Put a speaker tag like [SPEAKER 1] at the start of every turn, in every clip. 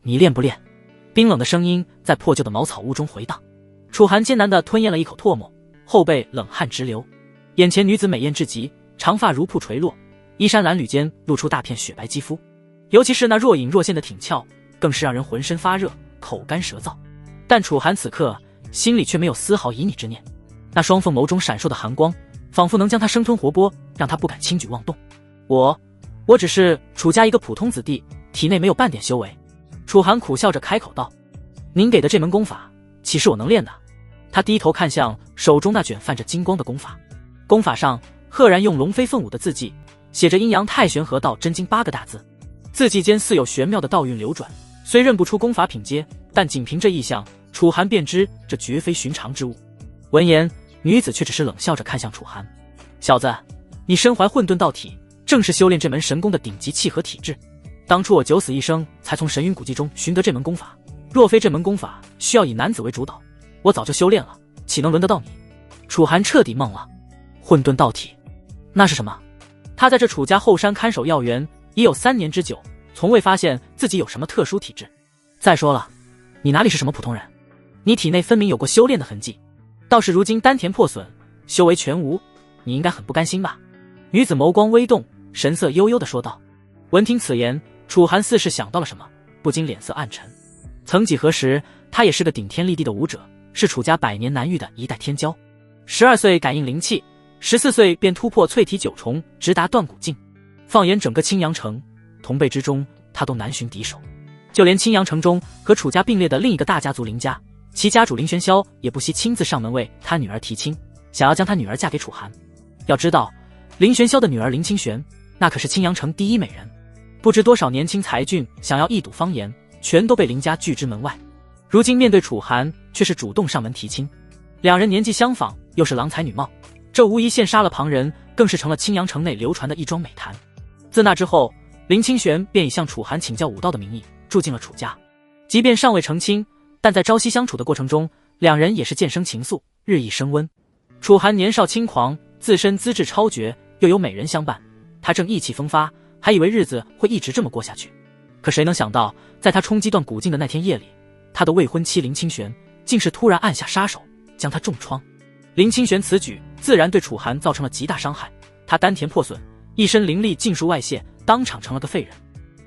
[SPEAKER 1] 你练不练？冰冷的声音在破旧的茅草屋中回荡。楚寒艰难地吞咽了一口唾沫，后背冷汗直流。眼前女子美艳至极，长发如瀑垂落，衣衫褴褛间露出大片雪白肌肤，尤其是那若隐若现的挺翘，更是让人浑身发热，口干舌燥。但楚寒此刻心里却没有丝毫旖旎之念，那双凤眸中闪烁的寒光，仿佛能将他生吞活剥，让他不敢轻举妄动。我只是楚家一个普通子弟，体内没有半点修为。楚寒苦笑着开口道：您给的这门功法，岂是我能练的？他低头看向手中那卷泛着金光的功法，功法上赫然用龙飞凤舞的字迹，写着阴阳太玄合道真经8个大字，字迹间似有玄妙的道运流转。虽认不出功法品阶，但仅凭这意象，楚寒便知这绝非寻常之物。闻言，女子却只是冷笑着看向楚寒：小子，你身怀混沌道体，正是修炼这门神功的顶级契合体质。当初我九死一生才从神云古迹中寻得这门功法，若非这门功法需要以男子为主导，我早就修炼了，岂能轮得到你？楚寒彻底懵了。混沌道体，那是什么？他在这楚家后山看守药园已有3年之久，从未发现自己有什么特殊体质。再说了，你哪里是什么普通人？你体内分明有过修炼的痕迹，倒是如今丹田破损，修为全无，你应该很不甘心吧？女子眸光微动，神色悠悠地说道。闻听此言，楚寒似是想到了什么，不禁脸色暗沉。曾几何时，他也是个顶天立地的武者，是楚家100年难遇的一代天骄。12岁感应灵气，14岁便突破淬体9重，直达断骨境。放眼整个青阳城，同辈之中他都难寻敌手。就连青阳城中和楚家并列的另一个大家族林家，其家主林玄霄也不惜亲自上门为他女儿提亲，想要将他女儿嫁给楚寒。要知道，林玄霄的女儿林清玄，那可是青阳城第一美人，不知多少年轻才俊想要一睹芳颜，全都被林家拒之门外。如今面对楚寒，却是主动上门提亲。两人年纪相仿，又是郎才女貌，这无疑羡杀了旁人，更是成了青阳城内流传的一桩美谈。自那之后，林清玄便以向楚寒请教武道的名义住进了楚家。即便尚未成亲，但在朝夕相处的过程中，两人也是渐生情愫，日益升温。楚寒年少轻狂，自身资质超绝，又有美人相伴，他正意气风发，还以为日子会一直这么过下去。可谁能想到，在他冲击断古境的那天夜里，他的未婚妻林清玄竟是突然按下杀手，将他重创。林清玄此举自然对楚寒造成了极大伤害，他丹田破损，一身灵力尽数外泄，当场成了个废人。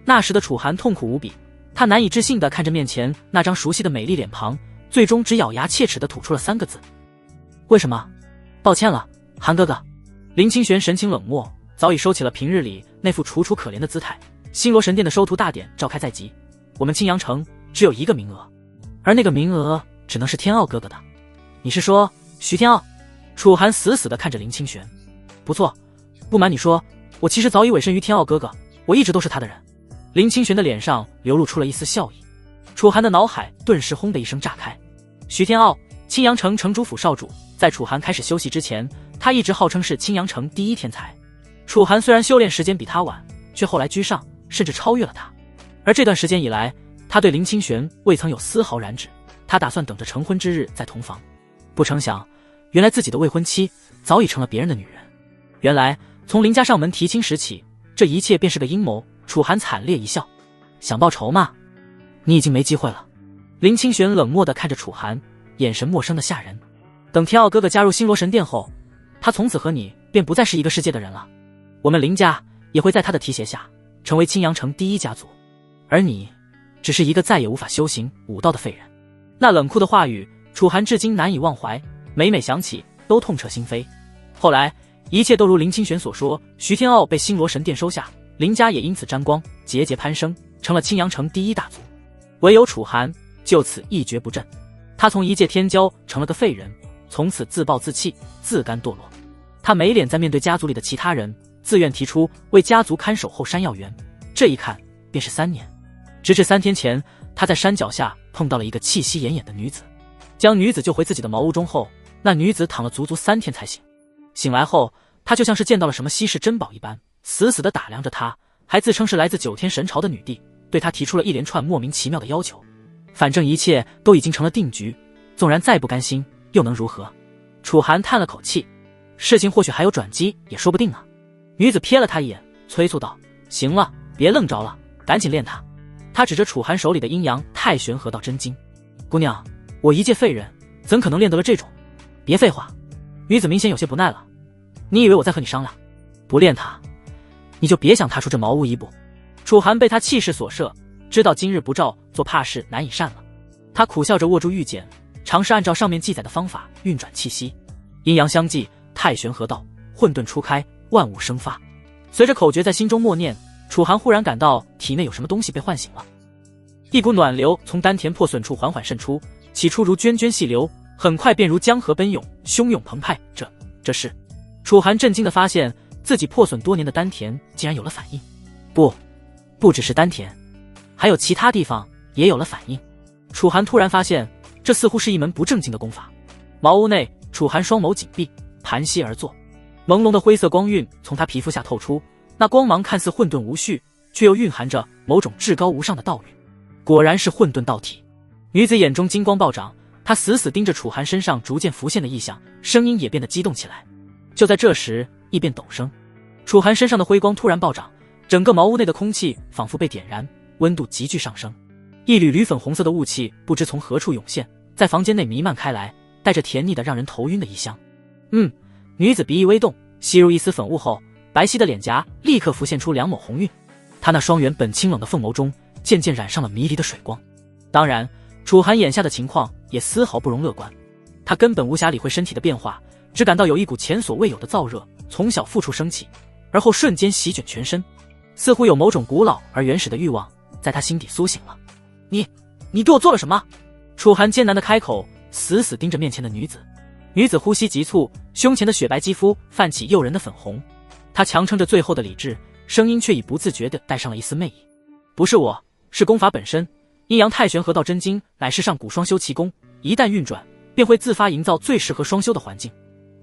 [SPEAKER 1] 那时的楚寒痛苦无比，他难以置信地看着面前那张熟悉的美丽脸庞，最终只咬牙切齿地吐出了3个字：为什么？抱歉了，寒哥哥。林清玄神情冷漠，早已收起了平日里那副楚楚可怜的姿态。星罗神殿的收徒大典召开在即，我们青阳城只有1个名额，而那个名额只能是天傲哥哥的。你是说徐天傲？楚寒死死地看着林清玄。不错，不瞒你说，我其实早已委身于天傲哥哥，我一直都是他的人。林清玄的脸上流露出了一丝笑意。楚寒的脑海顿时轰的一声炸开。徐天傲，青阳城城主府少主，在楚寒开始修习之前，他一直号称是青阳城第一天才。楚寒虽然修炼时间比他晚，却后来居上，甚至超越了他。而这段时间以来，他对林清玄未曾有丝毫染指，他打算等着成婚之日再同房。不成想，原来自己的未婚妻早已成了别人的女人。原来从林家上门提亲时起，这一切便是个阴谋。楚寒惨烈一笑：想报仇吗？你已经没机会了。林清玄冷漠地看着楚寒，眼神陌生的吓人。等天傲哥哥加入星罗神殿后，他从此和你便不再是一个世界的人了。我们林家也会在他的提携下成为青阳城第一家族，而你只是一个再也无法修行武道的废人。那冷酷的话语，楚寒至今难以忘怀，每每想起都痛彻心扉。后来一切都如林清玄所说，徐天傲被星罗神殿收下，林家也因此沾光，节节攀升，成了青阳城第一大族。唯有楚寒就此一蹶不振，他从一介天骄成了个废人，从此自暴自弃，自甘堕落。他没脸再面对家族里的其他人，自愿提出为家族看守后山药园，这一看便是3年。直至3天前，他在山脚下碰到了一个气息奄奄的女子，将女子救回自己的茅屋中后，那女子躺了足足3天才醒。醒来后，他就像是见到了什么稀世珍宝一般，死死地打量着他，还自称是来自9天神朝的女帝，对他提出了一连串莫名其妙的要求。反正一切都已经成了定局，纵然再不甘心，又能如何？楚寒叹了口气，事情或许还有转机，也说不定啊。女子瞥了他一眼，催促道：行了，别愣着了，赶紧练他。他指着楚寒手里的阴阳太玄合道真经：“姑娘，我一介废人，怎可能练得了这种？”别废话。女子明显有些不耐了：“你以为我在和你商量？不练它，你就别想踏出这茅屋一步。”楚寒被他气势所慑，知道今日不照做，怕是难以善了。他苦笑着握住玉简，尝试按照上面记载的方法运转气息，阴阳相济，太玄合道，混沌初开，万物生发。随着口诀在心中默念，楚寒忽然感到体内有什么东西被唤醒了，一股暖流从丹田破损处缓缓渗出，起初如涓涓细流，很快便如江河奔涌，汹涌澎湃。这是……楚寒震惊地发现自己破损多年的丹田竟然有了反应，不只是丹田，还有其他地方也有了反应。楚寒突然发现，这似乎是一门不正经的功法。茅屋内，楚寒双眸紧闭，盘膝而坐，朦胧的灰色光晕从他皮肤下透出，那光芒看似混沌无序，却又蕴含着某种至高无上的道语。果然是混沌道体。女子眼中金光暴涨，她死死盯着楚寒身上逐渐浮现的异象，声音也变得激动起来。就在这时，异变陡生，楚寒身上的辉光突然暴涨，整个茅屋内的空气仿佛被点燃，温度急剧上升。一缕粉红色的雾气不知从何处涌现，在房间内弥漫开来，带着甜腻的让人头晕的异香。女子鼻翼微动，吸入一丝粉雾后，白皙的脸颊立刻浮现出两抹红晕，她那双原本清冷的凤眸中渐渐染上了迷离的水光。当然，楚寒眼下的情况也丝毫不容乐观，他根本无暇理会身体的变化，只感到有一股前所未有的燥热从小腹处升起，而后瞬间席卷全身，似乎有某种古老而原始的欲望在他心底苏醒了。你对我做了什么？楚寒艰难地开口，死死盯着面前的女子。女子呼吸急促，胸前的雪白肌肤泛起诱人的粉红，她强撑着最后的理智，声音却已不自觉地带上了一丝媚意：“不是我，是功法本身。阴阳太玄合道真经乃是上古双修奇功，一旦运转，便会自发营造最适合双修的环境。”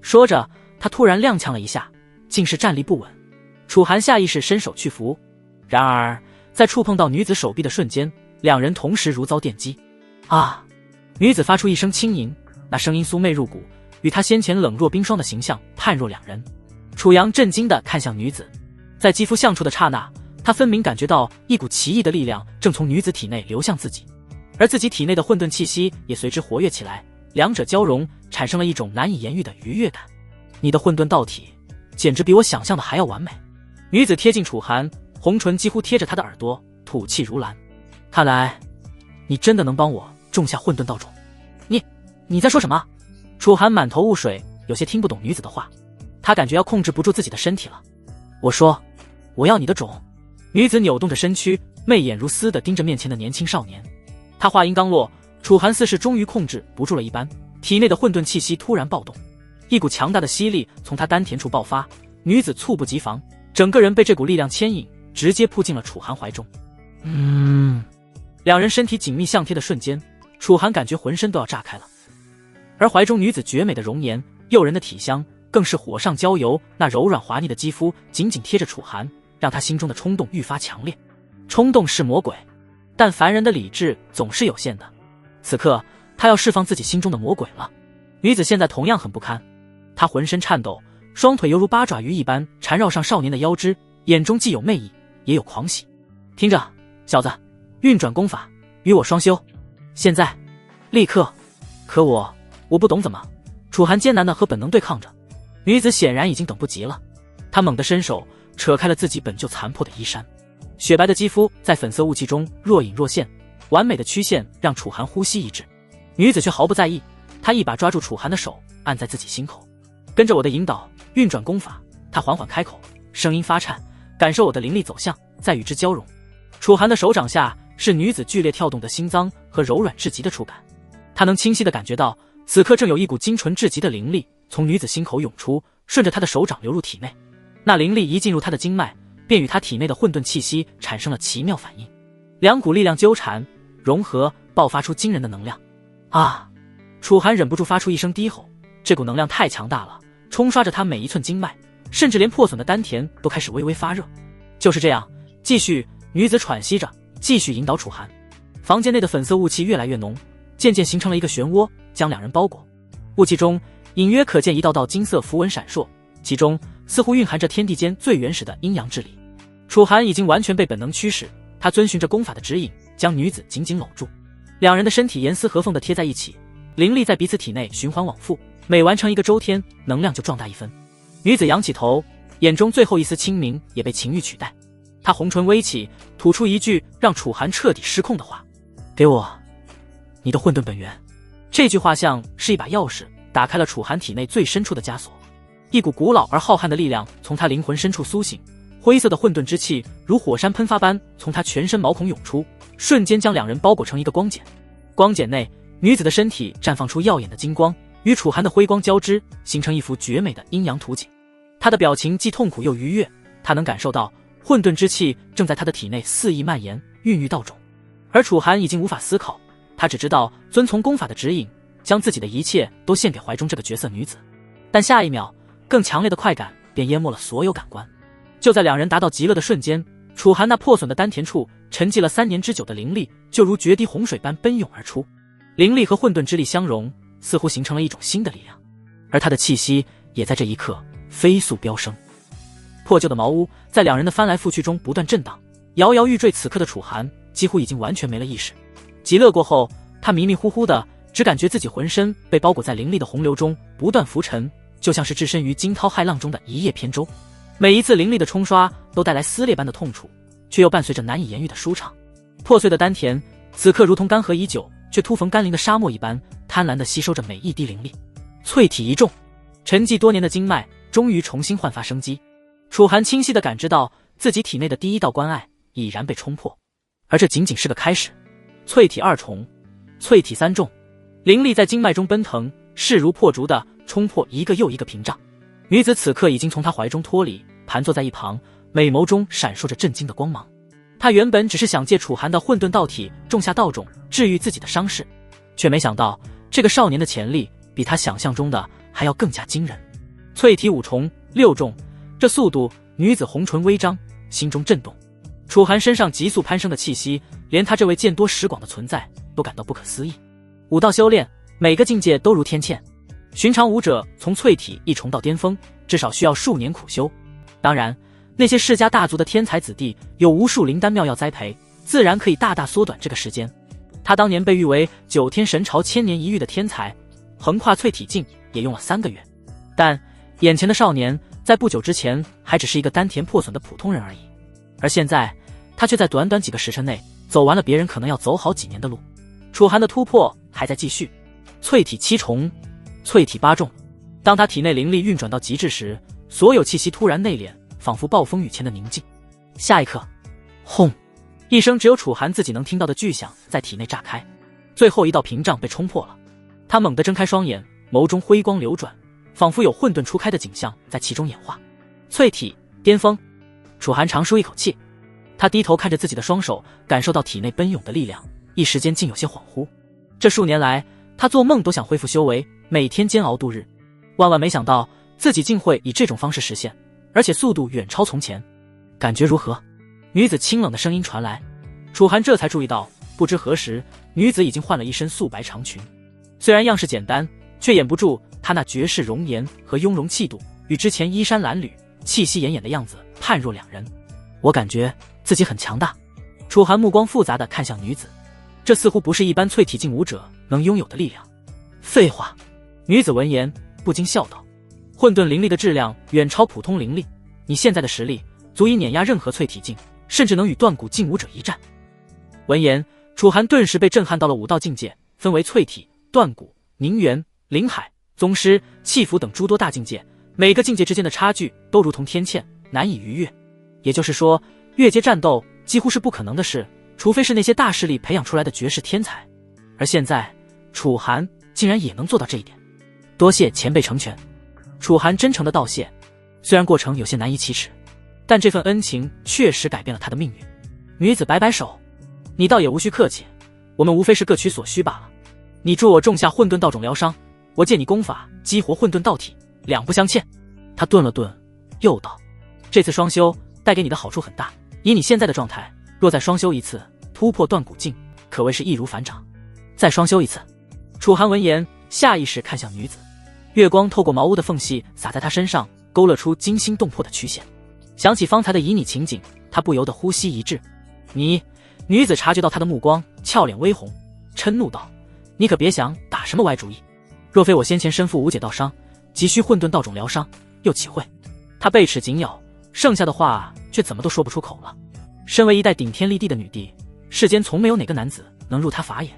[SPEAKER 1] 说着，他突然踉跄了一下，竟是站立不稳。楚寒下意识伸手去扶，然而在触碰到女子手臂的瞬间，两人同时如遭电击。啊！女子发出一声轻吟，那声音酥媚入骨，与她先前冷若冰霜的形象判若两人。楚阳震惊地看向女子，在肌肤相触的刹那，他分明感觉到一股奇异的力量正从女子体内流向自己，而自己体内的混沌气息也随之活跃起来，两者交融，产生了一种难以言喻的愉悦感。你的混沌道体简直比我想象的还要完美。女子贴近楚寒，红唇几乎贴着他的耳朵，吐气如兰。看来你真的能帮我种下混沌道种。你在说什么？楚寒满头雾水，有些听不懂女子的话，他感觉要控制不住自己的身体了。我说我要你的种。女子扭动着身躯，媚眼如丝地盯着面前的年轻少年。他话音刚落，楚寒似是终于控制不住了一般，体内的混沌气息突然暴动，一股强大的吸力从他丹田处爆发，女子猝不及防，整个人被这股力量牵引，直接扑进了楚寒怀中。两人身体紧密相贴的瞬间，楚寒感觉浑身都要炸开了，而怀中女子绝美的容颜、诱人的体香更是火上浇油，那柔软滑腻的肌肤紧紧贴着楚寒，让他心中的冲动愈发强烈。冲动是魔鬼，但凡人的理智总是有限的，此刻他要释放自己心中的魔鬼了。女子现在同样很不堪，她浑身颤抖，双腿犹如八爪鱼一般缠绕上少年的腰肢，眼中既有媚意也有狂喜。听着，小子，运转功法与我双修，现在立刻。可我不懂怎么。楚寒艰难地和本能对抗着，女子显然已经等不及了，她猛地伸手扯开了自己本就残破的衣衫，雪白的肌肤在粉色雾气中若隐若现，完美的曲线让楚寒呼吸一滞。女子却毫不在意，她一把抓住楚寒的手，按在自己心口，跟着我的引导运转功法。她缓缓开口，声音发颤，感受我的灵力走向，再与之交融。楚寒的手掌下是女子剧烈跳动的心脏和柔软至极的触感，他能清晰地感觉到此刻正有一股精纯至极的灵力从女子心口涌出，顺着她的手掌流入体内。那灵力一进入她的经脉，便与她体内的混沌气息产生了奇妙反应，两股力量纠缠融合，爆发出惊人的能量。啊！楚寒忍不住发出一声低吼，这股能量太强大了，冲刷着他每一寸经脉，甚至连破损的丹田都开始微微发热。就是这样，继续。女子喘息着，继续引导楚寒。房间内的粉色雾气越来越浓，渐渐形成了一个漩涡，将两人包裹。雾气中隐约可见一道道金色符文闪烁，其中似乎蕴含着天地间最原始的阴阳之理。楚寒已经完全被本能驱使，他遵循着功法的指引，将女子紧紧搂住，两人的身体严丝合缝地贴在一起，灵力在彼此体内循环往复，每完成一个周天，能量就壮大一分。女子仰起头，眼中最后一丝清明也被情欲取代。她红唇微起，吐出一句让楚寒彻底失控的话：“给我你的混沌本源。”这句话像是一把钥匙，打开了楚寒体内最深处的枷锁。一股古老而浩瀚的力量从他灵魂深处苏醒，灰色的混沌之气如火山喷发般从他全身毛孔涌出，瞬间将两人包裹成一个光茧。光茧内，女子的身体绽放出耀眼的金光，与楚寒的辉光交织，形成一幅绝美的阴阳图景。她的表情既痛苦又愉悦，她能感受到混沌之气正在她的体内肆意蔓延，孕育道种。而楚寒已经无法思考，他只知道遵从功法的指引，将自己的一切都献给怀中这个绝色女子。但下一秒，更强烈的快感便淹没了所有感官。就在两人达到极乐的瞬间，楚寒那破损的丹田处沉寂了3年之久的灵力，就如决堤洪水般奔涌而出。灵力和混沌之力相融，似乎形成了一种新的力量，而他的气息也在这一刻飞速飙升。破旧的茅屋在两人的翻来覆去中不断震荡，摇摇欲坠。此刻的楚寒几乎已经完全没了意识。极乐过后，他迷迷糊糊的，只感觉自己浑身被包裹在灵力的洪流中，不断浮沉，就像是置身于惊涛骇浪中的一叶扁舟。每一次灵力的冲刷都带来撕裂般的痛楚，却又伴随着难以言喻的舒畅。破碎的丹田此刻如同干涸已久却突逢甘霖的沙漠一般，贪婪地吸收着每一滴灵力。淬体一重，沉寂多年的经脉终于重新焕发生机。楚寒清晰地感知到自己体内的第一道关隘已然被冲破，而这仅仅是个开始。淬体2重，淬体3重，灵力在经脉中奔腾，势如破竹地冲破一个又一个屏障。女子此刻已经从他怀中脱离，盘坐在一旁，美眸中闪烁着震惊的光芒。她原本只是想借楚寒的混沌道体种下道种，治愈自己的伤势，却没想到这个少年的潜力比他想象中的还要更加惊人。淬体5重6重，这速度，女子红唇微张，心中震动。楚寒身上急速攀升的气息，连他这位见多识广的存在都感到不可思议。武道修炼，每个境界都如天堑，寻常武者从淬体1重到巅峰，至少需要数年苦修。当然，那些世家大族的天才子弟有无数灵丹妙药栽培，自然可以大大缩短这个时间。他当年被誉为9天神朝1000年一遇的天才，横跨淬体境也用了3个月。但眼前的少年在不久之前还只是一个丹田破损的普通人而已，而现在他却在短短几个时辰内走完了别人可能要走好几年的路。楚寒的突破还在继续。淬体7重，淬体8重。当他体内灵力运转到极致时，所有气息突然内敛，仿佛暴风雨前的宁静。下一刻，轰！一声只有楚寒自己能听到的巨响在体内炸开，最后一道屏障被冲破了。他猛地睁开双眼，眸中辉光流转，仿佛有混沌初开的景象在其中演化。淬体巅峰。楚寒长舒一口气，他低头看着自己的双手，感受到体内奔涌的力量，一时间竟有些恍惚。这数年来，他做梦都想恢复修为，每天煎熬度日，万万没想到自己竟会以这种方式实现，而且速度远超从前。感觉如何？女子清冷的声音传来。楚寒这才注意到，不知何时，女子已经换了一身素白长裙。虽然样式简单，却掩不住她那绝世容颜和雍容气度，与之前衣衫褴褛、气息奄奄的样子判若两人。我感觉自己很强大。楚寒目光复杂地看向女子，这似乎不是一般淬体境武者能拥有的力量。废话。女子闻言不禁笑道，混沌灵力的质量远超普通灵力，你现在的实力足以碾压任何淬体境，甚至能与断骨境武者一战。闻言，楚寒顿时被震撼到了武道境界，分为淬体、断骨、凝元、灵海、宗师、气符等诸多大境界，每个境界之间的差距都如同天堑，难以逾越。也就是说，越阶战斗几乎是不可能的事，除非是那些大势力培养出来的绝世天才。而现在，楚寒竟然也能做到这一点，多谢前辈成全。楚寒真诚的道谢，虽然过程有些难以启齿，但这份恩情确实改变了他的命运。女子摆摆手，你倒也无需客气，我们无非是各取所需罢了。你助我种下混沌道种疗伤，我借你功法激活混沌道体，两不相欠。他顿了顿，又道，这次双修带给你的好处很大，以你现在的状态，若再双修一次，突破断骨境，可谓是易如反掌。再双修一次。楚寒闻言，下意识看向女子，月光透过茅屋的缝隙洒在她身上，勾勒出惊心动魄的曲线。想起方才的旖旎情景，他不由得呼吸一滞。你女子察觉到他的目光，俏脸微红，嗔怒道：“你可别想打什么歪主意！若非我先前身负无解道伤，急需混沌道种疗伤，又岂会？”他背齿紧咬，剩下的话却怎么都说不出口了。身为一代顶天立地的女帝，世间从没有哪个男子能入她法眼。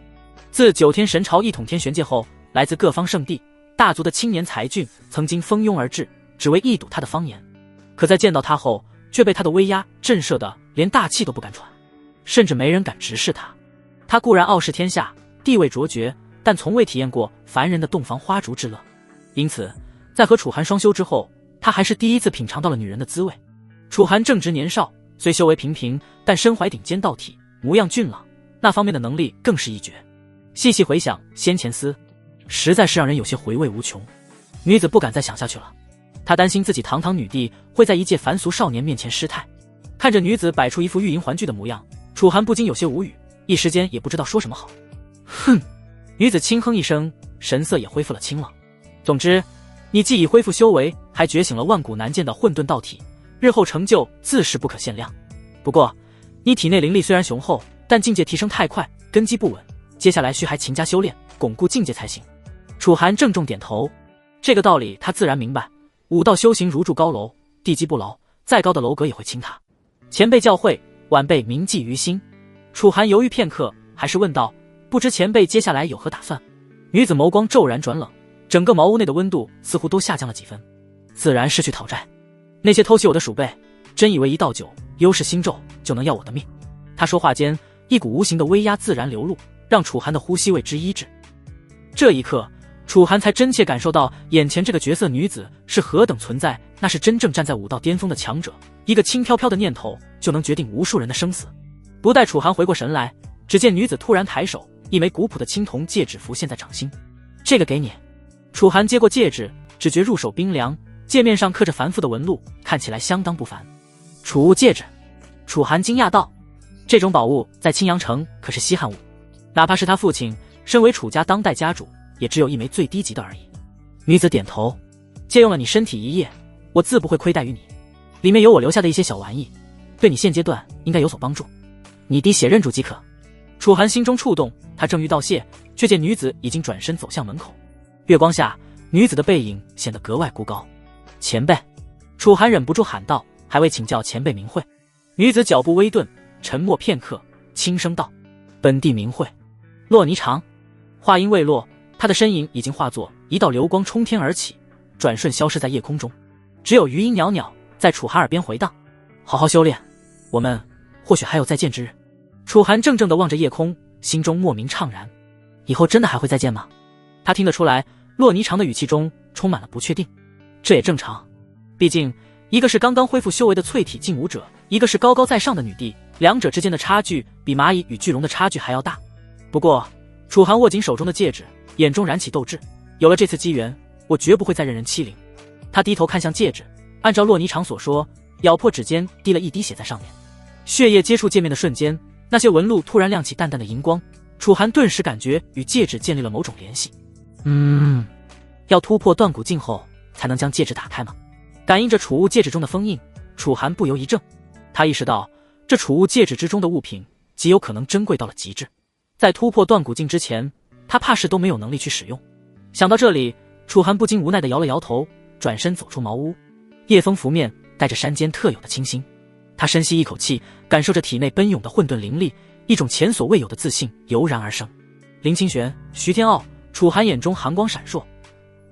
[SPEAKER 1] 自9天神朝一统天玄界后，来自各方圣地大族的青年才俊曾经蜂拥而至，只为一睹他的芳颜。可在见到他后，却被他的威压震慑得连大气都不敢喘，甚至没人敢直视他。他固然傲视天下，地位卓绝，但从未体验过凡人的洞房花烛之乐。因此，在和楚寒双修之后，他还是第一次品尝到了女人的滋味。楚寒正值年少，虽修为平平，但身怀顶尖道体，模样俊朗，那方面的能力更是一绝。细细回想先前思，实在是让人有些回味无穷。女子不敢再想下去了，她担心自己堂堂女帝会在一介凡俗少年面前失态。看着女子摆出一副欲迎还拒的模样，楚寒不禁有些无语，一时间也不知道说什么好。哼！女子轻哼一声，神色也恢复了清冷。总之，你既已恢复修为，还觉醒了万古难见的混沌道体，日后成就自是不可限量。不过，你体内灵力虽然雄厚，但境界提升太快，根基不稳，接下来需还勤加修炼，巩固境界才行。楚寒郑重点头，这个道理他自然明白。武道修行如筑高楼，地基不牢，再高的楼阁也会倾塌。前辈教诲，晚辈铭记于心。楚寒犹豫片刻，还是问道：“不知前辈接下来有何打算？”女子眸光骤然转冷，整个茅屋内的温度似乎都下降了几分。自然是去讨债。那些偷袭我的鼠辈，真以为一倒酒，幽氏心咒就能要我的命？他说话间，一股无形的威压自然流露，让楚寒的呼吸为之医治。这一刻，楚寒才真切感受到眼前这个绝色女子是何等存在，那是真正站在武道巅峰的强者，一个轻飘飘的念头就能决定无数人的生死。不待楚寒回过神来，只见女子突然抬手，一枚古朴的青铜戒指浮现在掌心。这个给你。楚寒接过戒指，只觉入手冰凉，戒面上刻着繁复的纹路，看起来相当不凡。储物戒指。楚寒惊讶道：“这种宝物在青阳城可是稀罕物，哪怕是他父亲身为楚家当代家主，也只有一枚最低级的而已。”女子点头：“借用了你身体一夜，我自不会亏待于你。里面有我留下的一些小玩意，对你现阶段应该有所帮助。你滴血认住即可。”楚寒心中触动，他正欲道谢，却见女子已经转身走向门口。月光下，女子的背影显得格外孤高。“前辈！”楚寒忍不住喊道，还未请教前辈名讳。女子脚步微顿，沉默片刻，轻声道：“本地名讳洛霓裳。”话音未落，她的身影已经化作一道流光冲天而起，转瞬消失在夜空中。只有余音袅袅在楚寒耳边回荡：“好好修炼，我们或许还有再见之日。”楚寒怔怔地望着夜空，心中莫名怅然。以后真的还会再见吗？他听得出来，洛霓裳的语气中充满了不确定。这也正常，毕竟一个是刚刚恢复修为的淬体劲武者，一个是高高在上的女帝，两者之间的差距比蚂蚁与巨龙的差距还要大。不过，楚寒握紧手中的戒指，眼中燃起斗志。有了这次机缘，我绝不会再任人欺凌。他低头看向戒指，按照洛霓裳所说，咬破指尖滴了一滴血在上面。血液接触界面的瞬间，那些纹路突然亮起淡淡的荧光，楚寒顿时感觉与戒指建立了某种联系。要突破断骨境后才能将戒指打开吗？感应着储物戒指中的封印，楚寒不由一怔。他意识到，这储物戒指之中的物品极有可能珍贵到了极致，在突破断骨境之前，他怕是都没有能力去使用。想到这里，楚寒不禁无奈地摇了摇头，转身走出茅屋。夜风拂面，带着山间特有的清新。他深吸一口气，感受着体内奔涌的混沌灵力，一种前所未有的自信油然而生。林清玄、徐天傲，楚寒眼中寒光闪烁。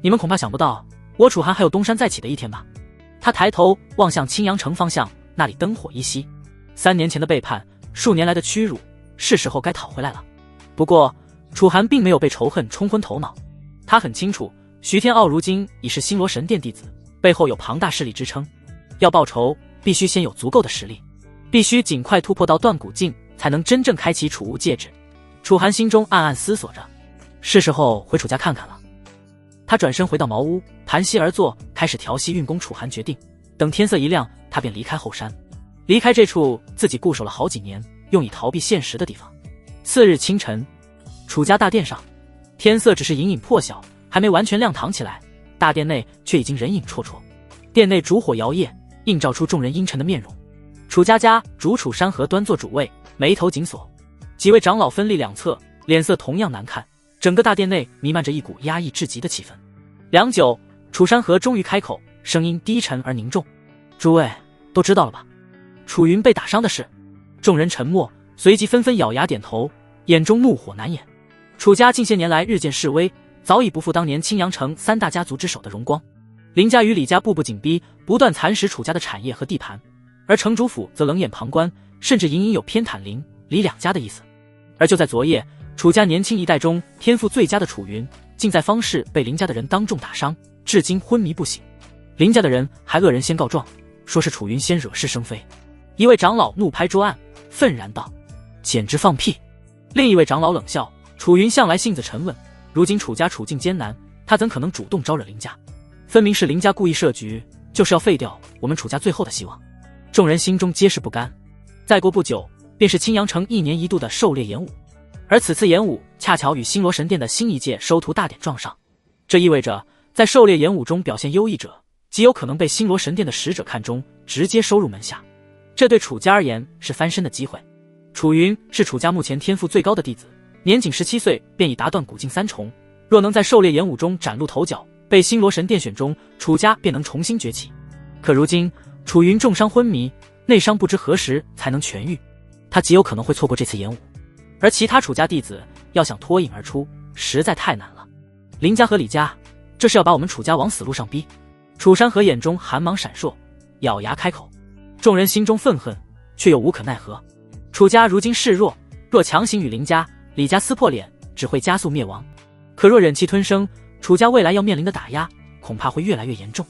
[SPEAKER 1] 你们恐怕想不到，我楚寒还有东山再起的一天吧？他抬头望向青阳城方向，那里灯火依稀。3年前的背叛，数年来的屈辱，是时候该讨回来了。不过，楚寒并没有被仇恨冲昏头脑。他很清楚，徐天傲如今已是星罗神殿弟子，背后有庞大势力支撑。要报仇，必须先有足够的实力，必须尽快突破到断骨境，才能真正开启储物戒指。楚寒心中暗暗思索着，是时候回楚家看看了。他转身回到茅屋，盘膝而坐，开始调息运功。楚寒决定，等天色一亮，他便离开后山，离开这处自己固守了好几年，用以逃避现实的地方。次日清晨，楚家大殿上，天色只是隐隐破晓，还没完全亮堂起来，大殿内却已经人影绰绰。殿内烛火摇曳，映照出众人阴沉的面容。楚家主楚山河端坐主位，眉头紧锁，几位长老分立两侧，脸色同样难看，整个大殿内弥漫着一股压抑至极的气氛。良久，楚山河终于开口，声音低沉而凝重：“诸位都知道了吧？楚云被打伤的事。”众人沉默，随即纷纷咬牙点头，眼中怒火难掩。楚家近些年来日渐式微，早已不复当年青阳城三大家族之首的荣光。林家与李家步步紧逼，不断蚕食楚家的产业和地盘，而城主府则冷眼旁观，甚至隐隐有偏袒林李两家的意思。而就在昨夜，楚家年轻一代中天赋最佳的楚云，竟在方氏被林家的人当众打伤，至今昏迷不醒。林家的人还恶人先告状，说是楚云先惹是生非。一位长老怒拍桌案，愤然道：“简直放屁！”另一位长老冷笑：“楚云向来性子沉稳，如今楚家处境艰难，他怎可能主动招惹林家？分明是林家故意设局，就是要废掉我们楚家最后的希望。”众人心中皆是不甘。再过不久，便是青阳城1年1度的狩猎演武，而此次演武恰巧与星罗神殿的新一届收徒大典撞上，这意味着在狩猎演武中表现优异者，极有可能被星罗神殿的使者看中，直接收入门下。这对楚家而言是翻身的机会。楚云是楚家目前天赋最高的弟子，年仅17岁便已达断古境3重，若能在狩猎演武中崭露头角，被星罗神殿选中，楚家便能重新崛起。可如今楚云重伤昏迷，内伤不知何时才能痊愈，他极有可能会错过这次演武。而其他楚家弟子要想脱颖而出，实在太难了。林家和李家，这是要把我们楚家往死路上逼。楚山河眼中寒芒闪烁，咬牙开口。众人心中愤恨，却又无可奈何。楚家如今势弱，若强行与林家、李家撕破脸，只会加速灭亡。可若忍气吞声，楚家未来要面临的打压，恐怕会越来越严重。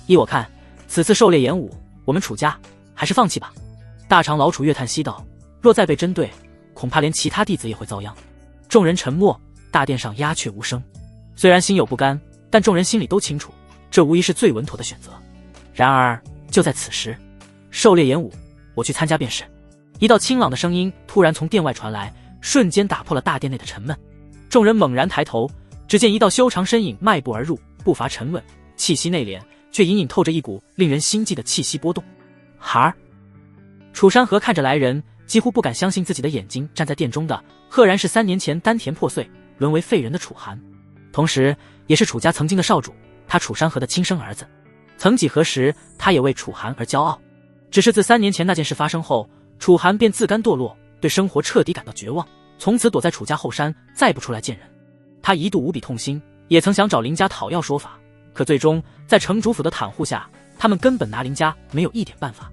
[SPEAKER 1] 依我看，此次狩猎演武，我们楚家还是放弃吧。大长老楚月叹息道：“若再被针对，恐怕连其他弟子也会遭殃。”众人沉默，大殿上鸦雀无声。虽然心有不甘，但众人心里都清楚，这无疑是最稳妥的选择。然而就在此时，狩猎演武，我去参加便是。一道清朗的声音突然从殿外传来，瞬间打破了大殿内的沉闷。众人猛然抬头，只见一道修长身影迈步而入，步伐沉稳，气息内敛，却隐隐透着一股令人心悸的气息波动。孩儿！楚山河看着来人，几乎不敢相信自己的眼睛。站在殿中的，赫然是3年前丹田破碎，沦为废人的楚寒，同时也是楚家曾经的少主，他楚山河的亲生儿子。曾几何时，他也为楚寒而骄傲。只是自3年前那件事发生后，楚寒便自甘堕落，对生活彻底感到绝望，从此躲在楚家后山，再不出来见人。他一度无比痛心，也曾想找林家讨要说法，可最终在城主府的袒护下，他们根本拿林家没有一点办法。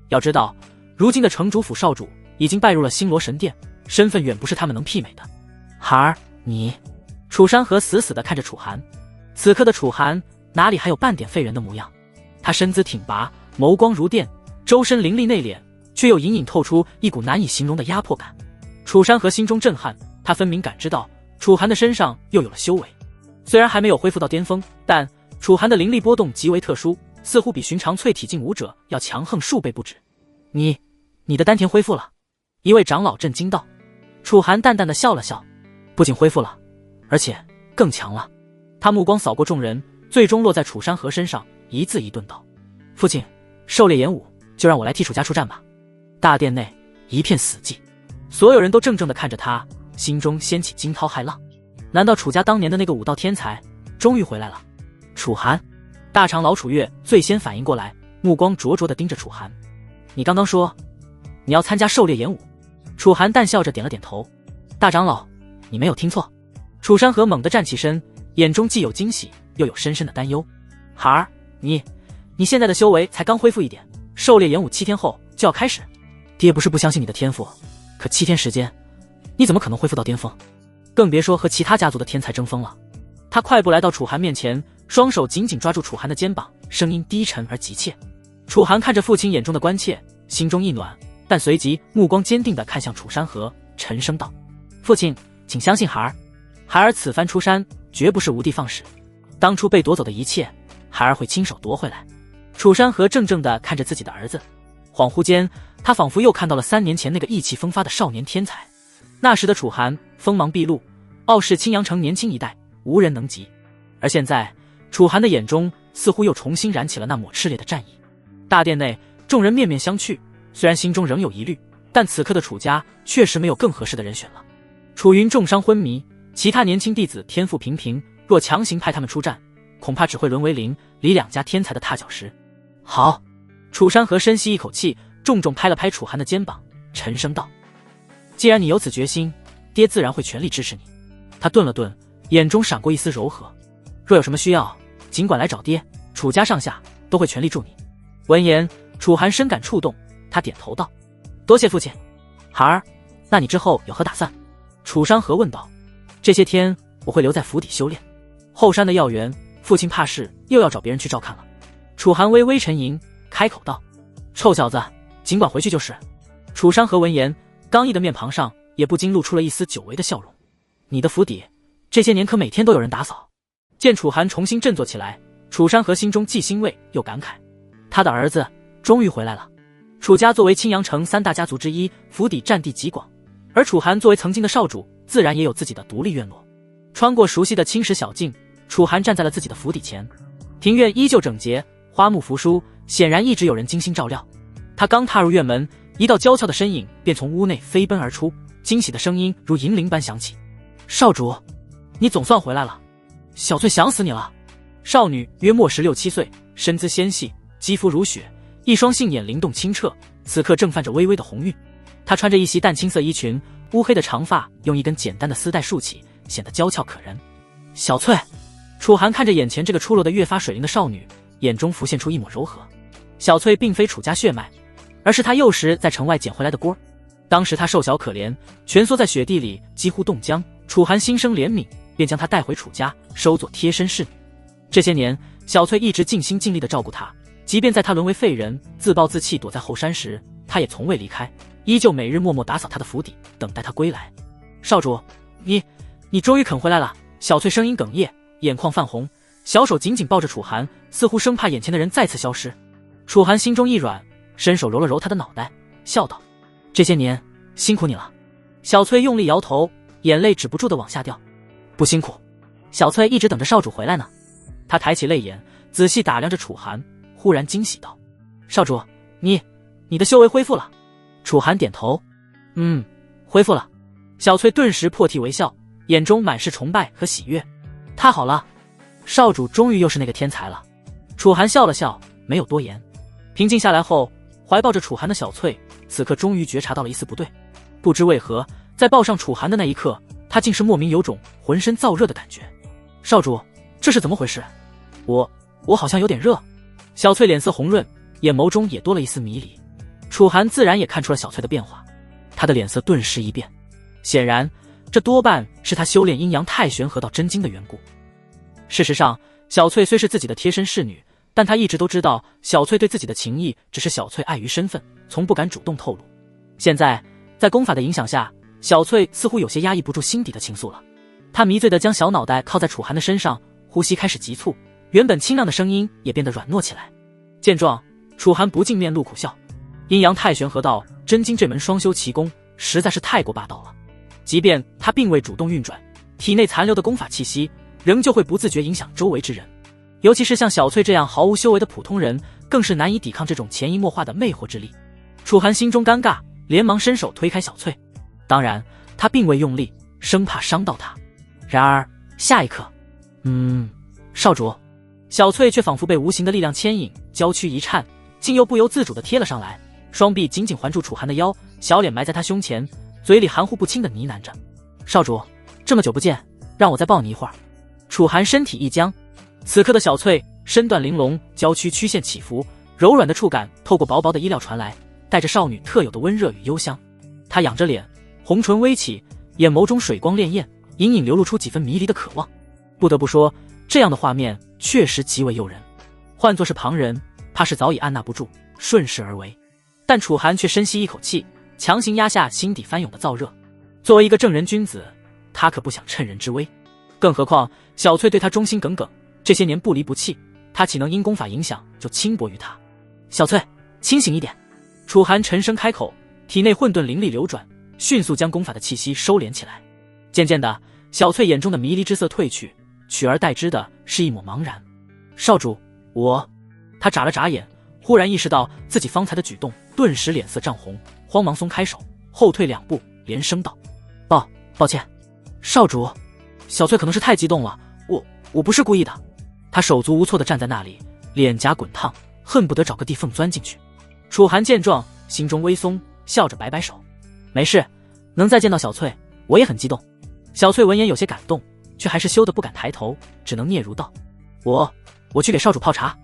[SPEAKER 1] 要知道，如今的城主府少主已经拜入了星罗神殿，身份远不是他们能媲美的。孩儿，你……楚山河死死地看着楚寒，此刻的楚寒哪里还有半点废人的模样？他身姿挺拔，眸光如电，周身凌厉内敛，却又隐隐透出一股难以形容的压迫感。楚山河心中震撼，他分明感知到楚寒的身上又有了修为，虽然还没有恢复到巅峰，但楚寒的灵力波动极为特殊，似乎比寻常淬体境武者要强横数倍不止。你的丹田恢复了？一位长老震惊道。楚寒淡淡的笑了笑，不仅恢复了，而且更强了。他目光扫过众人，最终落在楚山河身上，一字一顿道：“父亲，狩猎演武，就让我来替楚家出战吧。”大殿内一片死寂，所有人都怔怔地看着他，心中掀起惊涛骇浪。难道楚家当年的那个武道天才终于回来了？楚寒！大长老楚月最先反应过来，目光灼灼地盯着楚寒。你刚刚说你要参加狩猎演武？楚寒淡笑着点了点头。大长老，你没有听错。楚山河猛地站起身，眼中既有惊喜，又有深深的担忧。孩儿，你现在的修为才刚恢复一点，狩猎演武7天后就要开始。爹不是不相信你的天赋，可7天时间，你怎么可能恢复到巅峰？更别说和其他家族的天才争锋了。他快步来到楚寒面前，双手紧紧抓住楚寒的肩膀，声音低沉而急切。楚寒看着父亲眼中的关切，心中一暖，但随即目光坚定地看向楚山河，沉声道：“父亲，请相信孩儿，孩儿此番出山绝不是无的放矢，当初被夺走的一切，孩儿会亲手夺回来。”楚山河怔怔地看着自己的儿子，恍惚间，他仿佛又看到了3年前那个意气风发的少年天才。那时的楚寒锋芒毕露，傲视青阳城年轻一代，无人能及。而现在，楚寒的眼中似乎又重新燃起了那抹炽烈的战意。大殿内，众人面面相觑，虽然心中仍有疑虑，但此刻的楚家确实没有更合适的人选了。楚云重伤昏迷，其他年轻弟子天赋平平，若强行派他们出战，恐怕只会沦为李两家天才的踏脚石。好，楚山河深吸一口气，重重拍了拍楚寒的肩膀，沉声道：既然你有此决心，爹自然会全力支持你。他顿了顿，眼中闪过一丝柔和。若有什么需要，尽管来找爹，楚家上下都会全力助你。闻言，楚寒深感触动，他点头道：多谢父亲。孩儿，那你之后有何打算？楚山河问道。这些天我会留在府邸修炼，后山的药园，父亲怕是又要找别人去照看了。楚寒微微沉吟，开口道：臭小子，尽管回去就是。楚山河闻言，刚毅的面庞上也不禁露出了一丝久违的笑容。你的府邸这些年可每天都有人打扫？见楚寒重新振作起来，楚山河心中既欣慰又感慨，他的儿子终于回来了。楚家作为青阳城3大家族之一，府邸占地极广，而楚寒作为曾经的少主，自然也有自己的独立院落。穿过熟悉的青石小径，楚寒站在了自己的府邸前。庭院依旧整洁，花木扶疏，显然一直有人精心照料。他刚踏入院门，一道娇俏的身影便从屋内飞奔而出，惊喜的声音如银铃般响起：少主，你总算回来了，小翠想死你了。少女约莫16、17岁，身姿纤细，肌肤如雪，一双杏眼灵动清澈，此刻正泛着微微的红晕。她穿着一袭淡青色衣裙，乌黑的长发用一根简单的丝带束起，显得娇俏可人。小翠，楚寒看着眼前这个出落得越发水灵的少女，眼中浮现出一抹柔和。小翠并非楚家血脉，而是他幼时在城外捡回来的锅。当时他瘦小可怜，蜷缩在雪地里几乎冻僵，楚寒心生怜悯，便将她带回楚家，收作贴身侍女。这些年，小翠一直尽心尽力地照顾她，即便在她沦为废人，自暴自弃躲在后山时，她也从未离开，依旧每日默默打扫她的府邸，等待她归来。少主，你终于肯回来了。小翠声音哽咽，眼眶泛红，小手紧紧抱着楚寒，似乎生怕眼前的人再次消失。楚寒心中一软，伸手揉了揉她的脑袋，笑道：这些年辛苦你了。小翠用力摇头，眼泪止不住地往下掉。不辛苦，小翠一直等着少主回来呢。她抬起泪眼，仔细打量着楚寒，忽然惊喜道：少主，你的修为恢复了。楚寒点头，恢复了。小翠顿时破涕为笑，眼中满是崇拜和喜悦。太好了，少主终于又是那个天才了。楚寒笑了笑，没有多言。平静下来后，怀抱着楚寒的小翠此刻终于觉察到了一丝不对。不知为何，在抱上楚寒的那一刻，他竟是莫名有种浑身燥热的感觉。少主，这是怎么回事？我好像有点热。小翠脸色红润，眼眸中也多了一丝迷离。楚寒自然也看出了小翠的变化，他的脸色顿时一变，显然这多半是他修炼阴阳太玄合道真经的缘故。事实上，小翠虽是自己的贴身侍女，但他一直都知道小翠对自己的情谊，只是小翠碍于身份，从不敢主动透露。现在在功法的影响下，小翠似乎有些压抑不住心底的情愫了。她迷醉地将小脑袋靠在楚寒的身上，呼吸开始急促，原本清亮的声音也变得软糯起来。见状，楚寒不禁面露苦笑。阴阳太玄合道真经这门双修奇功实在是太过霸道了，即便他并未主动运转，体内残留的功法气息仍旧会不自觉影响周围之人。尤其是像小翠这样毫无修为的普通人，更是难以抵抗这种潜移默化的魅惑之力。楚寒心中尴尬，连忙伸手推开小翠。当然，他并未用力，生怕伤到她。然而下一刻，少主，小翠却仿佛被无形的力量牵引，娇躯一颤，竟又不由自主地贴了上来，双臂紧紧环住楚寒的腰，小脸埋在他胸前，嘴里含糊不清地呢喃着：少主，这么久不见，让我再抱你一会儿。楚寒身体一僵，此刻的小翠身段玲珑，娇躯曲线起伏，柔软的触感透过薄薄的衣料传来，带着少女特有的温热与幽香。她仰着脸，红唇微起，眼眸中水光潋滟，隐隐流露出几分迷离的渴望。不得不说，这样的画面确实极为诱人，换作是旁人，怕是早已按捺不住，顺势而为。但楚寒却深吸一口气，强行压下心底翻涌的燥热。作为一个正人君子，他可不想趁人之危。更何况小翠对他忠心耿耿，这些年不离不弃，他岂能因功法影响就轻薄于他？小翠，清醒一点。楚寒沉声开口，体内混沌灵力流转，迅速将功法的气息收敛起来。渐渐的，小翠眼中的迷离之色褪去，取而代之的是一抹茫然。少主，他眨了眨眼，忽然意识到自己方才的举动，顿时脸色涨红，慌忙松开手，后退2步，连声道：“抱歉，少主。”小翠可能是太激动了，我不是故意的。他手足无措地站在那里，脸颊滚烫，恨不得找个地缝钻进去。楚寒见状，心中微松，笑着摆摆手：“没事，能再见到小翠，我也很激动。”小翠闻言有些感动，却还是羞得不敢抬头，只能嗫嚅道：“我去给少主泡茶。”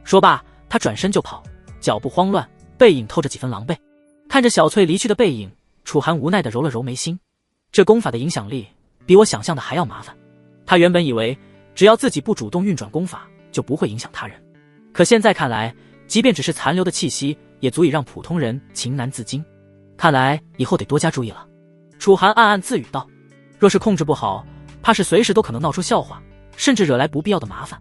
[SPEAKER 1] 说罢，他转身就跑，脚步慌乱，背影透着几分狼狈。看着小翠离去的背影，楚寒无奈地揉了揉眉心，这功法的影响力比我想象的还要麻烦。他原本以为只要自己不主动运转功法，就不会影响他人，可现在看来，即便只是残留的气息，也足以让普通人情难自禁。看来以后得多加注意了。楚寒暗暗自语道，若是控制不好，怕是随时都可能闹出笑话，甚至惹来不必要的麻烦。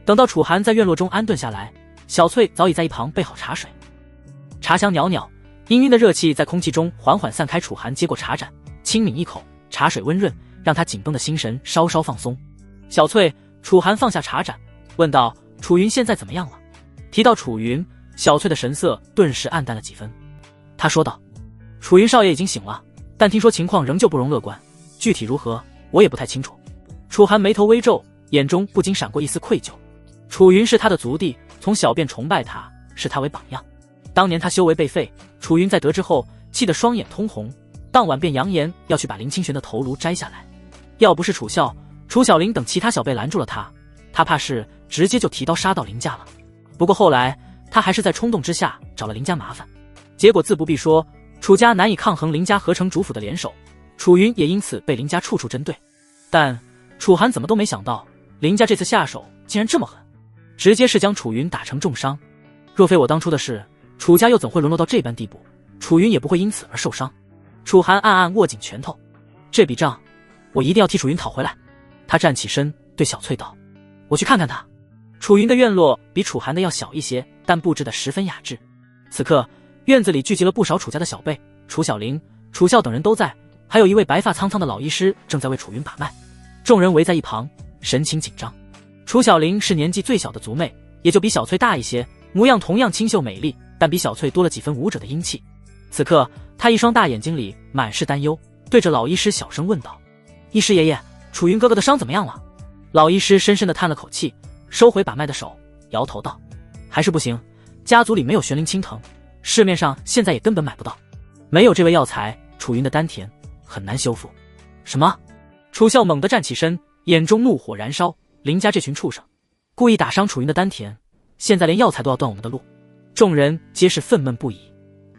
[SPEAKER 1] 等到楚寒在院落中安顿下来，小翠早已在一旁备好茶水，茶香袅袅，氤氲的热气在空气中缓缓散开。楚寒接过茶盏，轻抿一口，茶水温润，让他紧绷的心神稍稍放松。小翠，楚寒放下茶盏，问道：“楚云现在怎么样了？”提到楚云，小翠的神色顿时暗淡了几分。他说道：“楚云少爷已经醒了，但听说情况仍旧不容乐观，具体如何，我也不太清楚。”楚寒眉头微皱，眼中不禁闪过一丝愧疚。楚云是他的族弟，从小便崇拜他，视他为榜样。当年他修为被废，楚云在得知后气得双眼通红，当晚便扬言要去把林清玄的头颅摘下来。要不是楚孝、楚小林等其他小辈拦住了他，他怕是直接就提刀杀到林家了。不过后来他还是在冲动之下找了林家麻烦，结果自不必说，楚家难以抗衡林家合成主府的联手，楚云也因此被林家处处针对。但楚寒怎么都没想到，林家这次下手竟然这么狠，直接是将楚云打成重伤。若非我当初的事，楚家又怎会沦落到这般地步？楚云也不会因此而受伤。楚寒暗暗握紧拳头，这笔账我一定要替楚云讨回来。他站起身对小翠道：“我去看看他。”楚云的院落比楚寒的要小一些，但布置得十分雅致。此刻院子里聚集了不少楚家的小辈，楚小林、楚孝等人都在，还有一位白发苍苍的老医师正在为楚云把脉。众人围在一旁，神情紧张。楚小林是年纪最小的族妹，也就比小翠大一些，模样同样清秀美丽，但比小翠多了几分武者的英气。此刻他一双大眼睛里满是担忧，对着老医师小声问道：“医师爷爷，楚云哥哥的伤怎么样了？”老医师深深地叹了口气，收回把脉的手，摇头道：“还是不行，家族里没有玄灵青藤，市面上现在也根本买不到，没有这味药材，楚云的丹田很难修复。”什么？楚孝猛地站起身，眼中怒火燃烧，林家这群畜生故意打伤楚云的丹田，现在连药材都要断我们的路。众人皆是愤懑不已。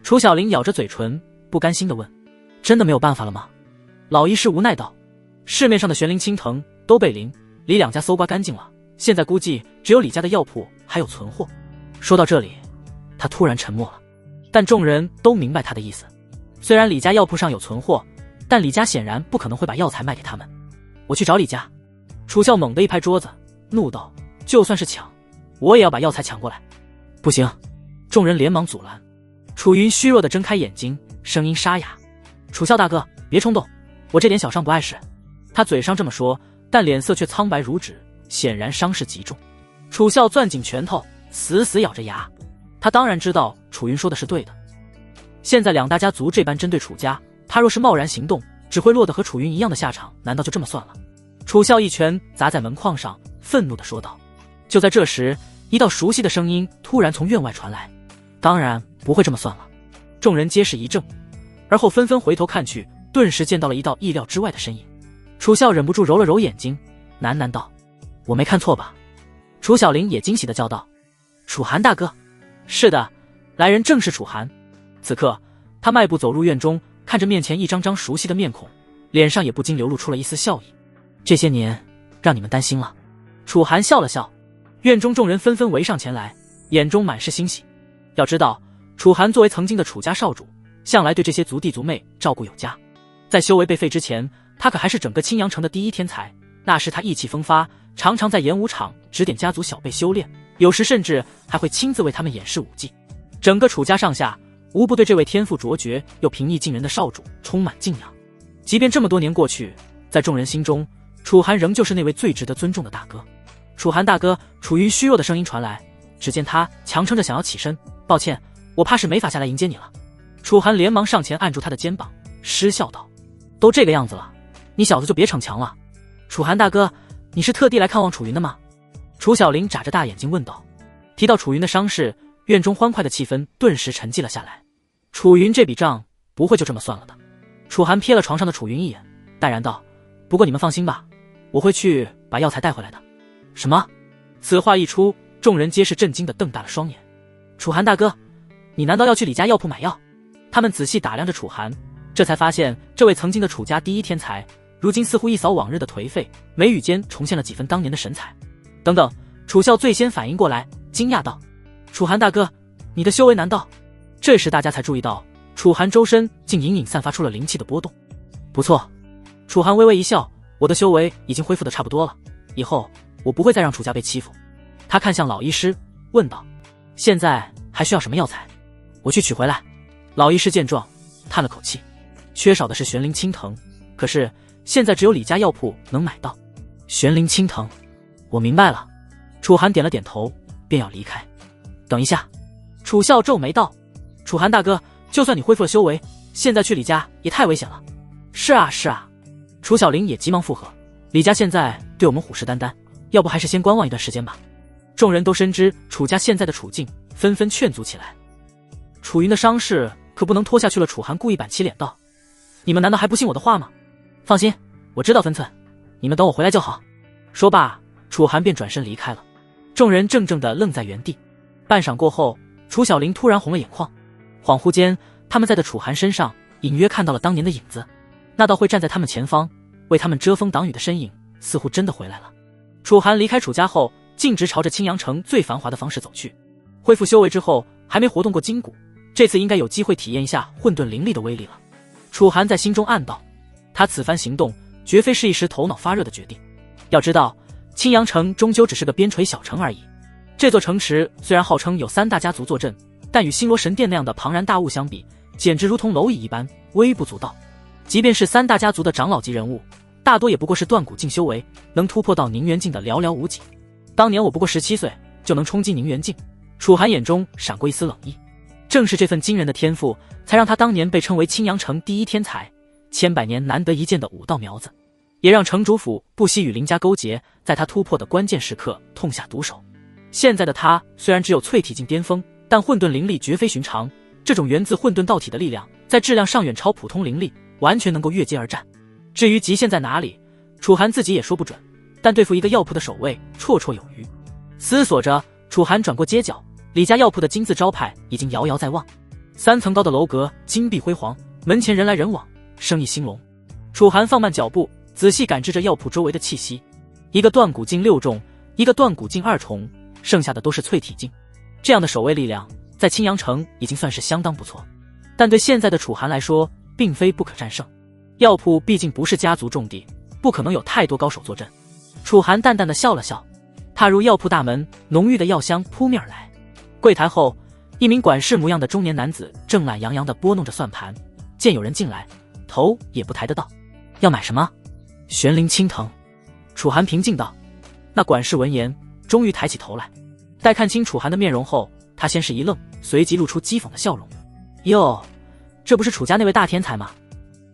[SPEAKER 1] 楚小林咬着嘴唇，不甘心地问：“真的没有办法了吗？”老医师无奈道：“市面上的玄灵青藤都被李两家搜刮干净了，现在估计只有李家的药铺还有存货。”说到这里，他突然沉默了，但众人都明白他的意思。虽然李家药铺上有存货，但李家显然不可能会把药材卖给他们。我去找李家。楚孝猛地一拍桌子，怒道：“就算是抢，我也要把药材抢过来。”不行！众人连忙阻拦。楚云虚弱地睁开眼睛，声音沙哑：“楚孝大哥，别冲动，我这点小伤不碍事。”他嘴上这么说，但脸色却苍白如纸，显然伤势极重。楚孝攥紧拳头，死死咬着牙。他当然知道楚云说的是对的，现在两大家族这般针对楚家，他若是贸然行动，只会落得和楚云一样的下场，难道就这么算了？楚孝一拳砸在门框上，愤怒地说道。就在这时，一道熟悉的声音突然从院外传来：“当然不会这么算了。”众人皆是一怔，而后纷纷回头看去，顿时见到了一道意料之外的身影。楚孝忍不住揉了揉眼睛，喃喃道：“我没看错吧？”楚小林也惊喜地叫道：“楚寒大哥！”是的，来人正是楚寒。此刻他迈步走入院中，看着面前一张张熟悉的面孔，脸上也不禁流露出了一丝笑意。“这些年让你们担心了。”楚寒笑了笑。院中众人纷纷围上前来，眼中满是欣喜。要知道，楚寒作为曾经的楚家少主，向来对这些族弟族妹照顾有加。在修为被废之前，他可还是整个青阳城的第一天才。那时他意气风发，常常在演武场指点家族小辈修炼，有时甚至还会亲自为他们演示武技。整个楚家上下无不对这位天赋卓绝又平易近人的少主充满敬仰。即便这么多年过去，在众人心中，楚寒仍旧是那位最值得尊重的大哥。楚寒大哥，楚云虚弱的声音传来，只见他强撑着想要起身：“抱歉，我怕是没法下来迎接你了。”楚寒连忙上前按住他的肩膀，失笑道：“都这个样子了，你小子就别逞强了。楚寒大哥，你是特地来看望楚云的吗？”楚小玲眨着大眼睛问道。提到楚云的伤势，院中欢快的气氛顿时沉寂了下来。楚云这笔账不会就这么算了的。楚寒瞥了床上的楚云一眼，淡然道：“不过你们放心吧，我会去把药材带回来的。”什么？此话一出，众人皆是震惊的瞪大了双眼。楚寒大哥，你难道要去李家药铺买药？他们仔细打量着楚寒，这才发现这位曾经的楚家第一天才，如今似乎一扫往日的颓废，眉宇间重现了几分当年的神采。等等，楚笑最先反应过来，惊讶道：“楚寒大哥，你的修为难道？”这时大家才注意到，楚寒周身竟隐隐散发出了灵气的波动。不错，楚寒微微一笑，我的修为已经恢复的差不多了，以后我不会再让楚家被欺负。他看向老医师，问道：“现在还需要什么药材？我去取回来。”老医师见状，叹了口气，缺少的是玄灵青藤，可是现在只有李家药铺能买到。玄灵青藤，我明白了。楚寒点了点头，便要离开。等一下，楚笑皱眉道：“楚寒大哥，就算你恢复了修为，现在去李家也太危险了。”是啊是啊，楚小玲也急忙附和，李家现在对我们虎视眈眈，要不还是先观望一段时间吧。众人都深知楚家现在的处境，纷纷劝阻起来。楚云的伤势可不能拖下去了。楚寒故意板起脸道：“你们难道还不信我的话吗？放心，我知道分寸，你们等我回来就好。”说罢，楚寒便转身离开了。众人怔怔地愣在原地。半晌过后，楚小玲突然红了眼眶，恍惚间，他们在的楚寒身上隐约看到了当年的影子，那道会站在他们前方为他们遮风挡雨的身影似乎真的回来了。楚寒离开楚家后，径直朝着青阳城最繁华的方式走去。恢复修为之后，还没活动过筋骨，这次应该有机会体验一下混沌灵力的威力了。楚寒在心中暗道，他此番行动绝非是一时头脑发热的决定。要知道，青阳城终究只是个边陲小城而已。这座城池虽然号称有3大家族坐镇，但与星罗神殿那样的庞然大物相比，简直如同蝼蚁一般，微不足道。即便是3大家族的长老级人物，大多也不过是断骨境修为，能突破到凝元境的寥寥无几。当年我不过17岁就能冲击凝元境，楚寒眼中闪过一丝冷意。正是这份惊人的天赋，才让他当年被称为青阳城第一天才，千百年难得一见的武道苗子，也让城主府不惜与林家勾结，在他突破的关键时刻痛下毒手。现在的他虽然只有淬体境巅峰，但混沌灵力绝非寻常，这种源自混沌道体的力量，在质量上远超普通灵力，完全能够越阶而战。至于极限在哪里，楚寒自己也说不准，但对付一个药铺的守卫绰绰有余。思索着，楚寒转过街角，李家药铺的金字招牌已经遥遥在望，3层高的楼阁金碧辉煌，门前人来人往，生意兴隆。楚寒放慢脚步，仔细感知着药铺周围的气息，一个断骨境6重，一个断骨境2重，剩下的都是淬体境。这样的守卫力量在青阳城已经算是相当不错，但对现在的楚寒来说并非不可战胜。药铺毕竟不是家族重地，不可能有太多高手坐镇。楚寒淡淡的笑了笑，踏入药铺大门，浓郁的药香扑面而来。柜台后，一名管事模样的中年男子正懒洋洋地拨弄着算盘，见有人进来，头也不抬得道：“要买什么？”“玄灵青藤。”楚寒平静道。那管事闻言终于抬起头来，待看清楚寒的面容后，他先是一愣，随即露出讥讽的笑容：“哟，这不是楚家那位大天才吗？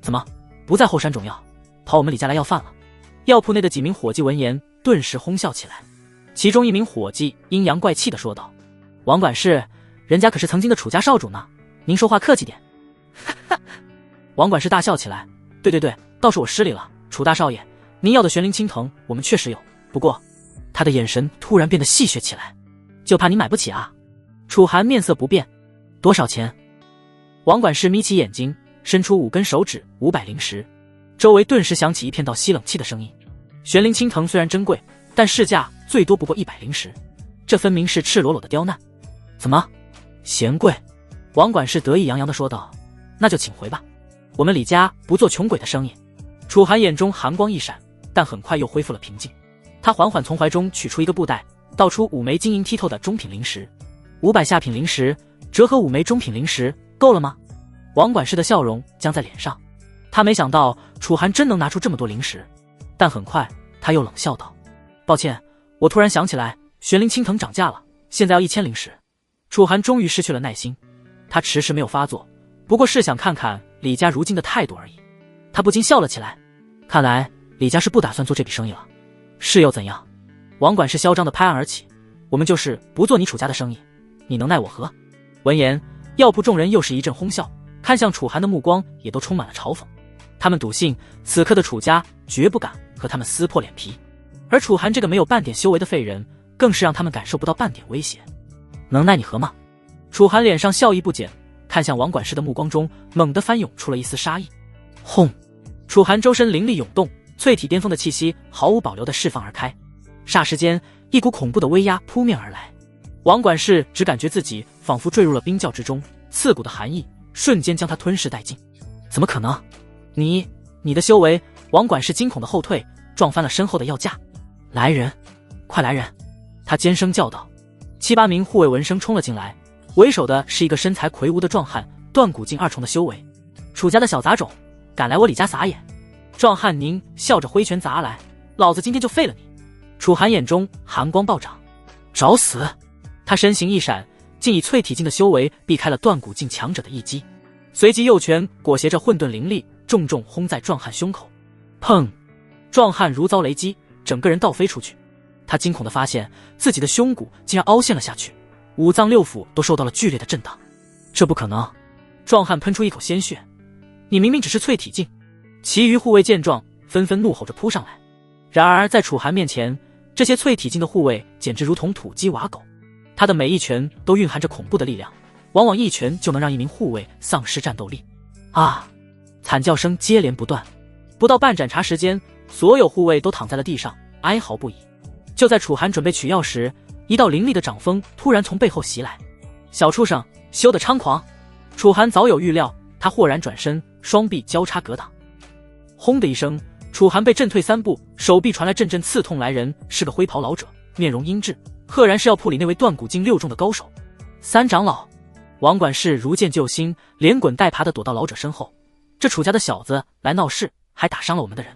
[SPEAKER 1] 怎么不在后山种药，跑我们李家来要饭了？”药铺内的几名伙计闻言顿时哄笑起来，其中一名伙计阴阳怪气地说道：“王管事，人家可是曾经的楚家少主呢，您说话客气点。”王管事大笑起来：“对对对，倒是我失礼了，楚大少爷，您要的玄灵青藤我们确实有，不过……”他的眼神突然变得戏谑起来，“就怕你买不起啊！”楚寒面色不变：“多少钱？”王管事眯起眼睛，伸出5根手指，500灵石。周围顿时响起一片道吸冷气的声音。玄灵青藤虽然珍贵，但市价最多不过100灵石，这分明是赤裸裸的刁难。怎么嫌贵？王管事得意洋洋地说道：“那就请回吧，我们李家不做穷鬼的生意。”楚寒眼中寒光一闪，但很快又恢复了平静。他缓缓从怀中取出一个布袋，倒出5枚晶莹剔透的中品灵石，500下品灵石折合5枚中品灵石，够了吗？王管事的笑容僵在脸上，他没想到楚寒真能拿出这么多灵石，但很快他又冷笑道：“抱歉，我突然想起来，玄灵青藤涨价了，现在要1000灵石。”楚寒终于失去了耐心，他迟迟没有发作，不过是想看看李家如今的态度而已。他不禁笑了起来，看来李家是不打算做这笔生意了。是又怎样？王管事嚣张地拍案而起，我们就是不做你楚家的生意，你能奈我何？闻言，药铺众人又是一阵哄笑，看向楚寒的目光也都充满了嘲讽。他们笃信此刻的楚家绝不敢和他们撕破脸皮，而楚寒这个没有半点修为的废人，更是让他们感受不到半点威胁。能奈你何吗？楚寒脸上笑意不减，看向王管事的目光中猛地翻涌出了一丝杀意。轰！楚寒周身灵力涌动，淬体巅峰的气息毫无保留地释放而开，霎时间一股恐怖的威压扑面而来。王管事只感觉自己仿佛坠入了冰窖之中，刺骨的寒意瞬间将他吞噬殆尽。怎么可能？你的修为！王管事惊恐的后退，撞翻了身后的药架。来人，快来人！他尖声叫道。7、8名护卫闻声冲了进来，为首的是一个身材魁梧的壮汉，断骨境2重的修为。楚家的小杂种，敢来我李家撒野！壮汉狞笑着挥拳砸来，老子今天就废了你！楚寒眼中寒光暴涨，找死！他身形一闪，竟以淬体境的修为避开了断骨境强者的一击，随即右拳裹挟着混沌灵力，重重轰在壮汉胸口。砰！壮汉如遭雷击，整个人倒飞出去。他惊恐地发现自己的胸骨竟然凹陷了下去，5脏6腑都受到了剧烈的震荡。这不可能！壮汉喷出一口鲜血，你明明只是淬体境！其余护卫见状纷纷怒吼着扑上来。然而在楚寒面前，这些淬体境的护卫简直如同土鸡瓦狗，他的每一拳都蕴含着恐怖的力量，往往一拳就能让一名护卫丧失战斗力。啊！惨叫声接连不断，不到半盏茶时间，所有护卫都躺在了地上，哀嚎不已。就在楚寒准备取药时，一道凌厉的掌风突然从背后袭来。小畜生，休得猖狂！楚寒早有预料，他豁然转身，双臂交叉格挡。轰的一声，楚寒被震退3步，手臂传来阵阵刺痛。来人是个灰袍老者，面容阴鸷，赫然是药铺里那位断骨境6重的高手。3长老！王管事如见救星，连滚带爬地躲到老者身后。这楚家的小子来闹事，还打伤了我们的人。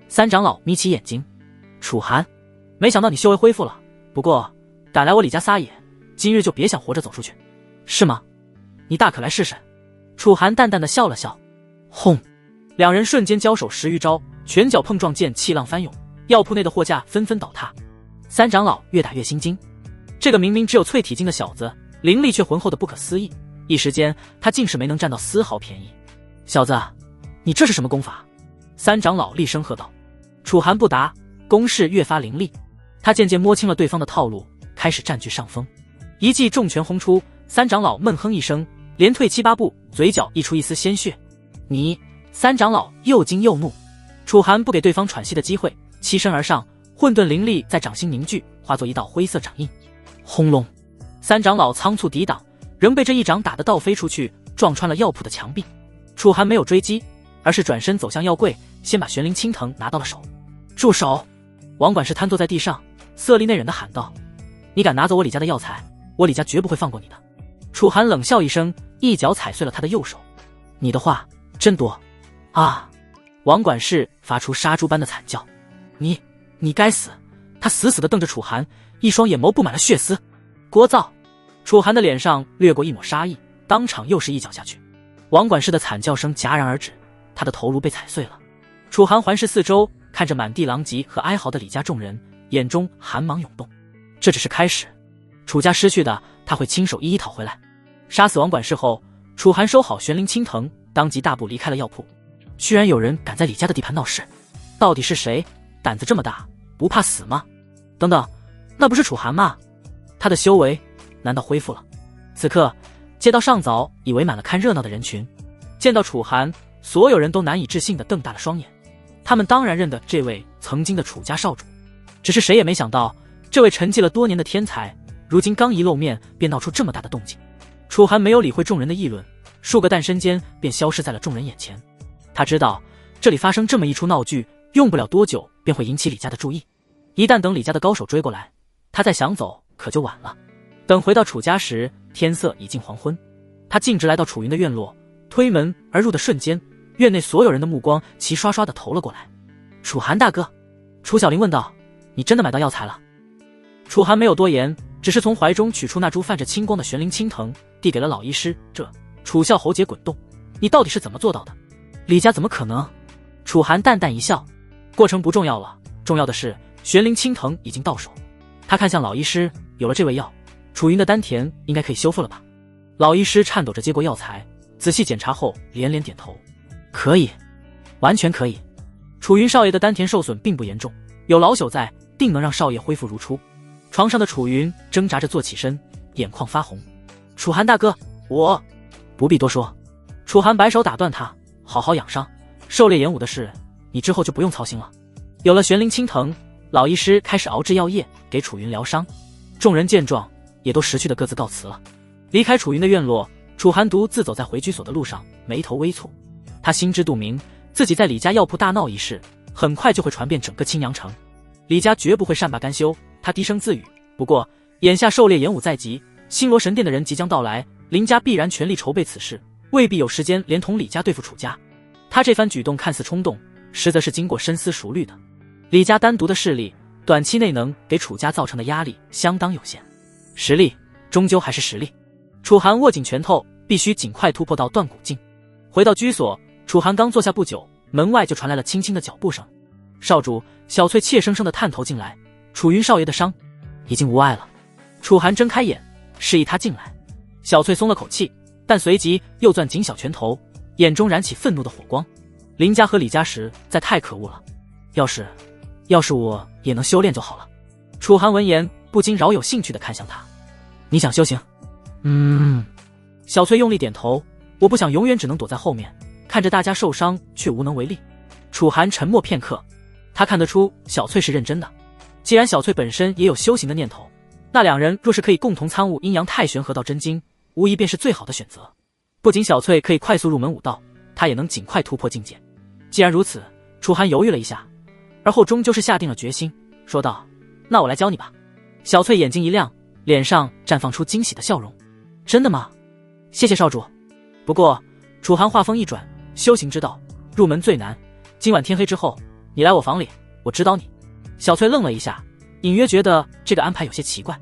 [SPEAKER 1] 3长老眯起眼睛，楚寒，没想到你修为恢复了，不过敢来我李家撒野，今日就别想活着走出去，是吗？你大可来试试。楚寒淡淡的笑了笑。轰！两人瞬间交手10余招，拳脚碰撞间气浪翻涌，药铺内的货架纷纷倒塌。3长老越打越心惊，这个明明只有淬体境的小子，灵力却浑厚的不可思议，一时间他竟是没能占到丝毫便宜。小子，你这是什么功法？3长老厉声喝道。楚寒不答，攻势越发凌厉，他渐渐摸清了对方的套路，开始占据上风。一记重拳轰出，3长老闷哼一声，连退7、8步，嘴角溢出一丝鲜血。你！3长老又惊又怒，楚寒不给对方喘息的机会，欺身而上，混沌灵力在掌心凝聚，化作一道灰色掌印。轰隆！3长老仓促抵挡，仍被这一掌打得倒飞出去，撞穿了药铺的墙壁。楚寒没有追击，而是转身走向药柜，先把玄灵青藤拿到了手。住手！王管事瘫坐在地上，色厉内荏地喊道：“你敢拿走我李家的药材，我李家绝不会放过你的！”楚寒冷笑一声，一脚踩碎了他的右手。你的话真多！啊！王管事发出杀猪般的惨叫。你该死！他死死地瞪着楚寒，一双眼眸布满了血丝。聒噪！楚寒的脸上掠过一抹杀意，当场又是一脚下去。王管事的惨叫声戛然而止，他的头颅被踩碎了。楚寒环视四周，看着满地狼藉和哀嚎的李家众人，眼中寒芒涌动。这只是开始，楚家失去的他会亲手一一讨回来。杀死王管事后，楚寒收好玄灵青藤，当即大步离开了药铺。居然有人敢在李家的地盘闹事，到底是谁？胆子这么大，不怕死吗？等等，那不是楚寒吗？他的修为难道恢复了？此刻街道上早已围满了看热闹的人群，见到楚寒，所有人都难以置信地瞪大了双眼。他们当然认得这位曾经的楚家少主，只是谁也没想到，这位沉寂了多年的天才，如今刚一露面便闹出这么大的动静。楚寒没有理会众人的议论，数个诞生间便消失在了众人眼前。他知道这里发生这么一出闹剧，用不了多久便会引起李家的注意。一旦等李家的高手追过来，他再想走可就晚了。等回到楚家时，天色已近黄昏。他径直来到楚云的院落，推门而入的瞬间，院内所有人的目光齐刷刷地投了过来。楚寒大哥，楚小玲问道：“你真的买到药材了？”楚寒没有多言，只是从怀中取出那株泛着青光的玄灵青藤，递给了老医师。这楚笑喉结滚动，你到底是怎么做到的？李家怎么可能？楚寒淡淡一笑，过程不重要了，重要的是玄灵青藤已经到手。他看向老医师，有了这味药，楚云的丹田应该可以修复了吧？老医师颤抖着接过药材，仔细检查后连连点头，可以，完全可以。楚云少爷的丹田受损并不严重，有老朽在，定能让少爷恢复如初。床上的楚云挣扎着坐起身，眼眶发红。楚寒大哥，我不必多说。楚寒摆手打断他，好好养伤，狩猎演武的事你之后就不用操心了。有了玄灵青藤，老医师开始熬制药液给楚云疗伤。众人见状也都识趣的各自告辞了。离开楚云的院落，楚寒独自走在回居所的路上，眉头微蹙。他心知肚明，自己在李家药铺大闹一事很快就会传遍整个青阳城，李家绝不会善罢甘休。他低声自语，不过眼下狩猎演武在即，星罗神殿的人即将到来，林家必然全力筹备此事，未必有时间连同李家对付楚家。他这番举动看似冲动，实则是经过深思熟虑的。李家单独的势力短期内能给楚家造成的压力相当有限，实力终究还是实力。楚寒握紧拳头，必须尽快突破到断骨境。回到居所，楚寒刚坐下不久，门外就传来了轻轻的脚步声。少主，小翠怯生生地探头进来，楚云少爷的伤已经无碍了。楚寒睁开眼，示意他进来。小翠松了口气，但随即又攥紧小拳头，眼中燃起愤怒的火光。林家和李家实在太可恶了，要是我也能修炼就好了。楚寒闻言不禁饶有兴趣地看向他，你想修行？小翠用力点头，我不想永远只能躲在后面，看着大家受伤却无能为力。楚寒沉默片刻，他看得出小翠是认真的。既然小翠本身也有修行的念头，那两人若是可以共同参悟阴阳太玄合道真经，无疑便是最好的选择。不仅小翠可以快速入门武道，她也能尽快突破境界。既然如此，楚寒犹豫了一下，而后终究是下定了决心，说道：那我来教你吧。小翠眼睛一亮，脸上绽放出惊喜的笑容。真的吗？谢谢少主。不过楚寒话锋一转，修行之道入门最难，今晚天黑之后你来我房里，我指导你。小翠愣了一下，隐约觉得这个安排有些奇怪，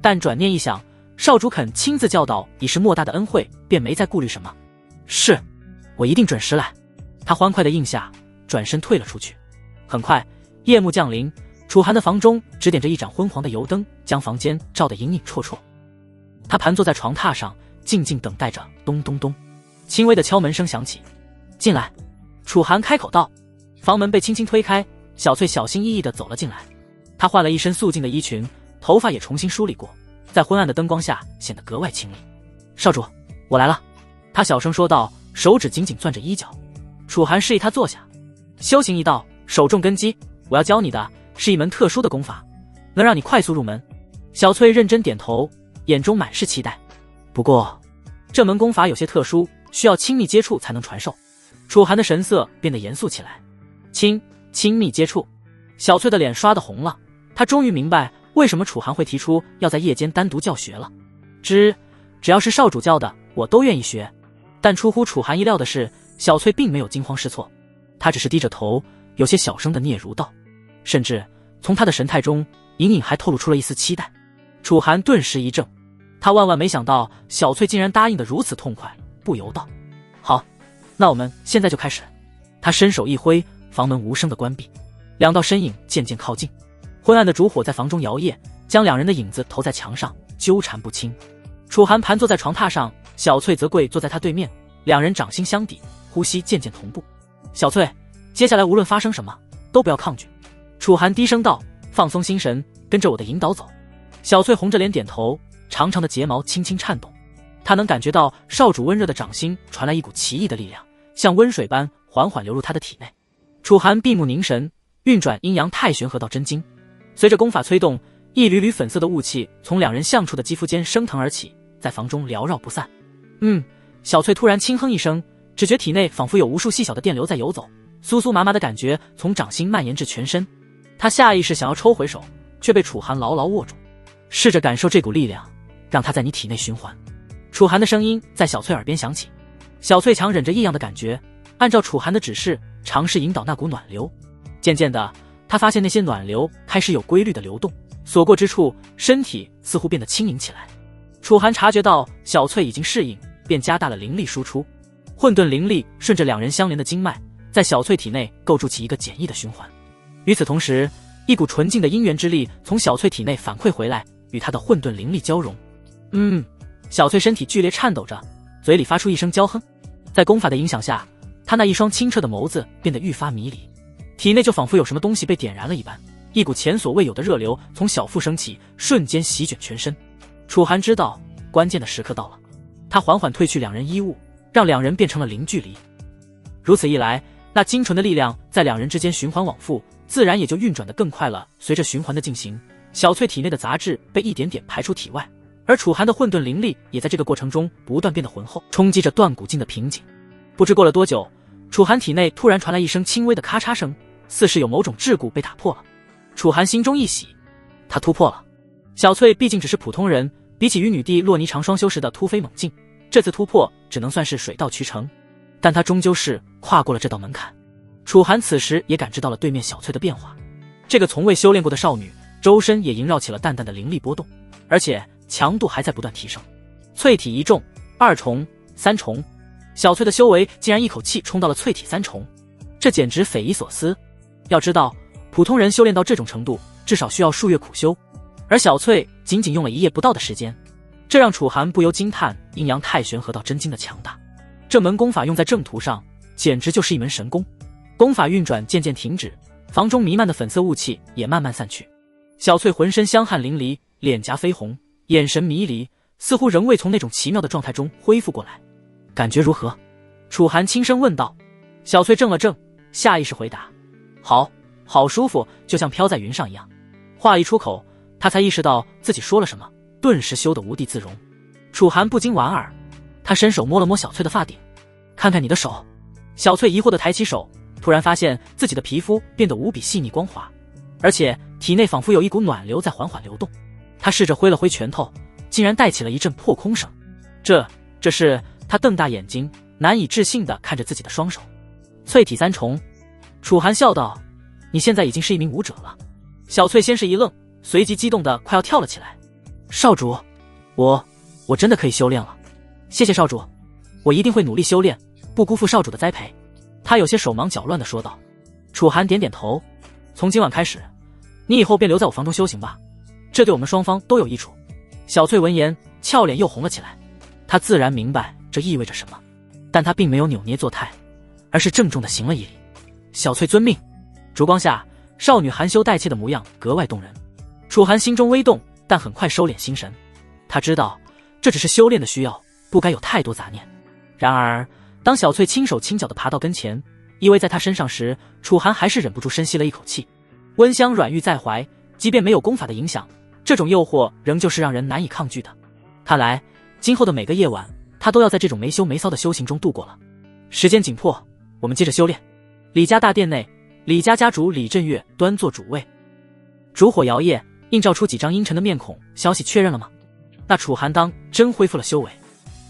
[SPEAKER 1] 但转念一想，少主肯亲自教导已是莫大的恩惠，便没再顾虑什么。是，我一定准时来。他欢快地应下，转身退了出去。很快夜幕降临，楚寒的房中只点着一盏昏黄的油灯，将房间照得隐隐绰绰。他盘坐在床榻上，静静等待着。咚咚咚，轻微的敲门声响起。进来。楚寒开口道。房门被轻轻推开，小翠小心翼翼地走了进来。她换了一身素净的衣裙，头发也重新梳理过，在昏暗的灯光下显得格外清丽。少主，我来了。她小声说道，手指紧紧攥着衣角。楚寒示意她坐下。修行一道，首重根基，我要教你的是一门特殊的功法，能让你快速入门。小翠认真点头，眼中满是期待。不过这门功法有些特殊，需要亲密接触才能传授。楚寒的神色变得严肃起来。亲密接触。小翠的脸刷得红了，她终于明白为什么楚寒会提出要在夜间单独教学了。只要是少主教的，我都愿意学。但出乎楚寒意料的是，小翠并没有惊慌失措，她只是低着头，有些小声的嗫嚅道，甚至从她的神态中隐隐还透露出了一丝期待。楚寒顿时一怔，他万万没想到小翠竟然答应得如此痛快，不由道：好，那我们现在就开始。他伸手一挥，房门无声的关闭，两道身影渐渐靠近，昏暗的烛火在房中摇曳，将两人的影子投在墙上，纠缠不清。楚寒盘坐在床榻上，小翠则跪坐在他对面，两人掌心相抵，呼吸渐渐同步。小翠，接下来无论发生什么都不要抗拒。楚寒低声道，放松心神，跟着我的引导走。小翠红着脸点头，长长的睫毛轻轻颤动。她能感觉到少主温热的掌心传来一股奇异的力量，像温水般缓缓流入她的体内。楚寒闭目凝神，运转阴阳太玄合道真经。随着功法催动，一缕缕粉色的雾气从两人相处的肌肤间升腾而起，在房中缭绕不散。小翠突然轻哼一声，只觉体内仿佛有无数细小的电流在游走，酥酥麻麻的感觉从掌心蔓延至全身。她下意识想要抽回手，却被楚寒牢牢握住。试着感受这股力量，让它在你体内循环。楚寒的声音在小翠耳边响起。小翠强忍着异样的感觉，按照楚寒的指示尝试引导那股暖流。渐渐的，她发现那些暖流开始有规律的流动，所过之处身体似乎变得轻盈起来。楚寒察觉到小翠已经适应，便加大了灵力输出。混沌灵力顺着两人相连的经脉，在小翠体内构筑起一个简易的循环。与此同时，一股纯净的阴元之力从小翠体内反馈回来，与她的混沌灵力交融。小翠身体剧烈颤抖着，嘴里发出一声娇哼。在功法的影响下，她那一双清澈的眸子变得愈发迷离，体内就仿佛有什么东西被点燃了一般，一股前所未有的热流从小腹升起，瞬间席卷全身。楚寒知道关键的时刻到了，他缓缓褪去两人衣物，让两人变成了零距离。如此一来，那精纯的力量在两人之间循环往复，自然也就运转得更快了。随着循环的进行，小翠体内的杂质被一点点排出体外，而楚寒的混沌灵力也在这个过程中不断变得浑厚，冲击着断骨境的瓶颈。不知过了多久，楚寒体内突然传来一声轻微的咔嚓声，似是有某种桎梏被打破了。楚寒心中一喜，他突破了。小翠毕竟只是普通人，比起与女帝洛霓裳双修时的突飞猛进，这次突破只能算是水到渠成，但他终究是跨过了这道门槛。楚寒此时也感知到了对面小翠的变化，这个从未修炼过的少女，周身也萦绕起了淡淡的灵力波动，而且强度还在不断提升。淬体一重、2重、3重，小翠的修为竟然一口气冲到了淬体3重，这简直匪夷所思。要知道，普通人修炼到这种程度，至少需要数月苦修，而小翠仅仅用了1夜不到的时间，这让楚寒不由惊叹阴阳太玄合道真经的强大。这门功法用在正途上，简直就是一门神功。功法运转渐渐停止，房中弥漫的粉色雾气也慢慢散去。小翠浑身香汗淋漓，脸颊绯红，眼神迷离，似乎仍未从那种奇妙的状态中恢复过来。感觉如何？楚寒轻声问道。小翠怔了怔，下意识回答：好舒服，就像飘在云上一样。话一出口，他才意识到自己说了什么，顿时羞得无地自容。楚寒不禁莞尔，他伸手摸了摸小翠的发顶，看看你的手。小翠疑惑地抬起手，突然发现自己的皮肤变得无比细腻光滑，而且体内仿佛有一股暖流在缓缓流动。他试着挥了挥拳头，竟然带起了一阵破空声。这是……他瞪大眼睛，难以置信地看着自己的双手。淬体3重，楚寒笑道：“你现在已经是一名武者了。”小翠先是一愣，随即激动得快要跳了起来。少主，我真的可以修炼了，谢谢少主，我一定会努力修炼，不辜负少主的栽培。他有些手忙脚乱地说道。楚寒点点头，从今晚开始，你以后便留在我房中修行吧，这对我们双方都有益处。小翠闻言，俏脸又红了起来，她自然明白这意味着什么，但她并没有扭捏作态，而是郑重地行了一礼。小翠遵命。烛光下，少女含羞带怯的模样格外动人。楚寒心中微动，但很快收敛心神。他知道这只是修炼的需要，不该有太多杂念。然而当小翠轻手轻脚地爬到跟前，依偎在她身上时，楚寒还是忍不住深吸了一口气。温香软玉在怀，即便没有功法的影响，这种诱惑仍旧是让人难以抗拒的。看来今后的每个夜晚，他都要在这种没羞没臊的修行中度过了。时间紧迫，我们接着修炼。李家大殿内，李家家主李振月端坐主位，烛火摇曳，映照出几张阴沉的面孔。消息确认了吗？那楚寒当真恢复了修为？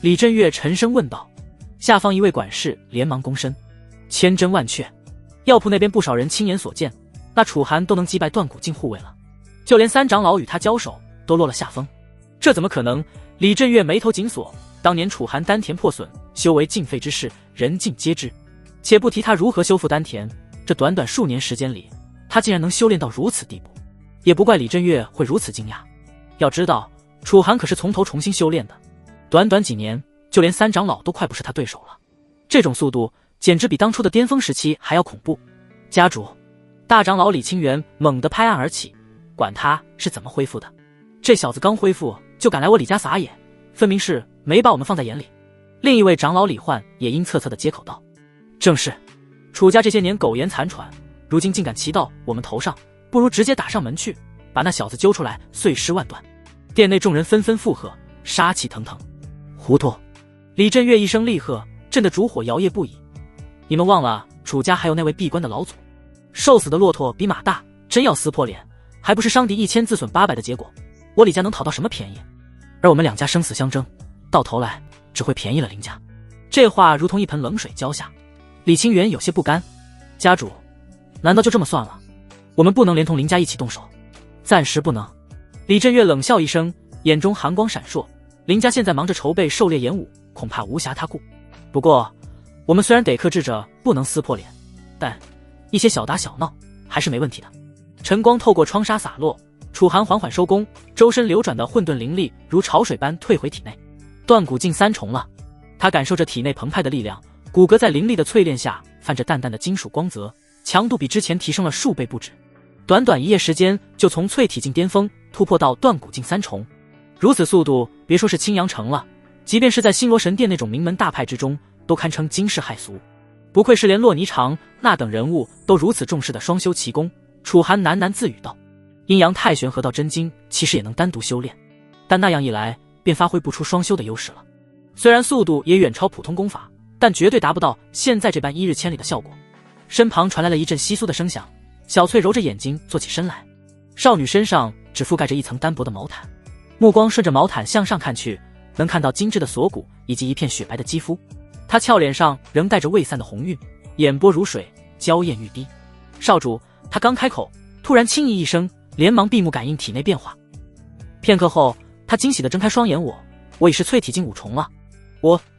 [SPEAKER 1] 李振月沉声问道。下方一位管事连忙躬身：千真万确。药铺那边不少人亲眼所见，那楚寒都能击败断骨境护卫了，就连3长老与他交手都落了下风。这怎么可能？李振月眉头紧锁，当年楚寒丹田破损，修为尽废之事，人尽皆知。且不提他如何修复丹田，这短短数年时间里，他竟然能修炼到如此地步，也不怪李振月会如此惊讶。要知道，楚寒可是从头重新修炼的，短短几年，就连3长老都快不是他对手了。这种速度简直比当初的巅峰时期还要恐怖。家主，大长老李清源猛地拍案而起，管他是怎么恢复的，这小子刚恢复就敢来我李家撒野，分明是没把我们放在眼里。另一位长老李焕也阴恻恻地接口道：正是，楚家这些年苟延残喘，如今竟敢骑到我们头上，不如直接打上门去，把那小子揪出来碎尸万段。殿内众人纷纷附和，杀气腾腾。糊涂！李振月一声厉喝，震得烛火摇曳不已。你们忘了楚家还有那位闭关的老祖，瘦死的骆驼比马大，真要撕破脸，还不是伤敌1000自损800的结果？我李家能讨到什么便宜？而我们2家生死相争，到头来只会便宜了林家。这话如同一盆冷水浇下，李清源有些不甘。家主，难道就这么算了？我们不能连同林家一起动手？暂时不能。李振月冷笑一声，眼中寒光闪烁。林家现在忙着筹备狩猎演武，恐怕无暇他顾。不过我们虽然得克制着不能撕破脸，但一些小打小闹还是没问题的。晨光透过窗纱洒落，楚寒缓缓收工，周身流转的混沌灵力如潮水般退回体内。断骨境3重了，他感受着体内澎湃的力量，骨骼在灵力的淬炼下泛着淡淡的金属光泽，强度比之前提升了数倍不止。短短1夜时间就从淬体境巅峰突破到断骨境3重，如此速度，别说是青阳城了，即便是在星罗神殿那种名门大派之中，都堪称惊世骇俗。不愧是连洛霓裳那等人物都如此重视的双修奇功，楚寒喃喃自语道。阴阳太玄合道真经其实也能单独修炼，但那样一来便发挥不出双修的优势了。虽然速度也远超普通功法，但绝对达不到现在这般1日千里的效果。身旁传来了一阵窸窣的声响，小翠揉着眼睛坐起身来。少女身上只覆盖着一层单薄的毛毯，目光顺着毛毯向上看去，能看到精致的锁骨以及一片雪白的肌肤。她俏脸上仍带着未散的红晕，眼波如水，娇艳欲滴。少主，她刚开口，突然轻咦一声，连忙闭目感应体内变化。片刻后，她惊喜地睁开双眼，我已是淬体境5重了，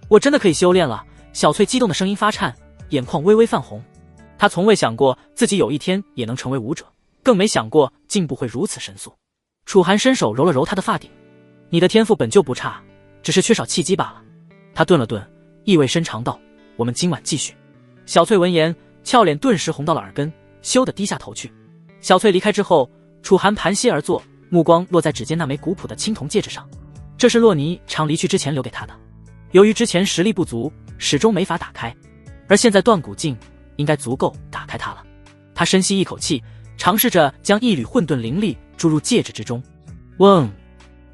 [SPEAKER 1] 我真的可以修炼了。小翠激动的声音发颤，眼眶微微泛红。她从未想过自己有一天也能成为武者，更没想过进步会如此神速。楚寒伸手揉了揉她的发顶，你的天赋本就不差，只是缺少契机罢了。他顿了顿，意味深长道，我们今晚继续。小翠闻言，俏脸顿时红到了耳根，羞得低下头去。小翠离开之后，楚寒盘膝而坐，目光落在指尖那枚古朴的青铜戒指上，这是洛霓裳离去之前留给他的。由于之前实力不足，始终没法打开，而现在断骨境应该足够打开它了。他深吸一口气，尝试着将一缕混沌灵力注入戒指之中。嗡！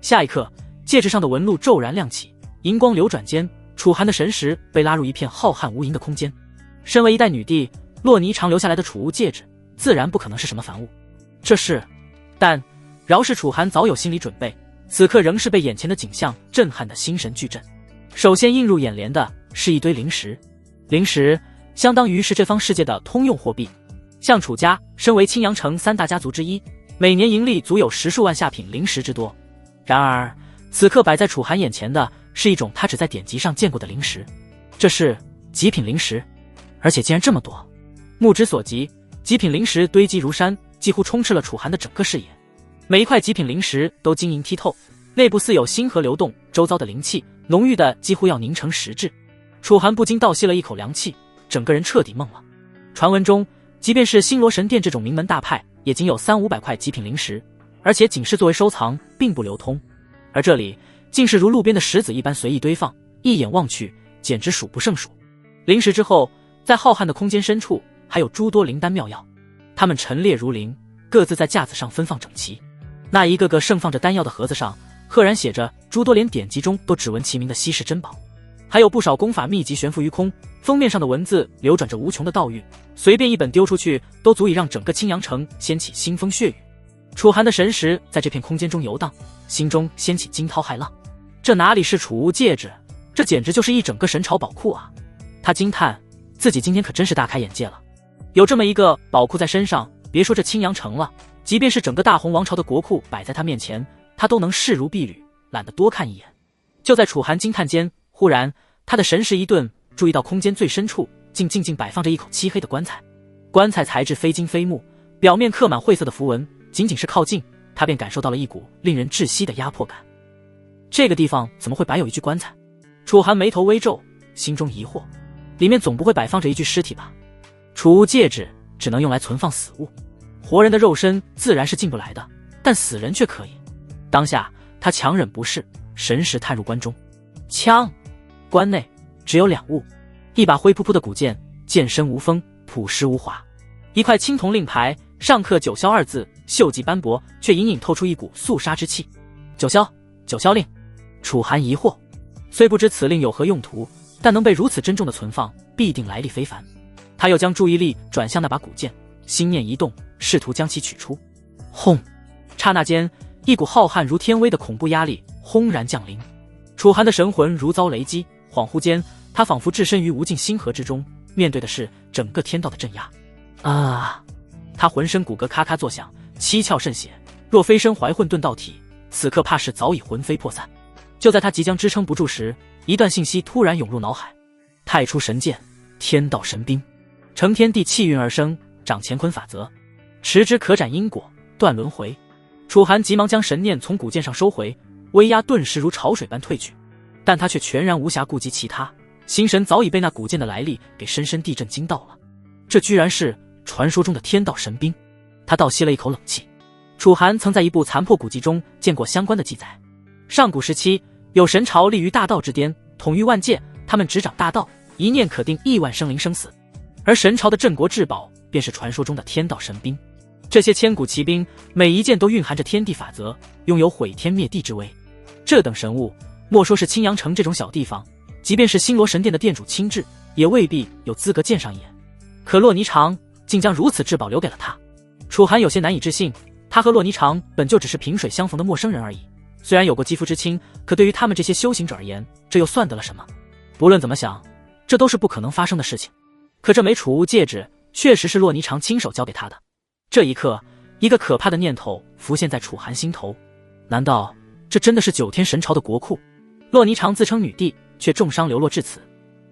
[SPEAKER 1] 下一刻，戒指上的纹路骤然亮起，银光流转间，楚寒的神识被拉入一片浩瀚无垠的空间。身为一代女帝，洛霓裳留下来的储物戒指自然不可能是什么凡物，但饶是楚寒早有心理准备，此刻仍是被眼前的景象震撼的心神俱震。首先映入眼帘的是一堆灵石，灵石相当于是这方世界的通用货币。像楚家身为青阳城3大家族之一，每年盈利足有10数万下品灵石之多。然而此刻摆在楚寒眼前的是一种他只在典籍上见过的灵石，这是极品灵石，而且竟然这么多。目之所及，极品灵石堆积如山，几乎充斥了楚寒的整个视野。每一块极品灵石都晶莹剔透，内部似有星河流动，周遭的灵气浓郁的几乎要凝成实质。楚寒不禁倒吸了一口凉气，整个人彻底懵了。传闻中，即便是星罗神殿这种名门大派，也仅有300-500块极品灵石，而且仅是作为收藏，并不流通。而这里竟是如路边的石子一般随意堆放，一眼望去简直数不胜数。灵石之后，在浩瀚的空间深处还有诸多灵丹妙药，它们陈列如林，各自在架子上分放整齐。那一个个盛放着丹药的盒子上，赫然写着诸多连典籍中都只闻其名的稀世珍宝，还有不少功法秘籍悬浮于空，封面上的文字流转着无穷的道韵，随便一本丢出去都足以让整个青阳城掀起腥风血雨。楚寒的神识在这片空间中游荡，心中掀起惊涛骇浪。这哪里是储物戒指，这简直就是一整个神朝宝库啊！他惊叹自己今天可真是大开眼界了，有这么一个宝库在身上，别说这青阳城了，即便是整个大洪王朝的国库摆在他面前，他都能视如敝履，懒得多看一眼。就在楚寒惊叹间，忽然他的神识一顿，注意到空间最深处竟静静摆放着一口漆黑的棺材。棺材材质非金非木，表面刻满晦涩的符文，仅仅是靠近，他便感受到了一股令人窒息的压迫感。这个地方怎么会摆有一具棺材？楚寒眉头微皱，心中疑惑，里面总不会摆放着一具尸体吧？储物戒指只能用来存放死物，活人的肉身自然是进不来的，但死人却可以。当下他强忍不适，神识探入棺中。枪！棺内只有2物，一把灰扑扑的古剑，剑身无锋，朴实无华；一块青铜令牌，上刻九霄2字，锈迹斑驳，却隐隐透出一股肃杀之气。九霄令。楚寒疑惑，虽不知此令有何用途，但能被如此珍重的存放，必定来历非凡。他又将注意力转向那把古剑，心念一动，试图将其取出。轰！刹那间，一股浩瀚如天威的恐怖压力轰然降临。楚寒的神魂如遭雷击，恍惚间，他仿佛置身于无尽星河之中，面对的是整个天道的镇压。他浑身骨骼咔咔作响，七窍渗血，若非身怀混沌道体，此刻怕是早已魂飞魄散。就在他即将支撑不住时，一段信息突然涌入脑海：太初神剑，天道神兵，承天地气运而生，掌乾坤法则，持之可斩因果，断轮回。楚寒急忙将神念从古剑上收回，威压顿时如潮水般退去，但他却全然无暇顾及其他，心神早已被那古剑的来历给深深地震惊到了。这居然是传说中的天道神兵。他倒吸了一口冷气。楚寒曾在一部残破古籍中见过相关的记载，上古时期有神朝立于大道之巅，统御万界，他们执掌大道，一念可定亿万生灵生死，而神朝的镇国至宝便是传说中的天道神兵。这些千古奇兵每一件都蕴含着天地法则，拥有毁天灭地之威。这等神物莫说是青阳城这种小地方，即便是星罗神殿的殿主亲至也未必有资格见上一眼。可洛霓裳竟将如此至宝留给了他，楚寒有些难以置信。他和洛霓裳本就只是萍水相逢的陌生人而已，虽然有过肌肤之亲，可对于他们这些修行者而言，这又算得了什么？不论怎么想，这都是不可能发生的事情。可这枚储物戒指确实是洛霓裳亲手交给他的。这一刻，一个可怕的念头浮现在楚寒心头，难道这真的是九天神朝的国库？洛霓裳自称女帝，却重伤流落至此，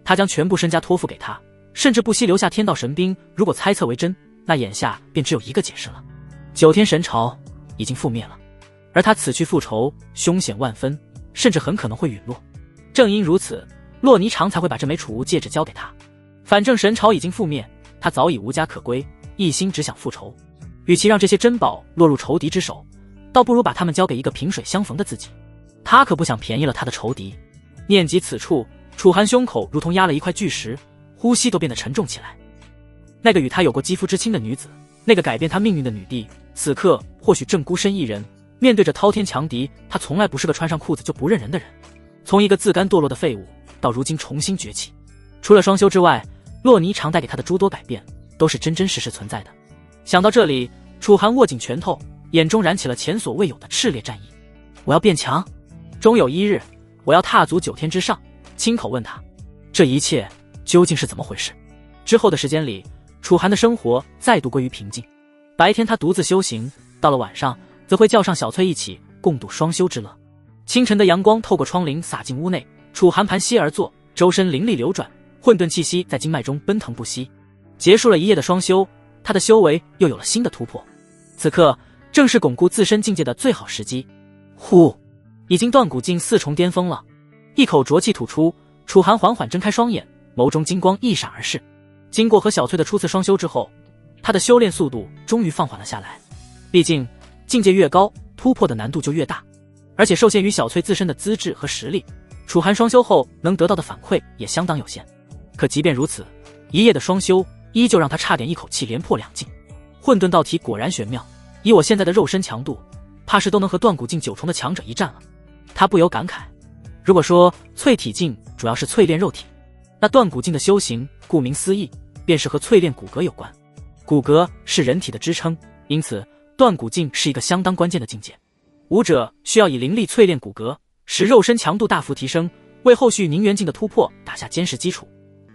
[SPEAKER 1] 他将全部身家托付给他，甚至不惜留下天道神兵。如果猜测为真，那眼下便只有一个解释了：九天神朝已经覆灭了，而他此去复仇凶险万分，甚至很可能会陨落。正因如此，洛霓裳才会把这枚储物戒指交给他。反正神朝已经覆灭，他早已无家可归，一心只想复仇。与其让这些珍宝落入仇敌之手，倒不如把他们交给一个萍水相逢的自己。他可不想便宜了他的仇敌。念及此处，楚寒胸口如同压了一块巨石，呼吸都变得沉重起来。那个与他有过肌肤之亲的女子，那个改变他命运的女帝，此刻或许正孤身一人，面对着滔天强敌。他从来不是个穿上裤子就不认人的人，从一个自甘堕落的废物到如今重新崛起。除了双修之外，洛霓裳带给他的诸多改变都是真真实实存在的。想到这里，楚寒握紧拳头，眼中燃起了前所未有的炽烈战意。我要变强，终有一日我要踏足九天之上。亲口问他，这一切究竟是怎么回事？之后的时间里，楚寒的生活再度归于平静。白天他独自修行，到了晚上则会叫上小翠一起共度双修之乐。清晨的阳光透过窗棂洒进屋内，楚寒盘膝而坐，周身灵力流转，混沌气息在经脉中奔腾不息。结束了一夜的双修，他的修为又有了新的突破。此刻正是巩固自身境界的最好时机。呼，已经断骨境4重巅峰了。一口浊气吐出，楚寒缓缓睁开双眼，眸中金光一闪而逝。经过和小翠的初次双修之后，他的修炼速度终于放缓了下来。毕竟境界越高，突破的难度就越大，而且受限于小翠自身的资质和实力，楚寒双修后能得到的反馈也相当有限。可即便如此，一夜的双修依旧让他差点一口气连破2境。混沌道体果然玄妙，以我现在的肉身强度，怕是都能和断骨境9重的强者一战了。他不由感慨，如果说淬体境主要是淬炼肉体，那断骨境的修行顾名思义便是和淬炼骨骼有关。骨骼是人体的支撑，因此断骨境是一个相当关键的境界。武者需要以灵力淬炼骨骼，使肉身强度大幅提升，为后续凝元境的突破打下坚实基础。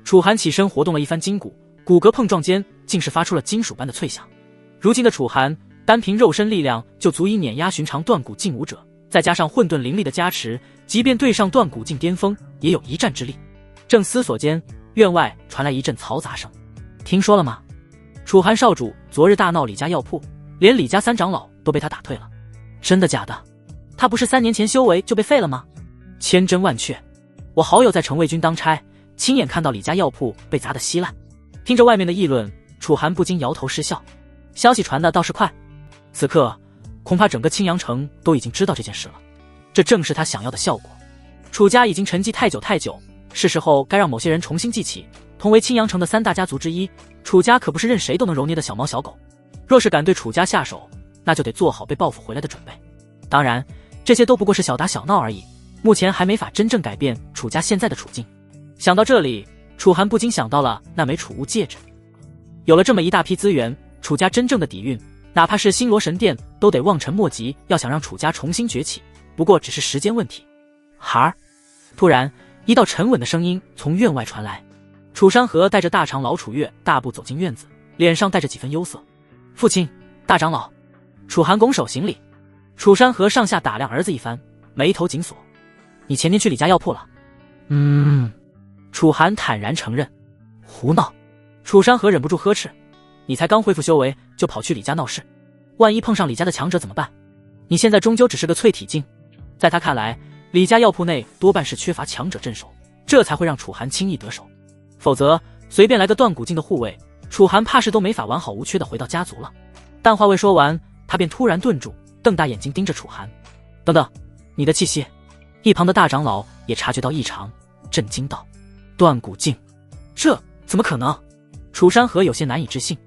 [SPEAKER 1] 楚寒起身活动了一番筋骨，骨骼碰撞间竟是发出了金属般的脆响。如今的楚寒单凭肉身力量就足以碾压寻常断骨境武者，再加上混沌灵力的加持，即便对上断骨境巅峰也有一战之力。正思索间，院外传来一阵嘈杂声。听说了吗？楚寒少主昨日大闹李家药铺，连李家3长老都被他打退了。真的假的？他不是3年前修为就被废了吗？千真万确，我好友在城卫军当差，亲眼看到李家药铺被砸得稀烂。听着外面的议论，楚寒不禁摇头失笑。消息传的倒是快，此刻恐怕整个青阳城都已经知道这件事了。这正是他想要的效果。楚家已经沉寂太久，是时候该让某些人重新记起，同为青阳城的3大家族之一，楚家可不是任谁都能揉捏的小猫小狗。若是敢对楚家下手，那就得做好被报复回来的准备。当然，这些都不过是小打小闹而已，目前还没法真正改变楚家现在的处境。想到这里，楚寒不禁想到了那枚储物戒指。有了这么一大批资源，楚家真正的底蕴，哪怕是星罗神殿都得望尘莫及。要想让楚家重新崛起，不过只是时间问题。孩儿！突然，一道沉稳的声音从院外传来。楚山河带着大长老楚月大步走进院子，脸上带着几分忧色。父亲，大长老。楚寒拱手行礼。楚山河上下打量儿子一番，眉头紧锁。你前天去李家药铺了？楚寒坦然承认。胡闹！楚山河忍不住呵斥：“你才刚恢复修为，就跑去李家闹事，万一碰上李家的强者怎么办？你现在终究只是个淬体境。”在他看来，李家药铺内多半是缺乏强者镇守，这才会让楚寒轻易得手。否则，随便来个断骨境的护卫，楚寒怕是都没法完好无缺的回到家族了。但话未说完，他便突然顿住，瞪大眼睛盯着楚寒：“等等，你的气息！”一旁的大长老也察觉到异常，震惊道：“断骨境？这怎么可能？”楚山河有些难以置信，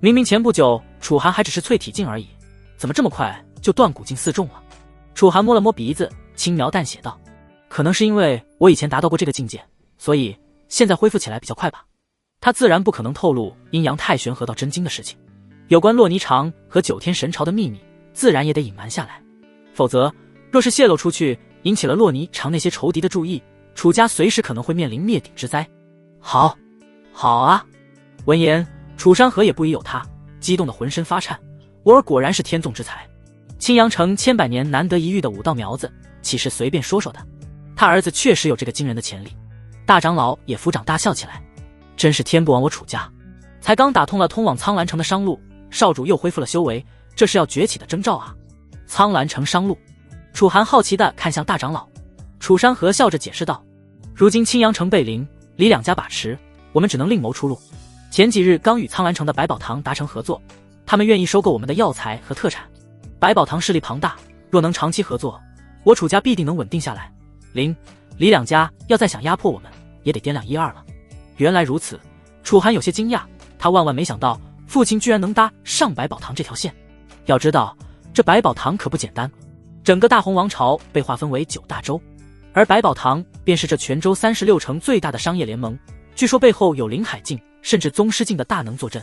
[SPEAKER 1] 明明前不久楚寒还只是淬体境而已，怎么这么快就断骨境4重了？楚寒摸了摸鼻子，轻描淡写道：“可能是因为我以前达到过这个境界，所以现在恢复起来比较快吧。”他自然不可能透露阴阳太玄合道真经的事情，有关洛霓裳和9天神朝的秘密，自然也得隐瞒下来，否则若是泄露出去，引起了洛霓裳那些仇敌的注意，楚家随时可能会面临灭顶之灾。好，好啊！闻言，楚山河也不疑有他，激动的浑身发颤。我儿果然是天纵之才，青阳城千百年难得一遇的武道苗子，岂是随便说说的？他儿子确实有这个惊人的潜力。大长老也抚掌大笑起来，真是天不亡我楚家！才刚打通了通往苍兰城的商路，少主又恢复了修为，这是要崛起的征兆啊！苍兰城商路，楚寒好奇地看向大长老。楚山河笑着解释道：“如今青阳城被凌，李两家把持，我们只能另谋出路。前几日刚与苍兰城的百宝堂达成合作，他们愿意收购我们的药材和特产。百宝堂势力庞大，若能长期合作，我楚家必定能稳定下来。李两家要再想压迫我们，也得掂量1、2了。”原来如此，楚寒有些惊讶，他万万没想到父亲居然能搭上百宝堂这条线。要知道，这百宝堂可不简单，整个大洪王朝被划分为9大洲，而百宝堂便是这全州36城最大的商业联盟，据说背后有灵海境甚至宗师境的大能坐镇。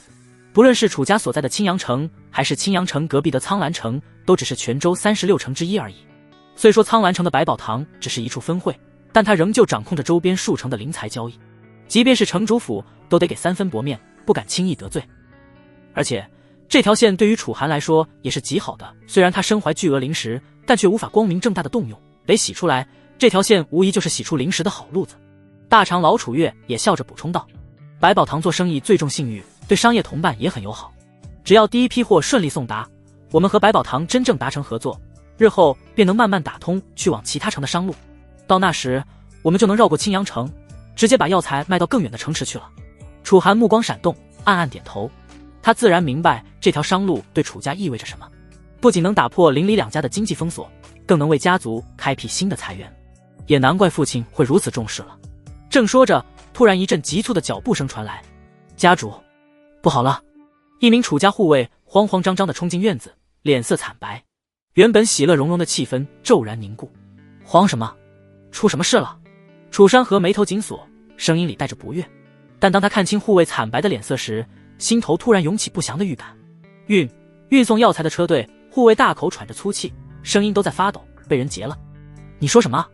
[SPEAKER 1] 不论是楚家所在的青阳城，还是青阳城隔壁的苍兰城，都只是全州36城之一而已。虽说苍兰城的百宝堂只是一处分会，但它仍旧掌控着周边数城的灵材交易，即便是城主府都得给3分薄面，不敢轻易得罪。而且这条线对于楚寒来说也是极好的，虽然他身怀巨额灵石，但却无法光明正大的动用，得洗出来。这条线无疑就是洗出灵石的好路子。大长老楚月也笑着补充道：“百宝堂做生意最重信誉，对商业同伴也很友好。只要第一批货顺利送达，我们和百宝堂真正达成合作，日后便能慢慢打通去往其他城的商路。到那时，我们就能绕过青阳城，直接把药材卖到更远的城池去了。”楚寒目光闪动，暗暗点头。他自然明白这条商路对楚家意味着什么，不仅能打破邻里两家的经济封锁，更能为家族开辟新的财源。也难怪父亲会如此重视了。正说着，突然一阵急促的脚步声传来。家主，不好了！一名楚家护卫慌慌张张地冲进院子，脸色惨白。原本喜乐融融的气氛骤然凝固。慌什么？出什么事了？楚山河眉头紧锁，声音里带着不悦。但当他看清护卫惨白的脸色时，心头突然涌起不祥的预感。运送药材的车队，护卫大口喘着粗气，声音都在发抖，被人劫了。你说什么？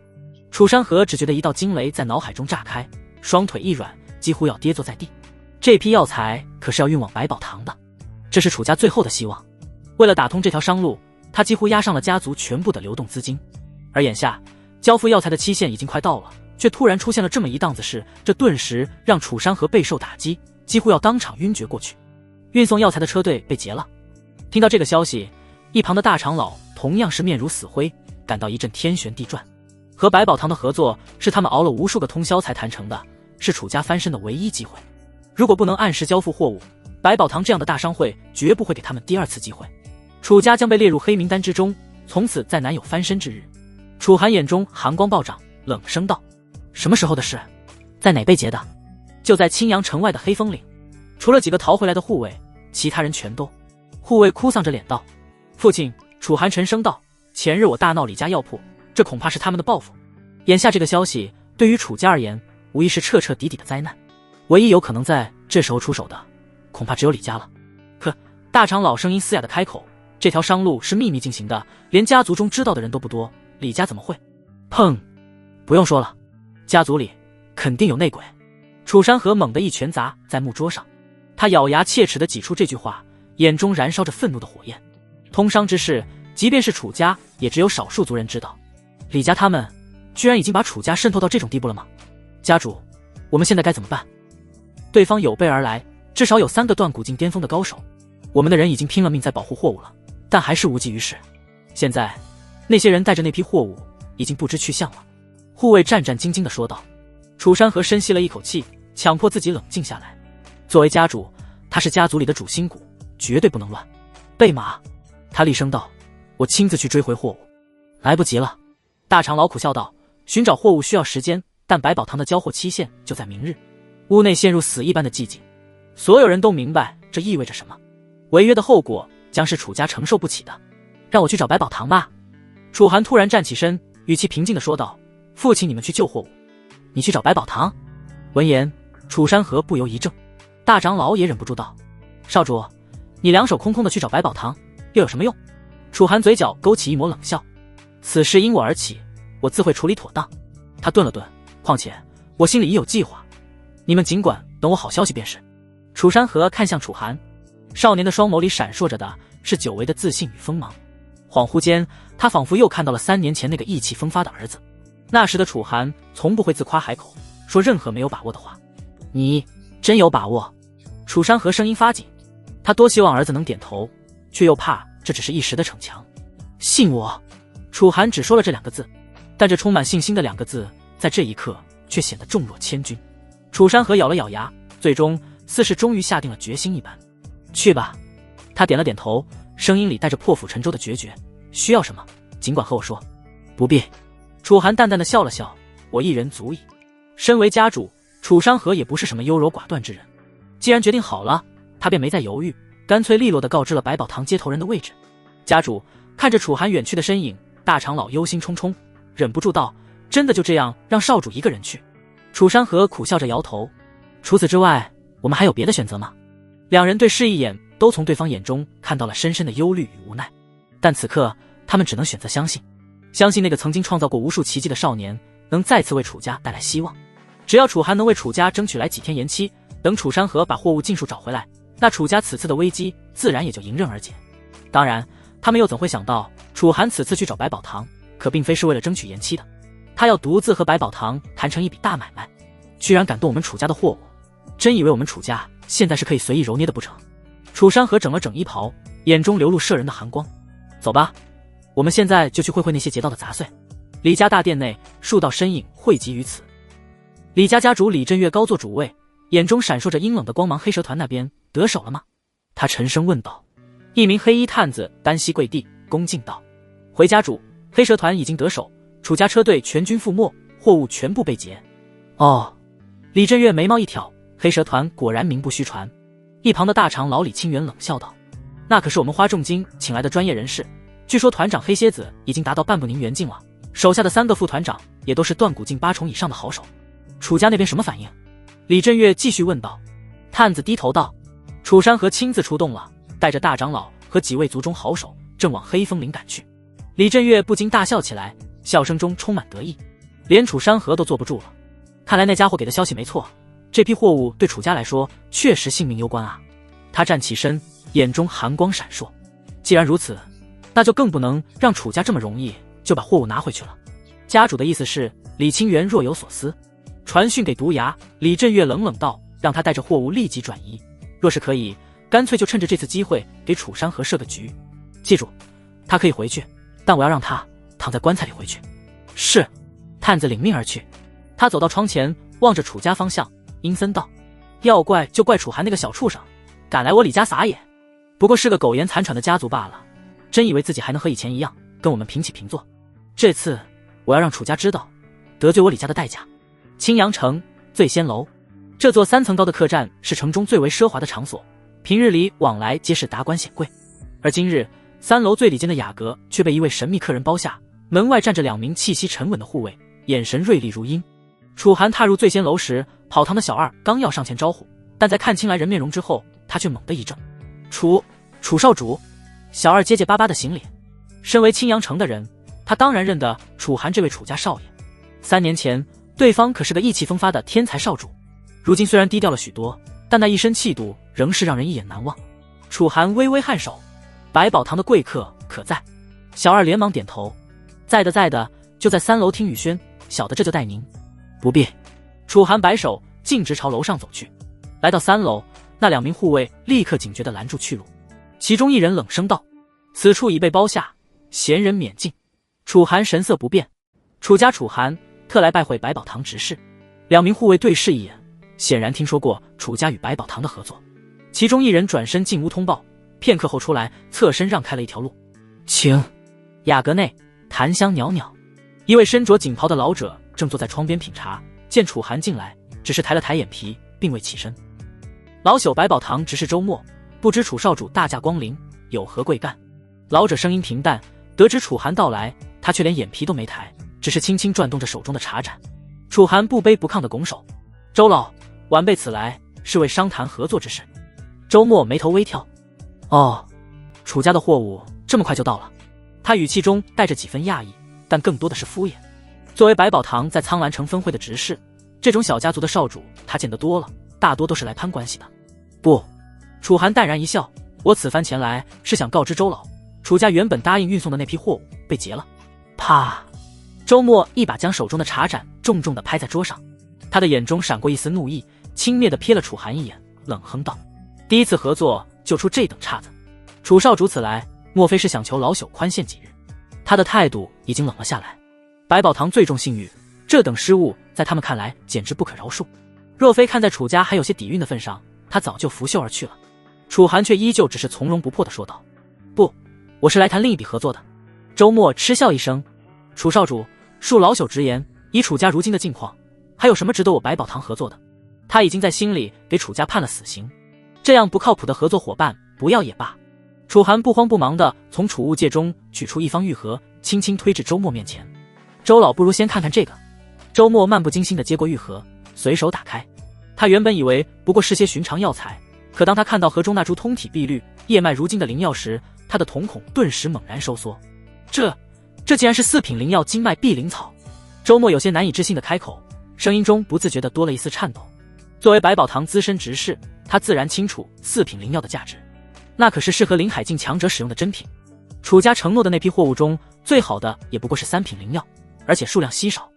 [SPEAKER 1] 楚山河只觉得一道惊雷在脑海中炸开，双腿一软，几乎要跌坐在地。这批药材可是要运往百宝堂的，这是楚家最后的希望。为了打通这条商路，他几乎押上了家族全部的流动资金。而眼下交付药材的期限已经快到了，却突然出现了这么一档子事，这顿时让楚山河备受打击，几乎要当场晕厥过去。运送药材的车队被劫了。听到这个消息，一旁的大长老同样是面如死灰，感到一阵天旋地转。和百宝堂的合作是他们熬了无数个通宵才谈成的，是楚家翻身的唯一机会。如果不能按时交付货物，百宝堂这样的大商会绝不会给他们第二次机会。楚家将被列入黑名单之中，从此再难有翻身之日。楚寒眼中寒光暴涨，冷声道：“什么时候的事？在哪被劫的？”就在青阳城外的黑风岭，除了几个逃回来的护卫，其他人全都。护卫哭丧着脸道：“父亲。”楚寒沉声道：“前日我大闹李家药铺，这恐怕是他们的报复。眼下这个消息对于楚家而言，无疑是彻彻底底的灾难。唯一有可能在这时候出手的，恐怕只有李家了。”呵，大长老声音嘶哑的开口：“这条商路是秘密进行的，连家族中知道的人都不多，李家怎么会？”砰！不用说了，家族里肯定有内鬼。楚山河猛地一拳砸在木桌上，他咬牙切齿地挤出这句话，眼中燃烧着愤怒的火焰。通商之事，即便是楚家，也只有少数族人知道。李家他们居然已经把楚家渗透到这种地步了吗？家主，我们现在该怎么办？对方有备而来，至少有3个断骨境巅峰的高手。我们的人已经拼了命在保护货物了，但还是无济于事。现在，那些人带着那批货物已经不知去向了。护卫战战兢兢地说道。楚山河深吸了一口气，强迫自己冷静下来。作为家主，他是家族里的主心骨，绝对不能乱。备马！他厉声道：“我亲自去追回货物。”来不及了。大长老苦笑道：“寻找货物需要时间，但百宝堂的交货期限就在明日。”屋内陷入死一般的寂静，所有人都明白这意味着什么。违约的后果将是楚家承受不起的。让我去找百宝堂吧。楚寒突然站起身，语气平静地说道：“父亲，你们去救货物，你去找百宝堂。”闻言，楚山河不由一怔，大长老也忍不住道：“少主，你两手空空的去找百宝堂，又有什么用？”楚寒嘴角勾起一抹冷笑：“此事因我而起，我自会处理妥当。”他顿了顿，况且我心里已有计划，你们尽管等我好消息便是。楚山河看向楚寒，少年的双眸里闪烁着的是久违的自信与锋芒。恍惚间，他仿佛又看到了3年前那个意气风发的儿子。那时的楚寒从不会自夸海口，说任何没有把握的话。你真有把握？楚山河声音发紧，他多希望儿子能点头，却又怕这只是一时的逞强。信我。楚寒只说了这2个字，但这充满信心的2个字在这一刻却显得重若千钧。楚山河咬了咬牙，最终似是终于下定了决心一般。去吧。他点了点头，声音里带着破釜沉舟的决绝。需要什么尽管和我说。不必。楚寒淡淡的笑了笑，我一人足矣。身为家主，楚山河也不是什么优柔寡断之人。既然决定好了，他便没再犹豫，干脆利落地告知了百宝堂接头人的位置。家主看着楚寒远去的身影，大长老忧心忡忡，忍不住道：“真的就这样让少主一个人去？”楚山河苦笑着摇头：“除此之外，我们还有别的选择吗？”2人对视一眼，都从对方眼中看到了深深的忧虑与无奈。但此刻，他们只能选择相信，相信那个曾经创造过无数奇迹的少年，能再次为楚家带来希望。只要楚寒能为楚家争取来几天延期，等楚山河把货物尽数找回来，那楚家此次的危机自然也就迎刃而解。当然，他们又怎会想到，楚寒此次去找百宝堂，可并非是为了争取延期的。他要独自和百宝堂谈成一笔大买卖，居然敢动我们楚家的货物，真以为我们楚家现在是可以随意揉捏的不成？楚山河整了整衣袍，眼中流露摄人的寒光。走吧，我们现在就去会会那些劫道的杂碎。李家大殿内，数道身影汇集于此。李家家主李振岳高坐主位，眼中闪烁着阴冷的光芒。黑蛇团那边得手了吗？他沉声问道。一名黑衣探子单膝跪地，恭敬道：“回家主，黑蛇团已经得手，楚家车队全军覆没，货物全部被劫。”哦。李振岳眉毛一挑，黑蛇团果然名不虚传。一旁的大长老李清源冷笑道：“那可是我们花重金请来的专业人士，据说团长黑蝎子已经达到半步宁元境了，手下的3个副团长也都是断骨境8重以上的好手。楚家那边什么反应？”李振岳继续问道。探子低头道：“楚山河亲自出动了，带着大长老和几位族中好手，正往黑风岭赶去。”李振岳不禁大笑起来，笑声中充满得意，连楚山河都坐不住了。看来那家伙给的消息没错，这批货物对楚家来说确实性命攸关啊。他站起身，眼中寒光闪烁。既然如此，那就更不能让楚家这么容易就把货物拿回去了。家主的意思是？李清源若有所思。传讯给毒牙，李振岳冷冷道：“让他带着货物立即转移，若是可以，干脆就趁着这次机会给楚山河设个局。记住，他可以回去，但我要让他躺在棺材里回去。”是。探子领命而去。他走到窗前，望着楚家方向，阴森道：“要怪就怪楚寒那个小畜生，敢来我李家撒野。不过是个苟延残喘的家族罢了，真以为自己还能和以前一样跟我们平起平坐？这次我要让楚家知道得罪我李家的代价。”青阳城醉仙楼，这座3层高的客栈是城中最为奢华的场所，平日里往来皆是达官显贵。而今日3楼最里间的雅阁却被一位神秘客人包下，门外站着2名气息沉稳的护卫，眼神锐利如鹰。楚寒踏入醉仙楼时，跑堂的小二刚要上前招呼，但在看清来人面容之后，他却猛地一怔。楚少主。小二结结巴巴的行礼。身为青阳城的人，他当然认得楚寒这位楚家少爷。3年前对方可是个意气风发的天才少主，如今虽然低调了许多，但那一身气度仍是让人一眼难忘。楚寒微微颔首：“百宝堂的贵客可在？”小二连忙点头：“在的在的，就在3楼听雨轩，小的这就带您。”不必。楚寒摆手，径直朝楼上走去。来到3楼，那2名护卫立刻警觉地拦住去路，其中一人冷声道：“此处已被包下，闲人免进。”楚寒神色不变：“楚家楚寒，特来拜会百宝堂执事。”2名护卫对视一眼，显然听说过楚家与百宝堂的合作。其中一人转身进屋通报，片刻后出来，侧身让开了一条路。请。雅阁内檀香袅袅，一位身着锦袍的老者正坐在窗边品茶，见楚寒进来，只是抬了抬眼皮，并未起身。老朽百宝堂执事周末，不知楚少主大驾光临，有何贵干？老者声音平淡，得知楚寒到来，他却连眼皮都没抬，只是轻轻转动着手中的茶盏。楚寒不卑不亢的拱手：“周老，晚辈此来是为商谈合作之事。”周末眉头微跳：“哦，楚家的货物这么快就到了？”他语气中带着几分讶异，但更多的是敷衍。作为百宝堂在苍兰城分会的执事，这种小家族的少主他见得多了，大多都是来攀关系的。不，楚寒淡然一笑：“我此番前来是想告知周老，楚家原本答应运送的那批货物被劫了。”啪！周末一把将手中的茶盏重重地拍在桌上，他的眼中闪过一丝怒意，轻蔑地瞥了楚寒一眼，冷哼道：“第一次合作就出这等岔子，楚少主此来，莫非是想求老朽宽限几日？”他的态度已经冷了下来。百宝堂最重信誉，这等失误在他们看来简直不可饶恕。若非看在楚家还有些底蕴的份上，他早就拂袖而去了。楚寒却依旧只是从容不迫地说道：“不，我是来谈另一笔合作的。”周末嗤笑一声：“楚少主，恕老朽直言，以楚家如今的境况，还有什么值得我百宝堂合作的？他已经在心里给楚家判了死刑，这样不靠谱的合作伙伴不要也罢。”楚寒不慌不忙地从储物戒中取出一方玉盒，轻轻推至周末面前：“周老不如先看看这个。”周末漫不经心地接过玉盒，随手打开。他原本以为不过是些寻常药材，可当他看到盒中那株通体碧绿、叶脉如金的灵药时，他的瞳孔顿时猛然收缩。这竟然是4品灵药金脉碧灵草！周末有些难以置信地开口，声音中不自觉地多了一丝颤抖。作为百宝堂资深执事，他自然清楚4品灵药的价值，那可是适合灵海境强者使用的珍品。楚家承诺的那批货物中，最好的也不过是3品灵药，而且数量稀少。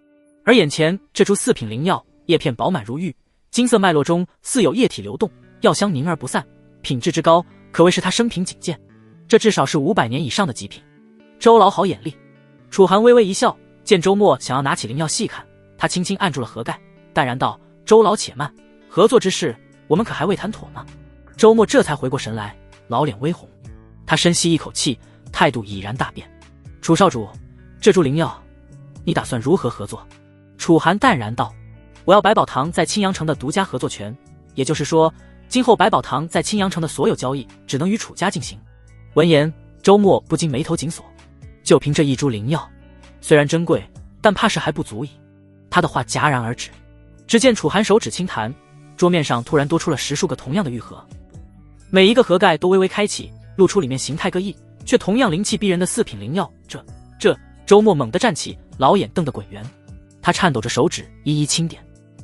[SPEAKER 1] 而眼前这株4品灵药，叶片饱满如玉，金色脉络中似有液体流动，药香凝而不散，品质之高，可谓是他生平仅见。这至少是500年以上的极品。周老好眼力。楚寒微微一笑，见周末想要拿起灵药细看，他轻轻按住了盒盖，淡然道：“周老且慢，合作之事我们可还未谈妥呢。”周末这才回过神来，老脸微红，他深吸一口气，态度已然大变：“楚少主，这株灵药你打算如何合作？”楚寒淡然道：“我要百宝堂在青阳城的独家合作权，也就是说，今后百宝堂在青阳城的所有交易只能与楚家进行。”闻言，周末不禁眉头紧锁，就凭这一株灵药，虽然珍贵，但怕是还不足以。他的话戛然而止，只见楚寒手指轻弹，桌面上突然多出了10数个同样的玉盒，每一个盒盖都微微开启，露出里面形态各异，却同样灵气逼人的4品灵药。这周末猛地站起，老眼瞪得滚圆，他颤抖着手指一一轻点，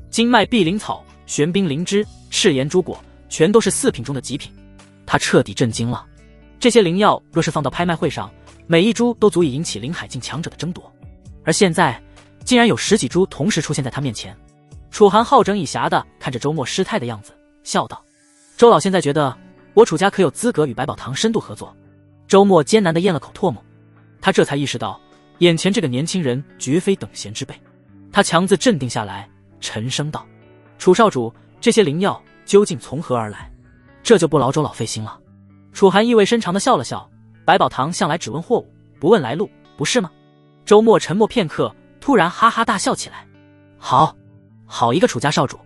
[SPEAKER 1] 金脉碧灵草、玄冰灵芝、赤炎珠果，全都是4品中的极品。他彻底震惊了，这些灵药若是放到拍卖会上，每一株都足以引起灵海境强者的争夺，而现在竟然有10几株同时出现在他面前。楚寒好整以暇地看着周末失态的样子，笑道：“周老现在觉得我楚家可有资格与百宝堂深度合作？”周末艰难地咽了口唾沫，他这才意识到眼前这个年轻人绝非等闲之辈。他强自镇定下来，沉声道：“楚少主，这些灵药究竟从何而来？这就不劳周老费心了。”楚寒意味深长地笑了笑：“百宝堂向来只问货物，不问来路，不是吗？”周末沉默片刻，突然哈哈大笑起来：“好一个楚家少主！”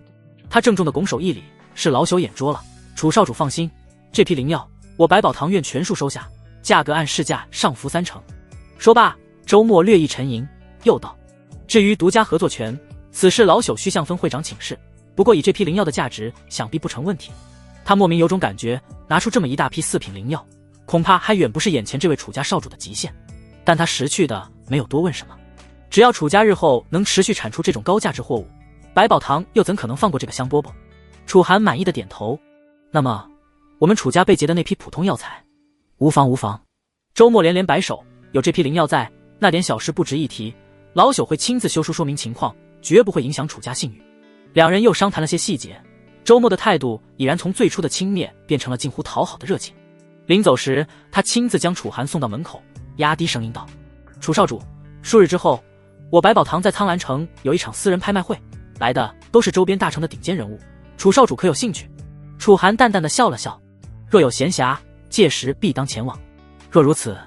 [SPEAKER 1] 他郑重地拱手一礼：“是老朽眼拙了，楚少主放心，这批灵药我百宝堂愿全数收下，价格按市价上浮3成。”说罢，周末略一沉吟，又道：“至于独家合作权，此事老朽需向分会长请示，不过以这批灵药的价值，想必不成问题。”他莫名有种感觉，拿出这么一大批4品灵药，恐怕还远不是眼前这位楚家少主的极限。但他识趣的没有多问什么，只要楚家日后能持续产出这种高价值货物，百宝堂又怎可能放过这个香饽饽？楚寒满意的点头：“那么，我们楚家被劫的那批普通药材，无妨。”周末连连摆手：“有这批灵药在，那点小事不值一提，老朽会亲自修书说明情况，绝不会影响楚家信誉。”两人又商谈了些细节，周末的态度已然从最初的轻蔑变成了近乎讨好的热情。临走时，他亲自将楚寒送到门口，压低声音道：“楚少主，数日之后，我百宝堂在苍兰城有一场私人拍卖会，来的都是周边大城的顶尖人物，楚少主可有兴趣？”楚寒淡淡的笑了笑：“若有闲暇，届时必当前往。若如此，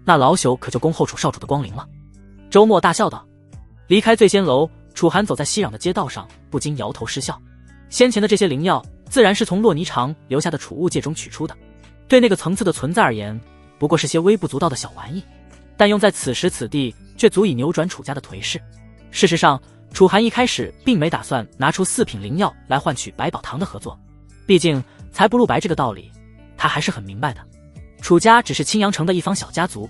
[SPEAKER 1] 那老朽可就恭候楚少主的光临了。”周末大笑道。离开醉仙楼，楚寒走在熙攘的街道上，不禁摇头失笑。先前的这些灵药，自然是从洛霓裳留下的储物戒中取出的，对那个层次的存在而言，不过是些微不足道的小玩意，但用在此时此地，却足以扭转楚家的颓势。事实上，楚寒一开始并没打算拿出4品灵药来换取百宝堂的合作，毕竟财不露白这个道理，他还是很明白的。楚家只是青阳城的一方小家族，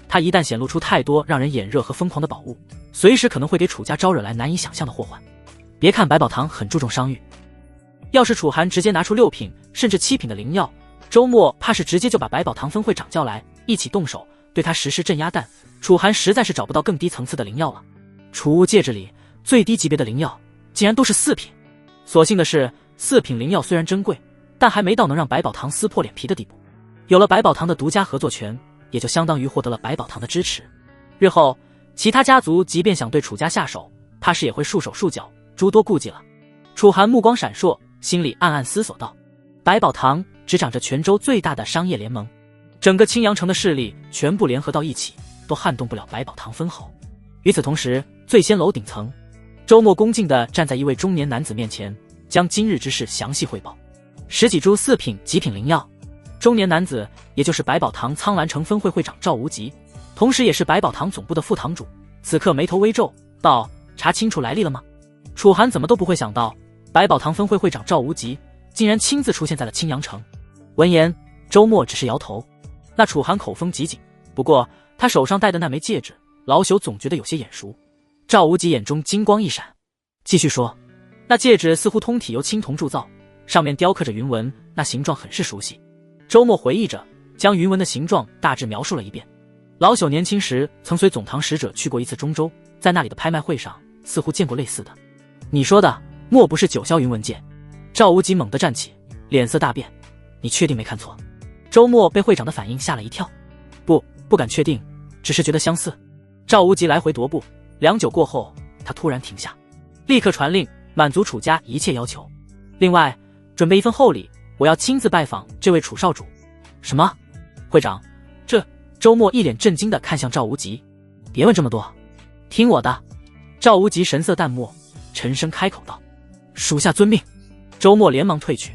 [SPEAKER 1] 他一旦显露出太多让人眼热和疯狂的宝物，随时可能会给楚家招惹来难以想象的祸患。别看百宝堂很注重商誉，要是楚寒直接拿出6品甚至7品的灵药，周末怕是直接就把百宝堂分会长叫来，一起动手对他实施镇压，但楚寒实在是找不到更低层次的灵药了。储物戒指里最低级别的灵药竟然都是4品，所幸的是4品灵药虽然珍贵，但还没到能让百宝堂撕破脸皮的地步。有了百宝堂的独家合作权，也就相当于获得了百宝堂的支持。日后其他家族即便想对楚家下手，怕是也会束手束脚，诸多顾忌了。楚寒目光闪烁，心里暗暗思索道：百宝堂执掌着全州最大的商业联盟，整个青阳城的势力全部联合到一起，都撼动不了百宝堂分毫。与此同时，醉仙楼顶层，周末恭敬地站在一位中年男子面前，将今日之事详细汇报。10几株4品极品灵药。中年男子也就是百宝堂苍兰城分会会长赵无极，同时也是百宝堂总部的副堂主，此刻眉头微皱道：查清楚来历了吗？楚寒怎么都不会想到，百宝堂分会会长赵无极竟然亲自出现在了青阳城。闻言，周末只是摇头。那楚寒口风极紧，不过他手上戴的那枚戒指，老朽总觉得有些眼熟。赵无极眼中金光一闪，继续说：那戒指似乎通体由青铜铸造，上面雕刻着云纹，那形状很是熟悉。周末回忆着，将云纹的形状大致描述了一遍。老朽年轻时曾随总堂使者去过一次中州，在那里的拍卖会上似乎见过类似的。你说的莫不是九霄云纹戒？赵无极猛地站起，脸色大变。你确定没看错？周末被会长的反应吓了一跳。不敢确定，只是觉得相似。赵无极来回踱步，良久过后，他突然停下，立刻传令满足楚家一切要求。另外，准备一份厚礼，我要亲自拜访这位楚少主。什么？会长，这……周末一脸震惊地看向赵无极。别问这么多，听我的。赵无极神色淡漠，沉声开口道：属下遵命。周末连忙退去，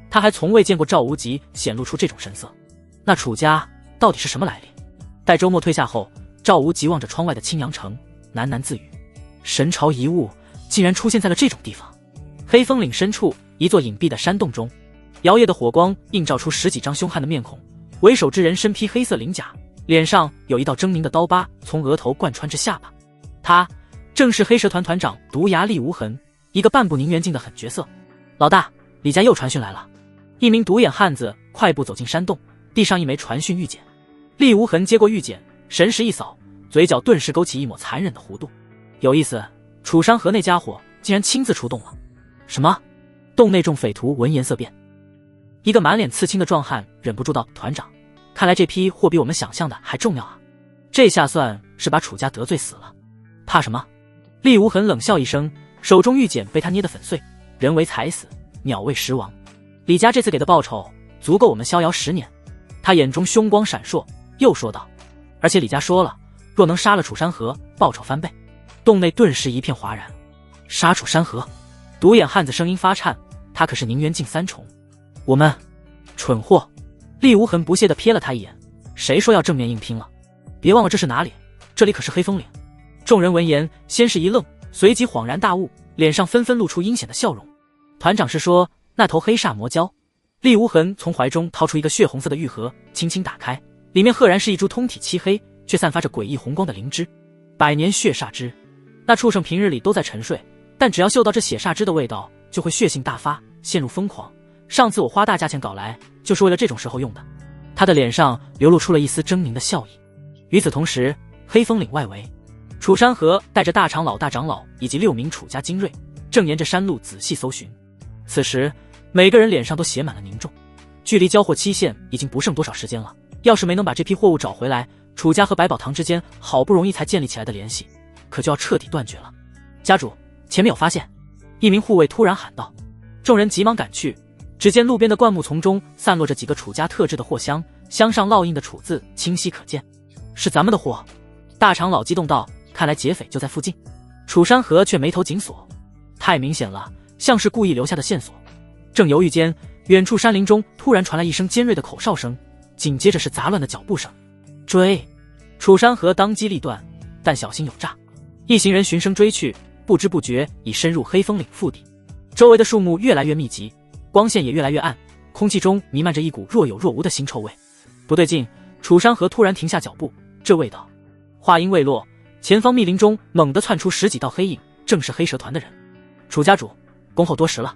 [SPEAKER 1] 他还从未见过赵无极显露出这种神色。那楚家到底是什么来历？待周末退下后，赵无极望着窗外的青阳城，喃喃自语：神朝遗物竟然出现在了这种地方。黑风岭深处一座隐蔽的山洞中，摇曳的火光映照出10几张凶悍的面孔，为首之人身披黑色鳞甲，脸上有一道狰狞的刀疤从额头贯穿至下巴。他正是黑蛇团团长毒牙厉无痕，一个半步凝元境的狠角色。老大，李家又传讯来了。一名独眼汉子快步走进山洞，递上一枚传讯玉简。厉无痕接过玉简，神识一扫，嘴角顿时勾起一抹残忍的弧度。有意思，楚山河那家伙竟然亲自出动了。什么？洞内众匪徒闻言色变。一个满脸刺青的壮汉忍不住道：团长，看来这批货比我们想象的还重要啊，这下算是把楚家得罪死了。怕什么？厉无痕冷笑一声，手中玉简被他捏得粉碎。人为财死，鸟为食亡，李家这次给的报酬足够我们逍遥10年。他眼中凶光闪烁，又说道：而且李家说了，若能杀了楚山河，报酬翻倍。洞内顿时一片哗然。杀楚山河？独眼汉子声音发颤，他可是宁元境3重。我们蠢货！厉无痕不屑地瞥了他一眼，谁说要正面硬拼了？别忘了这是哪里，这里可是黑风岭。众人闻言先是一愣，随即恍然大悟，脸上纷纷露出阴险的笑容。团长是说那头黑煞魔蛟？厉无痕从怀中掏出一个血红色的玉盒，轻轻打开，里面赫然是一株通体漆黑却散发着诡异红光的灵芝，100年血煞枝。那畜生平日里都在沉睡，但只要嗅到这血煞枝的味道，就会血性大发，陷入疯狂。上次我花大价钱搞来，就是为了这种时候用的。他的脸上流露出了一丝狰狞的笑意。与此同时，黑风岭外围，楚山河带着大长老、大长老以及6名楚家精锐，正沿着山路仔细搜寻。此时，每个人脸上都写满了凝重。距离交货期限已经不剩多少时间了，要是没能把这批货物找回来，楚家和百宝堂之间好不容易才建立起来的联系，可就要彻底断绝了。家主，前面有发现！一名护卫突然喊道。众人急忙赶去，只见路边的灌木丛中散落着几个楚家特制的货箱，箱上烙印的楚字清晰可见。是咱们的货！大长老激动道，看来劫匪就在附近。楚山河却眉头紧锁，太明显了，像是故意留下的线索。正犹豫间，远处山林中突然传来一声尖锐的口哨声，紧接着是杂乱的脚步声。追！楚山河当机立断，但小心有诈。一行人循声追去，不知不觉已深入黑风岭腹地。周围的树木越来越密集，光线也越来越暗，空气中弥漫着一股若有若无的腥臭味。不对劲！楚山河突然停下脚步，这味道……话音未落，前方密林中猛地窜出10几道黑影，正是黑蛇团的人。楚家主，恭候多时了。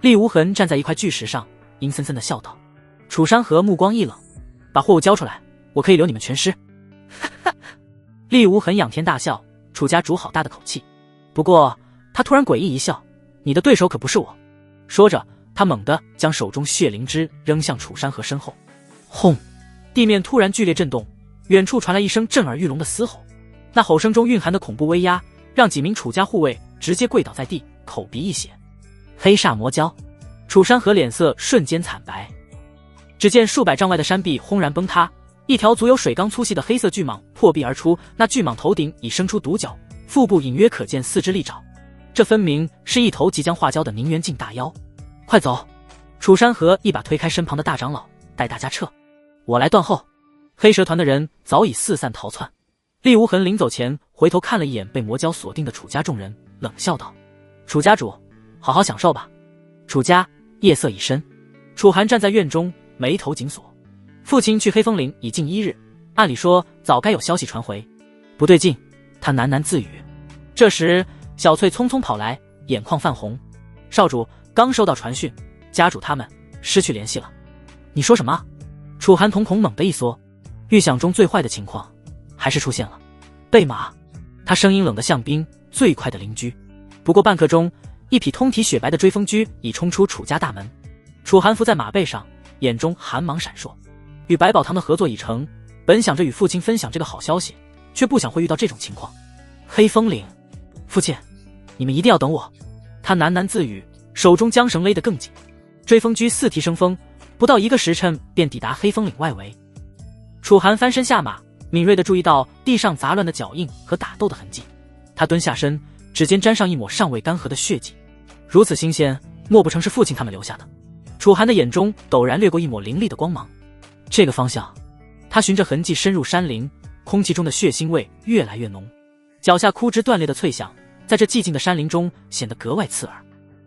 [SPEAKER 1] 厉无痕站在一块巨石上，阴森森地笑道。楚山河目光一冷，把货物交出来，我可以留你们全尸。厉无痕仰天大笑，楚家主好大的口气。不过他突然诡异一笑，你的对手可不是我。说着，他猛地将手中血灵芝扔向楚山河身后。轰！地面突然剧烈震动，远处传来一声震耳欲聋的嘶吼，那吼声中蕴含的恐怖威压，让几名楚家护卫直接跪倒在地，口鼻溢血。黑煞魔蛟！楚山河脸色瞬间惨白。只见数百丈外的山壁轰然崩塌，一条足有水缸粗细的黑色巨蟒破壁而出，那巨蟒头顶已生出独角，腹部隐约可见4只利爪，这分明是一头即将化蛟的宁远境大妖。快走！楚山河一把推开身旁的大长老，带大家撤，我来断后。黑蛇团的人早已四散逃窜。厉无痕临走前回头看了一眼被魔蛟锁定的楚家众人，冷笑道：楚家主，好好享受吧。楚家夜色已深，楚寒站在院中，眉头紧锁。父亲去黑风岭已近1日，按理说早该有消息传回。不对劲，他喃喃自语。这时小翠匆匆跑来，眼眶泛红。少主，刚收到传讯，家主他们失去联系了。你说什么？楚寒瞳孔猛地一缩，预想中最坏的情况还是出现了。备马！他声音冷得像冰，最快的灵驹。不过半刻钟，一匹通体雪白的追风驹已冲出楚家大门。楚寒伏在马背上，眼中寒芒闪烁。与百宝堂的合作已成，本想着与父亲分享这个好消息，却不想会遇到这种情况。黑风岭，父亲，你们一定要等我。他喃喃自语，手中缰绳勒得更紧。追风驹四蹄生风，不到1个时辰便抵达黑风岭外围。楚寒翻身下马，敏锐地注意到地上杂乱的脚印和打斗的痕迹。他蹲下身，指尖沾上一抹尚未干涸的血迹，如此新鲜，莫不成是父亲他们留下的？楚寒的眼中陡然掠过一抹凌厉的光芒。这个方向，他循着痕迹深入山林，空气中的血腥味越来越浓，脚下枯枝断裂的脆响，在这寂静的山林中显得格外刺耳。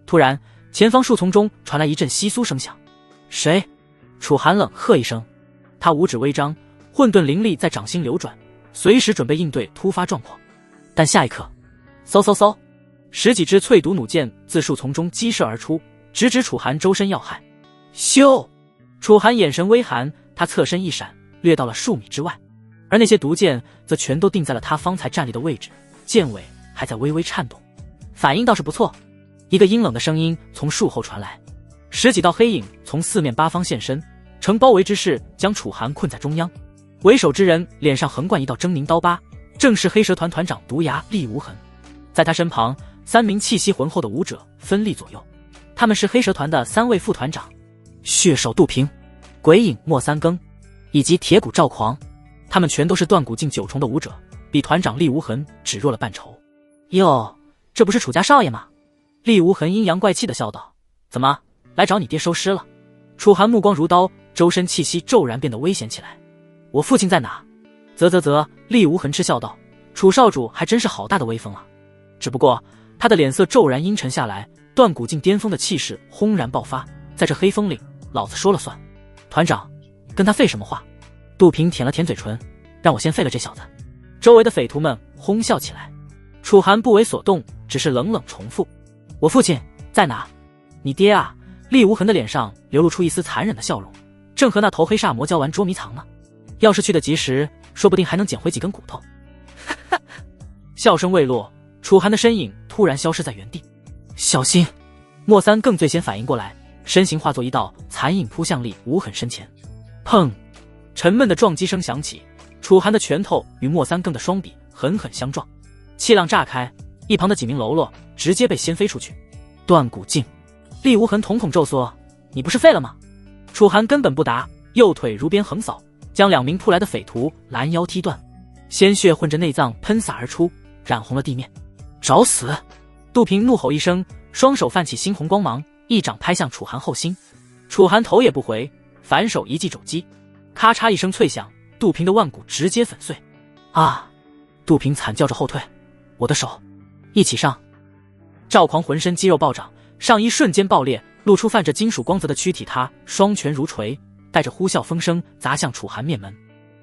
[SPEAKER 1] 突然，前方树丛中传来一阵窸窣声响。谁？楚寒冷喝一声，他五指微张，混沌灵力在掌心流转，随时准备应对突发状况。但下一刻，嗖嗖嗖，10几支淬毒弩箭自树丛中激射而出，直指楚寒周身要害。咻！楚寒眼神微寒，他侧身一闪，掠到了数米之外，而那些毒箭则全都定在了他方才站立的位置，箭尾还在微微颤动。反应倒是不错。一个阴冷的声音从树后传来，10几道黑影从4面8方现身，呈包围之势将楚寒困在中央。为首之人脸上横贯一道狰狞刀疤，正是黑蛇团团长毒牙厉无痕。在他身旁，3名气息浑厚的武者分立左右，他们是黑蛇团的3位副团长：血手杜平、鬼影莫三更以及铁骨赵狂。他们全都是断骨境9重的武者，比团长厉无痕只弱了半筹。哟，这不是楚家少爷吗？厉无痕阴阳怪气地笑道：怎么来找你爹收尸了？楚寒目光如刀，周身气息骤然变得危险起来。我父亲在哪？啧，厉无痕嗤笑道：楚少主还真是好大的威风啊。只不过他的脸色骤然阴沉下来，断骨境巅峰的气势轰然爆发，在这黑风岭，老子说了算。团长，跟他废什么话？杜平舔了舔嘴唇，让我先废了这小子。周围的匪徒们哄笑起来。楚寒不为所动，只是冷冷重复：我父亲在哪？你爹啊！厉无痕的脸上流露出一丝残忍的笑容，正和那头黑煞魔交玩捉迷藏呢。要是去得及时，说不定还能捡回几根骨头。笑声未落，楚寒的身影突然消失在原地。小心！莫三更最先反应过来，身形化作一道残影扑向厉无痕身前。砰！沉闷的撞击声响起，楚寒的拳头与莫三更的双臂狠狠相撞，气浪炸开，一旁的几名喽啰直接被掀飞出去。断骨镜！厉无痕瞳孔骤缩，你不是废了吗？楚寒根本不答，右腿如鞭横扫，将2名扑来的匪徒拦腰踢断，鲜血混着内脏喷洒而出，染红了地面。找死！杜平怒吼一声，双手泛起猩红光芒，一掌拍向楚寒后心。楚寒头也不回，反手一记肘击，咔嚓一声脆响，杜平的腕骨直接粉碎。啊！杜平惨叫着后退，我的手！一起上！赵狂浑身肌肉暴涨，上衣瞬间爆裂，露出泛着金属光泽的躯体，他双拳如锤，带着呼啸风声砸向楚寒面门。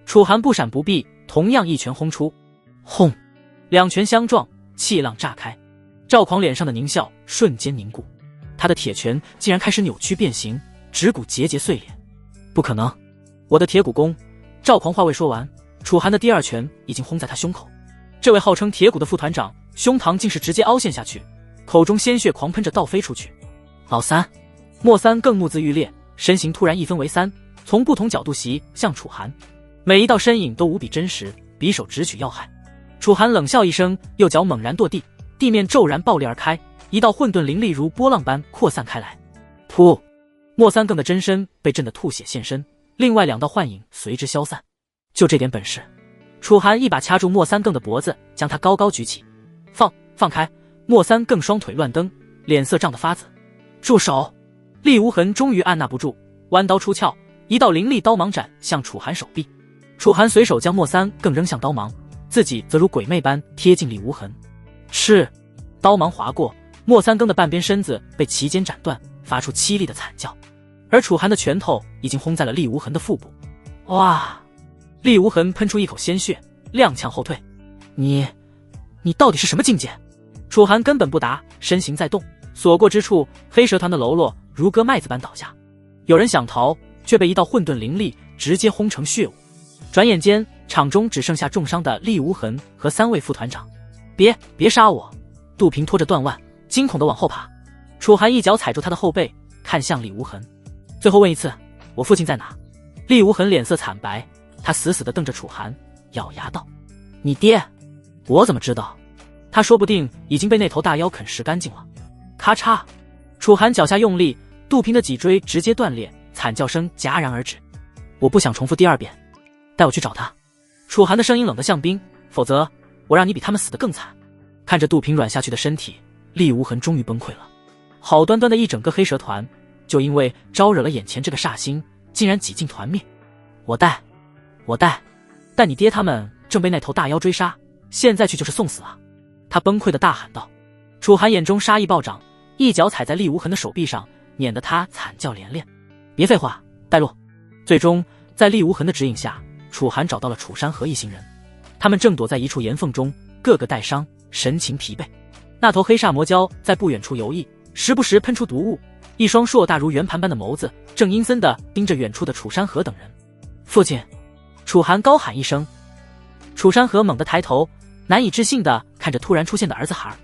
[SPEAKER 1] 楚寒不闪不避，同样一拳轰出。轰！2拳相撞，气浪炸开。赵狂脸上的狞笑瞬间凝固，他的铁拳竟然开始扭曲变形，指骨节节碎裂。不可能！我的铁骨功！赵狂话未说完，楚寒的第2拳已经轰在他胸口。这位号称铁骨的副团长胸膛竟是直接凹陷下去，口中鲜血狂喷着倒飞出去。老三！莫三更目眦欲裂，身形突然一分为3，从不同角度袭向楚寒，每一道身影都无比真实，匕首直取要害。楚寒冷笑一声，右脚猛然跺地，地面骤然爆裂而开，一道混沌灵力如波浪般扩散开来。噗！莫三更的真身被震得吐血现身，另外2道幻影随之消散。就这点本事！楚寒一把掐住莫三更的脖子，将他高高举起。放开！莫三更双腿乱蹬，脸色涨得发紫。住手！厉无痕终于按捺不住，弯刀出鞘，一道灵力刀芒斩向楚寒手臂。楚寒随手将莫三更扔向刀芒，自己则如鬼魅般贴近厉无痕。是！刀芒划过，莫三更的半边身子被齐肩斩断，发出凄厉的惨叫。而楚寒的拳头已经轰在了厉无痕的腹部。哇！厉无痕喷出一口鲜血，踉跄后退。你到底是什么境界？楚寒根本不答，身形在动，所过之处，黑蛇团的喽啰如割麦子般倒下。有人想逃，却被一道混沌灵力直接轰成血雾。转眼间，场中只剩下重伤的厉无痕和3位副团长。别杀我！杜平拖着断腕，惊恐地往后爬。楚寒一脚踩住他的后背，看向厉无痕。最后问一次，我父亲在哪？厉无痕脸色惨白，他死死地瞪着楚寒，咬牙道：你爹？我怎么知道？他说不定已经被那头大妖啃食干净了。咔嚓！楚寒脚下用力，杜平的脊椎直接断裂，惨叫声戛然而止。我不想重复第2遍，带我去找他。楚寒的声音冷得像冰，否则我让你比他们死得更惨。看着杜平软下去的身体，厉无痕终于崩溃了。好端端的一整个黑蛇团，就因为招惹了眼前这个煞星，竟然几近团灭。我带，但你爹他们正被那头大妖追杀，现在去就是送死啊！他崩溃的大喊道。楚寒眼中杀意暴涨，一脚踩在厉无痕的手臂上，碾得他惨叫连连。别废话，带路！最终在厉无痕的指引下，楚寒找到了楚山河一行人，他们正躲在一处岩缝中，个个带伤，神情疲惫。那头黑煞魔蛟在不远处游弋，时不时喷出毒雾，一双硕大如圆盘般的眸子正阴森地盯着远处的楚山河等人。父亲！楚寒高喊一声。楚山河猛地抬头，难以置信地看着突然出现的儿子孩儿。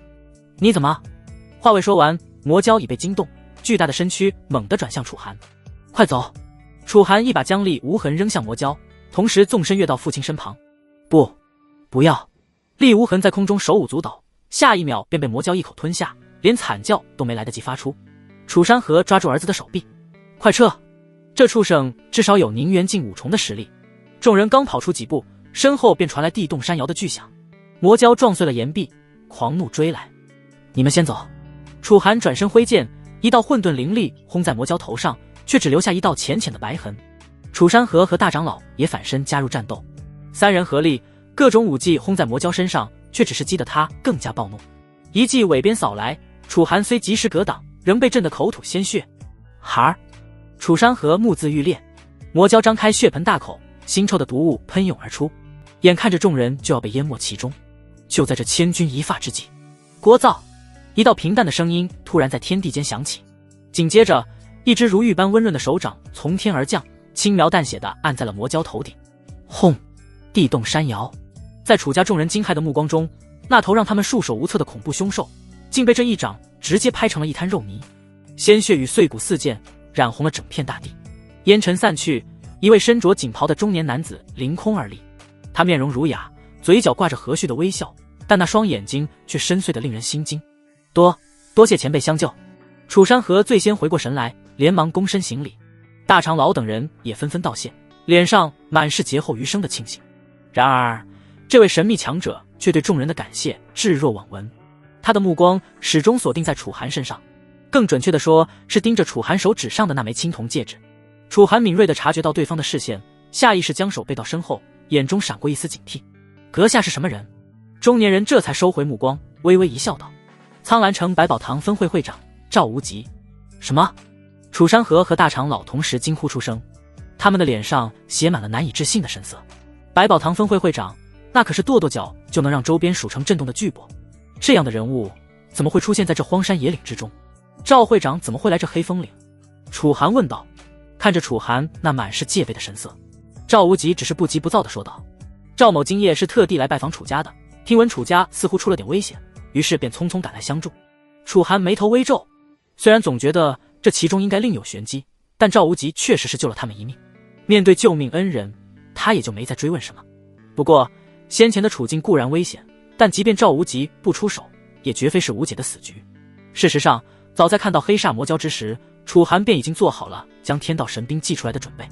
[SPEAKER 1] 你怎么？话未说完，魔蛟已被惊动，巨大的身躯猛地转向楚寒。快走！楚寒一把将厉无痕扔向魔蛟，同时纵身跃到父亲身旁。不要！厉无痕在空中手舞足蹈，下一秒便被魔蛟一口吞下，连惨叫都没来得及发出。楚山河抓住儿子的手臂，快撤！这畜生至少有宁元境5重的实力。众人刚跑出几步，身后便传来地动山摇的巨响，魔蛟撞碎了岩壁，狂怒追来。你们先走！楚寒转身挥剑，一道混沌灵力轰在魔蛟头上，却只留下一道浅浅的白痕。楚山河和大长老也反身加入战斗，3人合力，各种武技轰在魔蛟身上，却只是激得他更加暴怒。一记尾鞭扫来，楚寒虽及时格挡，仍被震得口吐鲜血。孩儿！楚山河目眦欲裂，魔蛟张开血盆大口，腥臭的毒雾喷涌而出，眼看着众人就要被淹没其中。就在这千钧一发之际，聒噪！一道平淡的声音突然在天地间响起，紧接着一只如玉般温润的手掌从天而降，轻描淡写地按在了魔蛟头顶。轰！地动山摇。在楚家众人惊骇的目光中，那头让他们束手无策的恐怖凶兽竟被这一掌直接拍成了一滩肉泥。鲜血与碎骨四溅，染红了整片大地。烟尘散去，一位身着锦袍的中年男子凌空而立，他面容儒雅，嘴角挂着和煦的微笑，但那双眼睛却深邃得令人心惊。多谢前辈相救。楚山河最先回过神来，连忙躬身行礼。大长老等人也纷纷道谢，脸上满是劫后余生的庆幸。然而这位神秘强者却对众人的感谢置若罔闻，他的目光始终锁定在楚寒身上，更准确地说是盯着楚寒手指上的那枚青铜戒指。楚寒敏锐地察觉到对方的视线，下意识将手背到身后，眼中闪过一丝警惕。阁下是什么人？中年人这才收回目光，微微一笑道：苍兰城百宝堂分会会长赵无极。什么？楚山河和大长老同时惊呼出声，他们的脸上写满了难以置信的神色。百宝堂分会会长，那可是跺跺脚就能让周边属城震动的巨擘，这样的人物怎么会出现在这荒山野岭之中？赵会长怎么会来这黑风岭？楚寒问道。看着楚寒那满是戒备的神色，赵无极只是不急不躁地说道：赵某今夜是特地来拜访楚家的，听闻楚家似乎出了点危险，于是便匆匆赶来相助。楚寒眉头微皱，虽然总觉得这其中应该另有玄机，但赵无极确实是救了他们一命，面对救命恩人，他也就没再追问什么。不过先前的处境固然危险，但即便赵无极不出手，也绝非是无解的死局。事实上，早在看到黑煞魔蛟之时，楚寒便已经做好了将天道神兵祭出来的准备。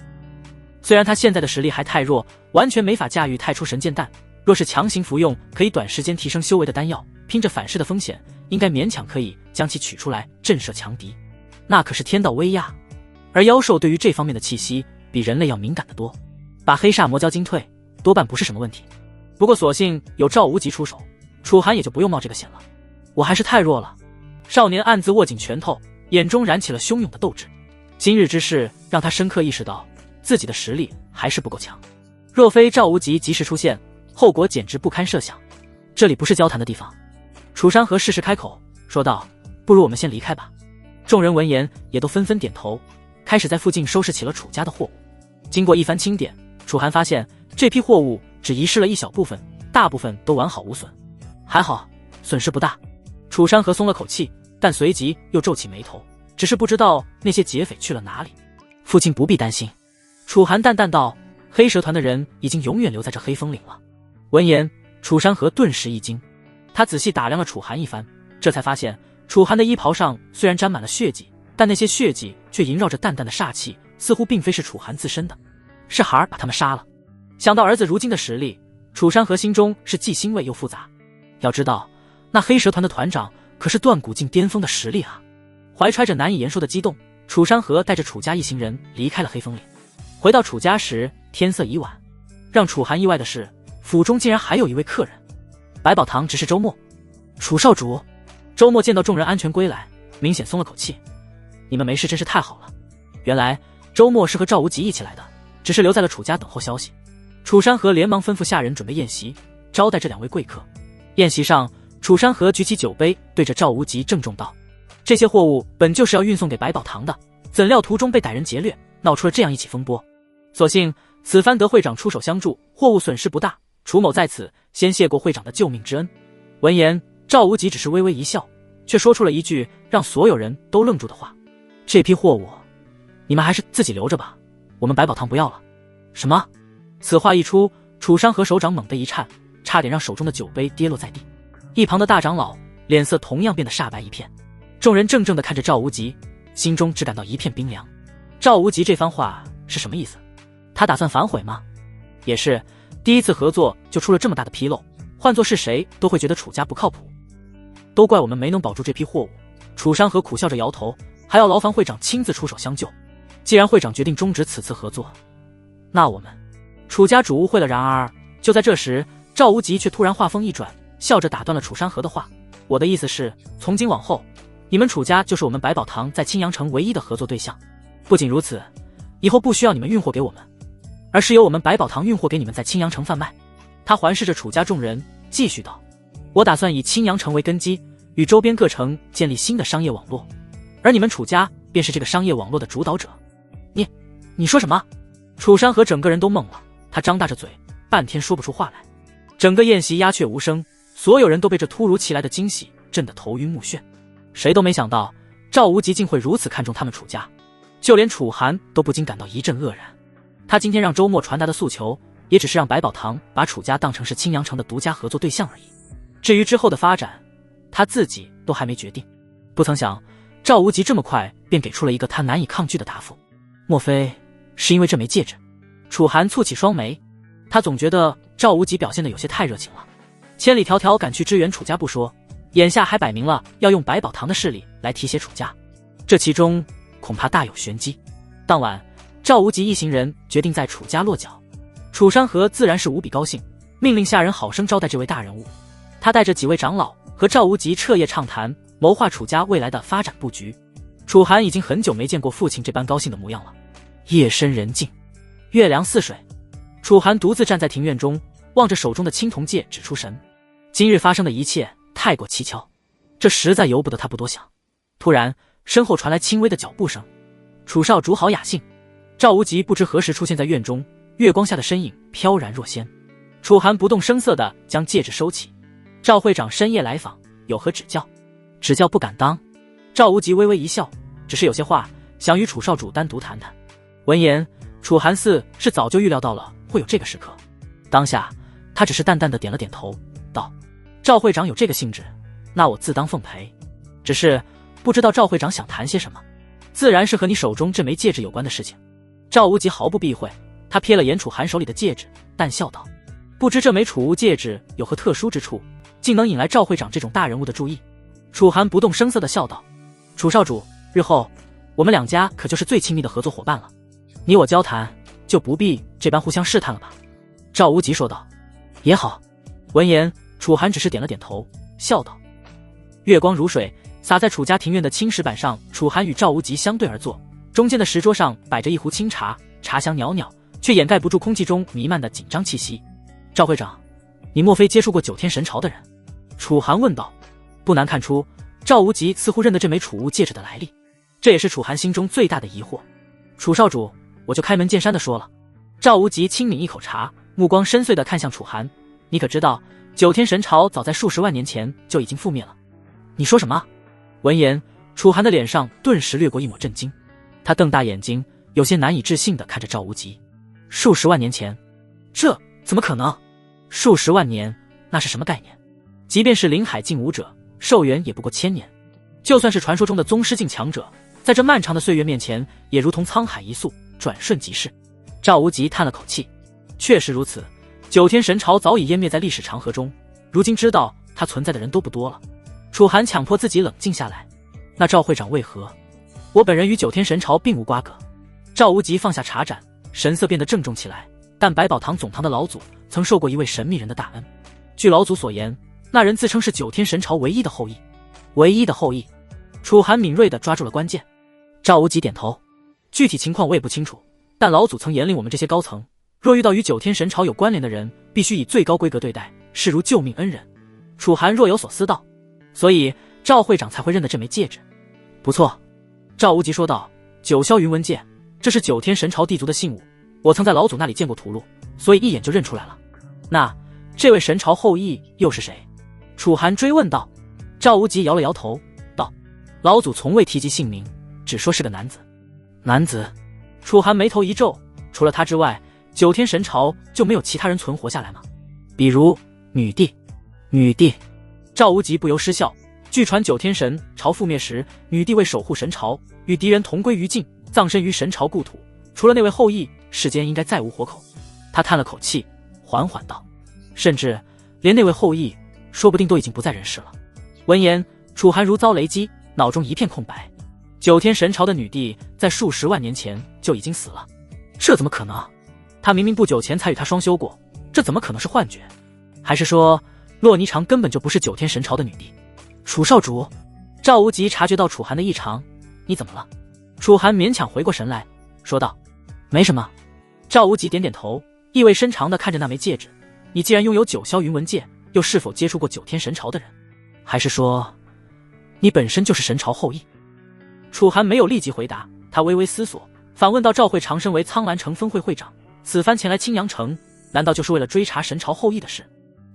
[SPEAKER 1] 虽然他现在的实力还太弱，完全没法驾驭太初神剑弹，若是强行服用可以短时间提升修为的丹药，拼着反噬的风险，应该勉强可以将其取出来震慑强敌。那可是天道威压，而妖兽对于这方面的气息比人类要敏感得多，把黑煞魔蛟惊退多半不是什么问题。不过所幸有赵无极出手，楚寒也就不用冒这个险了。我还是太弱了。少年暗自握紧拳头，眼中燃起了汹涌的斗志。今日之事让他深刻意识到自己的实力还是不够强，若非赵无极及时出现，后果简直不堪设想。这里不是交谈的地方。楚山河适时开口说道：不如我们先离开吧。众人闻言也都纷纷点头，开始在附近收拾起了楚家的货物。经过一番清点，楚寒发现这批货物只遗失了一小部分，大部分都完好无损，还好损失不大。楚山河松了口气，但随即又皱起眉头，只是不知道那些劫匪去了哪里。父亲不必担心，楚寒淡淡道，黑蛇团的人已经永远留在这黑风岭了。闻言，楚山河顿时一惊，他仔细打量了楚寒一番，这才发现楚寒的衣袍上虽然沾满了血迹，但那些血迹却萦绕着淡淡的煞气，似乎并非是楚寒自身的，是孩儿把他们杀了。想到儿子如今的实力，楚山河心中是既欣慰又复杂。要知道那黑蛇团的团长可是断骨境巅峰的实力啊！怀揣着难以言说的激动，楚山河带着楚家一行人离开了黑风岭。回到楚家时，天色已晚。让楚寒意外的是，府中竟然还有一位客人。百宝堂执事周末。楚少主。周末见到众人安全归来，明显松了口气。你们没事真是太好了。原来周末是和赵无极一起来的，只是留在了楚家等候消息。楚山河连忙吩咐下人准备宴席，招待这两位贵客。宴席上，楚山河举起酒杯，对着赵无极郑重道：这些货物本就是要运送给百宝堂的，怎料途中被歹人劫掠，闹出了这样一起风波。所幸此番得会长出手相助，货物损失不大，楚某在此先谢过会长的救命之恩。闻言，赵无极只是微微一笑，却说出了一句让所有人都愣住的话：这批货物你们还是自己留着吧，我们百宝堂不要了。什么？此话一出，楚山河手掌猛地一颤，差点让手中的酒杯跌落在地。一旁的大长老脸色同样变得煞白一片。众人怔怔地看着赵无极，心中只感到一片冰凉。赵无极这番话是什么意思？他打算反悔吗？也是，第一次合作就出了这么大的纰漏，换作是谁都会觉得楚家不靠谱。都怪我们没能保住这批货物。楚山河苦笑着摇头，还要劳烦会长亲自出手相救。既然会长决定终止此次合作，那我们楚家主误会了。然而就在这时，赵无极却突然话锋一转，笑着打断了楚山河的话：我的意思是，从今往后，你们楚家就是我们百宝堂在青阳城唯一的合作对象。不仅如此，以后不需要你们运货给我们，而是由我们百宝堂运货给你们在青阳城贩卖。他环视着楚家众人，继续道：我打算以青阳城为根基，与周边各城建立新的商业网络，而你们楚家便是这个商业网络的主导者。你说什么？楚山河整个人都懵了，他张大着嘴，半天说不出话来。整个宴席鸦雀无声，所有人都被这突如其来的惊喜震得头晕目眩。谁都没想到，赵无极竟会如此看重他们楚家，就连楚寒都不禁感到一阵愕然。他今天让周末传达的诉求，也只是让百宝堂把楚家当成是青阳城的独家合作对象而已。至于之后的发展，他自己都还没决定。不曾想，赵无极这么快便给出了一个他难以抗拒的答复。莫非是因为这枚戒指？楚寒蹙起双眉，他总觉得赵无极表现得有些太热情了。千里迢迢赶去支援楚家不说，眼下还摆明了要用百宝堂的势力来提携楚家，这其中恐怕大有玄机。当晚，赵无极一行人决定在楚家落脚。楚山河自然是无比高兴，命令下人好生招待这位大人物。他带着几位长老和赵无极彻夜畅谈，谋划楚家未来的发展布局。楚寒已经很久没见过父亲这般高兴的模样了。夜深人静，月凉似水，楚寒独自站在庭院中，望着手中的青铜戒指出神。今日发生的一切太过蹊跷，这实在由不得他不多想。突然，身后传来轻微的脚步声。楚少主好雅兴。赵无极不知何时出现在院中，月光下的身影飘然若仙。楚寒不动声色地将戒指收起。赵会长深夜来访，有何指教？指教不敢当。赵无极微微一笑，只是有些话想与楚少主单独谈谈。闻言，楚寒似是早就预料到了会有这个时刻，当下他只是淡淡的点了点头，道：赵会长有这个兴致，那我自当奉陪。只是不知道赵会长想谈些什么，自然是和你手中这枚戒指有关的事情。赵无极毫不避讳，他瞥了眼楚寒手里的戒指，淡笑道：不知这枚储物戒指有何特殊之处，竟能引来赵会长这种大人物的注意。楚寒不动声色地笑道：楚少主，日后我们两家可就是最亲密的合作伙伴了，你我交谈就不必这般互相试探了吧。赵无极说道：也好。闻言，楚寒只是点了点头，笑道。月光如水，洒在楚家庭院的青石板上，楚寒与赵无极相对而坐，中间的石桌上摆着一壶清茶，茶香袅袅，却掩盖不住空气中弥漫的紧张气息。赵会长，你莫非接触过九天神朝的人？楚寒问道。不难看出，赵无极似乎认得这枚储物戒指的来历，这也是楚寒心中最大的疑惑。楚少主，我就开门见山的说了。赵无极轻抿一口茶，目光深邃地看向楚寒，你可知道九天神朝早在数十万年前就已经覆灭了？你说什么？闻言，楚寒的脸上顿时掠过一抹震惊，他瞪大眼睛，有些难以置信地看着赵无极。数十万年前？这怎么可能？数十万年那是什么概念？即便是临海境武者，寿元也不过1000年，就算是传说中的宗师境强者，在这漫长的岁月面前，也如同沧海一粟，转瞬即逝。赵无极叹了口气，确实如此，九天神朝早已湮灭在历史长河中，如今知道它存在的人都不多了。楚寒强迫自己冷静下来，那赵会长为何？我本人与九天神朝并无瓜葛。赵无极放下茶盏，神色变得郑重起来。但百宝堂总堂的老祖曾受过一位神秘人的大恩，据老祖所言，那人自称是九天神朝唯一的后裔。唯一的后裔？楚寒敏锐地抓住了关键。赵无极点头，具体情况我也不清楚，但老祖曾严令我们这些高层，若遇到与九天神朝有关联的人，必须以最高规格对待，视如救命恩人。楚寒若有所思道，所以赵会长才会认得这枚戒指。不错，赵无极说道，九霄云纹戒，这是九天神朝地族的信物，我曾在老祖那里见过图录，所以一眼就认出来了。那这位神朝后裔又是谁？楚寒追问道。赵无极摇了摇头道，老祖从未提及姓名，只说是个男子。男子？楚寒眉头一皱，除了他之外，九天神朝就没有其他人存活下来吗？比如女帝？女帝？赵无极不由失笑。据传九天神朝覆灭时，女帝为守护神朝，与敌人同归于尽，葬身于神朝故土，除了那位后裔，世间应该再无活口。他叹了口气，缓缓道，甚至连那位后裔说不定都已经不在人世了。闻言，楚寒如遭雷击，脑中一片空白。九天神朝的女帝在数十万年前就已经死了，这怎么可能？他明明不久前才与她双修过，这怎么可能是幻觉？还是说洛霓裳根本就不是九天神朝的女帝？楚少主，赵无极察觉到楚寒的异常，你怎么了？楚寒勉强回过神来，说道，没什么。赵无极点点头，意味深长地看着那枚戒指，你既然拥有九霄云纹戒，又是否接触过九天神朝的人？还是说你本身就是神朝后裔？楚寒没有立即回答，他微微思索，反问到，赵会长身为苍兰城分会会长，此番前来青阳城，难道就是为了追查神朝后裔的事？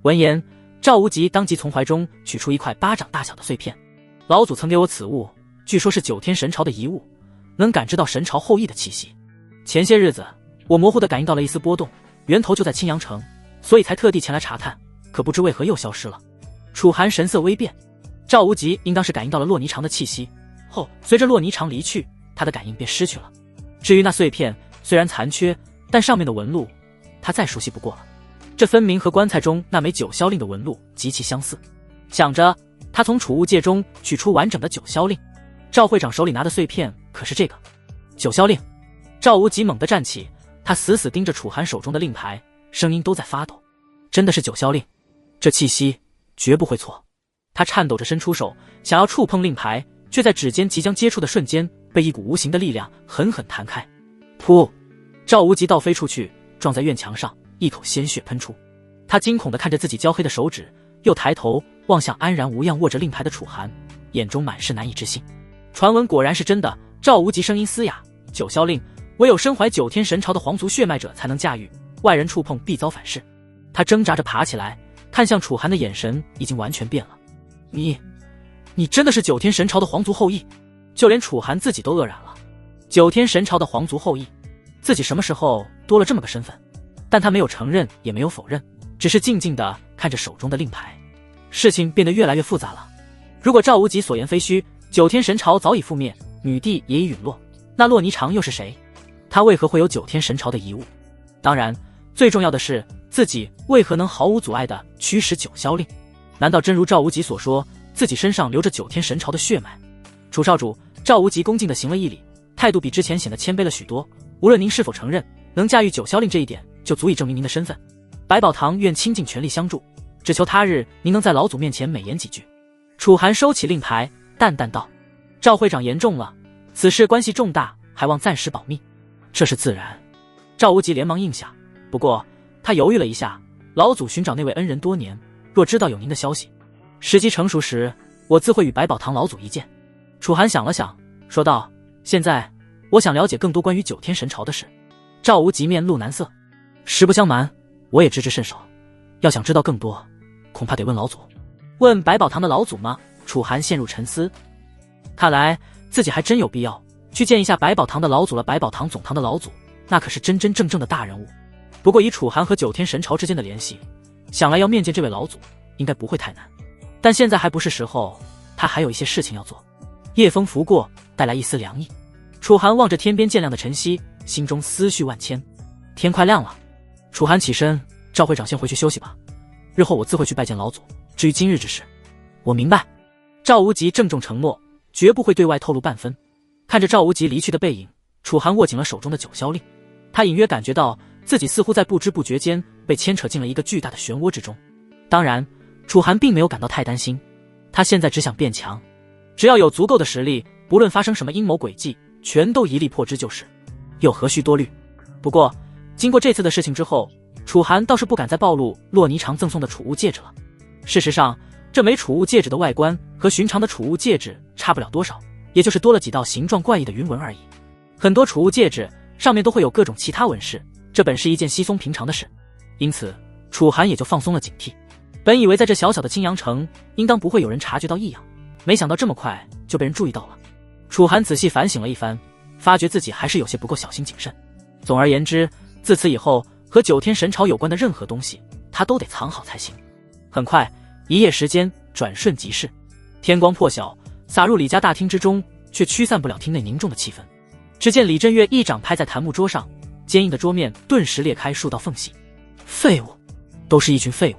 [SPEAKER 1] 闻言，赵无极当即从怀中取出一块巴掌大小的碎片。老祖曾给我此物，据说是9天神朝的遗物，能感知到神朝后裔的气息。前些日子，我模糊地感应到了一丝波动，源头就在青阳城，所以才特地前来查探，可不知为何又消失了。楚寒神色微变，赵无极应当是感应到了洛霓裳的气息，后随着洛霓裳离去，他的感应便失去了。至于那碎片，虽然残缺，但上面的纹路，他再熟悉不过了。这分明和棺材中那枚九霄令的纹路极其相似。想着，他从储物戒中取出完整的九霄令。赵会长手里拿的碎片可是这个九霄令。赵无极猛地站起，他死死盯着楚寒手中的令牌，声音都在发抖。真的是九霄令，这气息绝不会错。他颤抖着伸出手，想要触碰令牌，却在指尖即将接触的瞬间，被一股无形的力量狠狠弹开。噗！赵无极倒飞出去，撞在院墙上，一口鲜血喷出。他惊恐地看着自己焦黑的手指，又抬头望向安然无恙握着令牌的楚寒，眼中满是难以置信。传闻果然是真的，赵无极声音嘶哑，九霄令唯有身怀9天神朝的皇族血脉者才能驾驭，外人触碰必遭反噬。他挣扎着爬起来，看向楚寒的眼神已经完全变了。你真的是9天神朝的皇族后裔？就连楚寒自己都愕然了。9天神朝的皇族后裔，自己什么时候多了这么个身份？但他没有承认，也没有否认，只是静静地看着手中的令牌。事情变得越来越复杂了。如果赵无极所言非虚，9天神朝早已覆灭，女帝也已陨落，那洛霓裳又是谁？他为何会有9天神朝的遗物？当然，最重要的是自己为何能毫无阻碍地驱使九霄令？难道真如赵无极所说，自己身上流着9天神朝的血脉？楚少主，赵无极恭敬地行了一礼，态度比之前显得谦卑了许多。无论您是否承认，能驾驭九霄令这一点，就足以证明您的身份。百宝堂愿倾尽全力相助，只求他日您能在老祖面前美言几句。楚寒收起令牌，淡淡道：“赵会长言重了，此事关系重大，还望暂时保密。”这是自然。赵无极连忙应下，不过他犹豫了一下，老祖寻找那位恩人多年，若知道有您的消息，时机成熟时，我自会与百宝堂老祖一见。楚寒想了想，说道：“现在我想了解更多关于9天神朝的事。”赵无极面露难色，实不相瞒，我也知之甚少，要想知道更多，恐怕得问老祖。问百宝堂的老祖吗？楚寒陷入沉思，看来自己还真有必要去见一下百宝堂的老祖了。百宝堂总堂的老祖，那可是真真正正的大人物。不过以楚寒和9天神朝之间的联系，想来要面见这位老祖应该不会太难。但现在还不是时候，他还有一些事情要做。夜风拂过，带来一丝凉意。楚寒望着天边渐亮的晨曦，心中思绪万千。天快亮了，楚寒起身：“赵会长先回去休息吧，日后我自会去拜见老祖。至于今日之事，我明白。”赵无极郑重承诺，绝不会对外透露半分。看着赵无极离去的背影，楚寒握紧了手中的九霄令。他隐约感觉到自己似乎在不知不觉间被牵扯进了一个巨大的漩涡之中。当然，楚寒并没有感到太担心，他现在只想变强，只要有足够的实力，不论发生什么阴谋诡计，全都一力破之就是，又何须多虑。不过经过这次的事情之后，楚寒倒是不敢再暴露洛霓裳赠送的储物戒指了。事实上，这枚储物戒指的外观和寻常的储物戒指差不了多少，也就是多了几道形状怪异的云纹而已。很多储物戒指上面都会有各种其他纹饰，这本是一件稀松平常的事，因此楚寒也就放松了警惕。本以为在这小小的青阳城应当不会有人察觉到异样，没想到这么快就被人注意到了。楚寒仔细反省了一番，发觉自己还是有些不够小心谨慎。总而言之，自此以后和9天神朝有关的任何东西他都得藏好才行。很快，一夜时间转瞬即逝，天光破晓，洒入李家大厅之中，却驱散不了厅内凝重的气氛。只见李振岳一掌拍在檀木桌上，坚硬的桌面顿时裂开数道缝隙。废物，都是一群废物！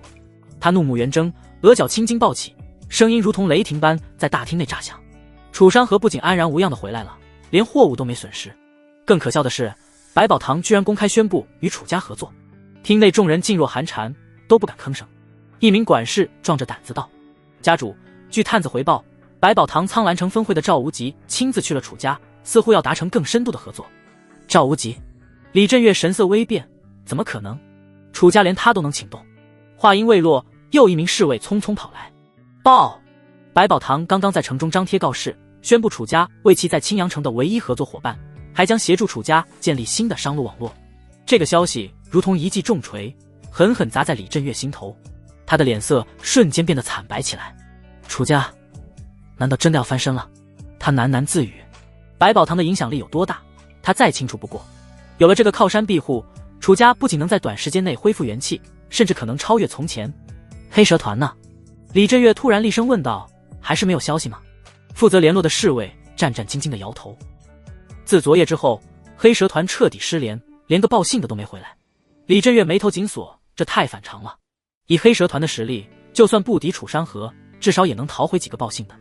[SPEAKER 1] 他怒目圆睁，额角青筋暴起，声音如同雷霆般在大厅内炸响。楚山河不仅安然无恙地回来了，连货物都没损失。更可笑的是，百宝堂居然公开宣布与楚家合作。厅内众人噤若寒蝉，都不敢吭声。一名管事壮着胆子道：“家主，据探子回报，百宝堂苍兰城分会的赵无极亲自去了楚家，似乎要达成更深度的合作。”赵无极？李振岳神色微变，怎么可能？楚家连他都能请动？话音未落，又一名侍卫匆匆跑来报：百宝堂刚刚在城中张贴告示，宣布楚家为其在青阳城的唯一合作伙伴，还将协助楚家建立新的商路网络。这个消息如同一记重锤，狠狠砸在李振岳心头。他的脸色瞬间变得惨白起来。楚家难道真的要翻身了？他喃喃自语。百宝堂的影响力有多大，他再清楚不过。有了这个靠山庇护，楚家不仅能在短时间内恢复元气，甚至可能超越从前。黑蛇团呢？李振岳突然厉声问道。还是没有消息吗？负责联络的侍卫战战兢兢地摇头。自昨夜之后，黑蛇团彻底失联，连个报信的都没回来。李振岳眉头紧锁，这太反常了。以黑蛇团的实力，就算不敌楚山河，至少也能逃回几个报信的。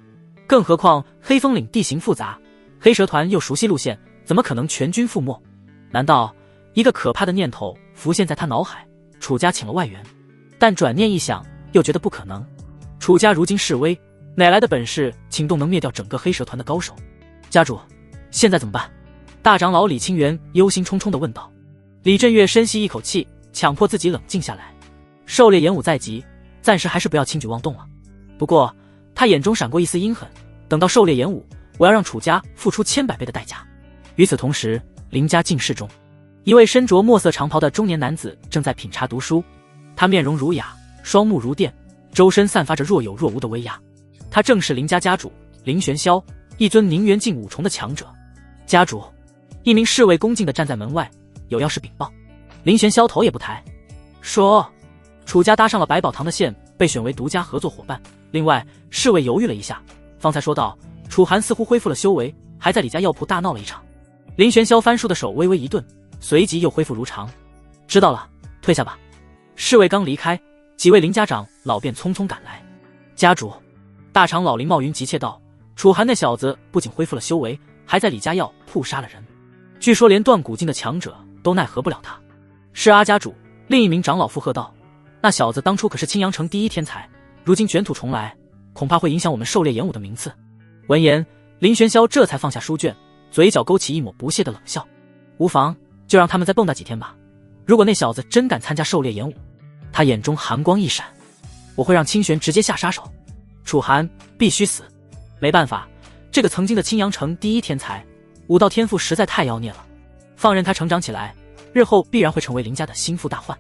[SPEAKER 1] 更何况黑风岭地形复杂，黑蛇团又熟悉路线，怎么可能全军覆没？难道一个可怕的念头浮现在他脑海，楚家请了外援？但转念一想，又觉得不可能。楚家如今势危，哪来的本事请动能灭掉整个黑蛇团的高手？家主，现在怎么办？大长老李清源忧心忡忡地问道。李振岳深吸一口气，强迫自己冷静下来。狩猎演武在即，暂时还是不要轻举妄动了。不过他眼中闪过一丝阴狠，等到狩猎演武，我要让楚家付出千百倍的代价。与此同时，林家静室中，一位身着墨色长袍的中年男子正在品茶读书。他面容儒雅，双目如电，周身散发着若有若无的威压。他正是林家家主林玄霄，一尊宁元境5重的强者。家主，一名侍卫恭敬地站在门外，有要事禀报。林玄霄头也不抬，说：楚家搭上了百宝堂的线，被选为独家合作伙伴。另外，侍卫犹豫了一下，方才说道：楚寒似乎恢复了修为，还在李家药铺大闹了一场。林玄霄翻书的手微微一顿，随即又恢复如常。知道了，退下吧。侍卫刚离开，几位林家长老便匆匆赶来。家主，大长老林茂云急切道：楚寒那小子不仅恢复了修为，还在李家药铺杀了人，据说连断骨境的强者都奈何不了他。是啊，家主。另一名长老附和道：那小子当初可是青阳城第一天才，如今卷土重来，恐怕会影响我们狩猎演武的名次。闻言，林玄霄这才放下书卷，嘴角勾起一抹不屑的冷笑。无妨，就让他们再蹦跶几天吧。如果那小子真敢参加狩猎演武，他眼中寒光一闪，我会让清玄直接下杀手。楚寒必须死。没办法，这个曾经的青阳城第一天才，武道天赋实在太妖孽了。放任他成长起来，日后必然会成为林家的心腹大患。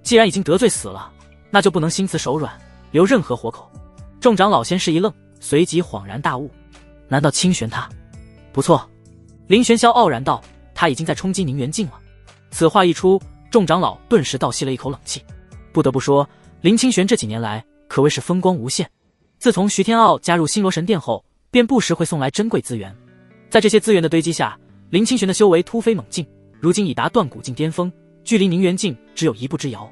[SPEAKER 1] 既然已经得罪死了，那就不能心慈手软，留任何活口。众长老先是一愣，随即恍然大悟。难道清玄他？不错。林玄霄傲然道：他已经在冲击宁元境了。此话一出，众长老顿时倒吸了一口冷气。不得不说，林清玄这几年来可谓是风光无限。自从徐天傲加入星罗神殿后，便不时会送来珍贵资源。在这些资源的堆积下，林清玄的修为突飞猛进，如今已达断骨境巅峰，距离宁元境只有一步之遥。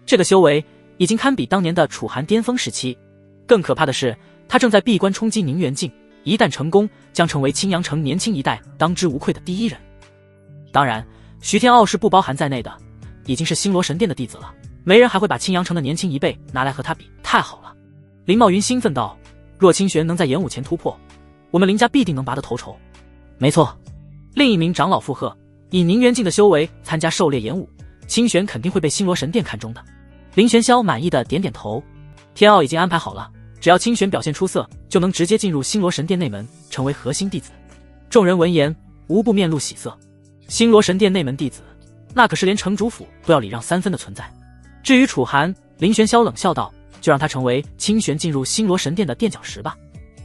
[SPEAKER 1] 这个修为已经堪比当年的楚寒巅峰时期。更可怕的是，他正在闭关冲击宁元境，一旦成功，将成为青阳城年轻一代当之无愧的第一人。当然，徐天傲是不包含在内的，已经是星罗神殿的弟子了，没人还会把青阳城的年轻一辈拿来和他比，太好了。林茂云兴奋道：若清玄能在演武前突破，我们林家必定能拔得头筹。没错。另一名长老附和：以宁元境的修为参加狩猎演武，清玄肯定会被星罗神殿看中的。林玄霄满意的点点头。天傲已经安排好了，只要清玄表现出色，就能直接进入星罗神殿内门，成为核心弟子。众人闻言无不面露喜色。星罗神殿内门弟子，那可是连城主府都要礼让3分的存在。至于楚寒，林玄霄冷笑道：就让他成为清玄进入星罗神殿的垫脚石吧。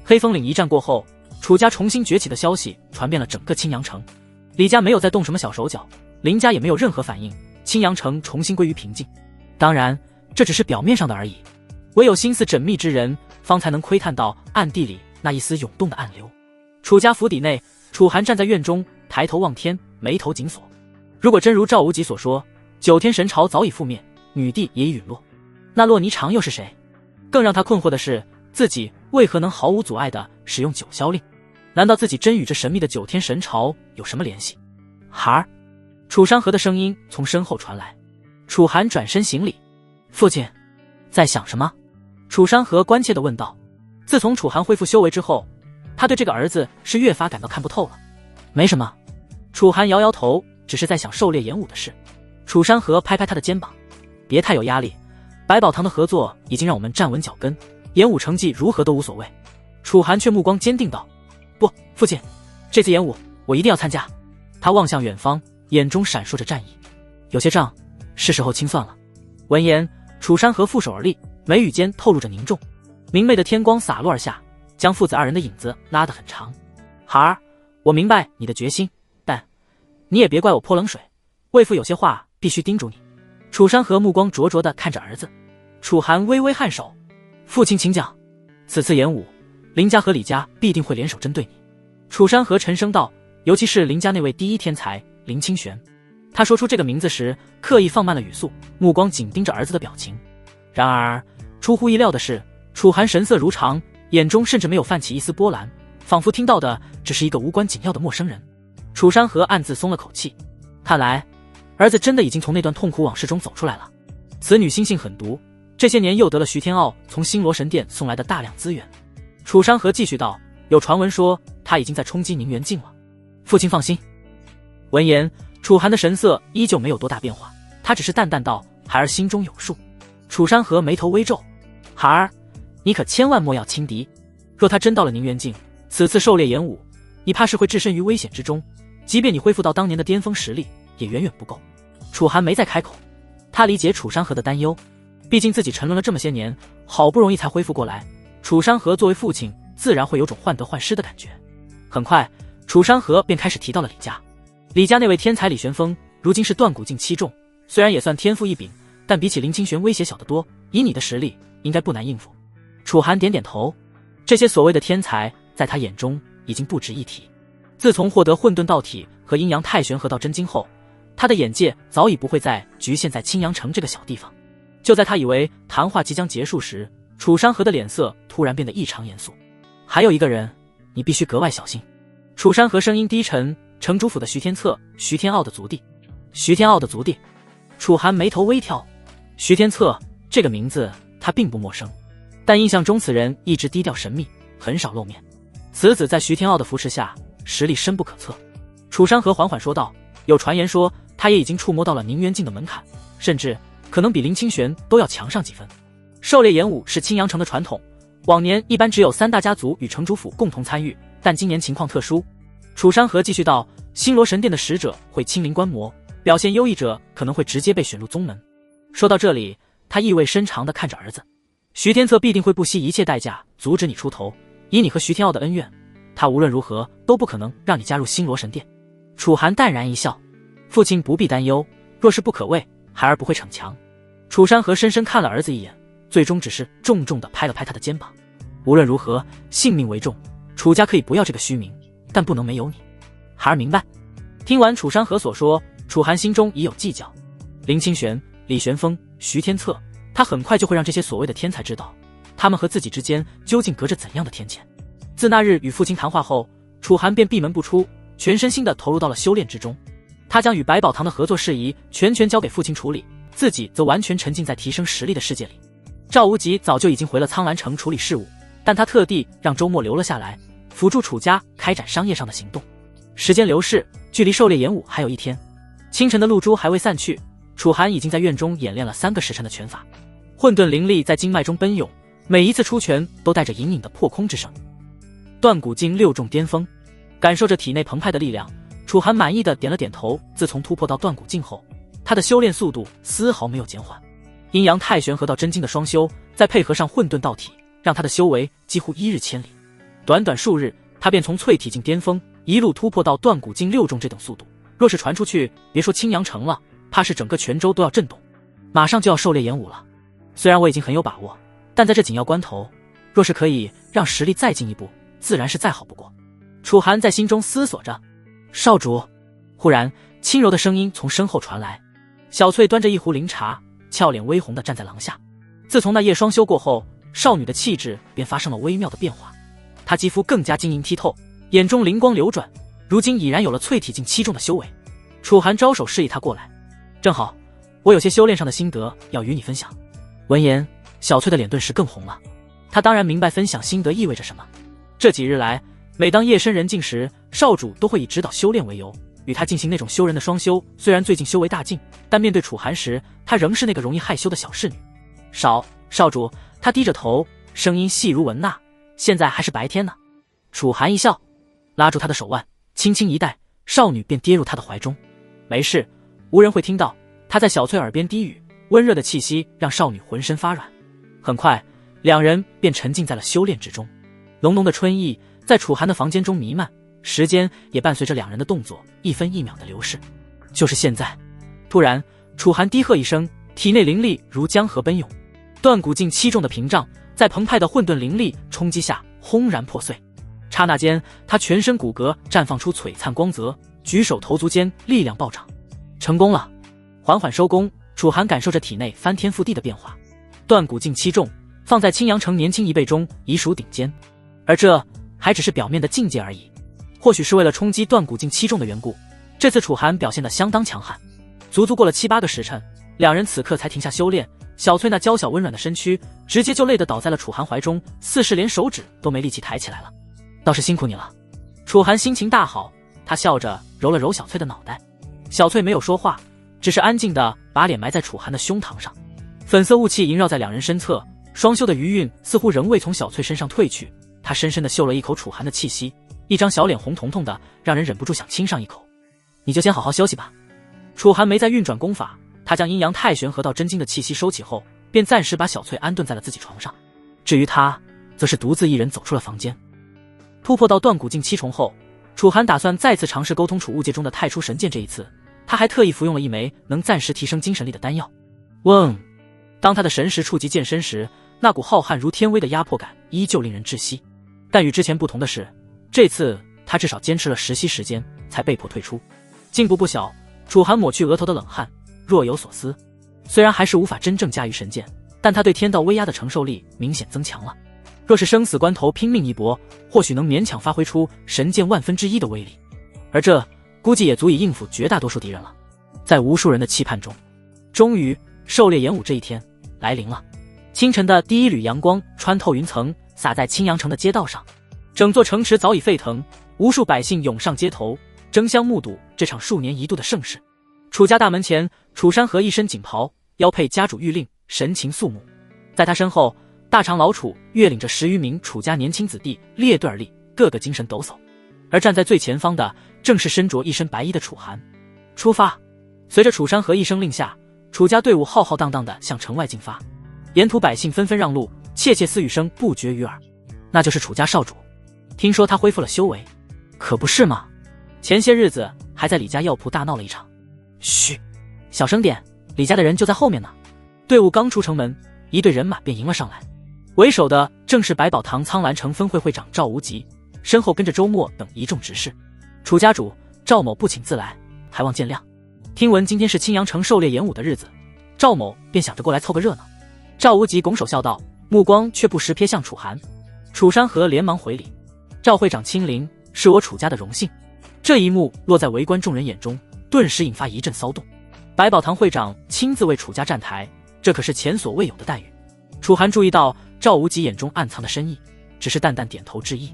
[SPEAKER 1] 黑风岭一战过后，楚家重新崛起的消息传遍了整个青阳城。李家没有再动什么小手脚，林家也没有任何反应，青阳城重新归于平静。当然，这只是表面上的而已，唯有心思缜密之人，方才能窥探到暗地里那一丝涌动的暗流。楚家府邸内，楚寒站在院中，抬头望天，眉头紧锁。如果真如赵无极所说，9天神朝早已覆灭，女帝也已陨落，那洛霓裳又是谁？更让他困惑的是，自己为何能毫无阻碍地使用九霄令？难道自己真与这神秘的9天神朝有什么联系？孩儿，楚山河的声音从身后传来。楚寒转身行礼。父亲，在想什么？楚山河关切地问道。自从楚寒恢复修为之后，他对这个儿子是越发感到看不透了。没什么。楚寒摇摇头，只是在想狩猎演武的事。楚山河拍拍他的肩膀，别太有压力，百宝堂的合作已经让我们站稳脚跟，演武成绩如何都无所谓。楚寒却目光坚定道：不，父亲，这次演武我一定要参加。他望向远方，眼中闪烁着战意。有些账是时候清算了。闻言，楚山河负手而立，眉宇间透露着凝重。明媚的天光洒落而下，将父子2人的影子拉得很长。孩儿，我明白你的决心，但你也别怪我泼冷水，为父有些话必须叮嘱你。楚山河目光灼灼地看着儿子，楚寒微微颔首，父亲请讲。此次演武，林家和李家必定会联手针对你。楚山河沉声道，尤其是林家那位第一天才林清玄。他说出这个名字时，刻意放慢了语速，目光紧盯着儿子的表情。然而出乎意料的是，楚寒神色如常，眼中甚至没有泛起一丝波澜，仿佛听到的只是一个无关紧要的陌生人。楚山河暗自松了口气，看来儿子真的已经从那段痛苦往事中走出来了。此女心性狠毒，这些年又得了徐天傲从星罗神殿送来的大量资源。楚山河继续道，有传闻说他已经在冲击宁元境了。父亲放心。闻言，楚寒的神色依旧没有多大变化，他只是淡淡道，孩儿心中有数。楚山河眉头微皱，孩儿，你可千万莫要轻敌，若他真到了宁元境，此次狩猎演武，你怕是会置身于危险之中，即便你恢复到当年的巅峰实力，也远远不够。楚寒没再开口，他理解楚山河的担忧，毕竟自己沉沦了这么些年，好不容易才恢复过来，楚山河作为父亲，自然会有种患得患失的感觉。很快，楚山河便开始提到了李家。李家那位天才李玄风，如今是断骨境7重，虽然也算天赋异禀，但比起林清玄威胁小得多，以你的实力，应该不难应付。楚寒点点头，这些所谓的天才，在他眼中已经不值一提。自从获得混沌道体和阴阳太玄合道真经后，他的眼界早已不会再局限在青阳城这个小地方。就在他以为谈话即将结束时，楚山河的脸色突然变得异常严肃。还有一个人，你必须格外小心。楚山河声音低沉，城主府的徐天策，徐天傲的族弟。徐天傲的族弟？楚寒眉头微挑。徐天策这个名字他并不陌生，但印象中此人一直低调神秘，很少露面。此子在徐天傲的扶持下，实力深不可测。楚山河缓缓说道，有传言说他也已经触摸到了宁元境的门槛，甚至可能比林清玄都要强上几分。狩猎演武是青阳城的传统，往年一般只有3大家族与城主府共同参与，但今年情况特殊。楚山河继续道，星罗神殿的使者会亲临观摩，表现优异者可能会直接被选入宗门。说到这里，他意味深长地看着儿子，徐天策必定会不惜一切代价阻止你出头，以你和徐天傲的恩怨，他无论如何都不可能让你加入星罗神殿。楚寒淡然一笑，父亲不必担忧，若是不可为，孩儿不会逞强。楚山河深深看了儿子一眼，最终只是重重地拍了拍他的肩膀。无论如何，性命为重，楚家可以不要这个虚名，但不能没有你。孩儿明白。听完楚山河所说，楚寒心中已有计较。林清玄、李玄风、徐天策，他很快就会让这些所谓的天才知道，他们和自己之间究竟隔着怎样的天堑。自那日与父亲谈话后，楚寒便闭门不出，全身心地投入到了修炼之中。他将与百宝堂的合作事宜全权交给父亲处理，自己则完全沉浸在提升实力的世界里。赵无极早就已经回了苍兰城处理事务，但他特地让周末留了下来，辅助楚家开展商业上的行动。时间流逝，距离狩猎演武还有1天。清晨的露珠还未散去，楚寒已经在院中演练了3个时辰的拳法。混沌灵力在经脉中奔涌，每一次出拳都带着隐隐的破空之声。断骨境6重巅峰，感受着体内澎湃的力量，楚寒满意的点了点头。自从突破到断骨境后，他的修炼速度丝毫没有减缓。阴阳太玄合道真经的双修，再配合上混沌道体，让他的修为几乎1日千里。短短数日，他便从淬体境巅峰一路突破到断骨境6重这等速度。若是传出去，别说青阳城了，怕是整个泉州都要震动。马上就要狩猎演武了，虽然我已经很有把握，但在这紧要关头，若是可以让实力再进一步，自然是再好不过。楚寒在心中思索着。少主，忽然轻柔的声音从身后传来。小翠端着一壶灵茶，俏脸微红地站在廊下。自从那夜双修过后，少女的气质便发生了微妙的变化，她肌肤更加晶莹剔透，眼中灵光流转，如今已然有了淬体境7重的修为。楚寒招手示意她过来，正好我有些修炼上的心得要与你分享。闻言，小翠的脸顿时更红了。她当然明白分享心得意味着什么。这几日来，每当夜深人静时，少主都会以指导修炼为由，与他进行那种修人的双修。虽然最近修为大进，但面对楚寒时，他仍是那个容易害羞的小侍女。少主，他低着头，声音细如蚊呐，现在还是白天呢。楚寒一笑，拉住他的手腕，轻轻一带，少女便跌入他的怀中。没事，无人会听到。他在小翠耳边低语，温热的气息让少女浑身发软。很快，两人便沉浸在了修炼之中。浓浓的春意在楚寒的房间中弥漫，时间也伴随着两人的动作一分一秒的流逝。就是现在，突然，楚寒低喝一声，体内灵力如江河奔涌，断骨境7重的屏障在澎湃的混沌灵力冲击下轰然破碎。刹那间，他全身骨骼绽放出璀璨光泽，举手投足间力量暴涨。成功了！缓缓收功，楚寒感受着体内翻天覆地的变化。断骨境7重，放在青阳城年轻一辈中已属顶尖，而这还只是表面的境界而已。或许是为了冲击断骨境7重的缘故，这次楚寒表现得相当强悍。足足过了7、8个时辰，两人此刻才停下修炼。小翠那娇小温软的身躯直接就累得倒在了楚寒怀中，似是连手指都没力气抬起来了。倒是辛苦你了。楚寒心情大好，他笑着揉了揉小翠的脑袋。小翠没有说话，只是安静地把脸埋在楚寒的胸膛上。粉色雾气萦绕在两人身侧，双修的余韵似乎仍未从小翠身上褪去。他深深地嗅了一口楚寒的气息，一张小脸红彤彤的，让人忍不住想亲上一口。你就先好好休息吧。楚寒没再运转功法，他将阴阳太玄合道真经的气息收起后，便暂时把小翠安顿在了自己床上。至于他，则是独自一人走出了房间。突破到断骨境7重后，楚寒打算再次尝试沟通储物界中的太初神剑。这一次，他还特意服用了一枚能暂时提升精神力的丹药。嗡！当他的神识触及剑身时，那股浩瀚如天威的压迫感依旧令人窒息。但与之前不同的是，这次他至少坚持了10息时间，才被迫退出。进步不小，楚寒抹去额头的冷汗，若有所思。虽然还是无法真正驾驭神剑，但他对天道威压的承受力明显增强了。若是生死关头拼命一搏，或许能勉强发挥出神剑1/1000的威力，而这估计也足以应付绝大多数敌人了。在无数人的期盼中，终于狩猎演武这一天来临了。清晨的第一缕阳光穿透云层，洒在青阳城的街道上，整座城池早已沸腾，无数百姓涌上街头，争相目睹这场数年一度的盛事。楚家大门前，楚山河一身锦袍，腰佩家主玉令，神情肃穆。在他身后，大长老楚跃领着10余名楚家年轻子弟列队而立，个个精神抖擞。而站在最前方的，正是身着一身白衣的楚寒。出发！随着楚山河一声令下，楚家队伍浩浩荡荡地向城外进发。沿途百姓纷纷让路，窃窃私语声不绝于耳。那就是楚家少主，听说他恢复了修为，可不是吗？前些日子还在李家药铺大闹了一场。嘘，小声点，李家的人就在后面呢。队伍刚出城门，一队人马便迎了上来。为首的正是百宝堂苍兰城分会会长赵无极，身后跟着周末等一众执事。楚家主赵某不请自来，还望见谅。听闻今天是青阳城狩猎演武的日子，赵某便想着过来凑个热闹。赵无极拱手笑道，目光却不时瞥向楚寒。楚山河连忙回礼，赵会长亲临，是我楚家的荣幸。这一幕落在围观众人眼中，顿时引发一阵骚动。百宝堂会长亲自为楚家站台，这可是前所未有的待遇。楚寒注意到赵无极眼中暗藏的深意，只是淡淡点头致意。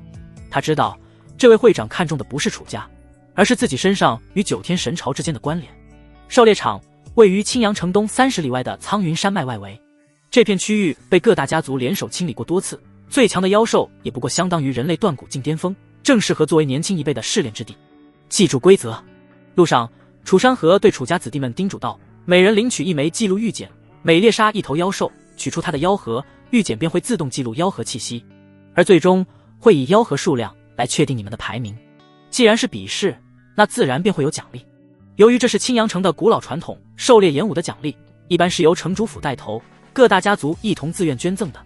[SPEAKER 1] 他知道这位会长看重的不是楚家，而是自己身上与9天神朝之间的关联。狩猎场位于青阳城东30里外的苍云山脉外围，这片区域被各大家族联手清理过多次，最强的妖兽也不过相当于人类断骨境巅峰，正适合作为年轻一辈的试炼之地。记住规则。路上，楚山河对楚家子弟们叮嘱道，每人领取1枚记录玉简，每猎杀一头妖兽，取出它的妖核，玉简便会自动记录妖核气息，而最终会以妖核数量来确定你们的排名。既然是比试，那自然便会有奖励。由于这是青阳城的古老传统，狩猎演武的奖励一般是由城主府带头，各大家族一同自愿捐赠的。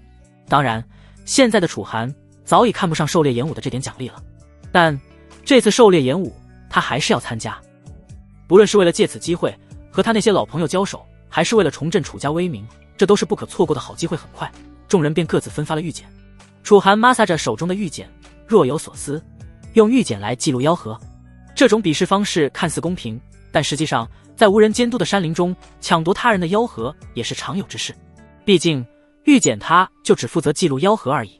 [SPEAKER 1] 当然，现在的楚寒早已看不上狩猎演武的这点奖励了，但这次狩猎演武他还是要参加。不论是为了借此机会和他那些老朋友交手，还是为了重振楚家威名，这都是不可错过的好机会。很快，众人便各自分发了玉简。楚寒摩挲着手中的玉简，若有所思。用玉简来记录妖核，这种比试方式看似公平，但实际上在无人监督的山林中，抢夺他人的妖核也是常有之事。毕竟玉简它就只负责记录妖核而已，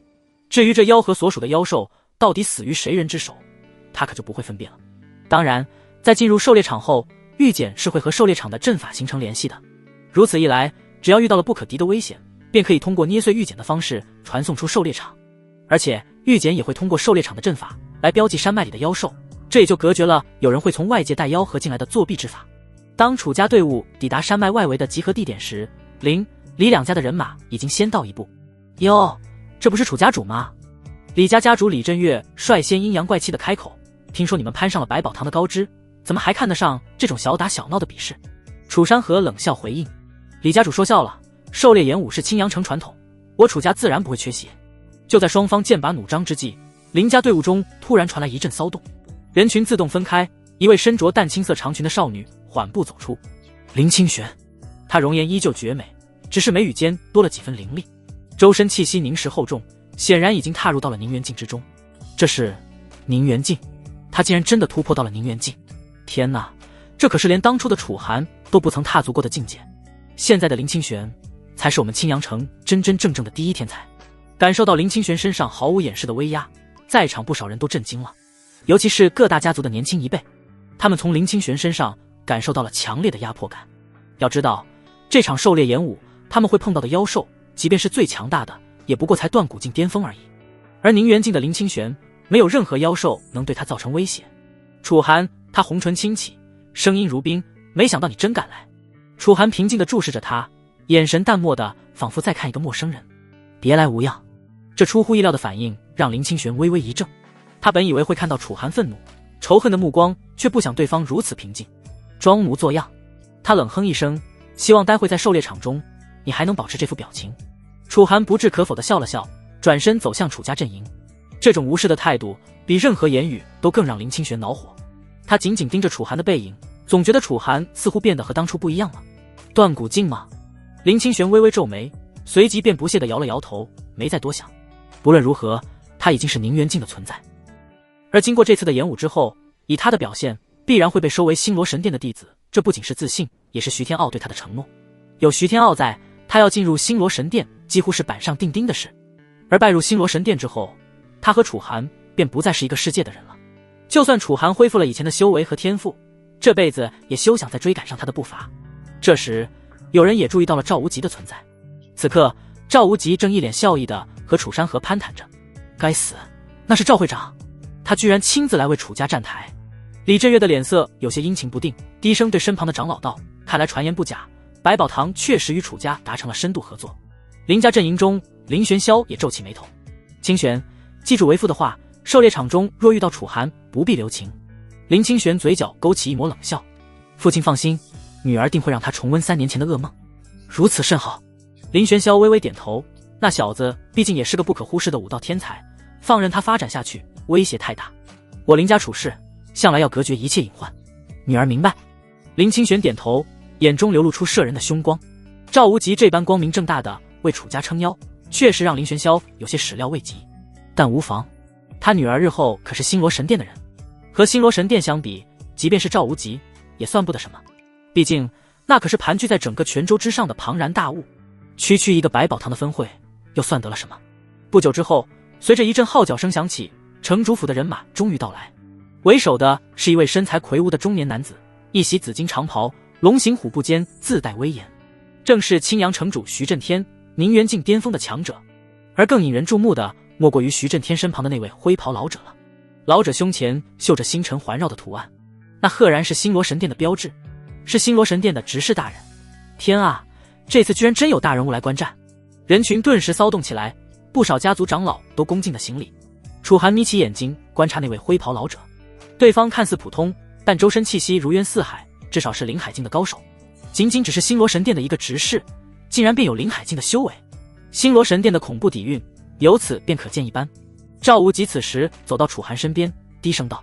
[SPEAKER 1] 至于这妖核所属的妖兽到底死于谁人之手，他可就不会分辨了。当然，在进入狩猎场后，玉简是会和狩猎场的阵法形成联系的。如此一来，只要遇到了不可敌的危险，便可以通过捏碎玉简的方式传送出狩猎场。而且玉简也会通过狩猎场的阵法来标记山脉里的妖兽，这也就隔绝了有人会从外界带妖核进来的作弊之法。当楚家队伍抵达山脉外围的集合地点时，林、李两家的人马已经先到一步。哟，这不是楚家主吗？李家家主李振岳率先阴阳怪气的开口，听说你们攀上了百宝堂的高枝，怎么还看得上这种小打小闹的比试？楚山河冷笑回应。李家主说笑了，狩猎演武是青阳城传统，我楚家自然不会缺席。就在双方剑拔弩张之际，林家队伍中突然传来一阵骚动，人群自动分开，一位身着淡青色长裙的少女缓步走出。林清玄，她容颜依旧绝美，只是眉宇间多了几分凌厉，周身气息凝实厚重，显然已经踏入到了宁元境之中。这是宁元境，她竟然真的突破到了宁元境！天哪，这可是连当初的楚寒都不曾踏足过的境界。现在的林清玄才是我们青阳城真真正正的第一天才。感受到林清玄身上毫无掩饰的威压，在场不少人都震惊了，尤其是各大家族的年轻一辈，他们从林清玄身上感受到了强烈的压迫感。要知道，这场狩猎演武他们会碰到的妖兽，即便是最强大的，也不过才断骨境巅峰而已。而宁元境的林清玄，没有任何妖兽能对他造成威胁。楚寒，他红唇轻启，声音如冰，没想到你真敢来。楚寒平静地注视着他，眼神淡漠的仿佛在看一个陌生人。别来无恙。这出乎意料的反应让林清玄微微一怔，他本以为会看到楚寒愤怒仇恨的目光，却不想对方如此平静，装模作样。他冷哼一声，希望待会在狩猎场中你还能保持这副表情。楚寒不置可否地笑了笑，转身走向楚家阵营。这种无视的态度比任何言语都更让林清玄恼火。他紧紧盯着楚寒的背影，总觉得楚寒似乎变得和当初不一样了。断骨境吗？林清玄微微皱眉，随即便不屑地摇了摇头，没再多想。不论如何，他已经是宁元境的存在，而经过这次的演武之后，以他的表现必然会被收为星罗神殿的弟子，这不仅是自信，也是徐天傲对他的承诺。有徐天傲在，他要进入星罗神殿几乎是板上钉钉的事。而拜入星罗神殿之后，他和楚寒便不再是一个世界的人了。就算楚寒恢复了以前的修为和天赋，这辈子也休想再追赶上他的步伐。这时有人也注意到了赵无极的存在。此刻赵无极正一脸笑意的和楚山河攀谈着。该死，那是赵会长，他居然亲自来为楚家站台。李振岳的脸色有些阴晴不定，低声对身旁的长老道，看来传言不假，百宝堂确实与楚家达成了深度合作。林家阵营中，林玄霄也皱起眉头。清玄，记住为父的话，狩猎场中若遇到楚寒，不必留情。林清玄嘴角勾起一抹冷笑，父亲放心，女儿定会让他重温3年前的噩梦。如此甚好。林玄霄微微点头，那小子毕竟也是个不可忽视的武道天才，放任他发展下去，威胁太大。我林家处事，向来要隔绝一切隐患。女儿明白。林清玄点头，眼中流露出摄人的凶光。赵无极这般光明正大的为楚家撑腰，确实让林玄霄有些始料未及。但无妨，他女儿日后可是星罗神殿的人，和星罗神殿相比，即便是赵无极也算不得什么。毕竟那可是盘踞在整个泉州之上的庞然大物，区区一个百宝堂的分会，又算得了什么？不久之后，随着一阵号角声响起，城主府的人马终于到来。为首的是一位身材魁梧的中年男子，一袭紫金长袍，龙行虎步间自带威严，正是青阳城主徐震天，宁元境巅峰的强者。而更引人注目的莫过于徐震天身旁的那位灰袍老者了。老者胸前绣着星辰环绕的图案，那赫然是星罗神殿的标志，是星罗神殿的执事大人。天啊，这次居然真有大人物来观战！人群顿时骚动起来，不少家族长老都恭敬的行礼。楚寒眯起眼睛观察那位灰袍老者，对方看似普通，但周身气息如渊似海，至少是灵海境的高手。仅仅只是星罗神殿的一个执事，竟然便有灵海境的修为，星罗神殿的恐怖底蕴由此便可见一斑。赵无极此时走到楚寒身边，低声道：“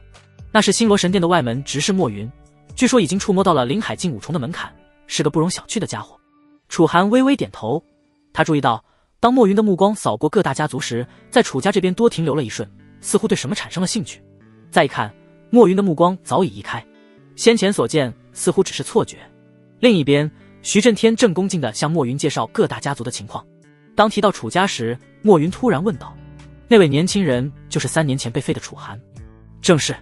[SPEAKER 1] 那是星罗神殿的外门执事莫云，据说已经触摸到了灵海境5重的门槛，是个不容小觑的家伙。”楚寒微微点头，他注意到，当莫云的目光扫过各大家族时，在楚家这边多停留了一瞬，似乎对什么产生了兴趣。再一看，莫云的目光早已移开，先前所见似乎只是错觉。另一边，徐震天正恭敬地向莫云介绍各大家族的情况。当提到楚家时，莫云突然问道：“那位年轻人就是3年前被废的楚寒？”“正是。”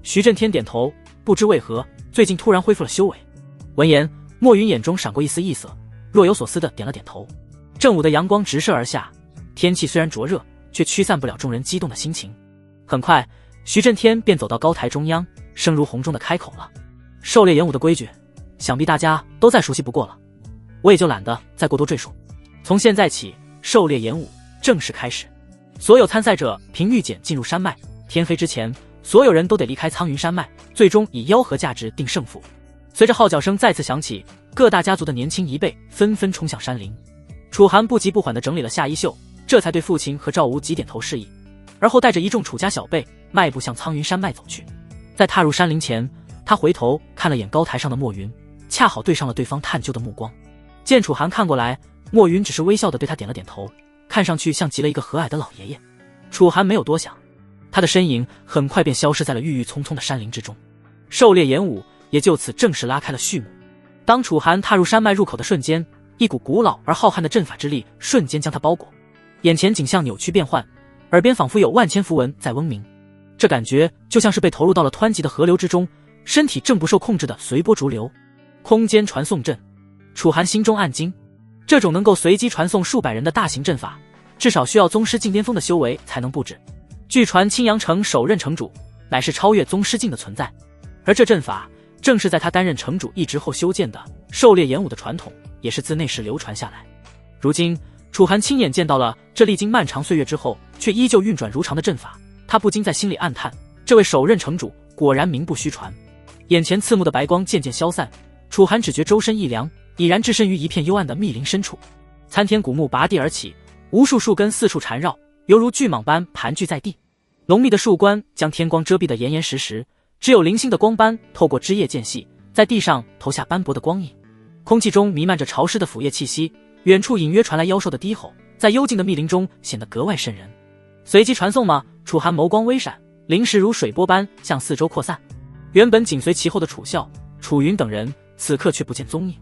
[SPEAKER 1] 徐震天点头，不知为何最近突然恢复了修为。闻言，莫云眼中闪过一丝异色，若有所思地点了点头。正午的阳光直射而下，天气虽然灼热，却驱散不了众人激动的心情。很快，徐震天便走到高台中央，声如洪钟地开口了：“狩猎演武的规矩，想必大家都再熟悉不过了，我也就懒得再过多赘述。从现在起，狩猎演武正式开始。所有参赛者凭预检进入山脉，天黑之前，所有人都得离开苍云山脉，最终以妖核价值定胜负。随着号角声再次响起，各大家族的年轻一辈纷纷冲向山林。楚寒不急不缓地整理了夏衣袖，这才对父亲和赵无极点头示意，而后带着一众楚家小辈迈步向苍云山脉走去。在踏入山林前，他回头看了眼高台上的墨云，恰好对上了对方探究的目光。见楚寒看过来，墨云只是微笑地对他点了点头，看上去像极了一个和蔼的老爷爷。楚寒没有多想，他的身影很快便消失在了郁郁葱葱的山林之中，狩猎演武也就此正式拉开了序幕。当楚寒踏入山脉入口的瞬间，一股古老而浩瀚的阵法之力瞬间将他包裹，眼前景象扭曲变幻，耳边仿佛有万千符文在嗡鸣，这感觉就像是被投入到了湍急的河流之中，身体正不受控制的随波逐流。空间传送阵，楚寒心中暗惊，这种能够随机传送数百人的大型阵法，至少需要宗师境巅峰的修为才能布置。据传青阳城首任城主乃是超越宗师境的存在，而这阵法正是在他担任城主一职后修建的，狩猎演武的传统也是自那时流传下来。如今楚寒亲眼见到了这历经漫长岁月之后却依旧运转如常的阵法，他不禁在心里暗叹，这位首任城主果然名不虚传。眼前刺目的白光渐渐消散，楚寒只觉周身一凉，已然置身于一片幽暗的密林深处。参天古木拔地而起，无数树根四处缠绕，犹如巨蟒般盘踞在地。浓密的树冠将天光遮蔽得严严实实，只有零星的光斑透过枝叶间隙，在地上投下斑驳的光影。空气中弥漫着潮湿的腐叶气息，远处隐约传来妖兽的低吼，在幽静的密林中显得格外瘆人。随机传送吗？楚寒眸光微闪，灵石如水波般向四周扩散。原本紧随其后的楚啸、楚云等人此刻却不见踪影，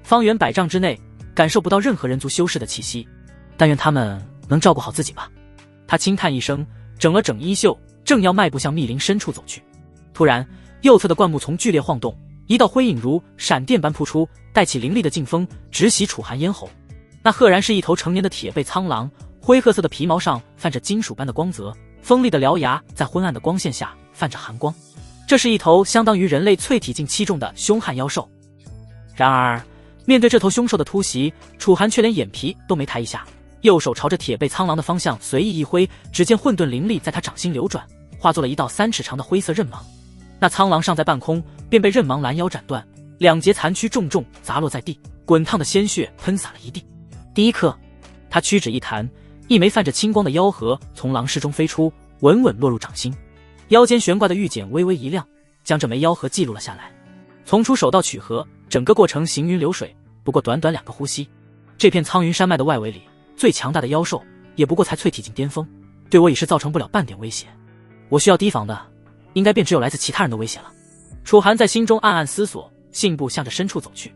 [SPEAKER 1] 方圆100丈之内感受不到任何人族修士的气息。但愿他们能照顾好自己吧。他轻叹一声，整了整衣袖，正要迈步向密林深处走去。突然右侧的灌木丛剧烈晃动，一道灰影如闪电般扑出，带起凌厉的劲风直袭楚寒咽喉。那赫然是一头成年的铁背苍狼，灰褐色的皮毛上泛着金属般的光泽，锋利的獠牙在昏暗的光线下泛着寒光。这是一头相当于人类淬体境7重的凶悍妖兽。然而面对这头凶兽的突袭，楚寒却连眼皮都没抬一下，右手朝着铁背苍狼的方向随意一挥，只见混沌灵力在他掌心流转，化作了一道3尺长的灰色刃芒。那苍狼尚在半空，便被刃芒拦腰斩断，2节残躯重重砸落在地，滚烫的鲜血喷洒了一地。第一刻，他屈指一弹，一枚泛着青光的妖核从狼尸中飞出，稳稳落入掌心。腰间悬挂的玉简微微一亮，将这枚妖核记录了下来。从出手到取核，整个过程行云流水，不过短短2个呼吸。这片苍云山脉的外围里，最强大的妖兽也不过才淬体境巅峰，对我已是造成不了半点威胁。我需要提防的，应该便只有来自其他人的威胁了。楚寒在心中暗暗思索，信步向着深处走去。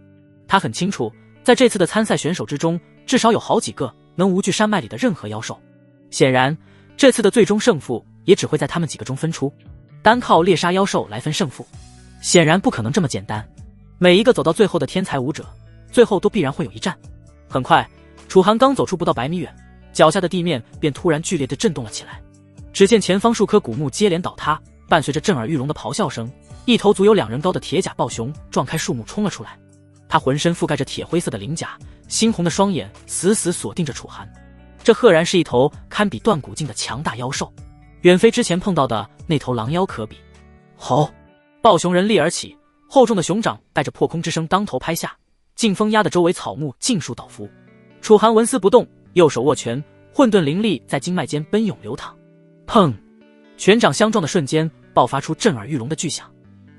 [SPEAKER 1] 他很清楚，在这次的参赛选手之中，至少有好几个能无惧山脉里的任何妖兽。显然，这次的最终胜负也只会在他们几个中分出。单靠猎杀妖兽来分胜负，显然不可能这么简单。每一个走到最后的天才武者，最后都必然会有一战。很快，楚寒刚走出不到100米远，脚下的地面便突然剧烈地震动了起来。只见前方数棵古木接连倒塌，伴随着震耳欲聋的咆哮声，一头足有2人高的铁甲暴熊撞开树木冲了出来。它浑身覆盖着铁灰色的鳞甲，猩红的双眼死死锁定着楚寒。这赫然是一头堪比断骨境的强大妖兽，远非之前碰到的那头狼妖可比。吼！暴熊人立而起，厚重的熊掌带着破空之声当头拍下，劲风压得周围草木尽数倒伏。楚寒纹丝不动，右手握拳，混沌灵力在经脉间奔涌流淌。砰！拳掌相撞的瞬间，爆发出震耳欲聋的巨响。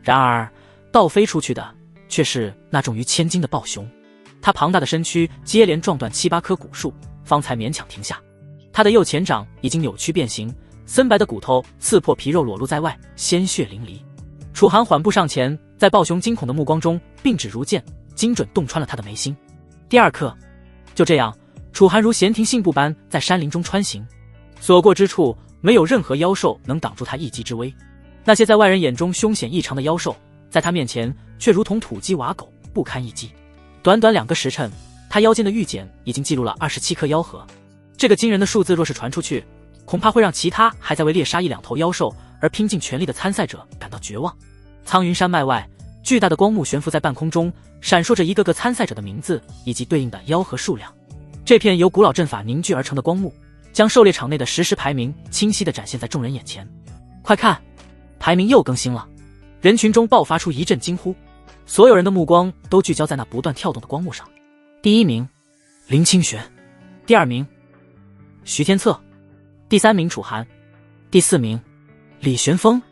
[SPEAKER 1] 然而倒飞出去的却是那重于千斤的暴熊，他庞大的身躯接连撞断7、8棵古树，方才勉强停下。他的右前掌已经扭曲变形，森白的骨头刺破皮肉裸露在外，鲜血淋漓。楚寒缓步上前，在暴熊惊恐的目光中，并指如剑，精准洞穿了他的眉心。第二刻，就这样，楚寒如闲庭信步般在山林中穿行，所过之处没有任何妖兽能挡住他一击之威。那些在外人眼中凶险异常的妖兽，在他面前却如同土鸡瓦狗，不堪一击。短短2个时辰，他腰间的玉简已经记录了27颗妖核。这个惊人的数字若是传出去，恐怕会让其他还在为猎杀1、2头妖兽而拼尽全力的参赛者感到绝望。苍云山脉外，巨大的光幕悬浮在半空中，闪烁着一个个参赛者的名字以及对应的妖核数量。这片由古老阵法凝聚而成的光幕，将狩猎场内的实时排名清晰地展现在众人眼前。快看，排名又更新了。人群中爆发出一阵惊呼，所有人的目光都聚焦在那不断跳动的光幕上。第1名林清玄，第2名徐天策，第3名楚寒，第4名李玄风。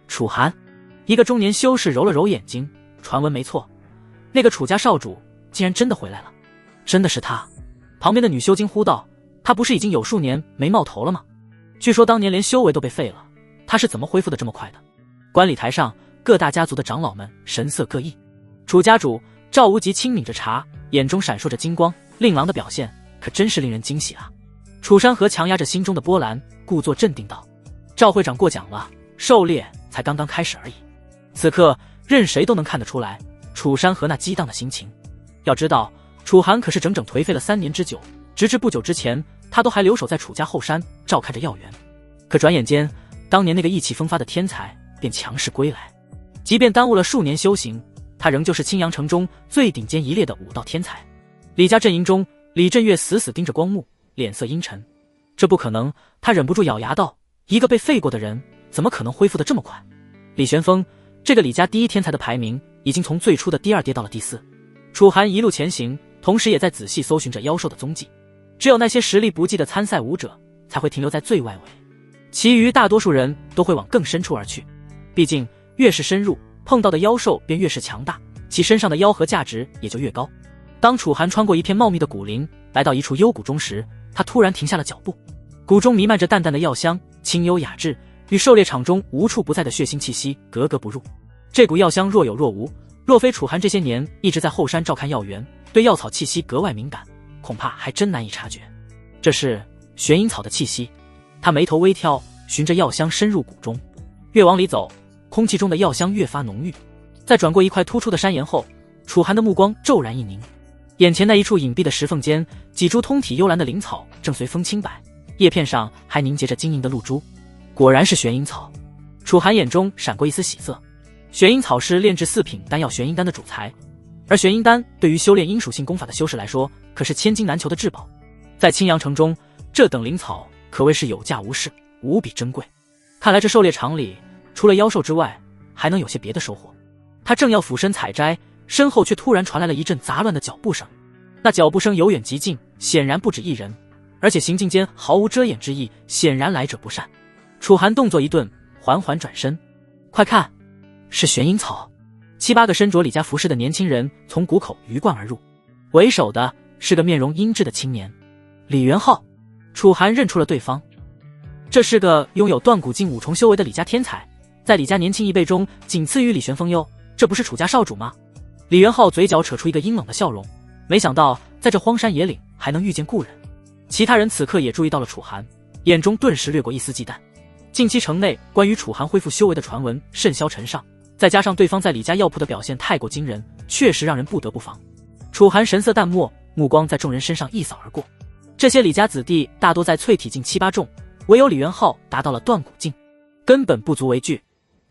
[SPEAKER 1] 楚寒，一个中年修士揉了揉眼睛，传闻没错，那个楚家少主竟然真的回来了。真的是他？旁边的女修惊呼道，他不是已经有数年没冒头了吗？据说当年连修为都被废了，他是怎么恢复的这么快的？观礼台上各大家族的长老们神色各异。楚家主赵无极轻抿着茶，眼中闪烁着金光，令郎的表现可真是令人惊喜啊。楚山河强压着心中的波澜，故作镇定道，赵会长过奖了，狩猎才刚刚开始而已。此刻任谁都能看得出来楚山河那激荡的心情。要知道楚寒可是整整颓废了3年之久，直至不久之前他都还留守在楚家后山照看着药园。可转眼间当年那个意气风发的天才便强势归来，即便耽误了数年修行，他仍旧是青阳城中最顶尖一列的武道天才。李家阵营中，李振岳死死盯着光幕，脸色阴沉。这不可能，他忍不住咬牙道，一个被废过的人怎么可能恢复得这么快？李玄风，这个李家第1天才的排名已经从最初的第2跌到了第4。楚寒一路前行，同时也在仔细搜寻着妖兽的踪迹。只有那些实力不济的参赛武者才会停留在最外围，其余大多数人都会往更深处而去。毕竟越是深入，碰到的妖兽便越是强大，其身上的妖核价值也就越高。当楚寒穿过一片茂密的古林，来到一处幽谷中时，他突然停下了脚步。谷中弥漫着淡淡的药香，清幽雅致，与狩猎场中无处不在的血腥气息格格不入。这股药香若有若无，若非楚寒这些年一直在后山照看药园，对药草气息格外敏感，恐怕还真难以察觉。这是玄阴草的气息。他眉头微挑，循着药香深入谷中。越往里走，空气中的药香越发浓郁。在转过一块突出的山岩后，楚寒的目光骤然一凝，眼前那一处隐蔽的石缝间，几株通体幽蓝的灵草正随风轻摆，叶片上还凝结着晶莹的露珠。果然是玄阴草。楚寒眼中闪过一丝喜色。玄阴草是炼制4品丹药玄阴丹的主材，而玄阴丹对于修炼阴属性功法的修士来说，可是千金难求的至宝。在青阳城中，这等灵草可谓是有价无市，无比珍贵。看来这狩猎场里除了妖兽之外，还能有些别的收获。他正要俯身采摘，身后却突然传来了一阵杂乱的脚步声。那脚步声由远及近，显然不止一人，而且行进间毫无遮掩之意，显然来者不善。楚寒动作一顿，缓缓转身，快看，是玄阴草。7、8个身着李家服饰的年轻人从谷口鱼贯而入，为首的是个面容英质的青年，李元昊。楚寒认出了对方，这是个拥有断骨境5重修为的李家天才，在李家年轻一辈中仅次于李玄风哟，这不是楚家少主吗？李元昊嘴角扯出一个阴冷的笑容，没想到在这荒山野岭还能遇见故人。其他人此刻也注意到了楚寒，眼中顿时掠过一丝忌惮。近期城内关于楚寒恢复修为的传闻甚嚣尘上，再加上对方在李家药铺的表现太过惊人，确实让人不得不防。楚寒神色淡漠，目光在众人身上一扫而过。这些李家子弟大多在淬体境7、8重，唯有李元昊达到了断骨境，根本不足为惧。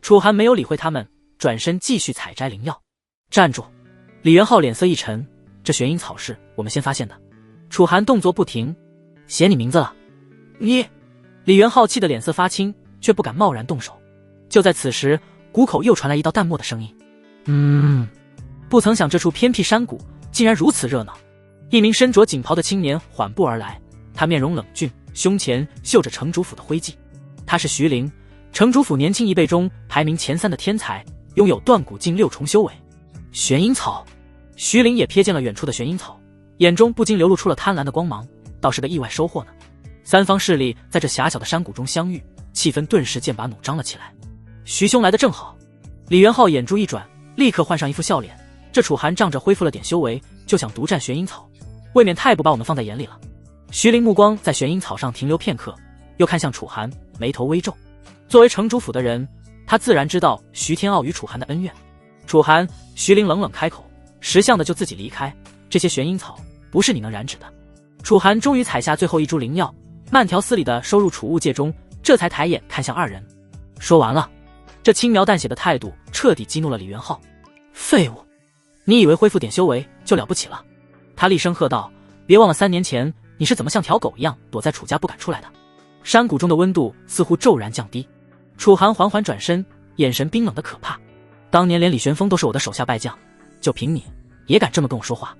[SPEAKER 1] 楚寒没有理会他们，转身继续采摘灵药。站住！李元昊脸色一沉，这玄阴草是我们先发现的。楚寒动作不停，写你名字了。你！李元昊气得脸色发青，却不敢贸然动手。就在此时，谷口又传来一道淡漠的声音。不曾想这处偏僻山谷竟然如此热闹。一名身着锦袍的青年缓步而来，他面容冷峻，胸前绣着城主府的徽记。他是徐灵，城主府年轻一辈中排名前3的天才，拥有断骨境6重修为。玄阴草。徐灵也瞥见了远处的玄阴草，眼中不禁流露出了贪婪的光芒，倒是个意外收获呢。3方势力在这狭小的山谷中相遇，气氛顿时剑拔弩张了起来。徐兄来得正好。李元昊眼珠一转，立刻换上一副笑脸。这楚寒仗着恢复了点修为，就想独占玄阴草，未免太不把我们放在眼里了。徐灵目光在玄阴草上停留片刻，又看向楚寒，眉头微皱。作为城主府的人，他自然知道徐天傲与楚寒的恩怨。楚寒，徐灵冷冷开口，识相的就自己离开，这些玄阴草不是你能染指的。楚寒终于采下最后一株灵药，慢条斯理地收入储物戒中，这才抬眼看向2人。说完了。这轻描淡写的态度彻底激怒了李元昊。废物，你以为恢复点修为就了不起了？他厉声喝道，别忘了3年前你是怎么像条狗一样躲在楚家不敢出来的。山谷中的温度似乎骤然降低，楚寒缓缓转身，眼神冰冷的可怕。当年连李玄风都是我的手下败将，就凭你也敢这么跟我说话？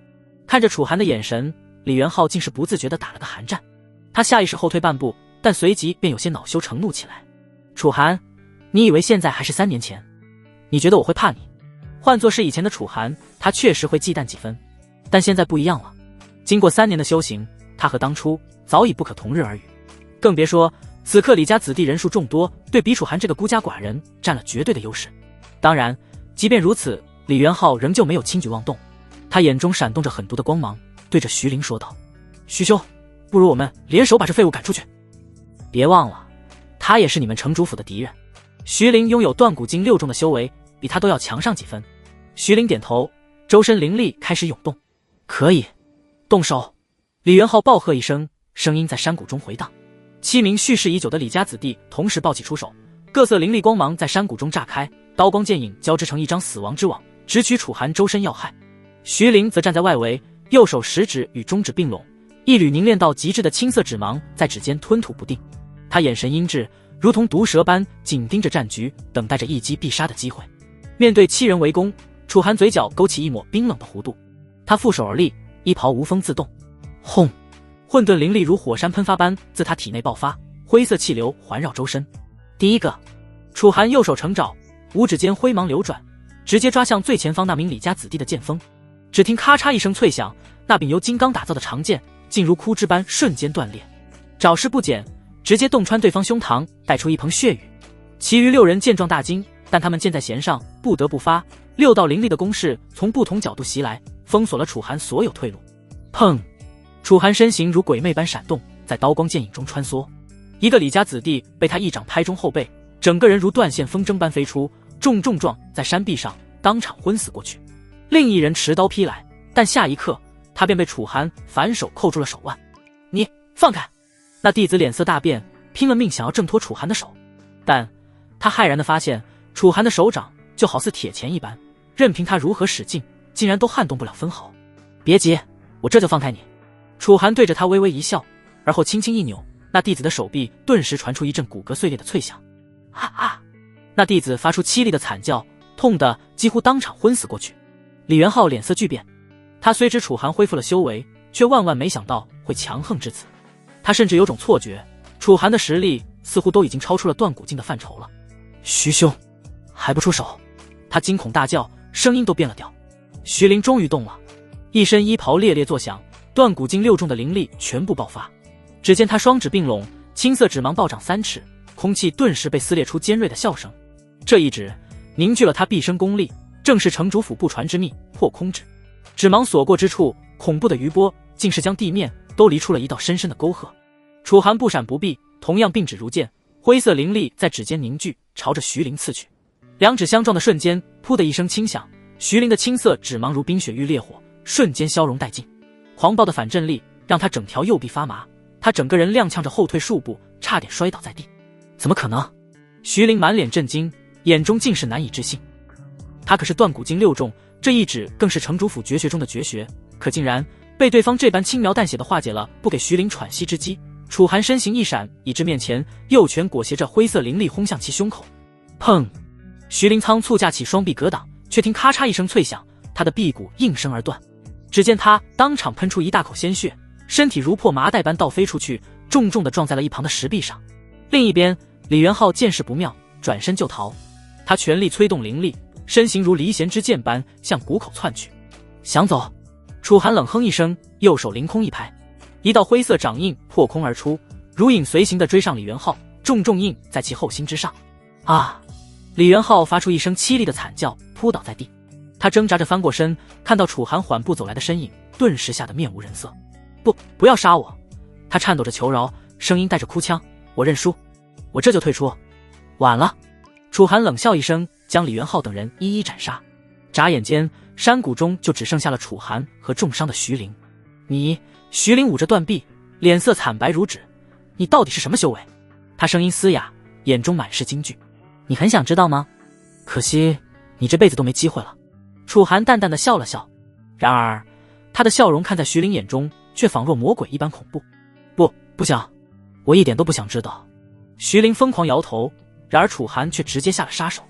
[SPEAKER 1] 看着楚寒的眼神，李元昊竟是不自觉地打了个寒战。他下意识后退半步，但随即便有些恼羞成怒起来。楚寒，你以为现在还是3年前？你觉得我会怕你？换作是以前的楚寒，他确实会忌惮几分，但现在不一样了。经过3年的修行，他和当初早已不可同日而语。更别说此刻李家子弟人数众多，对比楚寒这个孤家寡人占了绝对的优势。当然，即便如此，李元昊仍旧没有轻举妄动。他眼中闪动着狠毒的光芒，对着徐灵说道：徐兄，不如我们联手把这废物赶出去。别忘了，他也是你们城主府的敌人。徐灵拥有断骨境6重的修为，比他都要强上几分。徐灵点头，周身灵力开始涌动。可以，动手！李元昊暴喝一声，声音在山谷中回荡。7名蓄势已久的李家子弟同时抱起出手，各色灵力光芒在山谷中炸开，刀光剑影交织成一张死亡之网，直取楚寒周身要害。徐灵则站在外围，右手食指与中指并拢，一缕凝练到极致的青色指芒在指尖吞吐不定。他眼神阴鸷，如同毒蛇般紧盯着战局，等待着一击必杀的机会。面对7人围攻，楚寒嘴角勾起一抹冰冷的弧度，他负手而立，衣袍无风自动。轰！混沌灵力如火山喷发般自他体内爆发，灰色气流环绕周身。第一个，楚寒右手成爪，五指间挥芒流转，直接抓向最前方那名李家子弟的剑锋。只听咔嚓一声脆响，那柄由金刚打造的长剑竟如枯枝般瞬间断裂，爪势不减，直接洞穿对方胸膛，带出一蓬血雨。其余6人见状大惊，但他们箭在弦上，不得不发。6道灵力的攻势从不同角度袭来，封锁了楚寒所有退路。砰！楚寒身形如鬼魅般闪动，在刀光剑影中穿梭。一个李家子弟被他一掌拍中后背，整个人如断线风筝般飞出，重撞在山壁上，当场昏死过去。另一人持刀劈来，但下一刻他便被楚寒反手扣住了手腕。你放开！那弟子脸色大变，拼了命想要挣脱楚寒的手，但他骇然地发现楚寒的手掌就好似铁钳一般，任凭他如何使劲，竟然都撼动不了分毫。别急，我这就放开你。楚寒对着他微微一笑，而后轻轻一扭，那弟子的手臂顿时传出一阵骨骼碎裂的脆响。啊啊！那弟子发出凄厉的惨叫，痛得几乎当场昏死过去。李元昊脸色巨变，他虽知楚寒恢复了修为，却万万没想到会强横至此。他甚至有种错觉，楚寒的实力似乎都已经超出了断骨境的范畴了。徐兄，还不出手！他惊恐大叫，声音都变了调。徐灵终于动了，一身衣袍猎猎作响，断骨境6重的灵力全部爆发。只见他双指并拢，青色指芒暴涨3尺，空气顿时被撕裂出尖锐的笑声。这一指凝聚了他毕生功力，正是城主府不传之秘破空指。指芒所过之处，恐怖的余波竟是将地面都离出了一道深深的沟壑。楚寒不闪不避，同样并指如剑，灰色灵力在指尖凝聚，朝着徐灵刺去。两指相撞的瞬间，噗的一声轻响，徐灵的青色指芒如冰雪遇烈火，瞬间消融殆尽。狂暴的反震力让他整条右臂发麻，他整个人踉跄着后退数步，差点摔倒在地。怎么可能？徐灵满脸震惊，眼中尽是难以置信。他可是断骨境6重，这一指更是城主府绝学中的绝学，可竟然被对方这般轻描淡写的化解了，不给徐灵喘息之机。楚寒身形一闪，已至面前，右拳裹挟着灰色灵力轰向其胸口。砰！徐灵仓促架起双臂格挡，却听咔嚓一声脆响，他的臂骨应声而断。只见他当场喷出一大口鲜血，身体如破麻袋般倒飞出去，重重地撞在了一旁的石壁上。另一边，李元昊见势不妙，转身就逃。他全力催动灵力，身形如离弦之箭般向谷口窜去。想走？楚寒冷哼一声，右手凌空一拍，一道灰色掌印破空而出，如影随形地追上李元昊，重重印在其后心之上。啊！李元昊发出一声凄厉的惨叫，扑倒在地。他挣扎着翻过身，看到楚寒缓步走来的身影，顿时吓得面无人色。不要杀我！他颤抖着求饶，声音带着哭腔：我认输，我这就退出。晚了！楚寒冷笑一声，将李元昊等人一一斩杀。眨眼间，山谷中就只剩下了楚寒和重伤的徐灵。徐灵捂着断臂，脸色惨白如纸。你到底是什么修为？他声音嘶哑，眼中满是惊惧。你很想知道吗？可惜你这辈子都没机会了。楚寒淡淡的笑了笑，然而他的笑容看在徐灵眼中却仿若魔鬼一般恐怖。不想，我一点都不想知道。徐灵疯狂摇头，然而楚寒却直接下了杀手。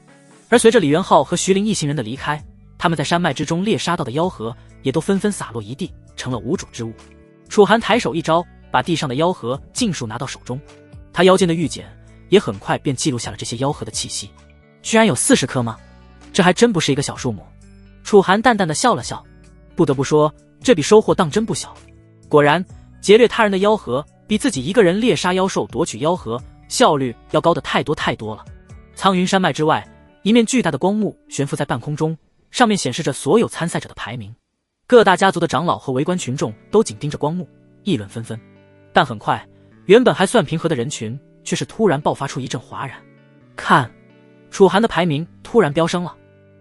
[SPEAKER 1] 而随着李元昊和徐灵一行人的离开，他们在山脉之中猎杀到的妖核也都纷纷洒落一地，成了无主之物。楚寒抬手一招，把地上的妖核尽数拿到手中，他腰间的玉简也很快便记录下了这些妖核的气息。居然有40颗吗？这还真不是一个小数目。楚寒淡淡的笑了笑，不得不说，这笔收获当真不小。果然，劫掠他人的妖核比自己一个人猎杀妖兽夺取妖核效率要高得太多太多了。苍云山脉之外，一面巨大的光幕悬浮在半空中，上面显示着所有参赛者的排名。各大家族的长老和围观群众都紧盯着光幕，议论纷纷。但很快，原本还算平和的人群却是突然爆发出一阵哗然。看，楚寒的排名突然飙升了！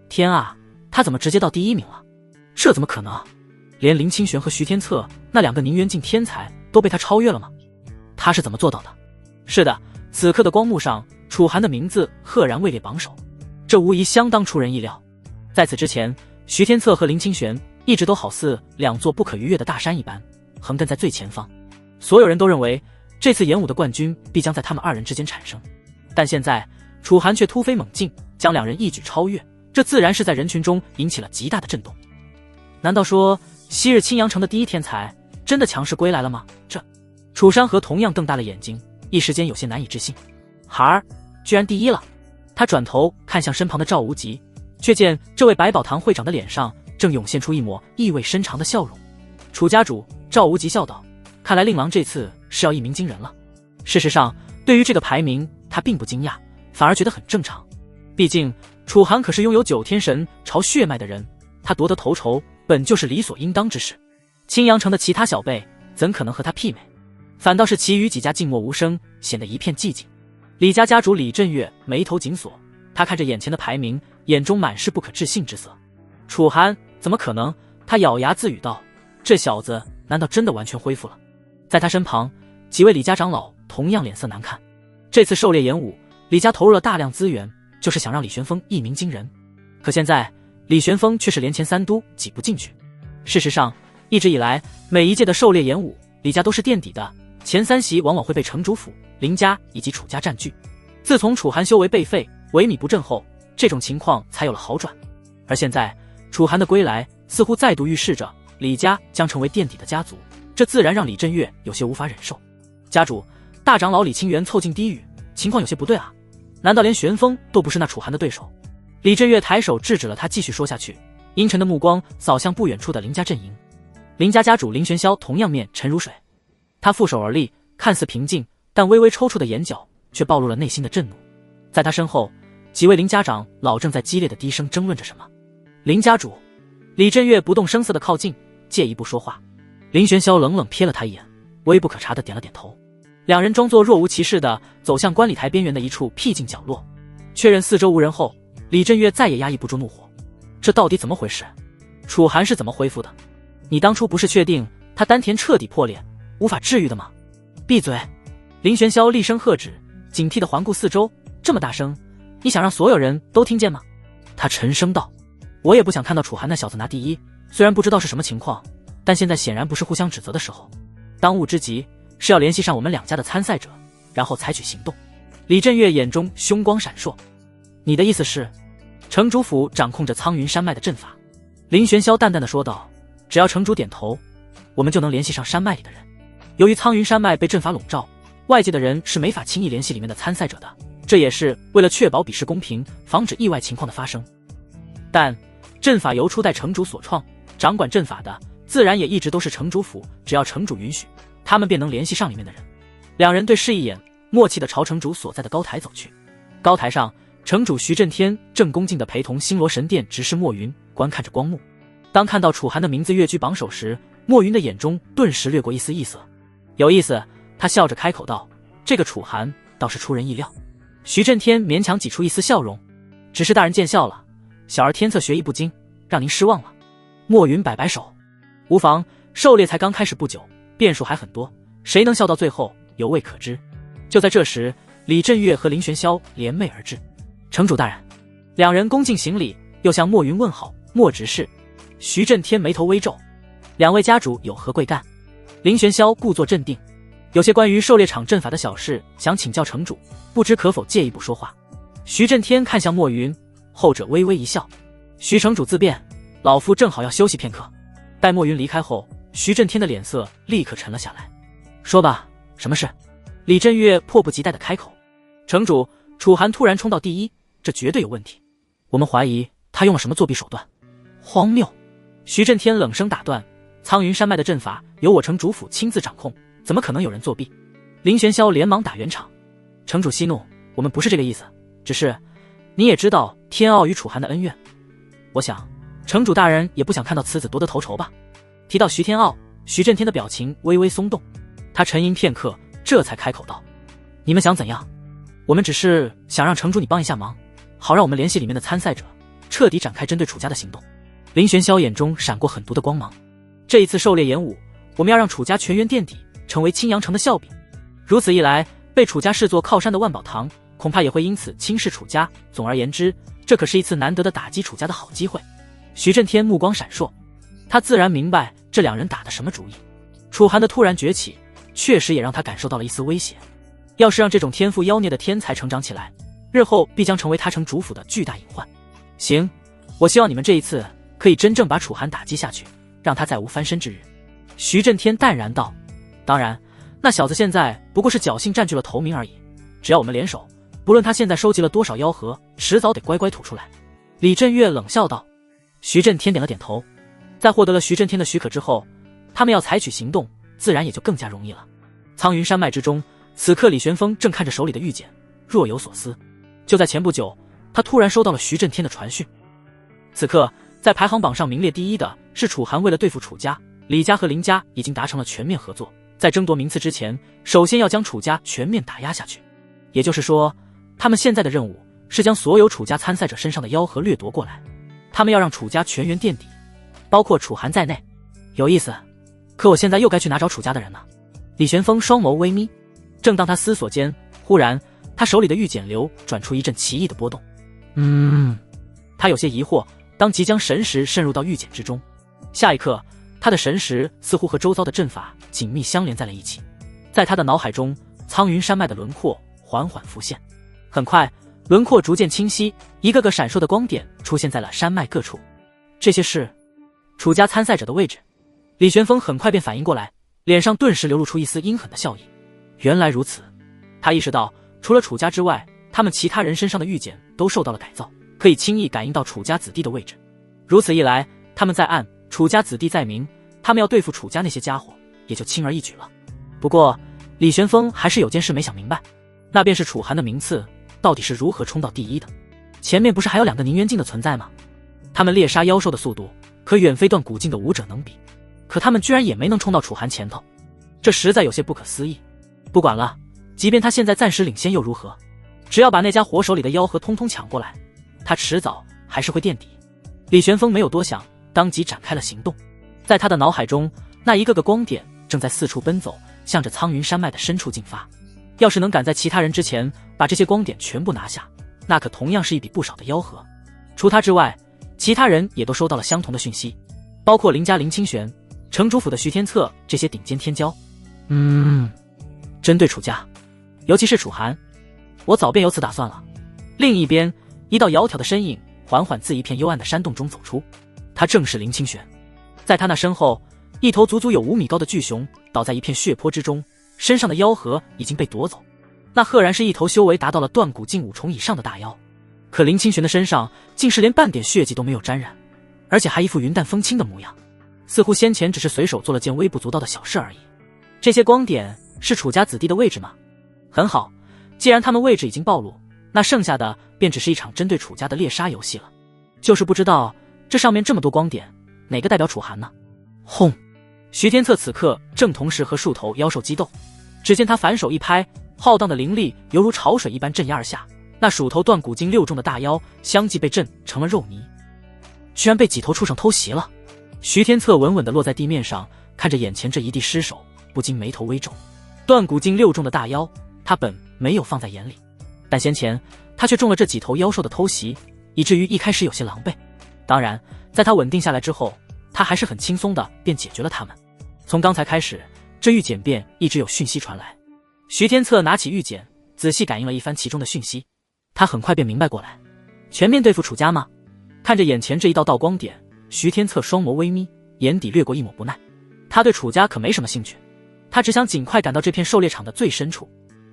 [SPEAKER 1] 天啊，他怎么直接到第1名了？这怎么可能？连林清玄和徐天策那2个宁渊境天才都被他超越了吗？他是怎么做到的？是的，此刻的光幕上，楚寒的名字赫然位列榜首，这无疑相当出人意料。在此之前，徐天策和林清玄一直都好似2座不可逾越的大山一般，横亘在最前方。所有人都认为这次演武的冠军必将在他们2人之间产生，但现在楚寒却突飞猛进，将2人一举超越，这自然是在人群中引起了极大的震动。难道说昔日青阳城的第一天才真的强势归来了吗？楚山河同样瞪大了眼睛，一时间有些难以置信。孩儿居然第1了！他转头看向身旁的赵无极，却见这位百宝堂会长的脸上正涌现出一抹意味深长的笑容。楚家主赵无极笑道：“看来令郎这次是要一鸣惊人了。”事实上，对于这个排名，他并不惊讶，反而觉得很正常。毕竟楚寒可是拥有9天神朝血脉的人，他夺得头筹本就是理所应当之事。青阳城的其他小辈怎可能和他媲美？反倒是其余几家静默无声，显得一片寂静。李家家主李振岳眉头紧锁，他看着眼前的排名，眼中满是不可置信之色。楚寒怎么可能？他咬牙自语道：“这小子难道真的完全恢复了？”在他身旁，几位李家长老同样脸色难看。这次狩猎演武，李家投入了大量资源，就是想让李玄风一鸣惊人。可现在，李玄风却是连前3都挤不进去。事实上，一直以来，每一届的狩猎演武，李家都是垫底的，前3席往往会被城主府、林家以及楚家占据。自从楚寒修为被废，萎靡不振后，这种情况才有了好转。而现在，楚寒的归来似乎再度预示着李家将成为垫底的家族，这自然让李振岳有些无法忍受。家主，大长老李清源凑近低语，情况有些不对啊，难道连玄风都不是那楚寒的对手？李振岳抬手制止了他继续说下去，阴沉的目光扫向不远处的林家阵营。林家家主林玄霄同样面沉如水，他负手而立，看似平静，但微微抽搐的眼角却暴露了内心的震怒。在他身后，几位林家长老正在激烈的低声争论着什么。林家主，李振岳不动声色地靠近，借一步说话。林玄霄冷冷瞥了他一眼，微不可察地点了点头。2人装作若无其事地走向观礼台边缘的一处僻静角落，确认四周无人后，李振岳再也压抑不住怒火。这到底怎么回事？楚寒是怎么恢复的？你当初不是确定他丹田彻底破裂，无法治愈的吗？闭嘴！林玄霄厉声喝止，警惕地环顾四周，这么大声，你想让所有人都听见吗？他沉声道：“我也不想看到楚寒那小子拿第1，虽然不知道是什么情况，但现在显然不是互相指责的时候。当务之急是要联系上我们2家的参赛者，然后采取行动。”李振岳眼中凶光闪烁：“你的意思是？”城主府掌控着苍云山脉的阵法，林玄霄淡淡的说道：“只要城主点头，我们就能联系上山脉里的人。由于苍云山脉被阵法笼罩，外界的人是没法轻易联系里面的参赛者的，这也是为了确保比试公平，防止意外情况的发生。但阵法由初代城主所创，掌管阵法的自然也一直都是城主府，只要城主允许，他们便能联系上里面的人。”2人对视一眼，默契地朝城主所在的高台走去。高台上，城主徐震天正恭敬地陪同星罗神殿执事莫云观看着光幕。当看到楚寒的名字跃居榜首时，莫云的眼中顿时掠过一丝异色。有意思，他笑着开口道：“这个楚寒倒是出人意料。”徐震天勉强挤出一丝笑容：“只是大人见笑了，小儿天策学艺不精，让您失望了。”莫云摆摆手：“无妨，狩猎才刚开始不久，变数还很多，谁能笑到最后，犹未可知。”就在这时，李振岳和林玄霄联袂而至。城主大人，2人恭敬行礼，又向莫云问好。莫执事，徐震天眉头微皱：“2位家主有何贵干？”林玄霄故作镇定：“有些关于狩猎场阵法的小事，想请教城主，不知可否借一步说话？”徐震天看向莫云，后者微微一笑：“徐城主自便，老夫正好要休息片刻。”待莫云离开后，徐震天的脸色立刻沉了下来。说吧，什么事？李振岳迫不及待地开口。城主，楚寒突然冲到第一，这绝对有问题。我们怀疑他用了什么作弊手段。荒谬！徐震天冷声打断，苍云山脉的阵法由我城主府亲自掌控，怎么可能有人作弊？林玄霄连忙打圆场。城主息怒，我们不是这个意思，只是你也知道天傲与楚寒的恩怨，我想城主大人也不想看到此子夺得头筹吧。提到徐天傲，徐震天的表情微微松动，他沉吟片刻，这才开口道：你们想怎样？我们只是想让城主你帮一下忙，好让我们联系里面的参赛者，彻底展开针对楚家的行动。林玄霄眼中闪过狠毒的光芒。这一次狩猎演武，我们要让楚家全员垫底，成为青阳城的笑柄。如此一来，被楚家视作靠山的万宝堂恐怕也会因此轻视楚家。总而言之，这可是一次难得的打击楚家的好机会。徐震天目光闪烁，他自然明白这两人打的什么主意。楚寒的突然崛起，确实也让他感受到了一丝威胁。要是让这种天赋妖孽的天才成长起来，日后必将成为他城主府的巨大隐患。行，我希望你们这一次可以真正把楚寒打击下去，让他再无翻身之日。徐震天淡然道：当然，那小子现在不过是侥幸占据了头名而已，只要我们联手，不论他现在收集了多少妖核，迟早得乖乖吐出来。李振岳冷笑道。徐震天点了点头。在获得了徐震天的许可之后，他们要采取行动，自然也就更加容易了。苍云山脉之中，此刻李玄风正看着手里的玉简，若有所思。就在前不久，他突然收到了徐震天的传讯。此刻在排行榜上名列第一的是楚寒，为了对付楚家，李家和林家已经达成了全面合作，在争夺名次之前，首先要将楚家全面打压下去。也就是说，他们现在的任务是将所有楚家参赛者身上的妖核掠夺过来，他们要让楚家全员垫底，包括楚寒在内。有意思，可我现在又该去哪找楚家的人呢？李玄风双眸微眯，正当他思索间，忽然他手里的玉简流转出一阵奇异的波动。他有些疑惑，当即将神识渗入到玉简之中。下一刻，他的神识似乎和周遭的阵法紧密相连在了一起。在他的脑海中，苍云山脉的轮廓缓缓浮现。很快，轮廓逐渐清晰，一个个闪烁的光点出现在了山脉各处。这些是楚家参赛者的位置。李玄风很快便反应过来，脸上顿时流露出一丝阴狠的笑意。原来如此，他意识到除了楚家之外，他们其他人身上的玉简都受到了改造，可以轻易感应到楚家子弟的位置。如此一来，他们在暗，楚家子弟在明，他们要对付楚家那些家伙也就轻而易举了。不过李玄风还是有件事没想明白，那便是楚寒的名次到底是如何冲到第一的。前面不是还有两个宁渊境的存在吗？他们猎杀妖兽的速度可远非断古境的武者能比，可他们居然也没能冲到楚寒前头，这实在有些不可思议。不管了，即便他现在暂时领先又如何？只要把那家伙手里的妖核通通抢过来，他迟早还是会垫底。李玄风没有多想，当即展开了行动。在他的脑海中，那一个个光点正在四处奔走，向着苍云山脉的深处进发。要是能赶在其他人之前把这些光点全部拿下，那可同样是一笔不少的妖核。除他之外，其他人也都收到了相同的讯息，包括林家林清玄、城主府的徐天策这些顶尖天骄。针对楚家，尤其是楚寒，我早便有此打算了。另一边，一道窈窕的身影缓缓自一片幽暗的山洞中走出，他正是林清玄。在他那身后，一头足足有5米高的巨熊倒在一片血泊之中，身上的妖核已经被夺走。那赫然是一头修为达到了断骨境5重以上的大妖，可林清玄的身上竟是连半点血迹都没有沾染，而且还一副云淡风轻的模样，似乎先前只是随手做了件微不足道的小事而已。这些光点是楚家子弟的位置吗？很好，既然他们位置已经暴露，那剩下的便只是一场针对楚家的猎杀游戏了。就是不知道这上面这么多光点，哪个代表楚寒呢？轰！徐天策此刻正同时和数头妖兽激斗，只见他反手一拍，浩荡的灵力犹如潮水一般镇压而下，那数头断骨境6重的大妖相继被震成了肉泥，居然被几头畜生偷袭了。徐天策稳稳地落在地面上，看着眼前这一地尸首，不禁眉头微皱。断骨境6重的大妖，他本没有放在眼里，但先前他却中了这几头妖兽的偷袭，以至于一开始有些狼狈。当然，在他稳定下来之后，他还是很轻松的便解决了他们。从刚才开始，这玉简便一直有讯息传来。徐天策拿起玉简，仔细感应了一番其中的讯息，他很快便明白过来，全面对付楚家吗？看着眼前这一道道光点，徐天策双眸微眯，眼底掠过一抹不耐。他对楚家可没什么兴趣，他只想尽快赶到这片狩猎场的最深处，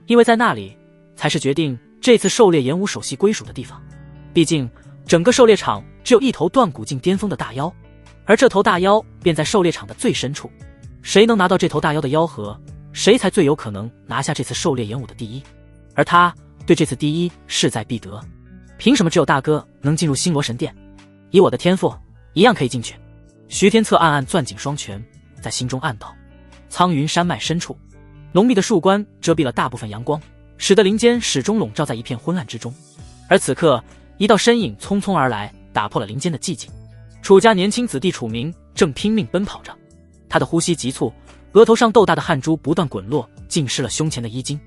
[SPEAKER 1] 因为在那里才是决定这次狩猎演武首席归属的地方。毕竟整个狩猎场只有一头断骨境巅峰的大妖，而这头大妖便在狩猎场的最深处。谁能拿到这头大妖的妖核，谁才最有可能拿下这次狩猎演武的第一。而他对这次第一势在必得，凭什么只有大哥能进入星罗神殿？以我的天赋，一样可以进去。徐天策暗暗攥紧双拳，在心中暗道。苍云山脉深处，浓密的树冠遮蔽了大部分阳光，使得林间始终笼罩在一片昏暗之中。而此刻，一道身影匆匆而来，打破了林间的寂静。楚家年轻子弟楚明正拼命奔跑着，他的呼吸急促，额头上豆大的汗珠不断滚落，浸湿了胸前的衣襟。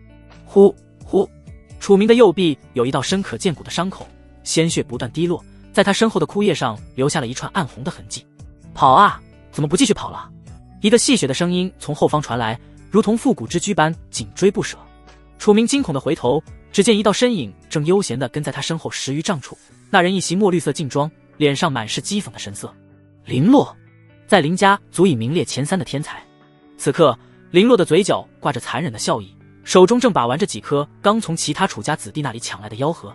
[SPEAKER 1] 呼呼，楚明的右臂有一道深可见骨的伤口，鲜血不断滴落，在他身后的枯叶上留下了一串暗红的痕迹。跑啊，怎么不继续跑了？一个戏谑的声音从后方传来，如同复古之驹般紧追不舍。楚明惊恐地回头，只见一道身影正悠闲地跟在他身后10余丈处。那人一袭墨绿色劲装，脸上满是讥讽的神色。林洛，在林家足以名列前3的天才。此刻，林洛的嘴角挂着残忍的笑意，手中正把玩着几颗刚从其他楚家子弟那里抢来的妖核。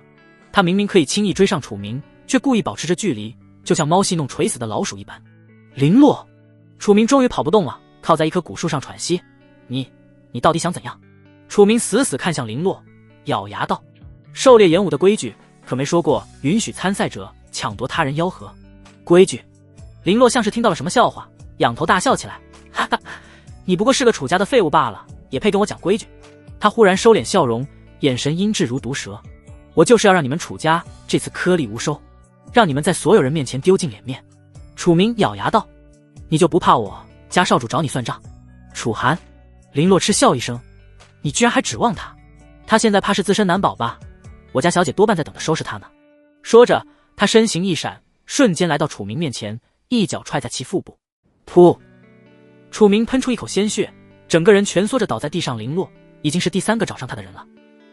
[SPEAKER 1] 他明明可以轻易追上楚明，却故意保持着距离，就像猫戏弄垂死的老鼠一般。林洛，楚明终于跑不动了，靠在一棵古树上喘息。你到底想怎样？楚明死死看向林洛，咬牙道：狩猎演武的规矩可没说过允许参赛者抢夺他人妖核。规矩？林洛像是听到了什么笑话，仰头大笑起来。哈哈，你不过是个楚家的废物罢了，也配跟我讲规矩？他忽然收敛笑容，眼神阴鸷如毒蛇。我就是要让你们楚家这次颗粒无收，让你们在所有人面前丢尽脸面。楚明咬牙道：你就不怕我家少主找你算账？楚寒。林洛嗤笑一声：你居然还指望他？他现在怕是自身难保吧？我家小姐多半在等着收拾他呢。说着，他身形一闪，瞬间来到楚明面前，一脚踹在其腹部。噗！楚明喷出一口鲜血，整个人蜷缩着倒在地上。林洛已经是第3个找上他的人了，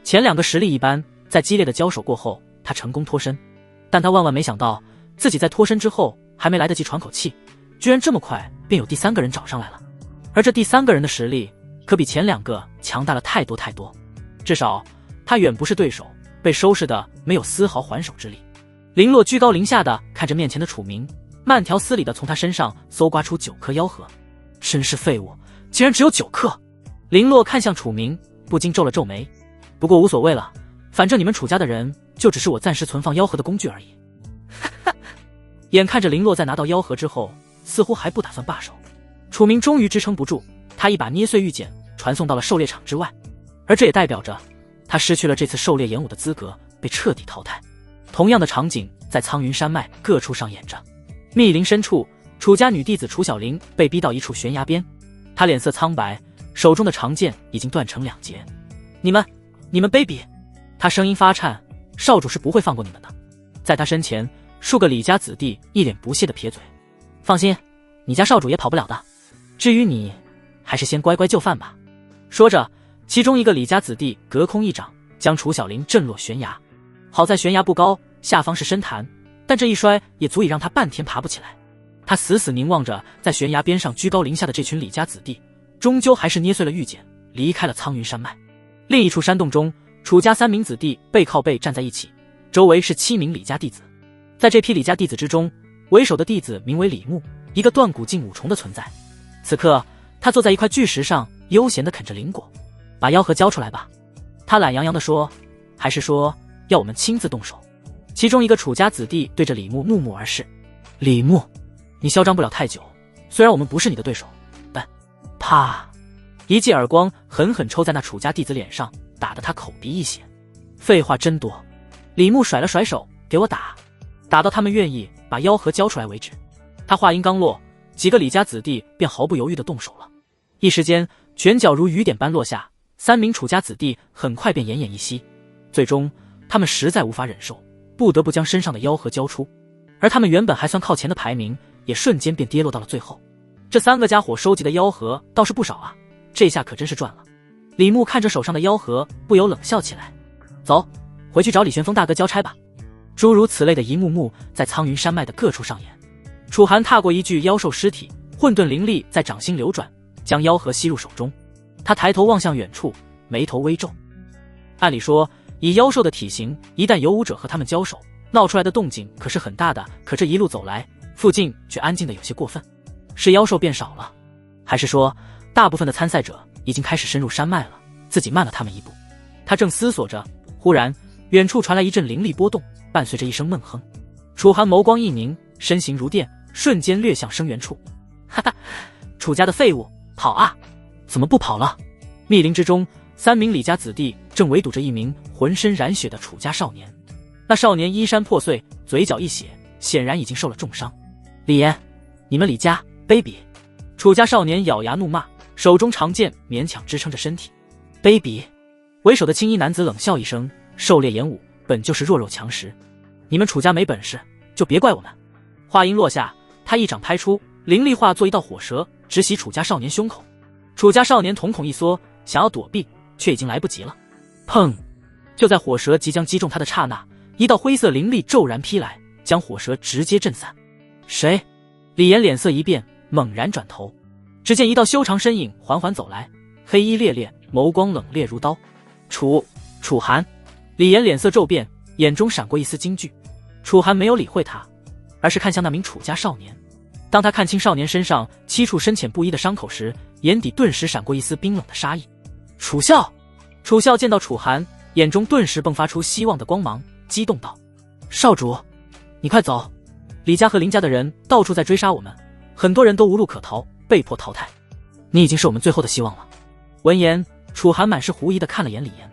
[SPEAKER 1] 前2个实力一般，在激烈的交手过后，他成功脱身。但他万万没想到，自己在脱身之后还没来得及喘口气，居然这么快便有第3个人找上来了。而这第3个人的实力可比前2个强大了太多太多，至少他远不是对手，被收拾的没有丝毫还手之力。林洛居高临下的看着面前的楚明，慢条斯理的从他身上搜刮出9颗妖核。真是废物，竟然只有9颗！林洛看向楚明，不禁皱了皱眉。不过无所谓了，反正你们楚家的人就只是我暂时存放妖核的工具而已。眼看着林洛在拿到妖核之后，似乎还不打算罢手，楚明终于支撑不住，他一把捏碎玉简，传送到了狩猎场之外。而这也代表着他失去了这次狩猎演武的资格，被彻底淘汰。同样的场景在苍云山脉各处上演着。密林深处，楚家女弟子楚小玲被逼到一处悬崖边，她脸色苍白，手中的长剑已经断成2截。你们卑鄙！她声音发颤，少主是不会放过你们的。在她身前，数个李家子弟一脸不屑的撇嘴。放心，你家少主也跑不了的。至于你，还是先乖乖就范吧。说着，其中一个李家子弟隔空一掌，将楚小玲震落悬崖。好在悬崖不高，下方是深潭，但这一摔也足以让他半天爬不起来。他死死凝望着在悬崖边上居高临下的这群李家子弟，终究还是捏碎了玉简，离开了苍云山脉。另一处山洞中，楚家3名子弟背靠背站在一起，周围是7名李家弟子。在这批李家弟子之中，为首的弟子名为李牧，一个断骨境5重的存在。此刻他坐在一块巨石上，悠闲地啃着灵果。把妖核交出来吧，他懒洋洋地说，还是说要我们亲自动手？其中一个楚家子弟对着李牧怒目而视。李牧，你嚣张不了太久，虽然我们不是你的对手，但……啪！一记耳光狠狠抽在那楚家弟子脸上，打得他口鼻溢血。废话真多！李牧甩了甩手，给我打，打到他们愿意把妖核交出来为止。他话音刚落，几个李家子弟便毫不犹豫地动手了。一时间，拳脚如雨点般落下，3名楚家子弟很快便奄奄一息。最终，他们实在无法忍受，不得不将身上的妖核交出。而他们原本还算靠前的排名，也瞬间便跌落到了最后。这3个家伙收集的妖核倒是不少啊，这下可真是赚了。李牧看着手上的妖核，不由冷笑起来。走，回去找李玄风大哥交差吧。诸如此类的一幕幕在苍云山脉的各处上演。楚寒踏过一具妖兽尸体，混沌灵力在掌心流转，将妖核吸入手中。他抬头望向远处，眉头微皱。按理说，以妖兽的体型，一旦有武者和他们交手，闹出来的动静可是很大的。可这一路走来，附近却安静的有些过分。是妖兽变少了，还是说大部分的参赛者已经开始深入山脉了，自己慢了他们一步？他正思索着，忽然远处传来一阵灵力波动，伴随着一声闷哼。楚寒眸光一凝，身形如电，瞬间掠向声源处。哈哈，楚家的废物，跑啊！怎么不跑了？密林之中，3名李家子弟正围堵着一名浑身染血的楚家少年。那少年衣衫破碎，嘴角溢血，显然已经受了重伤。李岩，你们李家卑鄙！楚家少年咬牙怒骂，手中长剑勉强支撑着身体。卑鄙！为首的青衣男子冷笑一声，狩猎演武本就是弱肉强食，你们楚家没本事，就别怪我们。话音落下，他一掌拍出，灵力化作一道火蛇，直袭楚家少年胸口。楚家少年瞳孔一缩，想要躲避，却已经来不及了。砰！就在火蛇即将击中他的刹那，一道灰色灵力骤然劈来，将火蛇直接震散。谁？李岩脸色一变，猛然转头，只见一道修长身影缓缓走来，黑衣猎猎，眸光冷冽如刀。楚寒！李岩脸色骤变，眼中闪过一丝惊惧。楚寒没有理会他，而是看向那名楚家少年。当他看清少年身上7处深浅不一的伤口时，眼底顿时闪过一丝冰冷的杀意。楚啸！楚啸见到楚寒，眼中顿时迸发出希望的光芒，激动道：少主，你快走！李家和林家的人到处在追杀我们，很多人都无路可逃，被迫淘汰。你已经是我们最后的希望了。闻言，楚寒满是狐疑地看了眼李岩。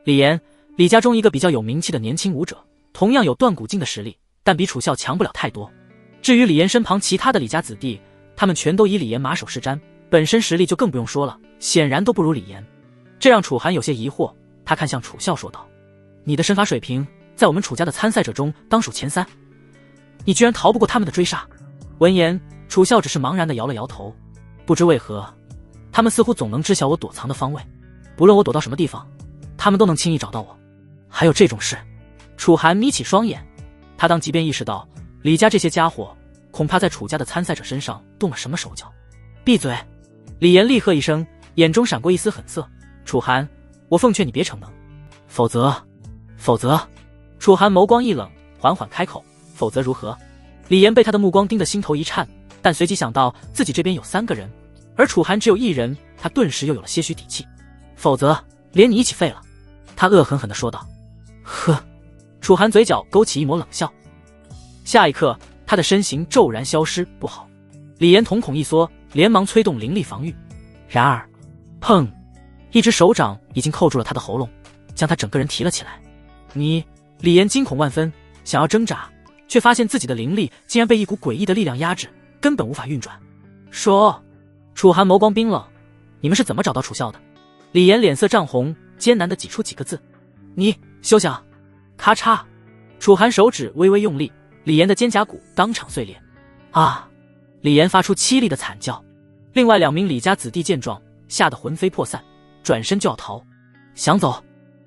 [SPEAKER 1] 李岩，李家中一个比较有名气的年轻武者，同样有断骨境的实力，但比楚啸强不了太多。至于李岩身旁其他的李家子弟，他们全都以李岩马首是瞻，本身实力就更不用说了，显然都不如李岩。这让楚寒有些疑惑，他看向楚啸说道：你的身法水平在我们楚家的参赛者中当属前3，你居然逃不过他们的追杀。闻言，楚啸只是茫然地摇了摇头，不知为何，他们似乎总能知晓我躲藏的方位，不论我躲到什么地方，他们都能轻易找到我。还有这种事？楚寒眯起双眼，他当即便意识到李家这些家伙恐怕在楚家的参赛者身上动了什么手脚。闭嘴！李岩厉喝一声，眼中闪过一丝狠色。楚寒，我奉劝你别逞能，否则……楚寒眸光一冷，缓缓开口：否则如何？李岩被他的目光盯得心头一颤，但随即想到自己这边有3个人，而楚寒只有1人，他顿时又有了些许底气。否则连你一起废了。他恶狠狠地说道。呵！楚寒嘴角勾起一抹冷笑。下一刻，他的身形骤然消失。不好！李岩瞳孔一缩，连忙催动灵力防御。然而，砰！一只手掌已经扣住了他的喉咙，将他整个人提了起来。李岩惊恐万分，想要挣扎，却发现自己的灵力竟然被一股诡异的力量压制，根本无法运转。说！楚寒眸光冰冷，你们是怎么找到楚啸的？李岩脸色涨红，艰难地挤出几个字：你休想！咔嚓！楚寒手指微微用力，李岩的肩胛骨当场碎裂。啊！李岩发出凄厉的惨叫。另外2名李家子弟见状，吓得魂飞魄散，转身就要逃。想走？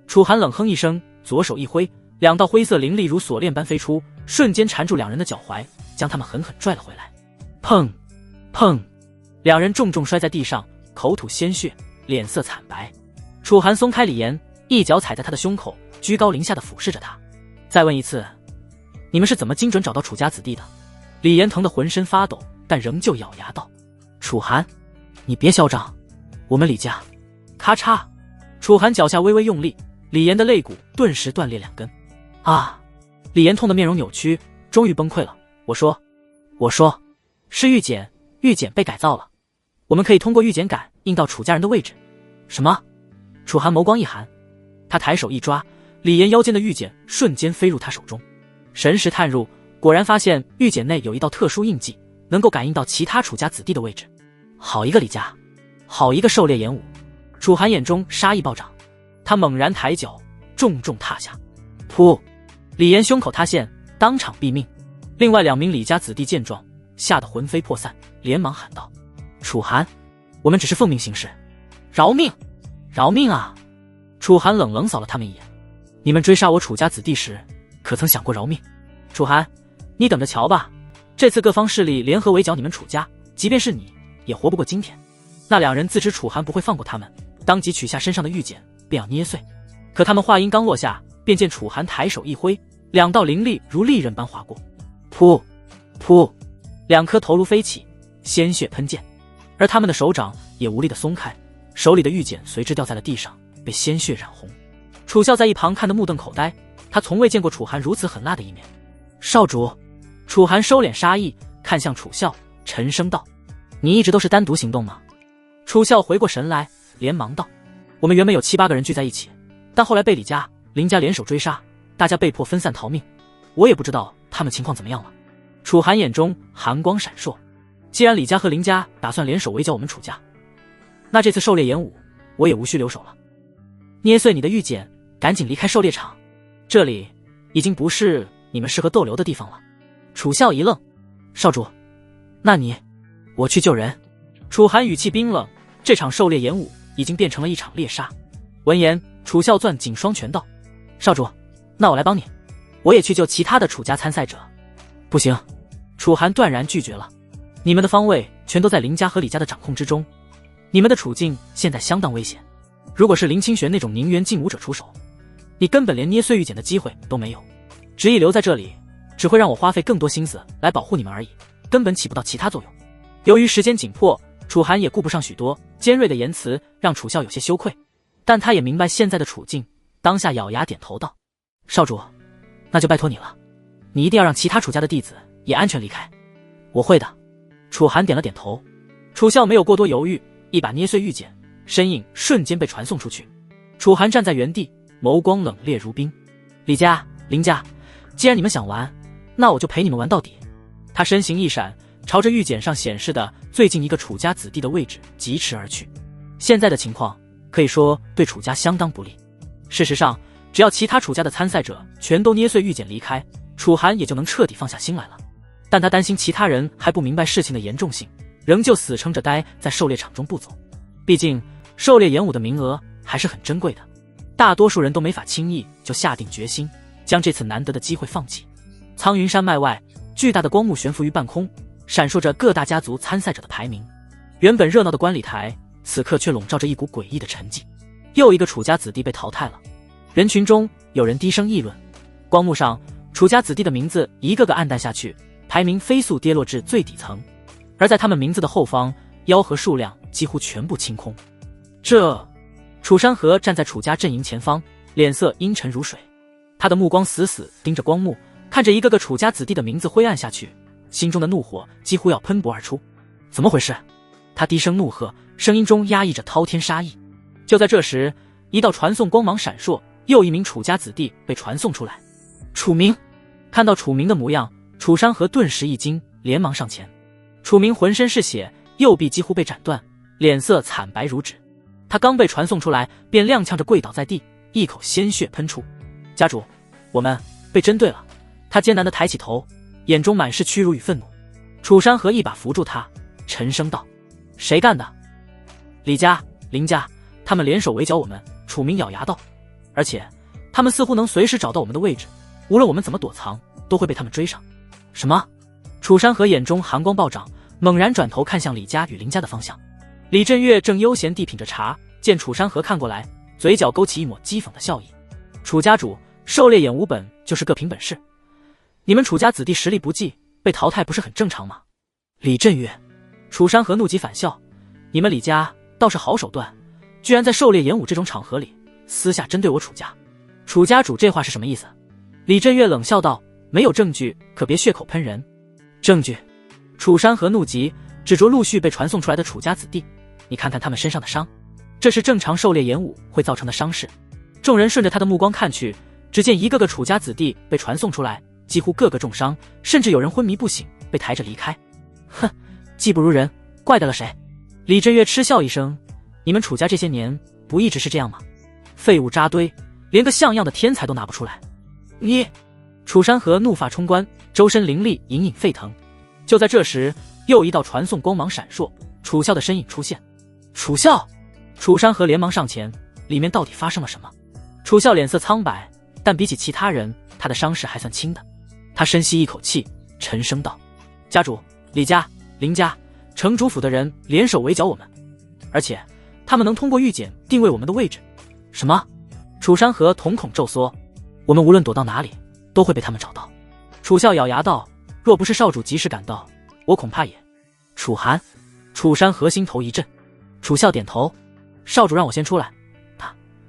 [SPEAKER 1] 楚寒冷哼一声，左手一挥，2道灰色灵力如锁链般飞出，瞬间缠住2人的脚踝，将他们狠狠拽了回来。砰！砰！2人重重摔在地上，口吐鲜血，脸色惨白。楚寒松开李岩，一脚踩在他的胸口，居高临下的俯视着他。再问一次，你们是怎么精准找到楚家子弟的？李岩疼得浑身发抖，但仍旧咬牙道：楚寒，你别嚣张，我们李家……咔嚓！楚寒脚下微微用力，李岩的肋骨顿时断裂2根。啊！李岩痛得面容扭曲，终于崩溃了。我说，是玉简被改造了，我们可以通过玉简感应到楚家人的位置。什么？楚寒眸光一寒，他抬手一抓，李岩腰间的玉简瞬间飞入他手中，神识探入，果然发现玉简内有一道特殊印记，能够感应到其他楚家子弟的位置。好一个李家，好一个狩猎演武！楚寒眼中杀意暴涨，他猛然抬脚，重重踏下。噗！李岩胸口塌陷，当场毙命。另外2名李家子弟见状，吓得魂飞魄散，连忙喊道：楚寒，我们只是奉命行事，饶命！饶命啊！楚寒冷冷扫了他们一眼，你们追杀我楚家子弟时，可曾想过饶命？楚寒，你等着瞧吧，这次各方势力联合围剿你们楚家，即便是你，也活不过今天。那两人自知楚寒不会放过他们，当即取下身上的玉简，便要捏碎。可他们话音刚落下，便见楚寒抬手一挥，两道灵力如利刃般划过，噗噗，两颗头颅飞起，鲜血喷溅，而他们的手掌也无力地松开，手里的玉简随之掉在了地上，被鲜血染红。楚啸在一旁看得目瞪口呆，他从未见过楚寒如此狠辣的一面。少主，楚寒收敛杀意，看向楚啸，沉声道：“你一直都是单独行动吗？”楚啸回过神来，连忙道：“我们原本有7、8个人聚在一起，但后来被李家、林家联手追杀，大家被迫分散逃命，我也不知道他们情况怎么样了。”楚寒眼中寒光闪烁，既然李家和林家打算联手围剿我们楚家，那这次狩猎演武我也无需留手了。捏碎你的玉简，赶紧离开狩猎场，这里已经不是你们适合逗留的地方了。楚啸一愣：“少主，那你……我去救人。”楚寒语气冰冷，这场狩猎演武已经变成了一场猎杀。闻言，楚啸攥紧双拳道：“少主，那我来帮你，我也去救其他的楚家参赛者。”不行，楚寒断然拒绝了。你们的方位全都在林家和李家的掌控之中，你们的处境现在相当危险。如果是林清玄那种宁愿劲武者出手，你根本连捏碎玉简的机会都没有。执意留在这里，只会让我花费更多心思来保护你们而已，根本起不到其他作用。由于时间紧迫，楚寒也顾不上许多，尖锐的言辞让楚啸有些羞愧，但他也明白现在的处境，当下咬牙点头道：“少主，那就拜托你了，你一定要让其他楚家的弟子也安全离开。”“我会的。”楚寒点了点头。楚啸没有过多犹豫，一把捏碎玉简，身影瞬间被传送出去。楚寒站在原地，眸光冷冽如冰。“李家、林家，既然你们想玩，那我就陪你们玩到底。”他身形一闪，朝着玉简上显示的最近一个楚家子弟的位置疾驰而去。现在的情况可以说对楚家相当不利。事实上，只要其他楚家的参赛者全都捏碎玉简离开，楚寒也就能彻底放下心来了。但他担心其他人还不明白事情的严重性，仍旧死撑着待在狩猎场中不走。毕竟狩猎演武的名额还是很珍贵的，大多数人都没法轻易就下定决心将这次难得的机会放弃。苍云山脉外，巨大的光幕悬浮于半空，闪烁着各大家族参赛者的排名。原本热闹的观礼台，此刻却笼罩着一股诡异的沉寂。又一个楚家子弟被淘汰了。人群中有人低声议论，光幕上楚家子弟的名字一个个暗淡下去，排名飞速跌落至最底层。而在他们名字的后方，吆喝数量几乎全部清空。楚山河站在楚家阵营前方，脸色阴沉如水，他的目光死死盯着光幕，看着一个个楚家子弟的名字灰暗下去，心中的怒火几乎要喷薄而出。怎么回事？他低声怒喝，声音中压抑着滔天杀意。就在这时，一道传送光芒闪烁，又一名楚家子弟被传送出来。楚明。看到楚明的模样，楚山河顿时一惊，连忙上前。楚明浑身是血，右臂几乎被斩断，脸色惨白如纸。他刚被传送出来，便踉跄着跪倒在地，一口鲜血喷出。家主，我们被针对了。他艰难地抬起头，眼中满是屈辱与愤怒。楚山河一把扶住他，沉声道：“谁干的？”“李家、林家，他们联手围剿我们。”楚明咬牙道，“而且他们似乎能随时找到我们的位置，无论我们怎么躲藏，都会被他们追上。”“什么？”楚山河眼中寒光暴涨，猛然转头看向李家与林家的方向。李振月正悠闲地品着茶，见楚山河看过来，嘴角勾起一抹讥讽的笑意。“楚家主，狩猎演武本就是各凭本事，你们楚家子弟实力不济，被淘汰不是很正常吗？”李振月。楚山河怒极反笑：“你们李家倒是好手段，居然在狩猎演武这种场合里私下针对我楚家。楚家主这话是什么意思？”李振月冷笑道：“没有证据，可别血口喷人。”“证据？”楚山河怒极，指着陆续被传送出来的楚家子弟：“你看看他们身上的伤，这是正常狩猎演武会造成的伤势。”众人顺着他的目光看去，只见一个个楚家子弟被传送出来，几乎个个重伤，甚至有人昏迷不醒，被抬着离开。哼，技不如人，怪得了谁？李振月嗤笑一声：“你们楚家这些年不一直是这样吗？废物扎堆，连个像样的天才都拿不出来。”“你！”楚山河怒发冲冠，周身灵力隐隐沸腾。就在这时，又一道传送光芒闪烁，楚啸的身影出现。“楚啸！”楚山河连忙上前，里面到底发生了什么？楚啸脸色苍白，但比起其他人，他的伤势还算轻的。他深吸一口气，沉声道：“家主，李家、林家、城主府的人联手围剿我们，而且他们能通过预检定位我们的位置。”什么？楚山河瞳孔骤缩。我们无论躲到哪里，都会被他们找到。楚笑咬牙道：“若不是少主及时赶到，我恐怕也……”楚寒、楚山河心头一震。楚笑点头：“少主让我先出来，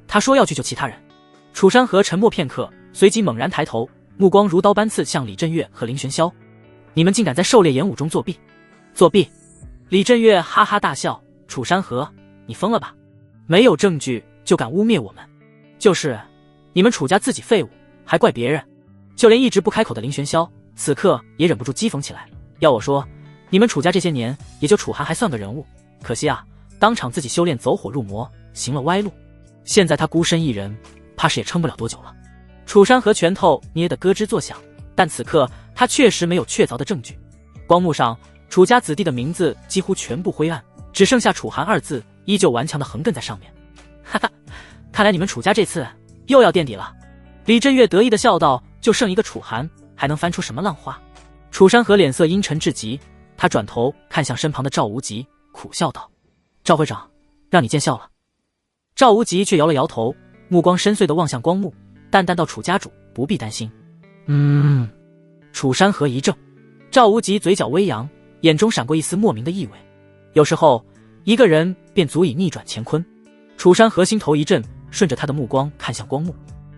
[SPEAKER 1] 他说要去救其他人。”楚山河沉默片刻，随即猛然抬头，目光如刀般刺向李振岳和林玄霄：“你们竟敢在狩猎演武中作弊！”作弊！李振岳哈哈大笑：“楚山河，你疯了吧？没有证据就敢污蔑我们？就是，你们楚家自己废物，还怪别人。”就连一直不开口的林玄霄，此刻也忍不住讥讽起来：“要我说，你们楚家这些年，也就楚寒还算个人物，可惜啊，当场自己修炼走火入魔，行了歪路。现在他孤身一人，怕是也撑不了多久了。”楚山河拳头捏得咯吱作响，但此刻他确实没有确凿的证据。光幕上，楚家子弟的名字几乎全部灰暗，只剩下楚寒二字依旧顽强地横亘在上面。哈哈，看来你们楚家这次又要垫底了。李振岳得意地笑道：“就剩一个楚寒，还能翻出什么浪花？”楚山河脸色阴沉至极，他转头看向身旁的赵无极，苦笑道：“赵会长，让你见笑了。”赵无极却摇了摇头，目光深邃地望向光幕，淡淡道：“楚家主不必担心。”楚山河一怔，赵无极嘴角微扬，眼中闪过一丝莫名的意味。有时候，一个人便足以逆转乾坤。楚山河心头一震，顺着他的目光看向光幕。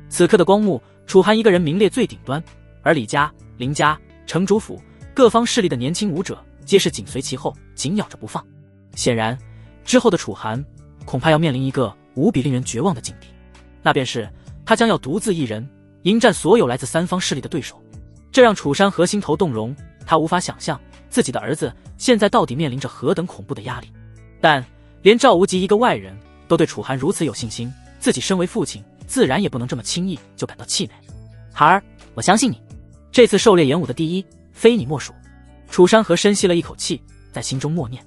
[SPEAKER 1] 此刻的光幕，楚寒一个人名列最顶端，而李家、林家、城主府各方势力的年轻武者皆是紧随其后，紧咬着不放。显然，之后的楚寒恐怕要面临一个无比令人绝望的境地，那便是他将要独自一人迎战所有来自三方势力的对手。这让楚山河心头动容，他无法想象自己的儿子现在到底面临着何等恐怖的压力。但连赵无极一个外人都对楚寒如此有信心，自己身为父亲，自然也不能这么轻易就感到气馁。孩儿，我相信你，这次狩猎演武的第一，非你莫属。楚山河深吸了一口气，在心中默念。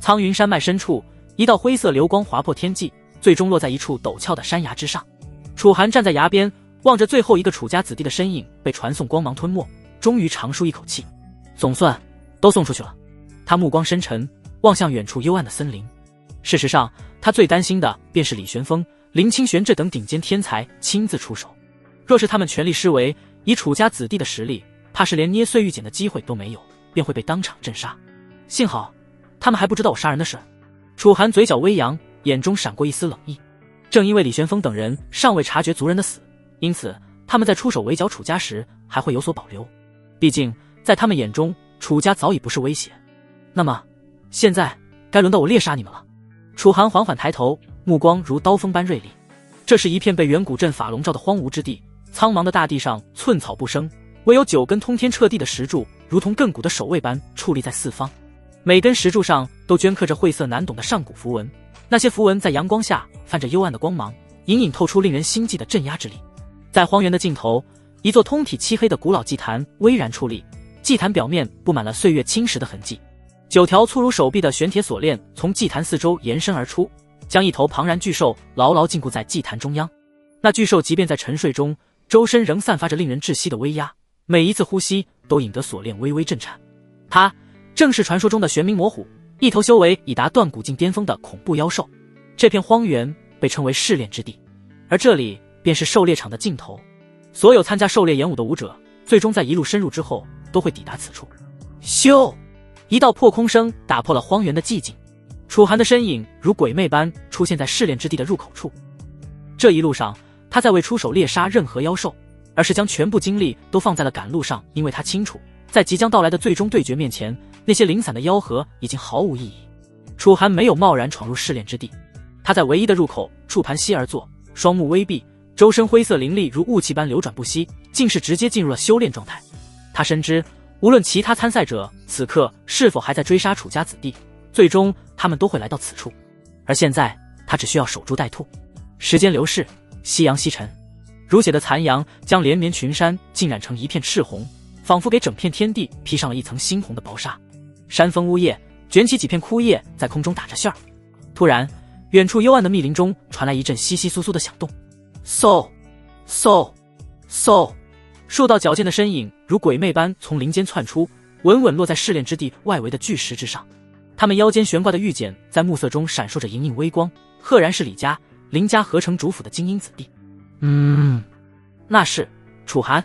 [SPEAKER 1] 苍云山脉深处，一道灰色流光划破天际，最终落在一处陡峭的山崖之上。楚寒站在崖边，望着最后一个楚家子弟的身影被传送光芒吞没，终于长舒一口气，总算都送出去了。他目光深沉，望向远处幽暗的森林。事实上，他最担心的便是李玄风、林清玄这等顶尖天才亲自出手。若是他们全力施为，以楚家子弟的实力，怕是连捏碎玉简的机会都没有，便会被当场镇杀。幸好他们还不知道我杀人的事。楚寒嘴角微扬，眼中闪过一丝冷意。正因为李玄风等人尚未察觉族人的死，因此他们在出手围剿楚家时还会有所保留。毕竟在他们眼中，楚家早已不是威胁。那么现在该轮到我猎杀你们了。楚寒缓缓抬头，目光如刀锋般锐利。这是一片被远古阵法笼罩的荒芜之地，苍茫的大地上寸草不生，唯有9根通天彻地的石柱如同亘古的守卫般矗立在四方。每根石柱上都镌刻着晦涩难懂的上古符文，那些符文在阳光下泛着幽暗的光芒，隐隐透出令人心悸的镇压之力。在荒原的尽头，一座通体漆黑的古老祭坛巍然矗立，祭坛表面布满了岁月侵蚀的痕迹。9条粗如手臂的玄铁锁链从祭坛四周延伸而出，将一头庞然巨兽牢牢禁锢在祭坛中央。那巨兽即便在沉睡中，周身仍散发着令人窒息的威压，每一次呼吸都引得锁链微微震颤。它正是传说中的玄冥魔虎，一头修为已达断骨境巅峰的恐怖妖兽。这片荒原被称为试炼之地，而这里便是狩猎场的尽头。所有参加狩猎演武的武者，最终在一路深入之后，都会抵达此处。咻！一道破空声打破了荒原的寂静，楚寒的身影如鬼魅般出现在试炼之地的入口处。这一路上，他在未出手猎杀任何妖兽，而是将全部精力都放在了赶路上，因为他清楚，在即将到来的最终对决面前，那些零散的妖核已经毫无意义。楚寒没有贸然闯入试炼之地，他在唯一的入口处盘膝而坐，双目微闭，周身灰色灵力如雾气般流转不息，竟是直接进入了修炼状态。他深知，无论其他参赛者此刻是否还在追杀楚家子弟，最终他们都会来到此处。而现在，他只需要守株待兔。时间流逝，夕阳西沉，如血的残阳将连绵群山浸染成一片赤红，仿佛给整片天地披上了一层猩红的薄纱。山峰呜咽，卷起几片枯叶在空中打着旋儿。突然，远处幽暗的密林中传来一阵窸窸窣窣的响动。嗖嗖嗖数道矫健的身影如鬼魅般从林间窜出，稳稳落在试炼之地外围的巨石之上。他们腰间悬挂的玉简在暮色中闪烁着莹莹微光，赫然是李家、林家合城主府的精英子弟。那是楚寒。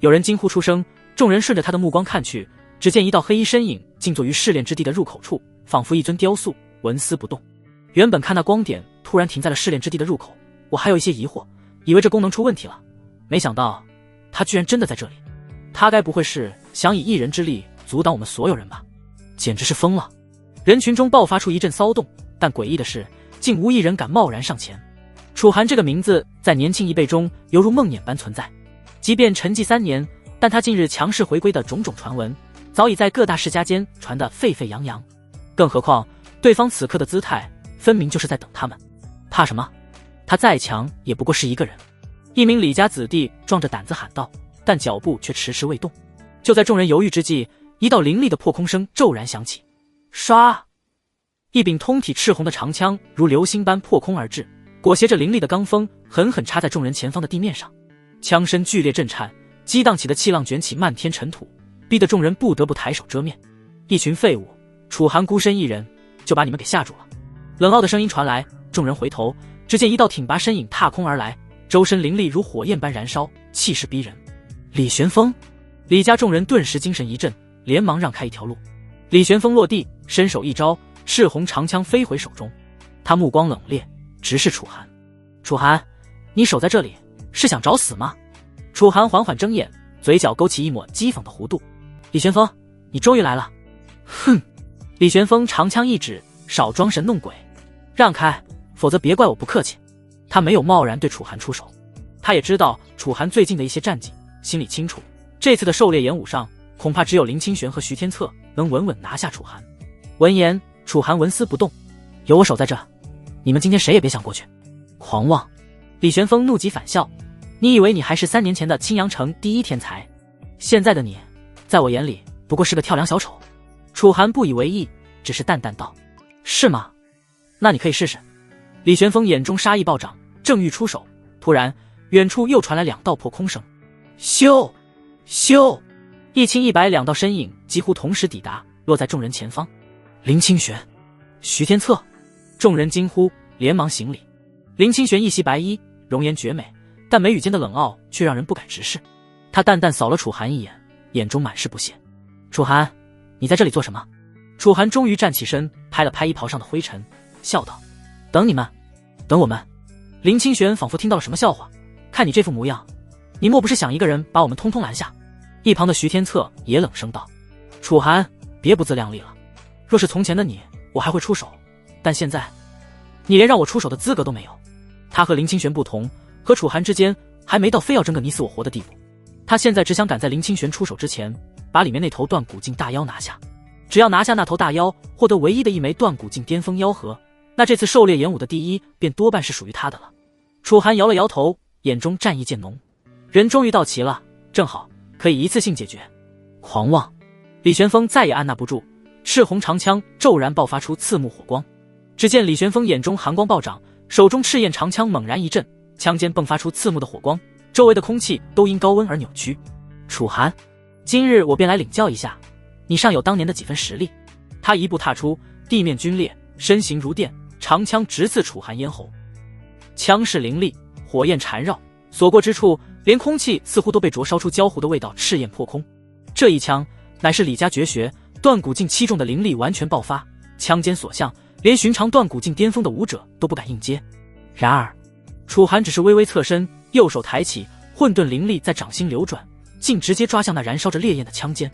[SPEAKER 1] 有人惊呼出声，众人顺着他的目光看去，只见一道黑衣身影静坐于试炼之地的入口处，仿佛一尊雕塑，纹丝不动。原本看那光点突然停在了试炼之地的入口，我还有一些疑惑，以为这功能出问题了，没想到他居然真的在这里。他该不会是想以一人之力阻挡我们所有人吧？简直是疯了！人群中爆发出一阵骚动，但诡异的是，竟无一人敢贸然上前。楚寒这个名字在年轻一辈中犹如梦魇般存在，即便沉寂3年，但他近日强势回归的种种传闻，早已在各大世家间传得沸沸扬扬。更何况对方此刻的姿态，分明就是在等他们。怕什么？他再强也不过是一个人。一名李家子弟壮着胆子喊道，但脚步却迟迟未动。就在众人犹豫之际，一道凌厉的破空声骤然响起，唰！一柄通体赤红的长枪如流星般破空而至，裹挟着凌厉的罡风，狠狠插在众人前方的地面上。枪身剧烈震颤，激荡起的气浪卷起漫天尘土，逼得众人不得不抬手遮面。一群废物，楚寒孤身一人就把你们给吓住了。冷傲的声音传来，众人回头，只见一道挺拔身影踏空而来，周身凌厉如火焰般燃烧，气势逼人。李玄风！李家众人顿时精神一振，连忙让开一条路。李玄风落地，伸手一招，赤红长枪飞回手中。他目光冷冽，直视楚寒。楚寒，你守在这里是想找死吗？楚寒缓缓睁眼，嘴角勾起一抹讥讽的弧度。李玄风，你终于来了。哼！李玄风长枪一指，少装神弄鬼，让开，否则别怪我不客气。他没有贸然对楚寒出手，他也知道楚寒最近的一些战绩，心里清楚，这次的狩猎演武上，恐怕只有林清玄和徐天策能稳稳拿下楚寒。闻言，楚寒纹丝不动，有我守在这，你们今天谁也别想过去。狂妄！李玄风怒极反笑，你以为你还是3年前的青阳城第一天才？现在的你，在我眼里不过是个跳梁小丑。楚寒不以为意，只是淡淡道：是吗？那你可以试试。李玄风眼中杀意暴涨，正欲出手，突然远处又传来2道破空声，咻咻，一青一白2道身影几乎同时抵达，落在众人前方。林清玄、徐天策，众人惊呼，连忙行礼。林清玄一袭白衣，容颜绝美，但眉宇间的冷傲却让人不敢直视。他淡淡扫了楚寒一眼，眼中满是不屑。楚寒，你在这里做什么？楚寒终于站起身，拍了拍衣袍上的灰尘，笑道：等你们，等我们。林清玄仿佛听到了什么笑话，看你这副模样，你莫不是想一个人把我们通通拦下？一旁的徐天策也冷声道：楚寒，别不自量力了，若是从前的你，我还会出手，但现在你连让我出手的资格都没有。他和林清玄不同，和楚寒之间还没到非要争个你死我活的地步。他现在只想赶在林清玄出手之前，把里面那头断骨境大妖拿下。只要拿下那头大妖，获得唯一的一枚断骨境巅峰妖核，那这次狩猎演武的第一便多半是属于他的了。楚寒摇了摇头，眼中战意渐浓。人终于到齐了，正好可以一次性解决。狂妄！李玄风再也按捺不住，赤红长枪骤然爆发出刺目火光。只见李玄风眼中寒光暴涨，手中赤焰长枪猛然一震，枪尖迸发出刺目的火光，周围的空气都因高温而扭曲。楚寒，今日我便来领教一下，你尚有当年的几分实力。他一步踏出，地面皲裂，身形如电，长枪直刺楚寒咽喉。枪势凌厉，火焰缠绕，所过之处，连空气似乎都被灼烧出焦糊的味道，赤焰破空。这一枪乃是李家绝学断骨境7重的灵力完全爆发，枪尖所向，连寻常断骨境巅峰的武者都不敢应接。然而楚寒只是微微侧身，右手抬起，混沌灵力在掌心流转，竟直接抓向那燃烧着烈焰的枪尖。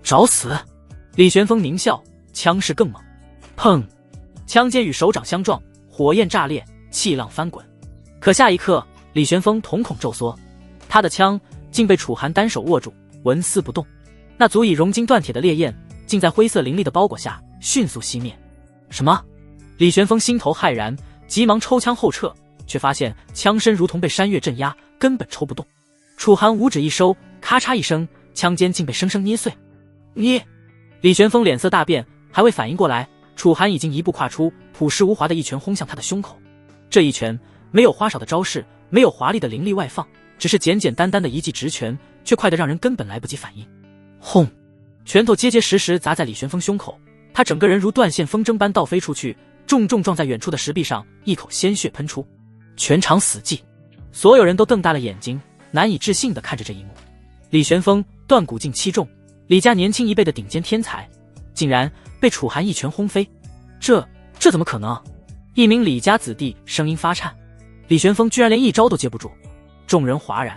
[SPEAKER 1] 找死！李玄风狞笑，枪势更猛。砰！枪尖与手掌相撞，火焰炸裂，气浪翻滚。可下一刻，李玄风瞳孔骤缩，他的枪竟被楚寒单手握住，纹丝不动。那足以熔金断铁的烈焰，竟在灰色灵力的包裹下迅速熄灭。什么？李玄风心头骇然，急忙抽枪后撤，却发现枪身如同被山岳镇压，根本抽不动。楚寒五指一收，咔嚓一声，枪尖竟被生生捏碎。你！李玄风脸色大变，还未反应过来，楚寒已经一步跨出，朴实无华的一拳轰向他的胸口。这一拳没有花哨的招式，没有华丽的灵力外放，只是简简单单的一记直拳，却快得让人根本来不及反应。轰！拳头结结实实砸在李玄风胸口，他整个人如断线风筝般倒飞出去，重重撞在远处的石壁上，一口鲜血喷出。全场死寂，所有人都瞪大了眼睛，难以置信地看着这一幕。李玄风断骨境7重，李家年轻一辈的顶尖天才，竟然被楚寒一拳轰飞，这怎么可能？一名李家子弟声音发颤，李玄风居然连一招都接不住。众人哗然，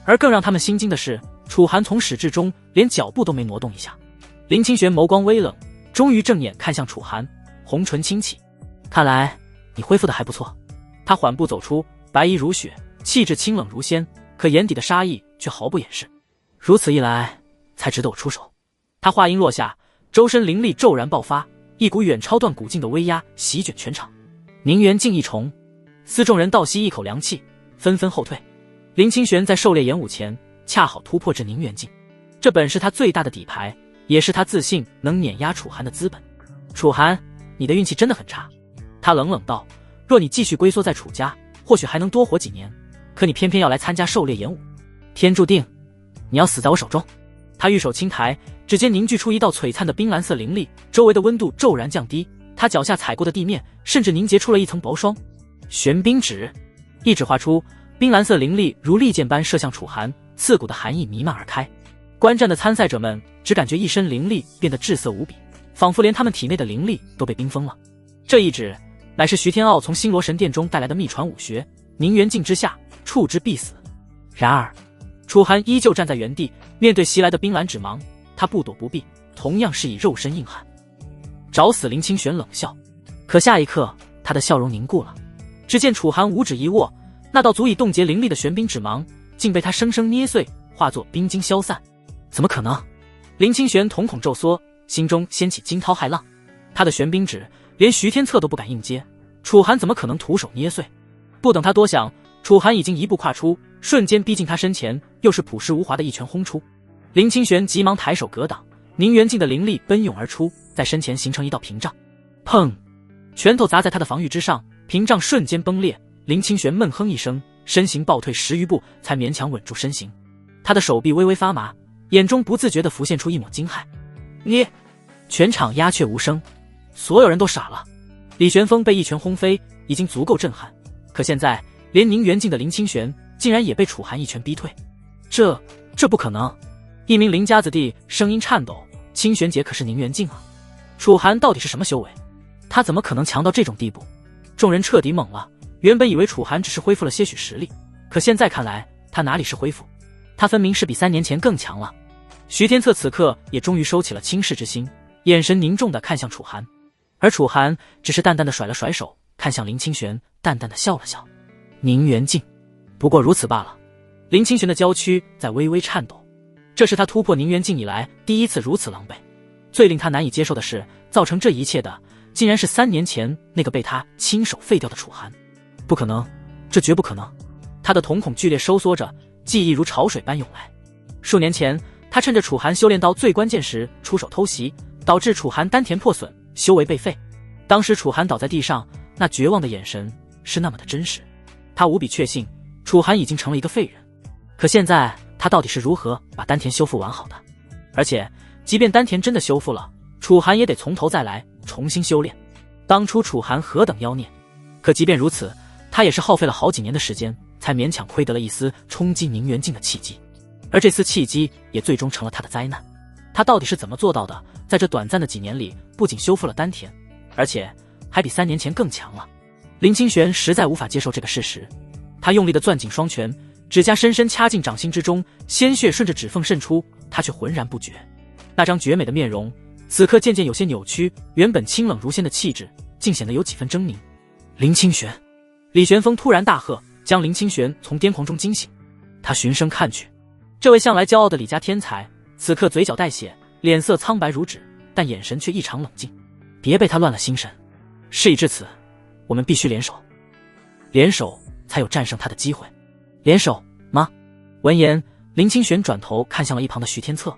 [SPEAKER 1] 而更让他们心惊的是，楚寒从始至终连脚步都没挪动一下。林清玄眸光微冷，终于正眼看向楚寒，红唇轻启，看来你恢复的还不错。他缓步走出，白衣如雪，气质清冷如仙，可眼底的杀意却毫不掩饰。如此一来，才值得我出手。他话音落下，周身灵力骤然爆发，一股远超断骨境的威压席卷全场。宁元境一重，司众人倒吸一口凉气，纷纷后退。林清玄在狩猎演武前恰好突破至宁元境，这本是他最大的底牌，也是他自信能碾压楚寒的资本。楚寒，你的运气真的很差。他冷冷道，若你继续龟缩在楚家，或许还能多活几年，可你偏偏要来参加狩猎演武，天注定你要死在我手中。他玉手轻抬，指尖凝聚出一道璀璨的冰蓝色灵力，周围的温度骤然降低，他脚下踩过的地面甚至凝结出了一层薄霜。玄冰指，一指划出，冰蓝色灵力如利剑般射向楚寒，刺骨的寒意弥漫而开。观战的参赛者们只感觉一身灵力变得滞涩无比，仿佛连他们体内的灵力都被冰封了。这一指乃是徐天傲从星罗神殿中带来的秘传武学，宁元境之下，触之必死。然而楚寒依旧站在原地，面对袭来的冰蓝指芒，他不躲不避，同样是以肉身硬汉。找死！林清玄冷笑，可下一刻他的笑容凝固了。只见楚寒五指一握，那道足以冻结灵力的玄冰指芒竟被他生生捏碎，化作冰晶消散。怎么可能？林清玄瞳孔骤缩，心中掀起惊涛骇浪。他的玄冰指连徐天策都不敢硬接，楚寒怎么可能徒手捏碎？不等他多想，楚寒已经一步跨出，瞬间逼近他身前，又是朴实无华的一拳轰出。林清玄急忙抬手格挡，宁元境的灵力奔涌而出，在身前形成一道屏障。砰！拳头砸在他的防御之上，屏障瞬间崩裂。林清玄闷哼一声，身形暴退10余步，才勉强稳住身形。他的手臂微微发麻，眼中不自觉地浮现出一抹惊骇。你！全场鸦雀无声，所有人都傻了。李玄风被一拳轰飞已经足够震撼，可现在连宁元境的林清玄竟然也被楚寒一拳逼退，这不可能！一名林家子弟声音颤抖，清玄姐可是宁元境啊，楚寒到底是什么修为？他怎么可能强到这种地步？众人彻底懵了，原本以为楚寒只是恢复了些许实力，可现在看来他哪里是恢复，他分明是比3年前更强了。徐天策此刻也终于收起了轻视之心，眼神凝重地看向楚寒，而楚寒只是淡淡的甩了甩手，看向林清玄，淡淡的笑了笑。宁元境，不过如此罢了。林清玄的娇躯在微微颤抖，这是他突破宁元境以来第一次如此狼狈。最令他难以接受的是，造成这一切的竟然是3年前那个被他亲手废掉的楚寒。不可能，这绝不可能。他的瞳孔剧烈收缩着，记忆如潮水般涌来。数年前他趁着楚寒修炼到最关键时出手偷袭，导致楚寒丹田破损，修为被废。当时楚寒倒在地上，那绝望的眼神是那么的真实。他无比确信楚寒已经成了一个废人。可现在他到底是如何把丹田修复完好的？而且即便丹田真的修复了，楚寒也得从头再来，重新修炼。当初楚寒何等妖孽，可即便如此，他也是耗费了好几年的时间，才勉强窥得了一丝冲击宁元境的契机。而这丝契机也最终成了他的灾难。他到底是怎么做到的，在这短暂的几年里不仅修复了丹田，而且还比3年前更强了？林清玄实在无法接受这个事实，他用力地攥紧双拳，指甲深深掐进掌心之中，鲜血顺着指缝渗出，他却浑然不觉。那张绝美的面容此刻渐渐有些扭曲，原本清冷如仙的气质竟显得有几分狰狞。林清玄！李玄风突然大喝，将林清玄从癫狂中惊醒。他循声看去，这位向来骄傲的李家天才此刻嘴角带血，脸色苍白如纸，但眼神却异常冷静。别被他乱了心神，事已至此，我们必须联手，联手才有战胜他的机会。联手吗？闻言，林清玄转头看向了一旁的徐天策，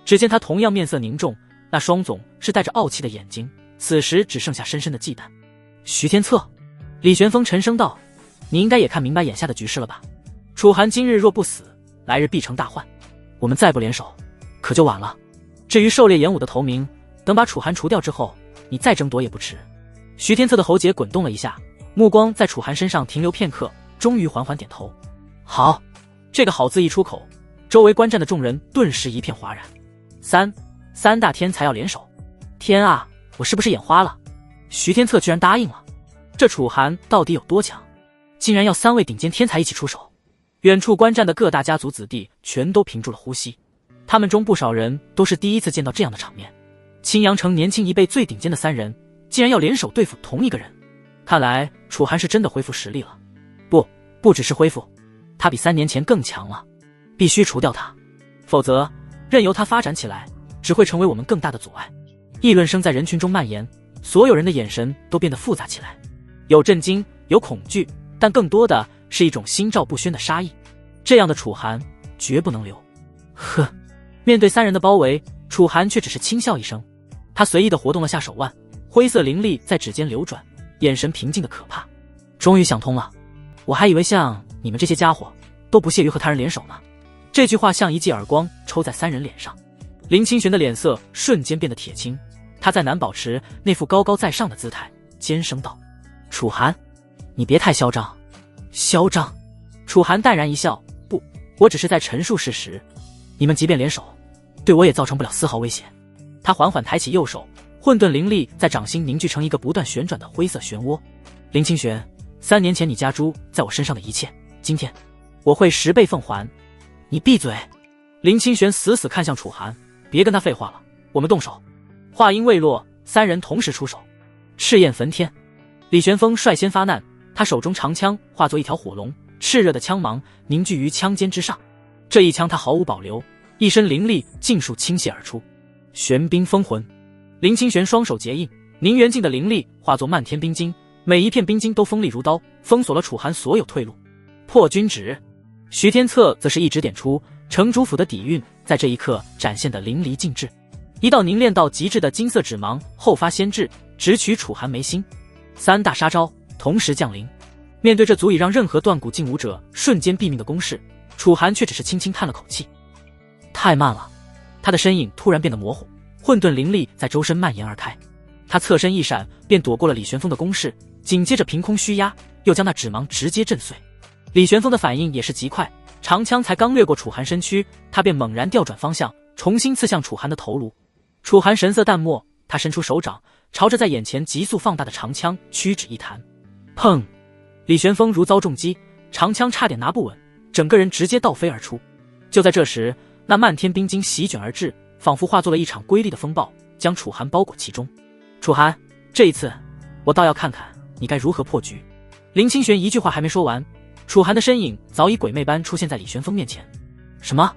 [SPEAKER 1] 只见他同样面色凝重，那双总是带着傲气的眼睛，此时只剩下深深的忌惮。徐天策，李玄风沉声道：“你应该也看明白眼下的局势了吧？楚寒今日若不死，来日必成大患。我们再不联手，可就晚了。至于狩猎演武的头名，等把楚寒除掉之后，你再争夺也不迟。徐天策的喉结滚动了一下，目光在楚寒身上停留片刻，终于缓缓点头。好。这个好字一出口，周围观战的众人顿时一片哗然。三大天才要联手，天啊，我是不是眼花了？徐天策居然答应了，这楚寒到底有多强？竟然要3位顶尖天才一起出手。远处观战的各大家族子弟全都屏住了呼吸，他们中不少人都是第一次见到这样的场面。青阳城年轻一辈最顶尖的3人，竟然要联手对付同一个人，看来楚寒是真的恢复实力了。不只是恢复，他比3年前更强了，必须除掉他，否则任由他发展起来，只会成为我们更大的阻碍。议论声在人群中蔓延，所有人的眼神都变得复杂起来，有震惊，有恐惧，但更多的是一种心照不宣的杀意。这样的楚寒绝不能留。呵，面对3人的包围，楚寒却只是轻笑一声，他随意地活动了下手腕，灰色灵力在指尖流转，眼神平静的可怕。终于想通了，我还以为像你们这些家伙都不屑于和他人联手呢。这句话像一记耳光抽在3人脸上，林清玄的脸色瞬间变得铁青，他再难保持那副高高在上的姿态，尖声道：楚寒，你别太嚣张。嚣张？楚寒淡然一笑，不，我只是在陈述事实，你们即便联手，对我也造成不了丝毫威胁。他缓缓抬起右手，混沌灵力在掌心凝聚成一个不断旋转的灰色漩涡。林清玄，3年前你家猪在我身上的一切，今天我会10倍奉还。你闭嘴！林清玄死死看向楚寒，别跟他废话了，我们动手。话音未落，3人同时出手，赤焰焚天。李玄风率先发难，他手中长枪化作一条火龙，炽热的枪芒凝聚于枪尖之上。这一枪他毫无保留，一身灵力尽数倾泻而出。玄冰封魂。林清玄双手结印，宁元境的灵力化作漫天冰晶，每一片冰晶都锋利如刀，封锁了楚寒所有退路。破军指。徐天策则是一指点出城主府的底蕴，在这一刻展现得淋漓尽致。一道凝练到极致的金色指芒后发先至，直取楚寒眉心。3大杀招同时降临，面对这足以让任何断骨境武者瞬间毙命的攻势，楚寒却只是轻轻叹了口气。太慢了。他的身影突然变得模糊，混沌灵力在周身蔓延而开。他侧身一闪，便躲过了李玄风的攻势，紧接着凭空虚压，又将那指芒直接震碎。李玄风的反应也是极快，长枪才刚掠过楚寒身躯，他便猛然调转方向，重新刺向楚寒的头颅。楚寒神色淡漠，他伸出手掌，朝着在眼前急速放大的长枪屈指一弹。砰！李玄风如遭重击，长枪差点拿不稳，整个人直接倒飞而出。就在这时，那漫天冰晶席卷而至，仿佛化作了一场瑰丽的风暴，将楚寒包裹其中。楚寒，这一次我倒要看看你该如何破局。林清玄一句话还没说完，楚寒的身影早已鬼魅般出现在李玄风面前。什么？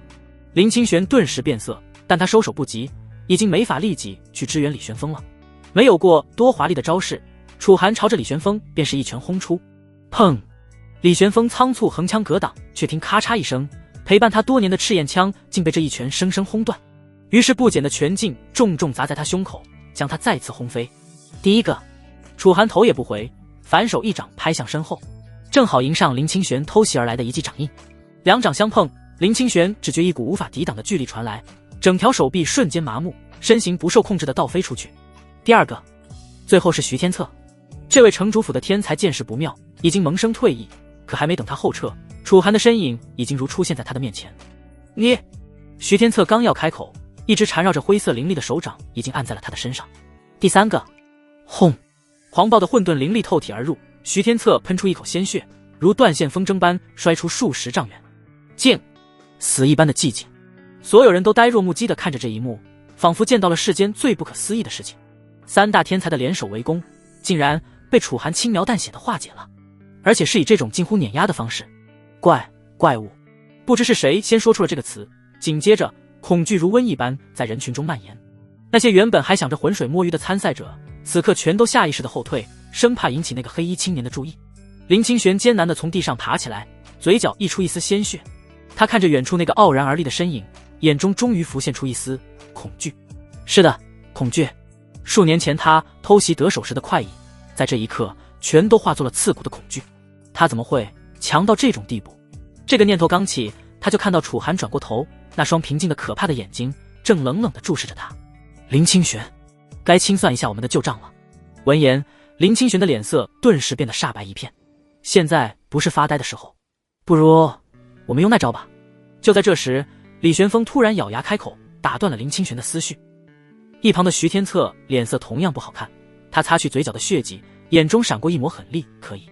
[SPEAKER 1] 林清玄顿时变色，但他收手不及，已经没法立即去支援李玄风了。没有过多华丽的招式，楚寒朝着李玄风便是一拳轰出。砰！李玄风仓促横枪格挡，却听咔嚓一声，陪伴他多年的赤焰枪竟被这一拳生生轰断。于是不减的拳劲重重砸在他胸口，将他再次轰飞。第一个，楚寒头也不回，反手一掌拍向身后，正好迎上林清玄偷袭而来的一记掌印。两掌相碰，林清玄只觉一股无法抵挡的巨力传来，整条手臂瞬间麻木，身形不受控制的倒飞出去。第二个，最后是徐天策。这位城主府的天才见势不妙，已经萌生退意，可还没等他后撤，楚寒的身影已经如出现在他的面前。你！徐天策刚要开口，一只缠绕着灰色灵力的手掌已经按在了他的身上。第三个，轰！狂暴的混沌灵力透体而入，徐天策喷出一口鲜血，如断线风筝般摔出数十丈远。静！死一般的寂静，所有人都呆若木鸡地看着这一幕，仿佛见到了世间最不可思议的事情。3大天才的联手围攻，竟然被楚寒轻描淡写地化解了，而且是以这种近乎碾压的方式。怪物！不知是谁先说出了这个词，紧接着恐惧如瘟疫般在人群中蔓延。那些原本还想着浑水摸鱼的参赛者，此刻全都下意识地后退，生怕引起那个黑衣青年的注意。林清玄艰难地从地上爬起来，嘴角溢出一丝鲜血。他看着远处那个傲然而立的身影，眼中终于浮现出一丝恐惧。是的，恐惧。数年前他偷袭得手时的快意，在这一刻全都化作了刺骨的恐惧。他怎么会强到这种地步？这个念头刚起，他就看到楚寒转过头，那双平静的可怕的眼睛正冷冷地注视着他。林清玄，该清算一下我们的旧账了。闻言，林清玄的脸色顿时变得煞白一片。现在不是发呆的时候，不如我们用那招吧。就在这时，李玄风突然咬牙开口，打断了林清玄的思绪。一旁的徐天策脸色同样不好看，他擦去嘴角的血迹，眼中闪过一抹狠厉。可以，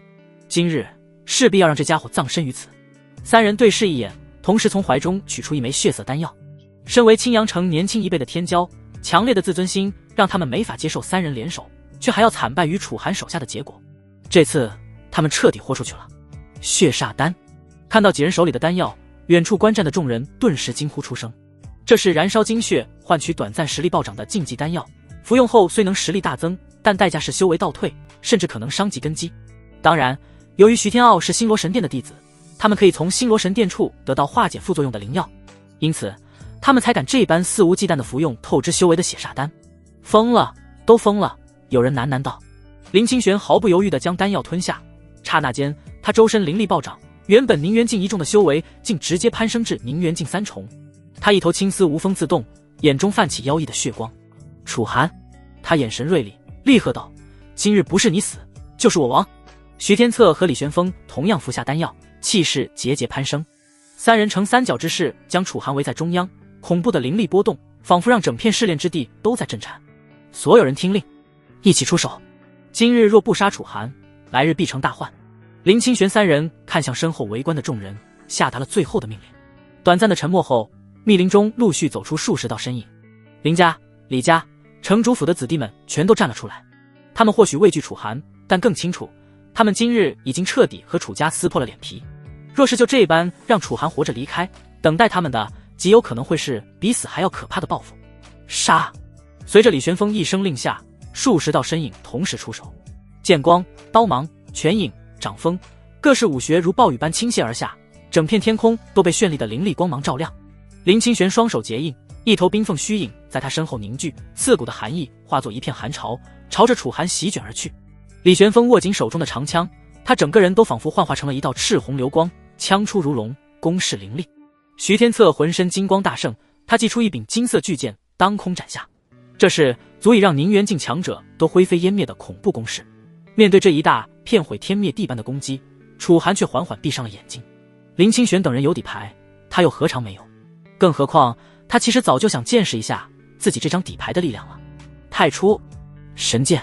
[SPEAKER 1] 今日势必要让这家伙葬身于此。三人对视一眼，同时从怀中取出一枚血色丹药。身为青阳城年轻一辈的天骄，强烈的自尊心让他们没法接受三人联手，却还要惨败于楚寒手下的结果。这次他们彻底豁出去了。血煞丹，看到几人手里的丹药，远处观战的众人顿时惊呼出声。这是燃烧精血换取短暂实力暴涨的禁忌丹药，服用后虽能实力大增，但代价是修为倒退，甚至可能伤及根基。当然，由于徐天傲是星罗神殿的弟子，他们可以从星罗神殿处得到化解副作用的灵药，因此他们才敢这般肆无忌惮地服用透支修为的血煞丹。疯了，都疯了！有人喃喃道。林清玄毫不犹豫地将丹药吞下，刹那间他周身灵力暴涨，原本凝元境1重的修为竟直接攀升至凝元境3重。他一头青丝无风自动，眼中泛起妖异的血光。楚寒，他眼神锐利，厉喝道：今日不是你死，就是我亡。徐天策和李玄风同样服下丹药，气势节节攀升。三人呈三角之势将楚寒围在中央，恐怖的灵力波动仿佛让整片试炼之地都在震颤。所有人听令，一起出手！今日若不杀楚寒，来日必成大患。林清玄三人看向身后围观的众人，下达了最后的命令。短暂的沉默后，密林中陆续走出数十道身影。林家、李家、城主府的子弟们全都站了出来。他们或许畏惧楚寒，但更清楚，他们今日已经彻底和楚家撕破了脸皮。若是就这般让楚寒活着离开，等待他们的极有可能会是比死还要可怕的报复。杀！随着李玄风一声令下，数十道身影同时出手，剑光、刀芒、拳影、掌风，各式武学如暴雨般倾泻而下，整片天空都被绚丽的灵力光芒照亮。林清玄双手结印，一头冰凤虚影在他身后凝聚，刺骨的寒意化作一片寒潮，朝着楚寒席卷而去。李玄风握紧手中的长枪，他整个人都仿佛幻化成了一道赤红流光，枪出如龙，攻势凌厉。徐天策浑身金光大盛，他祭出一柄金色巨剑，当空斩下。这是足以让凝元境强者都灰飞烟灭的恐怖攻势。面对这一大片毁天灭地般的攻击，楚寒却缓缓闭上了眼睛。林清玄等人有底牌，他又何尝没有？更何况他其实早就想见识一下自己这张底牌的力量了。太初神剑，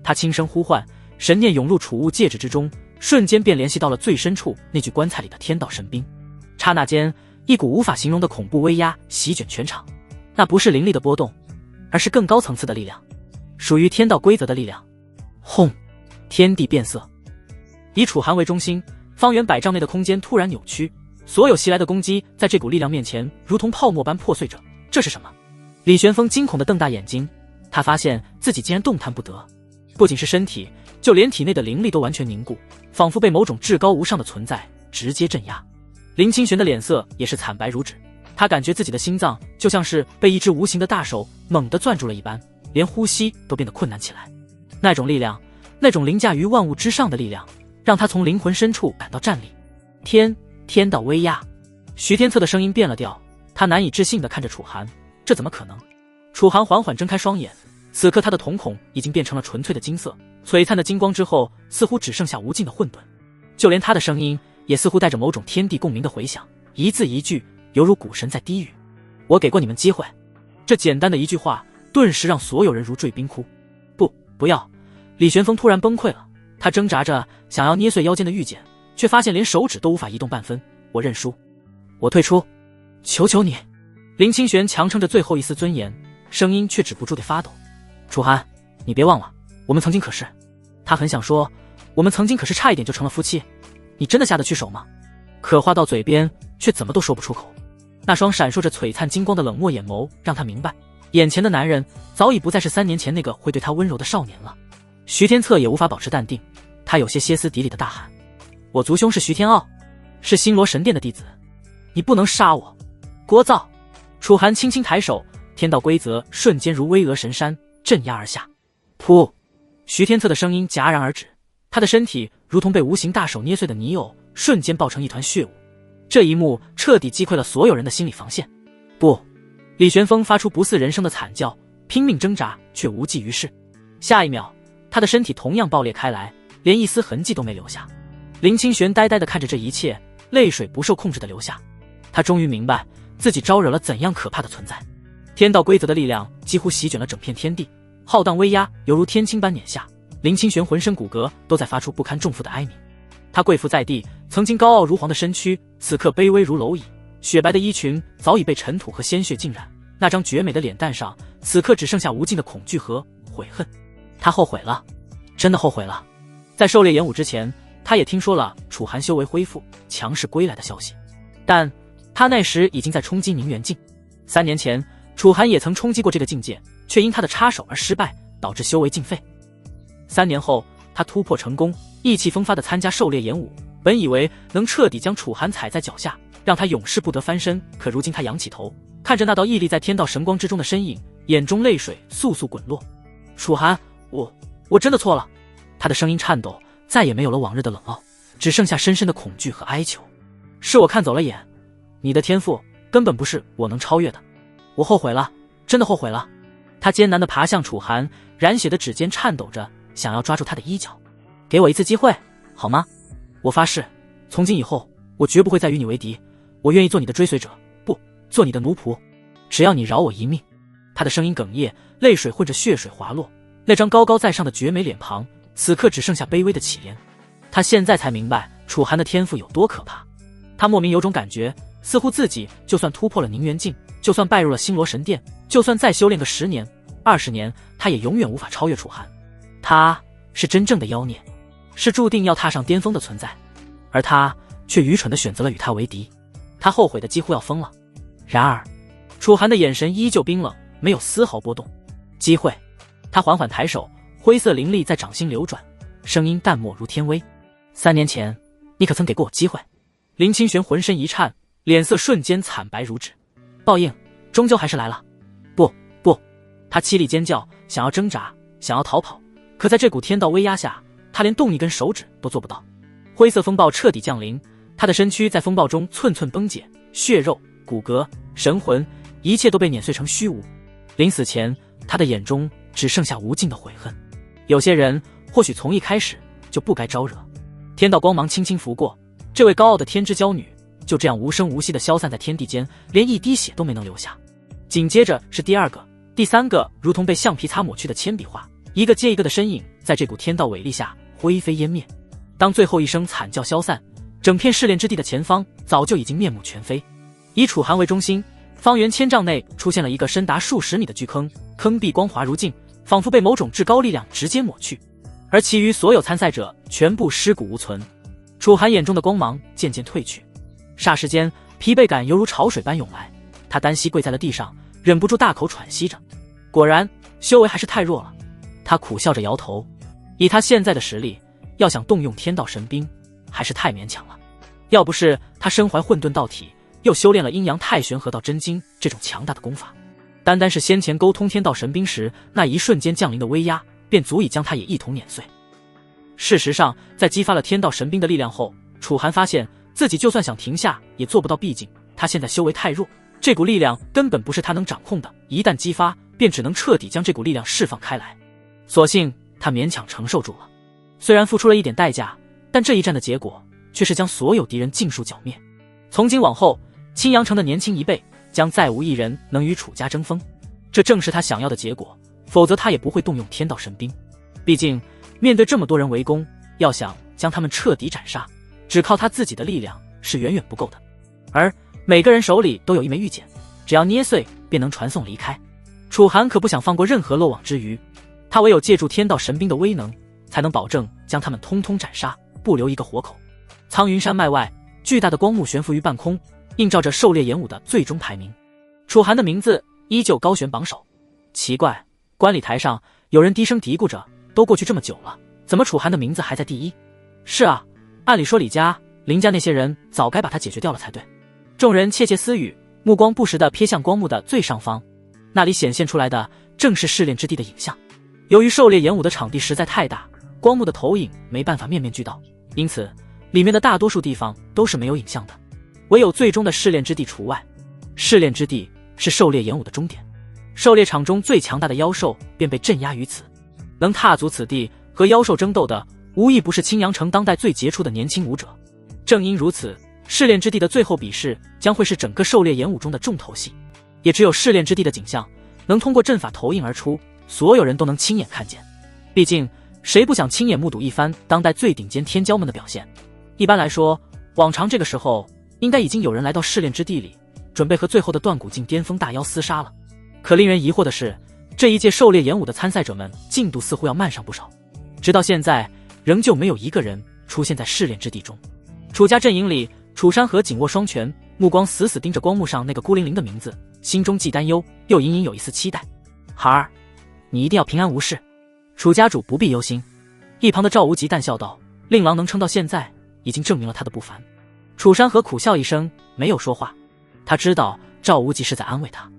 [SPEAKER 1] 他轻声呼唤，神念涌入储物戒指之中，瞬间便联系到了最深处那具棺材里的天道神兵。刹那间，一股无法形容的恐怖威压席卷全场。那不是灵力的波动，而是更高层次的力量，属于天道规则的力量。轰！天地变色，以楚寒为中心，方圆100丈内的空间突然扭曲，所有袭来的攻击在这股力量面前如同泡沫般破碎着。这是什么？李玄风惊恐地瞪大眼睛，他发现自己竟然动弹不得，不仅是身体，就连体内的灵力都完全凝固，仿佛被某种至高无上的存在直接镇压。林清玄的脸色也是惨白如纸，他感觉自己的心脏就像是被一只无形的大手猛地攥住了一般，连呼吸都变得困难起来。那种力量，那种凌驾于万物之上的力量，让他从灵魂深处感到战栗。天道威压。徐天策的声音变了调，他难以置信地看着楚寒，这怎么可能？楚寒缓缓睁开双眼，此刻他的瞳孔已经变成了纯粹的金色，璀璨的金光之后似乎只剩下无尽的混沌，就连他的声音也似乎带着某种天地共鸣的回响，一字一句犹如古神在低语。我给过你们机会。这简单的一句话顿时让所有人如坠冰窟。不要！李玄风突然崩溃了，他挣扎着想要捏碎腰间的玉简，却发现连手指都无法移动半分。我认输，我退出，求求你！林清玄强撑着最后一丝尊严，声音却止不住地发抖。楚寒，你别忘了，我们曾经可是……他很想说，我们曾经可是差一点就成了夫妻。你真的下得去手吗？可话到嘴边，却怎么都说不出口。那双闪烁着璀璨金光的冷漠眼眸，让他明白，眼前的男人早已不再是3年前那个会对他温柔的少年了。徐天策也无法保持淡定，他有些歇斯底里的大喊：我族兄是徐天傲，是星罗神殿的弟子，你不能杀我！聒噪！楚寒轻轻抬手，天道规则瞬间如巍峨神山镇压而下。噗！徐天策的声音戛然而止，他的身体如同被无形大手捏碎的泥偶，瞬间爆成一团血雾。这一幕彻底击溃了所有人的心理防线。不，李玄风发出不似人声的惨叫，拼命挣扎却无济于事。下一秒，他的身体同样爆裂开来，连一丝痕迹都没留下。林清玄呆呆地看着这一切，泪水不受控制地流下。他终于明白自己招惹了怎样可怕的存在。天道规则的力量几乎席卷了整片天地，浩荡威压犹如天倾般碾下。林清玄浑身骨骼都在发出不堪重负的哀鸣。他跪伏在地，曾经高傲如皇的身躯此刻卑微如蝼蚁，雪白的衣裙早已被尘土和鲜血浸染，那张绝美的脸蛋上此刻只剩下无尽的恐惧和悔恨。他后悔了，真的后悔了。在狩猎演武之前，他也听说了楚寒修为恢复、强势归来的消息，但他那时已经在冲击宁元境。3年前，楚寒也曾冲击过这个境界，却因他的插手而失败，导致修为尽废。3年后，他突破成功，意气风发地参加狩猎演武，本以为能彻底将楚寒踩在脚下，让他永世不得翻身。可如今他仰起头，看着那道屹立在天道神光之中的身影，眼中泪水簌簌滚落。楚寒，我真的错了。他的声音颤抖，再也没有了往日的冷傲，只剩下深深的恐惧和哀求。是我看走了眼，你的天赋根本不是我能超越的，我后悔了，真的后悔了。他艰难地爬向楚寒，染血的指尖颤抖着，想要抓住他的衣角。给我一次机会，好吗？我发誓，从今以后，我绝不会再与你为敌，我愿意做你的追随者，不，做你的奴仆，只要你饶我一命。他的声音哽咽，泪水混着血水滑落，那张高高在上的绝美脸庞，此刻只剩下卑微的乞怜。他现在才明白楚寒的天赋有多可怕。他莫名有种感觉，似乎自己就算突破了宁元境，就算拜入了星罗神殿，就算再修炼个10年、20年，他也永远无法超越楚寒。他是真正的妖孽，是注定要踏上巅峰的存在，而他却愚蠢地选择了与他为敌。他后悔的几乎要疯了。然而，楚寒的眼神依旧冰冷，没有丝毫波动。机会。他缓缓抬手，灰色灵力在掌心流转，声音淡漠如天威。3年前，你可曾给过我机会？林清玄浑身一颤，脸色瞬间惨白如纸。报应终究还是来了。不，他凄厉尖叫，想要挣扎，想要逃跑，可在这股天道威压下，他连动一根手指都做不到。灰色风暴彻底降临，他的身躯在风暴中寸寸崩解，血肉、骨骼、神魂，一切都被碾碎成虚无。临死前，他的眼中只剩下无尽的悔恨。有些人或许从一开始就不该招惹。天道光芒轻轻拂过，这位高傲的天之娇女就这样无声无息地消散在天地间，连一滴血都没能留下。紧接着是第2个、第3个，如同被橡皮擦抹去的铅笔画，一个接一个的身影在这股天道伟力下灰飞烟灭。当最后一声惨叫消散，整片试炼之地的前方早就已经面目全非。以楚寒为中心，方圆1000丈内出现了一个深达数十米的巨坑，坑壁光滑如镜，仿佛被某种至高力量直接抹去，而其余所有参赛者全部尸骨无存。楚寒眼中的光芒渐渐褪去，霎时间疲惫感犹如潮水般涌来，他单膝跪在了地上，忍不住大口喘息着。果然修为还是太弱了，他苦笑着摇头。以他现在的实力，要想动用天道神兵还是太勉强了。要不是他身怀混沌道体，又修炼了阴阳太玄合道真经这种强大的功法，单单是先前沟通天道神兵时那一瞬间降临的威压，便足以将他也一同碾碎。事实上，在激发了天道神兵的力量后，楚寒发现自己就算想停下也做不到，毕竟他现在修为太弱，这股力量根本不是他能掌控的，一旦激发便只能彻底将这股力量释放开来。所幸他勉强承受住了，虽然付出了一点代价，但这一战的结果却是将所有敌人尽数剿灭。从今往后，青阳城的年轻一辈将再无一人能与楚家争锋，这正是他想要的结果，否则他也不会动用天道神兵。毕竟面对这么多人围攻，要想将他们彻底斩杀，只靠他自己的力量是远远不够的。而每个人手里都有一枚玉简，只要捏碎便能传送离开。楚寒可不想放过任何漏网之鱼，他唯有借助天道神兵的威能，才能保证将他们通通斩杀，不留一个活口。苍云山脉外，巨大的光幕悬浮于半空，映照着狩猎演武的最终排名。楚寒的名字依旧高悬榜首。奇怪，观礼台上有人低声嘀咕着，都过去这么久了，怎么楚寒的名字还在第一？是啊，按理说李家、林家那些人早该把他解决掉了才对。众人窃窃私语，目光不时地瞥向光幕的最上方，那里显现出来的正是试炼之地的影像。由于狩猎演武的场地实在太大，光幕的投影没办法面面俱到，因此里面的大多数地方都是没有影像的。唯有最终的试炼之地除外。试炼之地是狩猎演武的终点，狩猎场中最强大的妖兽便被镇压于此。能踏足此地和妖兽争斗的，无一不是青阳城当代最杰出的年轻武者。正因如此，试炼之地的最后比试将会是整个狩猎演武中的重头戏。也只有试炼之地的景象能通过阵法投映而出，所有人都能亲眼看见。毕竟谁不想亲眼目睹一番当代最顶尖天骄们的表现？一般来说，往常这个时候应该已经有人来到试炼之地里，准备和最后的断骨境巅峰大妖厮杀了。可令人疑惑的是，这一届狩猎演武的参赛者们进度似乎要慢上不少，直到现在仍旧没有一个人出现在试炼之地中。楚家阵营里，楚山河紧握双拳，目光死死盯着光幕上那个孤零零的名字，心中既担忧又隐隐有一丝期待。孩儿，你一定要平安无事，楚家主不必忧心。一旁的赵无极淡笑道，令郎能撑到现在已经证明了他的不凡。楚山河苦笑一声，没有说话。他知道赵无极是在安慰他，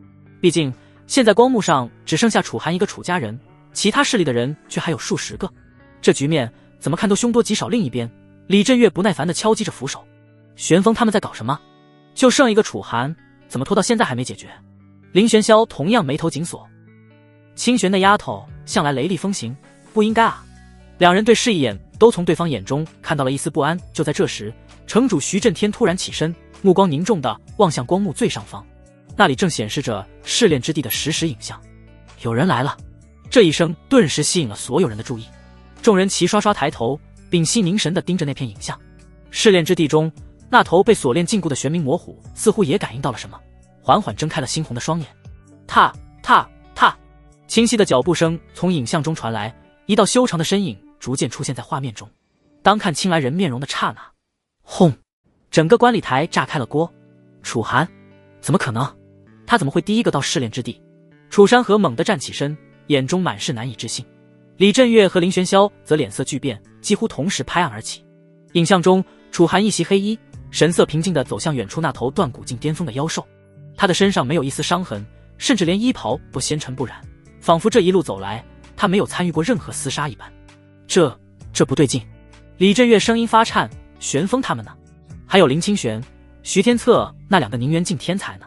[SPEAKER 1] 毕竟现在光幕上只剩下楚寒一个楚家人，其他势力的人却还有数十个，这局面怎么看都凶多吉少。另一边，李振岳不耐烦地敲击着扶手，玄风他们在搞什么？就剩一个楚寒，怎么拖到现在还没解决？林玄霄同样眉头紧锁，清玄那丫头向来雷厉风行，不应该啊。两人对视一眼，都从对方眼中看到了一丝不安。就在这时，城主徐震天突然起身，目光凝重地望向光幕最上方，那里正显示着试炼之地的实时影像。有人来了！这一声顿时吸引了所有人的注意，众人齐刷刷抬头，屏息凝神地盯着那片影像。试炼之地中，那头被锁链禁锢的玄冥魔虎似乎也感应到了什么，缓缓睁开了猩红的双眼。踏踏踏，清晰的脚步声从影像中传来，一道修长的身影逐渐出现在画面中。当看清来人面容的刹那，轰！整个观礼台炸开了锅。楚寒，怎么可能？他怎么会第一个到试炼之地？楚山河猛地站起身，眼中满是难以置信。李振岳和林玄霄则脸色巨变，几乎同时拍案而起。影像中，楚寒一袭黑衣，神色平静地走向远处那头断骨境巅峰的妖兽。他的身上没有一丝伤痕，甚至连衣袍都纤尘不染，仿佛这一路走来他没有参与过任何厮杀一般。这不对劲！李振岳声音发颤，玄风他们呢？还有林清玄、徐天策那两个宁远境天才呢？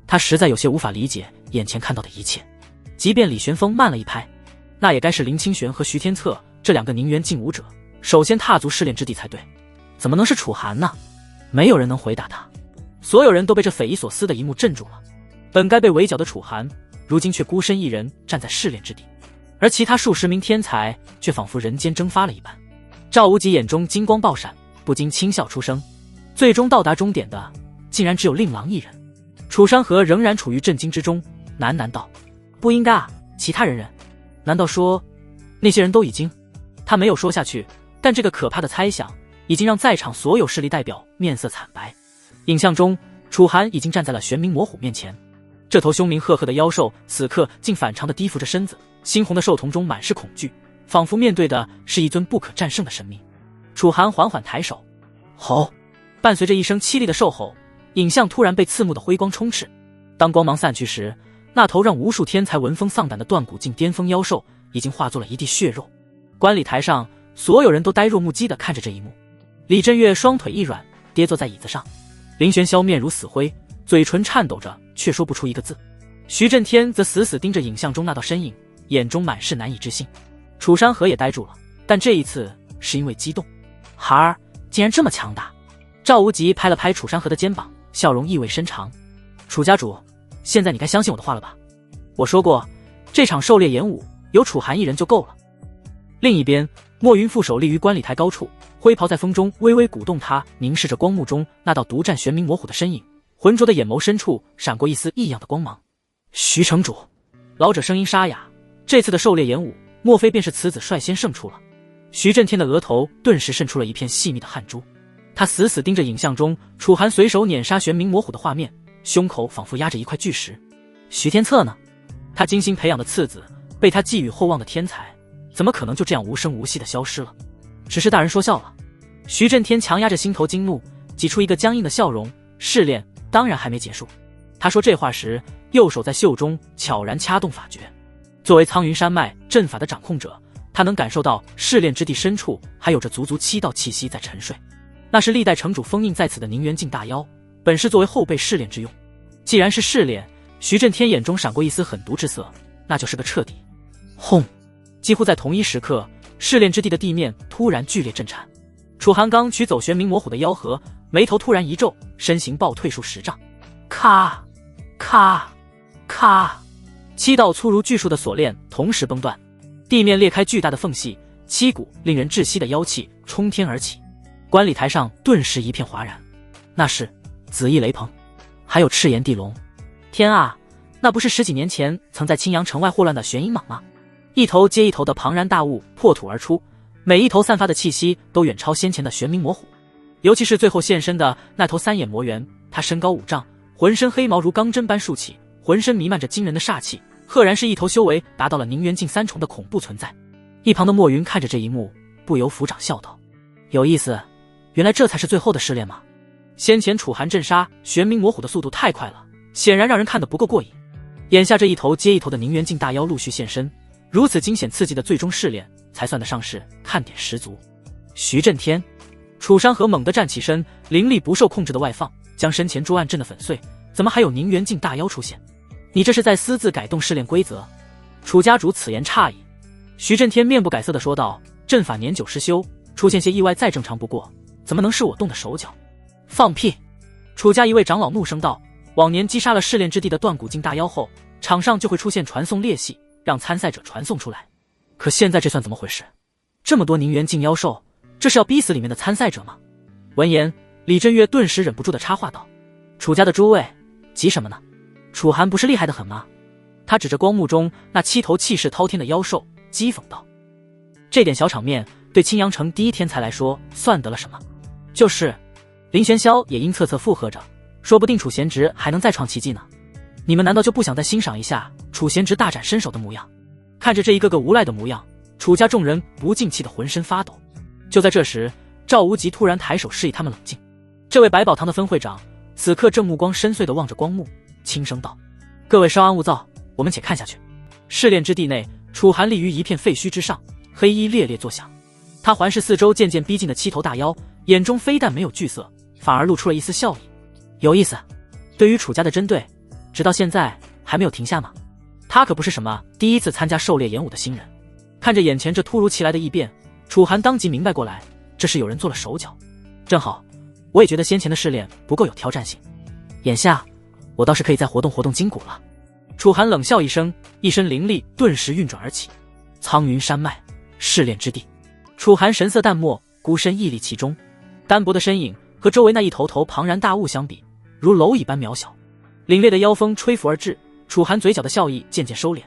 [SPEAKER 1] 他实在有些无法理解眼前看到的一切。即便李玄风慢了一拍，那也该是林清玄和徐天策这两个宁远境武者首先踏足试炼之地才对，怎么能是楚寒呢？没有人能回答他，所有人都被这匪夷所思的一幕镇住了。本该被围剿的楚寒，如今却孤身一人站在试炼之地，而其他数十名天才却仿佛人间蒸发了一般。赵无极眼中金光爆闪，不禁轻笑出声。最终到达终点的，竟然只有令郎一人。楚山河仍然处于震惊之中，喃喃道：“不应该啊，其他人，难道说那些人都已经……”他没有说下去，但这个可怕的猜想已经让在场所有势力代表面色惨白。影像中，楚寒已经站在了玄冥魔虎面前，这头凶名赫赫的妖兽此刻竟反常地低伏着身子，猩红的兽瞳中满是恐惧，仿佛面对的是一尊不可战胜的神明。楚寒缓缓抬手，吼！伴随着一声凄厉的兽吼，影像突然被刺目的辉光充斥。当光芒散去时，那头让无数天才闻风丧胆的断骨境巅峰妖兽已经化作了一地血肉。观礼台上，所有人都呆若木鸡地看着这一幕。李振岳双腿一软，跌坐在椅子上。林玄霄面如死灰，嘴唇颤抖着，却说不出一个字。徐震天则死死盯着影像中那道身影，眼中满是难以置信。楚山河也呆住了，但这一次是因为激动。孩儿竟然这么强大！赵无极拍了拍楚山河的肩膀，笑容意味深长。楚家主，现在你该相信我的话了吧？我说过，这场狩猎演武有楚寒一人就够了。另一边，莫云负手立于观礼台高处，灰袍在风中微微鼓动，他凝视着光幕中那道独占玄冥魔虎的身影，浑浊的眼眸深处闪过一丝异样的光芒。徐城主，老者声音沙哑，这次的狩猎演武，莫非便是此子率先胜出了？徐震天的额头顿时渗出了一片细密的汗珠，他死死盯着影像中楚寒随手碾杀玄冥魔虎的画面，胸口仿佛压着一块巨石。徐天策呢？他精心培养的次子，被他寄予厚望的天才，怎么可能就这样无声无息地消失了？只是大人说笑了。徐震天强压着心头惊怒，挤出一个僵硬的笑容。试炼当然还没结束。他说这话时，右手在袖中悄然掐动法诀。作为苍云山脉阵法的掌控者，他能感受到试炼之地深处还有着足足7道气息在沉睡，那是历代城主封印在此的宁远境大妖，本是作为后备试炼之用。既然是试炼，徐震天眼中闪过一丝狠毒之色，那就是个彻底。轰！几乎在同一时刻，试炼之地的地面突然剧烈震颤。楚寒刚取走玄冥魔虎的妖核，眉头突然一皱，身形暴退数10丈。咔咔咔，7道粗如巨树的锁链同时崩断，地面裂开巨大的缝隙，7股令人窒息的妖气冲天而起。观礼台上顿时一片哗然，那是紫翼雷鹏，还有赤炎地龙。天啊，那不是10几年前曾在青阳城外祸乱的玄阴蟒吗？一头接一头的庞然大物破土而出，每一头散发的气息都远超先前的玄冥魔虎。尤其是最后现身的那头3眼魔猿，它身高5丈，浑身黑毛如钢针般竖起，浑身弥漫着惊人的煞气，赫然是一头修为达到了宁元境3重的恐怖存在。一旁的莫云看着这一幕，不由抚掌笑道：有意思，原来这才是最后的试炼吗？先前楚寒镇杀玄冥魔虎的速度太快了，显然让人看得不够过瘾。眼下这一头接一头的宁元境大妖陆续现身，如此惊险刺激的最终试炼，才算得上是看点十足。徐震天、楚山河猛地站起身，灵力不受控制的外放，将身前桌案震得粉碎。怎么还有宁元境大妖出现？你这是在私自改动试炼规则？楚家主此言诧异。徐震天面不改色地说道：阵法年久失修，出现些意外再正常不过，怎么能是我动的手脚？放屁！楚家一位长老怒声道：往年击杀了试炼之地的断骨境大妖后，场上就会出现传送裂隙，让参赛者传送出来。可现在这算怎么回事？这么多宁元境妖兽，这是要逼死里面的参赛者吗？闻言，李振岳顿时忍不住的插话道：楚家的诸位，急什么呢？楚寒不是厉害得很吗？他指着光幕中那7头气势滔天的妖兽，讥讽道：这点小场面对青阳城第一天才来说算得了什么？就是林玄霄也阴恻恻附和着，说不定楚贤侄还能再创奇迹呢。你们难道就不想再欣赏一下楚贤侄大展身手的模样？看着这一个个无赖的模样，楚家众人不禁气得浑身发抖。就在这时，赵无极突然抬手示意他们冷静。这位百宝堂的分会长此刻正目光深邃地望着光幕，轻声道：各位稍安勿躁，我们且看下去。试炼之地内，楚寒立于一片废墟之上，黑衣猎猎作响。他环视四周渐渐逼近的7头大妖，眼中非但没有惧色，反而露出了一丝笑意。有意思，对于楚家的针对，直到现在还没有停下吗？他可不是什么第一次参加狩猎演武的新人。看着眼前这突如其来的异变，楚寒当即明白过来，这是有人做了手脚。正好，我也觉得先前的试炼不够有挑战性，眼下我倒是可以再活动活动筋骨了。楚寒冷笑一声，一身灵力顿时运转而起。苍云山脉，试炼之地。楚寒神色淡漠，孤身屹立其中，单薄的身影和周围那一头头庞然大物相比，如蝼蚁般渺小。凛冽的妖风吹拂而至，楚寒嘴角的笑意渐渐收敛。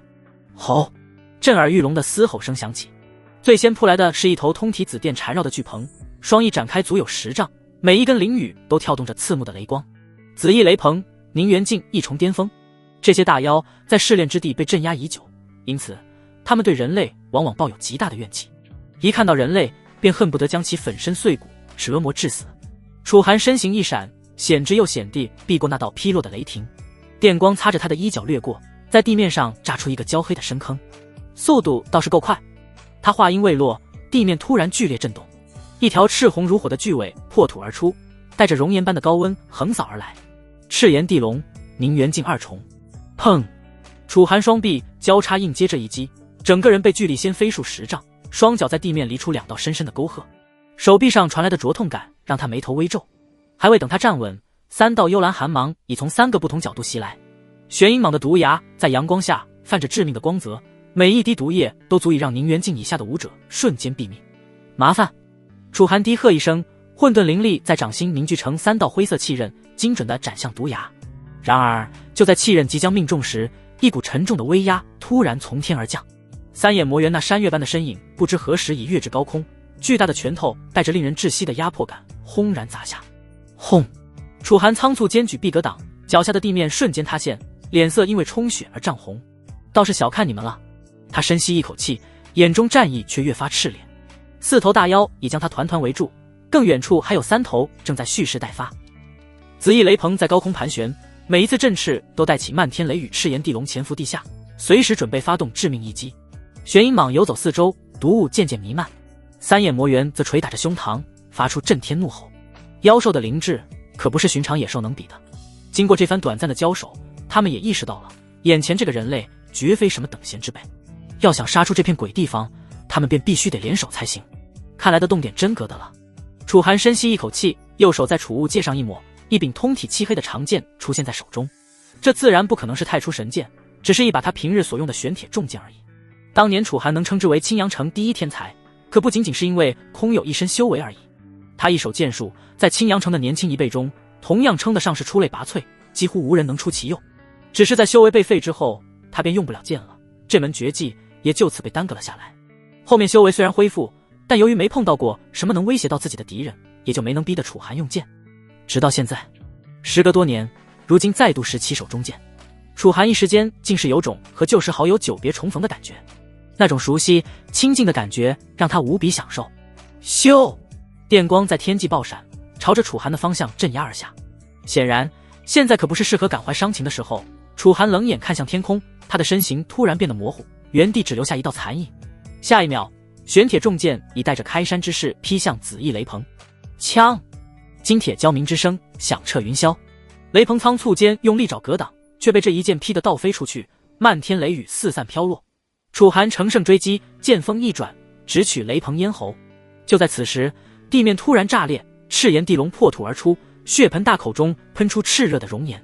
[SPEAKER 1] 吼！震耳欲聋的嘶吼声响起，最先扑来的是一头通体紫电缠绕的巨鹏，双翼展开足有10丈，每一根翎羽都跳动着刺目的雷光。紫翼雷鹏，宁元境一重巅峰。这些大妖在试炼之地被镇压已久，因此他们对人类往往抱有极大的怨气，一看到人类便恨不得将其粉身碎骨，折磨致死。楚寒身形一闪，险之又险地避过那道劈落的雷霆，电光擦着他的衣角掠过，在地面上炸出一个焦黑的深坑，速度倒是够快。他话音未落，地面突然剧烈震动，一条赤红如火的巨尾破土而出，带着熔岩般的高温横扫而来。赤炎地龙，宁元境2重。砰！楚寒双臂交叉应接这一击，整个人被巨力掀飞数10丈，双脚在地面离出2道深深的沟壑，手臂上传来的灼痛感让他眉头微皱。还未等他站稳，3道幽蓝寒芒已从3个不同角度袭来。玄阴蟒的毒牙在阳光下泛着致命的光泽，每一滴毒液都足以让宁元境以下的武者瞬间毙命。麻烦！楚寒低喝一声，混沌灵力在掌心凝聚成3道灰色气刃，精准地斩向毒牙。然而就在气刃即将命中时，一股沉重的威压突然从天而降。3眼魔猿那山岳般的身影不知何时已跃至高空，巨大的拳头带着令人窒息的压迫感轰然砸下。轰！楚寒仓促肩举臂格挡，脚下的地面瞬间塌陷，脸色因为充血而涨红。倒是小看你们了。他深吸一口气，眼中战意却越发炽烈。4头大妖已将他团团围住，更远处还有3头正在蓄势待发。紫翼雷鹏在高空盘旋，每一次振翅都带起漫天雷雨，赤炎地龙潜伏地下，随时准备发动致命一击。玄阴蟒游走四周，毒雾渐渐弥漫。3眼魔猿则捶打着胸膛，发出震天怒吼。妖兽的灵智可不是寻常野兽能比的。经过这番短暂的交手，他们也意识到了，眼前这个人类绝非什么等闲之辈。要想杀出这片鬼地方，他们便必须得联手才行。看来的动点真格的了。楚寒深吸一口气，右手在储物戒上一抹，一柄通体漆黑的长剑出现在手中。这自然不可能是太初神剑，只是一把他平日所用的玄铁重剑而已。当年楚寒能称之为青阳城第一天才，可不仅仅是因为空有一身修为而已。他一手剑术，在青阳城的年轻一辈中，同样称得上是出类拔萃，几乎无人能出其右。只是在修为被废之后，他便用不了剑了，这门绝技也就此被耽搁了下来。后面修为虽然恢复，但由于没碰到过什么能威胁到自己的敌人，也就没能逼得楚寒用剑。直到现在，时隔多年，如今再度拾起手中剑，楚寒一时间竟是有种和旧时好友久别重逢的感觉。那种熟悉亲近的感觉让他无比享受。咻！电光在天际爆闪，朝着楚寒的方向镇压而下。显然现在可不是适合感怀伤情的时候。楚寒冷眼看向天空，他的身形突然变得模糊，原地只留下一道残影。下一秒，玄铁重剑已带着开山之势劈向紫翼雷鹏。枪！金铁交鸣之声响彻云霄。雷鹏仓促间用利爪格挡，却被这一剑劈得倒飞出去，漫天雷雨四散飘落。楚寒乘胜追击，剑锋一转，直取雷鹏咽喉。就在此时，地面突然炸裂，赤炎地龙破土而出，血盆大口中喷出炽热的熔岩。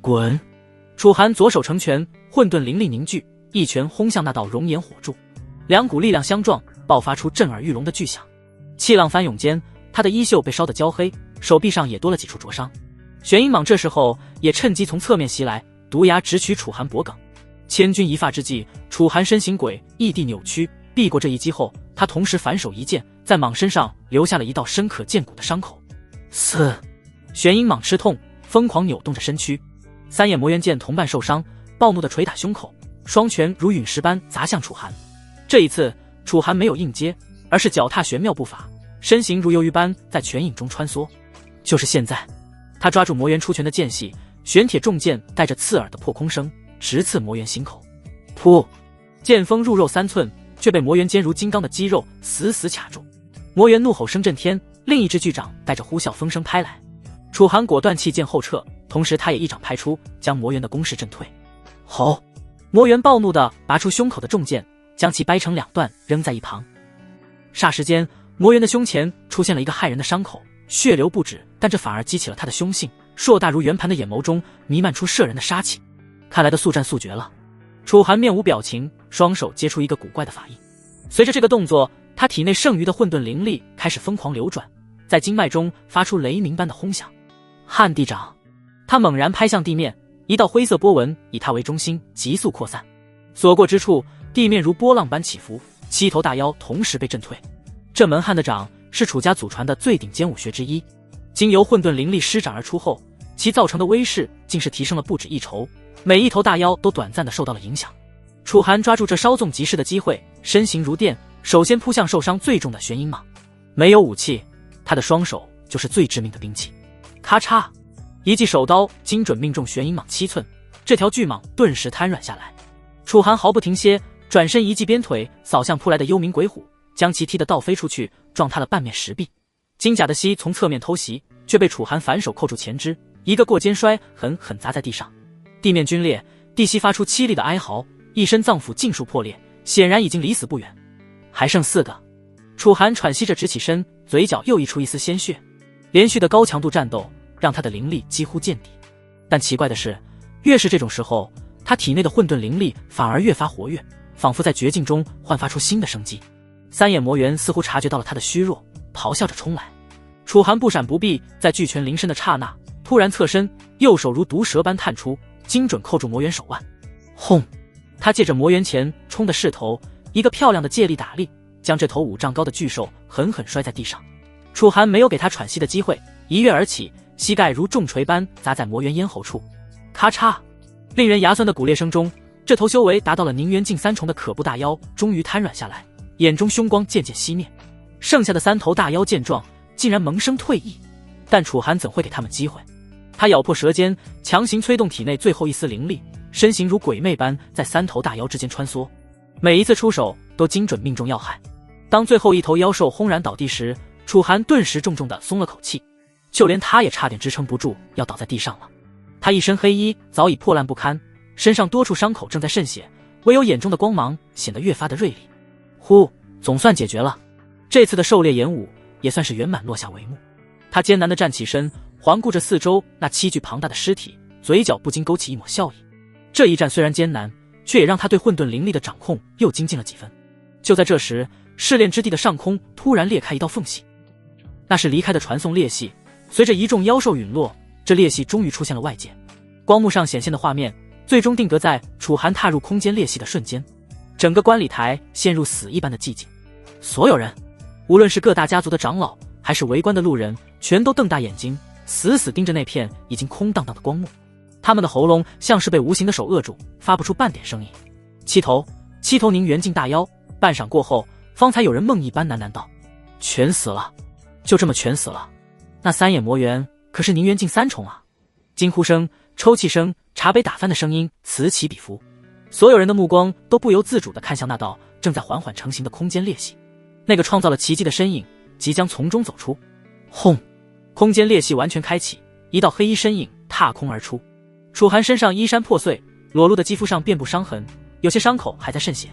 [SPEAKER 1] 滚！楚寒左手成拳，混沌灵力凝聚，一拳轰向那道熔岩火柱。两股力量相撞，爆发出震耳欲聋的巨响。气浪翻涌间，他的衣袖被烧得焦黑，手臂上也多了几处灼伤。玄阴蟒这时候也趁机从侧面袭来，毒牙直取楚寒脖颈。千钧一发之际，楚寒身形轨异地扭曲，避过这一击后，他同时反手一剑，在蟒身上留下了一道深可见骨的伤口。嘶！玄阴蟒吃痛，疯狂扭动着身躯。三眼魔元剑同伴受伤，暴怒的捶打胸口，双拳如陨石般砸向楚寒。这一次，楚寒没有应接，而是脚踏玄妙步伐，身形如游鱼般在拳影中穿梭。就是现在，他抓住魔元出拳的间隙，玄铁重剑带着刺耳的破空声直刺魔元心口。噗！剑锋入肉3寸，却被魔元坚如金刚的肌肉死死卡住。魔元怒吼声震天，另一只巨掌带着呼啸风声拍来。楚寒果断弃剑后撤，同时他也一掌拍出，将魔元的攻势震退。吼！魔元暴怒地拔出胸口的重剑，将其掰成2段扔在一旁。霎时间，魔元的胸前出现了一个骇人的伤口，血流不止，但这反而激起了他的凶性。硕大如圆盘的眼眸中弥漫出摄人的杀气，看来的速战速决了。楚寒面无表情，双手接出一个古怪的法印。随着这个动作，他体内剩余的混沌灵力开始疯狂流转，在经脉中发出雷鸣般的轰响。旱地掌！他猛然拍向地面，一道灰色波纹以他为中心急速扩散，所过之处，地面如波浪般起伏，7头大妖同时被震退。这门旱的掌是楚家祖传的最顶尖武学之一，经由混沌灵力施展而出后，其造成的威势竟是提升了不止一筹，每一头大妖都短暂地受到了影响。楚寒抓住这稍纵即逝的机会，身形如电，首先扑向受伤最重的玄阴蟒。没有武器，他的双手就是最致命的兵器。咔嚓！一记手刀精准命中玄阴蟒7寸，这条巨蟒顿时瘫软下来。楚寒毫不停歇，转身一记鞭腿扫向扑来的幽冥鬼虎，将其踢得倒飞出去，撞塌了半面石壁。金甲的蜥从侧面偷袭，却被楚寒反手扣住前肢，一个过肩摔，狠狠砸在地上。地面皲裂，地蜥发出凄厉的哀嚎，一身脏腑尽数破裂，显然已经离死不远。还剩4个。楚寒喘息着直起身，嘴角又溢出一丝鲜血。连续的高强度战斗让他的灵力几乎见底，但奇怪的是，越是这种时候，他体内的混沌灵力反而越发活跃，仿佛在绝境中焕发出新的生机。三眼魔猿似乎察觉到了他的虚弱，咆哮着冲来。楚寒不闪不避，在巨拳临身的刹那，突然侧身，右手如毒蛇般探出，精准扣住魔猿手腕。轰！他借着魔猿前冲的势头，一个漂亮的借力打力，将这头5丈高的巨兽狠狠摔在地上。楚寒没有给他喘息的机会，一跃而起，膝盖如重锤般砸在魔猿咽喉处。咔嚓！令人牙酸的骨裂声中，这头修为达到了宁元境3重的可怖大妖终于瘫软下来，眼中凶光渐渐熄灭。剩下的3头大妖见状，竟然萌生退意，但楚寒怎会给他们机会？他咬破舌尖，强行催动体内最后一丝灵力，身形如鬼魅般在3头大妖之间穿梭，每一次出手都精准命中要害。当最后一头妖兽轰然倒地时，楚寒顿时重重地松了口气。就连他也差点支撑不住，要倒在地上了。他一身黑衣早已破烂不堪，身上多处伤口正在渗血，唯有眼中的光芒显得越发的锐利。呼，总算解决了。这次的狩猎演武也算是圆满落下帷幕。他艰难地站起身，环顾着四周那7具庞大的尸体，嘴角不禁勾起一抹笑意。这一战虽然艰难，却也让他对混沌灵力的掌控又精进了几分。就在这时，试炼之地的上空突然裂开一道缝隙，那是离开的传送裂隙。随着一众妖兽陨落，这裂隙终于出现了外界。光幕上显现的画面最终定格在楚寒踏入空间裂隙的瞬间，整个观礼台陷入死一般的寂静。所有人，无论是各大家族的长老还是围观的路人，全都瞪大眼睛，死死盯着那片已经空荡荡的光幕。他们的喉咙像是被无形的手扼住，发不出半点声音。七头凝元境大妖，半晌过后，方才有人梦一般喃喃道：全死了，就这么全死了。那3眼魔猿可是凝元境3重啊！惊呼声、抽泣声、茶杯打翻的声音此起彼伏，所有人的目光都不由自主地看向那道正在缓缓成型的空间裂隙。那个创造了奇迹的身影即将从中走出。轰！空间裂隙完全开启，一道黑衣身影踏空而出。楚寒身上衣衫破碎，裸露的肌肤上遍布伤痕，有些伤口还在渗血，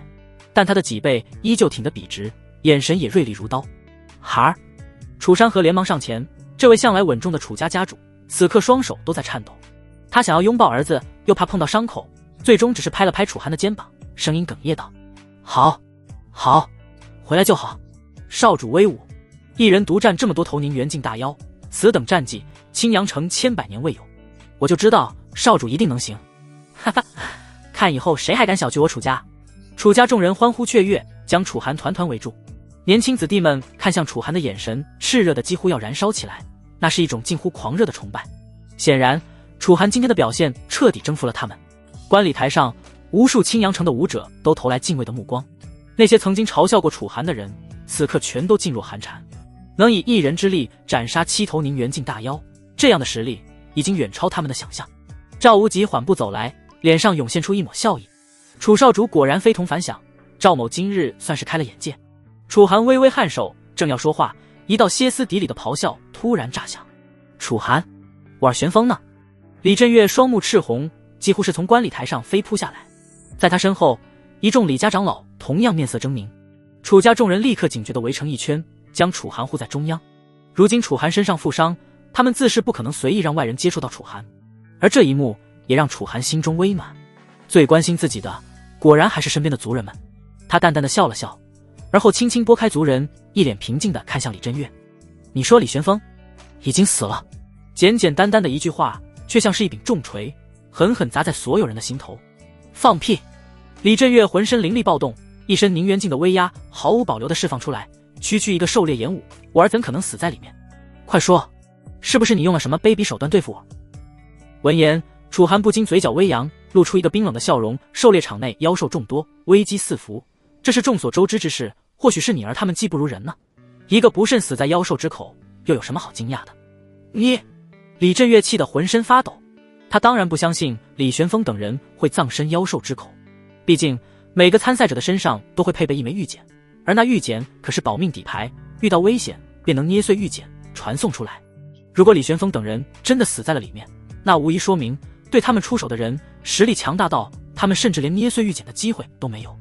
[SPEAKER 1] 但他的脊背依旧挺得笔直，眼神也锐利如刀。孩儿！楚山河连忙上前，这位向来稳重的楚家家主此刻双手都在颤抖。他想要拥抱儿子，又怕碰到伤口，最终只是拍了拍楚寒的肩膀，声音哽咽道：好，回来就好。少主威武，一人独占这么多头凝元境大妖，此等战绩青阳城千百年未有，我就知道少主一定能行。哈哈，看以后谁还敢小觑我楚家。楚家众人欢呼雀跃，将楚寒团团围住。年轻子弟们看向楚寒的眼神炽热的几乎要燃烧起来，那是一种近乎狂热的崇拜。显然楚寒今天的表现彻底征服了他们。观礼台上，无数青阳城的武者都投来敬畏的目光。那些曾经嘲笑过楚寒的人，此刻全都噤若寒蝉。能以一人之力斩杀7头凝元境大妖，这样的实力已经远超他们的想象。赵无极缓步走来，脸上涌现出一抹笑意。楚少主果然非同凡响，赵某今日算是开了眼界。楚寒微微颔首，正要说话，一道歇斯底里的咆哮突然炸响。楚寒，我玄风呢？李振岳双目赤红，几乎是从观礼台上飞扑下来。在他身后，一众李家长老同样面色狰狞。楚家众人立刻警觉地围成一圈，将楚寒护在中央。如今楚寒身上负伤，他们自是不可能随意让外人接触到楚寒。而这一幕也让楚寒心中微暖。最关心自己的，果然还是身边的族人们。他淡淡地笑了笑，而后轻轻拨开族人，一脸平静地看向李振岳。你说李玄风已经死了？简简单单的一句话，却像是一柄重锤，狠狠砸在所有人的心头。放屁！李振岳浑身灵力暴动，一身凝元境的威压毫无保留地释放出来。区区一个狩猎演武，我儿怎可能死在里面？快说，是不是你用了什么卑鄙手段对付我？闻言，楚寒不禁嘴角微扬，露出一个冰冷的笑容。狩猎场内妖兽众多，危机四伏，这是众所周知之事，或许是你儿他们技不如人呢。一个不慎死在妖兽之口，又有什么好惊讶的？你……李振岳气得浑身发抖。他当然不相信李玄风等人会葬身妖兽之口，毕竟每个参赛者的身上都会配备一枚玉简，而那玉简可是保命底牌，遇到危险便能捏碎玉简传送出来。如果李玄风等人真的死在了里面，那无疑说明对他们出手的人实力强大到他们甚至连捏碎玉简的机会都没有。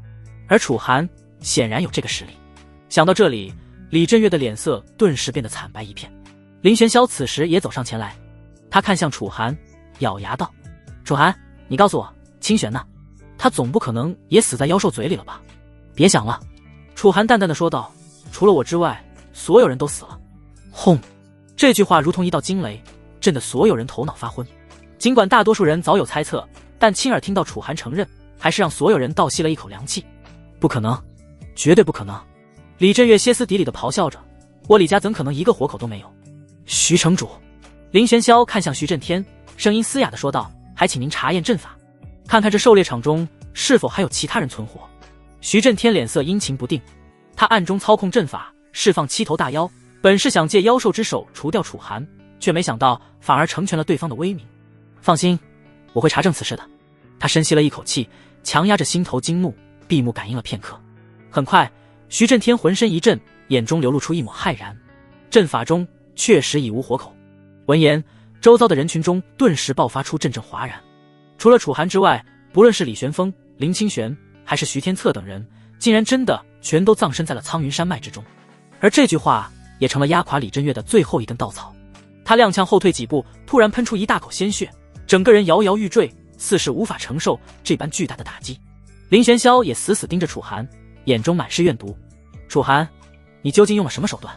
[SPEAKER 1] 而楚寒显然有这个实力。想到这里，李振岳的脸色顿时变得惨白一片。林玄霄此时也走上前来，他看向楚寒，咬牙道：楚寒，你告诉我，清玄呢？他总不可能也死在妖兽嘴里了吧？别想了。楚寒淡淡的说道：除了我之外，所有人都死了。轰！这句话如同一道惊雷，震得所有人头脑发昏。尽管大多数人早有猜测，但亲耳听到楚寒承认，还是让所有人倒吸了一口凉气。不可能，绝对不可能！李振岳歇斯底里的咆哮着：我李家怎可能一个活口都没有？徐城主，林玄霄看向徐震天，声音嘶哑的说道：还请您查验阵法，看看这狩猎场中是否还有其他人存活。徐震天脸色阴晴不定，他暗中操控阵法，释放7头大妖，本是想借妖兽之手除掉楚寒，却没想到反而成全了对方的威名。放心，我会查证此事的。他深吸了一口气，强压着心头惊怒，闭目感应了片刻。很快，徐震天浑身一震，眼中流露出一抹骇然。阵法中确实已无活口。闻言，周遭的人群中顿时爆发出阵阵哗然。除了楚寒之外，不论是李玄风、林清玄还是徐天策等人，竟然真的全都葬身在了苍云山脉之中。而这句话也成了压垮李振岳的最后一根稻草。他踉跄后退几步，突然喷出一大口鲜血，整个人摇摇欲坠，似是无法承受这般巨大的打击。林玄霄也死死盯着楚寒，眼中满是怨毒。楚寒，你究竟用了什么手段？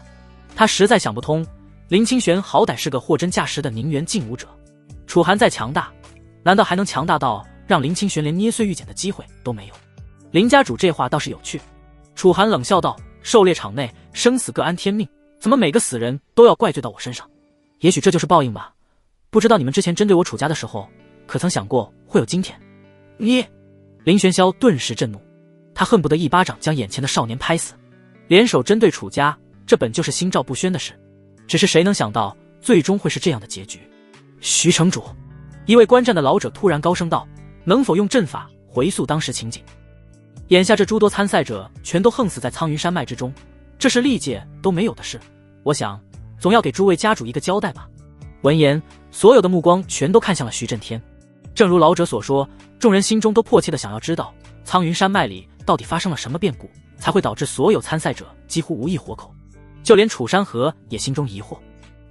[SPEAKER 1] 他实在想不通。林清玄好歹是个货真价实的宁元劲武者，楚寒再强大，难道还能强大到让林清玄连捏碎玉简的机会都没有？林家主这话倒是有趣。楚寒冷笑道，狩猎场内生死各安天命，怎么每个死人都要怪罪到我身上？也许这就是报应吧。不知道你们之前针对我楚家的时候，可曾想过会有今天？你……林玄霄顿时震怒，他恨不得一巴掌将眼前的少年拍死。联手针对楚家，这本就是心照不宣的事，只是谁能想到最终会是这样的结局？徐城主，一位观战的老者突然高声道，能否用阵法回溯当时情景？眼下这诸多参赛者全都横死在苍云山脉之中，这是历届都没有的事，我想总要给诸位家主一个交代吧。闻言，所有的目光全都看向了徐震天。正如老者所说，众人心中都迫切地想要知道苍云山脉里到底发生了什么变故，才会导致所有参赛者几乎无一活口。就连楚山河也心中疑惑，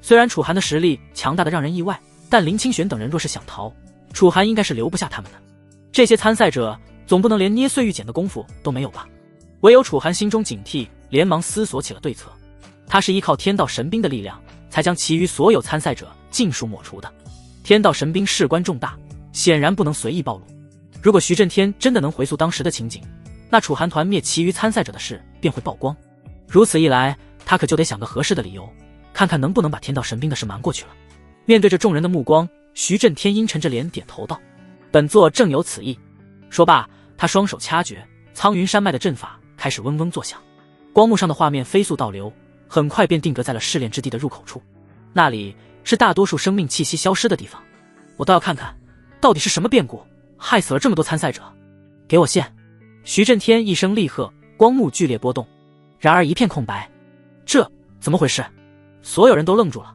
[SPEAKER 1] 虽然楚寒的实力强大的让人意外，但林清玄等人若是想逃，楚寒应该是留不下他们的。这些参赛者总不能连捏碎玉简的功夫都没有吧？唯有楚寒心中警惕，连忙思索起了对策。他是依靠天道神兵的力量，才将其余所有参赛者尽数抹除的。天道神兵事关重大，显然不能随意暴露。如果徐震天真的能回溯当时的情景，那楚寒团灭其余参赛者的事便会曝光。如此一来，他可就得想个合适的理由，看看能不能把天道神兵的事瞒过去了。面对着众人的目光，徐震天阴沉着脸点头道：“本座正有此意。”说罢，他双手掐诀，苍云山脉的阵法开始嗡嗡作响，光幕上的画面飞速倒流，很快便定格在了试炼之地的入口处。那里是大多数生命气息消失的地方，我倒要看看到底是什么变故，害死了这么多参赛者。给我现！徐震天一声厉喝，光幕剧烈波动，然而一片空白。这怎么回事？所有人都愣住了。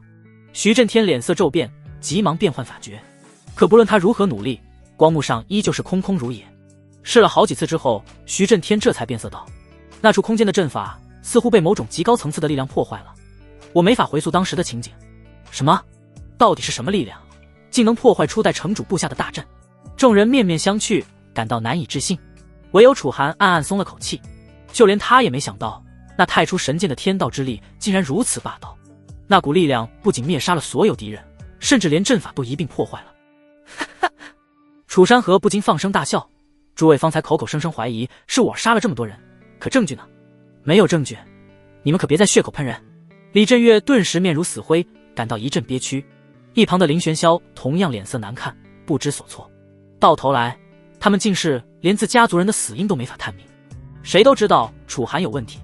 [SPEAKER 1] 徐震天脸色骤变，急忙变换法诀，可不论他如何努力，光幕上依旧是空空如也。试了好几次之后，徐震天这才变色道：“那处空间的阵法似乎被某种极高层次的力量破坏了，我没法回溯当时的情景。”什么？到底是什么力量，竟能破坏初代城主布下的大阵？众人面面相觑，感到难以置信。唯有楚寒暗暗松了口气，就连他也没想到，那太出神剑的天道之力竟然如此霸道。那股力量不仅灭杀了所有敌人，甚至连阵法都一并破坏了。楚山河不禁放声大笑：“诸位方才口口声声怀疑是我杀了这么多人，可证据呢？没有证据，你们可别再血口喷人。”李振岳顿时面如死灰，感到一阵憋屈。一旁的林玄霄同样脸色难看，不知所措。到头来，他们竟是连自家族人的死因都没法探明。谁都知道楚寒有问题，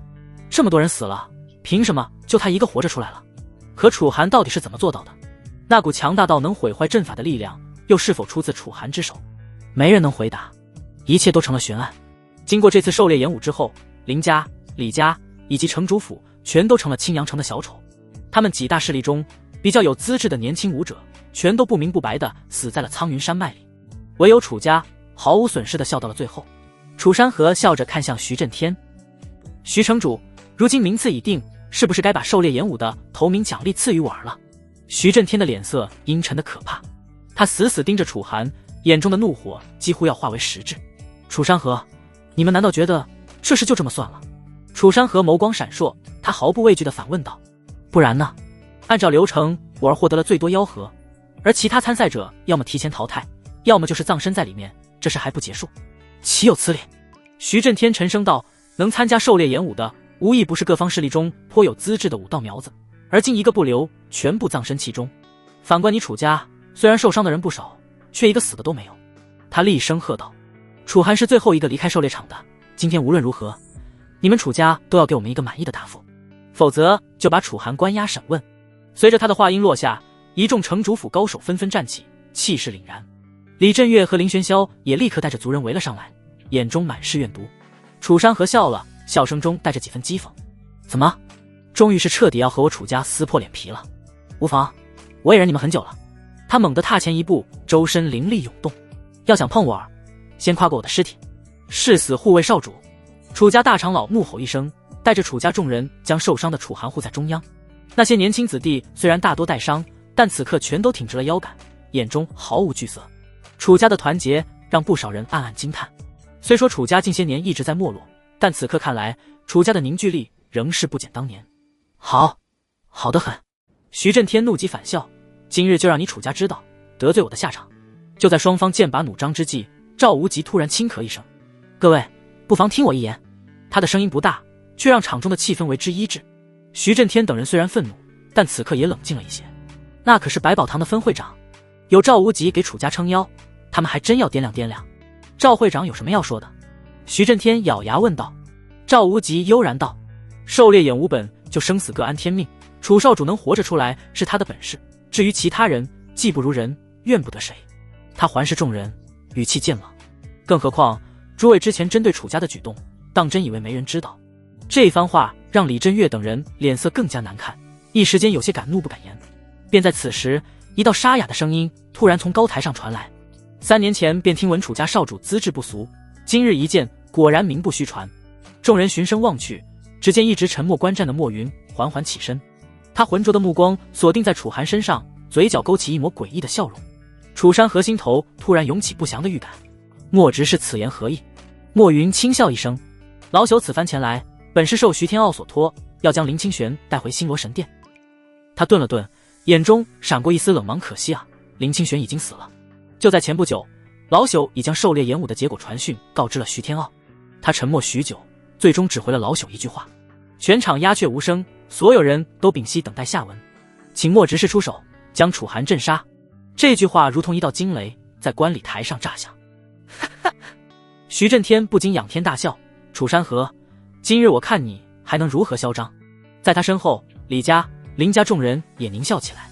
[SPEAKER 1] 这么多人死了，凭什么就他一个活着出来了？可楚寒到底是怎么做到的？那股强大到能毁坏阵法的力量，又是否出自楚寒之手？没人能回答，一切都成了悬案。经过这次狩猎演武之后，林家、李家以及城主府全都成了青阳城的小丑。他们几大势力中比较有资质的年轻武者，全都不明不白地死在了苍云山脉里。唯有楚家毫无损失地笑到了最后。楚山河笑着看向徐震天：“徐城主，如今名次已定，是不是该把狩猎演武的头名奖励赐予我儿了？”徐震天的脸色阴沉的可怕，他死死盯着楚寒，眼中的怒火几乎要化为实质。楚山河，你们难道觉得这事就这么算了？楚山河眸光闪烁，他毫不畏惧地反问道：“不然呢？按照流程，我儿获得了最多吆喝，而其他参赛者要么提前淘汰，要么就是葬身在里面，这事还不结束，岂有此理？”徐震天沉声道：“能参加狩猎演武的，无一不是各方势力中颇有资质的武道苗子，而今一个不留，全部葬身其中。反观你楚家，虽然受伤的人不少，却一个死的都没有。”他厉声喝道：“楚寒是最后一个离开狩猎场的，今天无论如何，你们楚家都要给我们一个满意的答复，否则就把楚寒关押审问。”随着他的话音落下，一众城主府高手纷纷站起，气势凛然。李振岳和林玄霄也立刻带着族人围了上来，眼中满是怨毒。楚山河笑了，笑声中带着几分讥讽：“怎么，终于是彻底要和我楚家撕破脸皮了？无妨，我也忍你们很久了。他猛地踏前一步，周身灵力涌动。要想碰我儿，先跨过我的尸体。誓死护卫少主！楚家大长老怒吼一声，带着楚家众人将受伤的楚寒护在中央。那些年轻子弟虽然大多带伤，但此刻全都挺直了腰杆，眼中毫无惧色。楚家的团结让不少人暗暗惊叹。虽说楚家近些年一直在没落，但此刻看来，楚家的凝聚力仍是不减当年。好得很。徐震天怒极反笑，今日就让你楚家知道得罪我的下场。就在双方剑拔弩张之际，赵无极突然轻咳一声：“各位，不妨听我一言。”他的声音不大，却让场中的气氛为之一滞。徐震天等人虽然愤怒，但此刻也冷静了一些。那可是百宝堂的分会长，有赵无极给楚家撑腰，他们还真要掂量掂量。赵会长有什么要说的？徐震天咬牙问道。赵无极悠然道：“狩猎眼无本，就生死各安天命。楚少主能活着出来是他的本事，至于其他人，技不如人，怨不得谁。”他环视众人，语气渐冷。更何况诸位之前针对楚家的举动，当真以为没人知道？这番话让李振岳等人脸色更加难看，一时间有些敢怒不敢言。便在此时，一道沙哑的声音突然从高台上传来：“3年前便听闻楚家少主资质不俗，今日一见，果然名不虚传。”众人循声望去，只见一直沉默观战的莫云缓缓起身，他浑浊的目光锁定在楚寒身上，嘴角勾起一抹诡异的笑容。楚山河心头突然涌起不祥的预感，莫执事此言何意？莫云轻笑一声：“老朽此番前来，本是受徐天傲所托，要将林清玄带回星罗神殿。”他顿了顿，眼中闪过一丝冷芒。可惜啊，林清玄已经死了。就在前不久，老朽已将狩猎演武的结果传讯告知了徐天傲。他沉默许久，最终只回了老朽一句话。全场鸦雀无声，所有人都屏息等待下文。请莫执事出手，将楚寒镇杀。这句话如同一道惊雷，在观礼台上炸响。徐震天不禁仰天大笑：“楚山河，今日我看你还能如何嚣张？”在他身后，李家、林家众人也狞笑起来。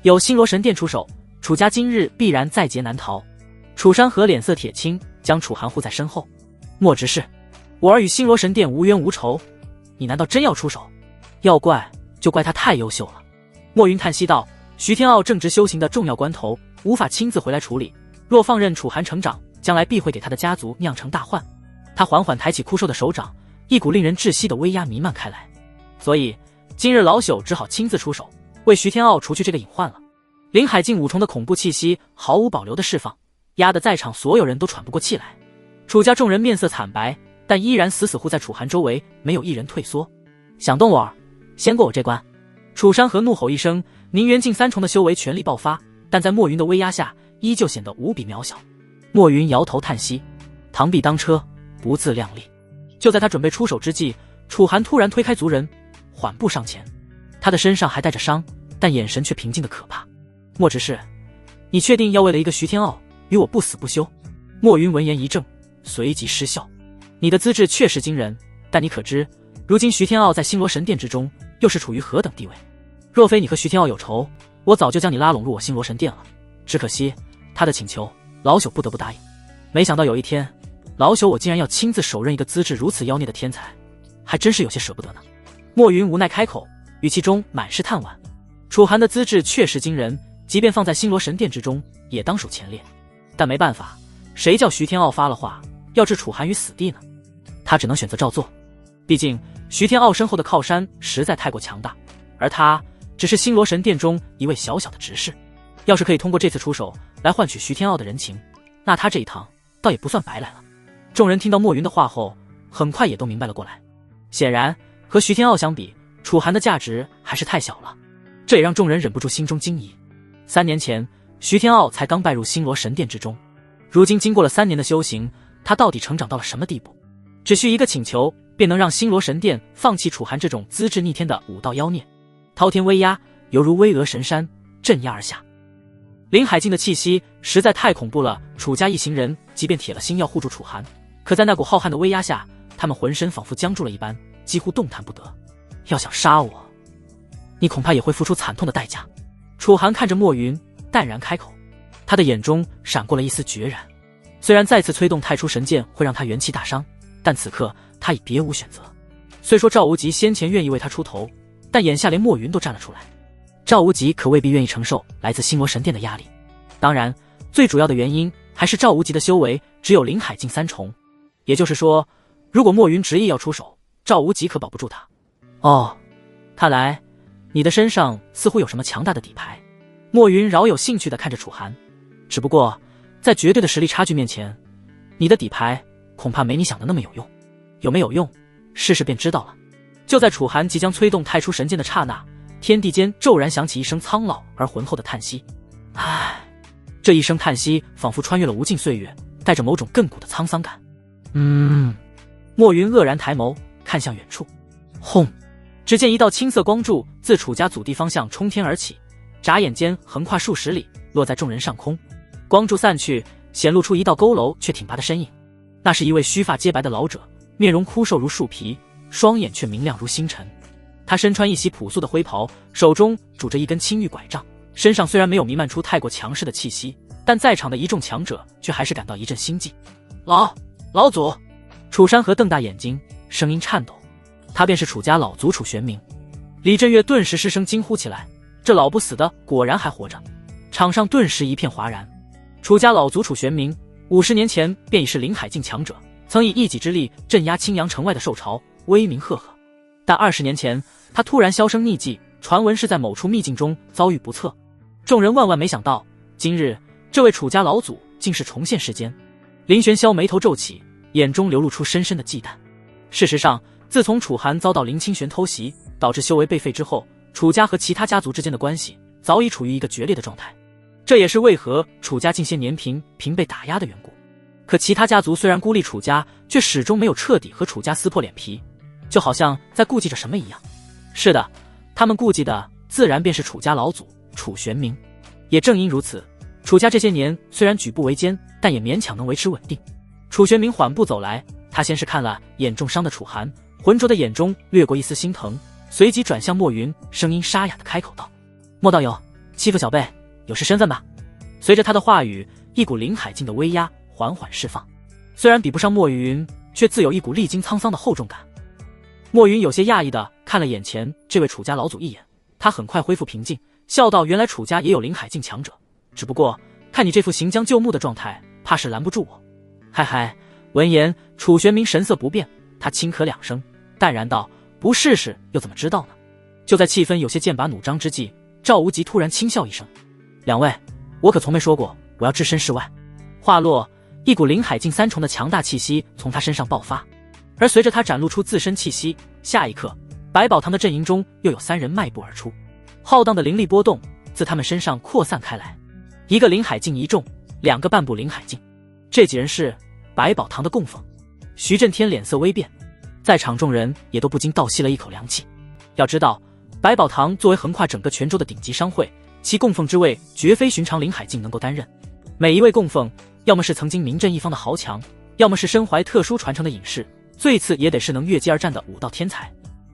[SPEAKER 1] 有星罗神殿出手，楚家今日必然在劫难逃。楚山河脸色铁青，将楚寒护在身后。莫执事，我儿与星罗神殿无冤无仇，你难道真要出手？要怪就怪他太优秀了。莫云叹息道：“徐天傲正值修行的重要关头，无法亲自回来处理，若放任楚寒成长，将来必会给他的家族酿成大患。”他缓缓抬起枯瘦的手掌，一股令人窒息的威压弥漫开来。所以今日老朽只好亲自出手，为徐天傲除去这个隐患了。林海境五重的恐怖气息毫无保留地释放，压得在场所有人都喘不过气来。楚家众人面色惨白，但依然死死护在楚寒周围，没有一人退缩。想动我儿，先过我这关！楚山河怒吼一声，宁元境3重的修为全力爆发，但在莫云的威压下，依旧显得无比渺小。莫云摇头叹息，螳臂当车，不自量力。就在他准备出手之际，楚寒突然推开族人，缓步上前。他的身上还带着伤，但眼神却平静的可怕。莫执事，你确定要为了一个徐天傲与我不死不休？莫云闻言一怔，随即失笑。你的资质确实惊人，但你可知，如今徐天傲在星罗神殿之中，又是处于何等地位？若非你和徐天傲有仇，我早就将你拉拢入我星罗神殿了。只可惜他的请求，老朽不得不答应。没想到有一天，老朽我竟然要亲自手刃一个资质如此妖孽的天才，还真是有些舍不得呢。莫云无奈开口，语气中满是叹惋。楚寒的资质确实惊人，即便放在星罗神殿之中，也当属前列。但没办法，谁叫徐天傲发了话，要置楚寒于死地呢？他只能选择照做。毕竟徐天傲身后的靠山实在太过强大，而他只是星罗神殿中一位小小的执事。要是可以通过这次出手来换取徐天傲的人情，那他这一趟倒也不算白来了。众人听到莫云的话后，很快也都明白了过来。显然和徐天傲相比，楚寒的价值还是太小了，这也让众人忍不住心中惊疑。3年前徐天傲才刚拜入星罗神殿之中，如今经过了3年的修行，他到底成长到了什么地步？只需一个请求，便能让星罗神殿放弃楚寒这种资质逆天的武道妖孽。滔天威压犹如巍峨神山，镇压而下。林海境的气息实在太恐怖了，楚家一行人即便铁了心要护住楚寒，可在那股浩瀚的威压下，他们浑身仿佛僵住了一般，几乎动弹不得。要想杀我，你恐怕也会付出惨痛的代价。楚寒看着莫云，淡然开口，他的眼中闪过了一丝决然。虽然再次催动太初神剑会让他元气大伤，但此刻他已别无选择。虽说赵无极先前愿意为他出头，但眼下连莫云都站了出来，赵无极可未必愿意承受来自星罗神殿的压力。当然，最主要的原因还是赵无极的修为只有灵海境3重，也就是说，如果莫云执意要出手，赵无极可保不住他。哦，看来你的身上似乎有什么强大的底牌。莫云饶有兴趣地看着楚寒，只不过在绝对的实力差距面前，你的底牌恐怕没你想的那么有用。有没有用，试试便知道了。就在楚寒即将催动太初神剑的刹那，天地间骤然响起一声苍老而浑厚的叹息。唉，这一声叹息仿佛穿越了无尽岁月，带着某种亘古的沧桑感。莫云愕然抬眸看向远处，轰！只见一道青色光柱自楚家祖地方向冲天而起，眨眼间横跨数十里，落在众人上空。光柱散去，显露出一道佝偻却挺拔的身影。那是一位须发皆白的老者，面容枯瘦如树皮，双眼却明亮如星辰。他身穿一袭朴素的灰袍，手中拄着一根青玉拐杖，身上虽然没有弥漫出太过强势的气息，但在场的一众强者却还是感到一阵心悸。老祖！楚山河瞪大眼睛，声音颤抖。他便是楚家老祖楚玄冥。李振岳顿时失声惊呼起来，这老不死的果然还活着。场上顿时一片哗然。楚家老祖楚玄冥50年前便已是灵海境强者，曾以一己之力镇压青阳城外的兽潮，威名赫赫。但20年前他突然销声匿迹，传闻是在某处秘境中遭遇不测。众人万万没想到，今日这位楚家老祖竟是重现世间。林玄霄眉头皱起，眼中流露出深深的忌惮。事实上，自从楚寒遭到林清玄偷袭，导致修为被废之后，楚家和其他家族之间的关系早已处于一个决裂的状态。这也是为何楚家近些年频被打压的缘故。可其他家族虽然孤立楚家，却始终没有彻底和楚家撕破脸皮，就好像在顾忌着什么一样。是的，他们顾忌的自然便是楚家老祖楚玄冥。也正因如此，楚家这些年虽然举步维艰，但也勉强能维持稳定。楚玄冥缓步走来，他先是看了眼重伤的楚寒，浑浊的眼中掠过一丝心疼，随即转向莫云，声音沙哑的开口道：莫道友，欺负小辈，有失身份吧？随着他的话语，一股灵海境的威压缓缓释放，虽然比不上莫云，却自有一股历经沧桑的厚重感。莫云有些讶异的看了眼前这位楚家老祖一眼，他很快恢复平静，笑道：原来楚家也有灵海境强者，只不过看你这副行将就木的状态，怕是拦不住我。嗨嗨！闻言，楚玄冥神色不变，他轻咳2声，淡然道：不试试又怎么知道呢？就在气氛有些剑拔弩张之际，赵无极突然轻笑一声：两位，我可从没说过我要置身事外。话落，一股灵海境3重的强大气息从他身上爆发，而随着他展露出自身气息，下一刻百宝堂的阵营中又有3人迈步而出，浩荡的灵力波动自他们身上扩散开来，一个灵海境1重，2个半步灵海境。这几人是百宝堂的供奉。徐震天脸色微变，在场众人也都不禁倒吸了一口凉气。要知道，百宝堂作为横跨整个泉州的顶级商会，其供奉之位绝非寻常灵海境能够担任。每一位供奉，要么是曾经名震一方的豪强，要么是身怀特殊传承的隐士，最次也得是能越阶而战的武道天才。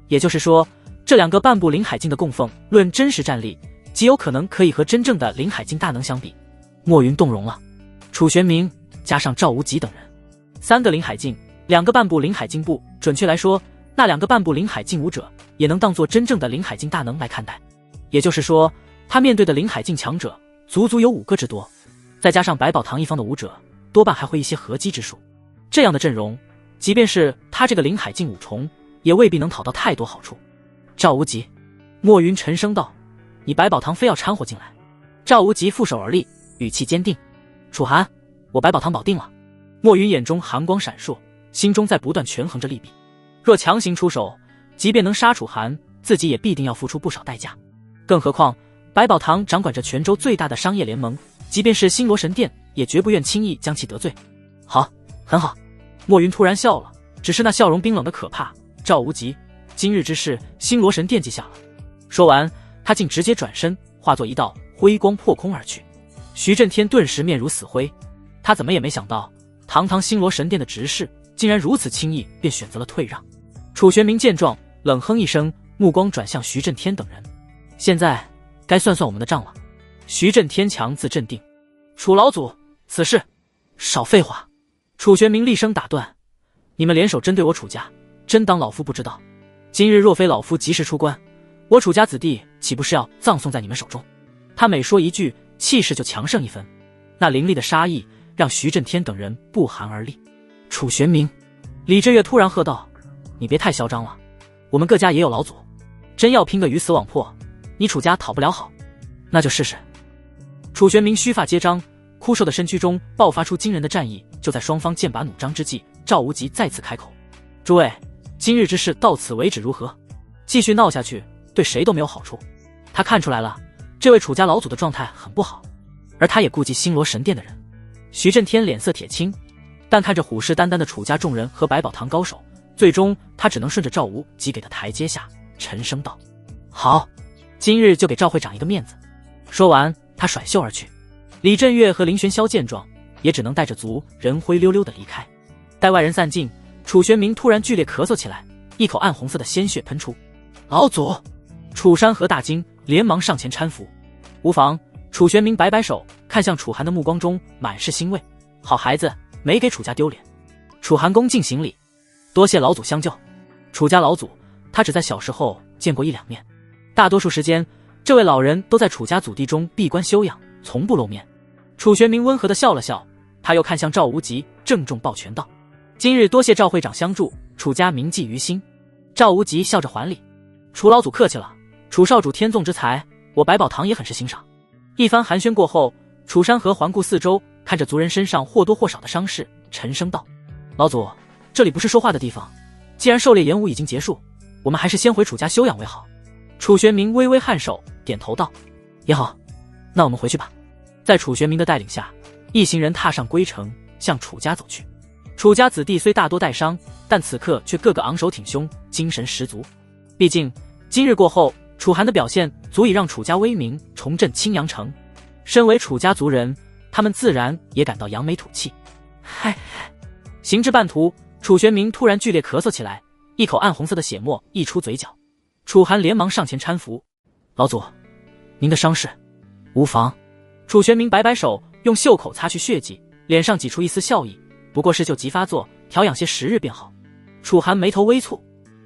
[SPEAKER 1] 也就是说，这2个半步灵海境的供奉，论真实战力，极有可能可以和真正的灵海境大能相比。莫云动容了，楚玄冥加上赵无极等人，3个灵海境，2个半步灵海境部，准确来说，那2个半步灵海境武者也能当作真正的灵海境大能来看待。也就是说，他面对的灵海境强者足足有5个之多，再加上百宝堂一方的武者，多半还会一些合击之术。这样的阵容，即便是他这个灵海境5重，也未必能讨到太多好处。赵无极，莫云沉声道：你百宝堂非要掺和进来？赵无极负手而立，语气坚定：楚寒，我百宝堂保定了。莫云眼中寒光闪烁，心中在不断权衡着利弊。若强行出手，即便能杀楚寒，自己也必定要付出不少代价。更何况百宝堂掌管着泉州最大的商业联盟，即便是星罗神殿，也绝不愿轻易将其得罪。好，很好。莫云突然笑了，只是那笑容冰冷的可怕。赵无极，今日之事，星罗神殿记下了。说完，他竟直接转身，化作一道辉光破空而去。徐震天顿时面如死灰，他怎么也没想到，堂堂星罗神殿的执事，竟然如此轻易便选择了退让。楚玄冥见状，冷哼一声，目光转向徐震天等人：现在该算算我们的账了。徐震天强自镇定：楚老祖，此事少废话。楚玄冥厉声打断：你们联手针对我楚家，真当老夫不知道？今日若非老夫及时出关，我楚家子弟岂不是要葬送在你们手中？他每说一句，气势就强盛一分，那凌厉的杀意让徐震天等人不寒而栗。楚玄冥，李振岳突然喝道：“你别太嚣张了，我们各家也有老祖，真要拼个鱼死网破，你楚家讨不了好，那就试试。”楚玄冥须发皆张，枯瘦的身躯中爆发出惊人的战意。就在双方剑拔弩张之际，赵无极再次开口：“诸位，今日之事到此为止如何？继续闹下去，对谁都没有好处。”他看出来了，这位楚家老祖的状态很不好，而他也顾及星罗神殿的人。徐震天脸色铁青，但看着虎视眈眈的楚家众人和百宝堂高手，最终他只能顺着赵无极给的台阶下，沉声道：“好，今日就给赵会长一个面子。”说完，他甩袖而去。李振岳和林玄霄见状，也只能带着族人灰溜溜的离开。待外人散尽，楚玄冥突然剧烈咳嗽起来，一口暗红色的鲜血喷出。老祖！楚山河大惊，连忙上前搀扶。无妨。楚玄冥摆摆手，看向楚寒的目光中满是欣慰。好孩子，没给楚家丢脸。楚寒恭敬行礼，多谢老祖相救。楚家老祖，他只在小时候见过1-2面，大多数时间，这位老人都在楚家祖地中闭关修养，从不露面。楚玄冥温和地笑了笑，他又看向赵无极，郑重抱拳道：“今日多谢赵会长相助，楚家铭记于心。”赵无极笑着还礼：“楚老祖客气了，楚少主天纵之才，我百宝堂也很是欣赏。”一番寒暄过后，楚山河环顾四周，看着族人身上或多或少的伤势，沉声道：“老祖，这里不是说话的地方，既然狩猎演武已经结束，我们还是先回楚家休养为好。”楚玄冥微微颔首，点头道：“也好，那我们回去吧。”在楚玄冥的带领下，一行人踏上归程，向楚家走去。楚家子弟虽大多带伤，但此刻却个个昂首挺胸，精神十足。毕竟今日过后，楚寒的表现足以让楚家威名重振青阳城。身为楚家族人，他们自然也感到扬眉吐气。嗨！行至半途，楚玄冥突然剧烈咳嗽起来，一口暗红色的血沫溢出嘴角。楚寒连忙上前搀扶：“老祖，您的伤势无妨。”楚玄冥摆摆手，用袖口擦去血迹，脸上挤出一丝笑意：“不过是旧疾发作，调养些时日便好。”楚寒眉头微蹙，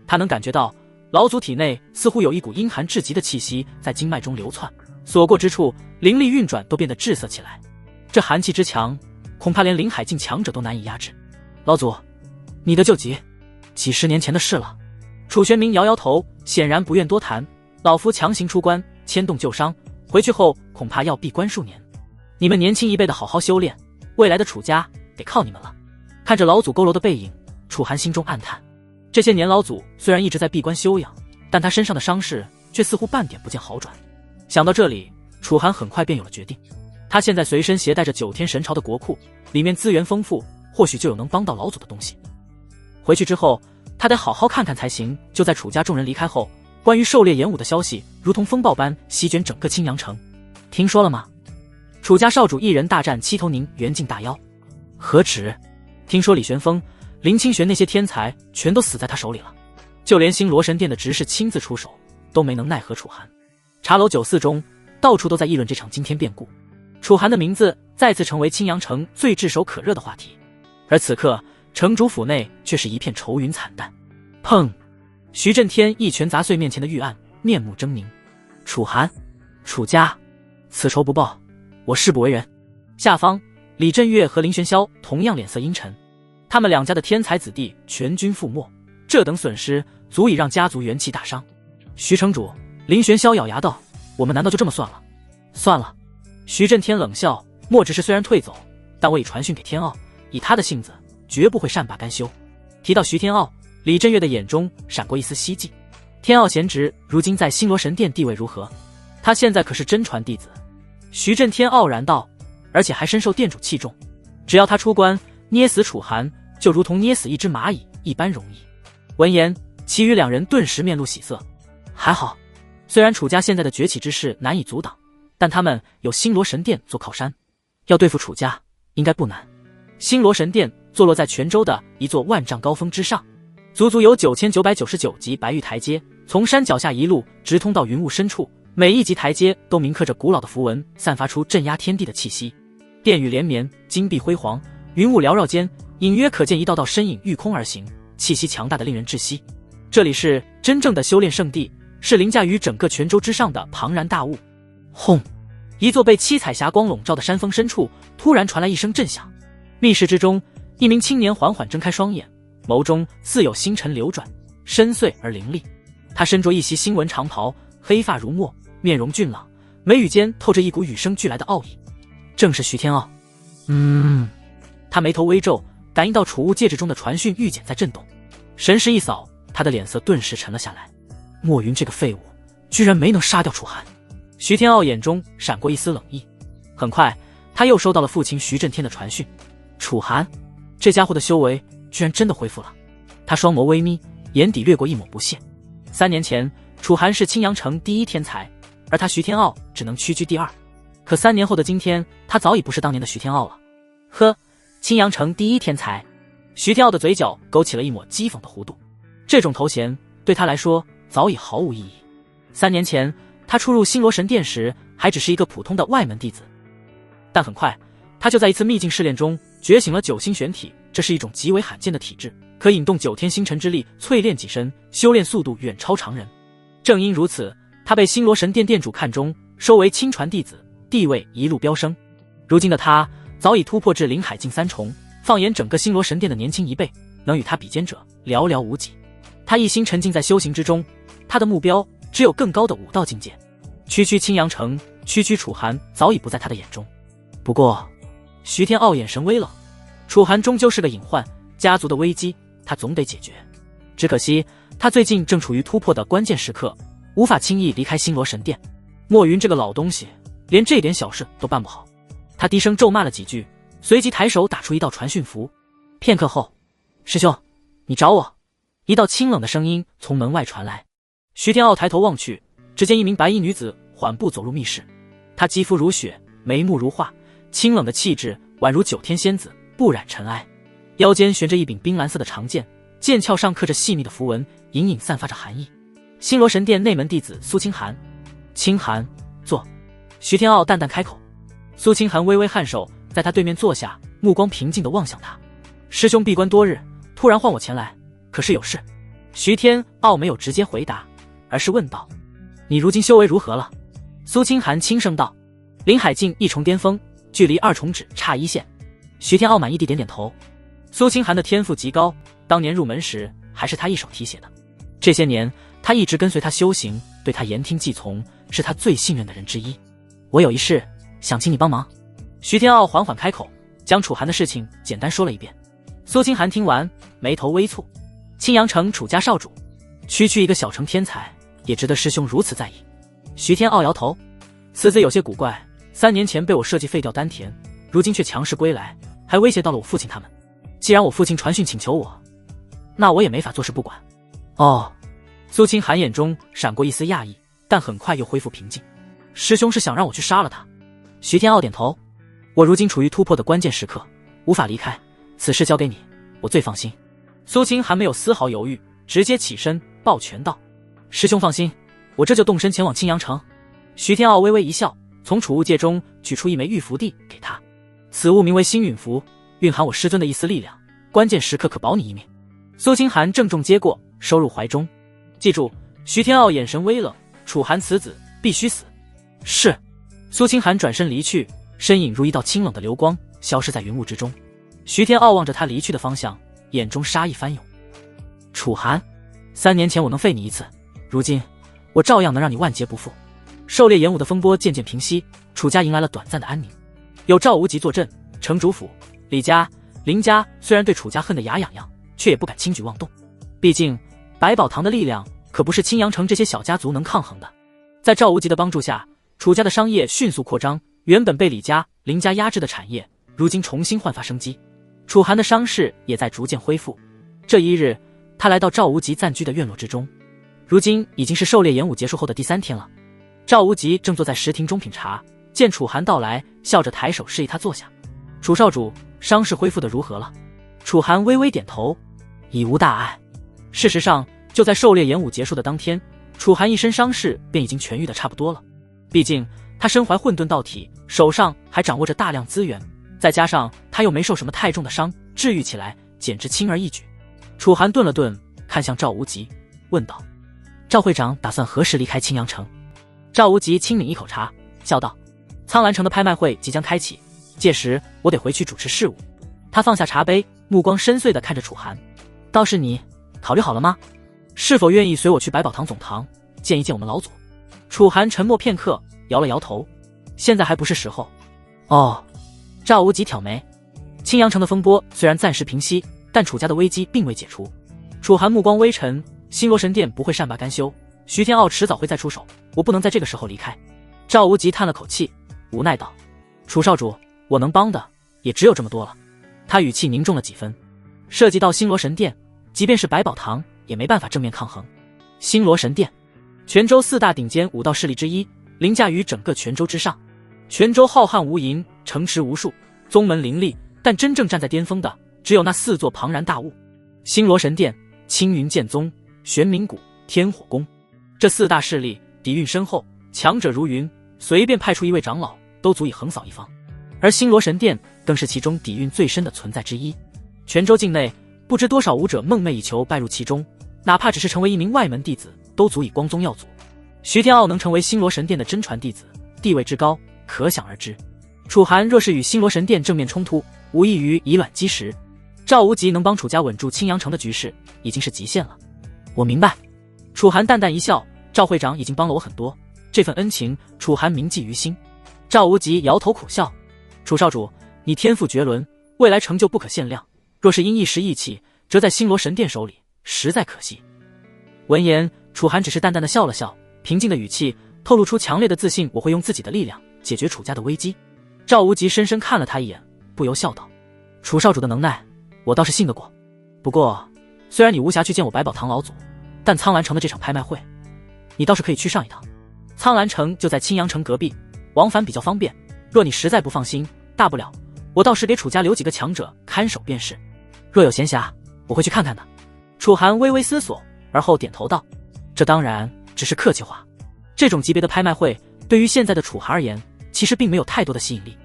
[SPEAKER 1] 他能感觉到老祖体内似乎有一股阴寒至极的气息在经脉中流窜，所过之处灵力运转都变得滞涩起来。这寒气之强，恐怕连灵海境强者都难以压制。老祖，你的旧疾几10年前的事了。楚玄冥摇摇头，显然不愿多谈。老夫强行出关，牵动旧伤，回去后恐怕要闭关数年。你们年轻一辈的好好修炼，未来的楚家得靠你们了。看着老祖佝偻的背影，楚寒心中暗叹。这些年老祖虽然一直在闭关休养，但他身上的伤势却似乎半点不见好转。想到这里，楚寒很快便有了决定。他现在随身携带着9天神朝的国库，里面资源丰富，或许就有能帮到老祖的东西。回去之后，他得好好看看才行。就在楚家众人离开后，关于狩猎演武的消息如同风暴般席卷整个青阳城。听说了吗？楚家少主一人大战7头宁元境大妖。何止？听说李玄风、林清玄那些天才全都死在他手里了，就连星罗神殿的执事亲自出手都没能奈何楚寒。茶楼酒肆中，到处都在议论这场惊天变故。楚寒的名字再次成为青阳城最炙手可热的话题，而此刻城主府内却是一片愁云惨淡。砰！徐震天一拳砸碎面前的玉案，面目狰狞：“楚寒，楚家，此仇不报，我誓不为人。”下方，李振岳和林玄霄同样脸色阴沉，他们两家的天才子弟全军覆没，这等损失足以让家族元气大伤。徐城主，林玄霄咬牙道：“我们难道就这么算了？”算了。徐震天冷笑：“莫执事虽然退走，但我已传讯给天傲，以他的性子，绝不会善罢甘休。”提到徐天傲，李振岳的眼中闪过一丝希冀。天傲贤侄如今在星罗神殿地位如何？他现在可是真传弟子。徐震天傲然道：“而且还深受殿主器重，只要他出关，捏死楚寒就如同捏死一只蚂蚁一般容易。”闻言，其余2人顿时面露喜色。还好，虽然楚家现在的崛起之势难以阻挡，但他们有星罗神殿做靠山，要对付楚家应该不难。星罗神殿坐落在泉州的一座万丈高峰之上，足足有9999级白玉台阶，从山脚下一路直通到云雾深处，每一级台阶都铭刻着古老的符文，散发出镇压天地的气息。殿宇连绵，金碧辉煌，云雾缭绕间，隐约可见一道道身影御空而行，气息强大的令人窒息。这里是真正的修炼圣地，是凌驾于整个泉州之上的庞然大物。轰！一座被七彩霞光笼罩的山峰深处，突然传来一声震响。密室之中，一名青年缓缓睁开双眼，眸中似有星辰流转，深邃而凌厉。他身着一袭星纹长袍，黑发如墨，面容俊朗，眉宇间透着一股与生俱来的傲意。正是徐天傲。他眉头微皱，感应到储物戒指中的传讯玉简在震动，神识一扫，他的脸色顿时沉了下来。莫云这个废物，居然没能杀掉楚寒。徐天傲眼中闪过一丝冷意。很快，他又收到了父亲徐震天的传讯，楚寒这家伙的修为居然真的恢复了。他双眸微眯，眼底掠过一抹不屑。3年前，楚寒是青阳城第一天才，而他徐天傲只能屈居第2。可3年后的今天，他早已不是当年的徐天傲了。呵，青阳城第一天才，徐天傲的嘴角勾起了一抹讥讽的弧度。这种头衔对他来说早已毫无意义。3年前，他出入星罗神殿时还只是一个普通的外门弟子，但很快他就在一次秘境试炼中觉醒了9星玄体，这是一种极为罕见的体质，可引动9天星辰之力淬炼己身，修炼速度远超常人。正因如此，他被星罗神殿殿主看中，收为亲传弟子，地位一路飙升。如今的他早已突破至灵海境3重，放眼整个星罗神殿的年轻一辈，能与他比肩者寥寥无几。他一心沉浸在修行之中，他的目标只有更高的武道境界。区区青阳城，区区楚寒早已不在他的眼中。不过徐天傲眼神微冷，楚寒终究是个隐患，家族的危机他总得解决。只可惜他最近正处于突破的关键时刻，无法轻易离开星罗神殿。莫云这个老东西连这点小事都办不好。他低声咒骂了几句，随即抬手打出一道传讯符。片刻后，师兄，你找我。一道清冷的声音从门外传来。徐天傲抬头望去，只见一名白衣女子缓步走入密室。她肌肤如雪，眉目如画，清冷的气质宛如9天仙子，不染尘埃。腰间悬着一柄冰蓝色的长剑，剑鞘上刻着细密的符文，隐隐散发着寒意。星罗神殿内门弟子苏清寒。清寒，坐。徐天傲淡淡开口。苏清寒微微颔首，在他对面坐下，目光平静地望向他。师兄闭关多日，突然唤我前来，可是有事？徐天傲没有直接回答，而是问道：你如今修为如何了？苏清寒轻声道：灵海境1重巅峰，距离2重指差1线。徐天傲满意地点点头。苏清寒的天赋极高，当年入门时还是他一手提携的。这些年他一直跟随他修行，对他言听计从，是他最信任的人之一。我有一事想请你帮忙。徐天傲缓缓开口，将楚寒的事情简单说了一遍。苏清寒听完，眉头微蹙。青阳城楚家少主，区区一个小城天才，也值得师兄如此在意。徐天傲摇头，此子有些古怪，3年前被我设计废掉丹田，如今却强势归来，还威胁到了我父亲他们。既然我父亲传讯请求我，那我也没法坐视不管。哦，苏清寒眼中闪过一丝讶异，但很快又恢复平静。师兄是想让我去杀了他？徐天傲点头。我如今处于突破的关键时刻，无法离开，此事交给你，我最放心。苏清寒没有丝毫犹豫，直接起身抱拳道：师兄放心，我这就动身前往青阳城。徐天傲微微一笑，从储物戒中取出一枚玉符地给他。此物名为星陨符，蕴含我师尊的一丝力量，关键时刻可保你一命。苏清寒郑重接过，收入怀中。记住，徐天傲眼神微冷，楚寒此子必须死。是。苏清寒转身离去，身影如一道清冷的流光，消失在云雾之中。徐天傲望着他离去的方向，眼中杀意翻涌。楚寒，3年前我能废你一次，如今我照样能让你万劫不复。狩猎演武的风波渐渐平息，楚家迎来了短暂的安宁。有赵无极坐镇，城主府、李家、林家虽然对楚家恨得牙痒痒，却也不敢轻举妄动。毕竟百宝堂的力量可不是青阳城这些小家族能抗衡的。在赵无极的帮助下，楚家的商业迅速扩张，原本被李家、林家压制的产业，如今重新焕发生机。楚寒的伤势也在逐渐恢复。这一日，他来到赵无极暂居的院落之中。如今已经是狩猎演武结束后的第3天了。赵无极正坐在石亭中品茶，见楚寒到来，笑着抬手示意他坐下。楚少主，伤势恢复得如何了？楚寒微微点头，已无大碍。事实上，就在狩猎演武结束的当天，楚寒一身伤势便已经痊愈得差不多了。毕竟他身怀混沌道体，手上还掌握着大量资源，再加上他又没受什么太重的伤，治愈起来简直轻而易举。楚寒顿了顿，看向赵无极，问道：赵会长打算何时离开青阳城？赵无极轻抿一口茶，笑道：苍兰城的拍卖会即将开启，届时我得回去主持事务。他放下茶杯，目光深邃地看着楚寒。倒是你，考虑好了吗？是否愿意随我去百宝堂总堂见一见我们老祖？楚寒沉默片刻，摇了摇头。现在还不是时候。哦。赵无极挑眉。青阳城的风波虽然暂时平息，但楚家的危机并未解除。楚寒目光微沉，星罗神殿不会善罢甘休，徐天傲迟早会再出手，我不能在这个时候离开。赵无极叹了口气，无奈道：楚少主，我能帮的也只有这么多了。他语气凝重了几分。涉及到星罗神殿，即便是百宝堂也没办法正面抗衡。星罗神殿，泉州4大顶尖武道势力之一，凌驾于整个泉州之上。泉州浩瀚无垠，城池无数，宗门林立，但真正站在巅峰的只有那4座庞然大物：星罗神殿、青云剑宗、玄冥谷、天火宫。这4大势力底蕴深厚，强者如云，随便派出一位长老都足以横扫一方。而星罗神殿更是其中底蕴最深的存在之一。泉州境内不知多少武者梦寐以求拜入其中，哪怕只是成为一名外门弟子，都足以光宗耀祖。徐天傲能成为星罗神殿的真传弟子，地位之高可想而知。楚寒若是与星罗神殿正面冲突，无异于以卵击石。赵无极能帮楚家稳住青阳城的局势，已经是极限了。我明白。楚寒淡淡一笑，赵会长已经帮了我很多，这份恩情楚寒铭记于心。赵无极摇头苦笑：楚少主，你天赋绝伦，未来成就不可限量，若是因一时意气折在星罗神殿手里，实在可惜。闻言，楚寒只是淡淡的笑了笑，平静的语气透露出强烈的自信，我会用自己的力量解决楚家的危机。赵无极深深看了他一眼，不由笑道：楚少主的能耐我倒是信得过，不过虽然你无暇去见我百宝堂老祖，但苍兰城的这场拍卖会你倒是可以去上一趟。苍兰城就在青阳城隔壁，往返比较方便，若你实在不放心，大不了我倒是给楚家留几个强者看守便是。若有闲暇，我会去看看的。楚寒微微思索，而后点头道：这当然只是客气话，这种级别的拍卖会对于现在的楚寒而言其实并没有太多的吸引力。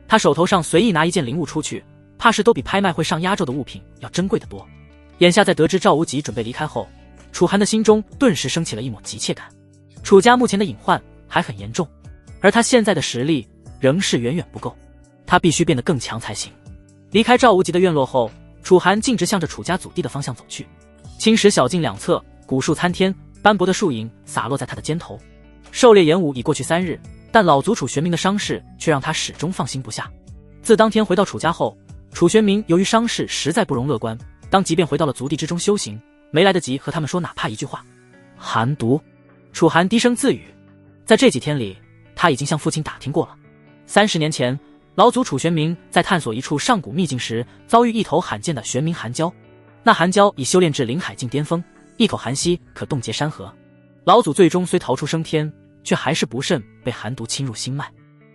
[SPEAKER 1] 他手头上随意拿一件灵物出去，怕是都比拍卖会上压轴的物品要珍贵得多。眼下在得知赵无极准备离开后，楚寒的心中顿时升起了一抹急切感。楚家目前的隐患还很严重，而他现在的实力仍是远远不够，他必须变得更强才行。离开赵无极的院落后，楚寒径直向着楚家祖地的方向走去。青石小径两侧古树参天，斑驳的树影洒落在他的肩头。狩猎演武已过去3日，但老族楚玄冥的伤势却让他始终放心不下。自当天回到楚家后，楚玄冥由于伤势实在不容乐观，当即便回到了族地之中修行，没来得及和他们说哪怕一句话。寒毒，楚寒低声自语。在这几天里，他已经向父亲打听过了。30年前，老祖楚玄冥在探索一处上古秘境时，遭遇一头罕见的玄冥寒蛟。那寒蛟已修炼至灵海境巅峰，一口寒息可冻结山河。老祖最终虽逃出升天，却还是不慎被寒毒侵入心脉。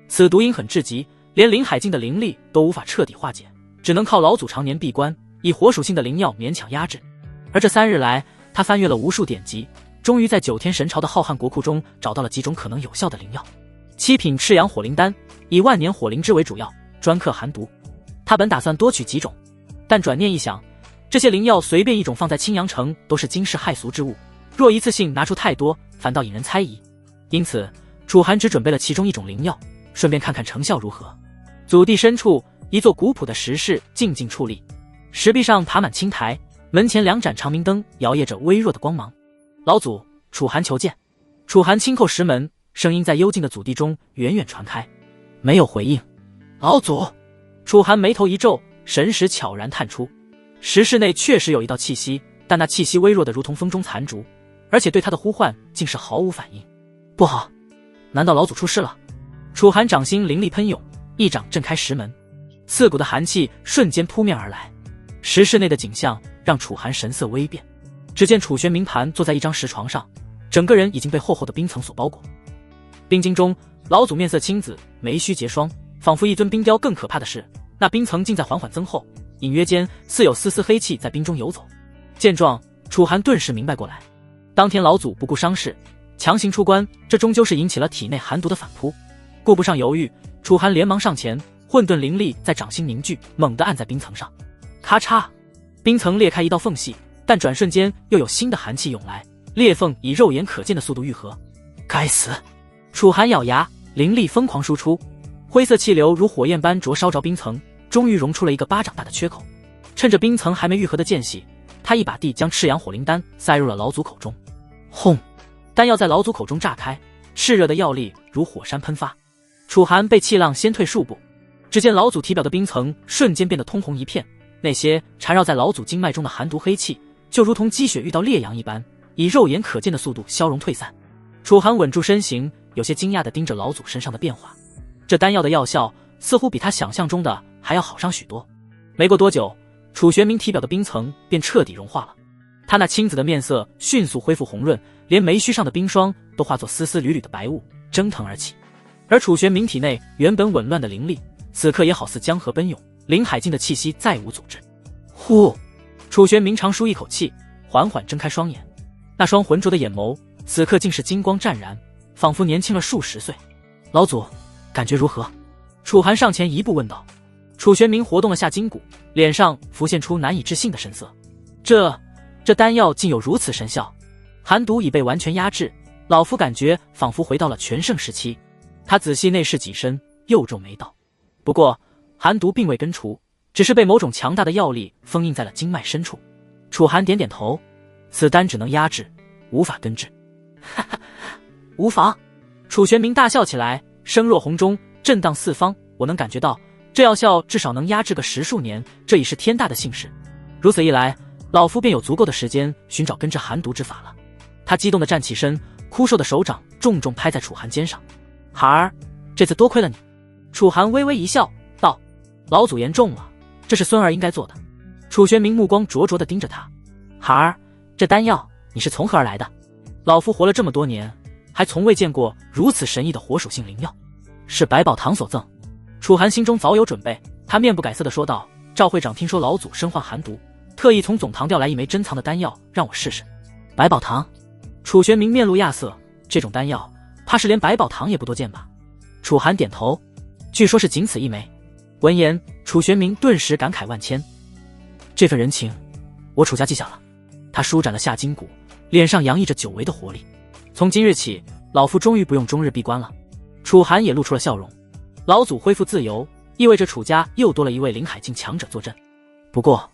[SPEAKER 1] 此毒阴狠至极，连灵海境的灵力都无法彻底化解，只能靠老祖常年闭关，以火属性的灵药勉强压制。而这3日来，他翻阅了无数典籍，终于在9天神朝的浩瀚国库中找到了几种可能有效的灵药。7品赤阳火灵丹，以万年火灵芝为主要，专克寒毒。他本打算多取几种，但转念一想，这些灵药随便一种放在青阳城都是惊世骇俗之物，若一次性拿出太多，反倒引人猜疑。因此，楚寒只准备了其中一种灵药，顺便看看成效如何。祖地深处，一座古朴的石室静静矗立，石壁上爬满青苔，门前2盏长明灯摇曳着微弱的光芒。老祖，楚寒求见。楚寒轻叩石门，声音在幽静的祖地中远远传开。没有回应。老祖，楚寒眉头一皱，神识悄然探出。石室内确实有一道气息，但那气息微弱的如同风中残烛，而且对他的呼唤竟是毫无反应。不好，难道老祖出事了？楚寒掌心灵力喷涌，一掌震开石门，刺骨的寒气瞬间扑面而来。石室内的景象让楚寒神色微变，只见楚玄冥盘坐在一张石床上，整个人已经被厚厚的冰层所包裹。冰晶中，老祖面色青紫，眉须结霜，仿佛一尊冰雕。更可怕的是，那冰层竟在缓缓增厚，隐约间似有丝丝黑气在冰中游走。见状，楚寒顿时明白过来，当天老祖不顾伤势强行出关，这终究是引起了体内寒毒的反扑。顾不上犹豫，楚寒连忙上前，混沌灵力在掌心凝聚，猛地按在冰层上。咔嚓，冰层裂开一道缝隙，但转瞬间又有新的寒气涌来，裂缝以肉眼可见的速度愈合。该死！楚寒咬牙，灵力疯狂输出，灰色气流如火焰般灼烧着冰层，终于融出了一个巴掌大的缺口。趁着冰层还没愈合的间隙，他一把地将赤阳火灵丹塞入了老祖口中。轰！丹药在老祖口中炸开，炽热的药力如火山喷发。楚寒被气浪先退数步，只见老祖体表的冰层瞬间变得通红一片，那些缠绕在老祖经脉中的寒毒黑气，就如同积雪遇到烈阳一般，以肉眼可见的速度消融退散。楚寒稳住身形，有些惊讶地盯着老祖身上的变化。这丹药的药效似乎比他想象中的还要好上许多。没过多久，楚玄冥体表的冰层便彻底融化了，他那青紫的面色迅速恢复红润，连眉须上的冰霜都化作丝丝缕缕的白雾蒸腾而起。而楚玄冥体内原本紊乱的灵力，此刻也好似江河奔涌，林海境的气息再无阻滞。呼！楚玄冥长舒一口气，缓缓睁开双眼，那双浑浊的眼眸此刻竟是金光湛然，仿佛年轻了数十岁。老祖，感觉如何？楚寒上前一步问道。楚玄冥活动了下筋骨，脸上浮现出难以置信的神色。这丹药竟有如此神效？寒毒已被完全压制，老夫感觉仿佛回到了全盛时期。他仔细内视己身，又皱眉道：不过寒毒并未根除，只是被某种强大的药力封印在了经脉深处。楚寒点点头，此丹只能压制，无法根治。哈哈，无妨。楚玄冥大笑起来，声若洪钟，震荡四方。我能感觉到这药效至少能压制个10数年，这已是天大的幸事。如此一来，老夫便有足够的时间寻找根治寒毒之法了。他激动地站起身，枯瘦的手掌重重拍在楚寒肩上。孩儿，这次多亏了你。楚寒微微一笑道：老祖言重了，这是孙儿应该做的。楚玄冥目光灼灼地盯着他。孩儿，这丹药你是从何而来的？老夫活了这么多年，还从未见过如此神异的火属性灵药，是百宝堂所赠。楚寒心中早有准备，他面不改色地说道：赵会长听说老祖身患寒毒，特意从总堂调来一枚珍藏的丹药让我试试。百宝堂？楚玄冥面露亚色，这种丹药怕是连百宝堂也不多见吧？楚寒点头，据说是仅此一枚。闻言，楚玄冥顿时感慨万千，这份人情我楚家记下了。他舒展了下筋骨，脸上洋溢着久违的活力。从今日起，老夫终于不用终日闭关了。楚寒也露出了笑容。老祖恢复自由，意味着楚家又多了一位灵海境强者坐镇。不过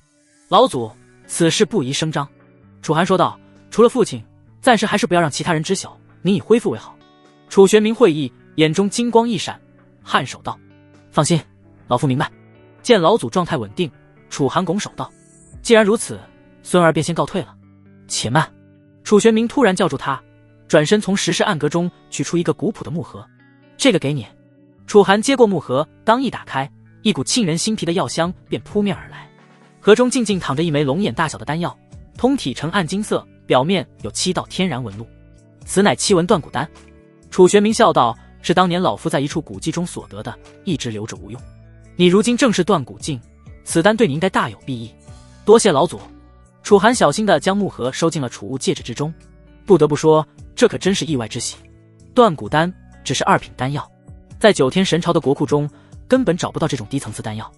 [SPEAKER 1] 老祖，此事不宜声张。楚寒说道，除了父亲，暂时还是不要让其他人知晓你已恢复为好。楚玄冥会意，眼中金光一闪，颔首道：放心，老夫明白。见老祖状态稳定，楚寒拱手道：既然如此，孙儿便先告退了。且慢！楚玄冥突然叫住他，转身从石室暗格中取出一个古朴的木盒，这个给你。楚寒接过木盒，刚一打开，一股沁人心脾的药香便扑面而来。盒中静静躺着一枚龙眼大小的丹药，通体呈暗金色，表面有7道天然纹路，此乃七纹断骨丹。楚玄冥笑道：是当年老夫在一处古迹中所得的，一直留着无用。你如今正是断骨境，此丹对你应该大有裨益。多谢老祖。楚寒小心地将木盒收进了储物戒指之中。不得不说，这可真是意外之喜。断骨丹只是2品丹药，在9天神朝的国库中根本找不到这种低层次丹药，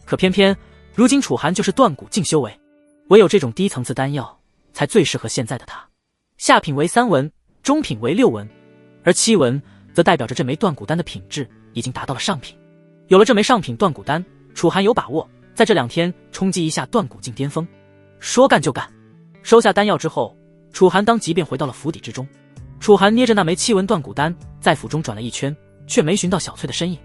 [SPEAKER 1] 可偏偏如今楚寒就是断骨境修为，唯有这种低层次丹药才最适合现在的他。下品为3纹，中品为6纹，而7纹则代表着这枚断骨丹的品质已经达到了上品。有了这枚上品断骨丹，楚寒有把握在这2天冲击一下断骨境巅峰。说干就干。收下丹药之后，楚寒当即便回到了府邸之中。楚寒捏着那枚7纹断骨丹在府中转了一圈，却没寻到小翠的身影。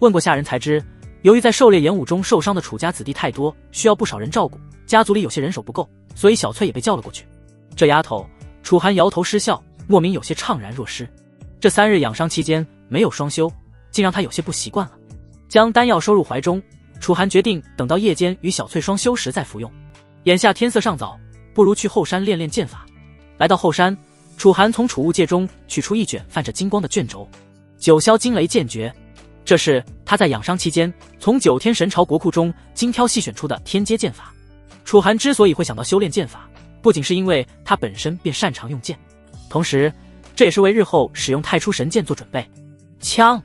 [SPEAKER 1] 问过下人才知，由于在狩猎演武中受伤的楚家子弟太多，需要不少人照顾，家族里有些人手不够，所以小翠也被叫了过去。这丫头，楚寒摇头失笑，莫名有些怅然若失。这3日养伤期间没有双休，竟让他有些不习惯了。将丹药收入怀中，楚寒决定等到夜间与小翠双休时再服用。眼下天色尚早，不如去后山练练剑法。来到后山，楚寒从储物戒中取出一卷泛着金光的卷轴，九霄惊雷剑诀。这是他在养伤期间从9天神朝国库中精挑细选出的天阶剑法。楚寒之所以会想到修炼剑法，不仅是因为他本身便擅长用剑，同时这也是为日后使用太初神剑做准备。枪！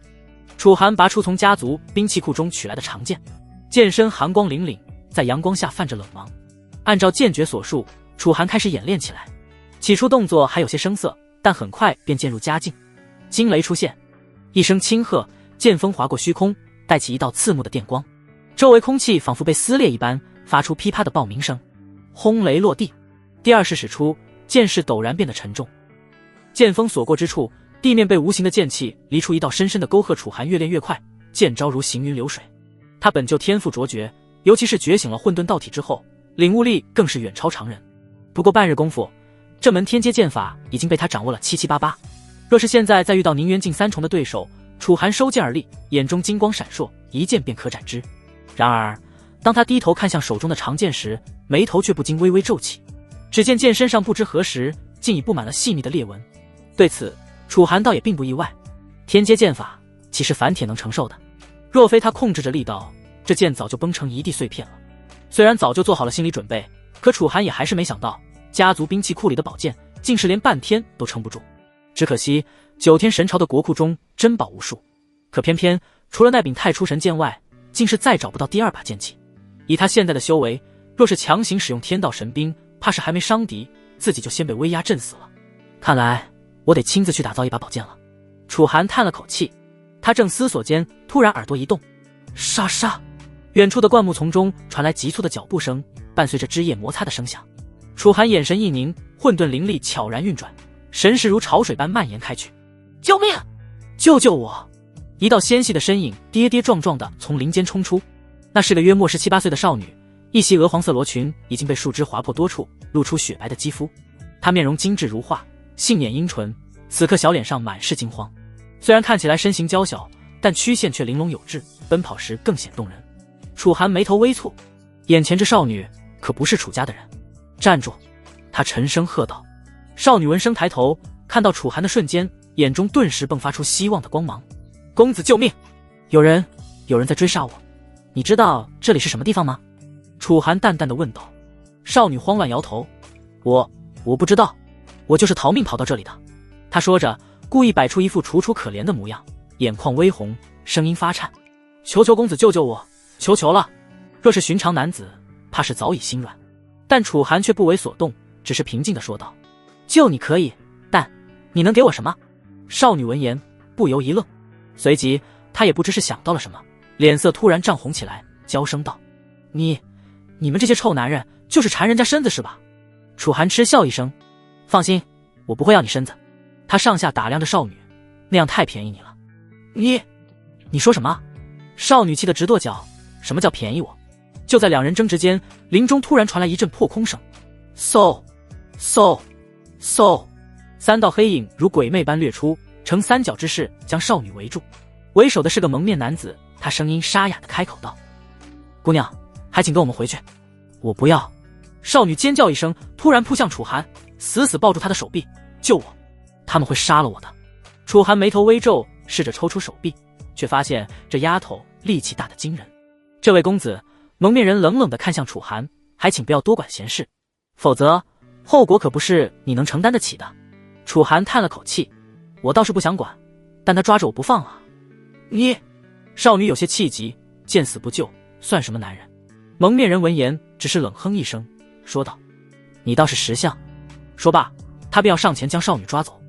[SPEAKER 1] 楚寒拔出从家族兵器库中取来的长剑，剑身寒光凛凛，在阳光下泛着冷芒。按照剑诀所述，楚寒开始演练起来。起初动作还有些生涩，但很快便渐入佳境。惊雷出现，一声轻喝，剑锋划过虚空，带起一道刺目的电光，周围空气仿佛被撕裂一般，发出噼啪的爆鸣声。轰雷落地，第二式使出，剑势陡然变得沉重。剑锋所过之处，地面被无形的剑气离出一道深深的沟壑。楚寒越练越快，剑招如行云流水。他本就天赋卓绝，尤其是觉醒了混沌道体之后，领悟力更是远超常人。不过半日功夫，这门天阶剑法已经被他掌握了七七八八。若是现在再遇到宁渊境三重的对手，楚寒收剑而立，眼中金光闪烁，一剑便可斩之。然而当他低头看向手中的长剑时，眉头却不禁微微皱起。只见剑身上不知何时竟已布满了细密的裂纹。对此楚寒倒也并不意外，天阶剑法岂是凡铁能承受的？若非他控制着力道，这剑早就崩成一地碎片了。虽然早就做好了心理准备，可楚寒也还是没想到，家族兵器库里的宝剑竟是连半天都撑不住。只可惜9天神朝的国库中珍宝无数，可偏偏除了那柄太初神剑外，竟是再找不到第二把剑器。以他现在的修为，若是强行使用天道神兵，怕是还没伤敌，自己就先被威压震死了。看来我得亲自去打造一把宝剑了。楚寒叹了口气，他正思索间，突然耳朵一动，沙沙，远处的灌木丛中传来急促的脚步声，伴随着枝叶摩擦的声响。楚寒眼神一凝，混沌灵力悄然运转，神识如潮水般蔓延开去。救命！救救我！一道纤细的身影跌跌撞撞地从林间冲出，那是个约莫17、18岁的少女，一袭鹅黄色罗裙已经被树枝划破多处，露出雪白的肌肤。她面容精致如画，杏眼阴唇，此刻小脸上满是惊慌。虽然看起来身形娇小，但曲线却玲珑有致，奔跑时更显动人。楚寒眉头微蹙，眼前这少女可不是楚家的人。站住！他沉声喝道。少女闻声抬头，看到楚寒的瞬间，眼中顿时迸发出希望的光芒。公子救命！有人在追杀我，你知道这里是什么地方吗？楚寒淡淡的问道。少女慌乱摇头，我不知道，我就是逃命跑到这里的。他说着，故意摆出一副楚楚可怜的模样，眼眶微红，声音发颤，求求公子救救我，求求了！若是寻常男子，怕是早已心软。但楚寒却不为所动，只是平静地说道，救你可以，但你能给我什么？少女闻言不由一愣，随即她也不知是想到了什么，脸色突然涨红起来，娇声道，你们这些臭男人就是馋人家身子是吧？楚寒嗤笑一声，放心，我不会要你身子。他上下打量着少女，那样太便宜你了。你说什么？少女气得直跺脚，什么叫便宜我？就在两人争执间，林中突然传来一阵破空声，嗖嗖嗖，三道黑影如鬼魅般掠出，呈三角之势将少女围住。为首的是个蒙面男子，他声音沙哑地开口道，姑娘，还请跟我们回去。我不要！少女尖叫一声，突然扑向楚寒，死死抱住他的手臂，救我！他们会杀了我的。楚寒眉头微皱，试着抽出手臂，却发现这丫头力气大得惊人。这位公子，蒙面人冷冷地看向楚寒，还请不要多管闲事，否则后果可不是你能承担得起的。楚寒叹了口气，我倒是不想管，但他抓着我不放啊。少女有些气急，见死不救，算什么男人？蒙面人闻言只是冷哼一声，说道，你倒是识相。说罢，他便要上前将少女抓走。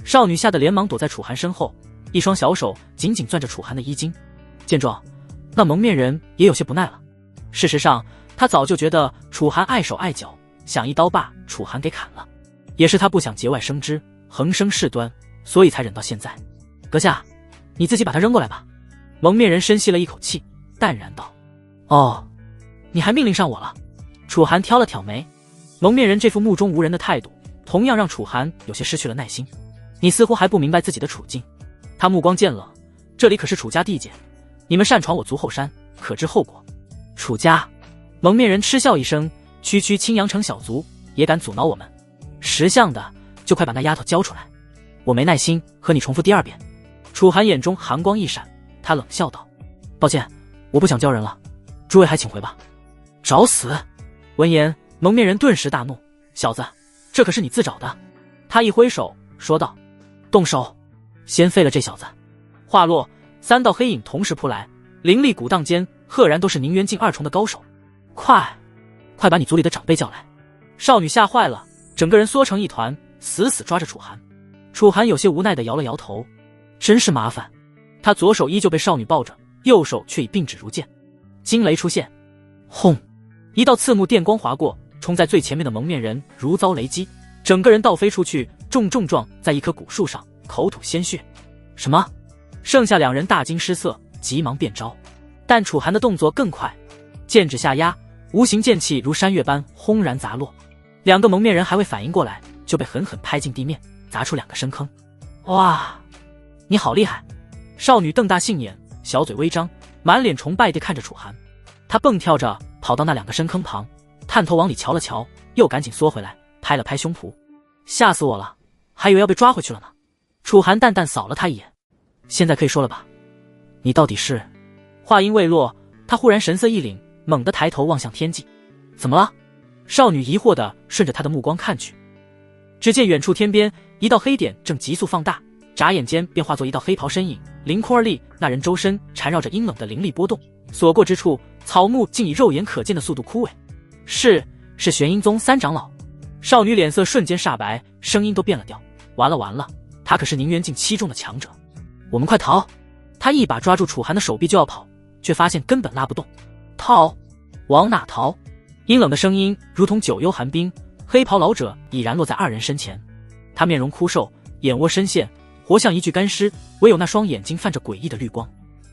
[SPEAKER 1] 少女吓得连忙躲在楚寒身后，一双小手紧紧攥着楚寒的衣襟。见状，那蒙面人也有些不耐了。事实上，他早就觉得楚寒碍手碍脚，想一刀把楚寒给砍了。也是他不想节外生枝，横生事端，所以才忍到现在。阁下，你自己把他扔过来吧。蒙面人深吸了一口气，淡然道，哦，你还命令上我了。楚寒挑了挑眉，蒙面人这副目中无人的态度，同样让楚寒有些失去了耐心。你似乎还不明白自己的处境。他目光渐冷，这里可是楚家地界，你们擅闯我族后山，可知后果？楚家！蒙面人嗤笑一声，区青阳城小卒也敢阻挠我们？识相的就快把那丫头交出来，我没耐心和你重复第二遍。楚寒眼中寒光一闪，他冷笑道，抱歉，我不想交人了，诸位还请回吧。找死！闻言，蒙面人顿时大怒，小子，这可是你自找的。他一挥手说道，动手，先废了这小子。话落，三道黑影同时扑来，灵力鼓荡间，赫然都是宁渊境2重的高手。快把你族里的长辈叫来！少女吓坏了，整个人缩成一团，死死抓着楚寒。楚寒有些无奈地摇了摇头，真是麻烦。他左手依旧被少女抱着，右手却已并指如剑。惊雷出现，轰！一道刺目电光划过，冲在最前面的蒙面人如遭雷击，整个人倒飞出去，重撞在一棵古树上，口吐鲜血。什么？剩下两人大惊失色，急忙变招。但楚寒的动作更快，剑指下压，无形剑气如山岳般轰然砸落。两个蒙面人还未反应过来，就被狠狠拍进地面，砸出2个深坑。哇，你好厉害！少女瞪大杏眼，小嘴微张，满脸崇拜地看着楚寒。她蹦跳着跑到那2个深坑旁，探头往里瞧了瞧，又赶紧缩回来，拍了拍胸脯。吓死我了，还以为要被抓回去了呢。楚寒淡淡扫了他一眼，现在可以说了吧？你到底是……话音未落，他忽然神色一凛，猛地抬头望向天际。怎么了？少女疑惑地顺着他的目光看去，只见远处天边一道黑点正急速放大，眨眼间便化作一道黑袍身影，凌空而立。那人周身缠绕着阴冷的灵力波动，所过之处草木竟以肉眼可见的速度枯萎。是玄阴宗3长老。少女脸色瞬间煞白，声音都变了调。完了，他可是宁渊境7重的强者，我们快逃！他一把抓住楚寒的手臂就要跑，却发现根本拉不动。逃？往哪逃？阴冷的声音如同九幽寒冰，黑袍老者已然落在2人身前。他面容枯瘦，眼窝深陷，活像一具干尸，唯有那双眼睛泛着诡异的绿光。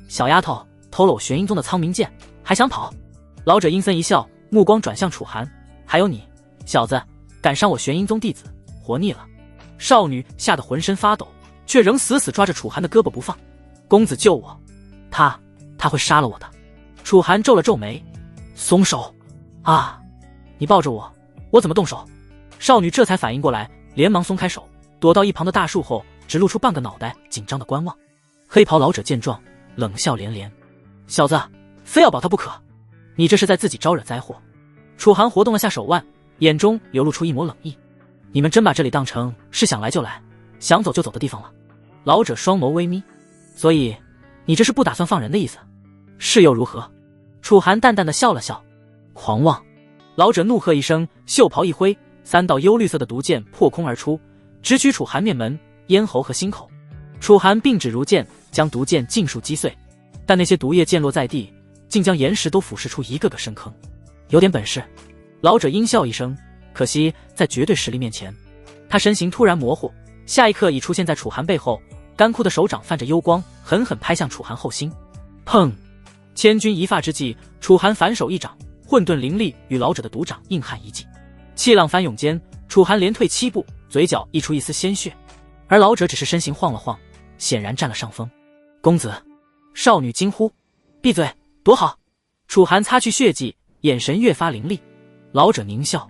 [SPEAKER 1] 小丫头，偷了我玄阴宗的苍冥剑，还想跑？老者阴森一笑，目光转向楚寒。还有你，小子，敢伤我玄阴宗弟子，活腻了。少女吓得浑身发抖，却仍死死抓着楚寒的胳膊不放。公子救我！他会杀了我的。楚寒皱了皱眉，松手！啊，你抱着我，我怎么动手？少女这才反应过来，连忙松开手，躲到一旁的大树后，只露出半个脑袋，紧张的观望。黑袍老者见状，冷笑连连：小子，非要保他不可，你这是在自己招惹灾祸。楚寒活动了下手腕，眼中流露出一抹冷意。你们真把这里当成是想来就来，想走就走的地方了？老者双眸微眯，所以你这是不打算放人的意思？是又如何？楚寒淡淡的笑了笑。狂妄！老者怒喝一声，袖袍一挥，3道幽绿色的毒箭破空而出，直取楚寒面门、咽喉和心口。楚寒并指如剑，将毒箭尽数击碎，但那些毒液溅落在地，竟将岩石都腐蚀出一个个深坑。有点本事！老者阴笑一声，可惜在绝对实力面前，他身形突然模糊，下一刻已出现在楚寒背后，干枯的手掌泛着幽光，狠狠拍向楚寒后心。砰！千钧一发之际，楚寒反手一掌，混沌灵力与老者的毒掌硬汉一击，气浪翻涌间，楚寒连退7步，嘴角溢出一丝鲜血，而老者只是身形晃了晃，显然占了上风。公子！少女惊呼。闭嘴，躲好！楚寒擦去血迹，眼神越发凌厉。老者狞笑，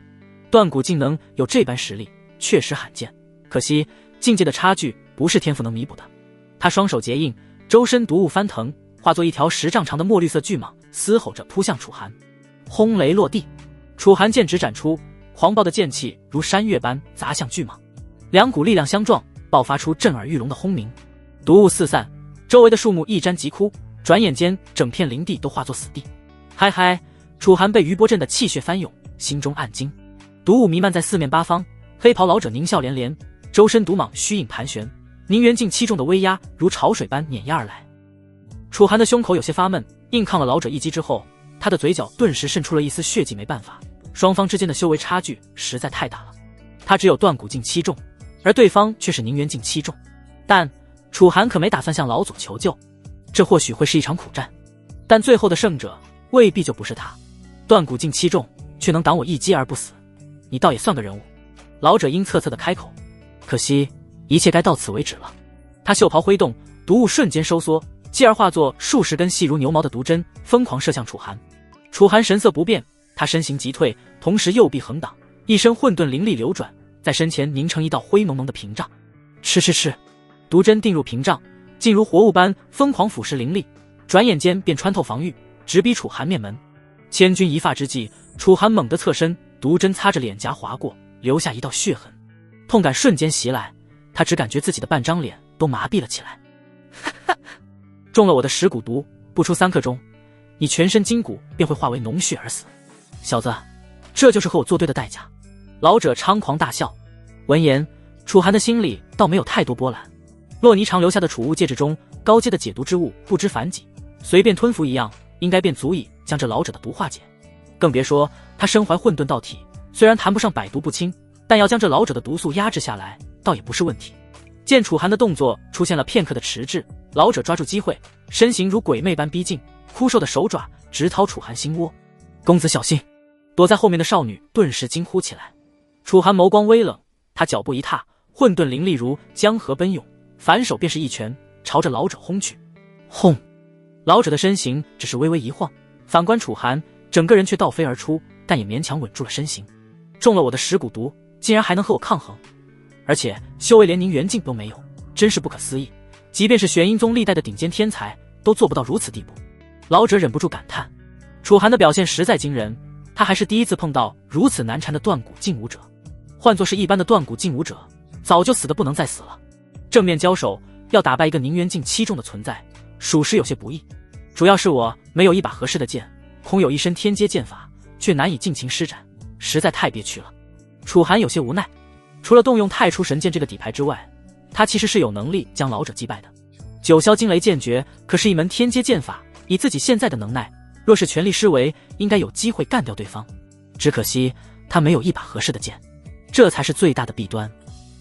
[SPEAKER 1] 断骨竟能有这般实力，确实罕见，可惜境界的差距不是天赋能弥补的。他双手结印，周身毒雾翻腾，化作一条10丈长的墨绿色巨蟒，嘶吼着扑向楚寒。轰雷落地，楚寒剑指展出，狂暴的剑气如山岳般砸向巨蟒，2股力量相撞，爆发出震耳欲聋的轰鸣，毒雾四散，周围的树木一沾即枯，转眼间整片林地都化作死地。嗨嗨！楚寒被余波震得气血翻涌，心中暗惊。毒雾弥漫在四面八方，黑袍老者狞笑连连，周身毒蟒虚影盘旋，宁渊境7重的威压如潮水般碾压而来。楚寒的胸口有些发闷，硬抗了老者一击之后，他的嘴角顿时渗出了一丝血迹。没办法，双方之间的修为差距实在太大了。他只有断骨境7重，而对方却是宁渊境7重。但楚寒可没打算向老祖求救，这或许会是一场苦战，但最后的胜者未必就不是他。断骨境7重，却能挡我一击而不死，你倒也算个人物。老者阴恻恻的开口，可惜一切该到此为止了。他袖袍挥动，毒雾瞬间收缩，继而化作数十根细如牛毛的毒针，疯狂射向楚寒。楚寒神色不变，他身形急退，同时右臂横挡，一身混沌灵力流转，在身前凝成一道灰蒙蒙的屏障。吃，毒针定入屏障，竟如活物般疯狂腐蚀灵力，转眼间便穿透防御，直逼楚寒面门。千钧一发之际，楚寒猛地侧身，毒针擦着脸颊划过，留下一道血痕。痛感瞬间袭来，他只感觉自己的半张脸都麻痹了起来。中了我的10蛊毒，不出3刻钟，你全身筋骨便会化为脓血而死。小子，这就是和我作对的代价。老者猖狂大笑。闻言，楚寒的心里倒没有太多波澜。洛霓裳留下的储物戒指中高阶的解毒之物不知凡几，随便吞服一样，应该便足以将这老者的毒化解。更别说他身怀混沌道体，虽然谈不上百毒不侵，但要将这老者的毒素压制下来，倒也不是问题。见楚寒的动作出现了片刻的迟滞，老者抓住机会，身形如鬼魅般逼近，枯瘦的手爪直掏楚寒心窝。公子小心！躲在后面的少女顿时惊呼起来。楚寒眸光微冷，他脚步一踏，混沌灵力如江河奔涌，反手便是一拳朝着老者轰去。轰！老者的身形只是微微一晃，反观楚寒，整个人却倒飞而出，但也勉强稳住了身形。中了我的10股毒，竟然还能和我抗衡，而且修为连宁元境都没有，真是不可思议。即便是玄阴宗历代的顶尖天才都做不到如此地步。老者忍不住感叹，楚寒的表现实在惊人，他还是第一次碰到如此难缠的断骨劲武者。换作是一般的断骨劲武者，早就死得不能再死了。正面交手要打败一个宁元境7重的存在，属实有些不易。主要是我没有一把合适的剑，空有一身天阶剑法，却难以尽情施展，实在太憋屈了。楚寒有些无奈，除了动用太初神剑这个底牌之外，他其实是有能力将老者击败的。九霄惊雷剑诀可是一门天阶剑法，以自己现在的能耐，若是全力施为，应该有机会干掉对方。只可惜他没有一把合适的剑，这才是最大的弊端。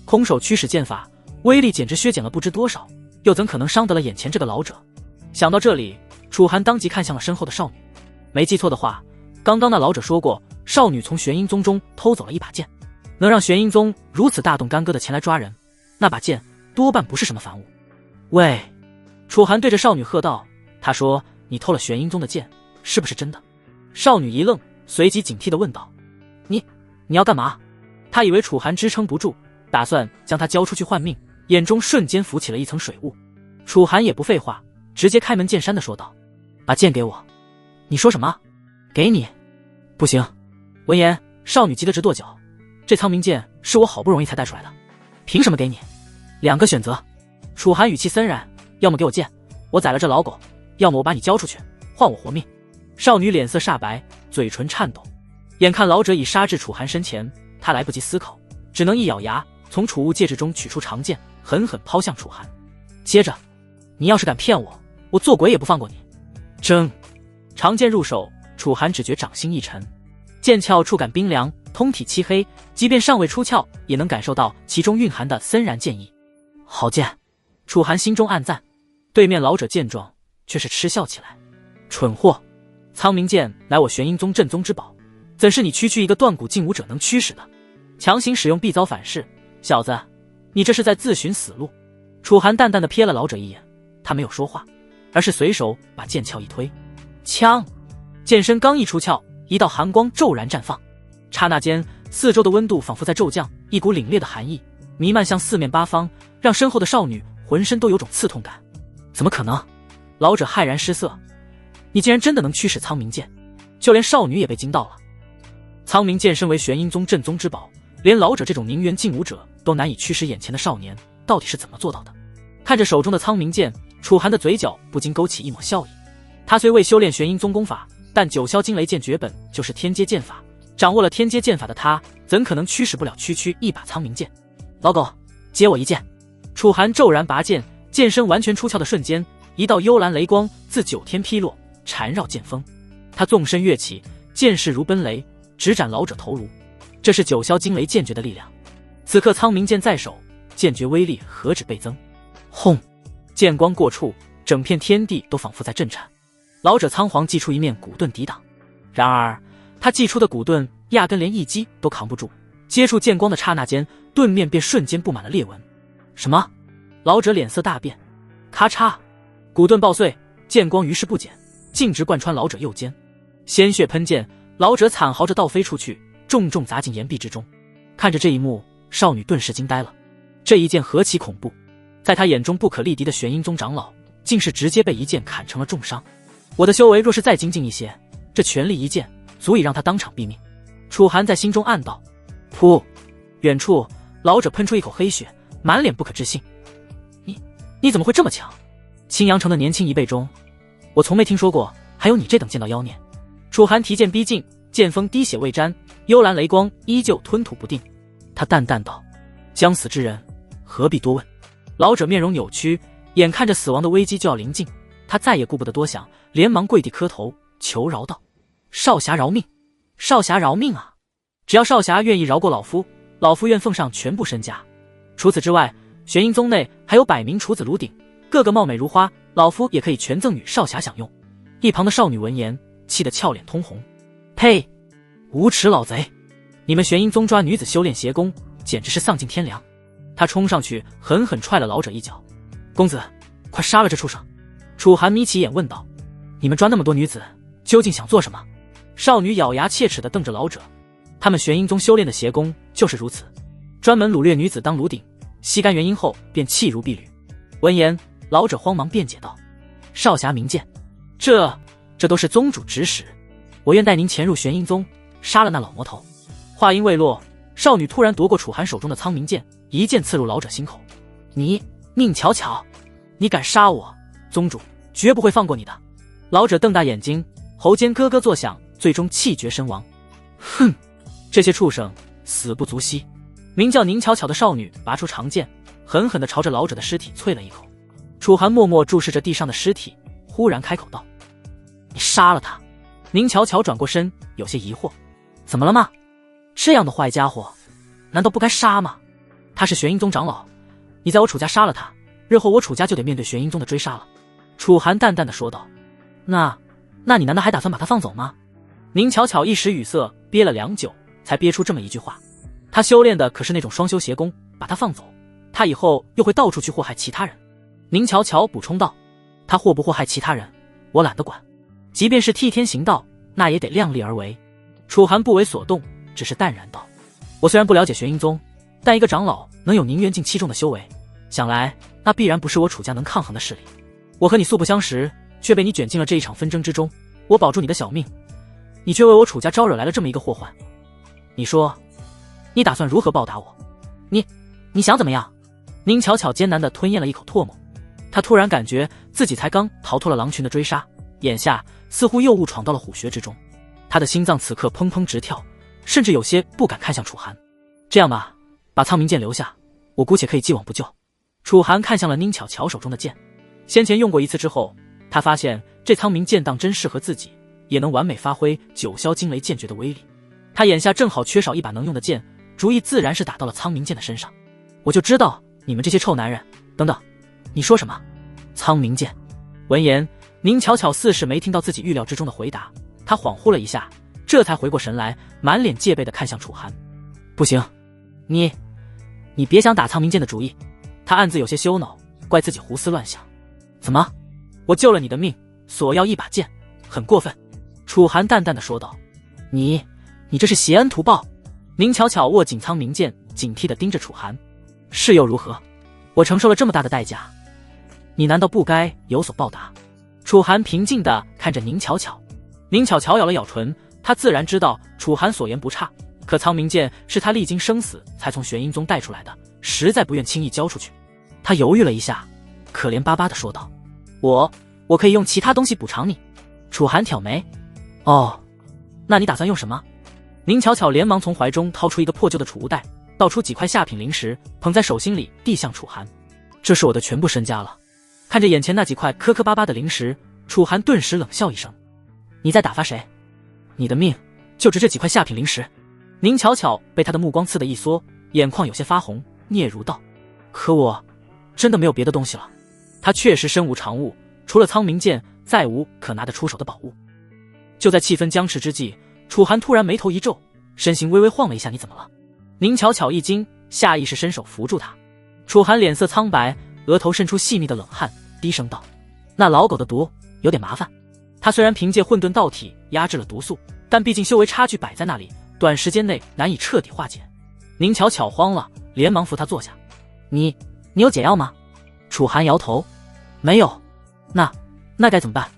[SPEAKER 1] 空手驱使剑法，威力简直削减了不知多少，又怎可能伤得了眼前这个老者？想到这里，楚寒当即看向了身后的少女。没记错的话，刚刚那老者说过，少女从玄阴宗中偷走了一把剑。能让玄阴宗如此大动干戈的前来抓人，那把剑多半不是什么凡物。喂！楚寒对着少女喝道，他说，你偷了玄阴宗的剑，是不是真的？少女一愣，随即警惕地问道，你要干嘛？他以为楚寒支撑不住，打算将他交出去换命，眼中瞬间浮起了一层水雾。楚寒也不废话，直接开门见山地说道，把剑给我。你说什么？给你？不行。闻言，少女急得直跺脚，这苍冥剑是我好不容易才带出来的，凭什么给你？2个选择。楚寒语气森然，要么给我剑，我宰了这老狗，要么我把你交出去，换我活命。少女脸色煞白，嘴唇颤抖，眼看老者已杀至楚寒身前，她来不及思考，只能一咬牙，从储物戒指中取出长剑，狠狠抛向楚寒。接着，你要是敢骗我，我做鬼也不放过你。争！长剑入手，楚寒只觉掌心一沉，剑鞘触感冰凉，通体漆黑，即便尚未出鞘，也能感受到其中蕴含的森然剑意。好剑！楚寒心中暗赞。对面老者见状，却是嗤笑起来，蠢货！苍冥剑乃我玄阴宗镇宗之宝，怎是你区区一个断骨劲武者能驱使的？强行使用必遭反噬，小子，你这是在自寻死路。楚寒淡淡的瞥了老者一眼，他没有说话，而是随手把剑鞘一推，枪！剑身刚一出鞘，一道寒光骤然绽放，刹那间，四周的温度仿佛在骤降，一股凛冽的寒意弥漫向四面八方，让身后的少女浑身都有种刺痛感。怎么可能？老者骇然失色，你竟然真的能驱使苍冥剑？就连少女也被惊到了。苍冥剑身为玄阴宗镇宗之宝，连老者这种宁元劲武者都难以驱使眼前的少年，到底是怎么做到的？看着手中的苍冥剑，楚寒的嘴角不禁勾起一抹笑意。他虽未修炼玄阴宗功法，但九霄惊雷剑诀本就是天阶剑法，掌握了天阶剑法的他，怎可能驱使不了区区一把苍冥剑？老狗，接我一剑！楚寒骤然拔剑，剑身完全出鞘的瞬间，一道幽蓝雷光自九天劈落，缠绕剑锋。他纵身跃起，剑势如奔雷，直斩老者头颅。这是九霄惊雷剑诀的力量。此刻苍冥剑在手，剑诀威力何止倍增。轰！剑光过处，整片天地都仿佛在震颤。老者仓皇祭出一面古盾抵挡，然而他祭出的古盾压根连一击都扛不住，接触剑光的刹那间，盾面便瞬间布满了裂纹。什么？老者脸色大变，咔嚓，古盾爆碎，剑光于是不减，径直贯穿老者右肩，鲜血喷溅，老者惨嚎着倒飞出去，重重砸进岩壁之中。看着这一幕，少女顿时惊呆了，这一剑何其恐怖！在她眼中不可力敌的玄阴宗长老，竟是直接被一剑砍成了重伤。我的修为若是再精进一些，这全力一剑足以让他当场毙命。楚寒在心中暗道。噗！远处老者喷出一口黑血，满脸不可置信。你怎么会这么强？青阳城的年轻一辈中，我从没听说过还有你这等剑道妖孽。楚寒提剑逼近，剑锋滴血未沾，幽蓝雷光依旧吞吐不定。他淡淡道：“将死之人，何必多问？”老者面容扭曲，眼看着死亡的危机就要临近，他再也顾不得多想，连忙跪地磕头求饶道：“少侠饶命！少侠饶命啊！只要少侠愿意饶过老夫，老夫愿奉上全部身家。除此之外，玄阴宗内还有100名处子炉鼎，个个貌美如花，老夫也可以全赠与少侠享用。”一旁的少女闻言，气得俏脸通红。呸！无耻老贼！你们玄阴宗抓女子修炼邪功，简直是丧尽天良！他冲上去狠狠踹了老者一脚。公子，快杀了这畜生！楚寒眯起眼问道：“你们抓那么多女子，究竟想做什么？”少女咬牙切齿地瞪着老者。他们玄阴宗修炼的邪功就是如此，专门掳掠女子当炉鼎，吸干元婴后便弃如敝履。闻言，老者慌忙辩解道：“少侠明鉴，这都是宗主指使，我愿带您潜入玄阴宗，杀了那老魔头。”话音未落，少女突然夺过楚寒手中的苍冥剑，一剑刺入老者心口。“你宁巧巧，你敢杀我，宗主绝不会放过你的！”老者瞪大眼睛，喉间咯咯作响，最终气绝身亡。哼，这些畜生死不足惜！名叫宁巧巧的少女拔出长剑，狠狠地朝着老者的尸体啐了一口。楚寒默默注视着地上的尸体，忽然开口道：“你杀了他！”宁巧巧转过身，有些疑惑：“怎么了吗？这样的坏家伙，难道不该杀吗？他是玄阴宗长老，你在我楚家杀了他，日后我楚家就得面对玄阴宗的追杀了。”楚寒淡淡的说道。那你难道还打算把他放走吗？宁巧巧一时语塞，憋了良久，才憋出这么一句话。他修炼的可是那种双修邪功，把他放走，他以后又会到处去祸害其他人。宁巧巧补充道：“他祸不祸害其他人，我懒得管。即便是替天行道，那也得量力而为。”楚寒不为所动，只是淡然道：“我虽然不了解玄阴宗，但一个长老能有宁元境7重的修为，想来那必然不是我楚家能抗衡的势力。我和你素不相识，却被你卷进了这一场纷争之中，我保住你的小命，你却为我楚家招惹来了这么一个祸患。你说，你打算如何报答我？你想怎么样？”宁巧巧艰难地吞咽了一口唾沫，她突然感觉自己才刚逃脱了狼群的追杀，眼下似乎又误闯到了虎穴之中。她的心脏此刻砰砰直跳，甚至有些不敢看向楚寒。这样吧，把苍冥剑留下，我姑且可以既往不咎。楚寒看向了宁巧巧手中的剑，先前用过一次之后，他发现这苍冥剑当真适合自己，也能完美发挥九霄惊雷剑诀的威力。他眼下正好缺少一把能用的剑，主意自然是打到了苍冥剑的身上。我就知道你们这些臭男人。等等，你说什么？苍冥剑？闻言，宁巧巧似是没听到自己预料之中的回答，她恍惚了一下，这才回过神来，满脸戒备地看向楚寒。不行，你别想打苍冥剑的主意。他暗自有些羞恼，怪自己胡思乱想。怎么？我救了你的命，索要一把剑，很过分。楚寒淡淡的说道。你这是挟恩图报。宁巧巧握紧苍冥剑，警惕地盯着楚寒。是又如何？我承受了这么大的代价，你难道不该有所报答？楚寒平静地看着宁巧巧。宁巧巧咬了咬唇，她自然知道楚寒所言不差，可苍冥剑是他历经生死才从玄阴宗带出来的，实在不愿轻易交出去。他犹豫了一下，可怜巴巴地说道：我可以用其他东西补偿你。楚寒挑眉：哦，那你打算用什么？宁巧巧连忙从怀中掏出一个破旧的储物袋，倒出几块下品灵石，捧在手心里递向楚寒。这是我的全部身家了。看着眼前那几块磕磕巴巴的灵石，楚寒顿时冷笑一声：你在打发谁？你的命就值这几块下品灵石？宁巧巧被他的目光刺得一缩，眼眶有些发红，嗫嚅道：可我真的没有别的东西了。他确实身无长物，除了苍冥剑，再无可拿得出手的宝物。就在气氛僵持之际，楚寒突然眉头一皱，身形微微晃了一下。你怎么了？宁巧巧一惊，下意识伸手扶住他。楚寒脸色苍白，额头渗出细密的冷汗，低声道：那老狗的毒有点麻烦。他虽然凭借混沌道体压制了毒素，但毕竟修为差距摆在那里，短时间内难以彻底化解。宁巧巧慌了，连忙扶他坐下。你有解药吗？楚寒摇头：没有。那该怎么办？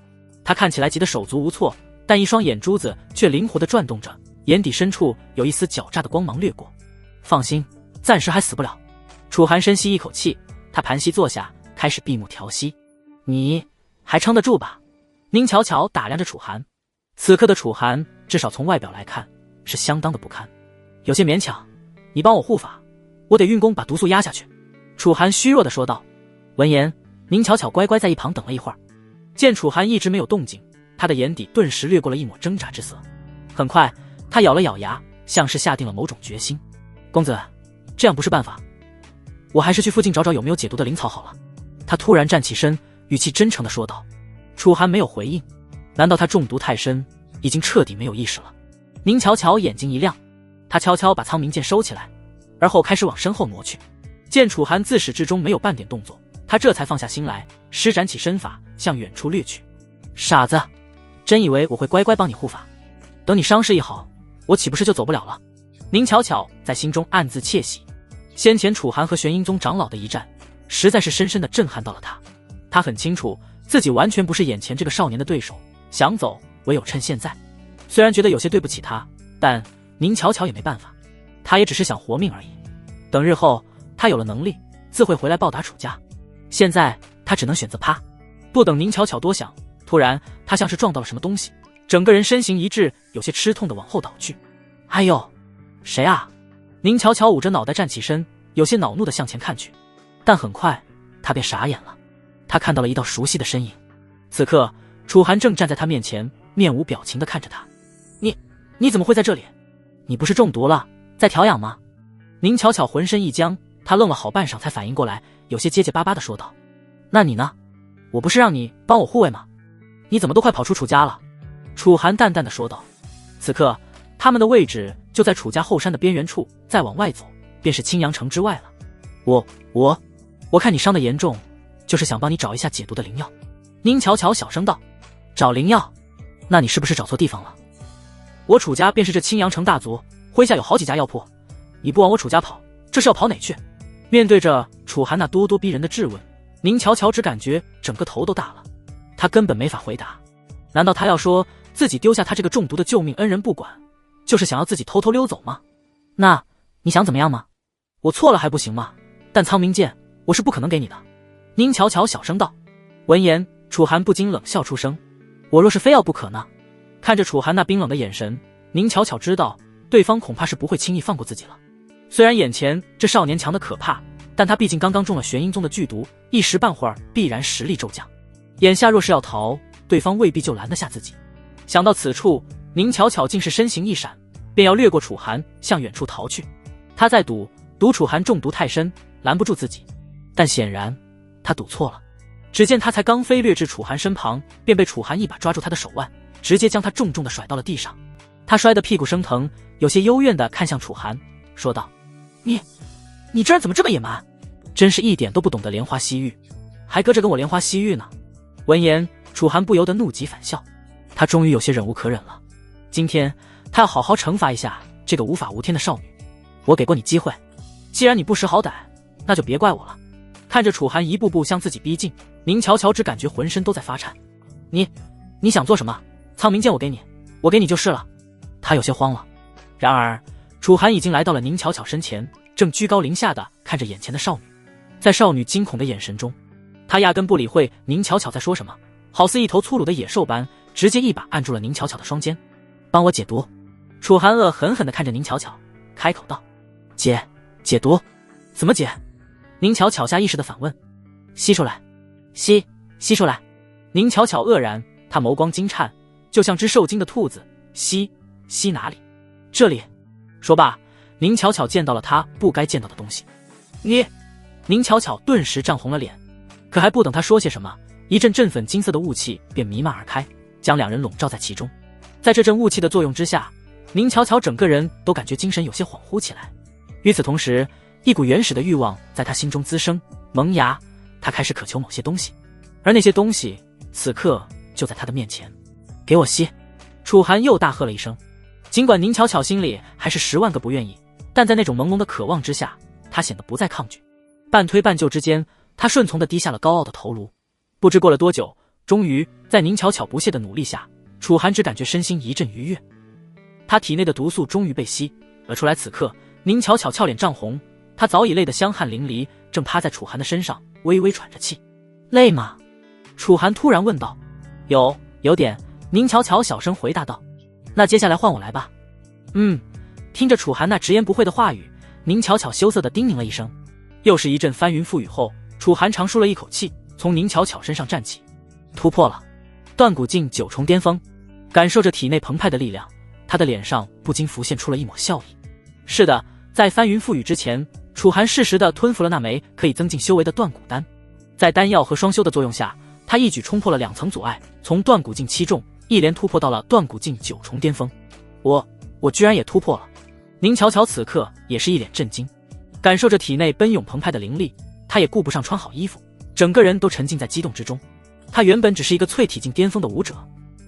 [SPEAKER 1] 他看起来急得手足无措，但一双眼珠子却灵活地转动着，眼底深处有一丝狡诈的光芒掠过。放心，暂时还死不了。楚寒深吸一口气，他盘膝坐下，开始闭目调息。你还撑得住吧？宁巧巧打量着楚寒。此刻的楚寒至少从外表来看是相当的不堪，有些勉强。你帮我护法，我得运功把毒素压下去。楚寒虚弱地说道。闻言，宁巧巧乖乖在一旁等了一会儿，见楚寒一直没有动静，他的眼底顿时掠过了一抹挣扎之色。很快，他咬了咬牙，像是下定了某种决心。公子，这样不是办法，我还是去附近找找有没有解毒的灵草好了。他突然站起身，语气真诚地说道。楚寒没有回应，难道他中毒太深，已经彻底没有意识了？宁巧巧眼睛一亮，他悄悄把苍冥剑收起来，而后开始往身后挪去。见楚寒自始至终没有半点动作，他这才放下心来，施展起身法向远处掠去。傻子，真以为我会乖乖帮你护法？等你伤势一好，我岂不是就走不了了？宁巧巧在心中暗自窃喜，先前楚寒和玄阴宗长老的一战，实在是深深地震撼到了他。他很清楚自己完全不是眼前这个少年的对手，想走唯有趁现在。虽然觉得有些对不起他，但宁巧巧也没办法，他也只是想活命而已。等日后他有了能力，自会回来报答楚家。现在他只能选择趴。不等宁巧巧多想，突然他像是撞到了什么东西，整个人身形一滞，有些吃痛的往后倒去。哎呦，谁啊？宁巧巧捂着脑袋站起身，有些恼怒的向前看去，但很快他便傻眼了。他看到了一道熟悉的身影。此刻楚寒正站在他面前，面无表情地看着他。你怎么会在这里？你不是中毒了，在调养吗？宁巧巧浑身一僵，她愣了好半晌才反应过来，有些结结巴巴地说道。那你呢？我不是让你帮我护卫吗？你怎么都快跑出楚家了？楚寒淡淡地说道。此刻他们的位置就在楚家后山的边缘处，再往外走便是青阳城之外了。我看你伤得严重，就是想帮你找一下解毒的灵药。宁巧巧小声道。找灵药？那你是不是找错地方了？我楚家便是这青阳城大族，麾下有好几家药铺，你不往我楚家跑，这是要跑哪去？面对着楚寒那咄咄逼人的质问，宁巧巧只感觉整个头都大了，他根本没法回答。难道他要说自己丢下他这个中毒的救命恩人不管，就是想要自己偷偷溜走吗？那你想怎么样吗？我错了还不行吗？但苍冥剑我是不可能给你的。宁巧巧小声道。闻言，楚寒不禁冷笑出声。我若是非要不可呢？看着楚寒那冰冷的眼神，宁巧巧知道对方恐怕是不会轻易放过自己了。虽然眼前这少年强得可怕，但他毕竟刚刚中了玄阴宗的剧毒，一时半会儿必然实力骤降。眼下若是要逃，对方未必就拦得下自己。想到此处，宁巧巧竟是身形一闪，便要掠过楚寒向远处逃去。他在赌楚寒中毒太深，拦不住自己，但显然他赌错了。只见他才刚飞掠至楚寒身旁，便被楚寒一把抓住他的手腕，直接将他重重地甩到了地上。他摔得屁股生疼，有些幽怨地看向楚寒，说道：你这人怎么这么野蛮？真是一点都不懂得莲花西域，还搁着跟我莲花西域呢。闻言，楚寒不由得怒极反笑，他终于有些忍无可忍了。今天他要好好惩罚一下这个无法无天的少女。我给过你机会，既然你不识好歹，那就别怪我了。看着楚寒一步步向自己逼近，宁巧巧只感觉浑身都在发颤。你想做什么？苍冥剑我给你就是了。他有些慌了。然而楚寒已经来到了宁巧巧身前，正居高临下的看着眼前的少女。在少女惊恐的眼神中，他压根不理会宁巧巧在说什么，好似一头粗鲁的野兽般，直接一把按住了宁巧巧的双肩。帮我解毒。楚寒恶狠狠地看着宁巧巧，开口道。解毒？怎么解？宁巧巧下意识地反问。吸出来。吸出来。宁巧巧愕然，她眸光惊颤，就像只受惊的兔子。吸哪里？这里。说罢，宁巧巧见到了她不该见到的东西。宁巧巧顿时涨红了脸，可还不等她说些什么，一阵振粉金色的雾气便弥漫而开，将两人笼罩在其中。在这阵雾气的作用之下，宁巧巧整个人都感觉精神有些恍惚起来。与此同时，一股原始的欲望在她心中滋生萌芽，她开始渴求某些东西，而那些东西此刻就在她的面前。给我吸！楚寒又大喝了一声。尽管宁巧巧心里还是10万个不愿意，但在那种朦胧的渴望之下，她显得不再抗拒。半推半就之间，她顺从地低下了高傲的头颅。不知过了多久，终于在宁巧巧不懈的努力下，楚寒只感觉身心一阵愉悦，他体内的毒素终于被吸了出来。此刻宁巧巧俏脸涨红，她早已累得香汗淋漓，正趴在楚寒的身上微微喘着气。累吗？楚寒突然问道。有点，宁巧巧小声回答道：“那接下来换我来吧。”听着楚寒那直言不讳的话语，宁巧巧羞涩地叮咛了一声。又是一阵翻云覆雨后，楚寒长舒了一口气，从宁巧巧身上站起。突破了断骨境9重巅峰，感受着体内澎湃的力量，他的脸上不禁浮现出了一抹笑意。是的，在翻云覆雨之前，楚寒适时地吞服了那枚可以增进修为的断骨丹。在丹药和双修的作用下，他一举冲破了2层阻碍，从断骨境7重一连突破到了断骨境9重巅峰。我居然也突破了！宁巧巧此刻也是一脸震惊，感受着体内奔涌澎湃的灵力，她也顾不上穿好衣服，整个人都沉浸在激动之中。她原本只是一个淬体境巅峰的武者，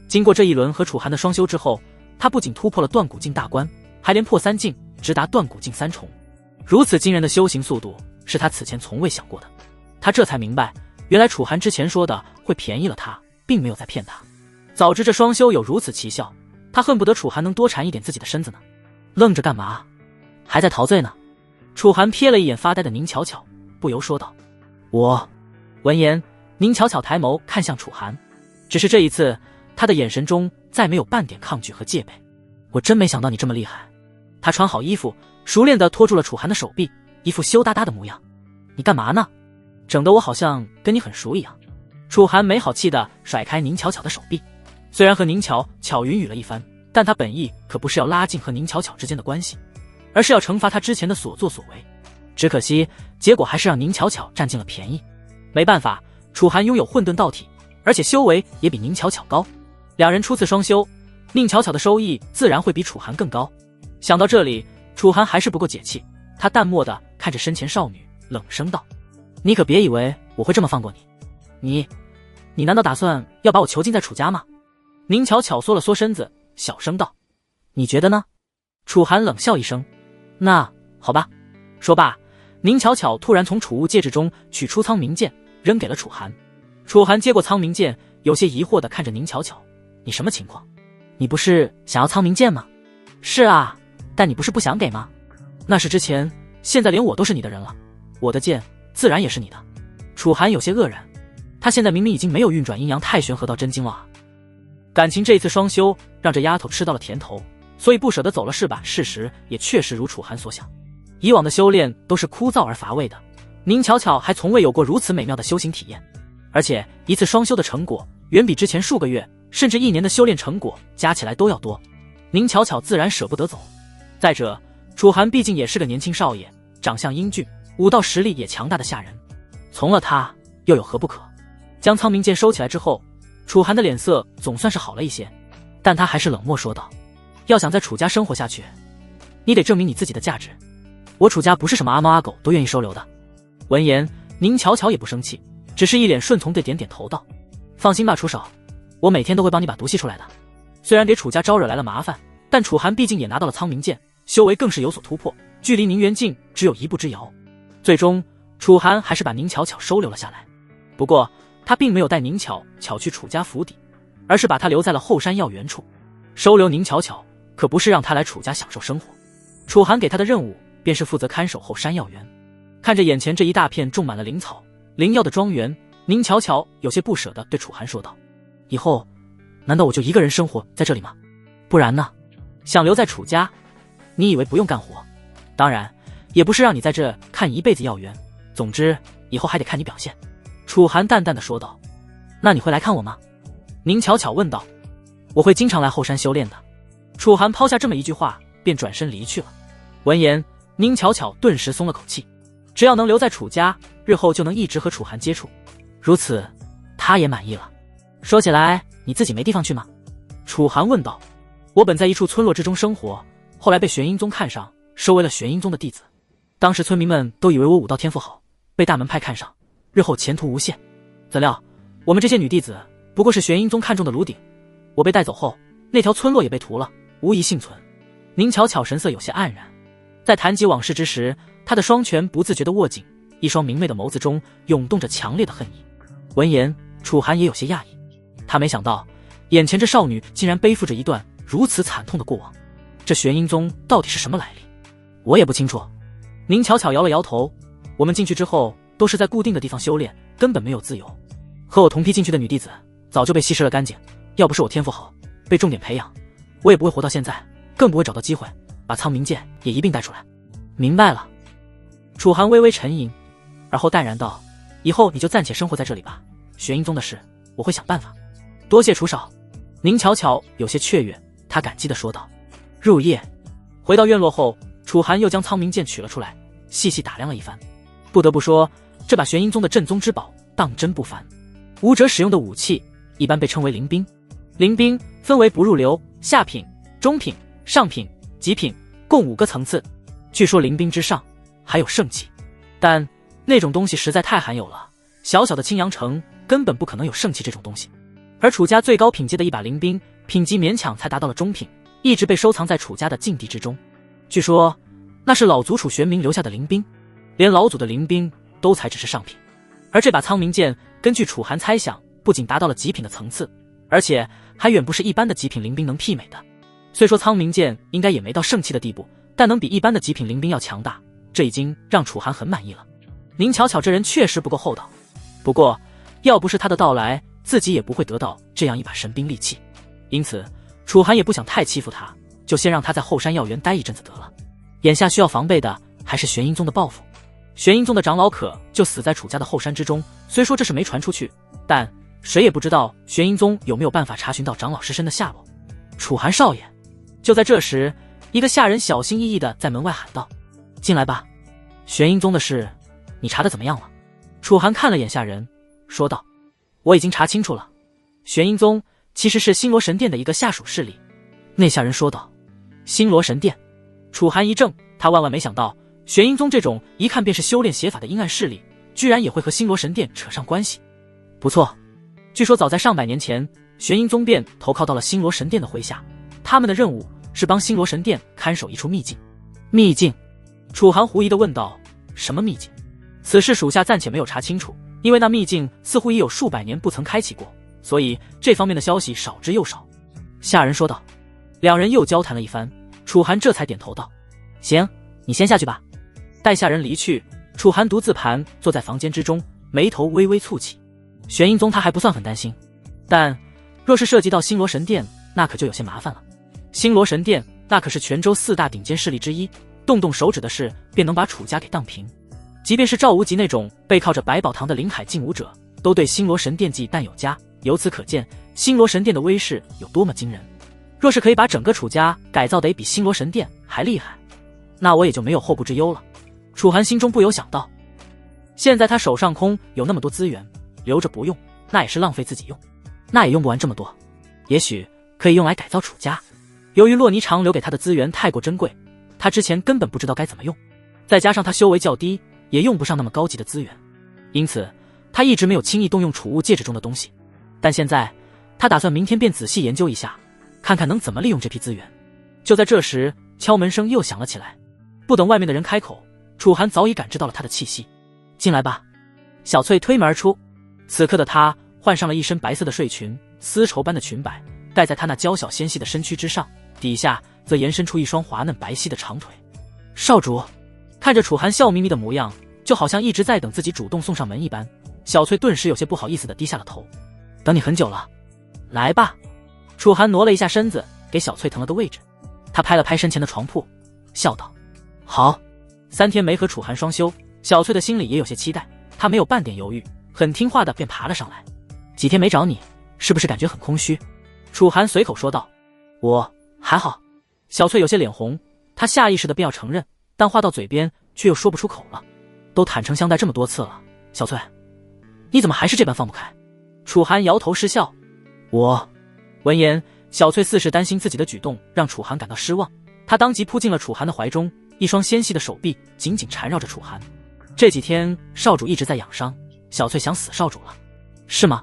[SPEAKER 1] 经过这一轮和楚寒的双修之后，她不仅突破了断骨境大关，还连破3境，直达断骨境3重。如此惊人的修行速度，是她此前从未想过的。她这才明白，原来楚寒之前说的会便宜了她，并没有在骗她。早知这双修有如此奇效，她恨不得楚寒能多缠一点自己的身子呢。愣着干嘛？还在陶醉呢？楚寒瞥了一眼发呆的宁巧巧，不由说道：“我。”闻言，宁巧巧抬眸看向楚寒，只是这一次，她的眼神中再没有半点抗拒和戒备。我真没想到你这么厉害。她穿好衣服，熟练地拖住了楚寒的手臂，一副羞答答的模样。你干嘛呢？整得我好像跟你很熟一样。楚寒没好气地甩开宁巧巧的手臂，虽然和宁巧巧云雨了一番，但他本意可不是要拉近和宁巧巧之间的关系，而是要惩罚他之前的所作所为。只可惜结果还是让宁巧巧占尽了便宜。没办法，楚寒拥有混沌道体，而且修为也比宁巧巧高，两人初次双修，宁巧巧的收益自然会比楚寒更高。想到这里，楚寒还是不够解气，他淡漠地看着身前少女，冷声道：“你可别以为我会这么放过你，你难道打算要把我囚禁在楚家吗？”宁巧巧缩了缩身子，小声道：“你觉得呢？”楚寒冷笑一声：“那好吧。”说罢，宁巧巧突然从储物戒指中取出苍冥剑，扔给了楚寒。楚寒接过苍冥剑，有些疑惑地看着宁巧巧：“你什么情况？你不是想要苍冥剑吗？”“是啊，但你不是不想给吗？”“那是之前，现在连我都是你的人了，我的剑自然也是你的。”楚寒有些愕然，他现在明明已经没有运转阴阳太玄河道真经了啊！感情这一次双修让这丫头吃到了甜头，所以不舍得走了是吧？事实也确实如楚寒所想，以往的修炼都是枯燥而乏味的，宁巧巧还从未有过如此美妙的修行体验，而且一次双修的成果远比之前数个月甚至1年的修炼成果加起来都要多，宁巧巧自然舍不得走。再者，楚寒毕竟也是个年轻少爷，长相英俊，武道实力也强大的吓人，从了他又有何不可？将苍冥剑收起来之后，楚寒的脸色总算是好了一些，但他还是冷漠说道：“要想在楚家生活下去，你得证明你自己的价值。我楚家不是什么阿猫阿狗都愿意收留的。”闻言，宁巧巧也不生气，只是一脸顺从地点点头道：“放心吧，楚手，我每天都会帮你把毒吸出来的。”虽然给楚家招惹来了麻烦，但楚寒毕竟也拿到了苍冥剑，修为更是有所突破，距离宁元境只有一步之遥。最终，楚寒还是把宁巧巧收留了下来。不过，他并没有带宁巧巧去楚家府邸，而是把她留在了后山药园处。收留宁巧巧可不是让她来楚家享受生活，楚寒给她的任务便是负责看守后山药园。看着眼前这一大片种满了灵草灵药的庄园，宁巧巧有些不舍地对楚寒说道：“以后难道我就一个人生活在这里吗？不然呢？想留在楚家，你以为不用干活？当然也不是让你在这看一辈子药园，总之以后还得看你表现。”楚寒淡淡的说道：“那你会来看我吗？”宁巧巧问道。“我会经常来后山修炼的。”楚寒抛下这么一句话，便转身离去了。闻言，宁巧巧顿时松了口气，只要能留在楚家，日后就能一直和楚寒接触，如此她也满意了。说起来，你自己没地方去吗？楚寒问道。我本在一处村落之中生活，后来被玄阴宗看上，收为了玄阴宗的弟子。当时村民们都以为我武道天赋好，被大门派看上，日后前途无限。怎料我们这些女弟子不过是玄阴宗看中的炉鼎，我被带走后，那条村落也被屠了，无一幸存。宁巧巧神色有些黯然，在谈及往事之时，她的双拳不自觉地握紧，一双明媚的眸子中涌动着强烈的恨意。闻言，楚寒也有些讶异，他没想到眼前这少女竟然背负着一段如此惨痛的过往，这玄阴宗到底是什么来历？我也不清楚。宁巧巧摇了摇头，我们进去之后都是在固定的地方修炼，根本没有自由。和我同批进去的女弟子早就被稀释了干净，要不是我天赋好，被重点培养，我也不会活到现在，更不会找到机会把苍冥剑也一并带出来。明白了。楚寒微微沉吟，而后淡然道：以后你就暂且生活在这里吧，玄阴宗的事我会想办法。多谢楚少。宁巧巧有些雀跃，他感激地说道。入夜，回到院落后，楚寒又将苍冥剑取了出来，细细打量了一番。不得不说，这把玄阴宗的镇宗之宝当真不凡。武者使用的武器一般被称为灵兵，灵兵分为不入流、下品、中品、上品、极品，共5个层次。据说灵兵之上还有圣器，但那种东西实在太罕有了，小小的青阳城根本不可能有圣器这种东西。而楚家最高品阶的一把灵兵，品级勉强才达到了中品，一直被收藏在楚家的禁地之中。据说那是老祖楚玄冥留下的灵兵，连老祖的灵兵都才只是上品。而这把苍冥剑，根据楚寒猜想，不仅达到了极品的层次，而且还远不是一般的极品灵兵能媲美的。虽说苍冥剑应该也没到圣器的地步，但能比一般的极品灵兵要强大，这已经让楚寒很满意了。宁巧巧这人确实不够厚道，不过要不是他的到来，自己也不会得到这样一把神兵利器。因此楚寒也不想太欺负他，就先让他在后山药园待一阵子得了。眼下需要防备的还是玄阴宗的报复。玄阴宗的长老可就死在楚家的后山之中，虽说这事没传出去，但谁也不知道玄阴宗有没有办法查询到长老尸身的下落。楚寒少爷。就在这时，一个下人小心翼翼地在门外喊道：进来吧，玄阴宗的事你查得怎么样了？楚寒看了眼下人，说道：我已经查清楚了，玄阴宗其实是星罗神殿的一个下属势力。那下人说道：星罗神殿。楚寒一怔，他万万没想到玄阴宗这种一看便是修炼邪法的阴暗势力，居然也会和星罗神殿扯上关系。不错，据说早在上百年前，玄阴宗便投靠到了星罗神殿的麾下，他们的任务是帮星罗神殿看守一处秘境。秘境？楚寒狐疑地问道：什么秘境？此事属下暂且没有查清楚，因为那秘境似乎已有数百年不曾开启过，所以这方面的消息少之又少。下人说道。两人又交谈了一番，楚寒这才点头道：行，你先下去吧。待下人离去，楚寒独自盘坐在房间之中，眉头微微蹙起。玄阴宗他还不算很担心，但若是涉及到星罗神殿，那可就有些麻烦了。星罗神殿那可是泉州4大顶尖势力之一，动动手指的事便能把楚家给荡平。即便是赵无极那种背靠着百宝堂的临海劲武者，都对星罗神殿忌惮有加，由此可见星罗神殿的威势有多么惊人。若是可以把整个楚家改造得比星罗神殿还厉害，那我也就没有后顾之忧了。楚寒心中不由想到，现在他手上空有那么多资源，留着不用，那也是浪费自己用，那也用不完这么多，也许可以用来改造楚家。由于洛霓裳留给他的资源太过珍贵，他之前根本不知道该怎么用，再加上他修为较低，也用不上那么高级的资源，因此他一直没有轻易动用储物戒指中的东西。但现在他打算明天便仔细研究一下，看看能怎么利用这批资源。就在这时，敲门声又响了起来。不等外面的人开口，楚寒早已感知到了他的气息。进来吧。小翠推门而出，此刻的她换上了一身白色的睡裙，丝绸般的裙摆盖在她那娇小纤细的身躯之上，底下则延伸出一双滑嫩白皙的长腿。少主。看着楚寒笑眯眯的模样，就好像一直在等自己主动送上门一般，小翠顿时有些不好意思地低下了头。等你很久了，来吧。楚寒挪了一下身子，给小翠腾了个位置。他拍了拍身前的床铺，笑道：好。3天没和楚寒双修，小翠的心里也有些期待，她没有半点犹豫，很听话的便爬了上来。几天没找你，是不是感觉很空虚？楚寒随口说道。我还好。小翠有些脸红，她下意识的便要承认，但话到嘴边却又说不出口了。都坦诚相待这么多次了，小翠，你怎么还是这般放不开？楚寒摇头失笑。我。闻言，小翠似是担心自己的举动让楚寒感到失望，她当即扑进了楚寒的怀中，一双纤细的手臂紧紧缠绕着楚寒。这几天少主一直在养伤，小翠想死少主了。是吗？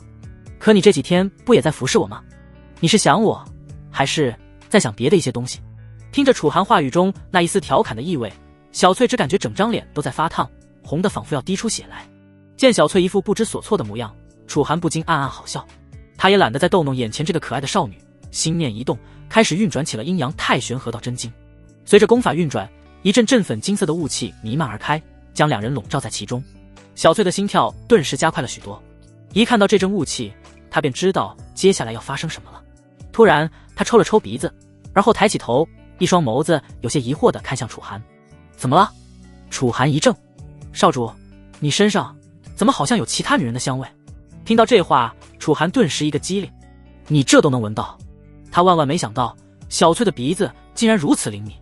[SPEAKER 1] 可你这几天不也在服侍我吗？你是想我，还是在想别的一些东西？听着楚寒话语中那一丝调侃的意味，小翠只感觉整张脸都在发烫，红得仿佛要滴出血来。见小翠一副不知所措的模样，楚寒不禁暗暗好笑。他也懒得再逗弄眼前这个可爱的少女，心念一动，开始运转起了阴阳太玄合道真经。随着功法运转，一阵振粉金色的雾气弥漫而开，将两人笼罩在其中。小翠的心跳顿时加快了许多。一看到这阵雾气，他便知道接下来要发生什么了。突然，他抽了抽鼻子，而后抬起头，一双眸子有些疑惑地看向楚寒。怎么了？楚寒一怔，少主，你身上怎么好像有其他女人的香味？听到这话，楚寒顿时一个机灵，你这都能闻到？他万万没想到小翠的鼻子竟然如此灵敏。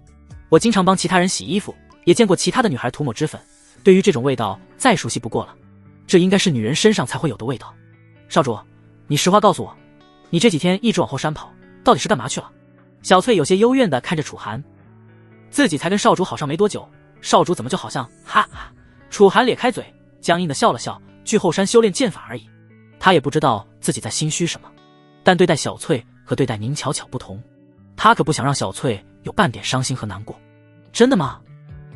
[SPEAKER 1] 我经常帮其他人洗衣服，也见过其他的女孩涂抹脂粉，对于这种味道再熟悉不过了。这应该是女人身上才会有的味道。少主，你实话告诉我，你这几天一直往后山跑，到底是干嘛去了？小翠有些幽怨地看着楚寒，自己才跟少主好上没多久，少主怎么就好像……哈哈！楚寒咧开嘴，僵硬地笑了笑，去后山修炼剑法而已。他也不知道自己在心虚什么，但对待小翠和对待宁巧巧不同，他可不想让小翠有半点伤心和难过。真的吗？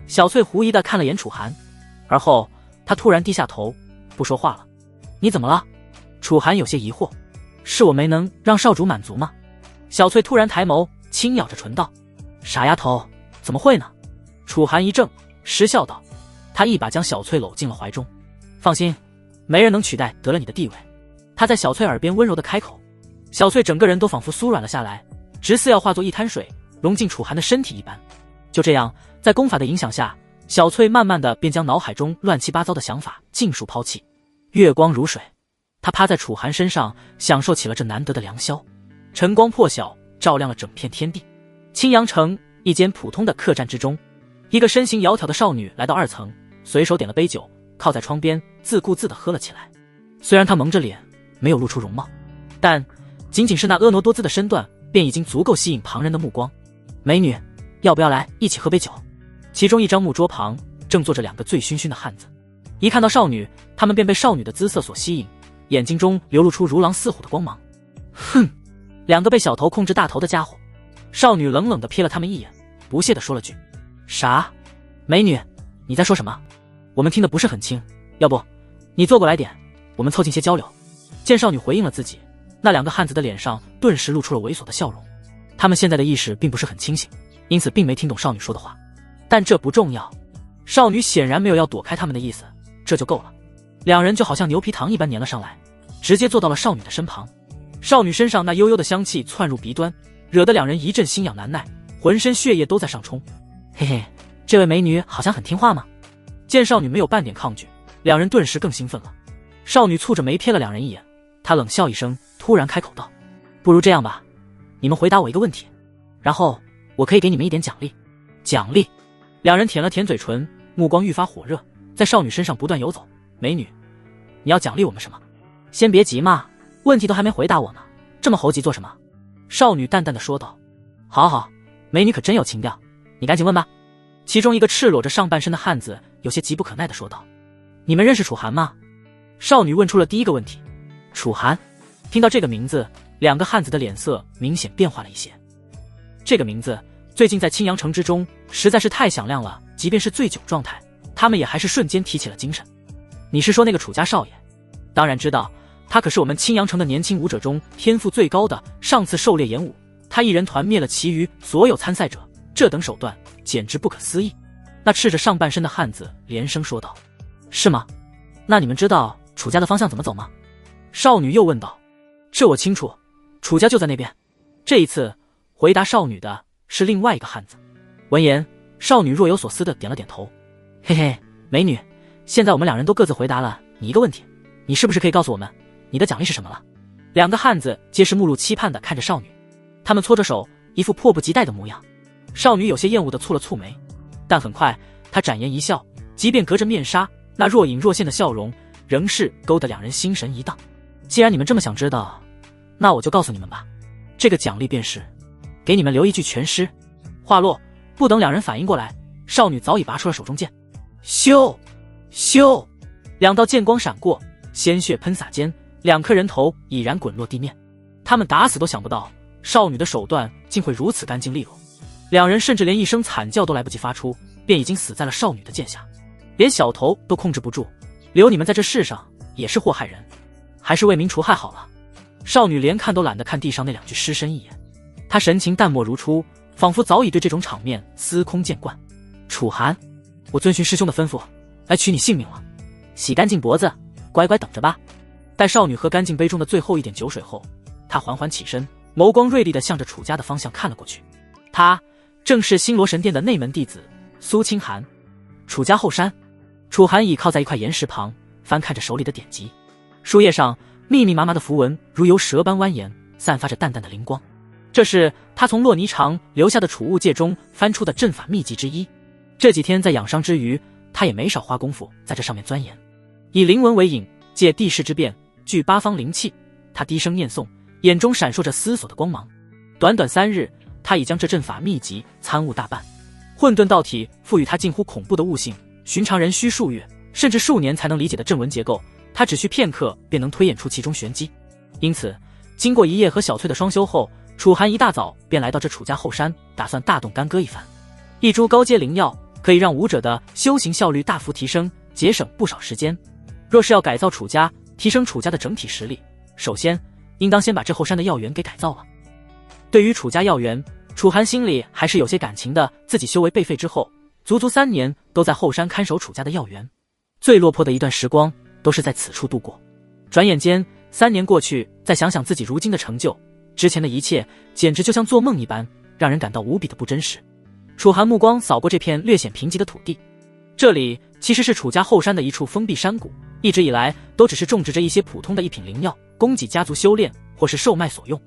[SPEAKER 1] 小翠狐疑地看了眼楚寒，而后他突然低下头，不说话了。你怎么了？楚寒有些疑惑，是我没能让少主满足吗？小翠突然抬眸，轻咬着唇道：傻丫头，怎么会呢？楚寒一怔，失笑道。他一把将小翠搂进了怀中。放心，没人能取代得了你的地位。他在小翠耳边温柔地开口。小翠整个人都仿佛酥软了下来，直似要化作一滩水融进楚寒的身体一般。就这样，在功法的影响下，小翠慢慢的便将脑海中乱七八糟的想法尽数抛弃。月光如水，她趴在楚寒身上，享受起了这难得的良宵。晨光破晓，照亮了整片天地。青阳城一间普通的客栈之中，一个身形窈窕的少女来到2层，随手点了杯酒，靠在窗边自顾自地喝了起来。虽然她蒙着脸，没有露出容貌，但仅仅是那婀娜多姿的身段便已经足够吸引旁人的目光。美女，要不要来一起喝杯酒？其中一张木桌旁正坐着2个醉醺醺的汉子，一看到少女，他们便被少女的姿色所吸引，眼睛中流露出如狼似虎的光芒。哼，2个被小头控制大头的家伙。少女冷冷地瞥了他们一眼，不屑地说了句：啥？美女，你在说什么？我们听得不是很清，要不你坐过来点，我们凑近些交流。见少女回应了自己，那2个汉子的脸上顿时露出了猥琐的笑容。他们现在的意识并不是很清醒，因此并没听懂少女说的话，但这不重要。少女显然没有要躲开他们的意思，这就够了。2人就好像牛皮糖一般粘了上来，直接坐到了少女的身旁。少女身上那悠悠的香气窜入鼻端，惹得2人一阵心痒难耐，浑身血液都在上冲。嘿嘿，这位美女好像很听话嘛。见少女没有半点抗拒，2人顿时更兴奋了。少女蹙着眉瞥了2人一眼，她冷笑一声，突然开口道：不如这样吧，你们回答我一个问题，然后我可以给你们一点奖励。奖励？2人舔了舔嘴唇，目光愈发火热，在少女身上不断游走。美女，你要奖励我们什么？先别急嘛，问题都还没回答我呢，这么猴急做什么？少女淡淡的说道。好好，美女可真有情调，你赶紧问吧。其中一个赤裸着上半身的汉子有些急不可耐的说道。你们认识楚寒吗？少女问出了第一个问题。楚寒？听到这个名字，2个汉子的脸色明显变化了一些。这个名字最近在青阳城之中实在是太响亮了，即便是醉酒状态，他们也还是瞬间提起了精神。你是说那个楚家少爷？当然知道，他可是我们青阳城的年轻武者中天赋最高的，上次狩猎演武，他一人团灭了其余所有参赛者，这等手段简直不可思议。那赤着上半身的汉子连声说道。是吗？那你们知道楚家的方向怎么走吗？少女又问道。这我清楚，楚家就在那边。这一次回答少女的是另外一个汉子。闻言，少女若有所思地点了点头。嘿嘿，美女，现在我们2人都各自回答了你一个问题，你是不是可以告诉我们你的奖励是什么了？2个汉子皆是目露期盼地看着少女，他们搓着手，一副迫不及待的模样。少女有些厌恶地蹙了蹙眉，但很快她展颜一笑，即便隔着面纱，那若隐若现的笑容仍是勾得2人心神一荡。既然你们这么想知道，那我就告诉你们吧，这个奖励便是给你们留一具全尸。话落，不等2人反应过来，少女早已拔出了手中剑。咻咻，2道剑光闪过，鲜血喷洒间，2颗人头已然滚落地面。他们打死都想不到少女的手段竟会如此干净利落，2人甚至连一声惨叫都来不及发出，便已经死在了少女的剑下。连小头都控制不住，留你们在这世上也是祸害人，还是为民除害好了。少女连看都懒得看地上那2具尸身一眼，她神情淡漠如初，仿佛早已对这种场面司空见惯。楚寒，我遵循师兄的吩咐来取你性命了，洗干净脖子，乖乖等着吧。待少女喝干净杯中的最后一点酒水后，他缓缓起身，眸光锐利地向着楚家的方向看了过去。他正是星罗神殿的内门弟子苏清寒。楚家后山，楚寒倚靠在一块岩石旁，翻看着手里的典籍。书页上密密麻麻的符文如游蛇般蜿蜒，散发着淡淡的灵光。这是他从洛霓裳留下的储物戒中翻出的阵法秘籍之一。这几天在养伤之余，他也没少花功夫在这上面钻研。以灵文为引，借地势之变，聚八方灵气。他低声念诵，眼中闪烁着思索的光芒。短短3日，他已将这阵法秘籍参悟大半。混沌道体赋予他近乎恐怖的悟性，寻常人需数月甚至数年才能理解的阵文结构，他只需片刻便能推演出其中玄机。因此经过一夜和小翠的双修后，楚寒一大早便来到这楚家后山，打算大动干戈一番。一株高阶灵药可以让武者的修行效率大幅提升，节省不少时间。若是要改造楚家，提升楚家的整体实力，首先应当先把这后山的药园给改造了。对于楚家药园，楚寒心里还是有些感情的。自己修为被废之后，足足3年都在后山看守楚家的药园，最落魄的一段时光都是在此处度过。转眼间3年过去，再想想自己如今的成就，之前的一切简直就像做梦一般，让人感到无比的不真实。楚寒目光扫过这片略显贫瘠的土地，这里其实是楚家后山的一处封闭山谷，一直以来都只是种植着一些普通的一品灵药，供给家族修炼或是售卖所用。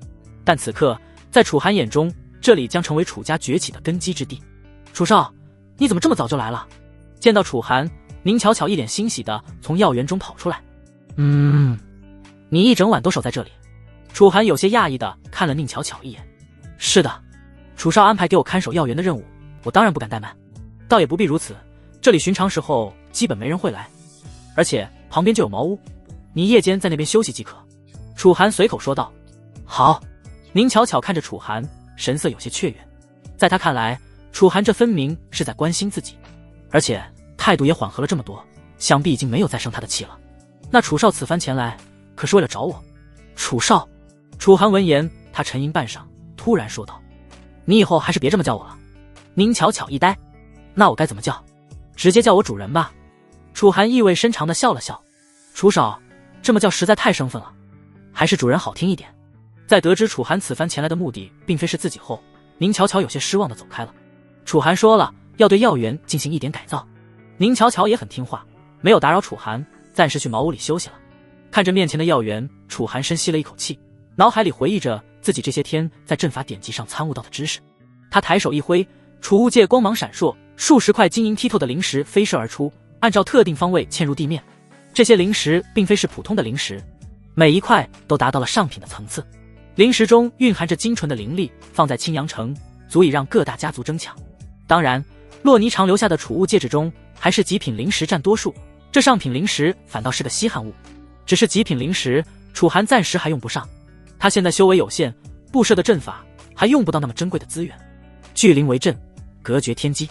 [SPEAKER 1] 但此刻在楚寒眼中，这里将成为楚家崛起的根基之地。楚少，你怎么这么早就来了？见到楚寒，宁巧巧一脸欣喜地从药园中跑出来。你一整晚都守在这里？楚寒有些讶异地看了宁巧巧一眼。是的，楚少安排给我看守药园的任务，我当然不敢怠慢。倒也不必如此，这里寻常时候基本没人会来，而且旁边就有茅屋，你夜间在那边休息即可。楚寒随口说道。好。宁巧巧看着楚寒，神色有些雀跃。在他看来，楚寒这分明是在关心自己，而且态度也缓和了这么多，想必已经没有再生他的气了。那楚少此番前来可是为了找我？楚少。楚寒闻言，他沉吟半晌，突然说道：你以后还是别这么叫我了。宁巧巧一呆，那我该怎么叫？直接叫我主人吧。楚寒意味深长地笑了笑。楚少，这么叫实在太生分了，还是主人好听一点。在得知楚寒此番前来的目的并非是自己后，宁巧巧有些失望地走开了。楚寒说了要对药园进行一点改造，宁巧巧也很听话，没有打扰楚寒，暂时去茅屋里休息了。看着面前的药园，楚寒深吸了一口气，脑海里回忆着自己这些天在阵法典籍上参悟到的知识。他抬手一挥，储物界光芒闪烁，数十块晶莹剔透的灵石飞射而出，按照特定方位嵌入地面。这些灵石并非是普通的灵石，每一块都达到了上品的层次。灵石中蕴含着精纯的灵力，放在青阳城足以让各大家族争抢。当然，洛霓裳留下的储物戒指中还是极品灵石占多数，这上品灵石反倒是个稀罕物。只是极品灵石，楚寒暂时还用不上，他现在修为有限，布设的阵法还用不到那么珍贵的资源。聚灵为阵，隔绝天机。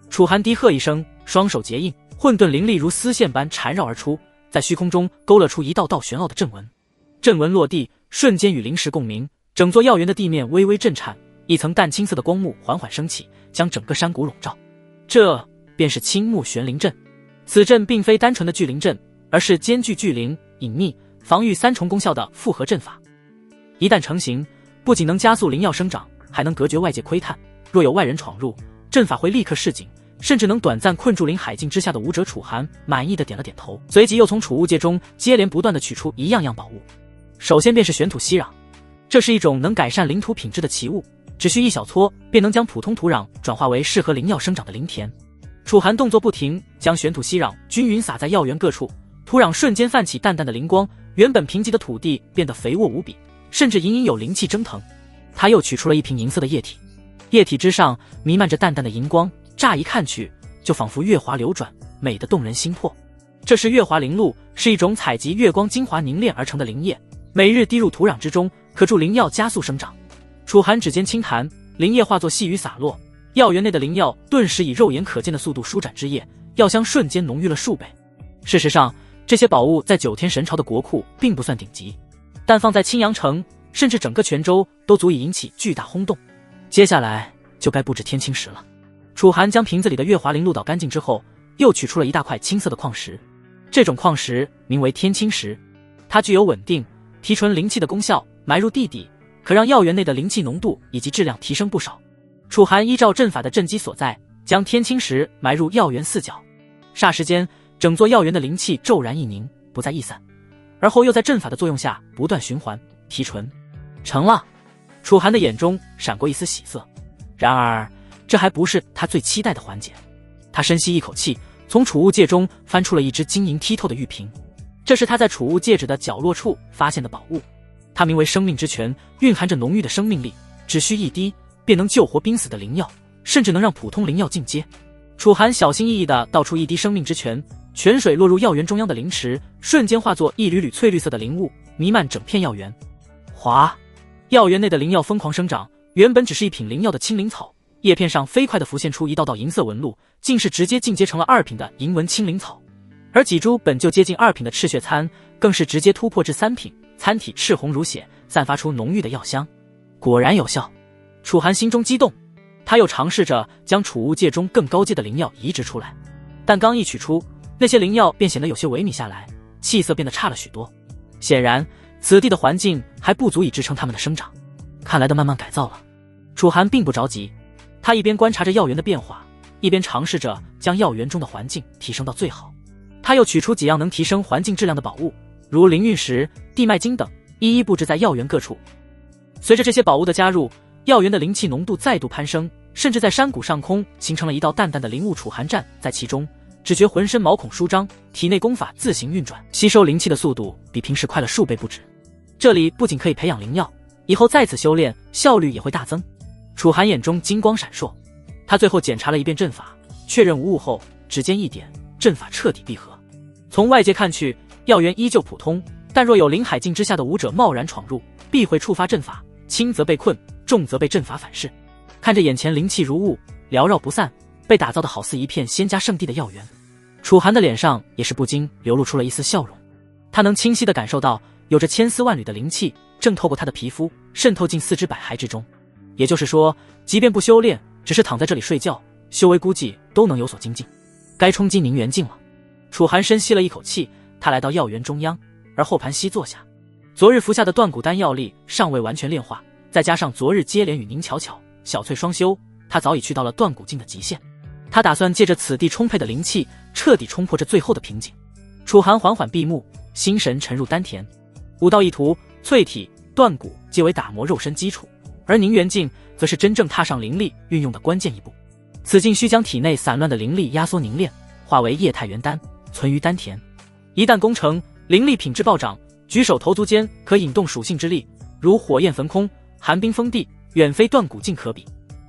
[SPEAKER 1] 楚寒低喝一声，双手结印，混沌灵力如丝线般缠绕而出，在虚空中勾勒出一道道玄奥的阵纹。阵纹落地，瞬间与灵石共鸣，整座药园的地面微微震颤，一层淡青色的光幕缓缓升起，将整个山谷笼罩。这便是青木玄灵阵。此阵并非单纯的聚灵阵，而是兼具聚灵、隐秘、防御3重功效的复合阵法。一旦成型，不仅能加速灵药生长，还能隔绝外界窥探。若有外人闯入，阵法会立刻示警，甚至能短暂困住灵海境之下的武者。楚寒满意的点了点头，随即又从储物戒中接连不断的取出一样样宝物。首先便是玄土息壤，这是一种能改善灵土品质的奇物，只需一小撮便能将普通土壤转化为适合灵药生长的灵田。楚寒动作不停，将玄土息壤均匀撒在药园各处，土壤瞬间泛起淡淡的灵光，原本贫瘠的土地变得肥沃无比，甚至隐隐有灵气蒸腾。他又取出了一瓶银色的液体，液体之上弥漫着淡淡的银光，乍一看去就仿佛月华流转，美得动人心魄。这是月华灵露，是一种采集月光精华凝炼而成的灵液，每日滴入土壤之中，可助灵药加速生长。楚寒指尖轻弹，灵液化作细雨洒落，药园内的灵药顿时以肉眼可见的速度舒展枝叶，药香瞬间浓郁了数倍。事实上，这些宝物在9天神朝的国库并不算顶级，但放在青阳城甚至整个泉州都足以引起巨大轰动。接下来就该布置天青石了。楚寒将瓶子里的月华灵露捣干净之后，又取出了一大块青色的矿石，这种矿石名为天青石。它具有稳定、提纯灵气的功效，埋入地底，可让药园内的灵气浓度以及质量提升不少。楚寒依照阵法的阵基所在，将天青石埋入药园四角，霎时间，整座药园的灵气骤然一凝，不再逸散，而后又在阵法的作用下不断循环提纯。成了！楚寒的眼中闪过一丝喜色。然而，这还不是他最期待的环节。他深吸一口气，从储物戒中翻出了一只晶莹剔透的玉瓶，这是他在储物戒指的角落处发现的宝物。它名为生命之泉，蕴含着浓郁的生命力，只需一滴便能救活濒死的灵药，甚至能让普通灵药进阶。楚寒小心翼翼地倒出一滴生命之泉，泉水落入药园中央的灵池，瞬间化作一缕缕翠绿色的灵雾，弥漫整片药园。哗！药园内的灵药疯狂生长，原本只是一品灵药的青灵草，叶片上飞快地浮现出一道道银色纹路，竟是直接进阶成了2品的银纹青灵草。而几株本就接近2品的赤血参，更是直接突破至3品，参体赤红如血，散发出浓郁的药香。果然有效！楚寒心中激动，他又尝试着将储物戒中更高阶的灵药移植出来，但刚一取出，那些灵药便显得有些萎靡下来，气色变得差了许多。显然，此地的环境还不足以支撑它们的生长，看来得慢慢改造了。楚寒并不着急，他一边观察着药园的变化，一边尝试着将药园中的环境提升到最好。他又取出几样能提升环境质量的宝物，如灵玉石、地脉晶等，一一布置在药园各处。随着这些宝物的加入，药园的灵气浓度再度攀升，甚至在山谷上空形成了一道淡淡的灵雾。楚寒站在其中，只觉浑身毛孔舒张，体内功法自行运转，吸收灵气的速度比平时快了数倍不止。这里不仅可以培养灵药，以后在此修炼效率也会大增。楚寒眼中金光闪烁，他最后检查了一遍阵法，确认无误后，指尖一点，阵法彻底闭合。从外界看去，药园依旧普通，但若有灵海境之下的武者贸然闯入，必会触发阵法，轻则被困，重则被阵法反噬。看着眼前灵气如雾，缭绕不散，被打造的好似一片仙家圣地的药园，楚寒的脸上也是不禁流露出了一丝笑容。他能清晰地感受到，有着千丝万缕的灵气正透过他的皮肤渗透进四肢百骸之中。也就是说，即便不修炼，只是躺在这里睡觉，修为估计都能有所精进。该冲击凝元境了。楚寒深吸了一口气，他来到药园中央，而后盘膝坐下。昨日服下的断骨丹药力尚未完全炼化，再加上昨日接连与宁巧巧、小翠双修，他早已去到了断骨境的极限。他打算借着此地充沛的灵气，彻底冲破这最后的瓶颈。楚寒缓缓闭目，心神沉入丹田。武道一途，淬体、断骨皆为打磨肉身基础，而凝元境则是真正踏上灵力运用的关键一步。此境需将体内散乱的灵力压缩凝练，化为液态元丹，存于丹田。一旦功成，灵力品质暴涨，举手投足间可引动属性之力，如火焰焚空、寒冰封地，远非断骨境可比。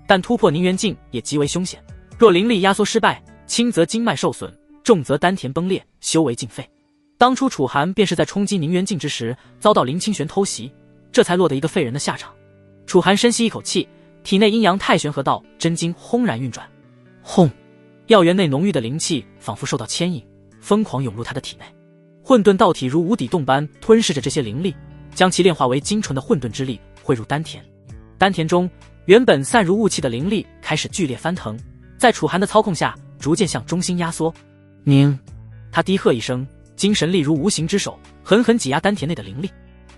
[SPEAKER 1] 但突破凝元境也极为凶险，若灵力压缩失败，轻则经脉受损，重则丹田崩裂，修为尽废。当初楚寒便是在冲击凝元境之时遭到林清玄偷袭，这才落得一个废人的下场。楚寒深吸一口气，体内阴阳太玄合道真经轰然运转。轰！药园内浓郁的灵气仿佛受到牵引，疯狂涌入他的体内。混沌道体如无底洞般吞噬着这些灵力，将其炼化为精纯的混沌之力，汇入丹田。丹田中原本散如雾气的灵力开始剧烈翻腾，在楚寒的操控下逐渐向中心压缩。凝！他低喝一声，精神力如无形之手狠狠挤压丹田内的灵力。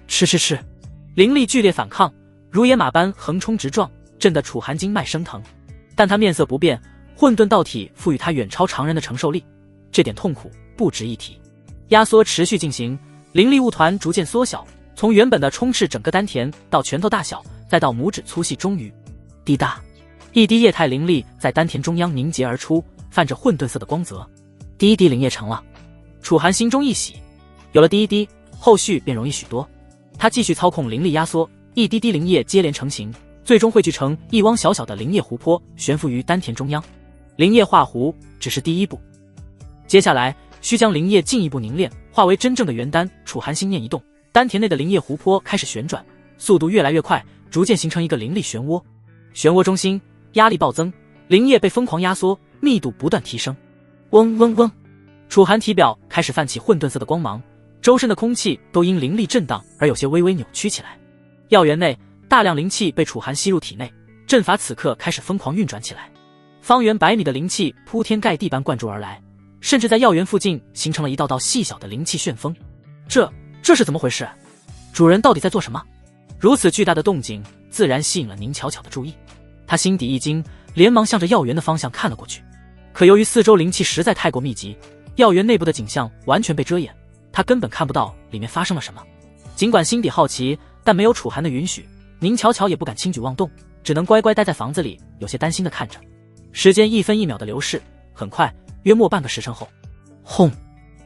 [SPEAKER 1] 吃！灵力剧烈反抗，如野马般横冲直撞，震得楚寒经脉升腾。但他面色不变，混沌道体赋予他远超常人的承受力，这点痛苦不值一提。压缩持续进行，灵力雾团逐渐缩小，从原本的充斥整个丹田到拳头大小，再到拇指粗细，终于滴答，一滴液态灵力在丹田中央凝结而出，泛着混沌色的光泽。第一滴灵液成了，楚寒心中一喜，有了第一滴，后续便容易许多。他继续操控灵力压缩，一滴滴灵液接连成型，最终汇聚成一汪小小的灵液湖泊，悬浮于丹田中央。灵液化湖只是第一步，接下来需将灵液进一步凝练，化为真正的元丹。楚寒心念一动，丹田内的灵液湖泊开始旋转，速度越来越快，逐渐形成一个灵力漩涡。漩涡中心压力暴增，灵液被疯狂压缩，密度不断提升。嗡嗡嗡，楚寒体表开始泛起混沌色的光芒，周身的空气都因灵力震荡而有些微微扭曲起来。药园内大量灵气被楚寒吸入体内，阵法此刻开始疯狂运转起来。方圆100米的灵气铺天盖地般灌注而来，甚至在药园附近形成了一道道细小的灵气旋风。这这是怎么回事？主人到底在做什么？如此巨大的动静，自然吸引了宁巧巧的注意。他心底一惊，连忙向着药园的方向看了过去。可由于四周灵气实在太过密集，药园内部的景象完全被遮掩，他根本看不到里面发生了什么。尽管心底好奇，但没有楚寒的允许，宁巧巧也不敢轻举妄动，只能乖乖待在房子里，有些担心地看着。时间一分一秒的流逝，很快，约莫半个时辰后，轰！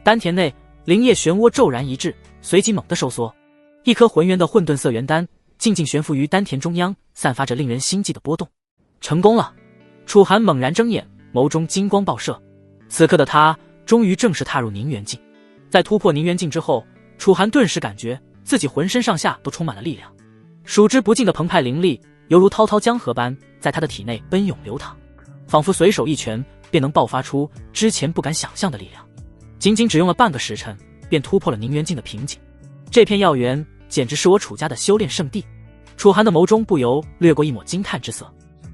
[SPEAKER 1] 丹田内灵液漩涡骤然一滞，随即猛地收缩，一颗浑圆的混沌色元丹静静悬浮于丹田中央，散发着令人心悸的波动。成功了！楚寒猛然睁眼，眸中金光爆射。此刻的他终于正式踏入宁元境。在突破宁元境之后，楚寒顿时感觉自己浑身上下都充满了力量，数之不尽的澎湃灵力犹如滔滔江河般在他的体内奔涌流淌，仿佛随手一拳便能爆发出之前不敢想象的力量。仅仅只用了半个时辰，便突破了宁元境的瓶颈。这片药园简直是我楚家的修炼圣地。楚寒的眸中不由掠过一抹惊叹之色。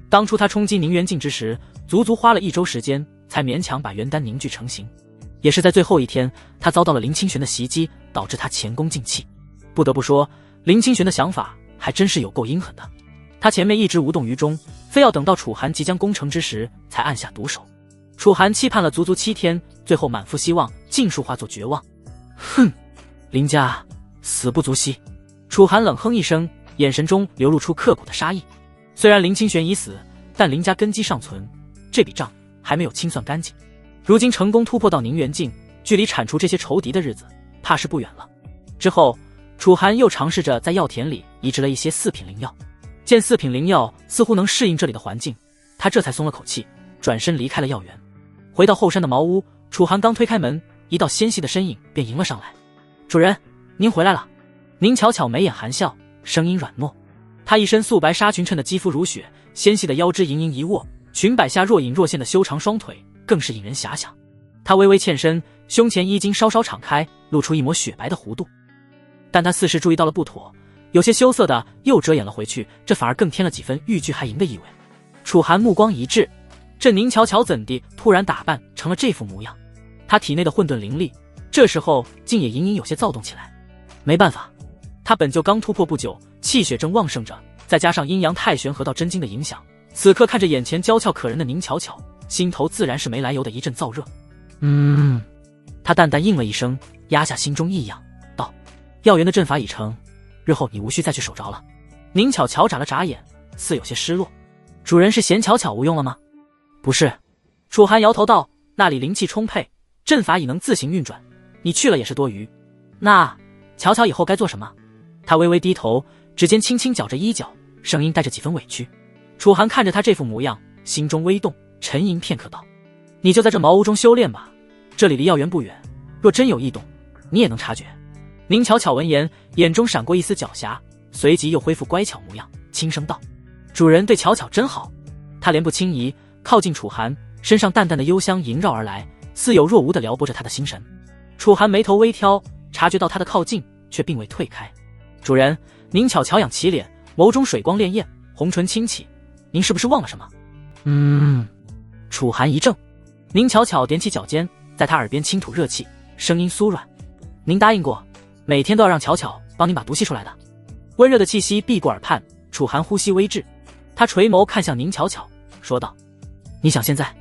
[SPEAKER 1] 当初他冲击宁元境之时，足足花了1周时间才勉强把元丹凝聚成型。也是在最后一天，他遭到了林清玄的袭击，导致他前功尽弃。不得不说，林清玄的想法还真是有够阴狠的。他前面一直无动于衷，非要等到楚寒即将攻城之时才按下毒手。楚寒期盼了足足7天，最后满腹希望尽数化作绝望。哼，林家死不足惜。楚寒冷哼一声，眼神中流露出刻骨的杀意。虽然林清玄已死，但林家根基尚存，这笔账还没有清算干净。如今成功突破到宁元境，距离铲除这些仇敌的日子怕是不远了。之后，楚寒又尝试着在药田里移植了一些4品灵药，见4品灵药似乎能适应这里的环境，他这才松了口气，转身离开了药园。回到后山的茅屋，楚寒刚推开门，一道纤细的身影便迎了上来。主人，您回来了。宁巧巧眉眼含笑，声音软糯。她一身素白纱裙衬的肌肤如雪，纤细的腰肢盈盈一握，裙摆下若隐若现的修长双腿更是引人遐想。她微微欠身，胸前衣襟稍稍敞开，露出一抹雪白的弧度。但她似是注意到了不妥，有些羞涩的又遮掩了回去，这反而更添了几分欲拒还迎的意味。楚寒目光一滞，这宁巧巧怎地突然打扮成了这副模样？她体内的混沌灵力这时候竟也隐隐有些躁动起来。没办法，她本就刚突破不久，气血正旺盛着，再加上阴阳太玄合道真经的影响，此刻看着眼前娇俏可人的宁巧巧，心头自然是没来由的一阵燥热。她淡淡应了一声，压下心中异样，道：药园的阵法已成，日后你无需再去守着了。宁巧巧眨了眨眼，似有些失落。主人是嫌巧巧无用了吗？不是。楚寒摇头道：那里灵气充沛，阵法已能自行运转，你去了也是多余。那巧巧以后该做什么？他微微低头，指尖轻轻搅着衣角，声音带着几分委屈。楚寒看着他这副模样，心中微动，沉吟片刻道：你就在这茅屋中修炼吧，这里离药园不远，若真有异动，你也能察觉。宁巧巧闻言，眼中闪过一丝狡黠，随即又恢复乖巧模样，轻声道：主人对巧巧真好。他莲步轻移，靠近楚寒，身上淡淡的幽香萦绕而来，似有若无地撩拨着他的心神。楚寒眉头微挑，察觉到他的靠近，却并未退开。主人，宁巧巧仰起脸，眸中水光潋滟，红唇轻启，您是不是忘了什么？楚寒一怔。宁巧巧踮起脚尖，在他耳边轻吐热气，声音酥软：您答应过每天都要让巧巧帮您把毒吸出来的。温热的气息避过耳畔，楚寒呼吸微滞，他垂眸看向宁巧巧，说道：你想现在？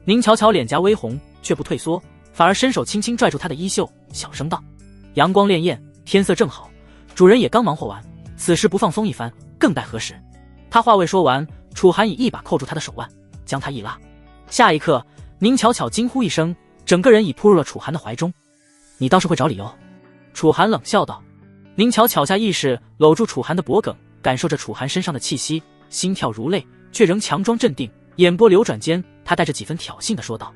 [SPEAKER 1] 宁巧巧脸颊微红，却不退缩，反而伸手轻轻拽住他的衣袖，小声道：阳光潋滟，天色正好，主人也刚忙活完，此时不放松一番，更待何时？他话未说完，楚寒已一把扣住他的手腕，将他一拉。下一刻，宁巧巧惊呼一声，整个人已扑入了楚寒的怀中。你倒是会找理由。楚寒冷笑道。宁巧巧下意识搂住楚寒的脖颈，感受着楚寒身上的气息，心跳如泪，却仍强装镇定。眼波流转间，他带着几分挑衅地说道：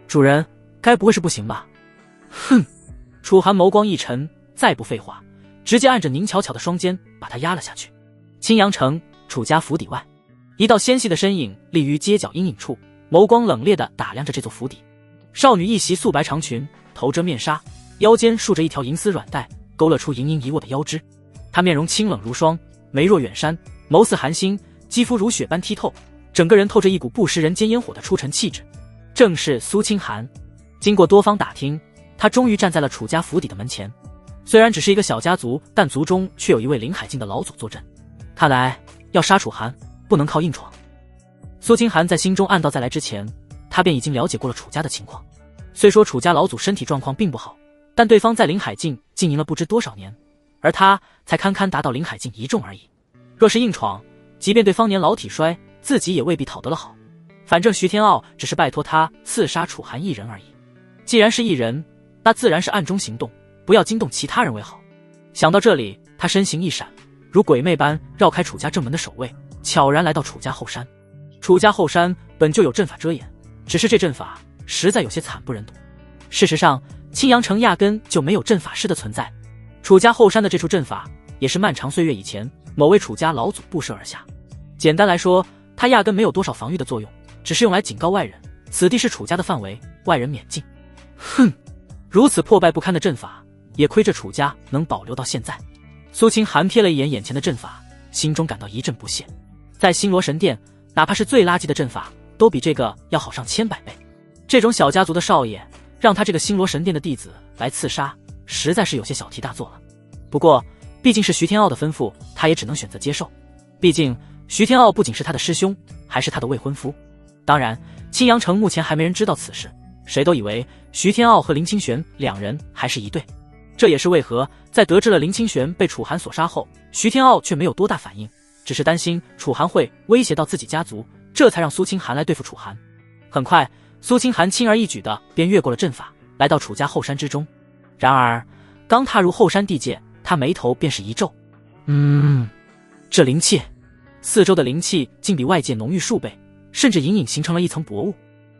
[SPEAKER 1] 主人，该不会是不行吧？哼！楚寒眸光一沉，再不废话，直接按着宁巧巧的双肩，把她压了下去。青阳城楚家府邸外，一道纤细的身影立于街角阴影处，眸光冷冽地打量着这座府邸。少女一袭素白长裙，头遮面纱，腰间束着一条银丝软带，勾勒出盈盈一握的腰肢。她面容清冷如霜，眉若远山，眸似寒星，肌肤如雪般剔透，整个人透着一股不食人间烟火的出尘气质，正是苏清寒。经过多方打听，她终于站在了楚家府邸的门前。虽然只是一个小家族，但族中却有一位林海境的老祖坐镇。看来要杀楚寒，不能靠硬闯。苏清寒在心中暗道，在来之前，他便已经了解过了楚家的情况。虽说楚家老祖身体状况并不好，但对方在林海境经营了不知多少年，而他才堪堪达到林海境一众而已。若是硬闯，即便对方年老体衰，自己也未必讨得了好。反正徐天傲只是拜托他刺杀楚寒一人而已。既然是一人，那自然是暗中行动，不要惊动其他人为好。想到这里，他身形一闪，如鬼魅般绕开楚家正门的守卫，悄然来到楚家后山。楚家后山本就有阵法遮掩，只是这阵法实在有些惨不忍睹。事实上，青阳城压根就没有阵法师的存在。楚家后山的这处阵法，也是漫长岁月以前某位楚家老祖布设而下。简单来说，它压根没有多少防御的作用，只是用来警告外人，此地是楚家的范围，外人免进。哼，如此破败不堪的阵法，也亏这楚家能保留到现在。苏清寒瞥了一眼眼前的阵法，心中感到一阵不屑。在星罗神殿，哪怕是最垃圾的阵法，都比这个要好上千百倍。这种小家族的少爷，让他这个星罗神殿的弟子来刺杀，实在是有些小题大做了。不过，毕竟是徐天傲的吩咐，他也只能选择接受。毕竟，徐天傲不仅是他的师兄，还是他的未婚夫。当然，青阳城目前还没人知道此事，谁都以为徐天傲和林清玄两人还是一对。这也是为何在得知了林清玄被楚寒所杀后，徐天傲却没有多大反应，只是担心楚寒会威胁到自己家族，这才让苏清寒来对付楚寒。很快，苏清寒轻而易举的便越过了阵法，来到楚家后山之中。然而，刚踏入后山地界，他眉头便是一皱。这灵气，四周的灵气竟比外界浓郁数倍，甚至隐隐形成了一层薄雾。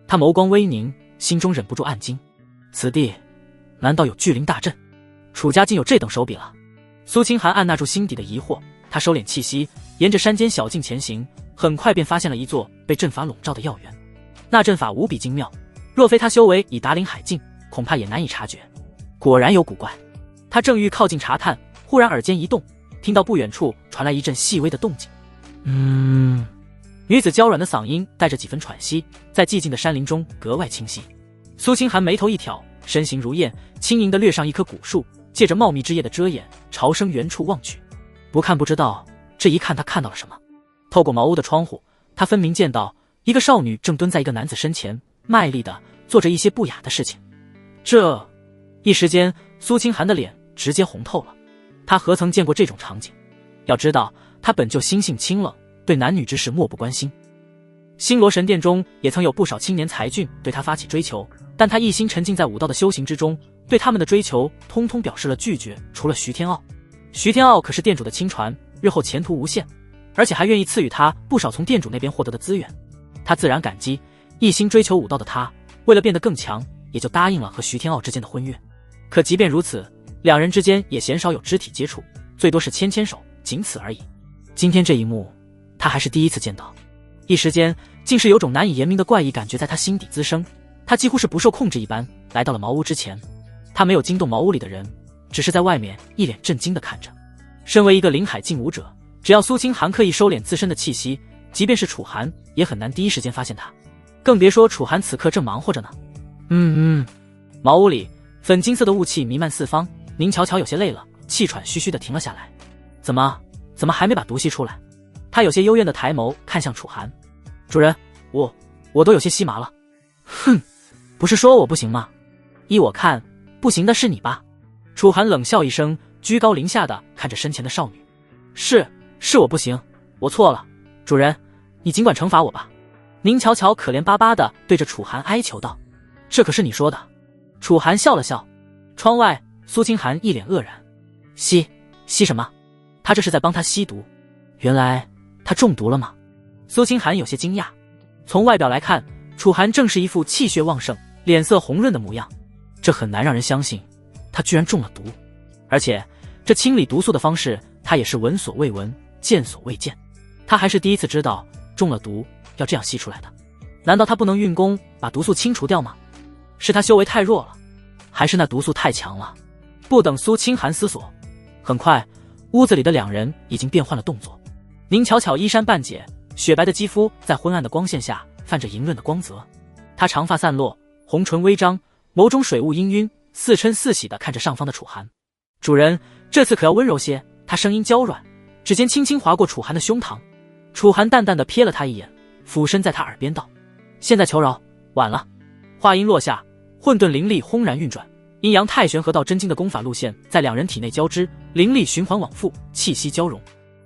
[SPEAKER 1] 他眸光微凝，心中忍不住暗惊：此地难道有聚灵大阵？楚家竟有这等手笔了。苏清寒按捺住心底的疑惑，他收敛气息，沿着山间小径前行，很快便发现了一座被阵法笼罩的药园。那阵法无比精妙，若非他修为已达临海境，恐怕也难以察觉。果然有古怪。他正欲靠近查探，忽然耳尖一动，听到不远处传来一阵细微的动静。女子娇软的嗓音带着几分喘息，在寂静的山林中格外清晰。苏清寒眉头一挑，身形如燕，轻盈地掠上一棵古树，借着茂密枝叶的遮掩，朝生原处望去。不看不知道，这一看他看到了什么。透过茅屋的窗户，他分明见到一个少女正蹲在一个男子身前，卖力地做着一些不雅的事情。一时间，苏清寒的脸直接红透了。他何曾见过这种场景？要知道，他本就心性清冷，对男女之事漠不关心。星罗神殿中也曾有不少青年才俊对他发起追求，但他一心沉浸在武道的修行之中，对他们的追求通通表示了拒绝。除了徐天傲，徐天傲可是店主的亲传，日后前途无限，而且还愿意赐予他不少从店主那边获得的资源。他自然感激，一心追求武道的他，为了变得更强，也就答应了和徐天傲之间的婚约。可即便如此，两人之间也鲜少有肢体接触，最多是牵牵手，仅此而已。今天这一幕，他还是第一次见到。一时间，竟是有种难以言明的怪异感觉在他心底滋生。他几乎是不受控制一般，来到了茅屋之前。他没有惊动茅屋里的人，只是在外面一脸震惊地看着。身为一个临海境武者，只要苏清寒刻意收敛自身的气息，即便是楚寒也很难第一时间发现他，更别说楚寒此刻正忙活着呢。茅屋里粉金色的雾气弥漫四方，宁乔乔有些累了，气喘吁吁地停了下来。怎么还没把毒吸出来？他有些幽怨地抬眸看向楚寒。主人，我都有些吸麻了。不是说我不行吗？依我看，不行的是你吧？楚寒冷笑一声，居高临下地看着身前的少女。是我不行，我错了，主人，你尽管惩罚我吧。宁乔乔可怜巴巴地对着楚寒哀求道。这可是你说的。楚寒笑了笑。窗外，苏清寒一脸愕然。吸什么？他这是在帮他吸毒？原来他中毒了吗？苏清寒有些惊讶。从外表来看，楚寒正是一副气血旺盛，脸色红润的模样，这很难让人相信他居然中了毒。而且这清理毒素的方式，他也是闻所未闻，见所未见。他还是第一次知道中了毒要这样吸出来的。难道他不能运功把毒素清除掉吗？是他修为太弱了，还是那毒素太强了？不等苏清寒思索，很快屋子里的两人已经变换了动作。宁巧巧衣衫半解，雪白的肌肤在昏暗的光线下泛着莹润的光泽。她长发散落，红唇微张，眸中水雾氤氲，似嗔似喜地看着上方的楚寒。主人，这次可要温柔些。他声音娇软，指尖轻轻划过楚寒的胸膛。楚寒淡淡的瞥了他一眼，俯身在他耳边道：现在求饶，晚了。话音落下，混沌灵力轰然运转，阴阳太玄和道真经的功法路线在两人体内交织，灵力循环往复，气息交融。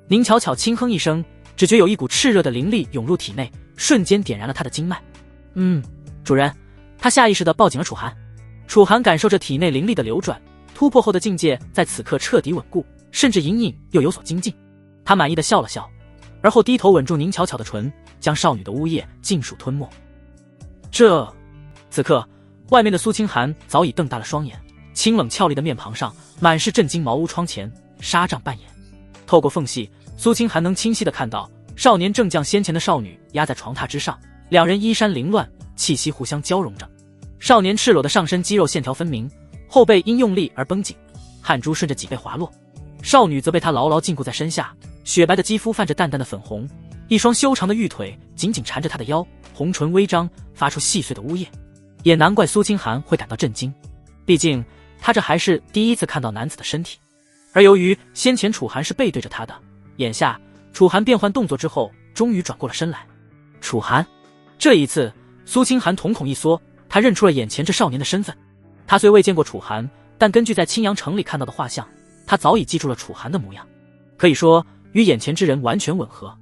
[SPEAKER 1] 宁巧巧轻哼一声，只觉有一股炽热的灵力涌入体内，瞬间点燃了他的经脉。主人。他下意识地抱紧了楚寒。楚寒感受着体内灵力的流转，突破后的境界在此刻彻底稳固，甚至隐隐又有所精进。他满意的笑了笑，而后低头吻住宁巧巧的唇，将少女的呜咽尽数吞没。此刻外面的苏清寒早已瞪大了双眼，清冷俏丽的面庞上满是震惊。茅屋窗前纱帐半掩，透过缝隙，苏清寒能清晰地看到少年正将先前的少女压在床榻之上，两人衣衫凌乱，气息互相交融着。少年赤裸的上身肌肉线条分明，后背因用力而绷紧，汗珠顺着脊背滑落。少女则被他牢牢禁锢在身下，雪白的肌肤泛着淡淡的粉红，一双修长的玉腿紧紧缠着他的腰，红唇微张，发出细碎的呜咽。也难怪苏清寒会感到震惊，毕竟他这还是第一次看到男子的身体。而由于先前楚寒是背对着他的，眼下楚寒变换动作之后，终于转过了身来。楚寒，这一次苏清寒瞳孔一缩，他认出了眼前这少年的身份。他虽未见过楚寒，但根据在青阳城里看到的画像，他早已记住了楚寒的模样，可以说与眼前之人完全吻合。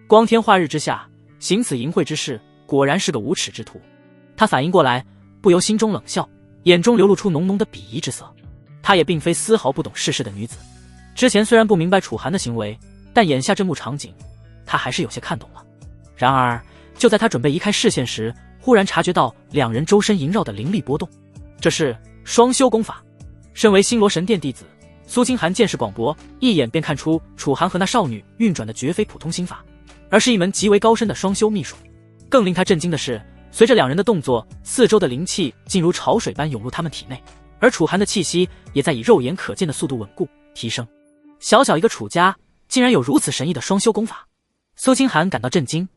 [SPEAKER 1] 光天化日之下行此淫秽之事，果然是个无耻之徒。他反应过来，不由心中冷笑，眼中流露出浓浓的鄙夷之色。她也并非丝毫不懂世事的女子，之前虽然不明白楚寒的行为，但眼下这幕场景，她还是有些看懂了。然而就在她准备移开视线时，忽然察觉到两人周身萦绕的灵力波动，这是双修功法。身为星罗神殿弟子，苏清寒见识广博，一眼便看出楚寒和那少女运转的绝非普通心法，而是一门极为高深的双修秘术。更令他震惊的是，随着两人的动作，四周的灵气竟如潮水般涌入他们体内，而楚寒的气息也在以肉眼可见的速度稳固提升。小小一个楚家，竟然有如此神异的双修功法。苏清寒感到震惊，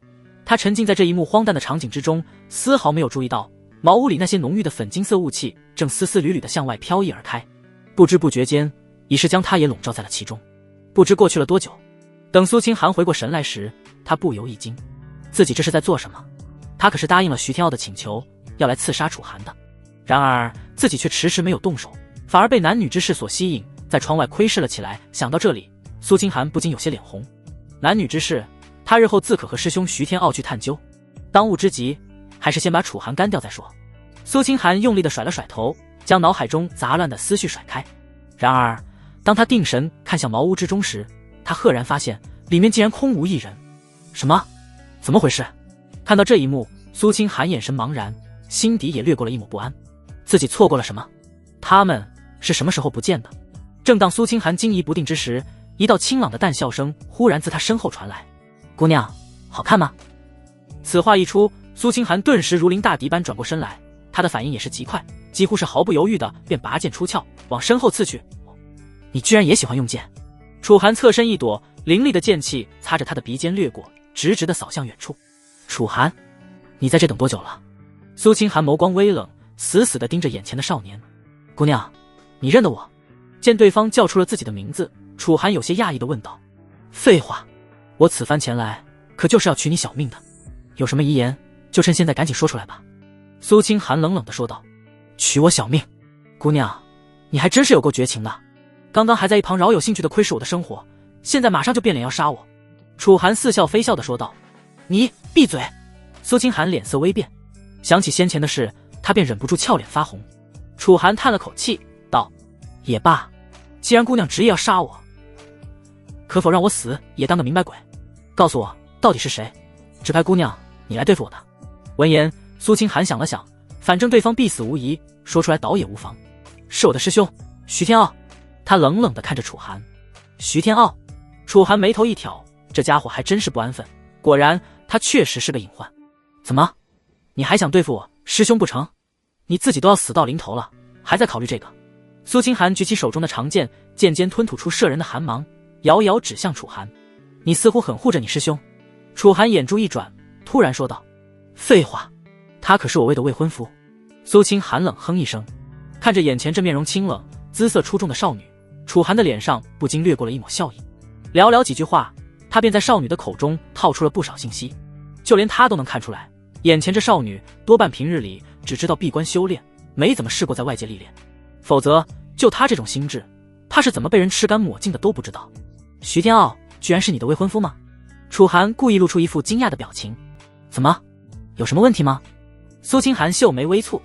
[SPEAKER 1] 他沉浸在这一幕荒诞的场景之中，丝毫没有注意到茅屋里那些浓郁的粉金色雾气正丝丝缕缕地向外飘逸而开，不知不觉间已是将他也笼罩在了其中。不知过去了多久，等苏清寒回过神来时，他不由一惊，自己这是在做什么？他可是答应了徐天傲的请求，要来刺杀楚寒的。然而自己却迟迟没有动手，反而被男女之事所吸引，在窗外窥视了起来。想到这里，苏清寒不禁有些脸红。男女之事，他日后自可和师兄徐天傲去探究，当务之急还是先把楚寒干掉再说。苏清寒用力地甩了甩头，将脑海中杂乱的思绪甩开。然而当他定神看向茅屋之中时，他赫然发现里面竟然空无一人。什么？怎么回事？看到这一幕，苏清寒眼神茫然，心底也掠过了一抹不安。自己错过了什么？他们是什么时候不见的？正当苏清寒惊疑不定之时，一道清朗的淡笑声忽然自他身后传来：姑娘，好看吗？此话一出，苏清寒顿时如临大敌般转过身来，他的反应也是极快，几乎是毫不犹豫的便拔剑出鞘，往身后刺去。你居然也喜欢用剑？楚寒侧身一躲，凌厉的剑气擦着他的鼻尖掠过，直直的扫向远处。楚寒，你在这等多久了？苏清寒眸光微冷，死死地盯着眼前的少年。姑娘，你认得我？见对方叫出了自己的名字，楚寒有些讶异地问道。废话，我此番前来可就是要取你小命的，有什么遗言就趁现在赶紧说出来吧。苏清寒冷冷地说道。取我小命？姑娘，你还真是有够绝情的，刚刚还在一旁饶有兴趣地窥视我的生活，现在马上就变脸要杀我。楚寒似笑非笑地说道。你闭嘴！苏清寒脸色微变，想起先前的事，他便忍不住俏脸发红。楚寒叹了口气道，也罢，既然姑娘执意要杀我，可否让我死也当个明白鬼？告诉我到底是谁，指派姑娘你来对付我的。闻言，苏清寒想了想，反正对方必死无疑，说出来倒也无妨。是我的师兄徐天傲。他冷冷地看着楚寒。徐天傲？楚寒眉头一挑，这家伙还真是不安分，果然他确实是个隐患。怎么，你还想对付我师兄不成？你自己都要死到临头了，还在考虑这个？苏清寒举起手中的长剑，剑尖吞吐出摄人的寒芒，遥遥指向楚寒。你似乎很护着你师兄。楚寒眼珠一转，突然说道。废话，他可是我为的未婚夫。苏清寒冷哼一声，看着眼前这面容清冷姿色出众的少女，楚寒的脸上不禁掠过了一抹笑意。寥寥几句话，他便在少女的口中套出了不少信息。就连他都能看出来，眼前这少女多半平日里只知道闭关修炼，没怎么试过在外界历练。否则就他这种心智，他是怎么被人吃干抹净的都不知道。徐天傲居然是你的未婚夫吗？楚寒故意露出一副惊讶的表情。怎么，有什么问题吗？苏清寒秀眉微蹙。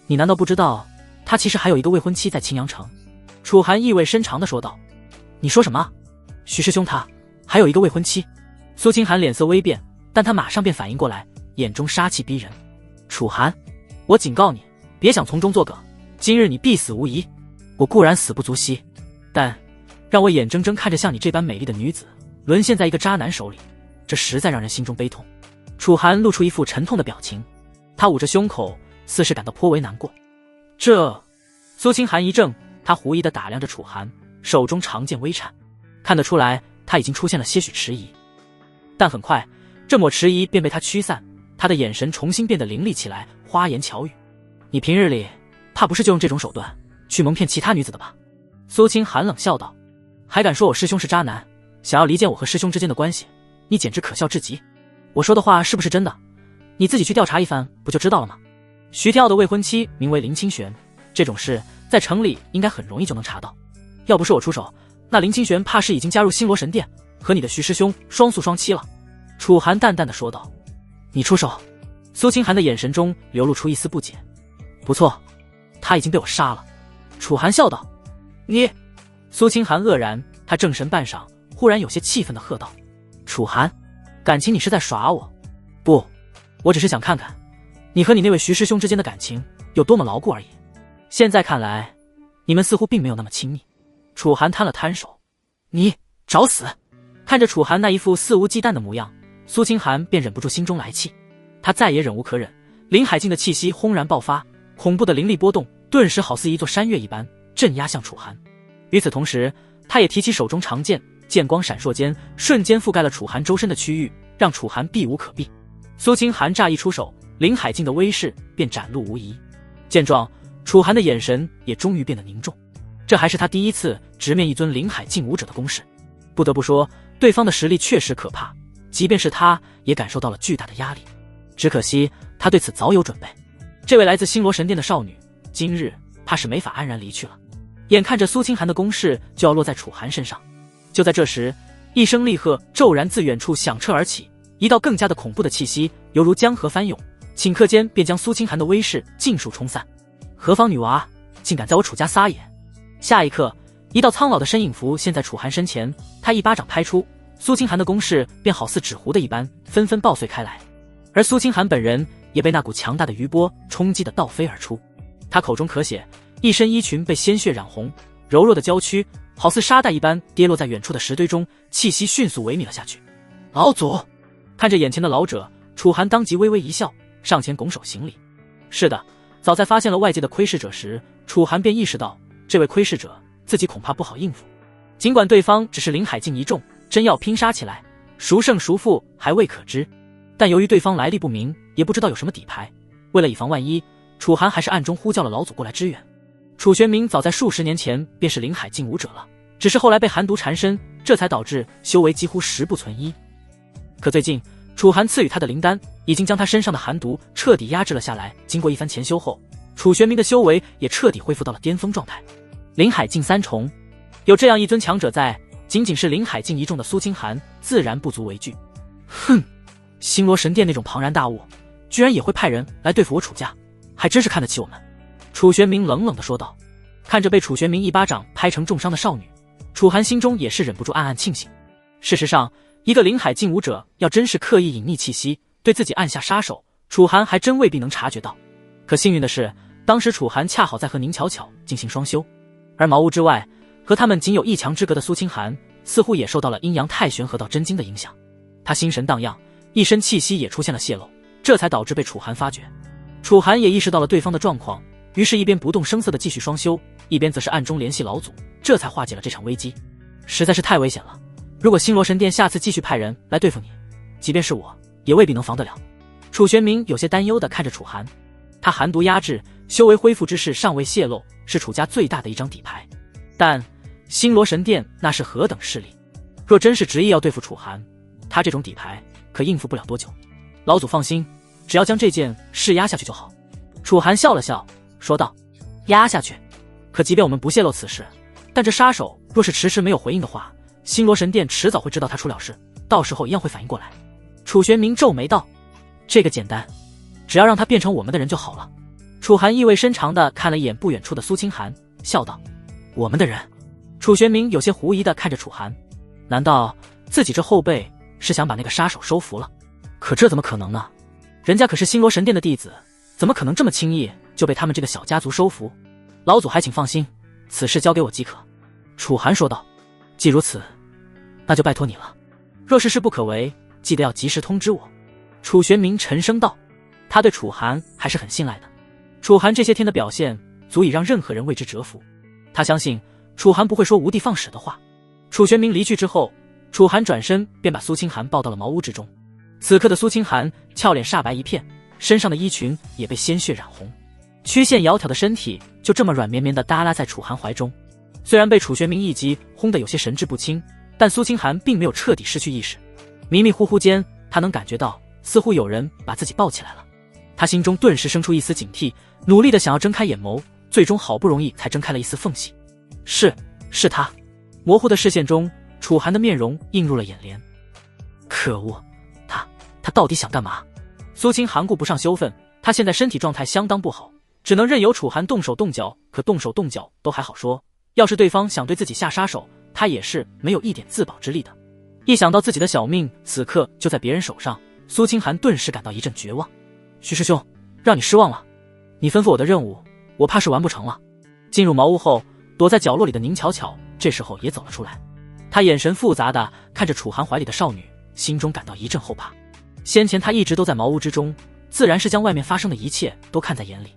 [SPEAKER 1] 你难道不知道他其实还有一个未婚妻在青阳城？楚寒意味深长地说道。你说什么？徐师兄他还有一个未婚妻？苏清寒脸色微变，但他马上便反应过来，眼中杀气逼人。楚寒，我警告你，别想从中作梗，今日你必死无疑。我固然死不足惜，但让我眼睁睁看着像你这般美丽的女子沦陷在一个渣男手里，这实在让人心中悲痛。楚寒露出一副沉痛的表情，他捂着胸口，似是感到颇为难过。苏清寒一怔，他狐疑地打量着楚寒，手中长剑微颤，看得出来他已经出现了些许迟疑。但很快，这抹迟疑便被他驱散，他的眼神重新变得凌厉起来，花言巧语。你平日里怕不是就用这种手段去蒙骗其他女子的吧？苏清寒冷笑道。还敢说我师兄是渣男，想要离间我和师兄之间的关系，你简直可笑至极。我说的话是不是真的？你自己去调查一番不就知道了吗？徐天傲的未婚妻名为林清玄，这种事在城里应该很容易就能查到。要不是我出手，那林清玄怕是已经加入星罗神殿，和你的徐师兄双宿双栖了。楚寒淡淡的说道。你出手？苏清寒的眼神中流露出一丝不解。不错，他已经被我杀了。楚寒笑道。你……苏清寒愕然，他正神半晌，忽然有些气愤的喝道。楚寒，感情你是在耍我？不，我只是想看看你和你那位徐师兄之间的感情有多么牢固而已。现在看来，你们似乎并没有那么亲密。楚寒摊了摊手。你找死！看着楚寒那一副肆无忌惮的模样，苏清寒便忍不住心中来气。他再也忍无可忍，林海境的气息轰然爆发，恐怖的灵力波动顿时好似一座山岳一般镇压向楚寒。与此同时，他也提起手中长剑，剑光闪烁间，瞬间覆盖了楚寒周身的区域，让楚寒避无可避。苏清寒乍一出手，林海境的威势便展露无遗。见状，楚寒的眼神也终于变得凝重。这还是他第一次直面一尊林海境武者的攻势。不得不说，对方的实力确实可怕，即便是他也感受到了巨大的压力。只可惜他对此早有准备。这位来自星罗神殿的少女，今日怕是没法安然离去了。眼看着苏清寒的攻势就要落在楚寒身上，就在这时，一声厉喝骤然自远处响彻而起，一道更加的恐怖的气息犹如江河翻涌，顷刻间便将苏清寒的威势尽数冲散。何方女娃，竟敢在我楚家撒野！下一刻，一道苍老的身影浮现在楚寒身前，他一巴掌拍出，苏清寒的攻势便好似纸糊的一般纷纷爆碎开来，而苏清寒本人也被那股强大的余波冲击得倒飞而出。他口中咳血，一身衣裙被鲜血染红，柔弱的娇躯好似沙袋一般跌落在远处的石堆中，气息迅速萎靡了下去。老祖！看着眼前的老者，楚寒当即微微一笑，上前拱手行礼。是的，早在发现了外界的窥视者时，楚寒便意识到这位窥视者自己恐怕不好应付。尽管对方只是林海境一众，真要拼杀起来，孰胜孰负还未可知，但由于对方来历不明，也不知道有什么底牌，为了以防万一，楚寒还是暗中呼叫了老祖过来支援。楚玄明早在数十年前便是林海境武者了，只是后来被寒毒缠身，这才导致修为几乎十不存一。可最近楚寒赐予他的灵丹已经将他身上的寒毒彻底压制了下来，经过一番前修后，楚玄明的修为也彻底恢复到了巅峰状态。林海境三重，有这样一尊强者在，仅仅是林海境一众的苏清寒自然不足为惧。哼，星罗神殿那种庞然大物居然也会派人来对付我楚家，还真是看得起我们。楚玄明冷冷地说道。看着被楚玄明一巴掌拍成重伤的少女，楚寒心中也是忍不住暗暗庆幸。事实上，一个林海境武者要真是刻意隐匿气息，对自己暗下杀手，楚寒还真未必能察觉到。可幸运的是，当时楚寒恰好在和宁巧巧进行双修，而茅屋之外，和他们仅有一墙之隔的苏清寒似乎也受到了阴阳太玄合道真经的影响，他心神荡漾，一身气息也出现了泄露，这才导致被楚寒发觉。楚寒也意识到了对方的状况，于是一边不动声色地继续双修，一边则是暗中联系老祖，这才化解了这场危机。实在是太危险了，如果星罗神殿下次继续派人来对付你，即便是我也未必能防得了。楚玄明有些担忧地看着楚寒，他寒毒压制，修为恢复之事尚未泄露，是楚家最大的一张底牌，但星罗神殿那是何等势力？若真是执意要对付楚寒，他这种底牌可应付不了多久。老祖放心，只要将这件事压下去就好。楚寒笑了笑，说道：压下去？可即便我们不泄露此事，但这杀手若是迟迟没有回应的话，星罗神殿迟早会知道他出了事，到时候一样会反应过来。楚玄明皱眉道：这个简单，只要让他变成我们的人就好了。楚寒意味深长地看了一眼不远处的苏清寒，笑道：我们的人？楚玄明有些狐疑地看着楚寒，难道自己这后辈是想把那个杀手收服了？可这怎么可能呢？人家可是星罗神殿的弟子，怎么可能这么轻易就被他们这个小家族收服？老祖还请放心，此事交给我即可。楚寒说道：既如此，那就拜托你了。若是事不可为，记得要及时通知我。楚玄明沉声道，他对楚寒还是很信赖的。楚寒这些天的表现足以让任何人为之折服，他相信楚寒不会说无的放矢的话。楚玄明离去之后，楚寒转身便把苏清寒抱到了茅屋之中。此刻的苏清寒俏脸煞白一片，身上的衣裙也被鲜血染红，曲线窈窕的身体就这么软绵绵地耷拉在楚寒怀中。虽然被楚玄明一击轰得有些神志不清，但苏清寒并没有彻底失去意识。迷迷糊糊间，他能感觉到似乎有人把自己抱起来了。他心中顿时生出一丝警惕，努力地想要睁开眼眸，最终好不容易才睁开了一丝缝隙。是他。模糊的视线中，楚寒的面容映入了眼帘。可恶，他到底想干嘛？苏清寒顾不上羞愤，他现在身体状态相当不好，只能任由楚寒动手动脚。可动手动脚都还好说，要是对方想对自己下杀手，他也是没有一点自保之力的。一想到自己的小命此刻就在别人手上，苏清寒顿时感到一阵绝望。徐师兄，让你失望了，你吩咐我的任务，我怕是完不成了。进入茅屋后，躲在角落里的宁巧巧这时候也走了出来，她眼神复杂地看着楚寒怀里的少女，心中感到一阵后怕。先前他一直都在茅屋之中，自然是将外面发生的一切都看在眼里。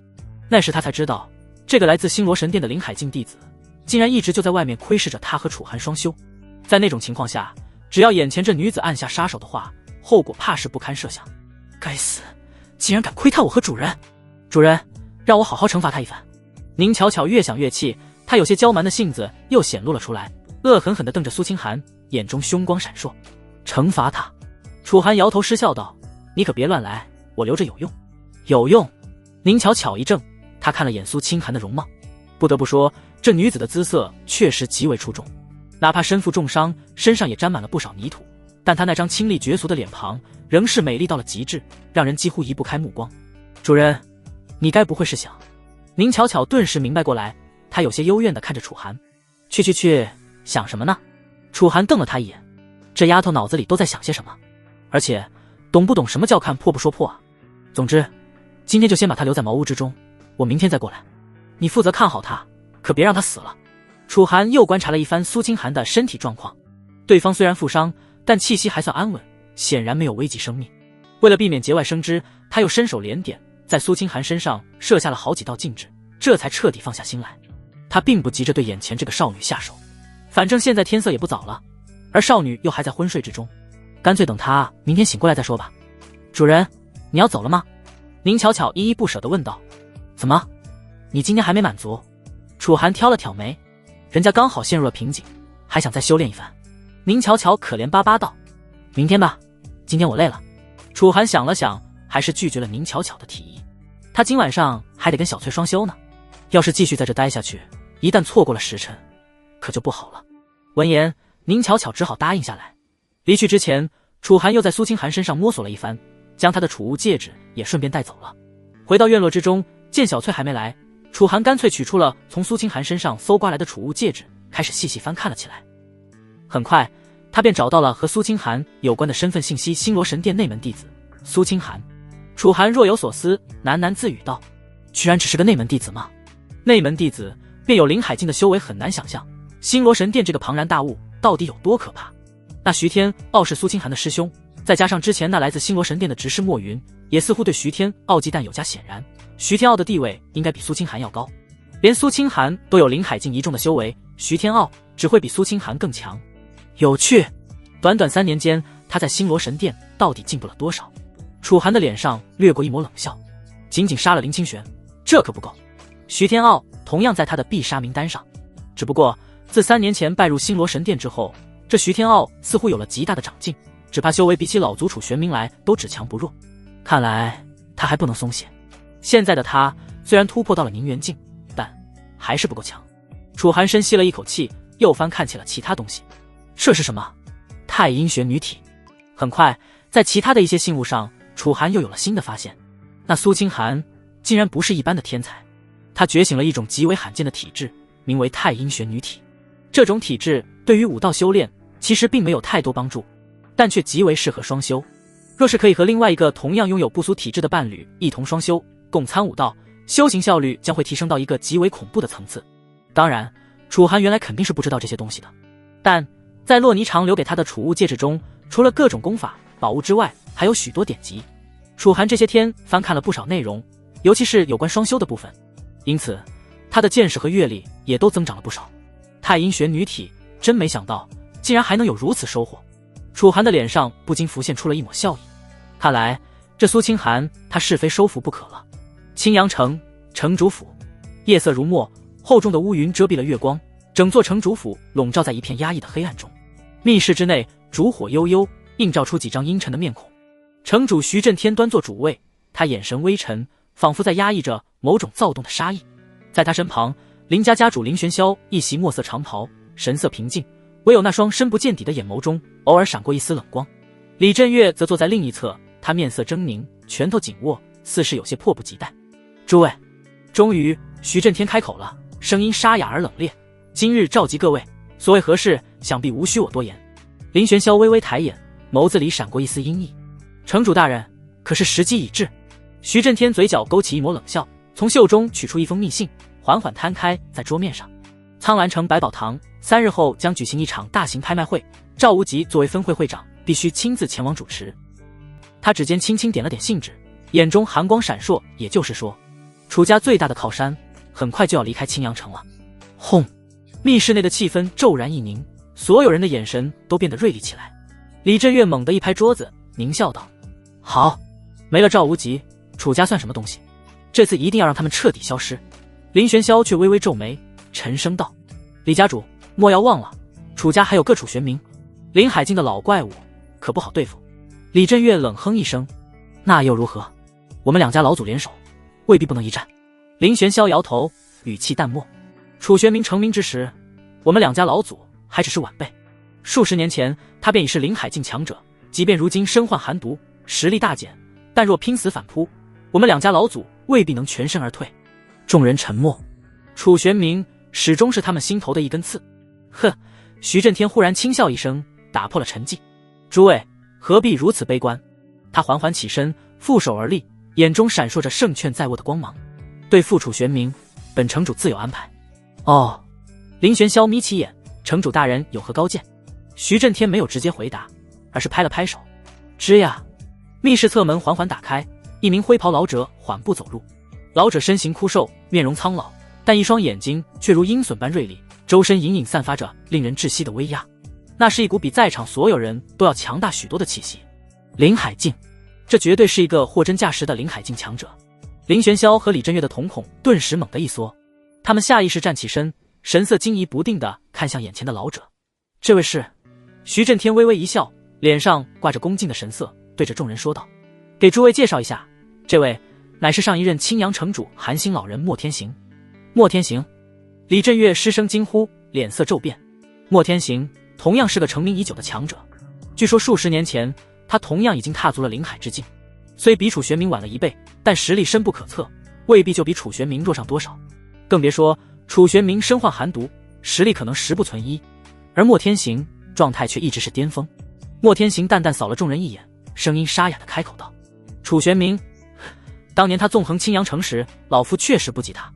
[SPEAKER 1] 那时他才知道，这个来自星罗神殿的林海境弟子，竟然一直就在外面窥视着他和楚寒双修。在那种情况下，只要眼前这女子按下杀手的话，后果怕是不堪设想。该死，竟然敢窥探我和主人！主人，让我好好惩罚他一番。宁巧巧越想越气，她有些娇蛮的性子又显露了出来，恶狠狠地瞪着苏清寒，眼中凶光闪烁。惩罚他？楚寒摇头失笑道：你可别乱来，我留着有用。有用？宁巧巧一怔，她看了眼苏清寒的容貌，不得不说，这女子的姿色确实极为出众，哪怕身负重伤，身上也沾满了不少泥土，但她那张清丽绝俗的脸庞仍是美丽到了极致，让人几乎移不开目光。主人，你该不会是想……宁巧巧顿时明白过来，她有些幽怨地看着楚寒。去，想什么呢？楚寒瞪了她一眼，这丫头脑子里都在想些什么？而且懂不懂什么叫看破不说破啊？总之，今天就先把他留在茅屋之中，我明天再过来。你负责看好他，可别让他死了。楚寒又观察了一番苏清寒的身体状况，对方虽然负伤，但气息还算安稳，显然没有危及生命。为了避免节外生枝，他又伸手连点，在苏清寒身上设下了好几道禁制，这才彻底放下心来。他并不急着对眼前这个少女下手，反正现在天色也不早了，而少女又还在昏睡之中，干脆等她明天醒过来再说吧。主人，你要走了吗？宁巧巧依依不舍地问道。怎么，你今天还没满足？楚寒挑了挑眉，人家刚好陷入了瓶颈，还想再修炼一番。宁巧巧可怜巴巴道：明天吧，今天我累了。楚寒想了想，还是拒绝了宁巧巧的提议。他今晚上还得跟小翠双修呢，要是继续在这待下去，一旦错过了时辰，可就不好了。闻言，宁巧巧只好答应下来。离去之前，楚寒又在苏清寒身上摸索了一番，将他的储物戒指也顺便带走了。回到院落之中，见小翠还没来，楚寒干脆取出了从苏清寒身上搜刮来的储物戒指，开始细细翻看了起来。很快，他便找到了和苏清寒有关的身份信息：星罗神殿内门弟子苏清寒。楚寒若有所思，喃喃自语道：居然只是个内门弟子吗？内门弟子便有林海境的修为，很难想象星罗神殿这个庞然大物到底有多可怕。那徐天傲是苏清寒的师兄，再加上之前那来自星罗神殿的执事莫云，也似乎对徐天傲忌惮有加显然，徐天傲的地位应该比苏清寒要高。连苏清寒都有林海境一众的修为，徐天傲只会比苏清寒更强。有趣，短短3年间，他在星罗神殿到底进步了多少？楚寒的脸上掠过一抹冷笑，仅仅杀了林清玄，这可不够。徐天傲同样在他的必杀名单上，只不过自3年前拜入星罗神殿之后，这徐天傲似乎有了极大的长进，只怕修为比起老族楚玄冥来都只强不弱。看来他还不能松懈。现在的他虽然突破到了宁元境，但还是不够强。楚寒深吸了一口气，又翻看起了其他东西。这是什么？太阴玄女体。很快，在其他的一些信物上，楚寒又有了新的发现。那苏清寒竟然不是一般的天才，他觉醒了一种极为罕见的体质，名为太阴玄女体。这种体质对于武道修炼其实并没有太多帮助，但却极为适合双修。若是可以和另外一个同样拥有不俗体质的伴侣一同双修，共参武道，修行效率将会提升到一个极为恐怖的层次。当然，楚寒原来肯定是不知道这些东西的，但在洛霓裳留给他的储物戒指中，除了各种功法宝物之外，还有许多典籍。楚寒这些天翻看了不少内容，尤其是有关双修的部分，因此他的见识和阅历也都增长了不少。太阴玄女体，真没想到竟然还能有如此收获。楚寒的脸上不禁浮现出了一抹笑意，看来这苏清寒他是非收服不可了。青阳城城主府，夜色如墨，厚重的乌云遮蔽了月光，整座城主府笼罩在一片压抑的黑暗中。密室之内烛火悠悠，映照出几张阴沉的面孔。城主徐震天端坐主位，他眼神微沉，仿佛在压抑着某种躁动的杀意。在他身旁，林家家主林玄霄一袭墨色长袍，神色平静，唯有那双深不见底的眼眸中偶尔闪过一丝冷光。李振月则坐在另一侧，他面色狰狞，拳头紧握，似是有些迫不及待。诸位，终于徐震天开口了，声音沙哑而冷冽。今日召集各位，所谓何事，想必无需我多言。林玄霄微微抬眼，眸子里闪过一丝阴翳。城主大人，可是时机已至？徐震天嘴角勾起一抹冷笑，从袖中取出一封密信，缓缓摊开在桌面上。苍兰城百宝堂3日后将举行一场大型拍卖会，赵无极作为分会会长，必须亲自前往主持。他指尖轻轻点了点信纸，眼中寒光闪烁，也就是说，楚家最大的靠山很快就要离开青阳城了。轰！密室内的气氛骤然一凝，所有人的眼神都变得锐利起来。李振月猛地一拍桌子，狞笑道：好，没了赵无极，楚家算什么东西？这次一定要让他们彻底消失。林玄霄却微微皱眉，沉声道：李家主，莫要忘了，楚家还有个楚玄冥，林海境的老怪物，可不好对付。李振月冷哼一声：那又如何？我们2家老祖联手，未必不能一战。林玄霄摇头，语气淡漠：楚玄冥成名之时，我们2家老祖还只是晚辈，数十年前他便已是林海境强者，即便如今身患寒毒，实力大减，但若拼死反扑，我们2家老祖未必能全身而退。众人沉默，楚玄冥始终是他们心头的一根刺。哼！徐震天忽然轻笑一声，打破了沉寂。诸位何必如此悲观？他缓缓起身，负手而立，眼中闪烁着胜券在握的光芒。对付楚玄冥，本城主自有安排。哦。林玄霄眯起眼，城主大人有何高见？徐震天没有直接回答，而是拍了拍手。吱呀！密室侧门缓缓打开，一名灰袍老者缓步走入。老者身形枯瘦，面容苍老，但一双眼睛却如鹰隼般锐利，周身隐隐散发着令人窒息的威压。那是一股比在场所有人都要强大许多的气息。林海境，这绝对是一个货真价实的林海境强者。林玄霄和李振月的瞳孔顿时猛地一缩，他们下意识站起身，神色惊疑不定地看向眼前的老者。这位是？徐震天微微一笑，脸上挂着恭敬的神色，对着众人说道：给诸位介绍一下，这位乃是上一任青阳城主韩星老人莫天行。莫天行！李振月失声惊呼，脸色骤变。莫天行同样是个成名已久的强者，据说数十年前他同样已经踏足了灵海之境，虽比楚玄冥晚了1倍，但实力深不可测，未必就比楚玄冥弱上多少。更别说楚玄冥身患寒毒，实力可能10不存1，而莫天行状态却一直是巅峰。莫天行淡淡扫了众人一眼，声音沙哑地开口道：楚玄冥，当年他纵横青阳城时，老夫确实不及他，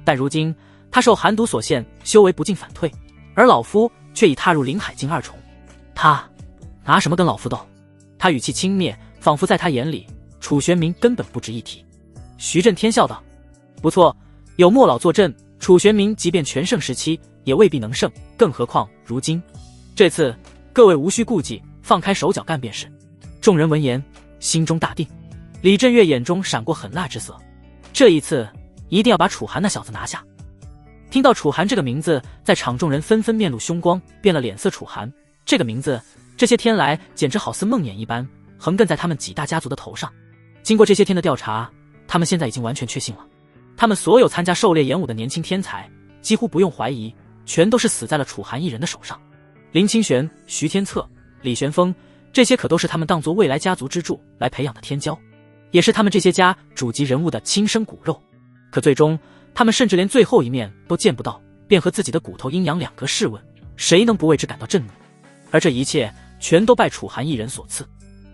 [SPEAKER 1] 但如今他受寒毒所限，修为不进反退，而老夫却已踏入灵海境2重。他拿什么跟老夫斗？他语气轻蔑，仿佛在他眼里楚玄冥根本不值一提。徐震天笑道：不错，有莫老坐镇，楚玄冥即便全盛时期也未必能胜，更何况如今。这次各位无需顾忌，放开手脚干便是。众人闻言心中大定。李振月眼中闪过狠辣之色，这一次一定要把楚寒那小子拿下。听到楚寒这个名字，在场众人纷纷面露凶光，变了脸色。楚寒这个名字，这些天来简直好似梦魇一般，横亘在他们几大家族的头上。经过这些天的调查，他们现在已经完全确信了，他们所有参加狩猎演武的年轻天才，几乎不用怀疑，全都是死在了楚寒一人的手上。林清玄、徐天策、李玄风，这些可都是他们当作未来家族支柱来培养的天骄，也是他们这些家主级人物的亲生骨肉。可最终他们甚至连最后一面都见不到，便和自己的骨头阴阳两隔。试问谁能不为之感到震怒？而这一切全都拜楚寒一人所赐。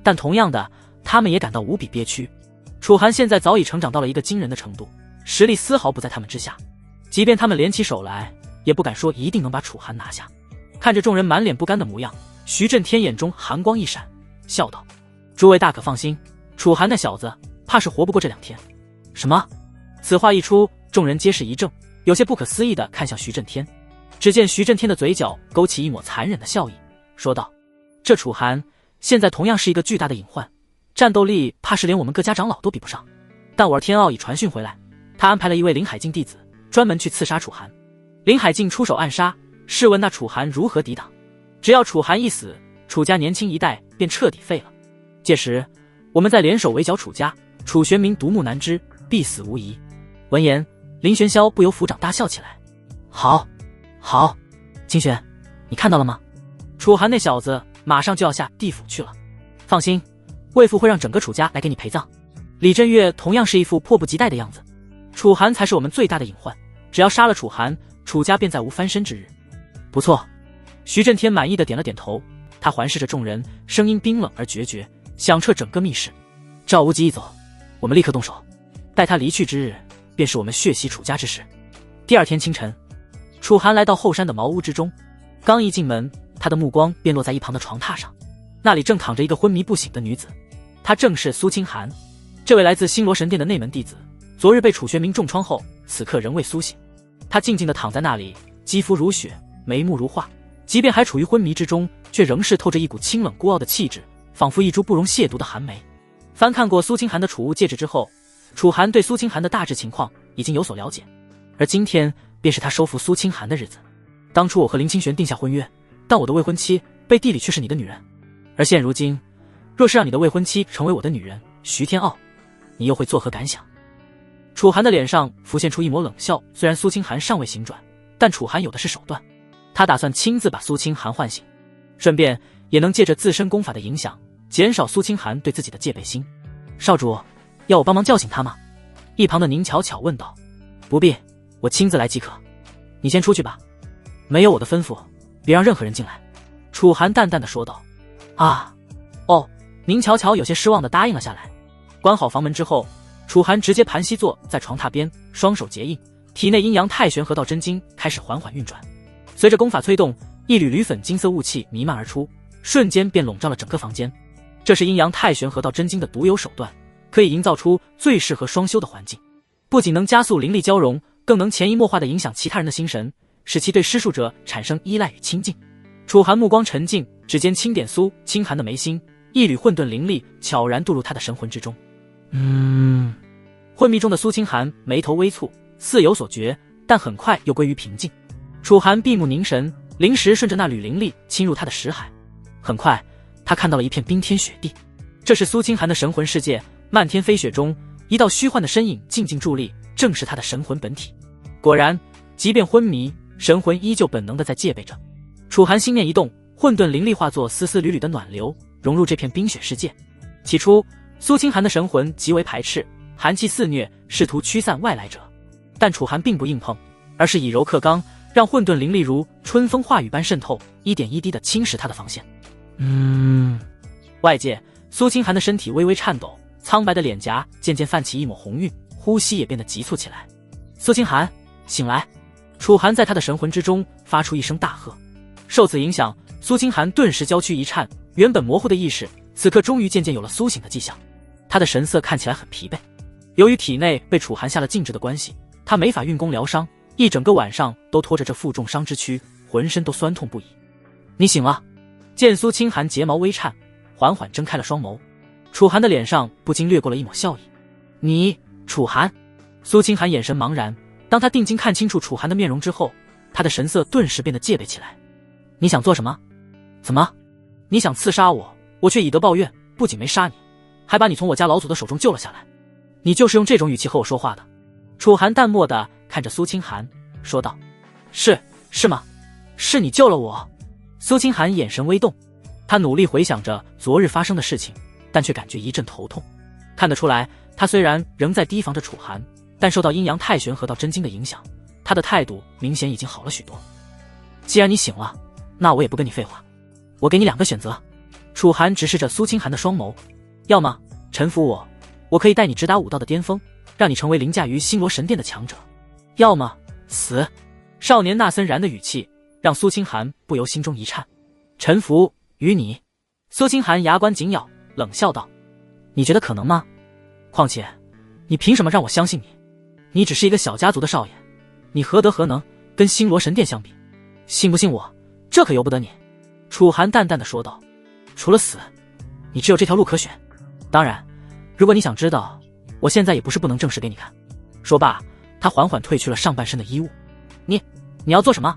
[SPEAKER 1] 但同样的，他们也感到无比憋屈。楚寒现在早已成长到了一个惊人的程度，实力丝毫不在他们之下，即便他们联起手来，也不敢说一定能把楚寒拿下。看着众人满脸不甘的模样，徐震天眼中寒光一闪，笑道：诸位大可放心，楚寒那小子怕是活不过这2天。什么？此话一出，众人皆是一怔，有些不可思议地看向徐震天。只见徐震天的嘴角勾起一抹残忍的笑意，说道：这楚寒现在同样是一个巨大的隐患，战斗力怕是连我们各家长老都比不上。但我儿天傲已传讯回来，他安排了一位林海境弟子专门去刺杀楚寒。林海境出手暗杀，试问那楚寒如何抵挡？只要楚寒一死，楚家年轻一代便彻底废了。届时我们再联手围剿楚家，楚玄冥独木难支，必死无疑。闻言，林玄霄不由抚掌大笑起来。好，好，清玄，你看到了吗？楚寒那小子马上就要下地府去了。放心，魏父会让整个楚家来给你陪葬。李振岳同样是一副迫不及待的样子。楚寒才是我们最大的隐患，只要杀了楚寒，楚家便再无翻身之日。不错。徐震天满意的点了点头，他环视着众人，声音冰冷而决绝，响彻整个密室。赵无极一走，我们立刻动手，待他离去之日，便是我们血洗楚家之时。第2天清晨，楚寒来到后山的茅屋之中，刚一进门，他的目光便落在一旁的床榻上，那里正躺着一个昏迷不醒的女子，她正是苏清寒。这位来自星罗神殿的内门弟子，昨日被楚玄冥重创后，此刻仍未苏醒。他静静地躺在那里，肌肤如雪，眉目如画，即便还处于昏迷之中，却仍是透着一股清冷孤傲的气质，仿佛一株不容亵渎的寒梅。翻看过苏清寒的储物戒指之后，楚寒对苏清寒的大致情况已经有所了解，而今天便是他收服苏清寒的日子。当初我和林清玄定下婚约，但我的未婚妻背地里却是你的女人，而现如今，若是让你的未婚妻成为我的女人，徐天傲，你又会作何感想？楚寒的脸上浮现出一抹冷笑，虽然苏清寒尚未醒转，但楚寒有的是手段，他打算亲自把苏清寒唤醒，顺便也能借着自身功法的影响，减少苏清寒对自己的戒备心。少主，要我帮忙叫醒他吗？一旁的宁巧巧问道。不必，我亲自来即可。你先出去吧，没有我的吩咐，别让任何人进来。楚寒淡淡的说道。哦，宁巧巧有些失望的答应了下来。关好房门之后，楚寒直接盘膝坐在床榻边，双手结印，体内阴阳太玄河道真经开始缓缓运转。随着功法催动，一缕缕粉金色雾气弥漫而出，瞬间便笼罩了整个房间。这是阴阳太玄河道真经的独有手段，可以营造出最适合双修的环境，不仅能加速灵力交融，更能潜移默化地影响其他人的心神，使其对施术者产生依赖与亲近。楚寒目光沉静，指尖轻点苏清寒的眉心，一缕混沌灵力悄然渡入他的神魂之中。昏迷中的苏清寒眉头微蹙，似有所觉，但很快又归于平静。楚寒闭目凝神，灵石顺着那缕灵力侵入他的识海，很快他看到了一片冰天雪地，这是苏清寒的神魂世界。漫天飞雪中，一道虚幻的身影静静伫立，正是他的神魂本体。果然，即便昏迷，神魂依旧本能的在戒备着。楚寒心念一动，混沌灵力化作丝丝缕缕的暖流，融入这片冰雪世界。起初，苏清寒的神魂极为排斥，寒气肆虐，试图驱散外来者。但楚寒并不硬碰，而是以柔克刚，让混沌灵力如春风化雨般渗透，一点一滴地侵蚀他的防线。外界，苏清寒的身体微微颤抖，苍白的脸颊渐渐泛起一抹红晕，呼吸也变得急促起来。苏清寒，醒来！楚寒在他的神魂之中发出一声大喝。受此影响，苏清寒顿时娇躯一颤，原本模糊的意识，此刻终于渐渐有了苏醒的迹象。他的神色看起来很疲惫，由于体内被楚寒下了禁制的关系，他没法运功疗伤，一整个晚上都拖着这负重伤之躯，浑身都酸痛不已。你醒了！见苏清寒睫毛微颤，缓缓睁开了双眸，楚寒的脸上不禁掠过了一抹笑意。你，楚寒！苏清寒眼神茫然，当他定睛看清楚楚寒的面容之后，他的神色顿时变得戒备起来。你想做什么？怎么？你想刺杀我，我却以德报怨，不仅没杀你，还把你从我家老祖的手中救了下来。你就是用这种语气和我说话的？楚寒淡漠地看着苏清寒，说道。是吗？是你救了我？苏清寒眼神微动，他努力回想着昨日发生的事情，但却感觉一阵头痛。看得出来，他虽然仍在提防着楚寒，但受到阴阳太玄和道真经的影响，他的态度明显已经好了许多。既然你醒了，那我也不跟你废话，我给你2个选择。楚寒直视着苏清寒的双眸，要么臣服我，我可以带你直达武道的巅峰，让你成为凌驾于星罗神殿的强者；要么死。少年那森然的语气让苏清寒不由心中一颤。臣服于你？苏清寒牙关紧咬，冷笑道：你觉得可能吗？况且你凭什么让我相信你？你只是一个小家族的少爷，你何德何能跟星罗神殿相比？信不信我，这可由不得你。楚寒淡淡的说道。除了死，你只有这条路可选。当然，如果你想知道，我现在也不是不能证实给你看。说罢，他缓缓褪去了上半身的衣物。你要做什么？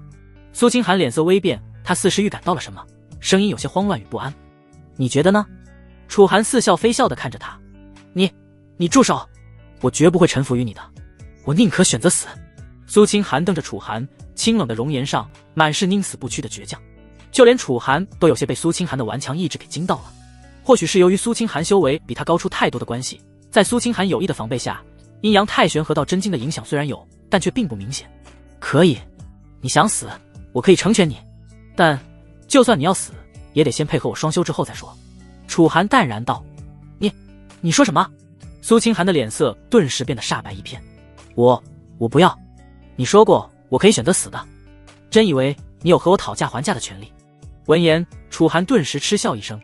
[SPEAKER 1] 苏清寒脸色微变，他似是预感到了什么，声音有些慌乱与不安。你觉得呢？楚寒似笑非笑地看着他。你住手！我绝不会臣服于你的，我宁可选择死。苏清寒瞪着楚寒，清冷的容颜上满是宁死不屈的倔强。就连楚寒都有些被苏清寒的顽强意志给惊到了。或许是由于苏清寒修为比他高出太多的关系，在苏清寒有意的防备下，阴阳太玄和道真经的影响虽然有，但却并不明显。可以，你想死，我可以成全你，但就算你要死，也得先配合我双修之后再说。楚寒淡然道。你说什么？苏清寒的脸色顿时变得煞白一片。我不要。你说过我可以选择死的，真以为你有和我讨价还价的权利？闻言，楚寒顿时嗤笑一声，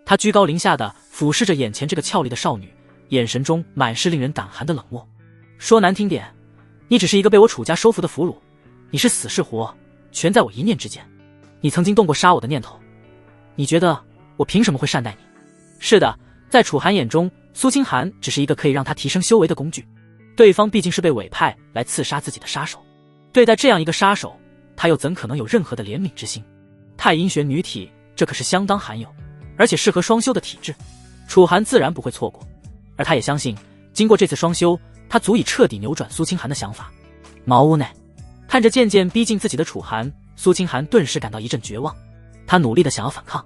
[SPEAKER 1] 他居高临下的俯视着眼前这个俏丽的少女，眼神中满是令人胆寒的冷漠。说难听点，你只是一个被我楚家收服的俘虏，你是死是活，全在我一念之间。你曾经动过杀我的念头，你觉得我凭什么会善待你？是的，在楚寒眼中，苏清寒只是一个可以让他提升修为的工具，对方毕竟是被委派来刺杀自己的杀手，对待这样一个杀手，他又怎可能有任何的怜悯之心？太阴玄女体，这可是相当罕有，而且适合双修的体质，楚寒自然不会错过。而他也相信，经过这次双修，他足以彻底扭转苏清寒的想法。茅屋内，看着渐渐逼近自己的楚寒，苏清寒顿时感到一阵绝望。他努力的想要反抗，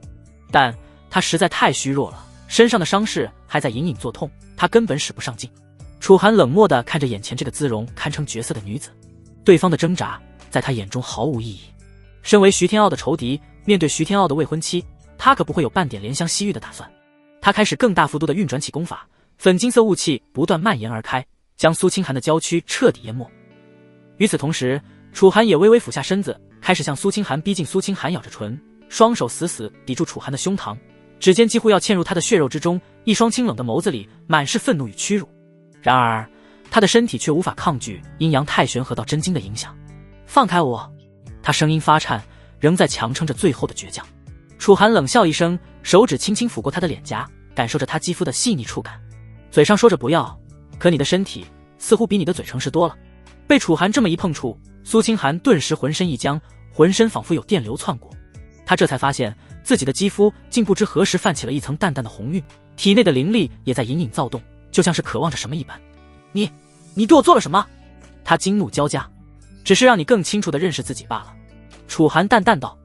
[SPEAKER 1] 但他实在太虚弱了，身上的伤势还在隐隐作痛，他根本使不上劲。楚寒冷漠地看着眼前这个姿容堪称绝色的女子，对方的挣扎在他眼中毫无意义。身为徐天傲的仇敌，面对徐天傲的未婚妻，他可不会有半点怜香惜玉的打算。他开始更大幅度地运转起功法，粉金色雾气不断蔓延而开，将苏清寒的娇躯彻底淹没。与此同时，楚寒也微微俯下身子，开始向苏清寒逼近。苏清寒咬着唇，双手死死抵住楚寒的胸膛，指尖几乎要嵌入他的血肉之中，一双清冷的眸子里满是愤怒与屈辱。然而他的身体却无法抗拒阴阳太玄和道真经的影响。放开我！他声音发颤，仍在强撑着最后的倔强。楚寒冷笑一声，手指轻轻抚过他的脸颊，感受着他肌肤的细腻触感，嘴上说着不要，可你的身体似乎比你的嘴诚实多了。被楚寒这么一碰触，苏清寒顿时浑身一僵，浑身仿佛有电流窜过。他这才发现自己的肌肤竟不知何时泛起了一层淡淡的红晕，体内的灵力也在隐隐躁动，就像是渴望着什么一般。你对我做了什么？他惊怒交加。只是让你更清楚地认识自己罢了。楚寒淡淡道。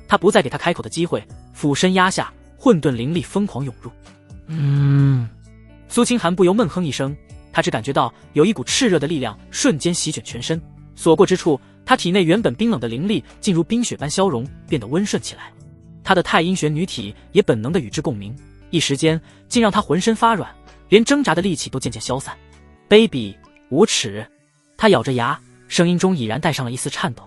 [SPEAKER 1] 他不再给他开口的机会，俯身压下，混沌灵力疯狂涌入。苏清寒不由闷哼一声，他只感觉到有一股炽热的力量瞬间席卷全身，所过之处，他体内原本冰冷的灵力竟如冰雪般消融，变得温顺起来。他的太阴玄女体也本能地与之共鸣，一时间竟让他浑身发软，连挣扎的力气都渐渐消散。卑鄙无耻！他咬着牙，声音中已然带上了一丝颤抖。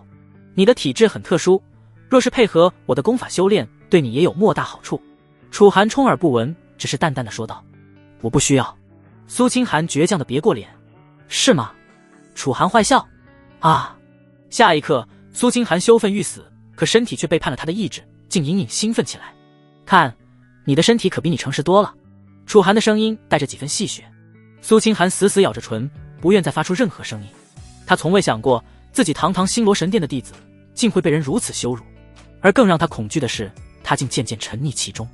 [SPEAKER 1] 你的体质很特殊，若是配合我的功法修炼，对你也有莫大好处。楚寒充耳不闻，只是淡淡的说道。我不需要。苏清寒倔强的别过脸。是吗？楚寒坏笑。啊！下一刻，苏清寒羞愤欲死，可身体却背叛了他的意志，竟隐隐兴奋起来。看，你的身体可比你诚实多了。楚寒的声音带着几分戏谑。苏清寒死死咬着唇，不愿再发出任何声音。他从未想过自己堂堂星罗神殿的弟子竟会被人如此羞辱，而更让他恐惧的是，他竟渐渐沉溺其中。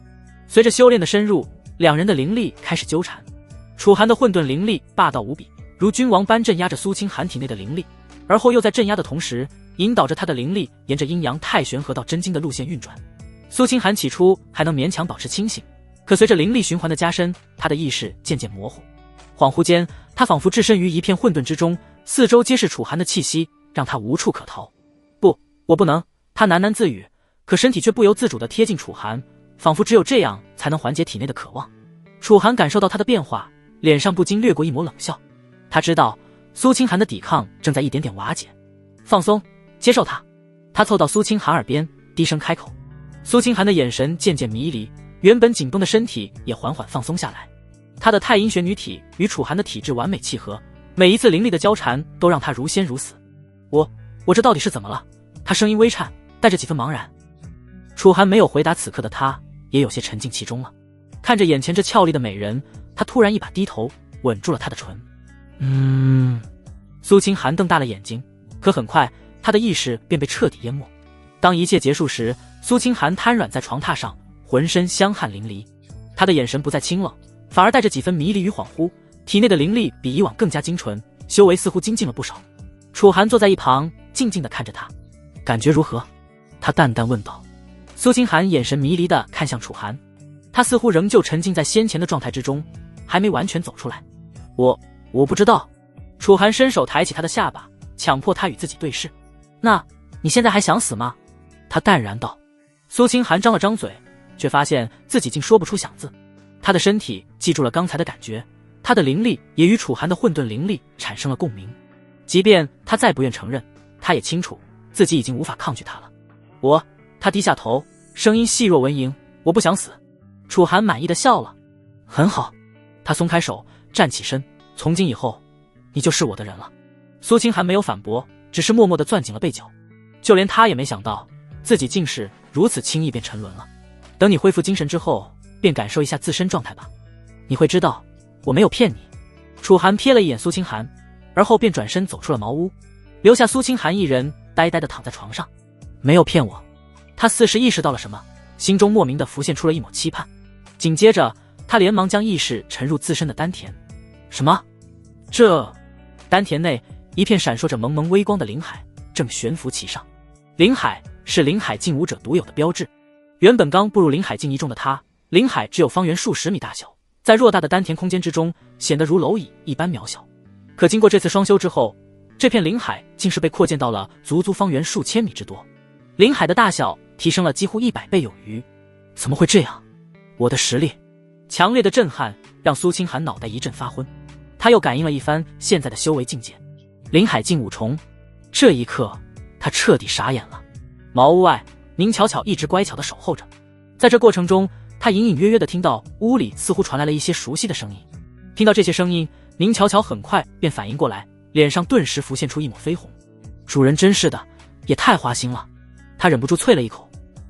[SPEAKER 1] 随着修炼的深入，两人的灵力开始纠缠。楚寒的混沌灵力霸道无比，如君王般镇压着苏清寒体内的灵力，而后又在镇压的同时，引导着他的灵力沿着阴阳太玄河道真经的路线运转。苏清寒起初还能勉强保持清醒，可随着灵力循环的加深，他的意识渐渐模糊。恍惚间，他仿佛置身于一片混沌之中，四周皆是楚寒的气息，让他无处可逃。不，我不能，他喃喃自语，可身体却不由自主地贴近楚寒，仿佛只有这样才能缓解体内的渴望。楚寒感受到他的变化，脸上不禁掠过一抹冷笑。他知道苏清寒的抵抗正在一点点瓦解。放松，接受他。他凑到苏清寒耳边低声开口。苏清寒的眼神渐渐迷离，原本紧绷的身体也缓缓放松下来。他的太阴玄女体与楚寒的体质完美契合，每一次灵力的交缠都让他如仙如死。我这到底是怎么了？他声音微颤，带着几分茫然。楚寒没有回答此刻的他，也有些沉浸其中了。看着眼前这俏丽的美人，他突然一把低头吻住了她的唇。苏清寒瞪大了眼睛，可很快他的意识便被彻底淹没。当一切结束时，苏清寒瘫软在床榻上，浑身香汗淋漓。他的眼神不再清冷，反而带着几分迷离与恍惚，体内的灵力比以往更加精纯，修为似乎精进了不少。楚寒坐在一旁静静地看着他。感觉如何？他淡淡问道。苏清寒眼神迷离地看向楚寒，他似乎仍旧沉浸在先前的状态之中，还没完全走出来。我不知道。楚寒伸手抬起他的下巴，强迫他与自己对视。那你现在还想死吗？他淡然道。苏清寒张了张嘴，却发现自己竟说不出想字。他的身体记住了刚才的感觉，他的灵力也与楚寒的混沌灵力产生了共鸣。即便他再不愿承认，他也清楚自己已经无法抗拒他了。他低下头，声音细若蚊蝇，我不想死。楚寒满意的笑了。很好。他松开手，站起身，从今以后你就是我的人了。苏清寒没有反驳，只是默默地攥紧了背角。就连他也没想到自己竟是如此轻易便沉沦了。等你恢复精神之后，便感受一下自身状态吧。你会知道我没有骗你。楚寒瞥了一眼苏清寒，而后便转身走出了茅屋，留下苏清寒一人呆呆地躺在床上。没有骗我。他似是意识到了什么，心中莫名地浮现出了一抹期盼。紧接着他连忙将意识沉入自身的丹田。什么？这丹田内一片闪烁着蒙蒙微光的灵海正悬浮其上。灵海是灵海境武者独有的标志。原本刚步入灵海境一众的他，灵海只有方圆数十米大小，在偌大的丹田空间之中显得如蝼蚁一般渺小。可经过这次双修之后，这片灵海竟是被扩建到了足方圆数千米之多，灵海的大小提升了几乎100倍有余。怎么会这样？我的实力！强烈的震撼让苏清寒脑袋一阵发昏，他又感应了一番现在的修为境界，灵海境5重。这一刻他彻底傻眼了。茅屋外，宁巧巧一直乖巧地守候着。在这过程中，他隐隐约约地听到屋里似乎传来了一些熟悉的声音。听到这些声音，宁巧巧很快便反应过来，脸上顿时浮现出一抹绯红。主人真是的，也太花心了。他忍不住啐了一口。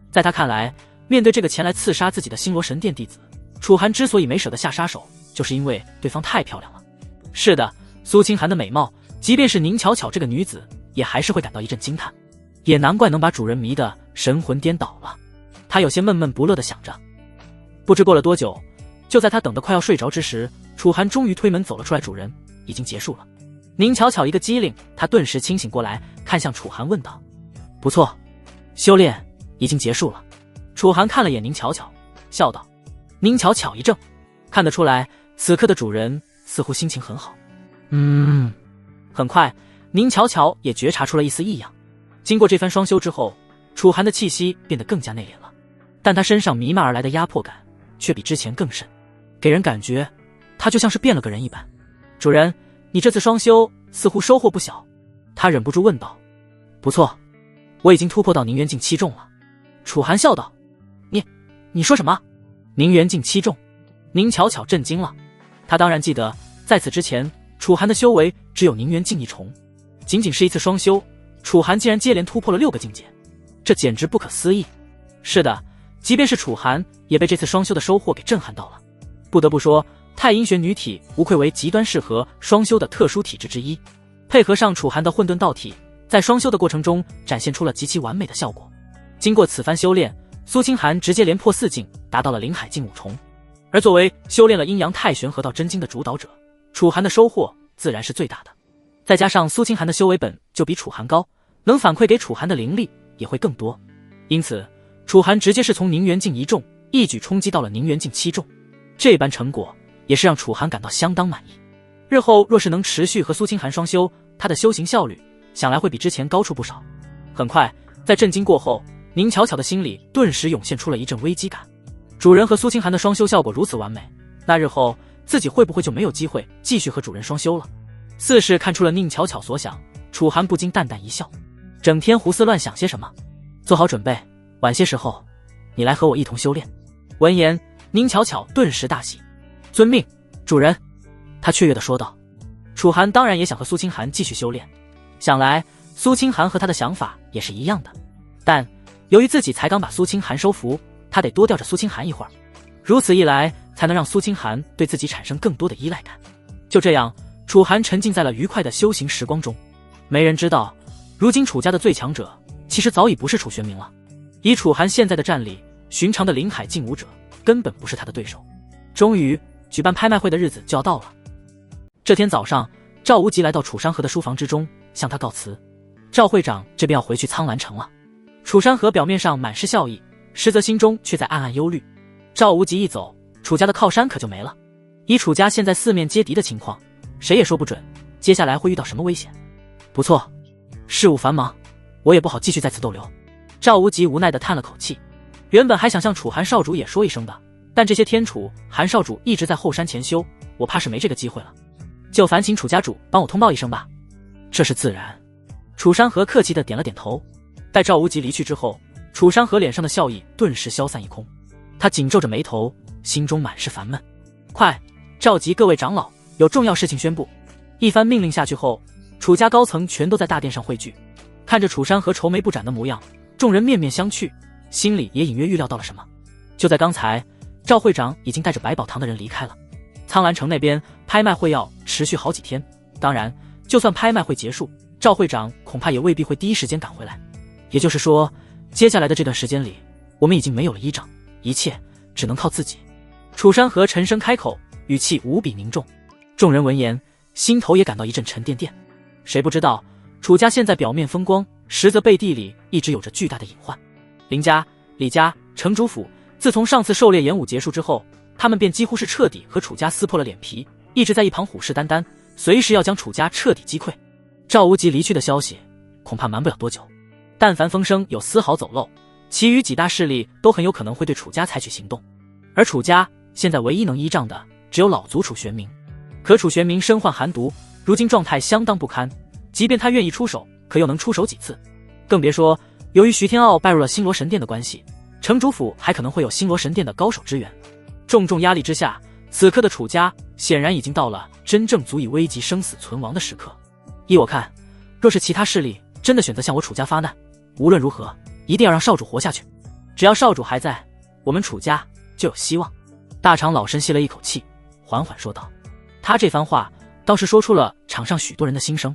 [SPEAKER 1] 在他看来，面对这个前来刺杀自己的星罗神殿弟子，楚寒之所以没舍得下杀手，就是因为对方太漂亮了。是的，苏清寒的美貌，即便是宁巧巧这个女子，也还是会感到一阵惊叹。也难怪能把主人迷得神魂颠倒了。他有些闷闷不乐地想着。不知过了多久，就在他等得快要睡着之时，楚寒终于推门走了出来。主人，已经结束了。宁巧巧一个机灵，他顿时清醒过来，看向楚寒问道：不错，修炼已经结束了。楚寒看了眼宁巧巧，笑道。宁巧巧一怔，看得出来此刻的主人似乎心情很好。很快宁巧巧也觉察出了一丝异样。经过这番双修之后，楚寒的气息变得更加内敛了，但他身上弥漫而来的压迫感却比之前更甚，给人感觉他就像是变了个人一般。主人，你这次双修似乎收获不小。他忍不住问道。不错，我已经突破到宁元境7重了。楚寒笑道。你说什么？宁元境7重？宁巧巧震惊了。他当然记得在此之前楚寒的修为只有宁元境1重，仅仅是一次双修，楚寒竟然接连突破了6个境界，这简直不可思议。是的，即便是楚寒也被这次双修的收获给震撼到了。不得不说，太阴玄女体无愧为极端适合双修的特殊体质之一。配合上楚寒的混沌道体，在双修的过程中展现出了极其完美的效果。经过此番修炼，苏清寒直接连破4境，达到了灵海境5重。而作为修炼了阴阳太玄河道真经的主导者，楚寒的收获自然是最大的。再加上苏清寒的修为本就比楚寒高，能反馈给楚寒的灵力也会更多，因此楚寒直接是从宁元境1重一举冲击到了宁元境7重，这般成果也是让楚寒感到相当满意。日后若是能持续和苏清寒双修，他的修行效率想来会比之前高出不少。很快，在震惊过后，宁巧巧的心里顿时涌现出了一阵危机感。主人和苏清寒的双修效果如此完美，那日后自己会不会就没有机会继续和主人双修了？似是看出了宁巧巧所想，楚寒不禁淡淡一笑，整天胡思乱想些什么？做好准备，晚些时候你来和我一同修炼。闻言，宁巧巧顿时大喜，遵命，主人。他雀跃地说道。楚寒当然也想和苏清寒继续修炼，想来苏清寒和他的想法也是一样的，但由于自己才刚把苏清寒收服，他得多吊着苏清寒一会儿，如此一来才能让苏清寒对自己产生更多的依赖感。就这样，楚寒沉浸在了愉快的修行时光中。没人知道，如今楚家的最强者其实早已不是楚玄冥了。以楚寒现在的战力，寻常的灵海境武者根本不是他的对手。终于，举办拍卖会的日子就要到了。这天早上，赵无极来到楚山河的书房之中，向他告辞。赵会长这边要回去苍兰城了。楚山河表面上满是笑意，实则心中却在暗暗忧虑。赵无极一走，楚家的靠山可就没了。以楚家现在4面皆敌的情况，谁也说不准接下来会遇到什么危险。不错，事务繁忙，我也不好继续在此逗留。赵无极无奈地叹了口气，原本还想向楚寒少主也说一声的，但这些天楚韩少主一直在后山潜修，我怕是没这个机会了，就烦请楚家主帮我通报一声吧。这是自然。楚山河客气地点了点头。待赵无极离去之后，楚山河脸上的笑意顿时消散一空，他紧皱着眉头，心中满是烦闷。快，召集各位长老，有重要事情宣布。一番命令下去后，楚家高层全都在大殿上汇聚。看着楚山河愁眉不展的模样，众人面面相觑，心里也隐约预料到了什么。就在刚才，赵会长已经带着百宝堂的人离开了。苍兰城那边拍卖会要持续好几天，当然就算拍卖会结束，赵会长恐怕也未必会第一时间赶回来。也就是说，接下来的这段时间里，我们已经没有了依仗，一切只能靠自己。楚山河沉声开口，语气无比凝重。众人闻言，心头也感到一阵沉甸甸。谁不知道，楚家现在表面风光，实则背地里一直有着巨大的隐患。林家、李家、城主府，自从上次狩猎演武结束之后，他们便几乎是彻底和楚家撕破了脸皮，一直在一旁虎视眈眈，随时要将楚家彻底击溃。赵无极离去的消息，恐怕瞒不了多久。但凡风声有丝毫走漏，其余几大势力都很有可能会对楚家采取行动。而楚家现在唯一能依仗的，只有老族楚玄冥。可楚玄冥身患寒毒，如今状态相当不堪，即便他愿意出手，可又能出手几次？更别说，由于徐天傲拜入了星罗神殿的关系，城主府还可能会有星罗神殿的高手支援。重重压力之下，此刻的楚家显然已经到了真正足以危及生死存亡的时刻。依我看，若是其他势力真的选择向我楚家发难，无论如何一定要让少主活下去。只要少主还在，我们楚家就有希望。大长老深吸了一口气，缓缓说道。他这番话倒是说出了场上许多人的心声。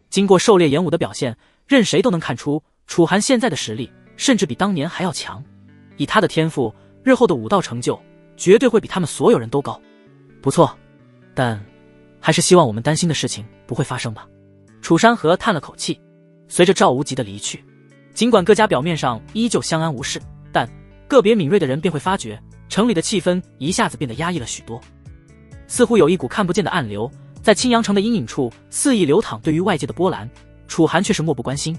[SPEAKER 1] 经过狩猎演武的表现，任谁都能看出楚寒现在的实力甚至比当年还要强。以他的天赋，日后的武道成就绝对会比他们所有人都高。不错，但还是希望我们担心的事情不会发生吧。楚山河叹了口气。随着赵无极的离去，尽管各家表面上依旧相安无事，但个别敏锐的人便会发觉，城里的气氛一下子变得压抑了许多，似乎有一股看不见的暗流在青阳城的阴影处肆意流淌。对于外界的波澜，楚寒却是漠不关心。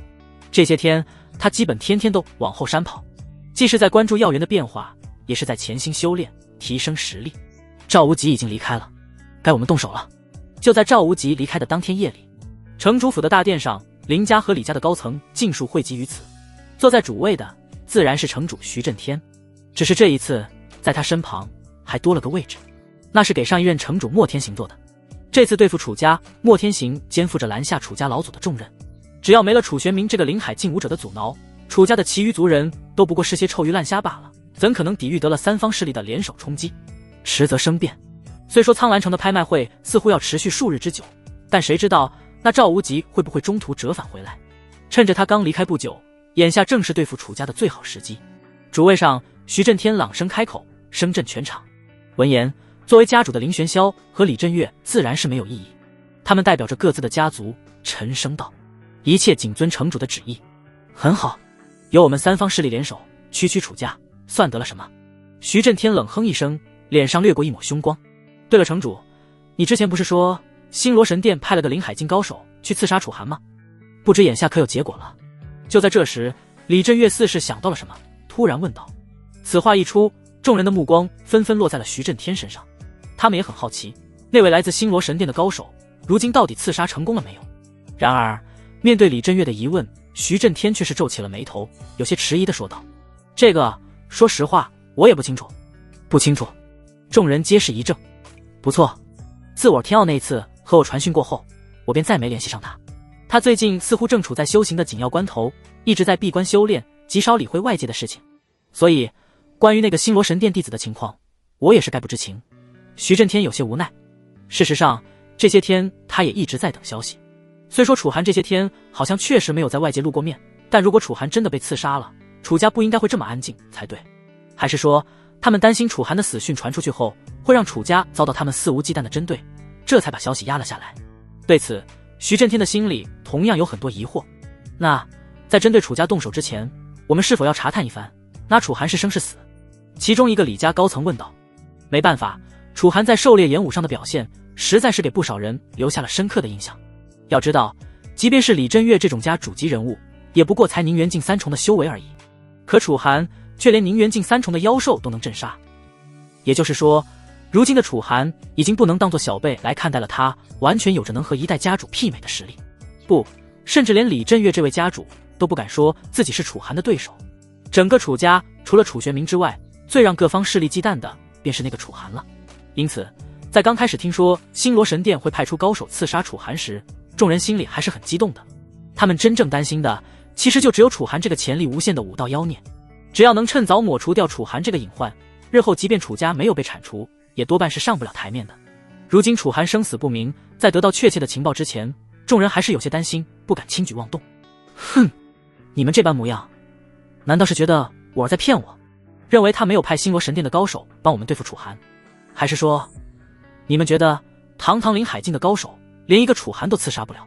[SPEAKER 1] 这些天他基本天天都往后山跑，既是在关注药源的变化，也是在潜心修炼提升实力。赵无极已经离开了，该我们动手了。就在赵无极离开的当天夜里，城主府的大殿上，林家和李家的高层尽数汇集于此。坐在主位的自然是城主徐震天，只是这一次在他身旁还多了个位置，那是给上一任城主莫天行坐的。这次对付楚家，莫天行肩负着拦下楚家老祖的重任。只要没了楚玄冥这个灵海禁武者的阻挠，楚家的其余族人都不过是些臭鱼烂虾罢了，怎可能抵御得了三方势力的联手冲击？迟则生变。虽说苍兰城的拍卖会似乎要持续数日之久，但谁知道那赵无极会不会中途折返回来？趁着他刚离开不久，眼下正是对付楚家的最好时机。主位上，徐震天朗声开口，声震全场。闻言，作为家主的林玄霄和李振岳自然是没有异议，他们代表着各自的家族，沉声道：“一切谨遵城主的旨意。”很好，由我们三方势力联手，区区楚家，算得了什么？徐震天冷哼一声，脸上掠过一抹凶光。对了，城主，你之前不是说星罗神殿派了个灵海境高手去刺杀楚寒吗？不知眼下可有结果了？就在这时，李振岳似是想到了什么，突然问道。此话一出，众人的目光纷纷落在了徐震天身上，他们也很好奇，那位来自星罗神殿的高手，如今到底刺杀成功了没有？然而，面对李振岳的疑问，徐震天却是皱起了眉头，有些迟疑地说道：“这个，说实话，我也不清楚。”不清楚。众人皆是一怔。不错，自我天傲那一次和我传讯过后，我便再没联系上他。他最近似乎正处在修行的紧要关头，一直在闭关修炼，极少理会外界的事情。所以，关于那个星罗神殿弟子的情况，我也是概不知情。徐震天有些无奈。事实上，这些天他也一直在等消息。虽说楚寒这些天好像确实没有在外界露过面，但如果楚寒真的被刺杀了，楚家不应该会这么安静才对。还是说，他们担心楚寒的死讯传出去后，会让楚家遭到他们肆无忌惮的针对，这才把消息压了下来。对此，徐震天的心里同样有很多疑惑。那在针对楚家动手之前，我们是否要查探一番，那楚寒是生是死？其中一个李家高层问道。没办法，楚寒在狩猎演武上的表现实在是给不少人留下了深刻的印象。要知道，即便是李振岳这种家主级人物，也不过才宁元境三重的修为而已，可楚寒却连宁元境三重的妖兽都能镇杀。也就是说，如今的楚寒已经不能当作小辈来看待了，他完全有着能和一代家主媲美的实力。不，甚至连李振岳这位家主都不敢说自己是楚寒的对手。整个楚家除了楚玄明之外，最让各方势力忌惮的便是那个楚寒了。因此，在刚开始听说星罗神殿会派出高手刺杀楚寒时，众人心里还是很激动的。他们真正担心的，其实就只有楚寒这个潜力无限的武道妖孽。只要能趁早抹除掉楚寒这个隐患，日后即便楚家没有被铲除，也多半是上不了台面的。如今楚寒生死不明，在得到确切的情报之前，众人还是有些担心，不敢轻举妄动。哼，你们这般模样，难道是觉得我儿在骗我，认为他没有派星罗神殿的高手帮我们对付楚寒？还是说，你们觉得堂堂灵海境的高手连一个楚寒都刺杀不了？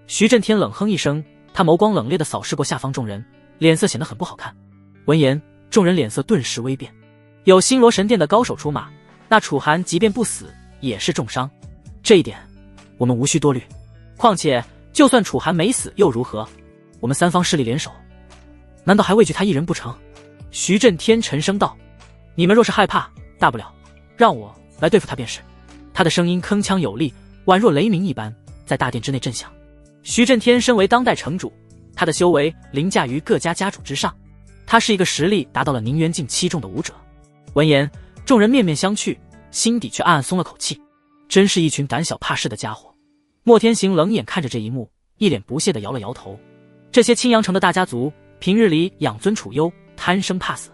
[SPEAKER 1] 徐震天冷哼一声，他眸光冷冽地扫视过下方众人，脸色显得很不好看。闻言，众人脸色顿时微变。有星罗神殿的高手出马，那楚寒即便不死也是重伤，这一点我们无需多虑。况且就算楚寒没死又如何？我们三方势力联手，难道还畏惧他一人不成？徐震天沉声道：“你们若是害怕，大不了让我来对付他便是。”他的声音铿锵有力，宛若雷鸣一般，在大殿之内震响。徐震天身为当代城主，他的修为凌驾于各家家主之上，他是一个实力达到了宁元境7重的武者。闻言，众人面面相觑，心底却暗暗松了口气，真是一群胆小怕事的家伙。莫天行冷眼看着这一幕，一脸不屑地摇了摇头。这些青阳城的大家族，平日里养尊处优，贪生怕死，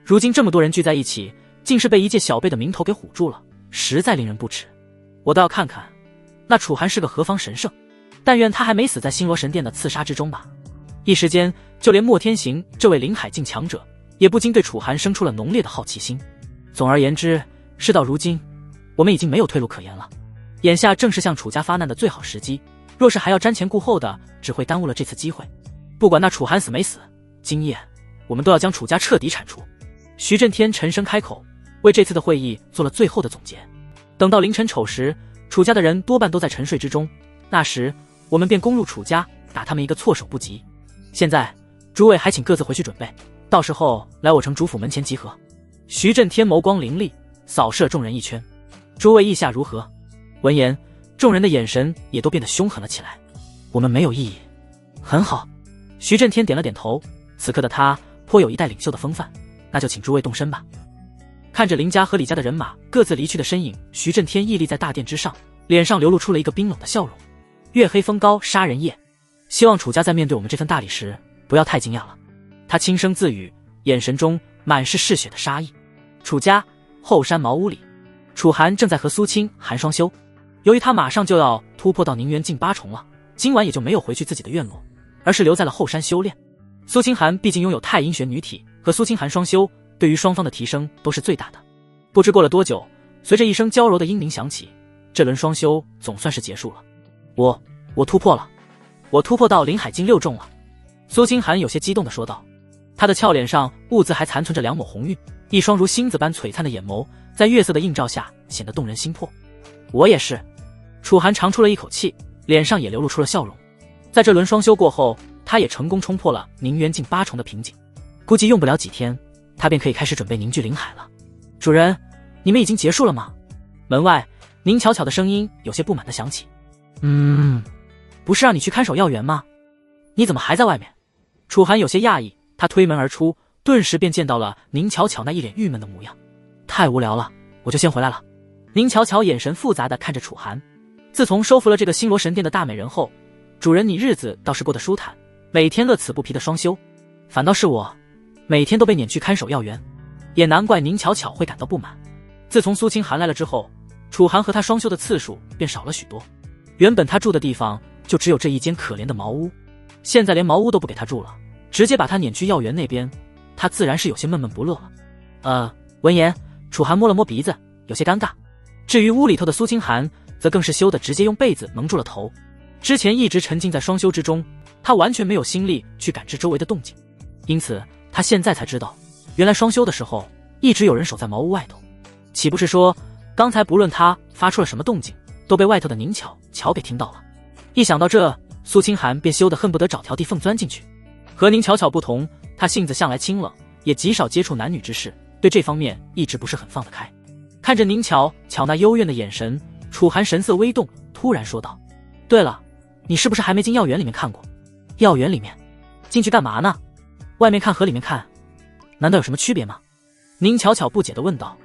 [SPEAKER 1] 如今这么多人聚在一起，竟是被一介小辈的名头给唬住了，实在令人不齿。我倒要看看那楚寒是个何方神圣，但愿他还没死在星罗神殿的刺杀之中吧。一时间，就连莫天行这位灵海境强者也不禁对楚寒生出了浓烈的好奇心。总而言之，事到如今，我们已经没有退路可言了。眼下正是向楚家发难的最好时机，若是还要瞻前顾后的，只会耽误了这次机会。不管那楚寒死没死，今夜我们都要将楚家彻底铲除。徐震天沉声开口，为这次的会议做了最后的总结。等到凌晨丑时，楚家的人多半都在沉睡之中，那时我们便攻入楚家，打他们一个措手不及。现在诸位还请各自回去准备，到时候来我城主府门前集合。徐震天眸光凌厉，扫射众人一圈。诸位意下如何？闻言，众人的眼神也都变得凶狠了起来。我们没有异议。很好。徐震天点了点头，此刻的他颇有一代领袖的风范，那就请诸位动身吧。看着林家和李家的人马各自离去的身影，徐震天屹立在大殿之上，脸上流露出了一个冰冷的笑容。月黑风高杀人夜，希望楚家在面对我们这份大礼时不要太惊讶了。他轻声自语，眼神中满是嗜血的杀意。楚家后山茅屋里，楚寒正在和苏青、韩双修，由于他马上就要突破到宁元境8重了，今晚也就没有回去自己的院落，而是留在了后山修炼。苏清寒毕竟拥有太阴玄女体，和苏清寒双修对于双方的提升都是最大的。不知过了多久，随着一声娇柔的音铃响起，这轮双修总算是结束了。我突破了，我突破到灵海境6重了。苏清寒有些激动地说道，他的俏脸上兀自还残存着2抹红晕，一双如星子般璀璨的眼眸在月色的映照下显得动人心魄。我也是。楚寒长出了一口气，脸上也流露出了笑容。在这轮双修过后，他也成功冲破了凝元境8重的瓶颈，估计用不了几天，他便可以开始准备凝聚灵海了。主人，你们已经结束了吗？门外宁巧巧的声音有些不满地响起。不是让你去看守药园吗？你怎么还在外面？楚寒有些讶异，他推门而出，顿时便见到了宁巧巧那一脸郁闷的模样。太无聊了，我就先回来了。宁巧巧眼神复杂地看着楚寒。自从收服了这个星罗神殿的大美人后，主人你日子倒是过得舒坦，每天乐此不疲的双修，反倒是我每天都被撵去看守药园。也难怪宁巧巧会感到不满。自从苏清寒来了之后，楚寒和他双修的次数便少了许多。原本他住的地方就只有这一间可怜的茅屋，现在连茅屋都不给他住了，直接把他撵去药园那边，他自然是有些闷闷不乐了。闻言，楚寒摸了摸鼻子，有些尴尬。至于屋里头的苏清寒，则更是羞得直接用被子蒙住了头。之前一直沉浸在双修之中，他完全没有心力去感知周围的动静，因此他现在才知道，原来双修的时候一直有人守在茅屋外头。岂不是说刚才不论他发出了什么动静，都被外头的宁巧巧给听到了？一想到这，苏清寒便羞得恨不得找条地缝钻进去。和宁巧巧不同，他性子向来清冷，也极少接触男女之事，对这方面一直不是很放得开。看着宁巧巧那幽怨的眼神，楚寒神色微动，突然说道，对了，你是不是还没进药园里面看过？药园里面进去干嘛呢？外面看和里面看难道有什么区别吗？宁巧巧不解地问道。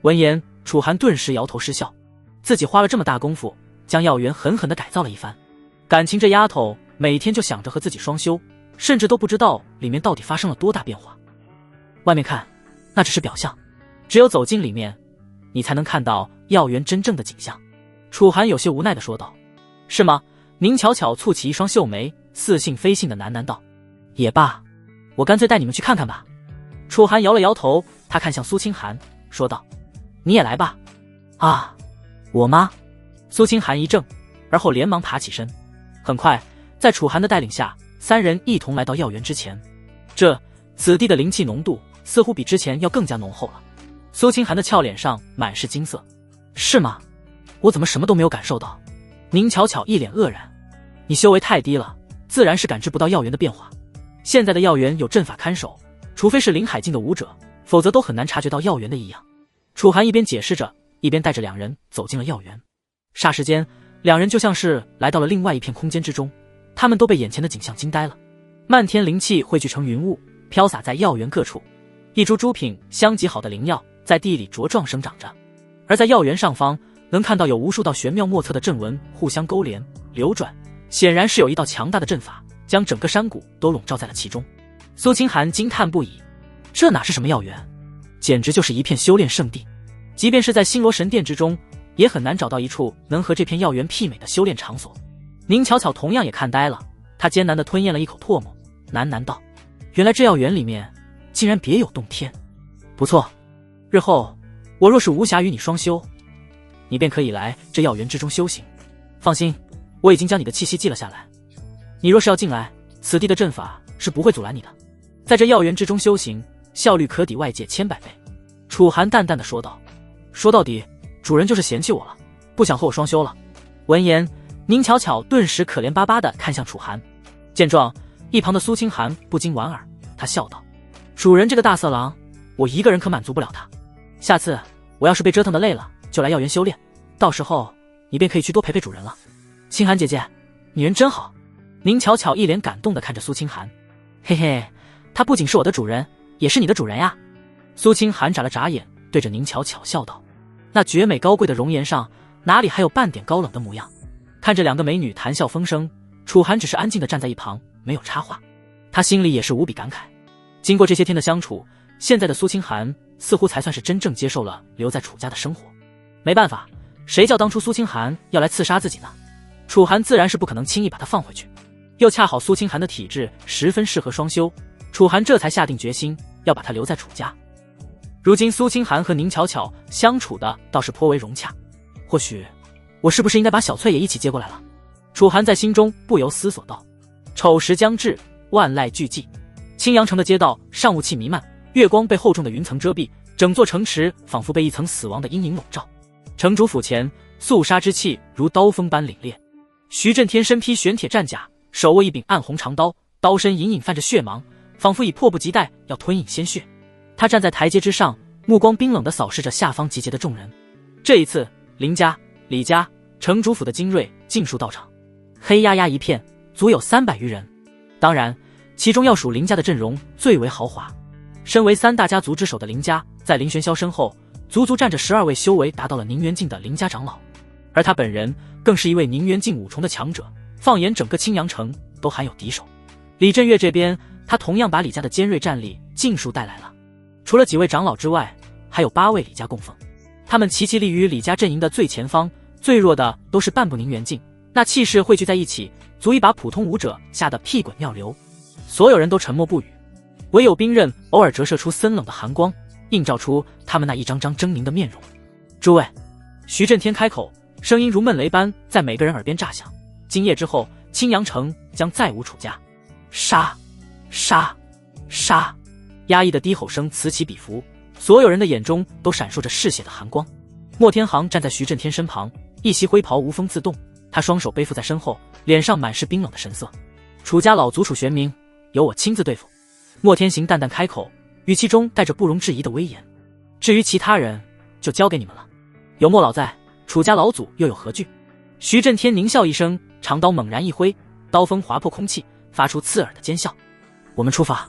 [SPEAKER 1] 闻言，楚寒顿时摇头失笑，自己花了这么大功夫将药园狠狠地改造了一番，感情这丫头每天就想着和自己双修，甚至都不知道里面到底发生了多大变化。外面看那只是表象，只有走进里面，你才能看到药园真正的景象。楚寒有些无奈地说道。是吗？宁巧巧蹙起一双秀眉，似信非信地喃喃道。也罢，我干脆带你们去看看吧。楚寒摇了摇头，他看向苏清寒说道，你也来吧。啊，我吗？苏清寒一怔，而后连忙爬起身。很快，在楚寒的带领下，3人一同来到药园之前。此地的灵气浓度似乎比之前要更加浓厚了。苏清寒的俏脸上满是金色。是吗？我怎么什么都没有感受到？宁巧巧一脸愕然。你修为太低了，自然是感知不到药园的变化。现在的药园有阵法看守，除非是灵海境的武者，否则都很难察觉到药园的异样。楚寒一边解释着，一边带着2人走进了药园。霎时间，2人就像是来到了另外一片空间之中，他们都被眼前的景象惊呆了。漫天灵气汇聚成云雾，飘洒在药园各处，一株诸品相极好的灵药在地里茁壮生长着。而在药园上方，能看到有无数道玄妙莫测的阵纹互相勾连流转，显然是有一道强大的阵法将整个山谷都笼罩在了其中。苏清寒惊叹不已，这哪是什么药园，简直就是一片修炼圣地。即便是在星罗神殿之中，也很难找到一处能和这片药园媲美的修炼场所。宁巧巧同样也看呆了，她艰难地吞咽了一口唾沫，喃喃道，原来这药园里面竟然别有洞天。不错，日后我若是无暇与你双修，你便可以来这药园之中修行。放心，我已经将你的气息记了下来，你若是要进来，此地的阵法是不会阻拦你的。在这药园之中修行，效率可抵外界100-100倍。楚寒淡淡的说道。说到底，主人就是嫌弃我了，不想和我双修了。闻言，宁巧巧顿时可怜巴巴的看向楚寒。见状，一旁的苏清寒不禁莞尔，他笑道，主人这个大色狼，我一个人可满足不了他，下次我要是被折腾的累了，就来药园修炼，到时候你便可以去多陪陪主人了。清寒姐姐，你人真好。宁巧巧一脸感动的看着苏清寒。嘿嘿，他不仅是我的主人，也是你的主人呀。苏清寒眨了眨眼，对着宁巧巧笑道，那绝美高贵的容颜上哪里还有半点高冷的模样。看着2个美女谈笑风生，楚寒只是安静地站在一旁，没有插话。他心里也是无比感慨，经过这些天的相处，现在的苏清寒似乎才算是真正接受了留在楚家的生活。没办法，谁叫当初苏清寒要来刺杀自己呢？楚寒自然是不可能轻易把他放回去，又恰好苏清寒的体质十分适合双修，楚寒这才下定决心要把他留在楚家。如今苏清寒和宁巧巧相处的倒是颇为融洽，或许我是不是应该把小翠也一起接过来了？楚寒在心中不由思索道。丑时将至，万籁俱寂，青阳城的街道上雾气弥漫，月光被厚重的云层遮蔽，整座城池仿佛被一层死亡的阴影笼罩。城主府前，肃杀之气如刀锋般凛冽。徐震天身披玄铁战甲，手握一柄暗红长刀，刀身隐隐泛着血芒，仿佛已迫不及待要吞饮鲜血。他站在台阶之上，目光冰冷地扫视着下方集结的众人。这一次，林家、李家、城主府的精锐尽数到场，黑压压一片，足有300余人。当然，其中要数林家的阵容最为豪华。身为3大家族之首的林家，在林玄霄身后，足足站着12位修为达到了宁元境的林家长老，而他本人更是一位宁元境5重的强者，放眼整个青阳城都罕有敌手。李振岳这边，他同样把李家的尖锐战力尽数带来了。除了几位长老之外，还有8位李家供奉，他们齐齐立于李家阵营的最前方，最弱的都是半步宁元境，那气势汇聚在一起，足以把普通武者吓得屁滚尿流。所有人都沉默不语，唯有冰刃偶尔折射出森冷的寒光，映照出他们那一张张狰狞的面容。诸位，徐震天开口，声音如闷雷般在每个人耳边炸响。今夜之后，青阳城将再无楚家。杀！杀！杀！压抑的低吼声此起彼伏，所有人的眼中都闪烁着嗜血的寒光。莫天行站在徐震天身旁，一袭灰袍无风自动，他双手背负在身后，脸上满是冰冷的神色。楚家老族楚玄冥，由我亲自对付。莫天行淡淡开口，语气中带着不容置疑的威严。至于其他人，就交给你们了。有莫老在，楚家老祖又有何惧？徐震天狞笑一声，长刀猛然一挥，刀锋划破空气，发出刺耳的尖笑。我们出发！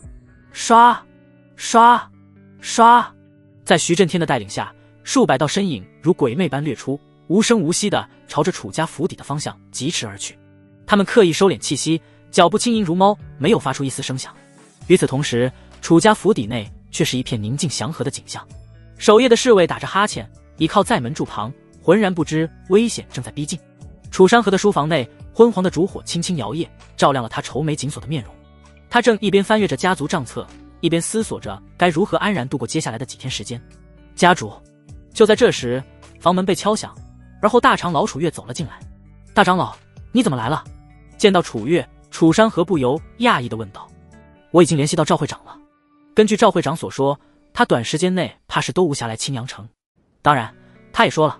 [SPEAKER 1] 刷！刷！刷！在徐震天的带领下，数百道身影如鬼魅般掠出，无声无息地朝着楚家府邸的方向疾驰而去。他们刻意收敛气息，脚步轻盈如猫，没有发出一丝声响。与此同时，楚家府邸内却是一片宁静祥和的景象。守夜的侍卫打着哈欠，倚靠在门柱旁，浑然不知危险正在逼近。楚山河的书房内，昏黄的烛火轻轻摇曳，照亮了他愁眉紧锁的面容。他正一边翻阅着家族账册，一边思索着该如何安然度过接下来的几天时间。家主。就在这时，房门被敲响，而后大长老楚月走了进来。大长老，你怎么来了？见到楚月，楚山河不由讶异地问道。我已经联系到赵会长了，根据赵会长所说，他短时间内怕是都无暇来青阳城。当然，他也说了，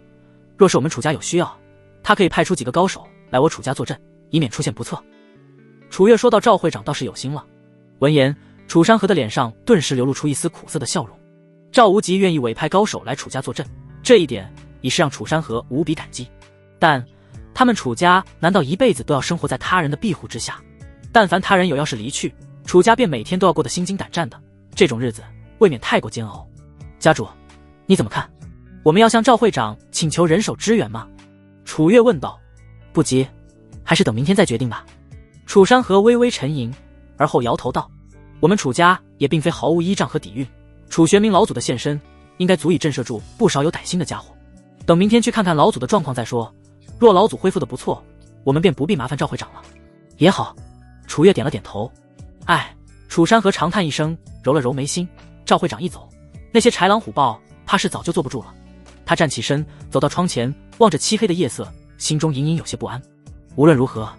[SPEAKER 1] 若是我们楚家有需要，他可以派出几个高手来我楚家坐镇，以免出现不测。楚月说到赵会长倒是有心了。闻言，楚山河的脸上顿时流露出一丝苦涩的笑容。赵无极愿意委派高手来楚家坐镇，这一点已是让楚山河无比感激。但他们楚家难道一辈子都要生活在他人的庇护之下？但凡他人有要是离去，楚家便每天都要过得心惊胆战的，这种日子未免太过煎熬。家主，你怎么看？我们要向赵会长请求人手支援吗？楚月问道。不急，还是等明天再决定吧。楚山河微微沉吟，而后摇头道，我们楚家也并非毫无依仗和底蕴，楚玄冥老祖的现身应该足以震慑住不少有歹心的家伙。等明天去看看老祖的状况再说，若老祖恢复的不错，我们便不必麻烦赵会长了。也好。楚月点了点头。唉，楚山河长叹一声，揉了揉眉心。赵会长一走，那些豺狼虎豹怕是早就坐不住了。他站起身，走到窗前，望着漆黑的夜色，心中隐隐有些不安。无论如何，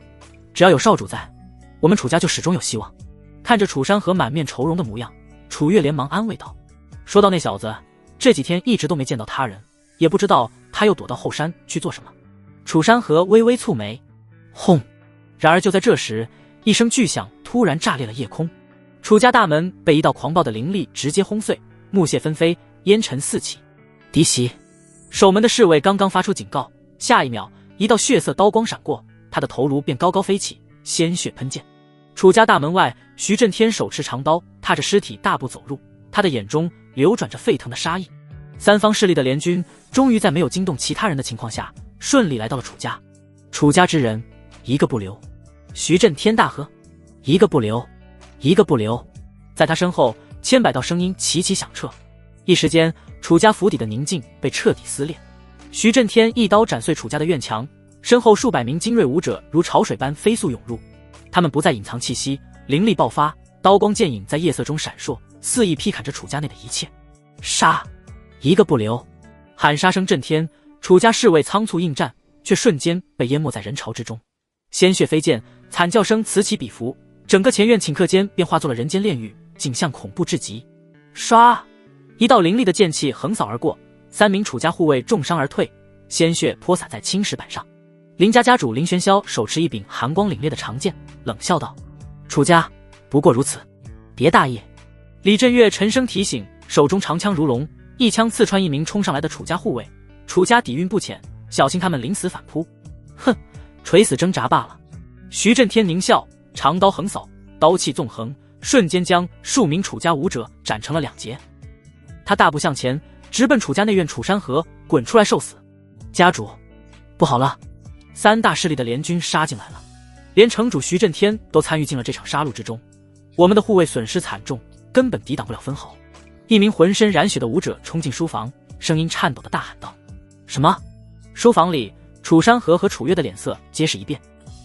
[SPEAKER 1] 只要有少主在，我们楚家就始终有希望。看着楚山河满面愁容的模样，楚月连忙安慰道。说到那小子，这几天一直都没见到他人，也不知道他又躲到后山去做什么。楚山河微微蹙眉。轰！然而就在这时，一声巨响突然炸裂了夜空，楚家大门被一道狂暴的灵力直接轰碎，木屑纷飞，烟尘四起。敌袭！守门的侍卫刚刚发出警告，下一秒一道血色刀光闪过，他的头颅便高高飞起，鲜血喷溅。楚家大门外，徐震天手持长刀，踏着尸体大步走入，他的眼中流转着沸腾的杀意。三方势力的联军终于在没有惊动其他人的情况下，顺利来到了楚家。楚家之人一个不留。徐震天大喝，一个不留，一个不留。在他身后，千百道声音齐齐响彻，一时间楚家府邸的宁静被彻底撕裂。徐震天一刀斩碎楚家的院墙，身后数百名精锐武者如潮水般飞速涌入，他们不再隐藏气息，灵力爆发，刀光剑影在夜色中闪烁，肆意劈砍着楚家内的一切。杀！一个不留！喊杀声震天，楚家侍卫仓促应战，却瞬间被淹没在人潮之中。鲜血飞溅，惨叫声此起彼伏，整个前院顷刻间便化作了人间炼狱，景象恐怖至极。唰！一道凌厉的剑气横扫而过，3名楚家护卫重伤而退，鲜血泼洒在青石板上。林家家主林玄霄手持一柄寒光凛冽的长剑，冷笑道：“楚家不过如此，别大意。”李振岳沉声提醒，手中长枪如龙，一枪刺穿一名冲上来的楚家护卫。楚家底蕴不浅，小心他们临死反扑。哼，垂死挣扎罢了。徐震天狞笑，长刀横扫，刀气纵横，瞬间将数名楚家武者斩成了2截。他大步向前，直奔楚家内院楚山河，滚出来受死！家主，不好了！3大势力的联军杀进来了，连城主徐震天都参与进了这场杀戮之中。我们的护卫损失惨重，根本抵挡不了分毫。一名浑身染血的武者冲进书房，声音颤抖地大喊道：“什么？”书房里，楚山河和楚月的脸色皆是一变。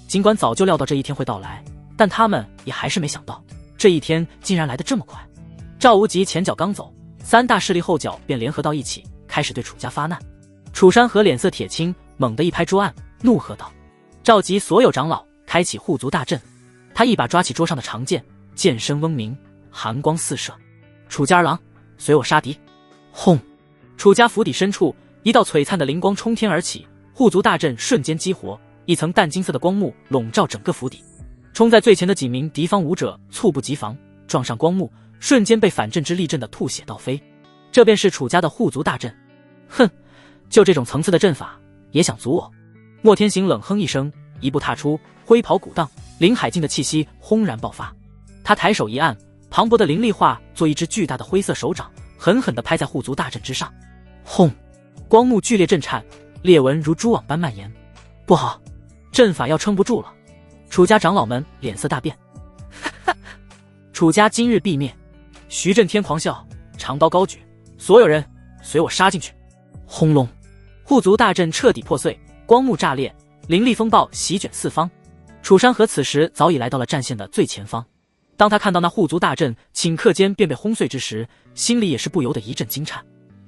[SPEAKER 1] 尽管早就料到这一天会到来，但他们也还是没想到，这一天竟然来得这么快。赵无极前脚刚走，3大势力后脚便联合到一起，开始对楚家发难。楚山河脸色铁青，猛地一拍桌案，怒喝道：“召集所有长老，开启护族大阵！”他一把抓起桌上的长剑，剑身嗡鸣，寒光四射。楚家儿郎，随我杀敌！轰！楚家府邸深处，一道璀璨的灵光冲天而起，护族大阵瞬间激活，一层淡金色的光幕笼罩整个府邸。冲在最前的几名敌方武者猝不及防，撞上光幕，瞬间被反阵之力震得吐血倒飞。这便是楚家的护族大阵。哼，就这种层次的阵法，也想阻我？莫天行冷哼一声，一步踏出，挥袍鼓荡，林海境的气息轰然爆发。他抬手一按，磅礴的灵力化作一只巨大的灰色手掌，狠狠地拍在护族大阵之上。轰！光幕剧烈震颤，裂纹如蛛网般蔓延。不好，阵法要撑不住了！楚家长老们脸色大变。楚家今日必灭！徐震天狂笑，长刀高举，所有人随我杀进去！轰隆！护族大阵彻底破碎，光幕炸裂，灵力风暴席卷四方。楚山河此时早已来到了战线的最前方，当他看到那护族大阵顷刻间便被轰碎之时，心里也是不由得一阵惊颤。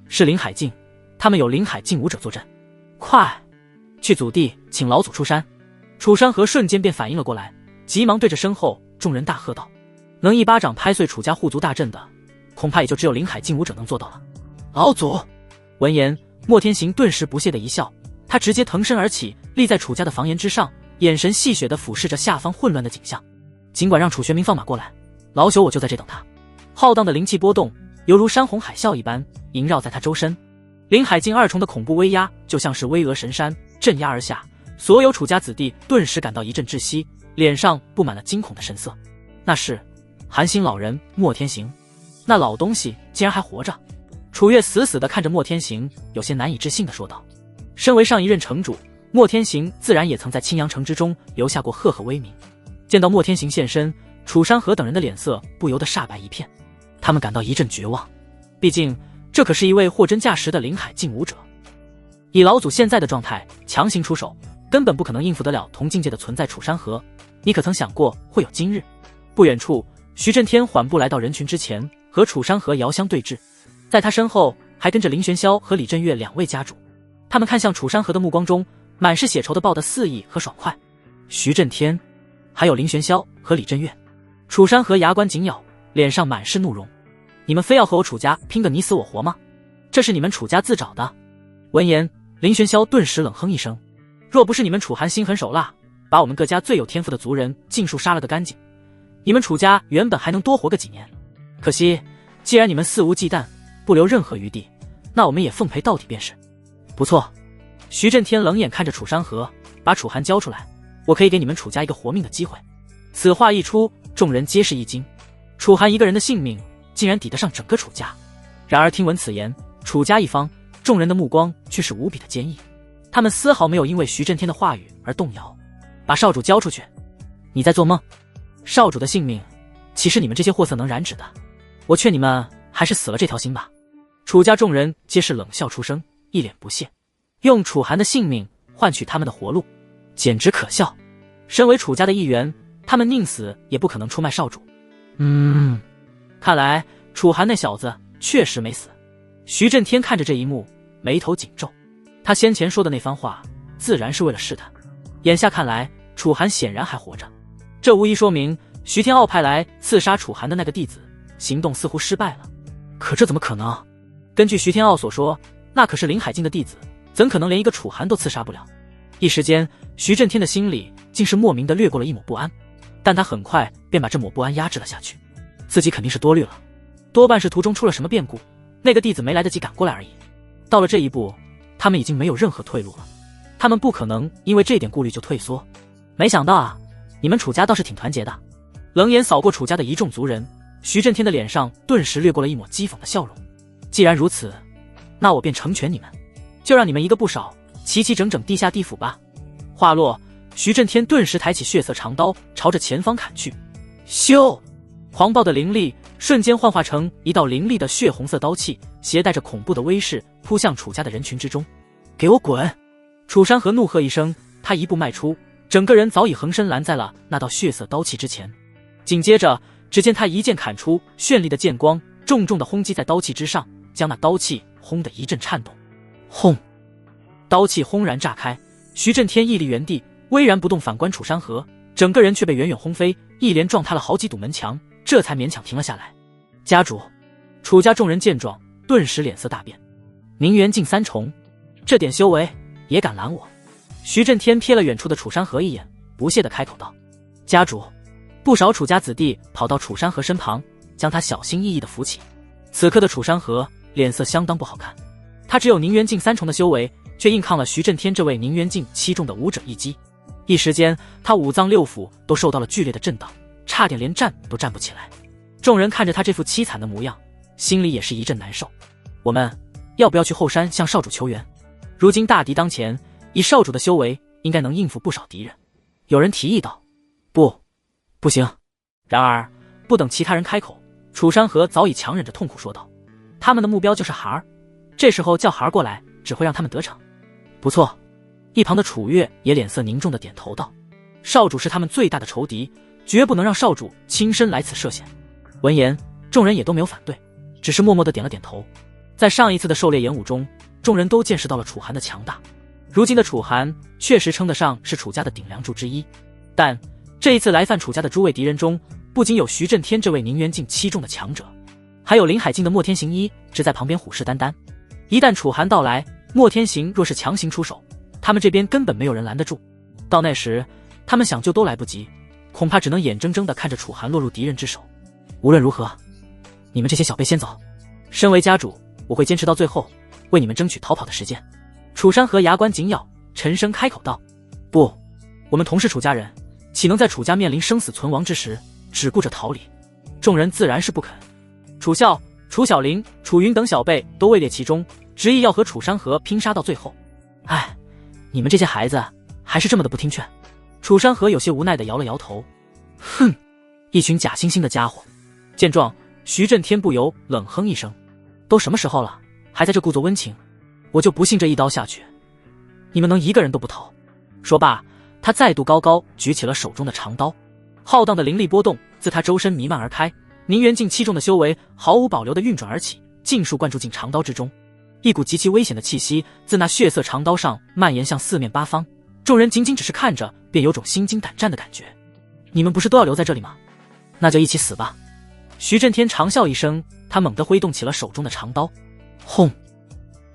[SPEAKER 1] 是林海境，他们有林海境武者坐镇。快，去祖地请老祖出山！楚山河瞬间便反应了过来，急忙对着身后众人大喝道：“能一巴掌拍碎楚家护族大阵的，恐怕也就只有林海境武者能做到了。”老祖！闻言，莫天行顿时不屑的一笑，他直接腾身而起，立在楚家的房檐之上，眼神戏谑地俯视着下方混乱的景象。尽管让楚玄冥放马过来，老朽我就在这等他。浩荡的灵气波动，犹如山洪海啸一般萦绕在他周身。林海境2重的恐怖威压，就像是巍峨神山镇压而下，所有楚家子弟顿时感到一阵窒息，脸上布满了惊恐的神色。那是寒心老人莫天行，那老东西竟然还活着！楚月死死地看着莫天行，有些难以置信地说道。身为上一任城主，莫天行自然也曾在青阳城之中留下过赫赫威名。见到莫天行现身，楚山河等人的脸色不由得煞白一片，他们感到一阵绝望。毕竟这可是一位货真价实的林海境武者，以老祖现在的状态强行出手，根本不可能应付得了同境界的存在楚山河。你可曾想过会有今日？不远处，徐震天缓步来到人群之前，和楚山河遥相对峙，在他身后还跟着林玄霄和李振岳2位家主。他们看向楚山河的目光中满是血仇的报的肆意和爽快。徐震天，还有林玄霄和李振岳。楚山河牙关紧咬，脸上满是怒容。你们非要和我楚家拼个你死我活吗？这是你们楚家自找的。闻言，林玄霄顿时冷哼一声，若不是你们楚寒心狠手辣，把我们各家最有天赋的族人尽数杀了个干净，你们楚家原本还能多活个几年。可惜既然你们肆无忌惮，不留任何余地，那我们也奉陪到底便是。不错。徐震天冷眼看着楚山河，把楚寒交出来，我可以给你们楚家一个活命的机会。此话一出，众人皆是一惊，楚寒一个人的性命竟然抵得上整个楚家。然而听闻此言，楚家一方众人的目光却是无比的坚毅，他们丝毫没有因为徐震天的话语而动摇。把少主交出去！你在做梦？少主的性命岂是你们这些货色能染指的？我劝你们还是死了这条心吧。楚家众人皆是冷笑出声，一脸不屑，用楚寒的性命换取他们的活路，简直可笑。身为楚家的一员，他们宁死也不可能出卖少主。看来楚寒那小子确实没死。徐震天看着这一幕，眉头紧皱。他先前说的那番话，自然是为了试探。眼下看来，楚寒显然还活着，这无疑说明徐天傲派来刺杀楚寒的那个弟子，行动似乎失败了。可这怎么可能？根据徐天傲所说，那可是林海境的弟子，怎可能连一个楚寒都刺杀不了？一时间，徐震天的心里竟是莫名的掠过了一抹不安，但他很快便把这抹不安压制了下去。自己肯定是多虑了，多半是途中出了什么变故，那个弟子没来得及赶过来而已。到了这一步，他们已经没有任何退路了，他们不可能因为这点顾虑就退缩。没想到啊，你们楚家倒是挺团结的。冷眼扫过楚家的一众族人，徐震天的脸上顿时掠过了一抹讥讽的笑容。既然如此，那我便成全你们，就让你们一个不少，齐齐整整地下地府吧。话落，徐震天顿时抬起血色长刀，朝着前方砍去。咻！狂暴的灵力瞬间幻化成一道凌厉的血红色刀气，携带着恐怖的威势扑向楚家的人群之中。给我滚！楚山河怒喝一声，他一步迈出，整个人早已横身拦在了那道血色刀气之前。紧接着，只见他一剑砍出，绚丽的剑光重重地轰击在刀气之上，将那刀气轰得一阵颤动。轰！刀气轰然炸开，徐震天屹立原地，巍然不动。反观楚山河，整个人却被远远轰飞，一连撞塌了好几堵门墙，这才勉强停了下来。家主，楚家众人见状，顿时脸色大变。宁元境三重，这点修为也敢拦我？徐震天瞥了远处的楚山河一眼，不屑地开口道：家主。不少楚家子弟跑到楚山河身旁，将他小心翼翼地扶起。此刻的楚山河脸色相当不好看，他只有宁元境三重的修为，却硬抗了徐震天这位宁元境七重的武者一击。一时间，他五脏六腑都受到了剧烈的震荡，差点连站都站不起来。众人看着他这副凄惨的模样，心里也是一阵难受。我们要不要去后山向少主求援？如今大敌当前，以少主的修为，应该能应付不少敌人。有人提议道：不行。然而不等其他人开口，楚山河早已强忍着痛苦说道：他们的目标就是孩儿，这时候叫孩儿过来，只会让他们得逞。不错。一旁的楚月也脸色凝重的点头道：少主是他们最大的仇敌，绝不能让少主亲身来此涉险。闻言，众人也都没有反对，只是默默的点了点头。在上一次的狩猎演武中，众人都见识到了楚寒的强大，如今的楚寒确实称得上是楚家的顶梁柱之一。但这一次来犯楚家的诸位敌人中，不仅有徐震天这位宁元境七重的强者，还有林海境的莫天行一直在旁边虎视眈眈。一旦楚寒到来，莫天行若是强行出手，他们这边根本没有人拦得住。到那时，他们想救都来不及，恐怕只能眼睁睁地看着楚寒落入敌人之手。无论如何，你们这些小辈先走，身为家主，我会坚持到最后，为你们争取逃跑的时间。楚山河牙关紧咬，沉声开口道：不，我们同是楚家人，岂能在楚家面临生死存亡之时只顾着逃离？众人自然是不肯。楚笑、楚小林、楚云等小辈都位列其中，执意要和楚山河拼杀到最后。哎，你们这些孩子还是这么的不听劝。楚山河有些无奈地摇了摇头。哼，一群假惺惺的家伙。见状，徐震天不由冷哼一声：都什么时候了，还在这故作温情？我就不信这一刀下去，你们能一个人都不逃。说罢，他再度高高举起了手中的长刀，浩荡的灵力波动自他周身弥漫而开，宁元境七重的修为毫无保留地运转而起，尽数灌注进长刀之中。一股极其危险的气息自那血色长刀上蔓延向四面八方，众人仅仅只是看着，便有种心惊胆战的感觉。你们不是都要留在这里吗？那就一起死吧。徐震天长笑一声，他猛地挥动起了手中的长刀。轰！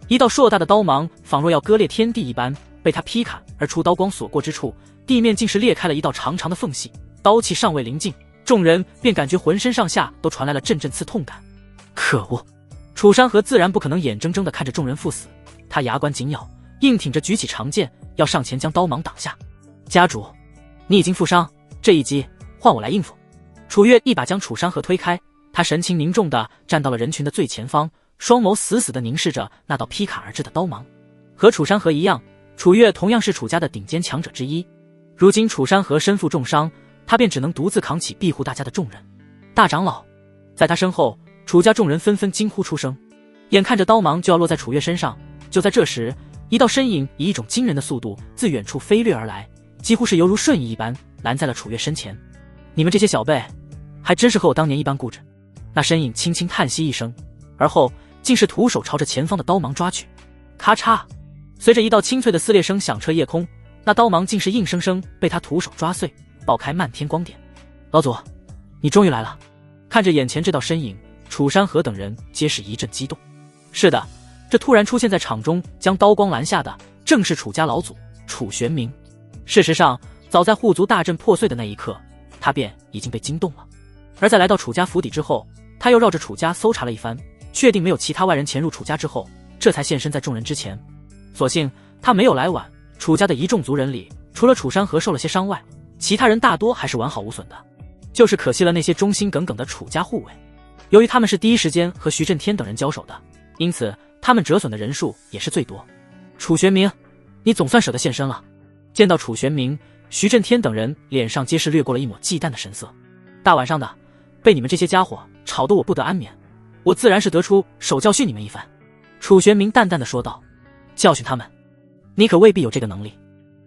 [SPEAKER 1] 一道硕大的刀芒仿若要割裂天地一般，被他劈砍而出，刀光所过之处，地面竟是裂开了一道长长的缝隙。刀气尚未临近，众人便感觉浑身上下都传来了阵阵刺痛感。可恶！楚山河自然不可能眼睁睁地看着众人赴死，他牙关紧咬，硬挺着举起长剑，要上前将刀芒挡下。家主，你已经负伤，这一击换我来应付。楚月一把将楚山河推开，他神情凝重地站到了人群的最前方，双眸死死地凝视着那道劈砍而至的刀芒。和楚山河一样，楚月同样是楚家的顶尖强者之一。如今楚山河身负重伤，他便只能独自扛起庇护大家的重任。大长老，在他身后，楚家众人纷纷惊呼出声。眼看着刀芒就要落在楚月身上，就在这时，一道身影以一种惊人的速度自远处飞掠而来，几乎是犹如瞬移一般拦在了楚月身前。你们这些小辈，还真是和我当年一般固执。那身影轻轻叹息一声，而后竟是徒手朝着前方的刀芒抓去。咔嚓，随着一道清脆的撕裂声响彻夜空，那刀芒竟是硬生生被他徒手抓碎，爆开漫天光点。老祖，你终于来了！看着眼前这道身影，楚山河等人皆是一阵激动。是的，这突然出现在场中将刀光拦下的，正是楚家老祖楚玄冥。事实上，早在护族大阵破碎的那一刻，他便已经被惊动了。而在来到楚家府邸之后，他又绕着楚家搜查了一番，确定没有其他外人潜入楚家之后，这才现身在众人之前。所幸他没有来晚，楚家的一众族人里，除了楚山河受了些伤外，其他人大多还是完好无损的，就是可惜了那些忠心耿耿的楚家护卫。由于他们是第一时间和徐震天等人交手的，因此他们折损的人数也是最多。楚玄冥，你总算舍得现身了。见到楚玄冥，徐震天等人脸上皆是掠过了一抹忌惮的神色。大晚上的，被你们这些家伙吵得我不得安眠，我自然是得出手教训你们一番。楚玄冥淡淡的说道。教训他们？你可未必有这个能力。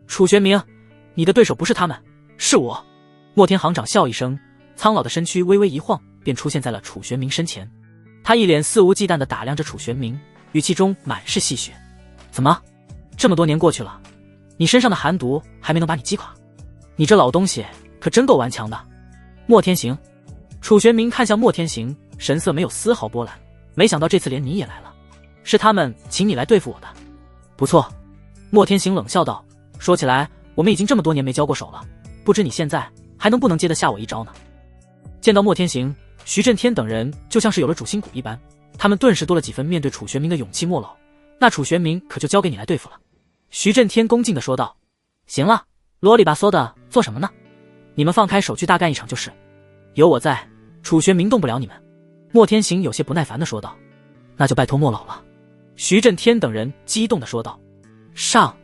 [SPEAKER 1] 楚玄冥，你的对手不是他们，是我。莫天行长笑一声，苍老的身躯微微一晃，便出现在了楚玄冥身前。他一脸肆无忌惮地打量着楚玄冥，语气中满是戏谑。怎么，这么多年过去了，你身上的寒毒还没能把你击垮？你这老东西可真够顽强的。莫天行。楚玄冥看向莫天行，神色没有丝毫波澜。没想到这次连你也来了，是他们请你来对付我的。不错。莫天行冷笑道，说起来我们已经这么多年没交过手了，不知你现在还能不能接得下我一招呢？见到莫天行，徐震天等人就像是有了主心骨一般，他们顿时多了几分面对楚玄冥的勇气。莫老，那楚玄冥可就交给你来对付了。徐震天恭敬地说道。行了，啰里吧嗦的做什么呢？你们放开手去大干一场就是。有我在，楚玄冥动不了你们。莫天行有些不耐烦地说道。那就拜托莫老了。徐震天等人激动地说道。上，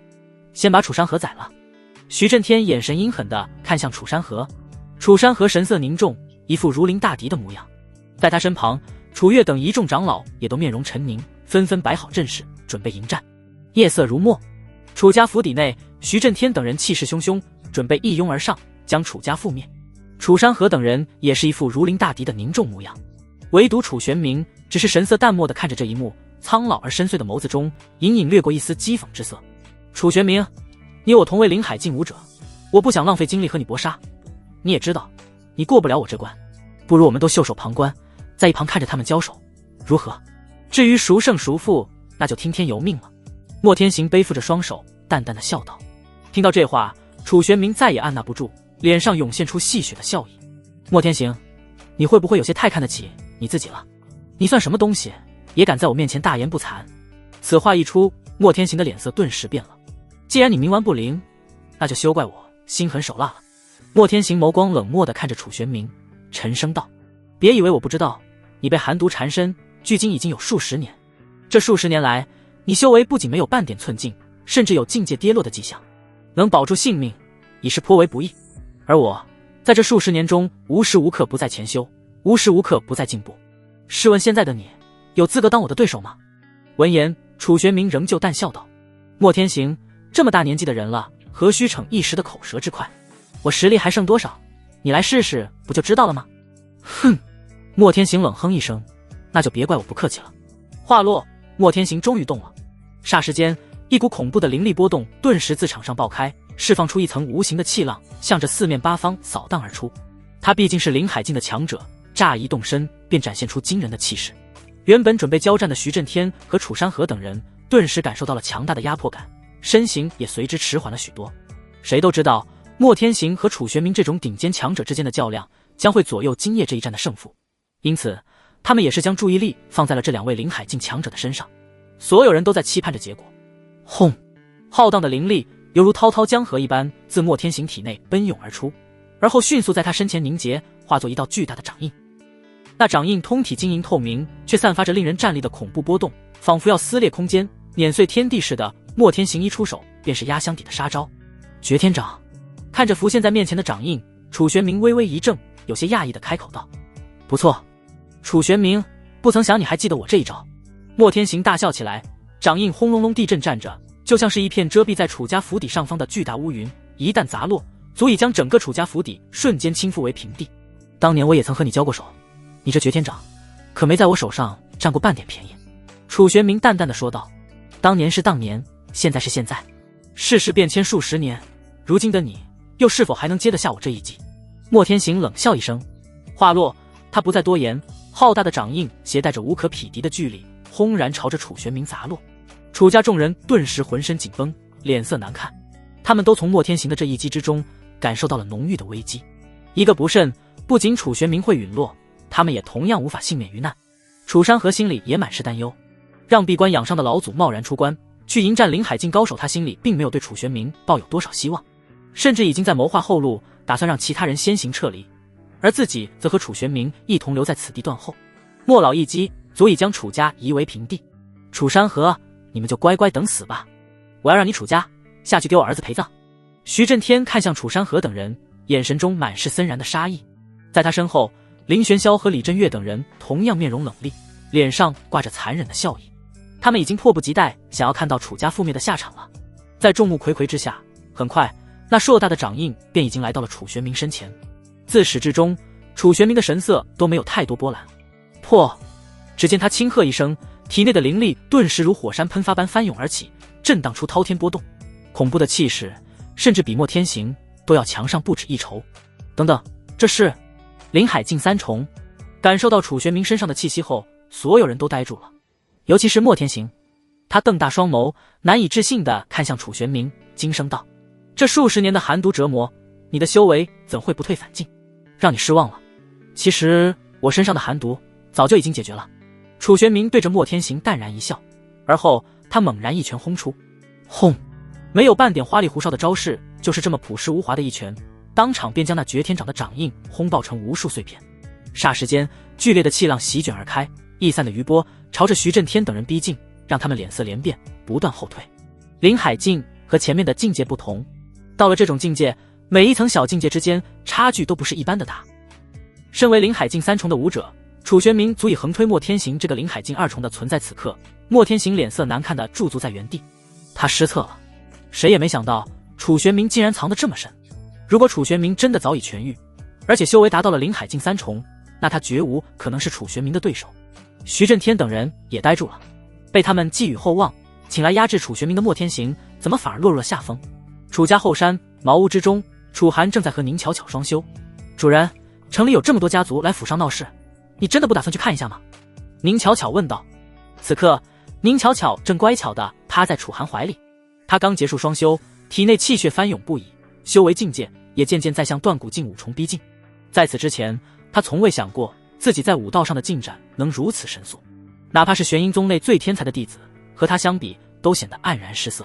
[SPEAKER 1] 先把楚山河宰了。徐震天眼神阴狠地看向楚山河，楚山河神色凝重，一副如临大敌的模样。在他身旁，楚月等一众长老也都面容沉凝，纷纷摆好阵势，准备迎战。夜色如墨，楚家府邸内，徐震天等人气势汹汹，准备一拥而上，将楚家覆灭。楚山河等人也是一副如临大敌的凝重模样，唯独楚玄冥只是神色淡漠地看着这一幕，苍老而深邃的眸子中隐隐掠过一丝讥讽之色。楚玄冥，你我同为灵海境武者，我不想浪费精力和你搏杀。你也知道，你过不了我这关，不如我们都袖手旁观，在一旁看着他们交手，如何？至于孰胜孰负，那就听天由命了。莫天行背负着双手，淡淡的笑道。听到这话，楚玄冥再也按捺不住，脸上涌现出戏谑的笑意。莫天行，你会不会有些太看得起你自己了？你算什么东西，也敢在我面前大言不惭？此话一出，莫天行的脸色顿时变了。既然你冥顽不灵，那就休怪我心狠手辣了。莫天行眸光冷漠地看着楚玄冥，沉声道：别以为我不知道，你被寒毒缠身，距今已经有数十年。这数十年来，你修为不仅没有半点寸进，甚至有境界跌落的迹象，能保住性命已是颇为不易。而我在这数十年中，无时无刻不在潜修，无时无刻不在进步。试问现在的你，有资格当我的对手吗？闻言，楚玄冥仍旧淡笑道：莫天行，这么大年纪的人了，何须逞一时的口舌之快？我实力还剩多少？你来试试不就知道了吗？哼！莫天行冷哼一声，那就别怪我不客气了。话落，莫天行终于动了。霎时间，一股恐怖的灵力波动顿时自场上爆开，释放出一层无形的气浪，向着四面八方扫荡而出。他毕竟是灵海境的强者，乍一动身便展现出惊人的气势。原本准备交战的徐震天和楚山河等人顿时感受到了强大的压迫感，身形也随之迟缓了许多。谁都知道莫天行和楚玄冥这种顶尖强者之间的较量将会左右今夜这一战的胜负，因此他们也是将注意力放在了这两位灵海境强者的身上。所有人都在期盼着结果。轰！浩荡的灵力犹如滔滔江河一般自莫天行体内奔涌而出，而后迅速在他身前凝结，化作一道巨大的掌印。那掌印通体晶莹透明，却散发着令人战栗的恐怖波动，仿佛要撕裂空间碾碎天地似的。莫天行一出手便是压箱底的杀招绝天掌。看着浮现在面前的掌印，楚玄冥微微一怔，有些讶异的开口道：不错，楚玄冥，不曾想你还记得我这一招。莫天行大笑起来，掌印轰隆隆地震战着，就像是一片遮蔽在楚家府邸上方的巨大乌云，一旦砸落，足以将整个楚家府邸瞬间倾覆为平地。当年我也曾和你交过手，你这绝天掌可没在我手上占过半点便宜。楚玄明淡淡的说道。当年是当年，现在是现在，世事变迁数十年，如今的你又是否还能接得下我这一击？莫天行冷笑一声，话落，他不再多言，浩大的掌印携带着无可匹敌的巨力，轰然朝着楚玄明砸落。楚家众人顿时浑身紧绷，脸色难看。他们都从莫天行的这一击之中感受到了浓郁的危机。一个不慎，不仅楚玄明会陨落，他们也同样无法幸免于难。楚山河心里也满是担忧，让闭关养伤的老祖贸然出关去迎战林海境高手，他心里并没有对楚玄明抱有多少希望，甚至已经在谋划后路，打算让其他人先行撤离，而自己则和楚玄明一同留在此地断后。莫老一击足以将楚家夷为平地。楚山河，你们就乖乖等死吧，我要让你楚家下去给我儿子陪葬。徐震天看向楚山河等人，眼神中满是森然的杀意。在他身后，林玄霄和李振岳等人同样面容冷厉，脸上挂着残忍的笑意。他们已经迫不及待想要看到楚家覆灭的下场了。在众目睽睽之下，很快那硕大的掌印便已经来到了楚玄明身前。自始至终，楚玄明的神色都没有太多波澜。破！只见他轻喝一声，体内的灵力顿时如火山喷发般翻涌而起，震荡出滔天波动，恐怖的气势甚至比莫天行都要强上不止一筹。等等，这是林海境三重。感受到楚玄明身上的气息后，所有人都呆住了，尤其是莫天行。他瞪大双眸，难以置信地看向楚玄明，惊声道：这数十年的寒毒折磨，你的修为怎会不退反进？让你失望了。其实我身上的寒毒早就已经解决了。楚玄明对着莫天行淡然一笑，而后他猛然一拳轰出。轰！没有半点花里胡哨的招式，就是这么朴实无华的一拳，当场便将那绝天掌的掌印轰爆成无数碎片。霎时间，剧烈的气浪席卷而开，溢散的余波朝着徐震天等人逼近，让他们脸色连变，不断后退。林海境和前面的境界不同，到了这种境界，每一层小境界之间差距都不是一般的大。身为林海境三重的武者，楚玄明足以横推莫天行这个林海境二重的存在。此刻，莫天行脸色难看的驻足在原地，他失策了。谁也没想到楚玄明竟然藏得这么深。如果楚玄明真的早已痊愈，而且修为达到了林海境三重，那他绝无可能是楚玄明的对手。徐震天等人也呆住了，被他们寄予厚望，请来压制楚玄明的莫天行，怎么反而落入了下风？楚家后山茅屋之中，楚寒正在和宁巧巧双修。主人，城里有这么多家族来府上闹事，你真的不打算去看一下吗？宁巧巧问道。此刻，宁巧巧正乖巧地趴在楚寒怀里，她刚结束双修，体内气血翻涌不已，修为境界也渐渐在向断骨境五重逼近。在此之前，她从未想过自己在武道上的进展能如此神速，哪怕是玄阴宗内最天才的弟子，和她相比都显得黯然失色。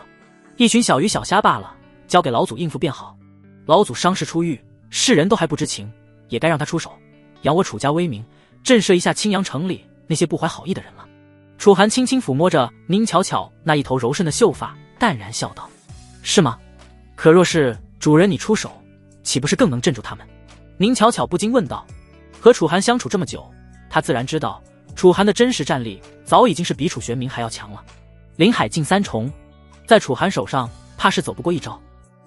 [SPEAKER 1] 一群小鱼小虾罢了，交给老祖应付便好。老祖伤势初愈，世人都还不知情，也该让他出手，扬我楚家威名，震慑一下青阳城里那些不怀好意的人了。楚寒轻轻抚摸着宁巧巧那一头柔顺的秀发，淡然笑道：是吗？可若是主人你出手，岂不是更能镇住他们？宁巧巧不禁问道。和楚寒相处这么久，他自然知道楚寒的真实战力早已经是比楚玄明还要强了。林海境三重在楚寒手上怕是走不过一招。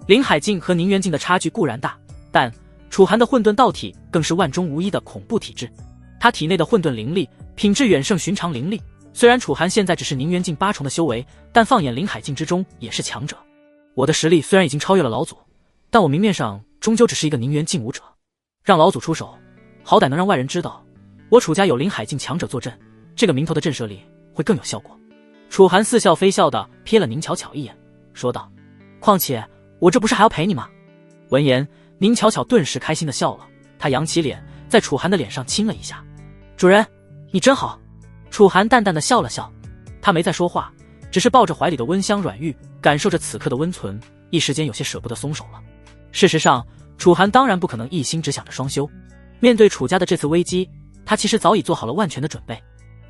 [SPEAKER 1] 林海境和宁渊境的差距固然大，但楚寒的混沌道体更是万中无一的恐怖体质。他体内的混沌灵力品质远胜寻常灵力，虽然楚寒现在只是宁渊境8重的修为，但放眼林海境之中也是强者。我的实力虽然已经超越了老祖，但我明面上终究只是一个宁渊境武者，让老祖出手，好歹能让外人知道我楚家有林海境强者坐镇，这个名头的震慑力会更有效果。楚寒似笑非笑地瞥了宁巧巧一眼，说道：况且我这不是还要陪你吗？闻言，宁巧巧顿时开心地笑了，她扬起脸，在楚寒的脸上亲了一下。主人，你真好。楚寒淡淡地笑了笑，他没再说话，只是抱着怀里的温香软玉，感受着此刻的温存，一时间有些舍不得松手了。事实上，楚寒当然不可能一心只想着双修，面对楚家的这次危机，他其实早已做好了万全的准备。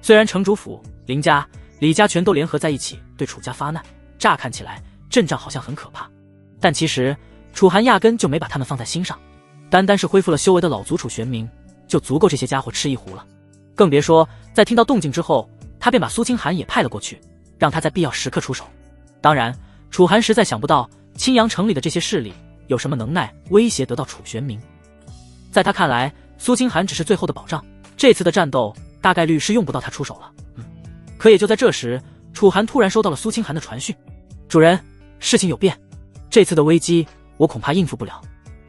[SPEAKER 1] 虽然城主府、林家、李家全都联合在一起对楚家发难，乍看起来阵仗好像很可怕，但其实楚寒压根就没把他们放在心上。单单是恢复了修为的老祖楚玄明，就足够这些家伙吃一壶了。更别说在听到动静之后，他便把苏清寒也派了过去，让他在必要时刻出手。当然，楚寒实在想不到青阳城里的这些势力有什么能耐威胁得到楚玄明。在他看来，苏清寒只是最后的保障，这次的战斗大概率是用不到他出手了。可也就在这时，楚寒突然收到了苏清寒的传讯：主人，事情有变，这次的危机我恐怕应付不了。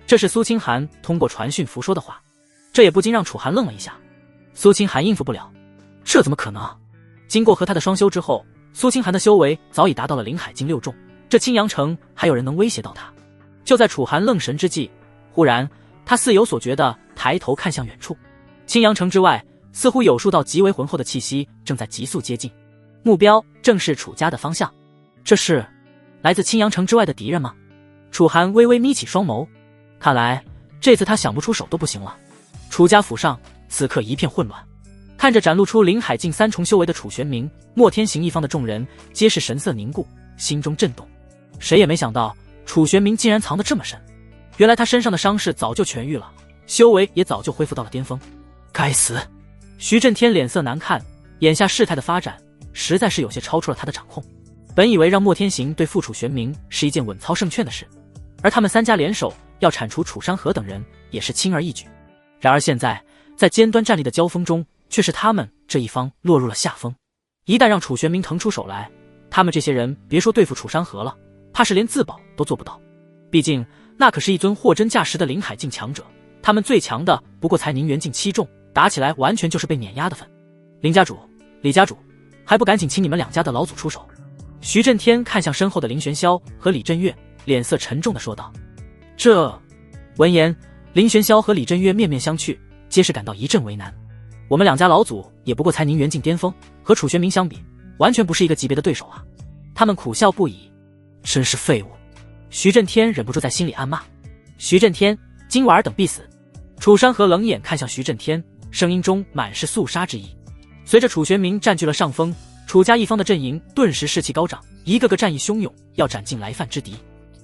[SPEAKER 1] 这是苏清寒通过传讯符说的话，这也不禁让楚寒愣了一下。苏清寒应付不了，这怎么可能？经过和他的双修之后，苏清寒的修为早已达到了灵海境6重，这青阳城还有人能威胁到他？就在楚寒愣神之际，忽然他似有所觉地抬头看向远处，青阳城之外似乎有数道极为浑厚的气息正在急速接近，目标正是楚家的方向。这是来自青阳城之外的敌人吗？楚寒微微眯起双眸，看来这次他想不出手都不行了。楚家府上此刻一片混乱，看着展露出灵海境3重修为的楚玄明，莫天行一方的众人皆是神色凝固，心中震动。谁也没想到楚玄明竟然藏得这么深，原来他身上的伤势早就痊愈了，修为也早就恢复到了巅峰。该死！徐震天脸色难看，眼下事态的发展实在是有些超出了他的掌控。本以为让莫天行对付楚玄明是一件稳操胜券的事，而他们3家联手要铲除楚山河等人也是轻而易举。然而现在在尖端战力的交锋中，却是他们这一方落入了下风。一旦让楚玄明腾出手来，他们这些人别说对付楚山河了，怕是连自保都做不到。毕竟那可是一尊货真价实的灵海境强者，他们最强的不过才宁元境7重，打起来完全就是被碾压的份。林家主、李家主，还不赶紧请你们2家的老祖出手？徐震天看向身后的林玄霄和李振岳，脸色沉重地说道。闻言，林玄霄和李振岳面面相觑，皆是感到一阵为难。我们2家老祖也不过才宁元境巅峰，和楚玄明相比，完全不是一个级别的对手啊！他们苦笑不已，真是废物。徐震天忍不住在心里暗骂：徐震天，今晚等必死！楚山河冷眼看向徐震天，声音中满是肃杀之意。随着楚玄明占据了上风，楚家一方的阵营顿时士气高涨，一个个战意汹涌，要斩尽来犯之敌。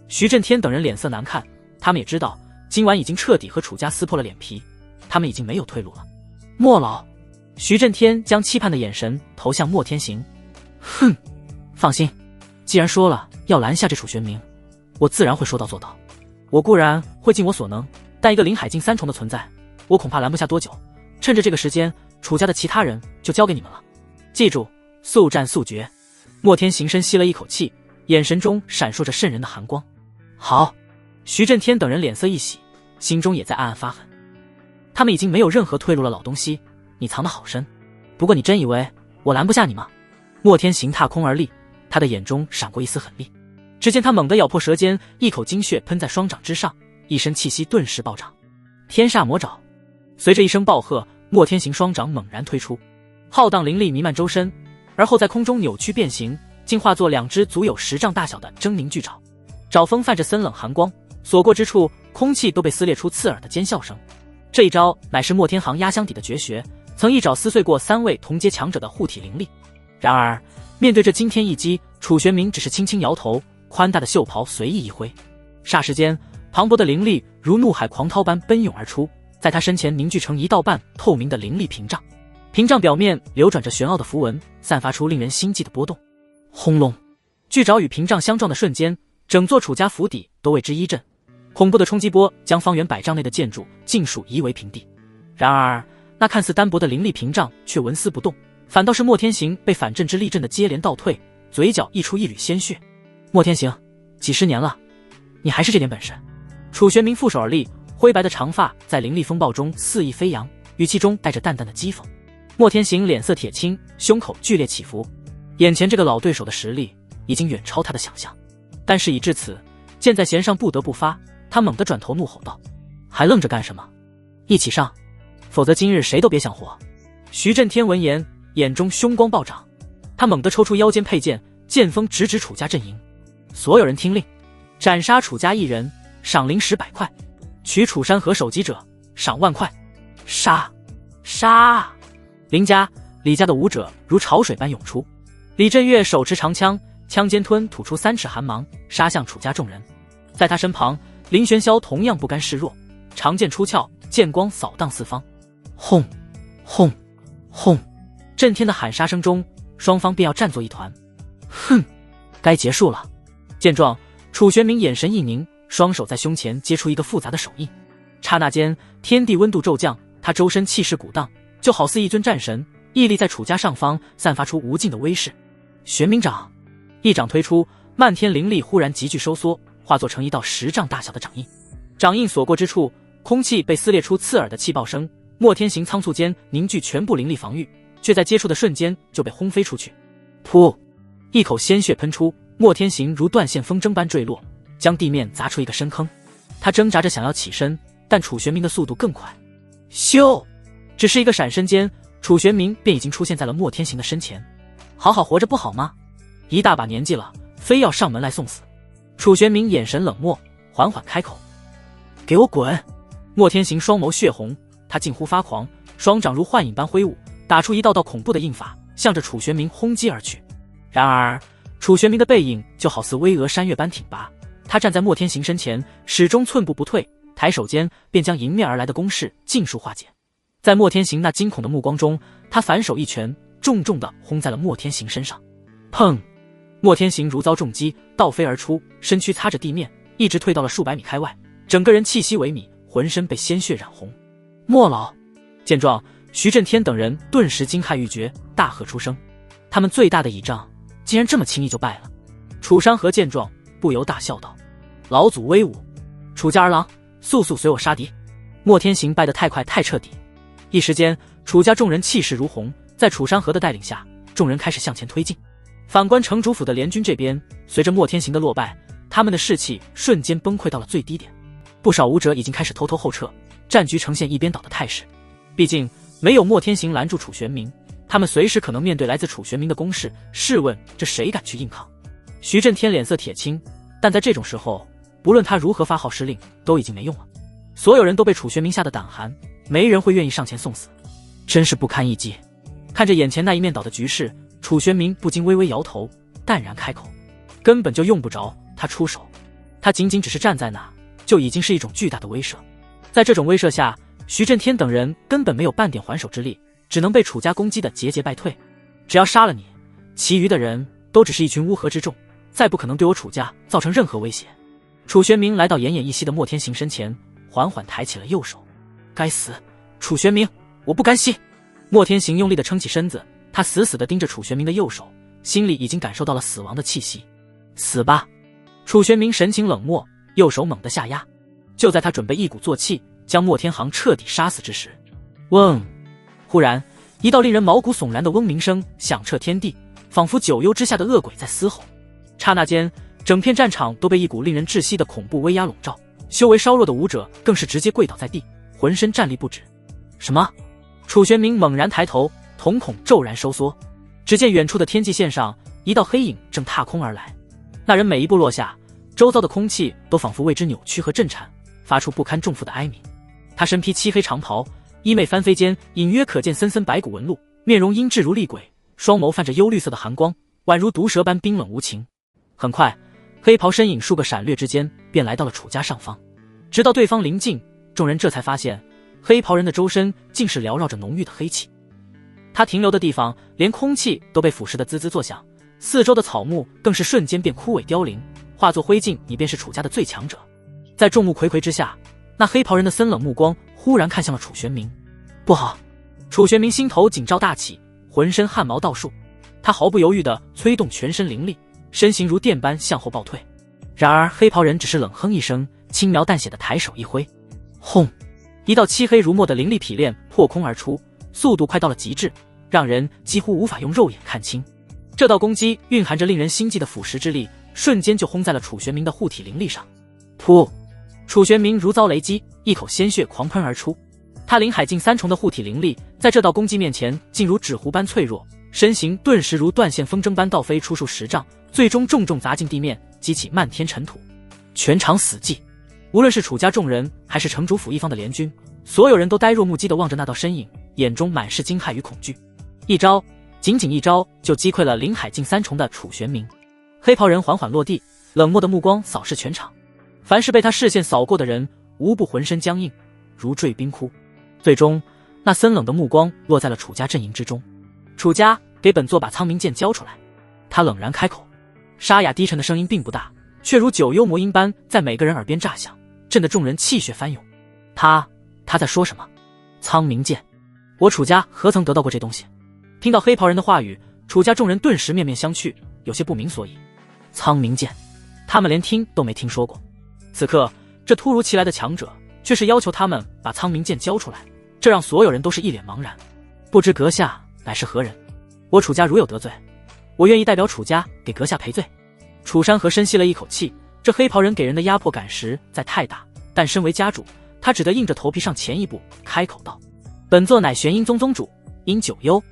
[SPEAKER 1] 徐震天等人脸色难看，他们也知道今晚已经彻底和楚家撕破了脸皮，他们已经没有退路了。莫老，徐震天将期盼的眼神投向莫天行。哼，放心，既然说了要拦下这楚玄明，我自然会说到做到。我固然会尽我所能，但一个灵海境3重的存在，我恐怕拦不下多久。趁着这个时间，楚家的其他人就交给你们了。记住，速战速决。莫天行深吸了一口气，眼神中闪烁着渗人的寒光。好！徐震天等人脸色一喜，心中也在暗暗发狠。他们已经没有任何退路了，老东西，你藏得好深。不过你真以为我拦不下你吗？莫天行踏空而立，他的眼中闪过一丝狠厉。只见他猛地咬破舌尖，一口精血喷在双掌之上，一身气息顿时暴涨。天煞魔爪！随着一声暴喝，莫天行双掌猛然推出，浩荡灵力弥漫周身，而后在空中扭曲变形，竟化作2只足有10丈大小的狰狞巨爪。爪锋泛着森冷寒光，所过之处，空气都被撕裂出刺耳的尖笑声。这一招乃是莫天行压箱底的绝学，曾一爪撕碎过3位同阶强者的护体灵力。然而面对这惊天一击，楚玄明只是轻轻摇头，宽大的袖袍随意一挥，霎时间磅礴的灵力如怒海狂涛般奔涌而出，在他身前凝聚成一道半透明的灵力屏障。屏障表面流转着玄奥的符文，散发出令人心悸的波动。轰隆！巨爪与屏障相撞的瞬间，整座楚家府邸都为之一震，恐怖的冲击波将方圆100丈内的建筑尽数夷为平地。然而那看似单薄的灵力屏障却纹丝不动，反倒是莫天行被反震之力震得接连倒退，嘴角溢出一缕鲜血。莫天行，几10年了，你还是这点本事？楚玄明负手而立，灰白的长发在灵力风暴中肆意飞扬，语气中带着淡淡的讥讽。莫天行脸色铁青，胸口剧烈起伏，眼前这个老对手的实力已经远超他的想象。但事已至此，箭在弦上不得不发，他猛地转头怒吼道：还愣着干什么？一起上，否则今日谁都别想活！徐震天闻言，眼中凶光暴涨，他猛地抽出腰间佩剑，剑锋直指楚家阵营。所有人听令，斩杀楚家1人，赏灵石100块；取楚山河首级者，赏1万块。杀！杀！林家、李家的武者如潮水般涌出。李振岳手持长枪，枪尖吞吐出3尺寒芒，杀向楚家众人。在他身旁，林玄霄同样不甘示弱，长剑出鞘，剑光扫荡四方。轰！轰！轰！震天的喊杀声中，双方便要战作一团。哼，该结束了。见状，楚玄明眼神一凝，双手在胸前接出一个复杂的手印。刹那间，天地温度骤降，他周身气势鼓荡，就好似一尊战神，屹立在楚家上方，散发出无尽的威势。玄冥掌，一掌推出，漫天灵力忽然急剧收缩，化作成一道10丈大小的掌印。掌印所过之处，空气被撕裂出刺耳的气爆声。莫天行仓促间凝聚全部灵力防御，却在接触的瞬间就被轰飞出去。噗！一口鲜血喷出，莫天行如断线风筝般坠落，将地面砸出一个深坑。他挣扎着想要起身，但楚玄冥的速度更快。咻！只是一个闪身间，楚玄冥便已经出现在了莫天行的身前。好好活着不好吗？一大把年纪了，非要上门来送死。楚玄冥眼神冷漠，缓缓开口：“给我滚！”莫天行双眸血红，他近乎发狂，双掌如幻影般挥舞，打出一道道恐怖的印法，向着楚玄冥轰击而去。然而楚玄冥的背影就好似巍峨山岳般挺拔，他站在莫天行身前，始终寸步不退，抬手间便将迎面而来的攻势尽数化解。在莫天行那惊恐的目光中，他反手一拳重重地轰在了莫天行身上。砰！莫天行如遭重击，倒飞而出，身躯擦着地面，一直退到了数百米开外，整个人气息萎靡，浑身被鲜血染红。莫老！见状，徐震天等人顿时惊骇欲绝，大喝出声。他们最大的倚仗竟然这么轻易就败了。楚山河见状，不由大笑道：“老祖威武！楚家儿郎，速速随我杀敌！”莫天行败得太快太彻底，一时间楚家众人气势如虹，在楚山河的带领下，众人开始向前推进。反观城主府的联军这边，随着莫天行的落败，他们的士气瞬间崩溃到了最低点，不少武者已经开始偷偷后撤，战局呈现一边倒的态势。毕竟没有莫天行拦住楚玄冥，他们随时可能面对来自楚玄冥的攻势，试问这谁敢去硬抗？徐震天脸色铁青，但在这种时候，不论他如何发号施令，都已经没用了。所有人都被楚玄冥吓得胆寒，没人会愿意上前送死，真是不堪一击。看着眼前那一面倒的局势，楚玄冥不禁微微摇头，淡然开口：“根本就用不着他出手，他仅仅只是站在那，就已经是一种巨大的威慑。在这种威慑下，徐震天等人根本没有半点还手之力，只能被楚家攻击的节节败退。只要杀了你，其余的人都只是一群乌合之众，再不可能对我楚家造成任何威胁。”楚玄冥来到奄奄一息的莫天行身前，缓缓抬起了右手。该死，楚玄冥，我不甘心！莫天行用力地撑起身子，他死死地盯着楚玄冥的右手，心里已经感受到了死亡的气息。死吧！楚玄冥神情冷漠，右手猛地下压。就在他准备一鼓作气将莫天行彻底杀死之时，嗡！忽然一道令人毛骨悚然的嗡鸣声响彻天地，仿佛九幽之下的恶鬼在嘶吼。刹那间，整片战场都被一股令人窒息的恐怖威压笼罩，修为稍弱的武者更是直接跪倒在地，浑身战栗不止。什么？楚玄冥猛然抬头，瞳孔骤然收缩，只见远处的天际线上，一道黑影正踏空而来。那人每一步落下，周遭的空气都仿佛为之扭曲和震颤，发出不堪重负的哀鸣。他身披漆黑长袍，衣袂翻飞间隐约可见森森白骨纹路，面容阴鸷如厉鬼，双眸泛着幽绿色的寒光，宛如毒蛇般冰冷无情。很快，黑袍身影数个闪掠之间便来到了楚家上方。直到对方临近，众人这才发现黑袍人的周身竟是缭绕着浓郁的黑气。他停留的地方连空气都被腐蚀得滋滋作响，四周的草木更是瞬间变枯萎凋零，化作灰烬。你便是楚家的最强者。在众目睽睽之下，那黑袍人的森冷目光忽然看向了楚玄冥。不好！楚玄冥心头警兆大起，浑身汗毛倒竖，他毫不犹豫地催动全身灵力，身形如电般向后暴退。然而黑袍人只是冷哼一声，轻描淡写的抬手一挥，轰！一道漆黑如墨的灵力劈链破空而出，速度快到了极致，让人几乎无法用肉眼看清。这道攻击蕴含着令人心悸的腐蚀之力，瞬间就轰在了楚玄冥的护体灵力上。噗！楚玄冥如遭雷击，一口鲜血狂喷而出。他灵海境三重的护体灵力在这道攻击面前竟如纸糊般脆弱，身形顿时如断线风筝般倒飞出数10丈，最终重重砸进地面，激起漫天尘土。全场死寂。无论是楚家众人还是城主府一方的联军，所有人都呆若木鸡地望着那道身影，眼中满是惊骇与恐惧。一招，仅仅一招就击溃了灵海境三重的楚玄冥。黑袍人缓缓落地，冷漠的目光扫视全场，凡是被他视线扫过的人，无不浑身僵硬，如坠冰窟。最终，那森冷的目光落在了楚家阵营之中。楚家，给本座把苍冥剑交出来。他冷然开口，沙哑低沉的声音并不大，却如九幽魔音般在每个人耳边炸响，震得众人气血翻涌。他在说什么？苍冥剑，我楚家何曾得到过这东西？听到黑袍人的话语，楚家众人顿时面面相觑，有些不明所以。苍冥剑，他们连听都没听说过。此刻，这突如其来的强者却是要求他们把苍冥剑交出来，这让所有人都是一脸茫然。不知阁下乃是何人？我楚家如有得罪，我愿意代表楚家给阁下赔罪。楚山河深吸了一口气，这黑袍人给人的压迫感实在太大，但身为家主，他只得硬着头皮上前一步，开口道：本座乃玄阴宗宗主殷九幽，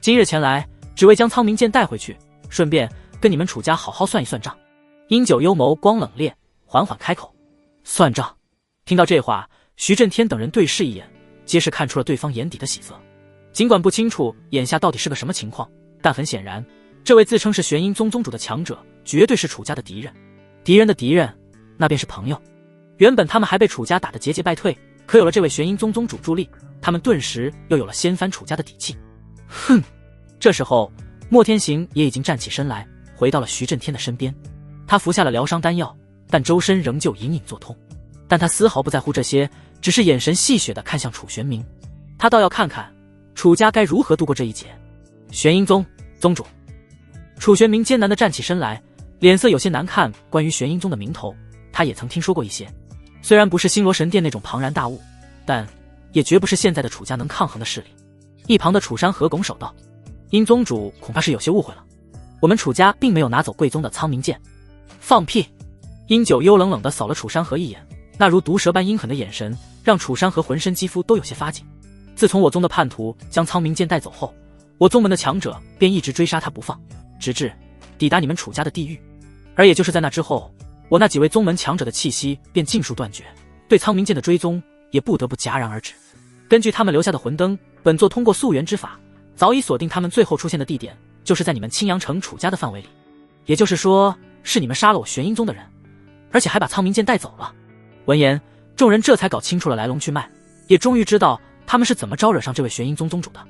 [SPEAKER 1] 今日前来只为将苍冥剑带回去，顺便跟你们楚家好好算一算账。殷九幽眸光冷冽，缓缓开口：算账。听到这话，徐震天等人对视一眼，皆是看出了对方眼底的喜色。尽管不清楚眼下到底是个什么情况，但很显然，这位自称是玄阴宗宗主的强者绝对是楚家的敌人，敌人的敌人那便是朋友。原本他们还被楚家打得节节败退，可有了这位玄阴宗宗主助力，他们顿时又有了掀翻楚家的底气。哼！这时候莫天行也已经站起身来，回到了徐震天的身边。他服下了疗伤丹药，但周身仍旧隐隐作痛，但他丝毫不在乎这些，只是眼神戏谑地看向楚玄冥。他倒要看看楚家该如何度过这一劫。玄阴宗宗主。楚玄冥艰难地站起身来，脸色有些难看。关于玄阴宗的名头，他也曾听说过一些，虽然不是星罗神殿那种庞然大物，但也绝不是现在的楚家能抗衡的势力。一旁的楚山河拱手道：殷宗主恐怕是有些误会了，我们楚家并没有拿走贵宗的苍冥剑。放屁！殷九幽冷冷地扫了楚山河一眼，那如毒蛇般阴狠的眼神让楚山河浑身肌肤都有些发紧。自从我宗的叛徒将苍冥剑带走后，我宗门的强者便一直追杀他不放，直至抵达你们楚家的地狱。而也就是在那之后，我那几位宗门强者的气息便尽数断绝，对苍冥剑的追踪也不得不戛然而止。根据他们留下的魂灯，本座通过溯源之法，早已锁定他们最后出现的地点，就是在你们青阳城楚家的范围里。也就是说，是你们杀了我玄阴宗的人，而且还把苍冥剑带走了。闻言，众人这才搞清楚了来龙去脉，也终于知道他们是怎么招惹上这位玄阴宗宗主的。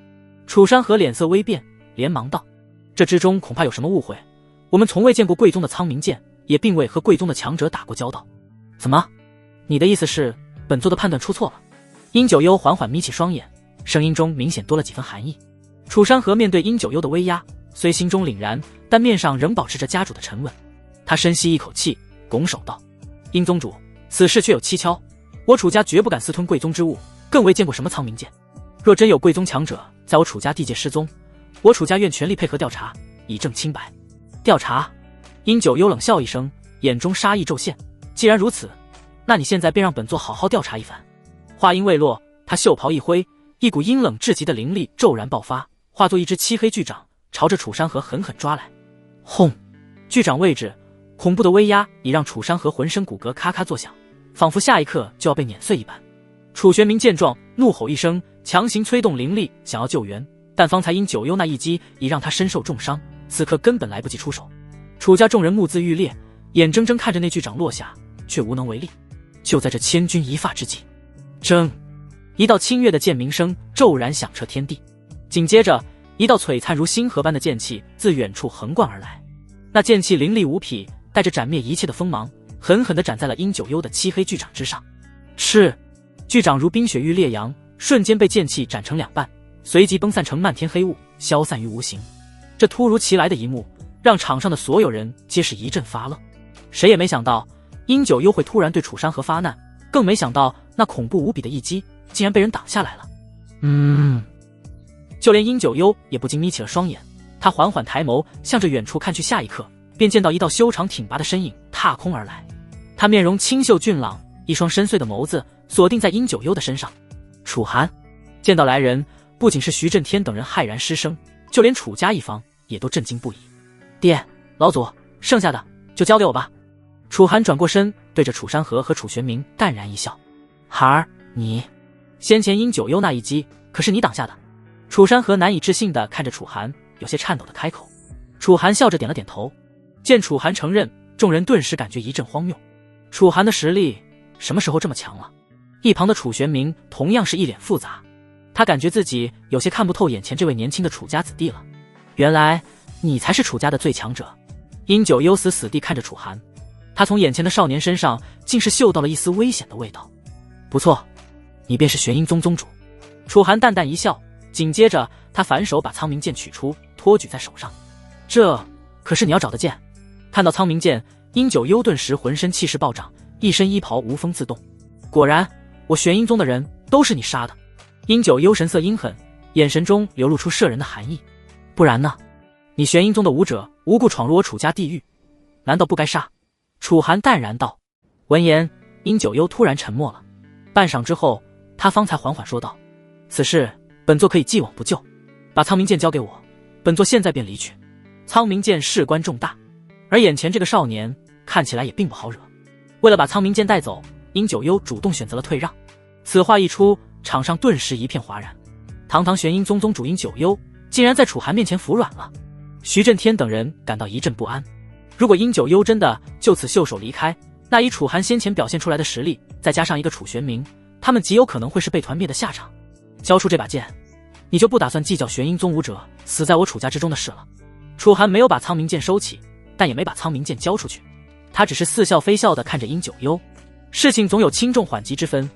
[SPEAKER 1] 楚山河脸色微变，连忙道：这之中恐怕有什么误会，我们从未见过贵宗的苍冥剑，也并未和贵宗的强者打过交道。怎么？你的意思是本座的判断出错了？殷九幽缓缓眯起双眼，声音中明显多了几分寒意。楚山河面对殷九幽的威压，虽心中凛然，但面上仍保持着家主的沉稳。他深吸一口气，拱手道：殷宗主，此事确有蹊跷，我楚家绝不敢私吞贵宗之物，更未见过什么苍冥剑。若真有贵宗强者在我楚家地界失踪，我楚家愿全力配合调查，以证清白。调查？殷九幽冷笑一声，眼中杀意骤现。既然如此，那你现在便让本座好好调查一番。话音未落，他袖袍一挥，一股阴冷至极的灵力骤然爆发，化作一只漆黑巨掌，朝着楚山河狠狠抓来。轰！巨掌位置，恐怖的威压已让楚山河浑身骨骼咔咔作响，仿佛下一刻就要被碾碎一般。楚玄冥见状，怒吼一声，强行催动灵力想要救援，但方才因九幽那一击已让他身受重伤，此刻根本来不及出手。楚家众人目眦欲裂，眼睁睁看着那巨掌落下，却无能为力。就在这千钧一发之际，铮！一道清越的剑鸣声骤然响彻天地，紧接着一道璀璨如星河般的剑气自远处横贯而来。那剑气凌厉无匹，带着斩灭一切的锋芒，狠狠地斩在了殷九幽的漆黑巨掌之上。赤！巨掌如冰雪遇烈阳，瞬间被剑气斩成两半，随即崩散成漫天黑雾，消散于无形。这突如其来的一幕，让场上的所有人皆是一阵发愣。谁也没想到殷九幽会突然对楚山河发难，更没想到那恐怖无比的一击竟然被人挡下来了。就连殷九幽也不禁眯起了双眼，他缓缓抬眸向着远处看去，下一刻便见到一道修长挺拔的身影踏空而来。他面容清秀俊朗，一双深邃的眸子锁定在殷九幽的身上。楚寒见到来人，不仅是徐震天等人骇然失声，就连楚家一方也都震惊不已。爹，老祖，剩下的就交给我吧。楚寒转过身，对着楚山河和楚玄冥淡然一笑：孩儿，你先前殷九幽那一击可是你挡下的？楚山河难以置信地看着楚寒，有些颤抖地开口。楚寒笑着点了点头。见楚寒承认，众人顿时感觉一阵荒谬。楚寒的实力什么时候这么强了？一旁的楚玄冥同样是一脸复杂，他感觉自己有些看不透眼前这位年轻的楚家子弟了。原来你才是楚家的最强者。殷九幽死死地看着楚寒，他从眼前的少年身上竟是嗅到了一丝危险的味道。不错，你便是玄阴宗宗主。楚寒淡淡一笑，紧接着他反手把苍冥剑取出，托举在手上。这可是你要找的剑？看到苍冥剑，殷九幽顿时浑身气势暴涨，一身衣袍无风自动。果然，我玄阴宗的人都是你杀的。殷九幽神色阴狠，眼神中流露出摄人的寒意。不然呢？你玄阴宗的武者无故闯入我楚家地狱，难道不该杀？楚寒淡然道。闻言，殷九幽突然沉默了，半晌之后，他方才缓缓说道：此事本座可以既往不咎，把苍冥剑交给我，本座现在便离去。苍冥剑事关重大，而眼前这个少年看起来也并不好惹。为了把苍冥剑带走，殷九幽主动选择了退让。此话一出，场上顿时一片哗然。堂堂玄阴宗宗主殷九幽竟然在楚寒面前服软了。徐震天等人感到一阵不安。如果殷九幽真的就此袖手离开，那以楚寒先前表现出来的实力，再加上一个楚玄冥，他们极有可能会是被团灭的下场。交出这把剑，你就不打算计较玄阴宗武者死在我楚家之中的事了？楚寒没有把苍冥剑收起，但也没把苍冥剑交出去，他只是似笑非笑地看着殷九幽。事情总有轻重缓急之分，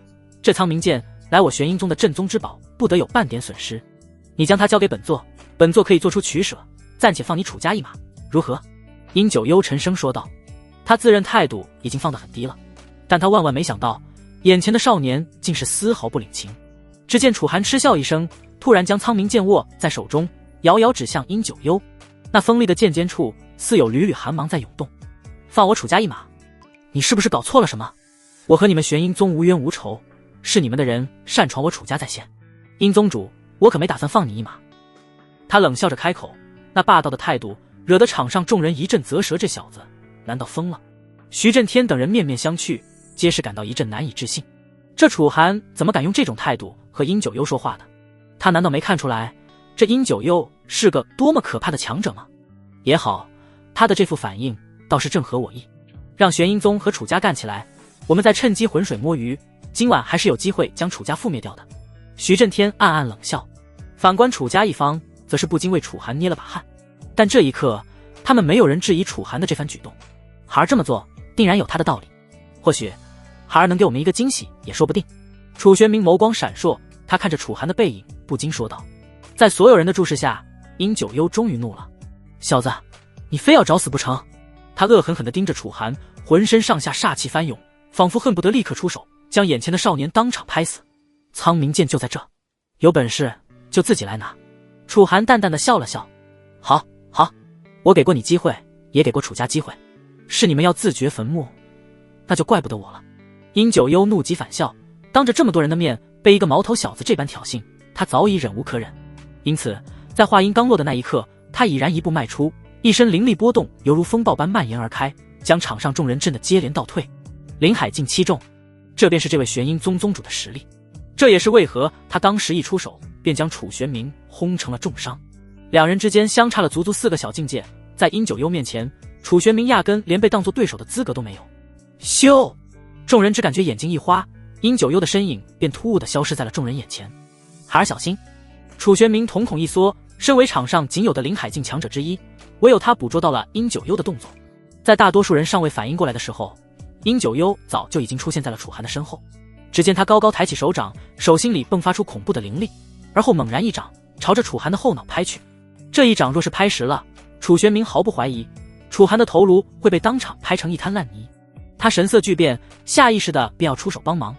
[SPEAKER 1] 这苍冥剑乃我玄阴宗的镇宗之宝，不得有半点损失。你将它交给本座，本座可以做出取舍，暂且放你楚家一马，如何？殷九幽沉声说道。他自认态度已经放得很低了，但他万万没想到，眼前的少年竟是丝毫不领情。只见楚寒嗤笑一声，突然将苍冥剑握在手中，遥遥指向殷九幽。那锋利的剑尖处似有缕缕寒芒在涌动。放我楚家一马？你是不是搞错了什么？我和你们玄阴宗无冤无仇，是你们的人擅闯我楚家在先。殷宗主，我可没打算放你一马。他冷笑着开口，那霸道的态度惹得场上众人一阵啧舌，这小子难道疯了？徐震天等人面面相觑，皆是感到一阵难以置信。这楚寒怎么敢用这种态度和殷九幽说话的？他难道没看出来这殷九幽是个多么可怕的强者吗？也好，他的这副反应倒是正合我意。让玄阴宗和楚家干起来，我们再趁机浑水摸鱼，今晚还是有机会将楚家覆灭掉的。徐震天暗暗冷笑。反观楚家一方，则是不禁为楚寒捏了把汗。但这一刻，他们没有人质疑楚寒的这番举动。孩儿这么做定然有他的道理，或许孩儿能给我们一个惊喜也说不定。楚玄冥眸光闪烁，他看着楚寒的背影，不禁说道。在所有人的注视下，殷九幽终于怒了。小子，你非要找死不成？他恶狠狠地盯着楚寒，浑身上下煞气翻涌，仿佛恨不得立刻出手将眼前的少年当场拍死。苍冥剑就在这，有本事就自己来拿。楚寒淡淡的笑了笑。好，我给过你机会，也给过楚家机会，是你们要自掘坟墓，那就怪不得我了。殷九幽怒极反笑，当着这么多人的面被一个毛头小子这般挑衅，他早已忍无可忍。因此在话音刚落的那一刻，他已然一步迈出，一身灵力波动犹如风暴般蔓延而开，将场上众人震得接连倒退。灵海境7重，这便是这位玄阴宗宗主的实力。这也是为何他当时一出手便将楚玄冥轰成了重伤。两人之间相差了足足4个小境界，在殷九幽面前，楚玄冥压根连被当作对手的资格都没有。咻！众人只感觉眼睛一花，殷九幽的身影便突兀地消失在了众人眼前。孩儿小心！楚玄冥瞳孔一缩，身为场上仅有的灵海境强者之一，唯有他捕捉到了殷九幽的动作。在大多数人尚未反应过来的时候，殷九幽早就已经出现在了楚寒的身后。只见他高高抬起手掌，手心里迸发出恐怖的灵力，而后猛然一掌朝着楚寒的后脑拍去。这一掌若是拍实了，楚玄冥毫不怀疑，楚寒的头颅会被当场拍成一滩烂泥。他神色巨变，下意识的便要出手帮忙。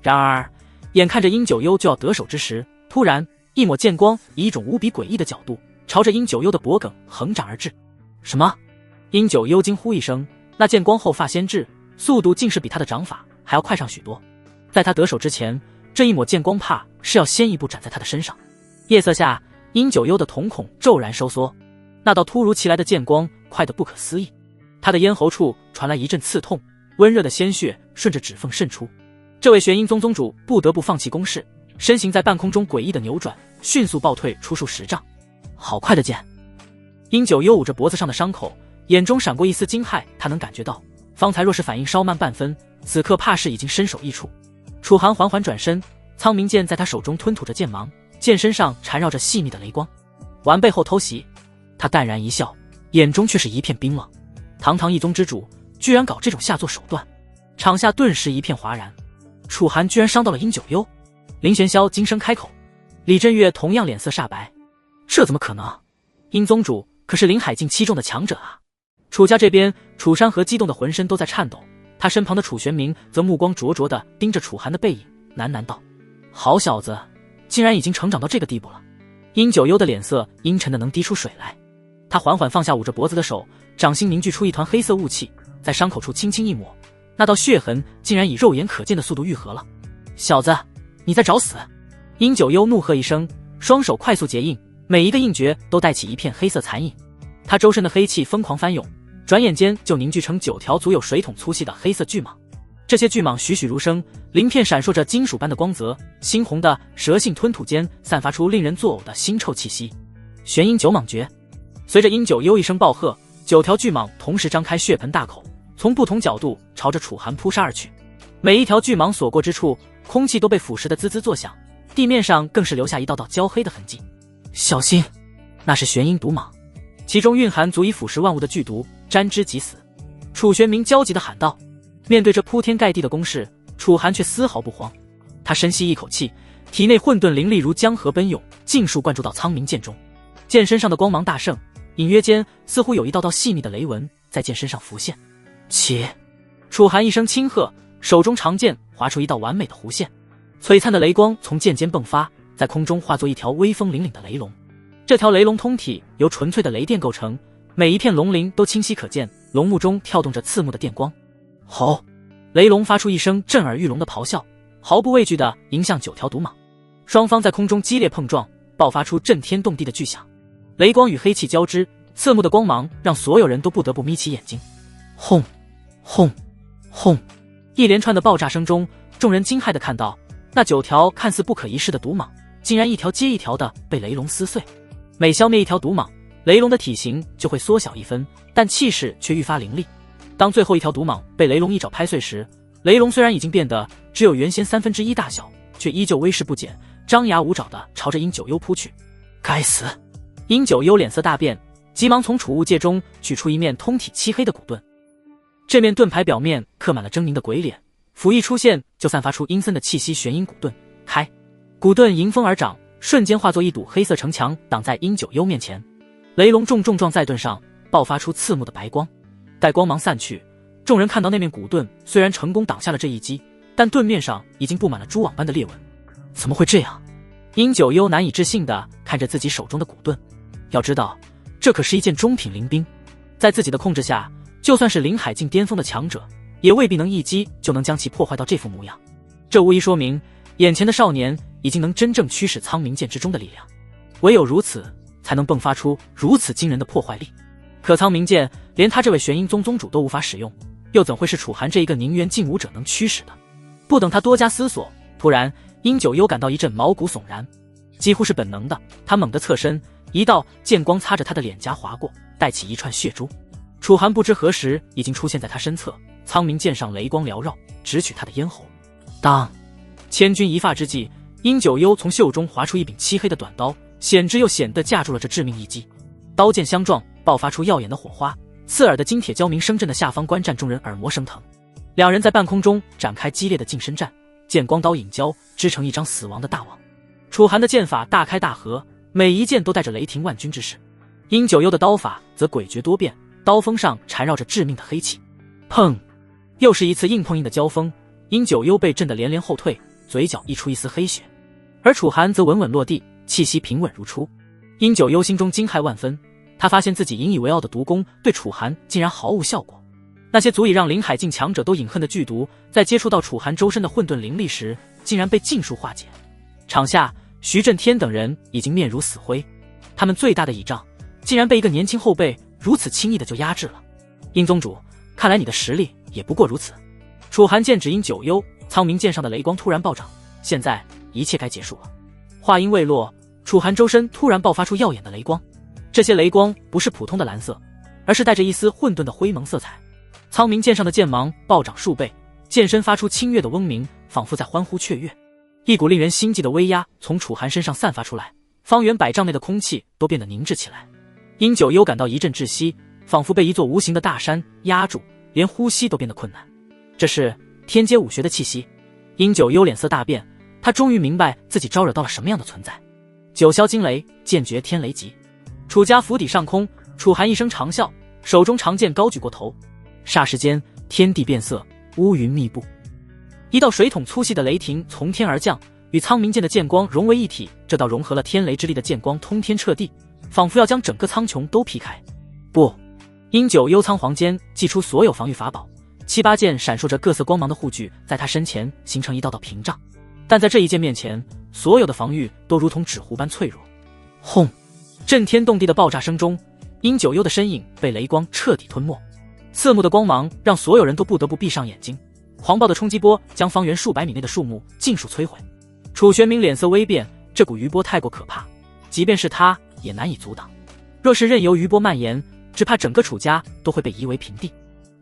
[SPEAKER 1] 然而眼看着殷九幽就要得手之时，突然一抹剑光以一种无比诡异的角度朝着殷九幽的脖颈横斩而至。什么？殷九幽惊呼一声，那剑光后发先至，速度竟是比他的掌法还要快上许多。在他得手之前，这一抹剑光怕是要先一步斩在他的身上。夜色下，殷九幽的瞳孔骤然收缩，那道突如其来的剑光快得不可思议。他的咽喉处传来一阵刺痛，温热的鲜血顺着指缝渗出。这位玄阴宗宗主不得不放弃攻势，身形在半空中诡异的扭转，迅速暴退出数10丈。好快的剑！殷九幽捂着脖子上的伤口，眼中闪过一丝惊骇。他能感觉到，方才若是反应稍慢半分，此刻怕是已经身首异处。楚寒缓缓转身，苍冥剑在他手中吞吐着剑芒，剑身上缠绕着细密的雷光。完背后偷袭，他淡然一笑，眼中却是一片冰冷。堂堂一宗之主，居然搞这种下作手段，场下顿时一片哗然。楚寒居然伤到了殷九幽，林玄霄惊声开口，李振月同样脸色煞白，这怎么可能？殷宗主可是林海境7中的强者啊！楚家这边，楚山河激动的浑身都在颤抖，他身旁的楚玄明则目光灼灼地盯着楚寒的背影，喃喃道：好小子，竟然已经成长到这个地步了。殷九幽的脸色阴沉的能滴出水来，他缓缓放下捂着脖子的手，掌心凝聚出一团黑色雾气，在伤口处轻轻一抹，那道血痕竟然以肉眼可见的速度愈合了。小子，你在找死！殷九幽怒喝一声，双手快速结印，每一个印诀都带起一片黑色残影，他周身的黑气疯狂翻涌，转眼间就凝聚成9条足有水桶粗细的黑色巨蟒。这些巨蟒栩栩如生，鳞片闪烁着金属般的光泽，猩红的蛇性吞吐间散发出令人作呕的腥臭气息。玄阴9蟒诀。随着殷九幽一声暴喝，9条巨蟒同时张开血盆大口，从不同角度朝着楚寒扑杀而去。每一条巨蟒所过之处，空气都被腐蚀得滋滋作响，地面上更是留下一道道焦黑的痕迹。小心，那是玄阴毒蟒，其中蕴含足以腐蚀万物的剧毒，沾之即死。楚玄明焦急地喊道。面对这铺天盖地的攻势，楚寒却丝毫不慌。他深吸一口气，体内混沌灵力如江河奔涌，尽数灌注到苍冥剑中。剑身上的光芒大盛，隐约间似乎有一道道细密的雷纹在剑身上浮现。起！楚寒一声轻喝，手中长剑划出一道完美的弧线，璀璨的雷光从剑尖迸发，在空中化作一条威风凛凛的雷龙。这条雷龙通体由纯粹的雷电构成，每一片龙鳞都清晰可见，龙目中跳动着刺目的电光。吼！雷龙发出一声震耳欲聋的咆哮，毫不畏惧地迎向9条毒蟒。双方在空中激烈碰撞，爆发出震天动地的巨响。雷光与黑气交织，刺目的光芒让所有人都不得不眯起眼睛。轰！轰！轰！一连串的爆炸声中，众人惊骇地看到，那9条看似不可一世的毒蟒，竟然一条接一条地被雷龙撕碎。每消灭一条毒蟒，雷龙的体型就会缩小一分，但气势却愈发凌厉。当最后一条毒蟒被雷龙一爪拍碎时，雷龙虽然已经变得只有原先1/3大小，却依旧威势不减，张牙舞爪地朝着殷九幽扑去。该死！殷九幽脸色大变，急忙从储物戒中取出一面通体漆黑的古盾。这面盾牌表面刻满了狰狞的鬼脸，斧一出现就散发出阴森的气息。玄阴古盾开！古盾迎风而长，瞬间化作一堵黑色城墙，挡在殷九幽面前。雷龙重重撞在盾上，爆发出刺目的白光。待光芒散去，众人看到那面古盾虽然成功挡下了这一击，但盾面上已经布满了蛛网般的裂纹。怎么会这样？殷九幽难以置信地看着自己手中的古盾，要知道这可是一件中品灵兵，在自己的控制下，就算是林海境巅峰的强者，也未必能一击就能将其破坏到这副模样。这无疑说明眼前的少年已经能真正驱使苍冥剑之中的力量，唯有如此才能迸发出如此惊人的破坏力。可苍冥剑连他这位玄阴宗宗主都无法使用，又怎会是楚寒这一个宁渊劲武者能驱使的？不等他多加思索，突然殷九幽感到一阵毛骨悚然，几乎是本能的，他猛地侧身，一道剑光擦着他的脸颊划过，带起一串血珠。楚寒不知何时已经出现在他身侧，苍冥剑上雷光缭绕，直取他的咽喉。当千钧一发之际，殷九幽从袖中划出一柄漆黑的短刀，显之又显得架住了这致命一击。刀剑相撞，爆发出耀眼的火花，刺耳的金铁交鸣声震得下方观战众人耳膜生疼。两人在半空中展开激烈的近身战，剑光刀影交织成一张死亡的大网。楚寒的剑法大开大合，每一剑都带着雷霆万钧之势。殷九幽的刀法则诡谲多变，刀锋上缠绕着致命的黑气。砰！又是一次硬碰硬的交锋，殷九幽被震得连连后退，嘴角溢出一丝黑血，而楚寒则稳稳落地，气息平稳如初。殷九幽心中惊骇万分，他发现自己引以为傲的毒功对楚寒竟然毫无效果。那些足以让林海境强者都饮恨的剧毒，在接触到楚寒周身的混沌灵力时，竟然被尽数化解。场下，徐震天等人已经面如死灰，他们最大的倚仗，竟然被一个年轻后辈如此轻易的就压制了。殷宗主，看来你的实力也不过如此。楚寒剑指殷九幽，苍冥剑上的雷光突然暴涨，现在一切该结束了。话音未落，楚寒周身突然爆发出耀眼的雷光，这些雷光不是普通的蓝色，而是带着一丝混沌的灰蒙色彩。苍冥剑上的剑芒暴涨数倍，剑身发出清越的嗡鸣，仿佛在欢呼雀跃。一股令人心悸的威压从楚寒身上散发出来，方圆100丈内的空气都变得凝滞起来。殷九幽感到一阵窒息，仿佛被一座无形的大山压住，连呼吸都变得困难。这是天阶武学的气息。殷九幽脸色大变，他终于明白自己招惹到了什么样的存在。九霄惊雷，剑绝天雷击。楚家府邸上空，楚寒一声长啸，手中长剑高举过头，霎时间天地变色，乌云密布。一道水桶粗细的雷霆从天而降，与苍冥剑的剑光融为一体。这道融合了天雷之力的剑光通天彻地，仿佛要将整个苍穹都劈开。不，殷九幽苍黄间祭出所有防御法宝，7、8件闪烁着各色光芒的护具在他身前形成一道道屏障，但在这一剑面前，所有的防御都如同纸糊般脆弱。轰！震天动地的爆炸声中，殷九幽的身影被雷光彻底吞没，刺目的光芒让所有人都不得不闭上眼睛。狂暴的冲击波将方圆数百米内的树木尽数摧毁。楚玄冥脸色微变，这股余波太过可怕，即便是他也难以阻挡。若是任由余波蔓延，只怕整个楚家都会被夷为平地。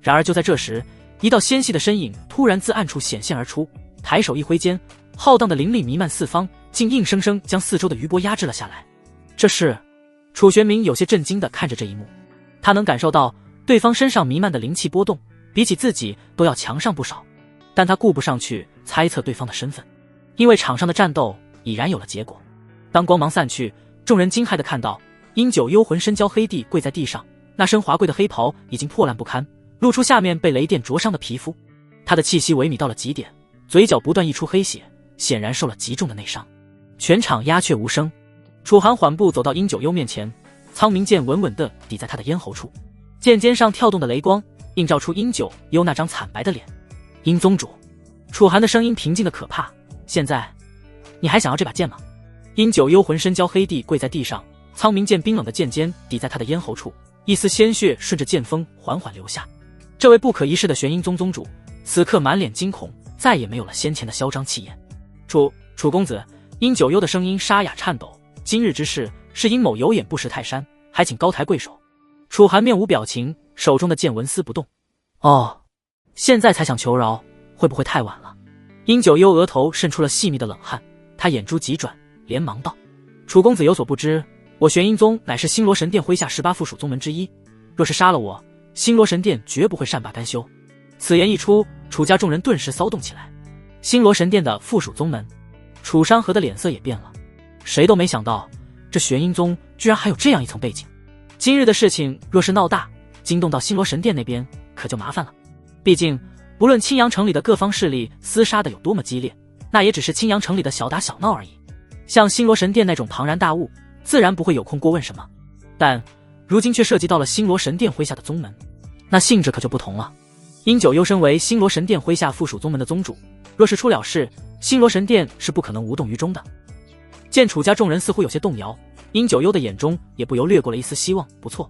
[SPEAKER 1] 然而就在这时，一道纤细的身影突然自暗处显现而出，抬手一挥间，浩荡的灵力弥漫四方，竟硬生生将四周的余波压制了下来。这是……楚玄冥有些震惊地看着这一幕，他能感受到对方身上弥漫的灵气波动，比起自己都要强上不少，但他顾不上去猜测对方的身份，因为场上的战斗已然有了结果。当光芒散去，众人惊骇地看到殷九幽魂身焦黑地跪在地上，那身华贵的黑袍已经破烂不堪，露出下面被雷电灼伤的皮肤。他的气息萎靡到了极点，嘴角不断溢出黑血，显然受了极重的内伤。全场鸦雀无声。楚寒缓步走到殷九幽面前，苍冥剑稳稳地抵在他的咽喉处，剑尖上跳动的雷光映照出殷九幽那张惨白的脸。殷宗主。楚寒的声音平静的可怕，现在你还想要这把剑吗？殷九幽浑身焦黑地跪在地上，苍冥剑冰冷的剑尖抵在他的咽喉处，一丝鲜血顺着剑锋缓缓流下。这位不可一世的玄阴宗宗主此刻满脸惊恐，再也没有了先前的嚣张气焰。楚公子。殷九幽的声音沙哑颤抖，今日之事是殷某有眼不识泰山，还请高抬贵手。楚寒面无表情，手中的剑纹丝不动。哦，现在才想求饶，会不会太晚了？殷九幽额头渗出了细密的冷汗，他眼珠急转，连忙道：楚公子有所不知，我玄阴宗乃是星罗神殿麾下18附属宗门之一，若是杀了我，星罗神殿绝不会善罢甘休。此言一出，楚家众人顿时骚动起来。星罗神殿的附属宗门，楚山河的脸色也变了，谁都没想到这玄阴宗居然还有这样一层背景。今日的事情若是闹大，惊动到星罗神殿那边，可就麻烦了。毕竟不论青阳城里的各方势力厮杀的有多么激烈，那也只是青阳城里的小打小闹而已。像星罗神殿那种庞然大物，自然不会有空过问什么，但如今却涉及到了星罗神殿麾下的宗门，那性质可就不同了。殷九幽身为星罗神殿麾下附属宗门的宗主，若是出了事，星罗神殿是不可能无动于衷的。见楚家众人似乎有些动摇，殷九幽的眼中也不由掠过了一丝希望。不错，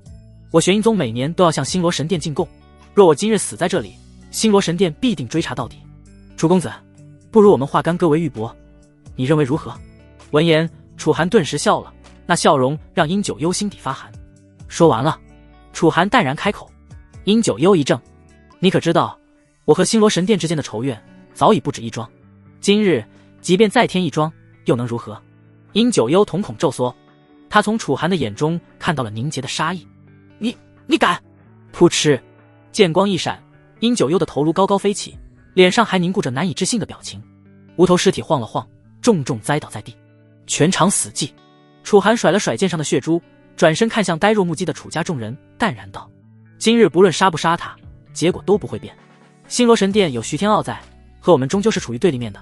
[SPEAKER 1] 我玄阴宗每年都要向星罗神殿进贡，若我今日死在这里，星罗神殿必定追查到底。楚公子，不如我们化干戈为玉帛，你认为如何？闻言，楚寒顿时笑了，那笑容让殷九幽心底发寒。说完了，楚寒淡然开口。殷九幽一怔，你可知道我和星罗神殿之间的仇怨早已不止一桩，今日即便再添一桩又能如何？殷九幽瞳孔骤缩，他从楚寒的眼中看到了凝结的杀意。你敢！噗嗤，剑光一闪，殷九幽的头颅高高飞起，脸上还凝固着难以置信的表情。无头尸体晃了晃，重重栽倒在地，全场死寂。楚寒甩了甩剑上的血珠，转身看向呆若木鸡的楚家众人，淡然道：今日不论杀不杀他，结果都不会变。星罗神殿有徐天傲在，和我们终究是处于对立面的，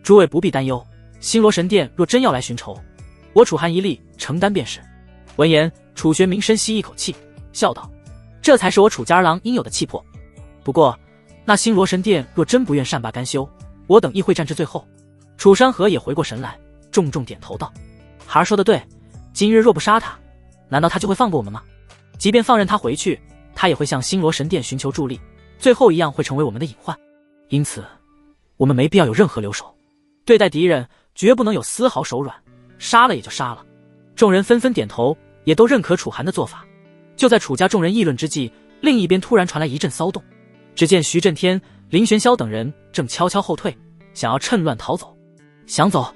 [SPEAKER 1] 诸位不必担忧，星罗神殿若真要来寻仇，我楚寒一力承担便是。闻言，楚玄冥深吸一口气，笑道：这才是我楚家儿郎应有的气魄。不过那星罗神殿若真不愿善罢甘休，我等亦会战至最后。楚山河也回过神来，重重点头道：孩儿说得对，今日若不杀他，难道他就会放过我们吗？即便放任他回去，他也会向星罗神殿寻求助力，最后一样会成为我们的隐患。因此我们没必要有任何留手，对待敌人绝不能有丝毫手软，杀了也就杀了。众人纷纷点头，也都认可楚寒的做法。就在楚家众人议论之际，另一边突然传来一阵骚动，只见徐震天、林玄霄等人正悄悄后退，想要趁乱逃走。想走？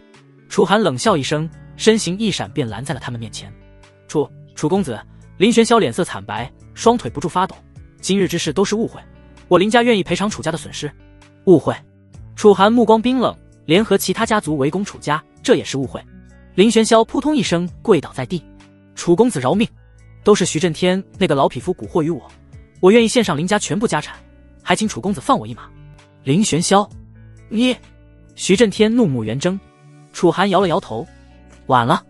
[SPEAKER 1] 楚寒冷笑一声，身形一闪便拦在了他们面前。楚公子。林玄霄脸色惨白，双腿不住发抖，今日之事都是误会，我林家愿意赔偿楚家的损失。误会。楚寒目光冰冷，联合其他家族围攻楚家，这也是误会。林玄霄扑通一声跪倒在地，楚公子饶命，都是徐震天那个老匹夫蛊惑于我，我愿意献上林家全部家产，还请楚公子放我一马。林玄霄，你……徐震天怒目圆睁。楚寒摇了摇头，晚了。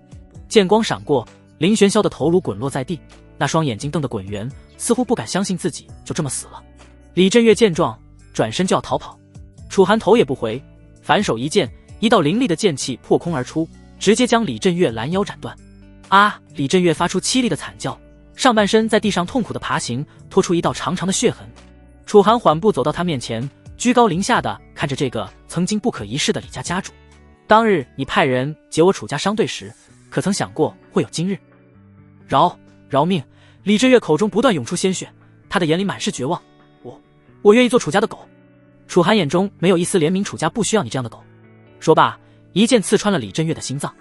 [SPEAKER 1] 剑光闪过，林玄霄的头颅滚落在地，那双眼睛瞪得滚圆，似乎不敢相信自己就这么死了。李振岳见状，转身就要逃跑，楚寒头也不回，反手一剑，一道凌厉的剑气破空而出，直接将李振岳拦腰斩断。啊！李振岳发出凄厉的惨叫，上半身在地上痛苦的爬行，拖出一道长长的血痕。楚寒缓步走到他面前，居高临下的看着这个曾经不可一世的李家家主。当日你派人劫我楚家商队时，可曾想过会有今日？饶命！李振岳口中不断涌出鲜血，他的眼里满是绝望。我愿意做楚家的狗。楚寒眼中没有一丝怜悯，楚家不需要你这样的狗。说罢，一剑刺穿了李振岳的心脏。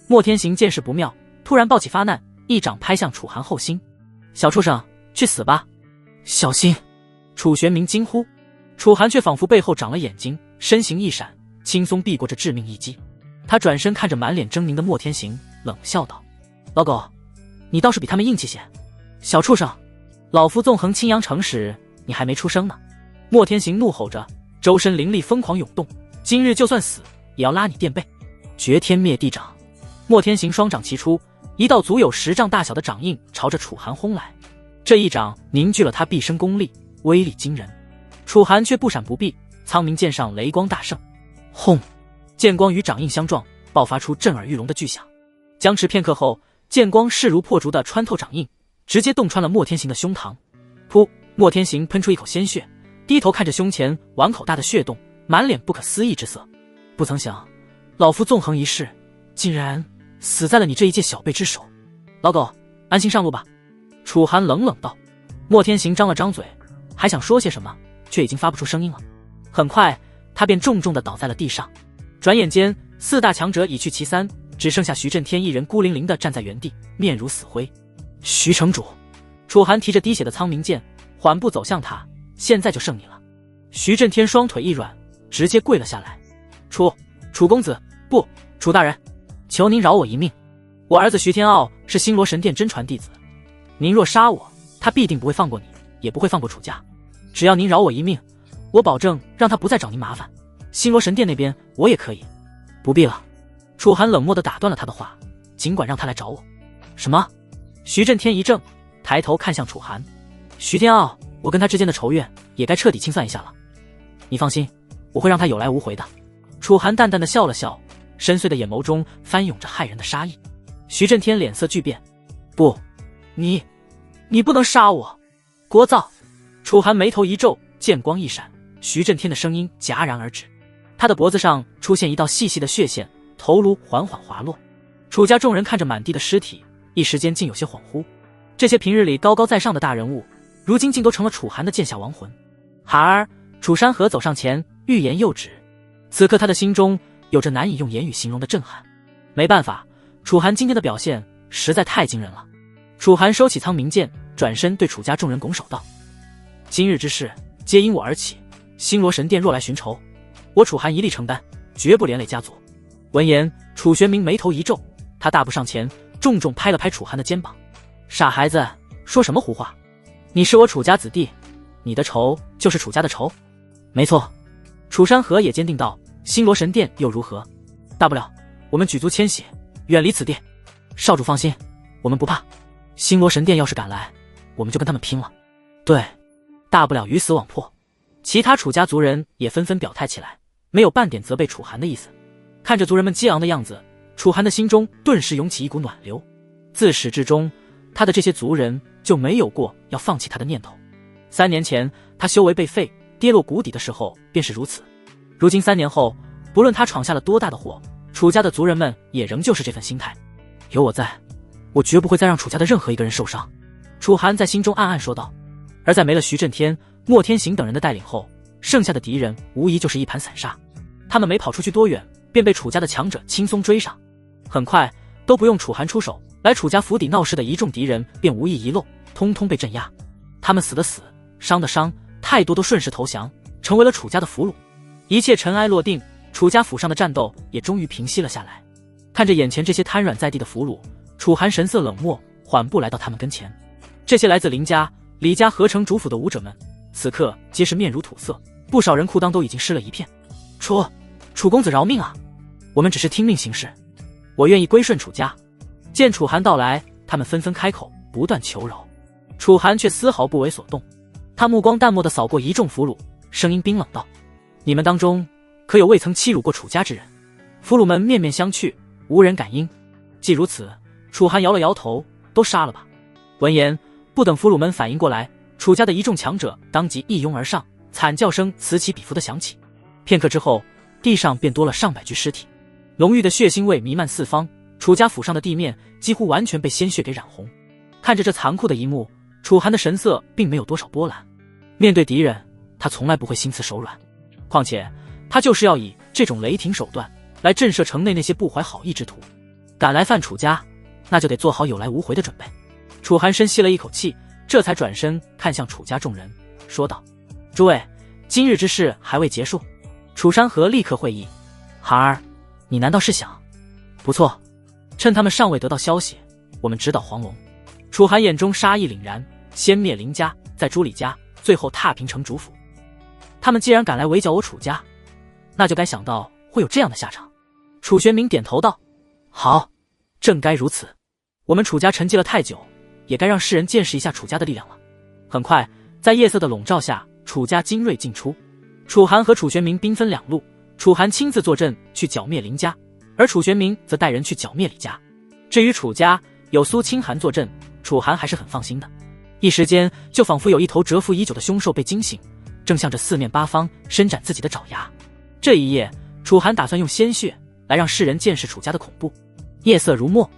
[SPEAKER 1] 莫天行见势不妙，突然抱起发难，一掌拍向楚寒后心。小畜生，去死吧！小心！楚玄明惊呼。楚寒却仿佛背后长了眼睛，身形一闪，轻松避过这致命一击。他转身看着满脸狰狞的莫天行，冷笑道：老狗，你倒是比他们硬气些。小畜生，老夫纵横青阳城时你还没出生呢。莫天行怒吼着，周身灵力疯狂涌动，今日就算死也要拉你垫背。绝天灭地掌。莫天行双掌齐出，一道足有10丈大小的掌印朝着楚寒轰来。这一掌凝聚了他毕生功力，威力惊人。楚寒却不闪不避，苍冥剑上雷光大盛，轰！剑光与掌印相撞，爆发出震耳欲聋的巨响。僵持片刻后，剑光势如破竹地穿透掌印，直接洞穿了莫天行的胸膛。噗！莫天行喷出一口鲜血，低头看着胸前碗口大的血洞，满脸不可思议之色。不曾想，老夫纵横一世，竟然死在了你这一介小辈之手。老狗，安心上路吧。楚寒冷冷道。莫天行张了张嘴，还想说些什么，却已经发不出声音了。很快，他便重重地倒在了地上。转眼间，4大强者已去其三，只剩下徐震天一人孤零零地站在原地，面如死灰。徐城主，楚寒提着滴血的苍冥剑，缓步走向他，现在就剩你了。徐震天双腿一软，直接跪了下来。楚公子，不，楚大人，求您饶我一命。我儿子徐天傲是星罗神殿真传弟子，您若杀我，他必定不会放过你，也不会放过楚家。只要您饶我一命，我保证让他不再找您麻烦。星罗神殿那边我也可以。不必了。楚寒冷漠地打断了他的话，尽管让他来找我。什么？徐震天一怔，抬头看向楚寒。徐天傲，我跟他之间的仇怨也该彻底清算一下了。你放心，我会让他有来无回的。楚寒淡淡地笑了笑，深邃的眼眸中翻涌着骇人的杀意。徐震天脸色巨变。不，你不能杀我！聒噪！楚寒眉头一皱，剑光一闪，徐震天的声音戛然而止。他的脖子上出现一道细细的血线，头颅缓缓滑落。楚家众人看着满地的尸体，一时间竟有些恍惚。这些平日里高高在上的大人物，如今竟都成了楚寒的剑下亡魂。孩儿，楚山河走上前，欲言又止。此刻他的心中有着难以用言语形容的震撼。没办法，楚寒今天的表现实在太惊人了。楚寒收起苍冥剑，转身对楚家众人拱手道：今日之事皆因我而起，星罗神殿若来寻仇，我楚寒一力承担，绝不连累家族。闻言，楚玄明眉头一皱，他大步上前，重重拍了拍楚寒的肩膀。傻孩子，说什么胡话？你是我楚家子弟，你的仇就是楚家的仇。没错。楚山河也坚定道，星罗神殿又如何？大不了我们举族迁徙，远离此地。少主放心，我们不怕。星罗神殿要是敢来，我们就跟他们拼了。对，大不了鱼死网破。其他楚家族人也纷纷表态起来，没有半点责备楚寒的意思。看着族人们激昂的样子，楚寒的心中顿时涌起一股暖流。自始至终，他的这些族人就没有过要放弃他的念头。3年前他修为被废，跌落谷底的时候便是如此。如今3年后，不论他闯下了多大的祸，楚家的族人们也仍旧是这份心态。有我在，我绝不会再让楚家的任何一个人受伤。楚寒在心中暗暗说道。而在没了徐震天、莫天行等人的带领后，剩下的敌人无疑就是一盘散沙。他们没跑出去多远，便被楚家的强者轻松追上。很快，都不用楚寒出手，来楚家府邸闹事的一众敌人便无一遗漏，通通被镇压。他们死的死，伤的伤，太多都顺势投降，成为了楚家的俘虏。一切尘埃落定，楚家府上的战斗也终于平息了下来。看着眼前这些瘫软在地的俘虏，楚寒神色冷漠，缓步来到他们跟前。这些来自林家、李家合城主府的武者们，此刻皆是面如土色，不少人裤裆都已经湿了一片。楚公子饶命啊！我们只是听命行事，我愿意归顺楚家。见楚寒到来，他们纷纷开口，不断求饶。楚寒却丝毫不为所动，他目光淡漠地扫过一众俘虏，声音冰冷道：你们当中可有未曾欺辱过楚家之人？俘虏们面面相觑，无人敢应。既如此，楚寒摇了摇头，都杀了吧。闻言，不等俘虏们反应过来，楚家的一众强者当即一拥而上，惨叫声此起彼伏地响起。片刻之后，地上便多了上百具尸体，浓郁的血腥味弥漫四方，楚家府上的地面几乎完全被鲜血给染红。看着这残酷的一幕，楚寒的神色并没有多少波澜。面对敌人，他从来不会心慈手软，况且他就是要以这种雷霆手段来震慑城内那些不怀好意之徒。敢来犯楚家，那就得做好有来无回的准备。楚寒深吸了一口气，这才转身看向楚家众人，说道：诸位，今日之事还未结束。楚山河立刻会意：寒儿，你难道是想……不错，趁他们尚未得到消息，我们直捣黄龙。楚寒眼中杀意凛然，先灭林家，再诛李家，最后踏平城主府。他们既然敢来围剿我楚家，那就该想到会有这样的下场。楚玄明点头道：好，正该如此。我们楚家沉寂了太久，也该让世人见识一下楚家的力量了。很快，在夜色的笼罩下，楚家精锐尽出。楚寒和楚玄明兵分两路，楚寒亲自坐镇去剿灭林家，而楚玄明则带人去剿灭李家。至于楚家，有苏清寒坐镇，楚寒还是很放心的。一时间，就仿佛有一头蛰伏已久的凶兽被惊醒，正向着四面八方伸展自己的爪牙。这一夜，楚寒打算用鲜血来让世人见识楚家的恐怖。夜色如墨，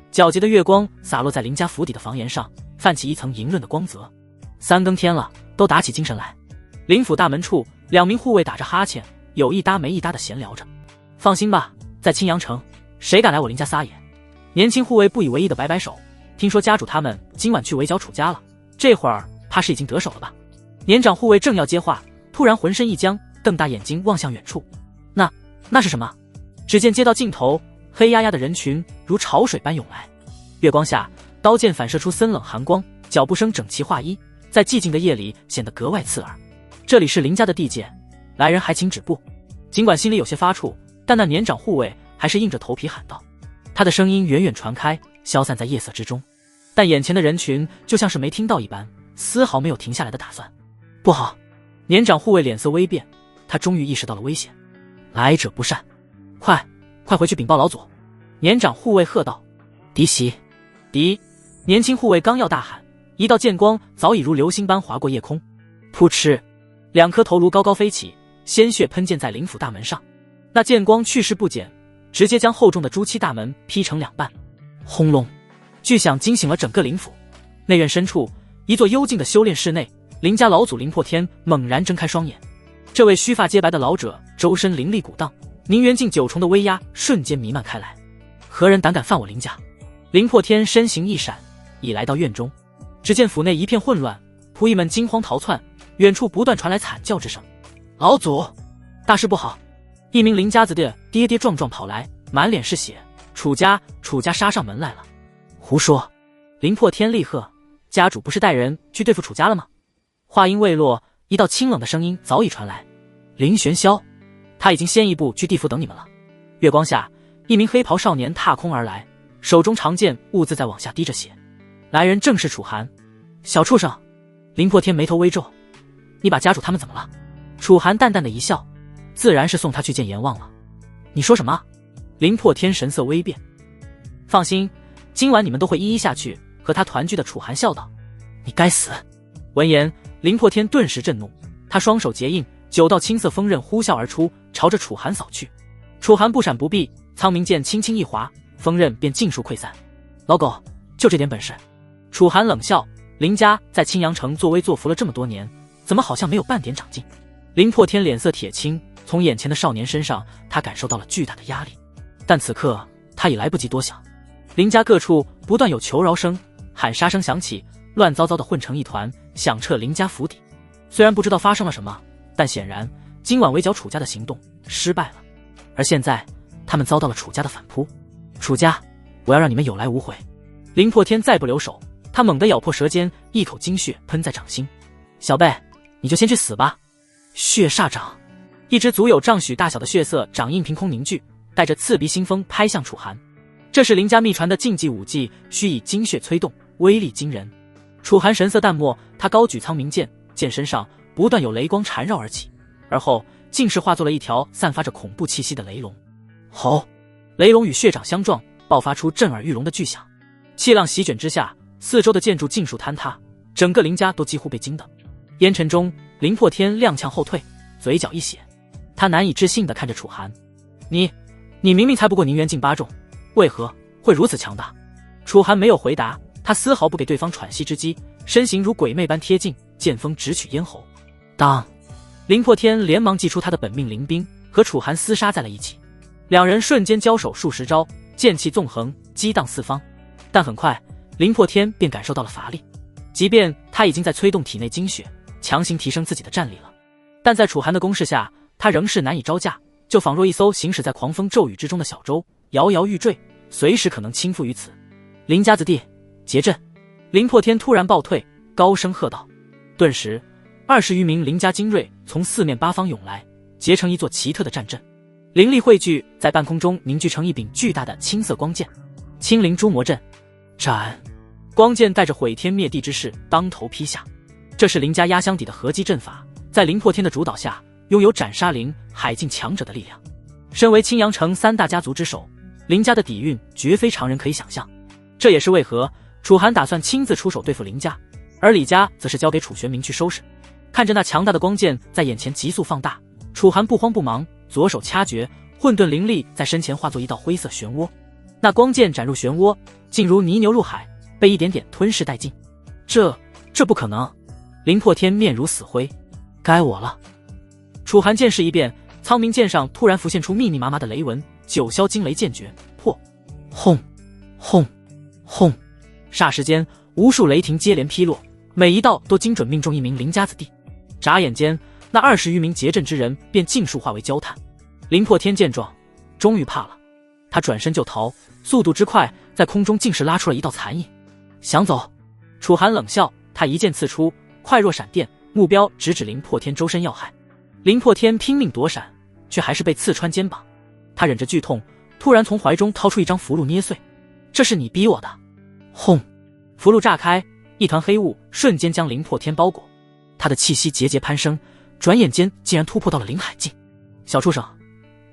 [SPEAKER 1] 皎洁的月光洒落在林家府邸的房檐上，泛起一层莹润的光泽。三更天了，都打起精神来。林府大门处，两名护卫打着哈欠，有一搭没一搭的闲聊着。放心吧，在青阳城，谁敢来我林家撒野？年轻护卫不以为意的摆摆手，听说家主他们今晚去围剿楚家了，这会儿怕是已经得手了吧？年长护卫正要接话，突然浑身一僵，瞪大眼睛望向远处。那是什么？只见街道尽头，黑压压的人群如潮水般涌来，月光下，刀剑反射出森冷寒光，脚步声整齐划一，在寂静的夜里显得格外刺耳。这里是林家的地界，来人还请止步。尽管心里有些发怵，但那年长护卫还是硬着头皮喊道。他的声音远远传开，消散在夜色之中，但眼前的人群就像是没听到一般，丝毫没有停下来的打算。不好！年长护卫脸色微变，他终于意识到了危险。来者不善，快回去禀报老祖！年长护卫喝道。敌袭！敌！年轻护卫刚要大喊，一道剑光早已如流星般划过夜空。噗嗤！两颗头颅高高飞起，鲜血喷溅在林府大门上。那剑光去势不减，直接将厚重的朱漆大门劈成两半。轰隆！巨响惊醒了整个林府。内院深处，一座幽静的修炼室内，林家老祖林破天猛然睁开双眼。这位须发皆白的老者周身灵力鼓荡，宁远境9重的威压瞬间弥漫开来。何人胆敢犯我林家？林破天身形一闪，已来到院中。只见府内一片混乱，仆役们惊慌逃窜，远处不断传来惨叫之声。老祖，大事不好！一名林家子的跌跌撞撞跑来，满脸是血。楚家杀上门来了！胡说！林破天厉喝：家主不是带人去对付楚家了吗？话音未落，一道清冷的声音早已传来：林玄霄，他已经先一步去地府等你们了。月光下，一名黑袍少年踏空而来，手中长剑兀自在往下滴着血。来人正是楚寒。小畜生！林破天眉头微皱：你把家主他们怎么了？楚寒淡淡的一笑：自然是送他去见阎王了。你说什么？林破天神色微变。放心，今晚你们都会一一下去和他团聚的。楚寒笑道。你该死！闻言，林破天顿时震怒，他双手结印，9道青色锋刃呼啸而出，朝着楚寒扫去。楚寒不闪不避，苍冥剑轻轻一划，锋刃便尽数溃散。老狗，就这点本事？楚寒冷笑，林家在青阳城作威作福了这么多年，怎么好像没有半点长进？林破天脸色铁青，从眼前的少年身上，他感受到了巨大的压力。但此刻他已来不及多想。林家各处不断有求饶声、喊杀声响起，乱糟糟的混成一团，响彻林家府邸。虽然不知道发生了什么，但显然今晚围剿楚家的行动失败了。而现在他们遭到了楚家的反扑。楚家，我要让你们有来无回！林破天再不留手，他猛地咬破舌尖，一口精血喷在掌心。小辈，你就先去死吧！血煞掌，一只足有丈许大小的血色掌印凭空凝聚，带着刺鼻腥风拍向楚寒。这是林家秘传的禁忌武技，需以精血催动，威力惊人。楚寒神色淡漠，他高举苍冥剑，剑身上不断有雷光缠绕而起，而后竟是化作了一条散发着恐怖气息的雷龙。吼！雷龙与血掌相撞，爆发出震耳欲聋的巨响，气浪席卷之下，四周的建筑尽数坍塌，整个林家都几乎被惊的。烟尘中，林破天踉跄后退，嘴角一血，他难以置信地看着楚寒：“你明明才不过宁元境8重，为何会如此强大？”楚寒没有回答，他丝毫不给对方喘息之机，身形如鬼魅般贴近，剑锋直取咽喉。当，林破天连忙祭出他的本命灵兵，和楚寒厮杀在了一起。两人瞬间交手数十招，剑气纵横，激荡四方。但很快，林破天便感受到了乏力，即便他已经在催动体内精血，强行提升自己的战力了，但在楚寒的攻势下，他仍是难以招架，就仿若一艘行驶在狂风骤雨之中的小舟，摇摇欲坠，随时可能倾覆于此。林家子弟，结阵！林破天突然暴退，高声喝道。顿时，20余名林家精锐从四面八方涌来，结成一座奇特的战阵，灵力汇聚，在半空中凝聚成一柄巨大的青色光剑。青灵诛魔阵，斩！光剑带着毁天灭地之势当头劈下。这是林家压箱底的合击阵法，在林破天的主导下，拥有斩杀灵、海境强者的力量。身为青阳城3大家族之首，林家的底蕴绝非常人可以想象。这也是为何楚寒打算亲自出手对付林家，而李家则是交给楚玄明去收拾。看着那强大的光剑在眼前急速放大，楚寒不慌不忙，左手掐诀，混沌灵力在身前化作一道灰色漩涡。那光剑斩入漩涡，竟如泥牛入海，被一点点吞噬殆尽。这不可能！林破天面如死灰，该我了。楚寒剑势一变，苍冥剑上突然浮现出密密麻麻的雷纹，九霄惊雷剑诀破！轰轰轰！霎时间，无数雷霆接连劈落，每一道都精准命中一名林家子弟。眨眼间，那20余名结阵之人便尽数化为焦炭。林破天见状，终于怕了，他转身就逃，速度之快，在空中竟是拉出了一道残影。想走？楚寒冷笑，他一剑刺出，快若闪电，目标直指林破天周身要害。林破天拼命躲闪，却还是被刺穿肩膀。他忍着剧痛，突然从怀中掏出一张符箓捏碎。这是你逼我的！轰！符箓炸开，一团黑雾瞬间将林破天包裹。他的气息节节攀升，转眼间竟然突破到了灵海境。小畜生，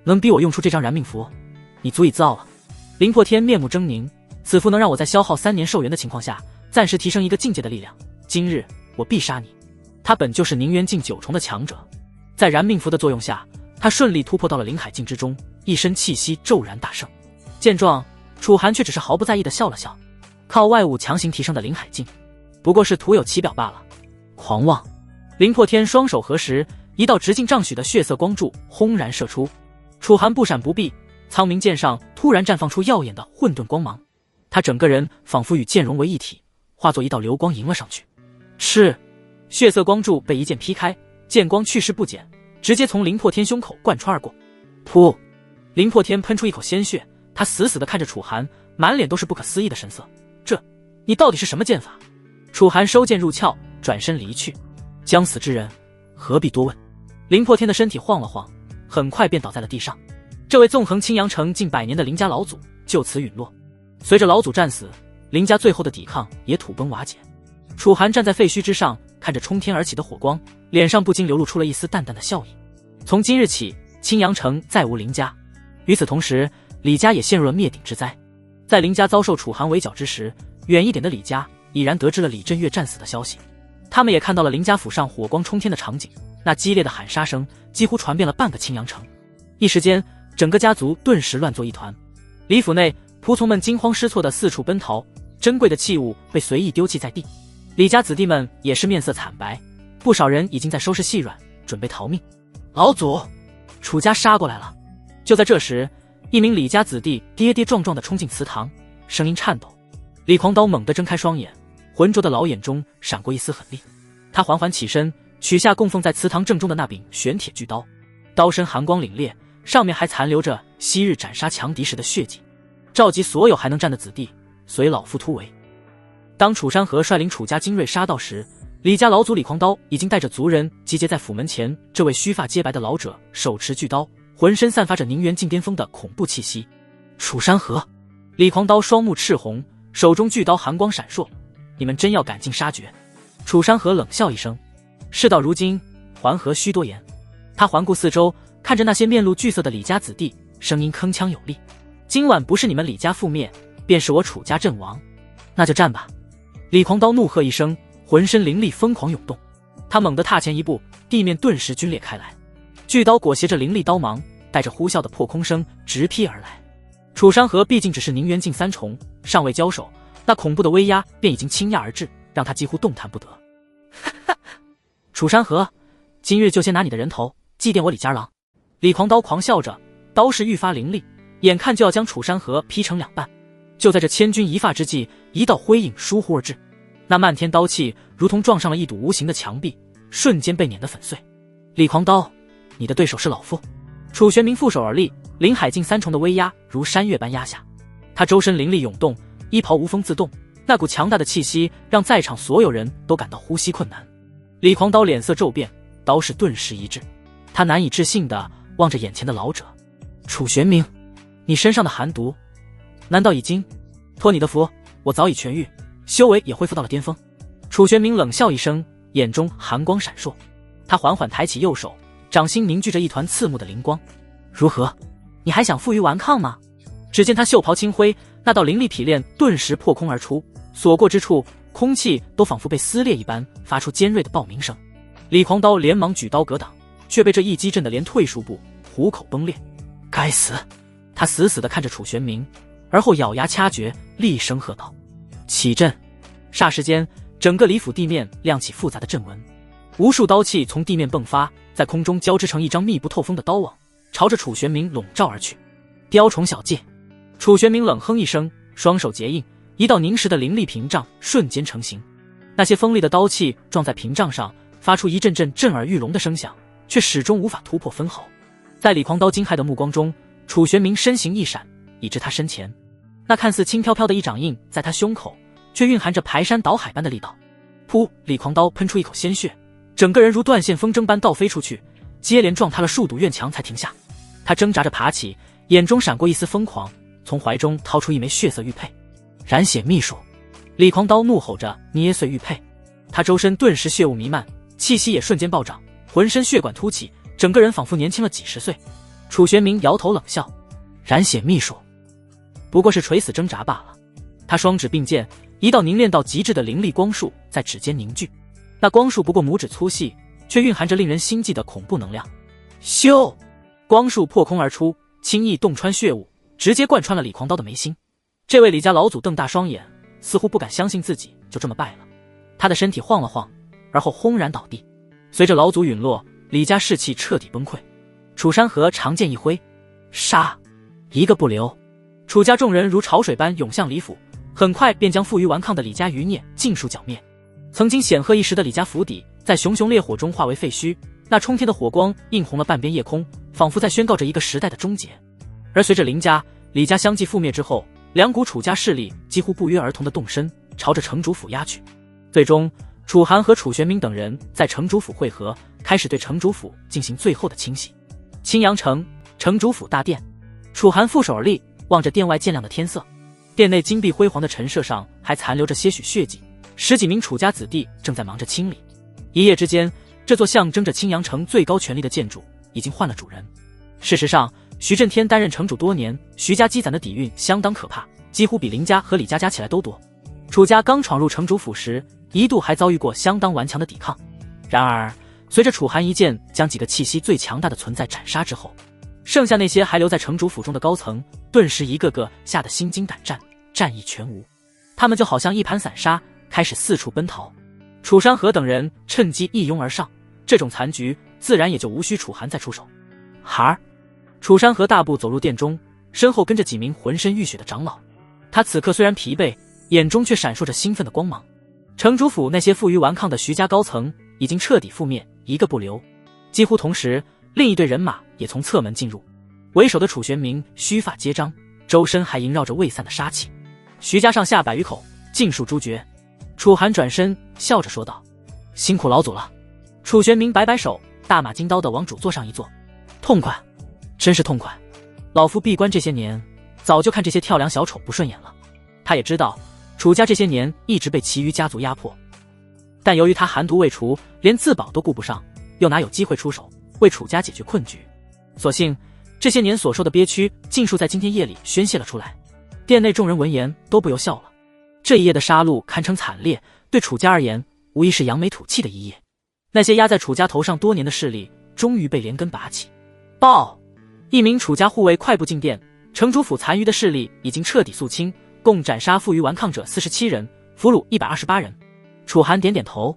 [SPEAKER 1] 能逼我用出这张燃命符，你足以自傲了。林破天面目狰狞，此符能让我在消耗3年寿元的情况下，暂时提升一个境界的力量。今日我必杀你！他本就是宁元境9重的强者，在燃命符的作用下，他顺利突破到了灵海境之中，一身气息骤然大盛。见状，楚寒却只是毫不在意地笑了笑，靠外物强行提升的灵海境，不过是徒有其表罢了。狂妄！林破天双手合十，一道直径丈许的血色光柱轰然射出。楚寒不闪不避，苍冥剑上突然绽放出耀眼的混沌光芒，他整个人仿佛与剑融为一体，化作一道流光迎了上去。是，血色光柱被一剑劈开，剑光去势不减，直接从林破天胸口贯穿而过。噗！林破天喷出一口鲜血，他死死地看着楚寒，满脸都是不可思议的神色。你到底是什么剑法？楚寒收剑入鞘，转身离去。将死之人，何必多问？林破天的身体晃了晃，很快便倒在了地上。这位纵横青阳城近100年的林家老祖就此陨落。随着老祖战死，林家最后的抵抗也土崩瓦解。楚寒站在废墟之上，看着冲天而起的火光，脸上不禁流露出了一丝淡淡的笑意。从今日起，青阳城再无林家。与此同时，李家也陷入了灭顶之灾。在林家遭受楚寒围剿之时，远一点的李家已然得知了李振岳战死的消息，他们也看到了林家府上火光冲天的场景，那激烈的喊杀声几乎传遍了半个青阳城。一时间，整个家族顿时乱作一团。李府内，仆从们惊慌失措地四处奔逃，珍贵的器物被随意丢弃在地。李家子弟们也是面色惨白，不少人已经在收拾细软，准备逃命。老祖，楚家杀过来了！就在这时，一名李家子弟跌跌撞撞地冲进祠堂，声音颤抖。李狂刀猛地睁开双眼，浑浊的老眼中闪过一丝狠厉。他缓缓起身，取下供奉在祠堂正中的那柄玄铁巨刀，刀身寒光凛冽，上面还残留着昔日斩杀强敌时的血迹。召集所有还能战的子弟，随老夫突围。当楚山河率领楚家精锐杀到时，李家老祖李狂刀已经带着族人集结在府门前。这位须发皆白的老者手持巨刀，浑身散发着宁远境巅峰的恐怖气息。楚山河，李狂刀双目赤红，手中巨刀寒光闪烁。你们真要赶尽杀绝？楚山河冷笑一声，事到如今，还何须多言？他环顾四周，看着那些面露惧色的李家子弟，声音铿锵有力。今晚不是你们李家覆灭，便是我楚家阵亡。那就战吧！李狂刀怒喝一声，浑身灵力疯狂涌动。他猛地踏前一步，地面顿时皲裂开来，巨刀裹挟着凌厉刀芒，带着呼啸的破空声直劈而来。楚山河毕竟只是宁远境三重，尚未交手，那恐怖的威压便已经倾轧而至，让他几乎动弹不得。楚山河，今日就先拿你的人头祭奠我李家郎！李狂刀狂笑着，刀势愈发凌厉，眼看就要将楚山河劈成两半。就在这千钧一发之际，一道灰影疏忽而至，那漫天刀气如同撞上了一堵无形的墙壁，瞬间被碾得粉碎。李狂刀，你的对手是老夫！楚玄明负手而立，临海境三重的威压如山岳般压下，他周身灵力涌动，衣袍无风自动，那股强大的气息让在场所有人都感到呼吸困难。李狂刀脸色骤变，刀势顿时一滞，他难以置信地望着眼前的老者。楚玄明，你身上的寒毒难道已经……托你的福，我早已痊愈，修为也恢复到了巅峰。楚玄明冷笑一声，眼中寒光闪烁，他缓缓抬起右手，掌心凝聚着一团刺目的灵光。如何？你还想负隅顽抗吗？只见他袖袍轻挥，那道凌厉劈链顿时破空而出，所过之处，空气都仿佛被撕裂一般，发出尖锐的爆鸣声。李狂刀连忙举刀格挡，却被这一击震得连退数步，虎口崩裂。该死！他死死地看着楚玄明，而后咬牙掐诀，厉声喝道：“起阵！”霎时间，整个李府地面亮起复杂的阵纹，无数刀气从地面迸发，在空中交织成一张密不透风的刀网，朝着楚玄明笼罩而去。雕虫小技！楚玄明冷哼一声，双手结印，一道凝实的灵力屏障瞬间成型。那些锋利的刀气撞在屏障上，发出一阵阵震耳欲聋的声响，却始终无法突破分毫。在李狂刀惊骇的目光中，楚玄明身形一闪，已至他身前。那看似轻飘飘的一掌印在他胸口，却蕴含着排山倒海般的力道。噗！李狂刀喷出一口鲜血，整个人如断线风筝般倒飞出去，接连撞塌了数堵院墙才停下。他挣扎着爬起，眼中闪过一丝疯狂，从怀中掏出一枚血色玉佩。染血秘术！李狂刀怒吼着捏碎玉佩，他周身顿时血雾弥漫，气息也瞬间暴涨，浑身血管凸起，整个人仿佛年轻了几十岁。楚玄明摇头冷笑，染血秘术不过是垂死挣扎罢了。他双指并剑，一道凝练到极致的灵力光束在指尖凝聚，那光束不过拇指粗细，却蕴含着令人心悸的恐怖能量。咻！光束破空而出，轻易洞穿血雾，直接贯穿了李狂刀的眉心。这位李家老祖瞪大双眼，似乎不敢相信自己就这么败了。他的身体晃了晃，而后轰然倒地。随着老祖陨落，李家士气彻底崩溃。楚山河长剑一挥，杀！一个不留。楚家众人如潮水般涌向李府，很快便将负隅顽抗的李家余孽尽数剿灭。曾经显赫一时的李家府邸，在熊熊烈火中化为废墟，那冲天的火光映红了半边夜空，仿佛在宣告着一个时代的终结。而随着林家、李家相继覆灭之后，两股楚家势力几乎不约而同地动身，朝着城主府压去。最终，楚寒和楚玄明等人在城主府会合，开始对城主府进行最后的清洗。青阳城城主府大殿，楚寒负手而立，望着殿外渐亮的天色。殿内金碧辉煌的陈设上还残留着些许血迹，十几名楚家子弟正在忙着清理。一夜之间，这座象征着青阳城最高权力的建筑已经换了主人。事实上，徐震天担任城主多年，徐家积攒的底蕴相当可怕，几乎比林家和李家加起来都多。楚家刚闯入城主府时，一度还遭遇过相当顽强的抵抗。然而，随着楚寒一剑将几个气息最强大的存在斩杀之后，剩下那些还留在城主府中的高层，顿时一个个吓得心惊胆战，战意全无。他们就好像一盘散沙，开始四处奔逃。楚山河等人趁机一拥而上，这种残局自然也就无需楚寒再出手。孩儿，楚山河大步走入殿中，身后跟着几名浑身浴血的长老。他此刻虽然疲惫，眼中却闪烁着兴奋的光芒。城主府那些负隅顽抗的徐家高层已经彻底覆灭，一个不留。几乎同时，另一队人马也从侧门进入，为首的楚玄明须发皆张，周身还萦绕着未散的杀气。徐家上下100余口，尽数诛绝。楚寒转身笑着说道：“辛苦老祖了。”楚玄明摆摆手，大马金刀的往主座上一坐：“痛快，真是痛快！老夫闭关这些年，早就看这些跳梁小丑不顺眼了。”他也知道楚家这些年一直被其余家族压迫，但由于他寒毒未除，连自保都顾不上，又哪有机会出手为楚家解决困局？所幸这些年所受的憋屈尽数在今天夜里宣泄了出来。店内众人闻言都不由笑了。这一夜的杀戮堪称惨烈，对楚家而言无疑是扬眉吐气的一夜。那些压在楚家头上多年的势力终于被连根拔起。报！一名楚家护卫快步进殿，城主府残余的势力已经彻底肃清，共斩杀负隅顽抗者47人，俘虏128人。楚寒点点头，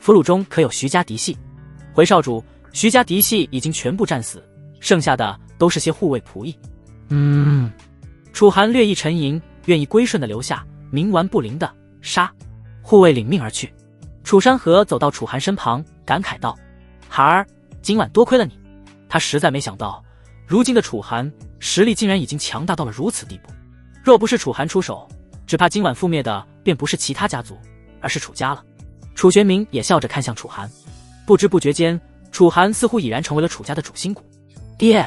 [SPEAKER 1] 俘虏中可有徐家嫡系？回少主，徐家嫡系已经全部战死，剩下的都是些护卫仆役。楚寒略一沉吟，愿意归顺的留下，冥顽不灵的杀。护卫领命而去。楚山河走到楚寒身旁，感慨道：“孩儿，今晚多亏了你。”他实在没想到，如今的楚寒实力竟然已经强大到了如此地步。若不是楚寒出手，只怕今晚覆灭的便不是其他家族，而是楚家了。楚玄明也笑着看向楚寒，不知不觉间，楚寒似乎已然成为了楚家的主心骨。爹，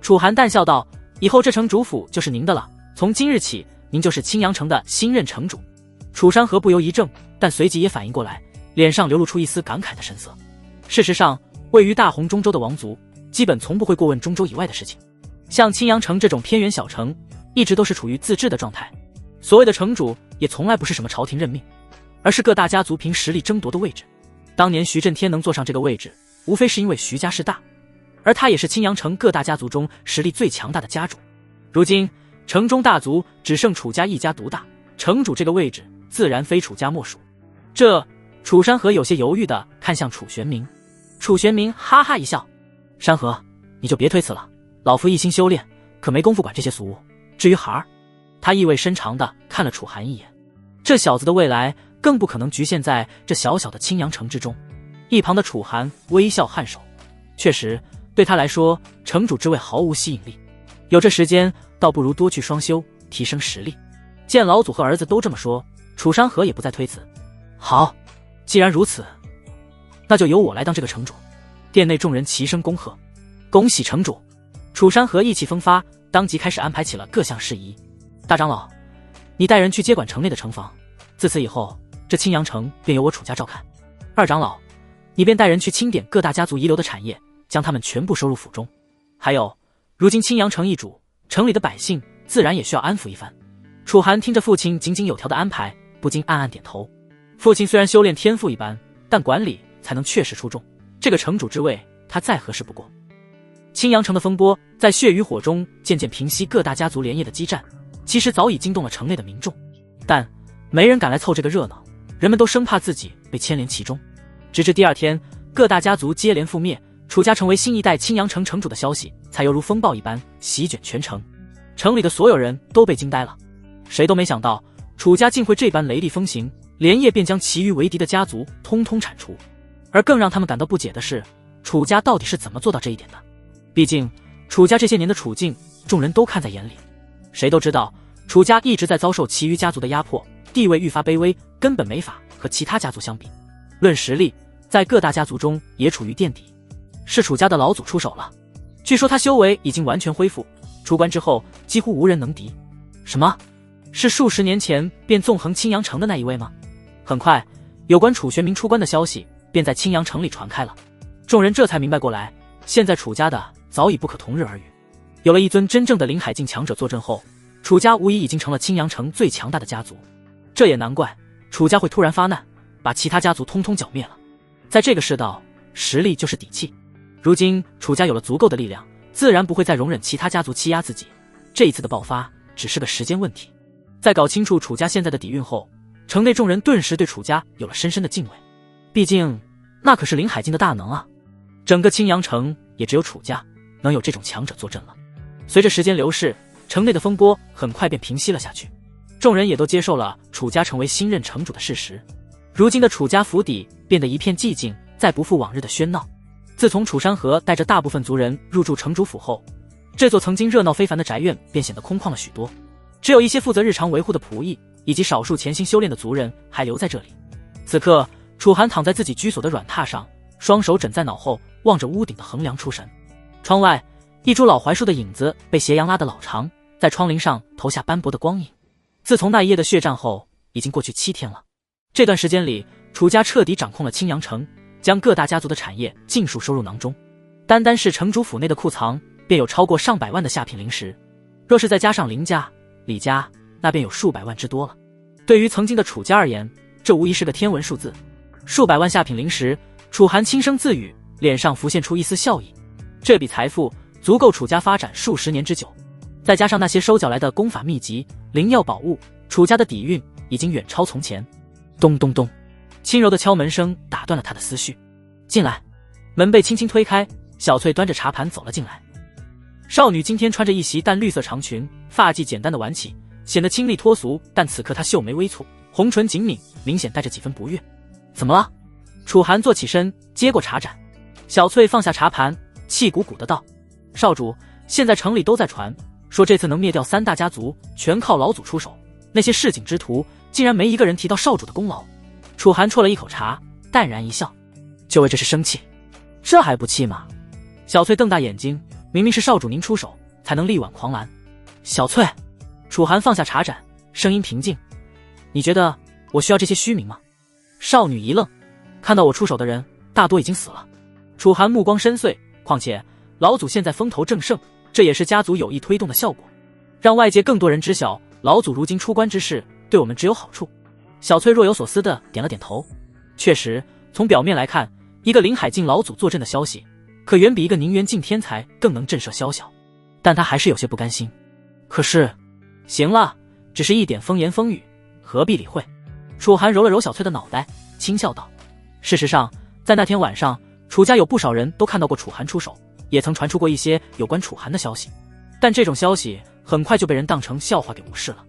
[SPEAKER 1] 楚寒淡笑道：“以后这城主府就是您的了，从今日起，您就是青阳城的新任城主。”楚山河不由一怔，但随即也反应过来，脸上流露出一丝感慨的神色。事实上，位于大洪中州的王族基本从不会过问中州以外的事情，像青阳城这种偏远小城一直都是处于自治的状态，所谓的城主也从来不是什么朝廷任命，而是各大家族凭实力争夺的位置。当年徐震天能坐上这个位置，无非是因为徐家势大，而他也是青阳城各大家族中实力最强大的家主。如今城中大族只剩楚家一家独大，城主这个位置自然非楚家莫属。这楚山河有些犹豫地看向楚玄明。楚玄明哈哈一笑：“山河，你就别推辞了，老夫一心修炼，可没工夫管这些俗物。至于孩儿……”他意味深长地看了楚寒一眼。这小子的未来更不可能局限在这小小的青阳城之中。一旁的楚寒微笑颔首，确实对他来说，城主之位毫无吸引力，有这时间倒不如多去双修，提升实力。见老祖和儿子都这么说，楚山河也不再推辞。好，既然如此，那就由我来当这个城主。殿内众人齐声恭贺：“恭喜城主！”楚山河意气风发，当即开始安排起了各项事宜。大长老，你带人去接管城内的城防，自此以后，这青阳城便由我楚家照看。二长老，你便带人去清点各大家族遗留的产业，将他们全部收入府中。还有，如今青阳城易主，城里的百姓自然也需要安抚一番。楚寒听着父亲井井有条的安排，不禁暗暗点头。父亲虽然修炼天赋一般，但管理才能确实出众，这个城主之位他再合适不过。青阳城的风波在血与火中渐渐平息，各大家族连夜的激战其实早已惊动了城内的民众，但没人敢来凑这个热闹，人们都生怕自己被牵连其中。直至第二天，各大家族接连覆灭，楚家成为新一代青阳城城主的消息才犹如风暴一般席卷全城。城里的所有人都被惊呆了，谁都没想到楚家竟会这般雷厉风行，连夜便将其余为敌的家族通通铲除。而更让他们感到不解的是，楚家到底是怎么做到这一点的？毕竟楚家这些年的处境，众人都看在眼里。谁都知道，楚家一直在遭受其余家族的压迫，地位愈发卑微，根本没法和其他家族相比。论实力，在各大家族中也处于垫底。是楚家的老祖出手了，据说他修为已经完全恢复，出关之后几乎无人能敌。什么？是数十年前便纵横青阳城的那一位吗？很快，有关楚玄明出关的消息便在青阳城里传开了。众人这才明白过来，现在楚家的早已不可同日而语。有了一尊真正的灵海境强者坐镇后，楚家无疑已经成了青阳城最强大的家族。这也难怪楚家会突然发难，把其他家族通通剿灭了。在这个世道，实力就是底气。如今楚家有了足够的力量，自然不会再容忍其他家族欺压自己。这一次的爆发只是个时间问题。在搞清楚楚家现在的底蕴后，城内众人顿时对楚家有了深深的敬畏。毕竟那可是灵海境的大能啊！整个青阳城也只有楚家能有这种强者坐镇了。随着时间流逝，城内的风波很快便平息了下去，众人也都接受了楚家成为新任城主的事实。如今的楚家府邸变得一片寂静，再不复往日的喧闹。自从楚山河带着大部分族人入住城主府后，这座曾经热闹非凡的宅院便显得空旷了许多，只有一些负责日常维护的仆役以及少数潜心修炼的族人还留在这里。此刻，楚寒躺在自己居所的软榻上，双手枕在脑后，望着屋顶的横梁出神。窗外，一株老槐树的影子被斜阳拉得老长，在窗棂上投下斑驳的光影。自从那一夜的血战后，已经过去7天了。这段时间里，楚家彻底掌控了青阳城，将各大家族的产业尽数收入囊中。单单是城主府内的库藏，便有超过上百万的下品灵石。若是再加上林家、李家，那便有数百万之多了。对于曾经的楚家而言，这无疑是个天文数字。数百万下品灵石，楚寒轻声自语，脸上浮现出一丝笑意。这笔财富足够楚家发展数十年之久，再加上那些收缴来的功法秘籍、灵药宝物，楚家的底蕴已经远超从前。咚咚咚，轻柔的敲门声打断了他的思绪。进来。门被轻轻推开，小翠端着茶盘走了进来。少女今天穿着一袭淡绿色长裙，发髻简单的挽起，显得清丽脱俗，但此刻她秀眉微蹙，红唇紧抿，明显带着几分不悦。怎么了？楚寒坐起身，接过茶盏。小翠放下茶盘，气鼓鼓的道：少主，现在城里都在传，说这次能灭掉3大家族，全靠老祖出手。那些市井之徒，竟然没一个人提到少主的功劳。楚寒啜了一口茶，淡然一笑，就为这事生气？这还不气吗？小翠瞪大眼睛，明明是少主您出手，才能力挽狂澜。小翠，楚寒放下茶盏，声音平静，你觉得我需要这些虚名吗？少女一愣，看到我出手的人大多已经死了。楚寒目光深邃，况且老祖现在风头正盛，这也是家族有意推动的效果，让外界更多人知晓老祖如今出关之事，对我们只有好处。小翠若有所思地点了点头，确实，从表面来看，一个临海境老祖坐镇的消息，可远比一个宁远境天才更能震慑宵小，但他还是有些不甘心。可是，行了，只是一点风言风语，何必理会？楚寒揉了揉小翠的脑袋，轻笑道：事实上，在那天晚上，楚家有不少人都看到过楚寒出手，也曾传出过一些有关楚寒的消息，但这种消息很快就被人当成笑话给无视了。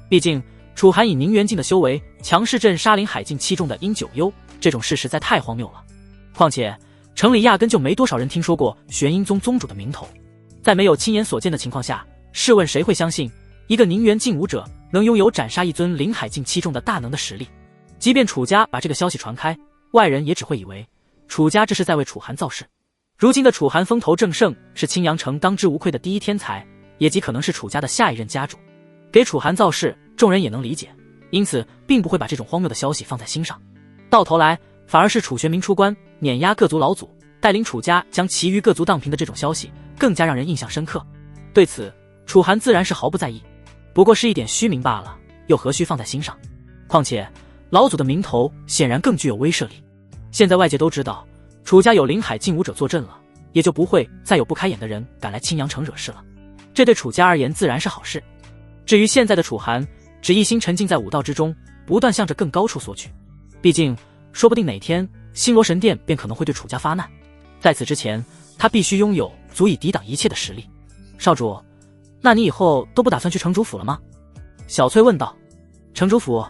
[SPEAKER 1] 毕竟楚寒以宁远境的修为强势镇杀临海境7中的殷九幽，这种事实在太荒谬了。况且城里压根就没多少人听说过玄阴宗宗主的名头，在没有亲眼所见的情况下，试问谁会相信一个宁远境武者能拥有斩杀一尊临海境7中的大能的实力？即便楚家把这个消息传开，外人也只会以为楚家这是在为楚寒造势。如今的楚寒风头正盛，是青阳城当之无愧的第一天才，也极可能是楚家的下一任家主。给楚寒造势，众人也能理解，因此并不会把这种荒谬的消息放在心上。到头来，反而是楚玄冥出关，碾压各族老祖，带领楚家将其余各族荡平的这种消息，更加让人印象深刻。对此，楚寒自然是毫不在意，不过是一点虚名罢了，又何须放在心上？况且，老祖的名头显然更具有威慑力。现在外界都知道，楚家有临海境武者坐镇了，也就不会再有不开眼的人敢来青阳城惹事了。这对楚家而言自然是好事。至于现在的楚寒，只一心沉浸在武道之中，不断向着更高处索取。毕竟，说不定哪天星罗神殿便可能会对楚家发难，在此之前，他必须拥有足以抵挡一切的实力。少主，那你以后都不打算去城主府了吗？小翠问道。城主府，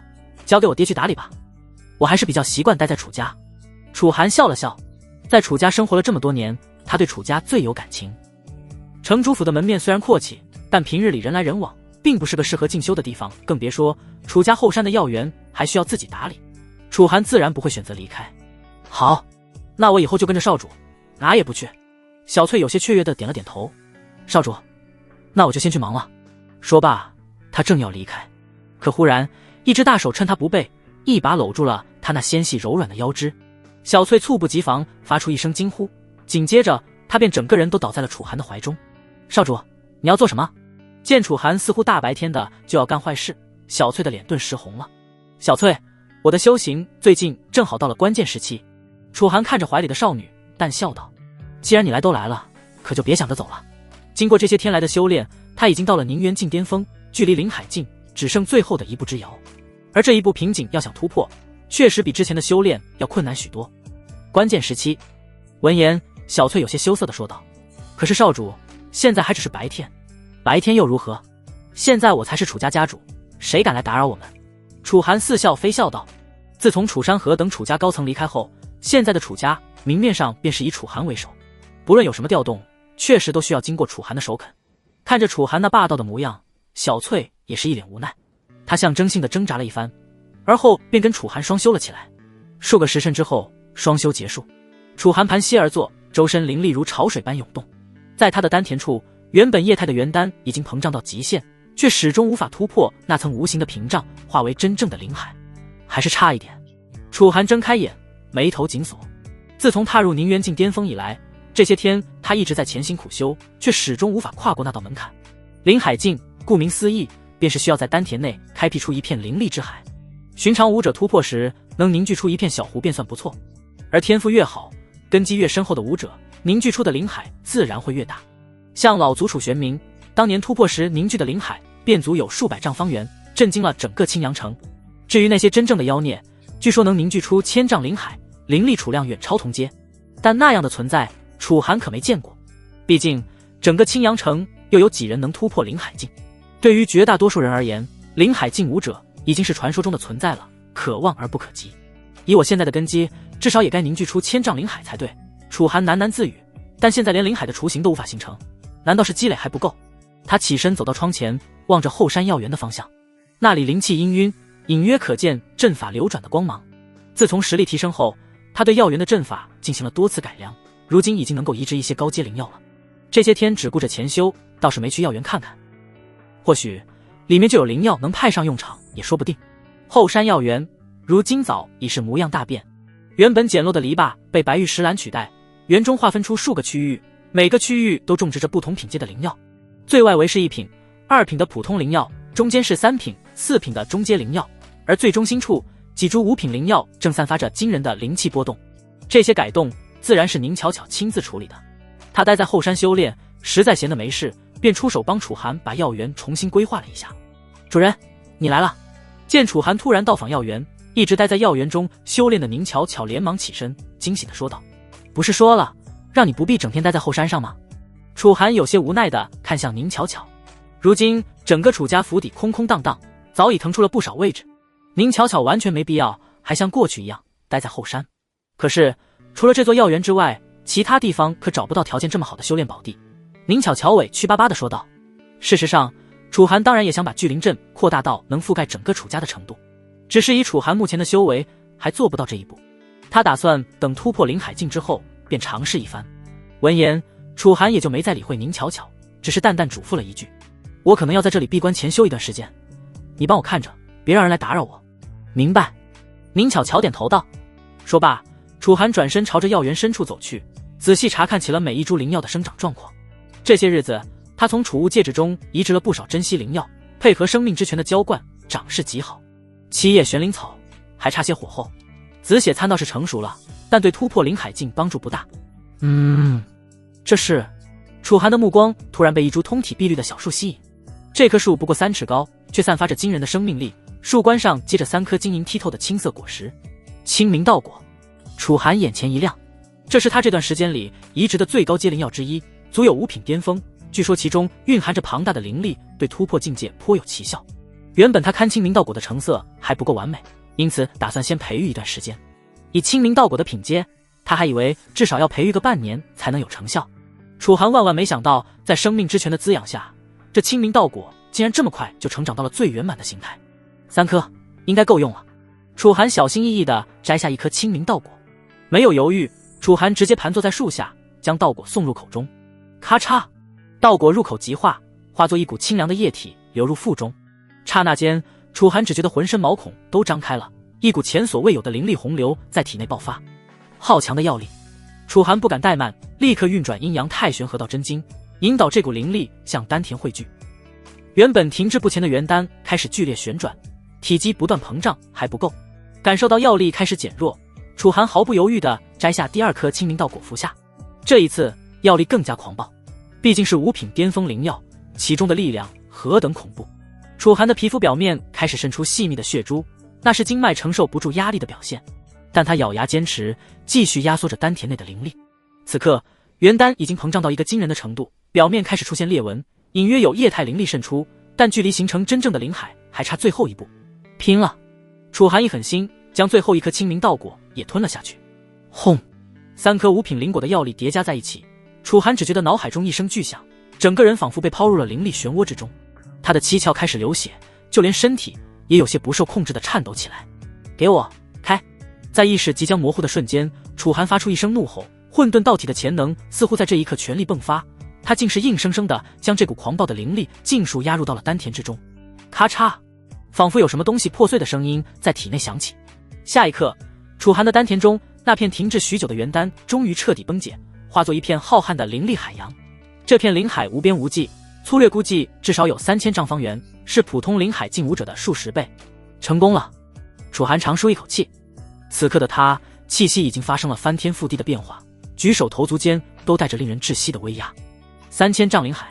[SPEAKER 1] 交给我爹去打理吧，我还是比较习惯待在楚家。楚寒笑了笑，在楚家生活了这么多年，他对楚家最有感情。城主府的门面虽然阔气，但平日里人来人往，并不是个适合进修的地方，更别说楚家后山的药园还需要自己打理。楚寒自然不会选择离开。好，那我以后就跟着少主，哪也不去。小翠有些雀跃地点了点头。少主，那我就先去忙了。说罢，他正要离开，可忽然一只大手趁他不备，一把搂住了他那纤细柔软的腰肢。小翠猝不及防，发出一声惊呼，紧接着他便整个人都倒在了楚寒的怀中。少主，你要做什么？见楚寒似乎大白天的就要干坏事，小翠的脸顿时红了。小翠，我的修行最近正好到了关键时期。楚寒看着怀里的少女，淡笑道：既然你来都来了，可就别想着走了。经过这些天来的修炼，他已经到了宁远境巅峰，距离临海境只剩最后的一步之遥。而这一步瓶颈要想突破，确实比之前的修炼要困难许多。关键时期。闻言，小翠有些羞涩地说道：可是少主，现在还只是白天。白天又如何？现在我才是楚家家主，谁敢来打扰我们？楚寒似笑非笑道：自从楚山河等楚家高层离开后，现在的楚家明面上便是以楚寒为首，不论有什么调动，确实都需要经过楚寒的首肯。看着楚寒那霸道的模样，小翠也是一脸无奈。她象征性的挣扎了一番，而后便跟楚寒双修了起来。数个时辰之后，双修结束，楚寒盘膝而坐，周身灵力如潮水般涌动。在他的丹田处，原本液态的元丹已经膨胀到极限，却始终无法突破那层无形的屏障，化为真正的灵海。还是差一点。楚寒睁开眼，眉头紧锁。自从踏入宁元境巅峰以来，这些天他一直在潜心苦修，却始终无法跨过那道门槛。灵海境顾名思义，便是需要在丹田内开辟出一片灵力之海。寻常武者突破时能凝聚出一片小湖便算不错，而天赋越好，根基越深厚的武者凝聚出的灵海自然会越大。像老祖楚玄冥当年突破时凝聚的灵海便足有数百丈方圆，震惊了整个青阳城。至于那些真正的妖孽，据说能凝聚出1000丈灵海，灵力储量远超同阶，但那样的存在楚寒可没见过。毕竟整个青阳城又有几人能突破灵海境？对于绝大多数人而言，灵海境武者已经是传说中的存在了，可望而不可及。以我现在的根基，至少也该凝聚出1000丈灵海才对。楚寒喃喃自语，但现在连灵海的雏形都无法形成，难道是积累还不够？他起身走到窗前，望着后山药园的方向，那里灵气氤氲，隐约可见阵法流转的光芒。自从实力提升后，他对药园的阵法进行了多次改良，如今已经能够移植一些高阶灵药了。这些天只顾着潜修，倒是没去药园看看，或许里面就有灵药能派上用场也说不定。后山药园如今早已是模样大变，原本简陋的篱笆被白玉石栏取代，园中划分出数个区域，每个区域都种植着不同品阶的灵药。最外围是1品、2品的普通灵药，中间是3品、4品的中阶灵药，而最中心处几株5品灵药正散发着惊人的灵气波动。这些改动自然是宁巧巧亲自处理的。他待在后山修炼，实在闲得没事，便出手帮楚寒把药园重新规划了一下。主人，你来了。见楚寒突然到访药园，一直待在药园中修炼的宁巧巧连忙起身，惊喜地说道：不是说了让你不必整天待在后山上吗？楚寒有些无奈地看向宁巧巧，如今整个楚家府邸空空荡荡，早已腾出了不少位置，宁巧巧完全没必要还像过去一样待在后山。可是除了这座药园之外，其他地方可找不到条件这么好的修炼宝地。宁巧巧委屈巴巴地说道。事实上，楚寒当然也想把聚灵阵扩大到能覆盖整个楚家的程度，只是以楚寒目前的修为还做不到这一步。他打算等突破灵海境之后便尝试一番。闻言，楚寒也就没再理会宁巧巧，只是淡淡嘱咐了一句：我可能要在这里闭关潜修一段时间，你帮我看着，别让人来打扰我。明白。宁巧巧点头道。说罢，楚寒转身朝着药园深处走去，仔细查看起了每一株灵药的生长状况。这些日子，他从储物戒指中移植了不少珍稀灵药，配合生命之泉的浇灌，长势极好。7叶玄灵草还差些火候，紫血参倒是成熟了，但对突破灵海境帮助不大。这是……楚寒的目光突然被一株通体碧绿的小树吸引。这棵树不过3尺高，却散发着惊人的生命力，树冠上结着3颗晶莹剔透的青色果实。清明道果。楚寒眼前一亮，这是他这段时间里移植的最高阶灵药之一，足有5品巅峰，据说其中蕴含着庞大的灵力，对突破境界颇有奇效。原本他看清明道果的成色还不够完美，因此打算先培育一段时间。以清明道果的品阶，他还以为至少要培育个半年才能有成效。楚寒万万没想到，在生命之泉的滋养下，这清明道果竟然这么快就成长到了最圆满的形态。3颗应该够用了。楚寒小心翼翼地摘下1颗清明道果，没有犹豫，楚寒直接盘坐在树下，将道果送入口中。咔嚓，道果入口即化，化作一股清凉的液体流入腹中。刹那间，楚寒只觉得浑身毛孔都张开了，一股前所未有的灵力洪流在体内爆发。好强的药力！楚寒不敢怠慢，立刻运转阴阳太玄河道真经，引导这股灵力向丹田汇聚。原本停滞不前的元丹开始剧烈旋转，体积不断膨胀，还不够。感受到药力开始减弱，楚寒毫不犹豫地摘下第2颗清明道果服下。这一次药力更加狂暴，毕竟是5品巅峰灵药，其中的力量何等恐怖。楚寒的皮肤表面开始渗出细密的血珠，那是经脉承受不住压力的表现，但他咬牙坚持，继续压缩着丹田内的灵力。此刻元丹已经膨胀到一个惊人的程度，表面开始出现裂纹，隐约有液态灵力渗出，但距离形成真正的灵海还差最后一步。拼了！楚寒一狠心，将最后1颗清明道果也吞了下去。轰！3颗五品灵果的药力叠加在一起，楚寒只觉得脑海中一声巨响，整个人仿佛被抛入了灵力漩涡之中。他的七窍开始流血，就连身体也有些不受控制的颤抖起来。给我开！在意识即将模糊的瞬间，楚寒发出一声怒吼，混沌道体的潜能似乎在这一刻全力迸发，他竟是硬生生的将这股狂暴的灵力尽数压入到了丹田之中。咔嚓，仿佛有什么东西破碎的声音在体内响起。下一刻，楚寒的丹田中那片停滞许久的元丹终于彻底崩解，化作一片浩瀚的灵力海洋。这片灵海无边无际，粗略估计至少有3000丈方圆，是普通灵海近武者的数10倍。成功了！楚寒长舒一口气，此刻的他气息已经发生了翻天覆地的变化，举手投足间都带着令人窒息的威压。3000丈灵海，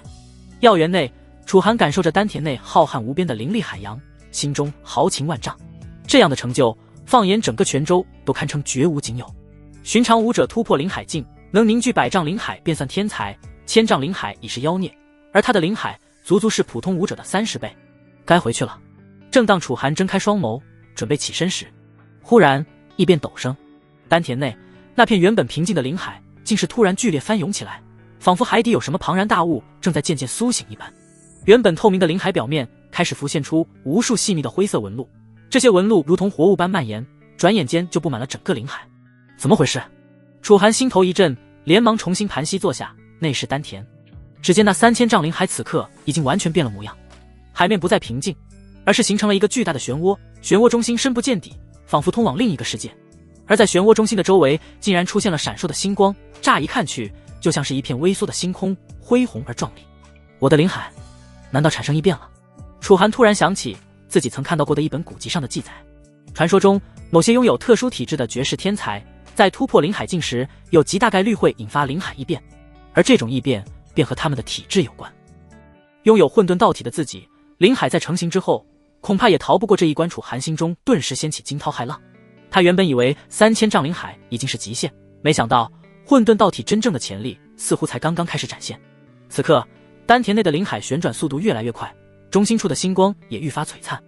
[SPEAKER 1] 药园内，楚寒感受着丹田内浩瀚无边的灵力海洋，心中豪情万丈。这样的成就，放眼整个泉州都堪称绝无仅有。寻常武者突破灵海境，能凝聚100丈灵海便算天才，1000丈灵海已是妖孽，而他的灵海足足是普通武者的30倍。该回去了。正当楚寒睁开双眸准备起身时，忽然一变陡升，丹田内那片原本平静的灵海竟是突然剧烈翻涌起来，仿佛海底有什么庞然大物正在渐渐苏醒一般。原本透明的灵海表面开始浮现出无数细密的灰色纹路，这些纹路如同活物般蔓延，转眼间就布满了整个灵海。怎么回事？楚寒心头一震，连忙重新盘膝坐下，内视丹田。只见那3000丈灵海此刻已经完全变了模样，海面不再平静，而是形成了一个巨大的漩涡，漩涡中心深不见底，仿佛通往另一个世界。而在漩涡中心的周围竟然出现了闪烁的星光，乍一看去就像是一片微缩的星空，恢宏而壮丽。我的灵海难道产生异变了？楚寒突然想起自己曾看到过的一本古籍上的记载，传说中某些拥有特殊体质的绝世天才在突破灵海境时，有极大概率会引发灵海异变，而这种异变便和他们的体质有关。拥有混沌道体的自己，灵海在成型之后恐怕也逃不过这一关。楚寒心中顿时掀起惊涛骇浪。他原本以为3000丈灵海已经是极限，没想到混沌道体真正的潜力似乎才刚刚开始展现。此刻丹田内的灵海旋转速度越来越快，中心处的星光也愈发璀璨。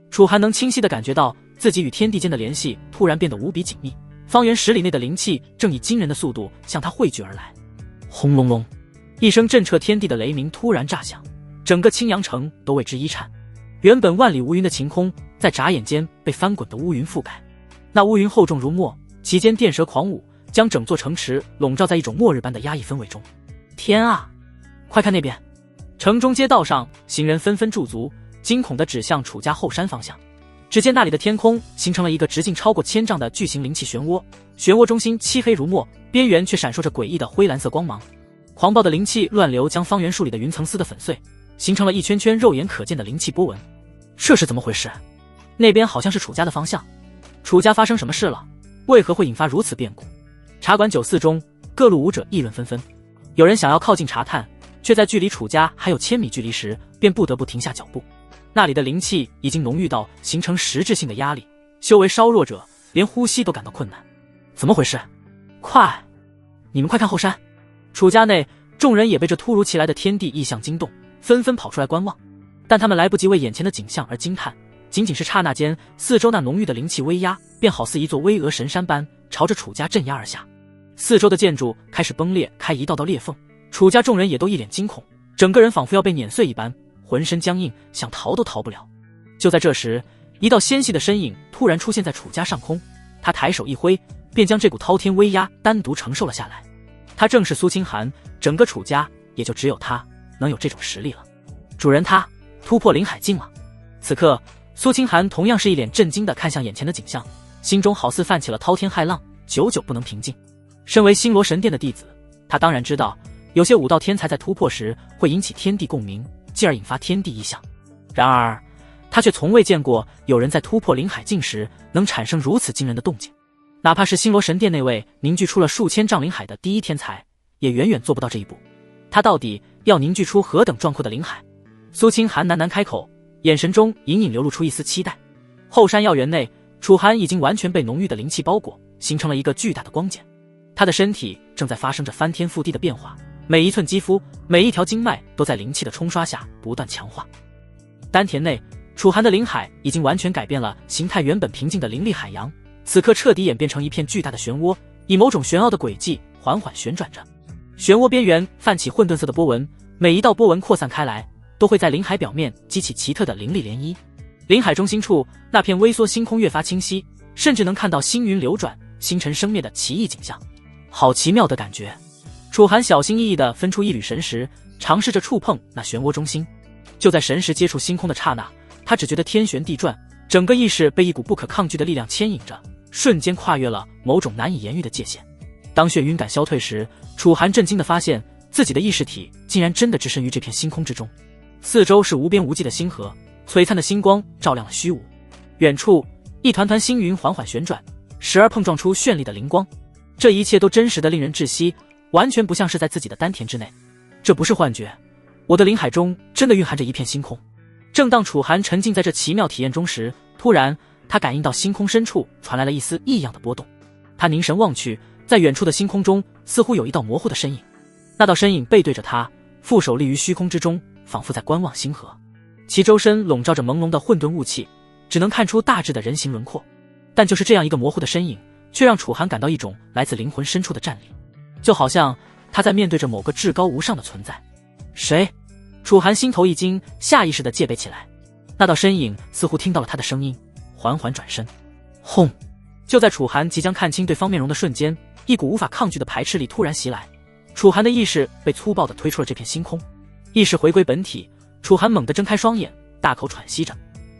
[SPEAKER 1] 楚寒能清晰地感觉到自己与天地间的联系突然变得无比紧密，方圆10里内的灵气正以惊人的速度向他汇聚而来。轰隆隆，一声震彻天地的雷鸣突然炸响，整个青阳城都为之一颤。原本万里无云的晴空在眨眼间被翻滚的乌云覆盖，那乌云厚重如墨，其间电蛇狂舞，将整座城池笼罩在一种末日般的压抑氛围中。天啊，快看那边！城中街道上行人纷纷驻足，惊恐地指向楚家后山方向。只见那里的天空形成了一个直径超过1000丈的巨型灵气漩涡，漩涡中心漆黑如墨，边缘却闪烁着诡异的灰蓝色光芒。狂暴的灵气乱流将方圆数里的云层撕得粉碎，形成了一圈圈肉眼可见的灵气波纹。这是怎么回事？那边好像是楚家的方向。楚家发生什么事了？为何会引发如此变故？茶馆酒肆中，各路武者议论纷纷，有人想要靠近查探，却在距离楚家还有1000米距离时便不得不停下脚步。那里的灵气已经浓郁到形成实质性的压力，修为稍弱者连呼吸都感到困难。怎么回事？快，你们快看后山！楚家内众人也被这突如其来的天地异象惊动，纷纷跑出来观望。但他们来不及为眼前的景象而惊叹，仅仅是刹那间，四周那浓郁的灵气威压便好似一座巍峨神山般朝着楚家镇压而下。四周的建筑开始崩裂开一道道裂缝，楚家众人也都一脸惊恐，整个人仿佛要被碾碎一般，浑身僵硬，想逃都逃不了。就在这时，一道纤细的身影突然出现在楚家上空，他抬手一挥，便将这股滔天威压单独承受了下来。他正是苏清寒，整个楚家也就只有他能有这种实力了。主人，他突破灵海境了。此刻苏清寒同样是一脸震惊地看向眼前的景象，心中好似泛起了滔天骇浪，久久不能平静。身为星罗神殿的弟子，他当然知道有些武道天才在突破时会引起天地共鸣，继而引发天地异象。然而他却从未见过有人在突破灵海境时能产生如此惊人的动静。哪怕是星罗神殿那位凝聚出了数千丈灵海的第一天才，也远远做不到这一步。他到底要凝聚出何等壮阔的灵海？苏清寒喃喃开口，眼神中隐隐流露出一丝期待。后山药园内，楚寒已经完全被浓郁的灵气包裹，形成了一个巨大的光茧。他的身体正在发生着翻天覆地的变化，每一寸肌肤，每一条经脉都在灵气的冲刷下不断强化。丹田内，楚寒的灵海已经完全改变了形态，原本平静的灵力海洋此刻彻底演变成一片巨大的漩涡，以某种玄奥的轨迹缓缓旋转着，漩涡边缘泛起混沌色的波纹，每一道波纹扩散开来，都会在领海表面激起奇特的凌厉涟漪。领海中心处那片微缩星空越发清晰，甚至能看到星云流转、星辰生灭的奇异景象。好奇妙的感觉！楚寒小心翼翼地分出一缕神识，尝试着触碰那漩涡中心。就在神识接触星空的刹那，他只觉得天旋地转，整个意识被一股不可抗拒的力量牵引着，瞬间跨越了某种难以言喻的界限。当眩晕感消退时，楚寒震惊地发现自己的意识体竟然真的置身于这片星空之中，四周是无边无际的星河，璀璨的星光照亮了虚无。远处一团团星云缓缓旋转，时而碰撞出绚丽的灵光，这一切都真实的令人窒息，完全不像是在自己的丹田之内。这不是幻觉，我的灵海中真的蕴含着一片星空。正当楚寒沉浸在这奇妙体验中时，突然他感应到星空深处传来了一丝异样的波动。他凝神望去，在远处的星空中似乎有一道模糊的身影，那道身影背对着他，负手立于虚空之中，仿佛在观望星河。其周身笼罩着朦胧的混沌雾气，只能看出大致的人形轮廓。但就是这样一个模糊的身影，却让楚寒感到一种来自灵魂深处的战栗，就好像他在面对着某个至高无上的存在。谁？楚寒心头一惊，下意识地戒备起来。那道身影似乎听到了他的声音，缓缓转身。轰！就在楚寒即将看清对方面容的瞬间，一股无法抗拒的排斥力突然袭来，楚寒的意识被粗暴地推出了这片星空。意识回归本体，楚寒猛地睁开双眼，大口喘息着。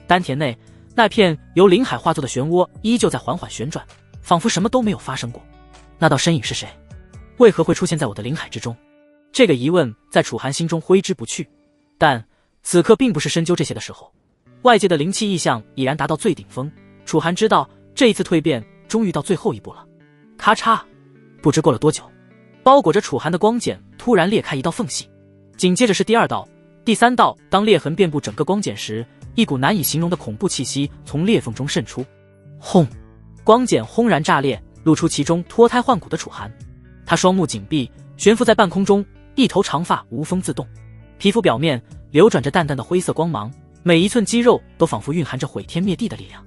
[SPEAKER 1] 丹田内那片由灵海化作的漩涡依旧在缓缓旋转，仿佛什么都没有发生过。那道身影是谁？为何会出现在我的灵海之中？这个疑问在楚寒心中挥之不去，但此刻并不是深究这些的时候。外界的灵气异象已然达到最顶峰，楚寒知道这一次蜕变终于到最后一步了。咔嚓，不知过了多久，包裹着楚寒的光茧突然裂开一道缝隙，紧接着是第二道、第三道。当裂痕遍布整个光茧时，一股难以形容的恐怖气息从裂缝中渗出。轰！光茧轰然炸裂，露出其中脱胎换骨的楚寒。他双目紧闭，悬浮在半空中，一头长发无风自动，皮肤表面流转着淡淡的灰色光芒，每一寸肌肉都仿佛蕴含着毁天灭地的力量。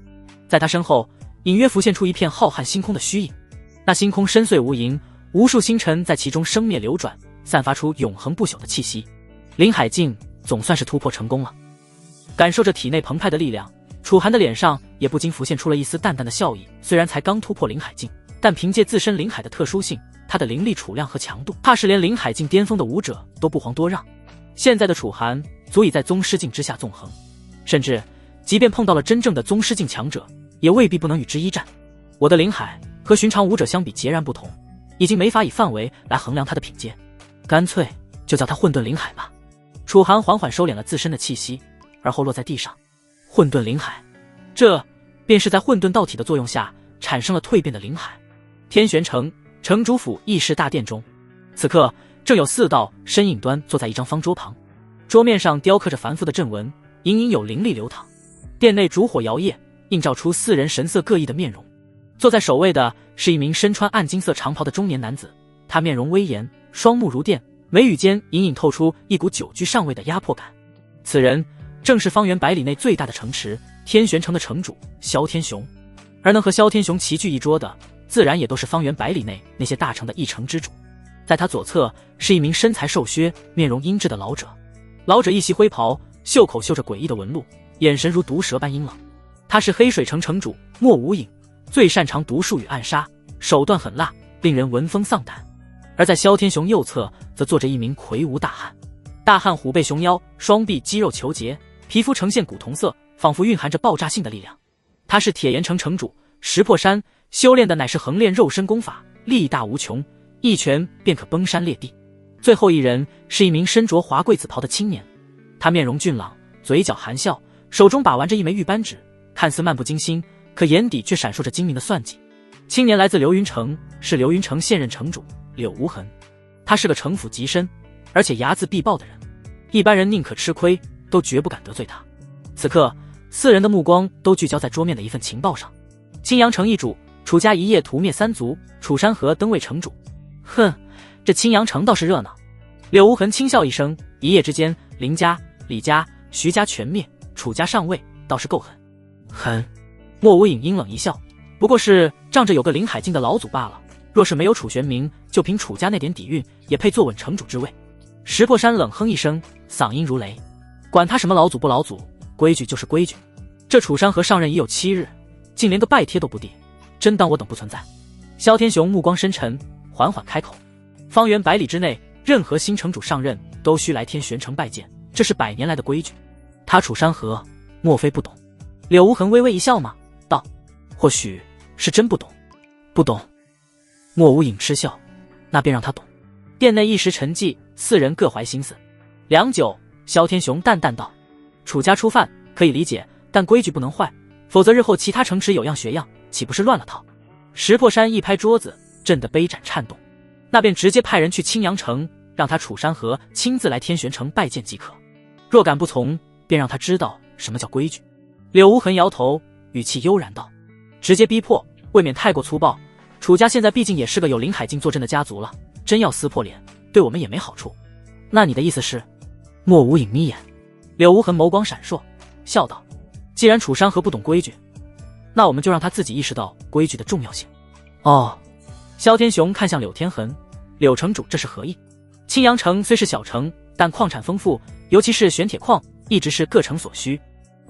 [SPEAKER 1] 在他身后隐约浮现出一片浩瀚星空的虚影，那星空深邃无垠，无数星辰在其中生灭流转，散发出永恒不朽的气息。灵海境总算是突破成功了。感受着体内澎湃的力量，楚寒的脸上也不禁浮现出了一丝淡淡的笑意。虽然才刚突破灵海境，但凭借自身灵海的特殊性，他的灵力储量和强度，怕是连灵海境巅峰的武者都不遑多让。现在的楚寒足以在宗师境之下纵横，甚至即便碰到了真正的宗师境强者，也未必不能与之一战。我的灵海和寻常武者相比截然不同，已经没法以范围来衡量他的品阶，干脆就叫他混沌灵海吧。楚寒缓缓收敛了自身的气息，而后落在地上。混沌灵海，这便是在混沌道体的作用下产生了蜕变的灵海。天玄城城主府议事大殿中，此刻正有4道身影端坐在一张方桌旁，桌面上雕刻着繁复的阵纹，隐隐有灵力流淌。殿内烛火摇曳，映照出4人神色各异的面容。坐在首位的是一名身穿暗金色长袍的中年男子，他面容威严，双目如电，眉宇间隐隐透出一股久居上位的压迫感。此人正是方圆100里内最大的城池天玄城的城主萧天雄，而能和萧天雄齐聚一桌的，自然也都是方圆100里内那些大城的一城之主。在他左侧是一名身材瘦削、面容阴鸷的老者，老者一袭灰袍，袖口绣着诡异的纹路，眼神如毒蛇般阴冷。他是黑水城城主莫无影，最擅长毒术与暗杀，手段狠辣，令人闻风丧胆。而在萧天雄右侧则坐着一名魁梧大汉，大汉虎背熊腰，双臂肌肉虬结，皮肤呈现古铜色，仿佛蕴含着爆炸性的力量。他是铁岩城城主石破山，修炼的乃是横练肉身功法，力大无穷，一拳便可崩山裂地。最后一人是一名身着华贵紫袍的青年，他面容俊朗，嘴角含笑，手中把玩着一枚玉扳指，看似漫不经心，可眼底却闪烁着精明的算计。青年来自流云城，是流云城现任城主柳无痕，他是个城府极深而且睚眦必报的人，一般人宁可吃亏都绝不敢得罪他。此刻4人的目光都聚焦在桌面的一份情报上。青阳城易主，楚家一夜屠灭3族，楚山河登位城主。哼，这青阳城倒是热闹。柳无痕轻笑一声，一夜之间林家、李家、徐家全灭，楚家上位，倒是够狠。狠！莫无影阴冷一笑，不过是仗着有个灵海境的老祖罢了，若是没有楚玄冥，就凭楚家那点底蕴，也配坐稳城主之位。石破山冷哼一声，嗓音如雷：“管他什么老祖不老祖，规矩就是规矩。这楚山河上任已有7日，竟连个拜帖都不递，真当我等不存在？”萧天雄目光深沉，缓缓开口：“方圆100里之内，任何新城主上任，都需来天玄城拜见，这是100年来的规矩。他楚山河，莫非不懂？”柳无痕微微一笑嘛，道：“或许是真不懂。”“不懂。”莫无影嗤笑：“那便让他懂。”殿内一时沉寂，4人各怀心思。良久，萧天雄淡淡道：“楚家出犯可以理解，但规矩不能坏，否则日后其他城池有样学样，岂不是乱了套？”石破山一拍桌子，震得杯盏颤动：“那便直接派人去青阳城，让他楚山河亲自来天玄城拜见即可。若敢不从，便让他知道什么叫规矩。”柳无痕摇头，语气悠然道：“直接逼迫，未免太过粗暴。楚家现在毕竟也是个有林海境坐镇的家族了，真要撕破脸，对我们也没好处。那你的意思是？”莫无影眯眼，柳无痕眸光闪烁，笑道：“既然楚山河不懂规矩，那我们就让他自己意识到规矩的重要性。”哦。萧天雄看向柳天痕：“柳城主这是何意？”青阳城虽是小城，但矿产丰富，尤其是玄铁矿，一直是各城所需。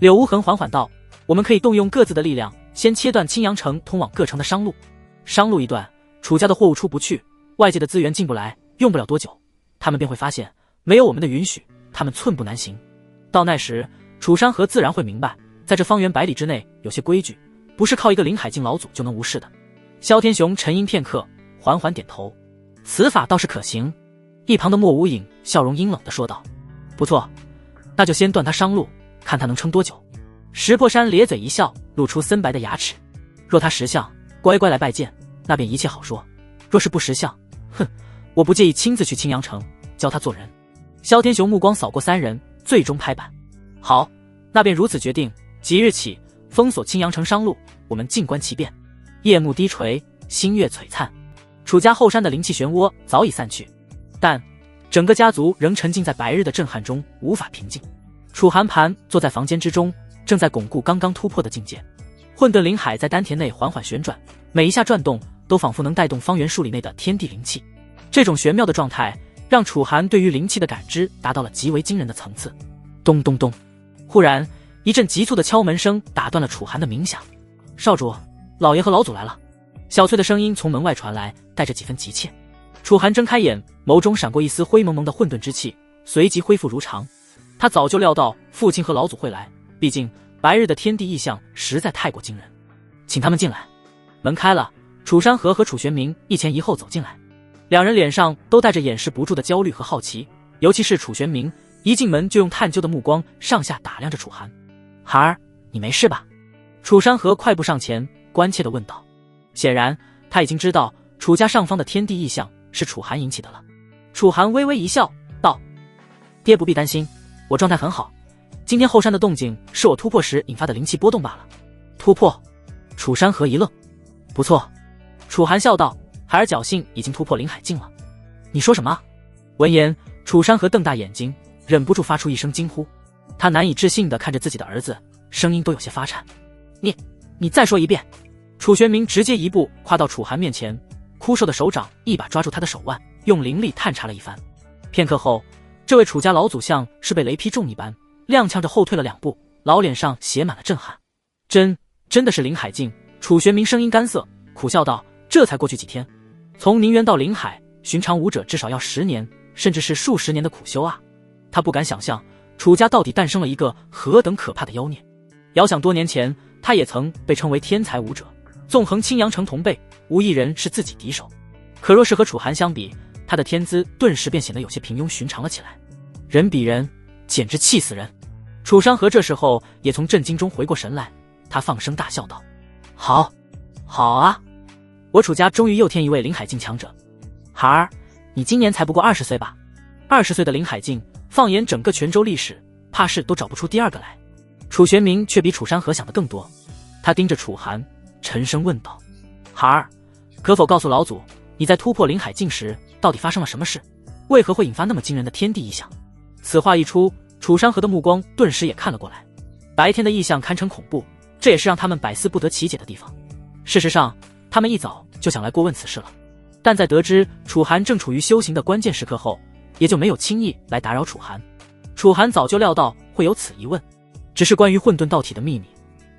[SPEAKER 1] 柳无痕缓缓道：“我们可以动用各自的力量，先切断青阳城通往各城的商路。商路一断，楚家的货物出不去，外界的资源进不来，用不了多久，他们便会发现，没有我们的允许，他们寸步难行。到那时，楚山河自然会明白，在这方圆100里之内，有些规矩，不是靠一个林海境老祖就能无视的。”萧天雄沉吟片刻，缓缓点头：“此法倒是可行。”一旁的莫无影笑容阴冷地说道：“不错，那就先断他商路，看他能撑多久。”石破山咧嘴一笑，露出森白的牙齿：“若他识相，乖乖来拜见，那便一切好说；若是不识相，哼，我不介意亲自去青阳城教他做人。”萧天雄目光扫过3人，最终拍板：“好，那便如此决定。即日起，封锁青阳城商路，我们静观其变。”夜幕低垂，星月璀璨，楚家后山的灵气漩涡早已散去，但整个家族仍沉浸在白日的震撼中，无法平静。楚寒盘坐在房间之中，正在巩固刚刚突破的境界。混沌灵海在丹田内缓缓旋转，每一下转动都仿佛能带动方圆数里内的天地灵气。这种玄妙的状态，让楚寒对于灵气的感知达到了极为惊人的层次。咚咚咚！忽然，一阵急促的敲门声打断了楚寒的冥想。“少主，老爷和老祖来了。”小翠的声音从门外传来，带着几分急切。楚寒睁开眼，眸中闪过一丝灰蒙蒙的混沌之气，随即恢复如常。他早就料到父亲和老祖会来，毕竟白日的天地异象实在太过惊人。“请他们进来。”门开了，楚山河和楚玄冥一前一后走进来，两人脸上都带着掩饰不住的焦虑和好奇，尤其是楚玄冥，一进门就用探究的目光上下打量着楚寒。“孩儿，你没事吧？”楚山河快步上前，关切地问道。显然他已经知道楚家上方的天地异象是楚寒引起的了。楚寒微微一笑道：“爹不必担心，我状态很好，今天后山的动静是我突破时引发的灵气波动罢了。”突破？楚山河一愣。“不错。”楚寒笑道：“孩儿侥幸已经突破灵海境了。”“你说什么？”闻言，楚山河瞪大眼睛，忍不住发出一声惊呼。他难以置信地看着自己的儿子，声音都有些发颤。你再说一遍。”楚玄冥直接一步跨到楚寒面前，枯瘦的手掌一把抓住他的手腕，用灵力探查了一番。片刻后，这位楚家老祖像是被雷劈中一般，踉跄着后退了2步，老脸上写满了震撼。真的是灵海境？楚玄冥声音干涩，苦笑道：“这才过去几天，从宁渊到灵海，寻常武者至少要10年，甚至是数十年的苦修啊！”他不敢想象楚家到底诞生了一个何等可怕的妖孽。遥想多年前，他也曾被称为天才武者，纵横青阳城同辈，无一人是自己敌手。可若是和楚寒相比，他的天资顿时便显得有些平庸寻常了起来。人比人，简直气死人！楚山河这时候也从震惊中回过神来，他放声大笑道：“好啊，我楚家终于又添一位灵海境强者。孩儿，你今年才不过20岁吧？20岁的灵海境，放眼整个泉州历史，怕是都找不出第2个来。”楚玄冥却比楚山河想的更多，他盯着楚寒，沉声问道：“孩儿，可否告诉老祖，你在突破灵海境时到底发生了什么事？为何会引发那么惊人的天地异象？”此话一出，楚山河的目光顿时也看了过来。白天的异象堪称恐怖，这也是让他们百思不得其解的地方。事实上，他们一早就想来过问此事了。但在得知楚寒正处于修行的关键时刻后，也就没有轻易来打扰楚寒。楚寒早就料到会有此疑问，只是关于混沌道体的秘密，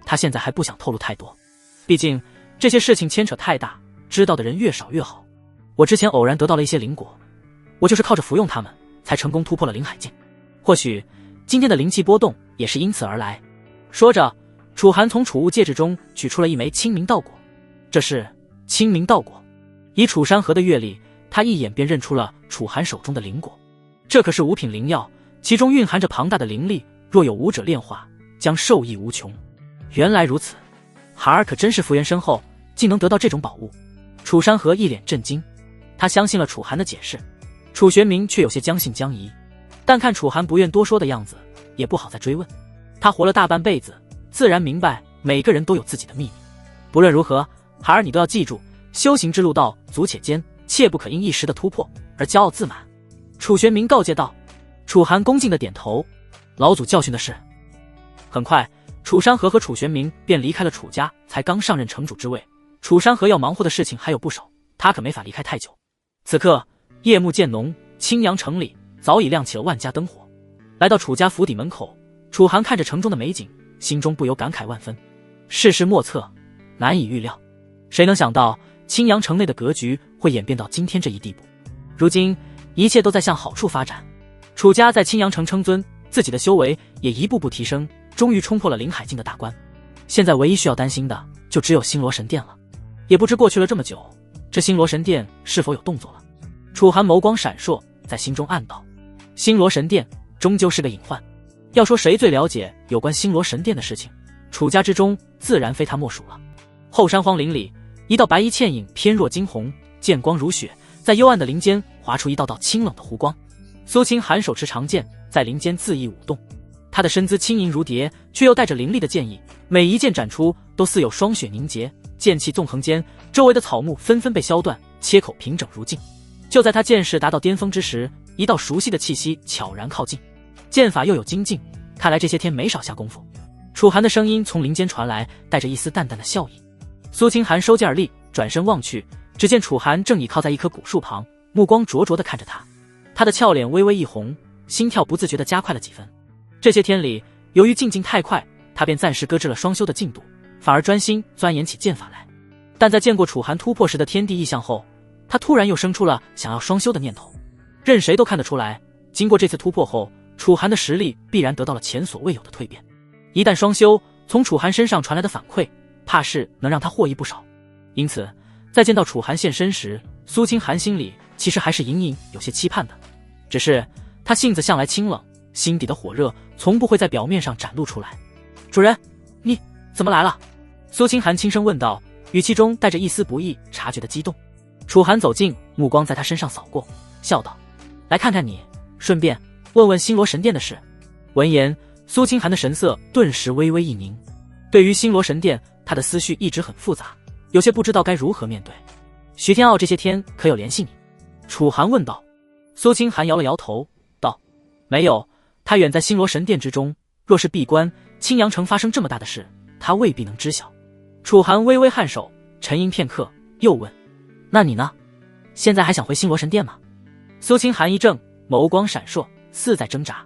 [SPEAKER 1] 他现在还不想透露太多，毕竟这些事情牵扯太大，知道的人越少越好。我之前偶然得到了一些灵果，我就是靠着服用它们，才成功突破了灵海境。或许今天的灵气波动也是因此而来。说着，楚寒从储物戒指中取出了一枚清明道果。这是清明道果。以楚山河的阅历，他一眼便认出了楚寒手中的灵果。这可是五品灵药，其中蕴含着庞大的灵力，若有武者炼化，将受益无穷。原来如此，孩儿可真是福缘深厚，竟能得到这种宝物。楚山河一脸震惊，他相信了楚寒的解释。楚玄明却有些将信将疑，但看楚寒不愿多说的样子，也不好再追问。他活了大半辈子，自然明白每个人都有自己的秘密。不论如何，孩儿你都要记住，修行之路道阻且艰，切不可因一时的突破而骄傲自满。楚玄明告诫道。楚寒恭敬的点头，老祖教训的是。很快，楚山河和楚玄明便离开了楚家，才刚上任城主之位，楚山河要忙活的事情还有不少，他可没法离开太久。此刻夜幕渐浓，青阳城里早已亮起了万家灯火。来到楚家府邸门口，楚寒看着城中的美景，心中不由感慨万分。世事莫测，难以预料，谁能想到青阳城内的格局会演变到今天这一地步。如今一切都在向好处发展，楚家在青阳城称尊，自己的修为也一步步提升，终于冲破了灵海境的大关。现在唯一需要担心的就只有星罗神殿了。也不知过去了这么久，这星罗神殿是否有动作了。楚寒眸光闪烁，在心中暗道，星罗神殿终究是个隐患。要说谁最了解有关星罗神殿的事情，楚家之中自然非他莫属了。后山荒林里，一道白衣倩影翩若惊鸿，剑光如雪，在幽暗的林间划出一道道清冷的弧光。苏青寒手持长剑，在林间恣意舞动，他的身姿轻盈如蝶，却又带着凌厉的剑意，每一剑斩出都似有霜雪凝结，剑气纵横间，周围的草木纷纷被削断，切口平整如镜。就在他剑势达到巅峰之时，一道熟悉的气息悄然靠近，剑法又有精进，看来这些天没少下功夫。楚寒的声音从林间传来，带着一丝淡淡的笑意。苏青寒收剑而立，转身望去，只见楚寒正倚靠在一棵古树旁，目光灼灼地看着他。他的俏脸微微一红，心跳不自觉地加快了几分。这些天里，由于进境太快，他便暂时搁置了双修的进度，反而专心钻研起剑法来。但在见过楚寒突破时的天地异象后，他突然又生出了想要双修的念头。任谁都看得出来，经过这次突破后，楚寒的实力必然得到了前所未有的蜕变。一旦双修，从楚寒身上传来的反馈，怕是能让他获益不少。因此，在见到楚寒现身时，苏青寒心里其实还是隐隐有些期盼的。只是他性子向来清冷，心底的火热从不会在表面上展露出来。主人，你怎么来了？苏青寒轻声问道，语气中带着一丝不易察觉的激动。楚寒走近，目光在他身上扫过，笑道，来看看你，顺便问问星罗神殿的事。闻言，苏青寒的神色顿时微微一凝。对于星罗神殿，他的思绪一直很复杂，有些不知道该如何面对。徐天傲这些天可有联系你？楚寒问道。苏青寒摇了摇头，道，没有，他远在星罗神殿之中，若是闭关，青阳城发生这么大的事，他未必能知晓。楚寒微微颔首，沉吟片刻，又问，那你呢？现在还想回星罗神殿吗？苏青寒一怔，眸光闪烁，似在挣扎。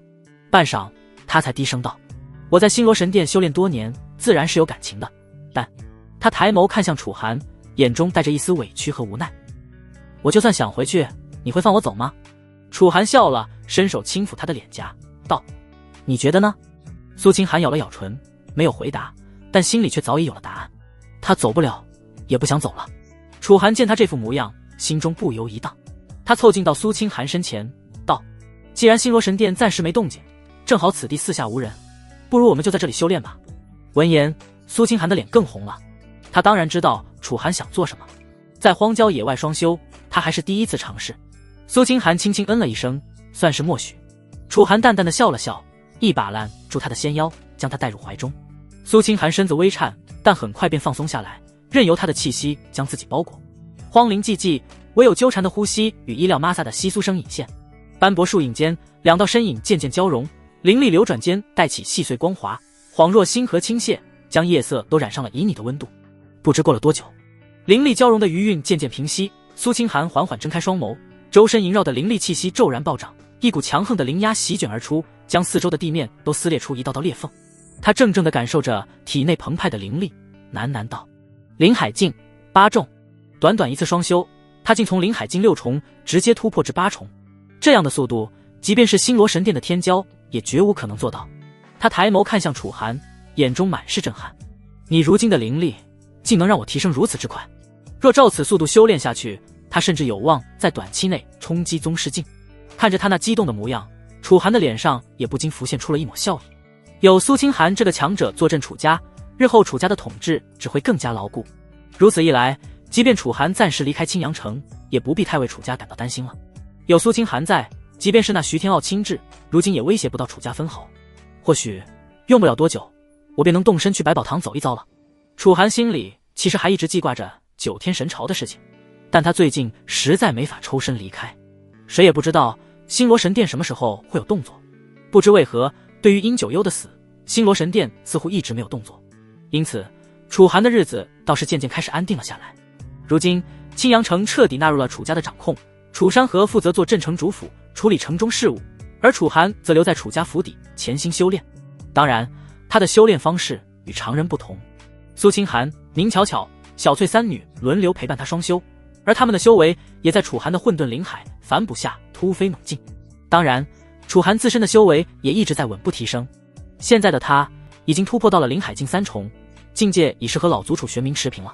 [SPEAKER 1] 半晌，他才低声道，我在星罗神殿修炼多年，自然是有感情的，但……他抬眸看向楚寒，眼中带着一丝委屈和无奈。我就算想回去，你会放我走吗？楚寒笑了，伸手轻抚他的脸颊，道，你觉得呢？苏青寒咬了咬唇，没有回答，但心里却早已有了答案。他走不了，也不想走了。楚寒见他这副模样，心中不由一荡。他凑近到苏青寒身前，道，既然星罗神殿暂时没动静，正好此地四下无人，不如我们就在这里修炼吧。闻言，苏青寒的脸更红了。他当然知道楚寒想做什么，在荒郊野外双修，他还是第一次尝试。苏青寒轻轻嗯了一声，算是默许。楚寒淡淡的笑了笑，一把揽住他的纤腰，将他带入怀中。苏青寒身子微颤，但很快便放松下来，任由他的气息将自己包裹。荒林寂寂，唯有纠缠的呼吸与衣料摩挲的窸窣声隐现。斑驳树影间，两道身影渐渐交融，灵力流转间带起细碎光华，恍若星河倾泻，将夜色都染上了旖旎的温度。不知过了多久，灵力交融的余韵渐渐平息，苏清寒缓缓睁开双眸，周身萦绕的灵力气息骤然暴涨，一股强横的灵压席卷而出，将四周的地面都撕裂出一道道裂缝。他怔怔地感受着体内澎湃的灵力，喃喃道：灵海境8重。短短一次双修，他竟从灵海境6重直接突破至8重，这样的速度，即便是星罗神殿的天骄也绝无可能做到。他抬眸看向楚寒，眼中满是震撼。你如今的灵力竟能让我提升如此之快，若照此速度修炼下去，他甚至有望在短期内冲击宗师境。看着他那激动的模样，楚寒的脸上也不禁浮现出了一抹笑意。有苏清寒这个强者坐镇楚家，日后楚家的统治只会更加牢固。如此一来，即便楚寒暂时离开青阳城，也不必太为楚家感到担心了。有苏清寒在，即便是那徐天傲亲至，如今也威胁不到楚家分毫。或许用不了多久，我便能动身去百宝堂走一遭了。楚寒心里其实还一直记挂着9天神朝的事情，但他最近实在没法抽身离开。谁也不知道星罗神殿什么时候会有动作。不知为何，对于殷九幽的死，星罗神殿似乎一直没有动作，因此楚寒的日子倒是渐渐开始安定了下来。如今青阳城彻底纳入了楚家的掌控，楚山河负责做镇城主府，处理城中事务，而楚寒则留在楚家府邸潜心修炼。当然，他的修炼方式与常人不同。苏清寒、宁巧巧、小翠3女轮流陪伴他双修，而他们的修为也在楚寒的混沌灵海反哺下突飞猛进。当然，楚寒自身的修为也一直在稳步提升。现在的他已经突破到了灵海境3重，境界已是和老族楚玄冥持平了。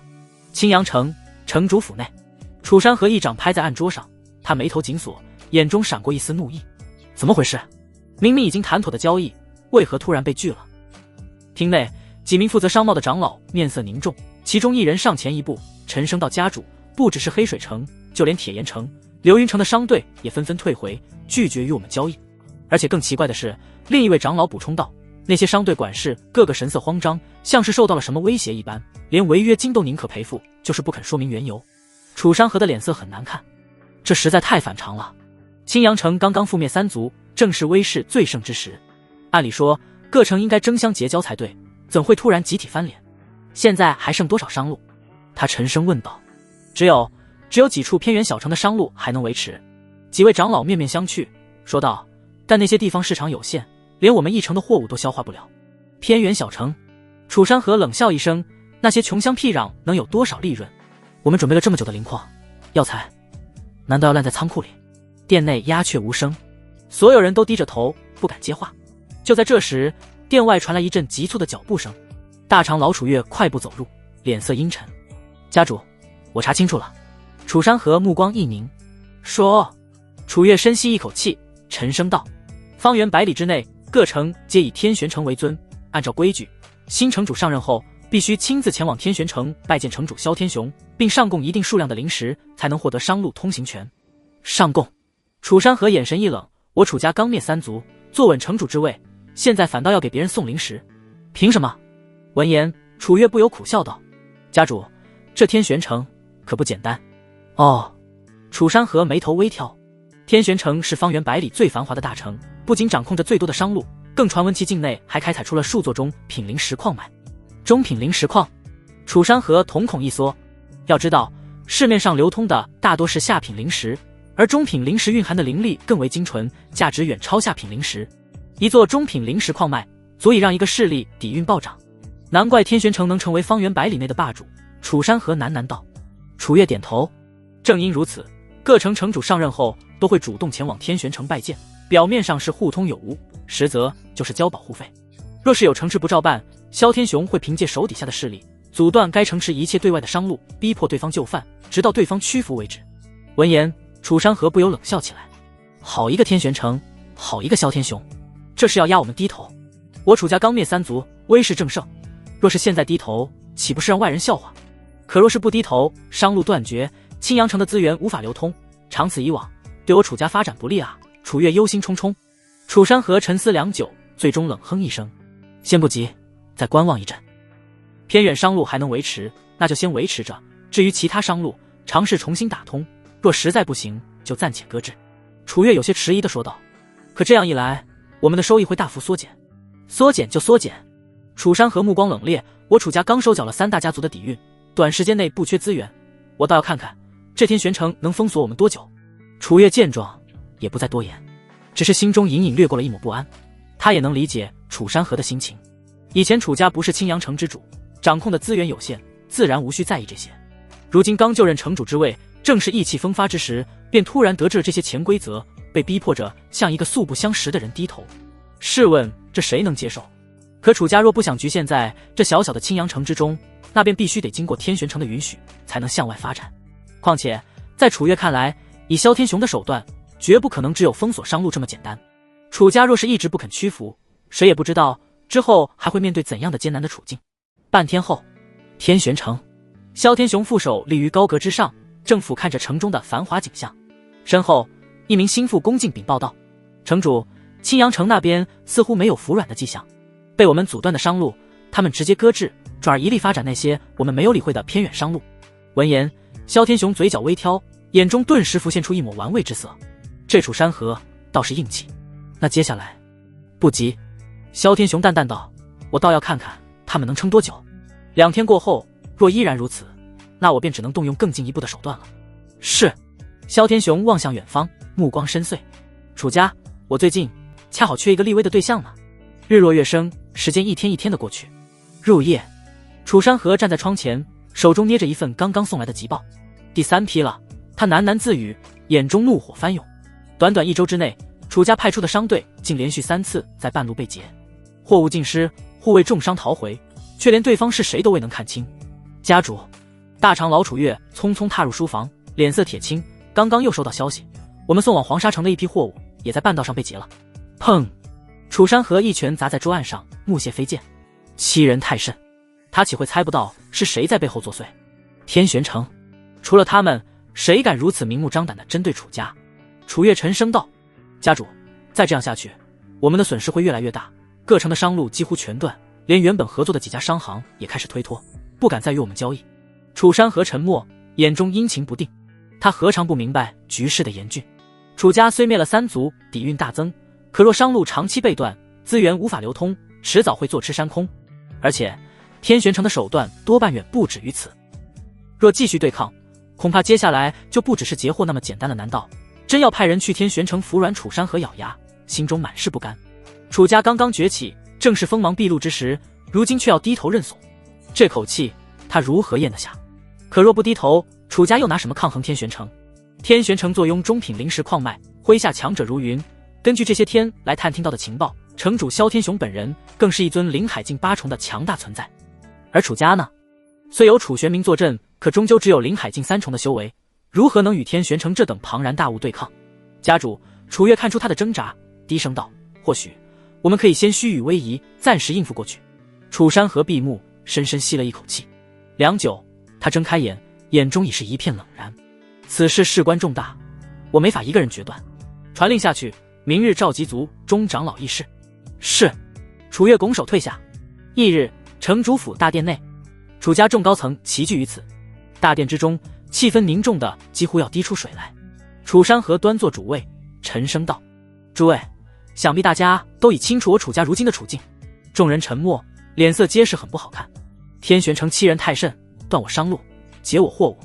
[SPEAKER 1] 青阳城城主府内，楚山河一掌拍在案桌上，他眉头紧锁，眼中闪过一丝怒意。怎么回事？明明已经谈妥的交易，为何突然被拒了？厅内几名负责商贸的长老面色凝重，其中一人上前一步，沉声道：家主，不只是黑水城，就连铁岩城、流云城的商队也纷纷退回，拒绝与我们交易。而且更奇怪的是，另一位长老补充道，那些商队管事个个神色慌张，像是受到了什么威胁一般，连违约金都宁可赔付，就是不肯说明缘由。楚山河的脸色很难看，这实在太反常了。青阳城刚刚覆灭3族，正是威势最盛之时，按理说各城应该争相结交才对，怎会突然集体翻脸？现在还剩多少商路？他沉声问道。只有几处偏远小城的商路还能维持。几位长老面面相觑，说道，但那些地方市场有限，连我们一城的货物都消化不了。偏远小城？楚山河冷笑一声，那些穷乡僻壤能有多少利润？我们准备了这么久的灵矿、药材，难道要烂在仓库里？店内鸦雀无声，所有人都低着头不敢接话。就在这时，店外传来一阵急促的脚步声，大长老楚月快步走入，脸色阴沉。家主，我查清楚了。楚山河目光一凝，说。楚月深吸一口气，沉声道，方圆100里之内，各城皆以天玄城为尊，按照规矩，新城主上任后必须亲自前往天玄城拜见城主萧天雄，并上供一定数量的灵石，才能获得商路通行权。上供？楚山河眼神一冷，我楚家刚灭3族，坐稳城主之位，现在反倒要给别人送灵石，凭什么？闻言，楚月不由苦笑道，家主，这天玄城可不简单。哦。楚山河眉头微挑，天玄城是方圆100里最繁华的大城，不仅掌控着最多的商路，更传闻其境内还开采出了数座中品灵石矿脉。中品灵石矿？楚山河瞳孔一缩，要知道市面上流通的大多是下品灵石，而中品灵石蕴含的灵力更为精纯，价值远超下品灵石。一座中品灵石矿脉足以让一个势力底蕴暴涨，难怪天玄城能成为方圆100里内的霸主。楚山河喃喃道。楚月点头，正因如此，各城城主上任后都会主动前往天玄城拜见，表面上是互通有无，实则就是交保护费。若是有城池不照办，萧天雄会凭借手底下的势力阻断该城池一切对外的商路，逼迫对方就范，直到对方屈服为止。闻言，楚山河不由冷笑起来，好一个天玄城，好一个萧天雄，这是要压我们低头。我楚家刚灭3族，威势正盛，若是现在低头，岂不是让外人笑话？可若是不低头，商路断绝，青阳城的资源无法流通，长此以往，对我楚家发展不利啊！楚月忧心忡忡。楚山河沉思良久，最终冷哼一声，先不急，再观望一阵。偏远商路还能维持，那就先维持着，至于其他商路，尝试重新打通，若实在不行，就暂且搁置。楚月有些迟疑地说道，可这样一来，我们的收益会大幅缩减。缩减就缩减。楚山河目光冷冽，我楚家刚收缴了3大家族的底蕴，短时间内不缺资源，我倒要看看这天玄城能封锁我们多久？楚月见状也不再多言，只是心中隐隐掠过了一抹不安。他也能理解楚山河的心情，以前楚家不是青阳城之主，掌控的资源有限，自然无需在意这些。如今刚就任城主之位，正是意气风发之时，便突然得知了这些潜规则，被逼迫着向一个素不相识的人低头。试问这谁能接受？可楚家若不想局限在这小小的青阳城之中，那便必须得经过天玄城的允许，才能向外发展。况且在楚月看来，以萧天雄的手段，绝不可能只有封锁商路这么简单。楚家若是一直不肯屈服，谁也不知道之后还会面对怎样的艰难的处境。半天后，天玄城，萧天雄负手立于高阁之上，正俯瞰着城中的繁华景象。身后，一名心腹恭敬禀报道：“城主，青阳城那边似乎没有服软的迹象，被我们阻断的商路，他们直接搁置，转而一力发展那些我们没有理会的偏远商路。”闻言，萧天雄嘴角微挑，眼中顿时浮现出一抹玩味之色。这楚山河倒是硬气。那接下来，不急。萧天雄淡淡道：“我倒要看看他们能撑多久。2天过后，若依然如此，那我便只能动用更进一步的手段了。”是。萧天雄望向远方，目光深邃。楚家，我最近恰好缺一个立威的对象呢。日落月升，时间一天一天的过去。入夜，楚山河站在窗前，手中捏着一份刚刚送来的急报。第3批了，他喃喃自语，眼中怒火翻涌。短短1周之内，楚家派出的商队竟连续3次在半路被劫，货物尽失，护卫重伤逃回，却连对方是谁都未能看清。家主，大长老楚月匆匆踏入书房，脸色铁青。刚刚又收到消息，我们送往黄沙城的一批货物也在半道上被劫了。砰！楚山河一拳砸在桌案上，木屑飞溅。欺人太甚！他岂会猜不到是谁在背后作祟？天玄城，除了他们，谁敢如此明目张胆地针对楚家？楚月沉声道：“家主，再这样下去，我们的损失会越来越大。各城的商路几乎全断，连原本合作的几家商行也开始推脱，不敢再与我们交易。”楚山河沉默，眼中阴晴不定。他何尝不明白局势的严峻？楚家虽灭了3族，底蕴大增，可若商路长期被断，资源无法流通，迟早会坐吃山空。而且天玄城的手段多半远不止于此。若继续对抗，恐怕接下来就不只是劫货那么简单了。难道真要派人去天玄城服软？楚山河咬牙，心中满是不甘。楚家刚刚崛起，正是锋芒毕露之时，如今却要低头认怂，这口气他如何咽得下？可若不低头，楚家又拿什么抗衡天玄城？天玄城坐拥中品灵石矿脉，麾下强者如云。根据这些天来探听到的情报，城主萧天雄本人更是一尊灵海境8重的强大存在。而楚家呢，虽有楚玄冥坐镇，可终究只有灵海境3重的修为，如何能与天玄城这等庞然大物对抗？家主，楚月看出他的挣扎，低声道：“或许我们可以先虚与委蛇，暂时应付过去。”楚山河闭目，深深吸了一口气。良久，他睁开眼，眼中已是一片冷然。此事事关重大，我没法一个人决断。传令下去，明日召集族中长老议事。是。楚月拱手退下。翌日，城主府大殿内，楚家众高层齐聚于此。大殿之中，气氛凝重的几乎要滴出水来。楚山河端坐主位，沉声道：“诸位，想必大家都已清楚我楚家如今的处境。”众人沉默，脸色皆是很不好看。天玄城欺人太甚，断我商路，劫我货物，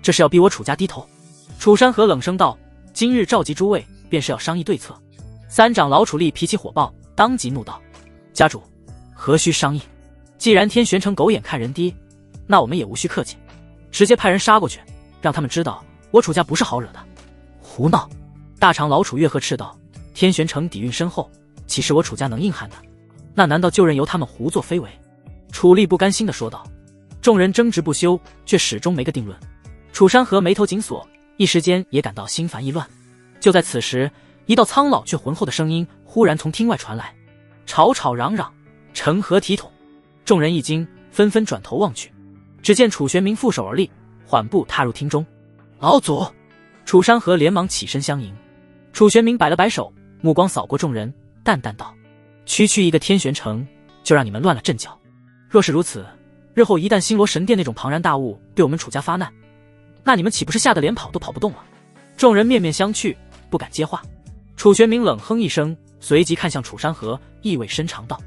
[SPEAKER 1] 这是要逼我楚家低头。楚山河冷声道：“今日召集诸位，便是要商议对策。”3长老楚立脾气火爆，当即怒道：“家主，何须商议？既然天玄城狗眼看人低，那我们也无需客气，直接派人杀过去，让他们知道我楚家不是好惹的。”胡闹！大长老楚越呵斥道：“天玄城底蕴深厚，岂是我楚家能硬汉的？那难道就任由他们胡作非为？”楚立不甘心地说道。众人争执不休，却始终没个定论。楚山河眉头紧锁，一时间也感到心烦意乱。就在此时，一道苍老却浑厚的声音忽然从厅外传来：“吵吵嚷嚷，成何体统！”众人一惊，纷纷转头望去，只见楚玄冥负手而立，缓步踏入厅中。老祖！楚山河连忙起身相迎。楚玄冥摆了摆手，目光扫过众人，淡淡道：“区区一个天玄城，就让你们乱了阵脚。若是如此，日后一旦星罗神殿那种庞然大物对我们楚家发难，那你们岂不是吓得连跑都跑不动了？”众人面面相觑，不敢接话。楚玄冥冷哼一声，随即看向楚山河，意味深长道：“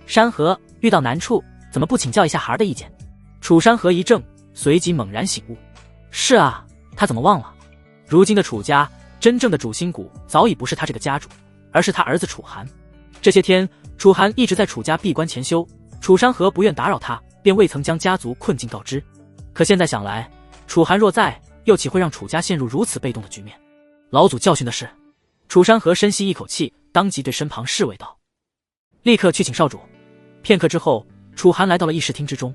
[SPEAKER 1] 山河遇到难处，怎么不请教一下孩儿的意见？”楚山河一怔，随即猛然醒悟：“是啊，他怎么忘了？如今的楚家真正的主心骨早已不是他这个家主，而是他儿子楚寒。这些天，楚寒一直在楚家闭关潜修，楚山河不愿打扰他，便未曾将家族困境告知。可现在想来，楚寒若在，又岂会让楚家陷入如此被动的局面？老祖教训的是。楚山河深吸一口气，当即对身旁侍卫道：“立刻去请少主。”片刻之后，楚寒来到了议事厅之中。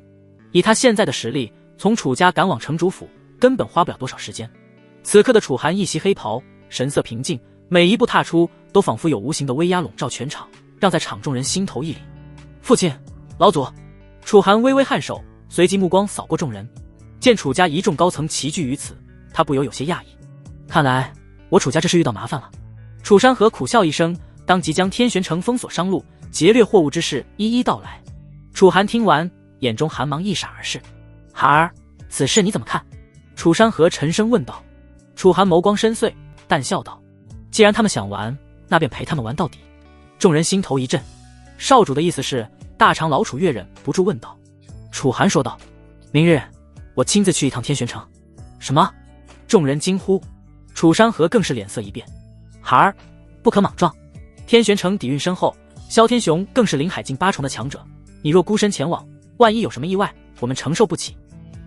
[SPEAKER 1] 以他现在的实力，从楚家赶往城主府，根本花不了多少时间。此刻的楚寒一袭黑袍，神色平静，每一步踏出都仿佛有无形的威压笼罩全场，让在场众人心头一凛。父亲，老祖。楚寒微微颔首，随即目光扫过众人，见楚家一众高层齐聚于此，他不由有些讶异。看来我楚家这是遇到麻烦了。楚山河苦笑一声，当即将天玄城封锁商路、劫掠货物之事一一道来。楚寒听完，眼中寒芒一闪而逝。孩儿，此事你怎么看？楚山河沉声问道。楚寒眸光深邃，淡笑道：既然他们想玩，那便陪他们玩到底。众人心头一震，少主的意思是？大长老楚月忍不住问道。楚寒说道：明日我亲自去一趟天玄城。什么？众人惊呼。楚山河更是脸色一变。孩儿，不可莽撞。天玄城底蕴深厚，萧天雄更是灵海境8重的强者，你若孤身前往，万一有什么意外，我们承受不起。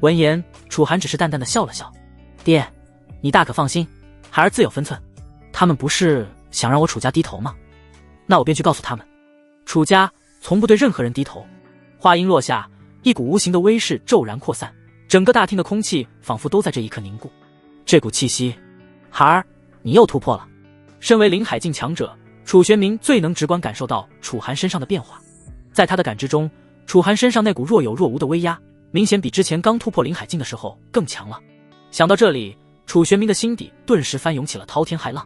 [SPEAKER 1] 闻言，楚寒只是淡淡的笑了笑。爹，你大可放心，孩儿自有分寸。他们不是想让我楚家低头吗？那我便去告诉他们，楚家从不对任何人低头。话音落下，一股无形的威势骤然扩散，整个大厅的空气仿佛都在这一刻凝固。这股气息，孩儿，你又突破了。身为灵海境强者，楚玄明最能直观感受到楚寒身上的变化。在他的感知中，楚寒身上那股若有若无的威压，明显比之前刚突破灵海境的时候更强了。想到这里，楚玄明的心底顿时翻涌起了滔天骇浪。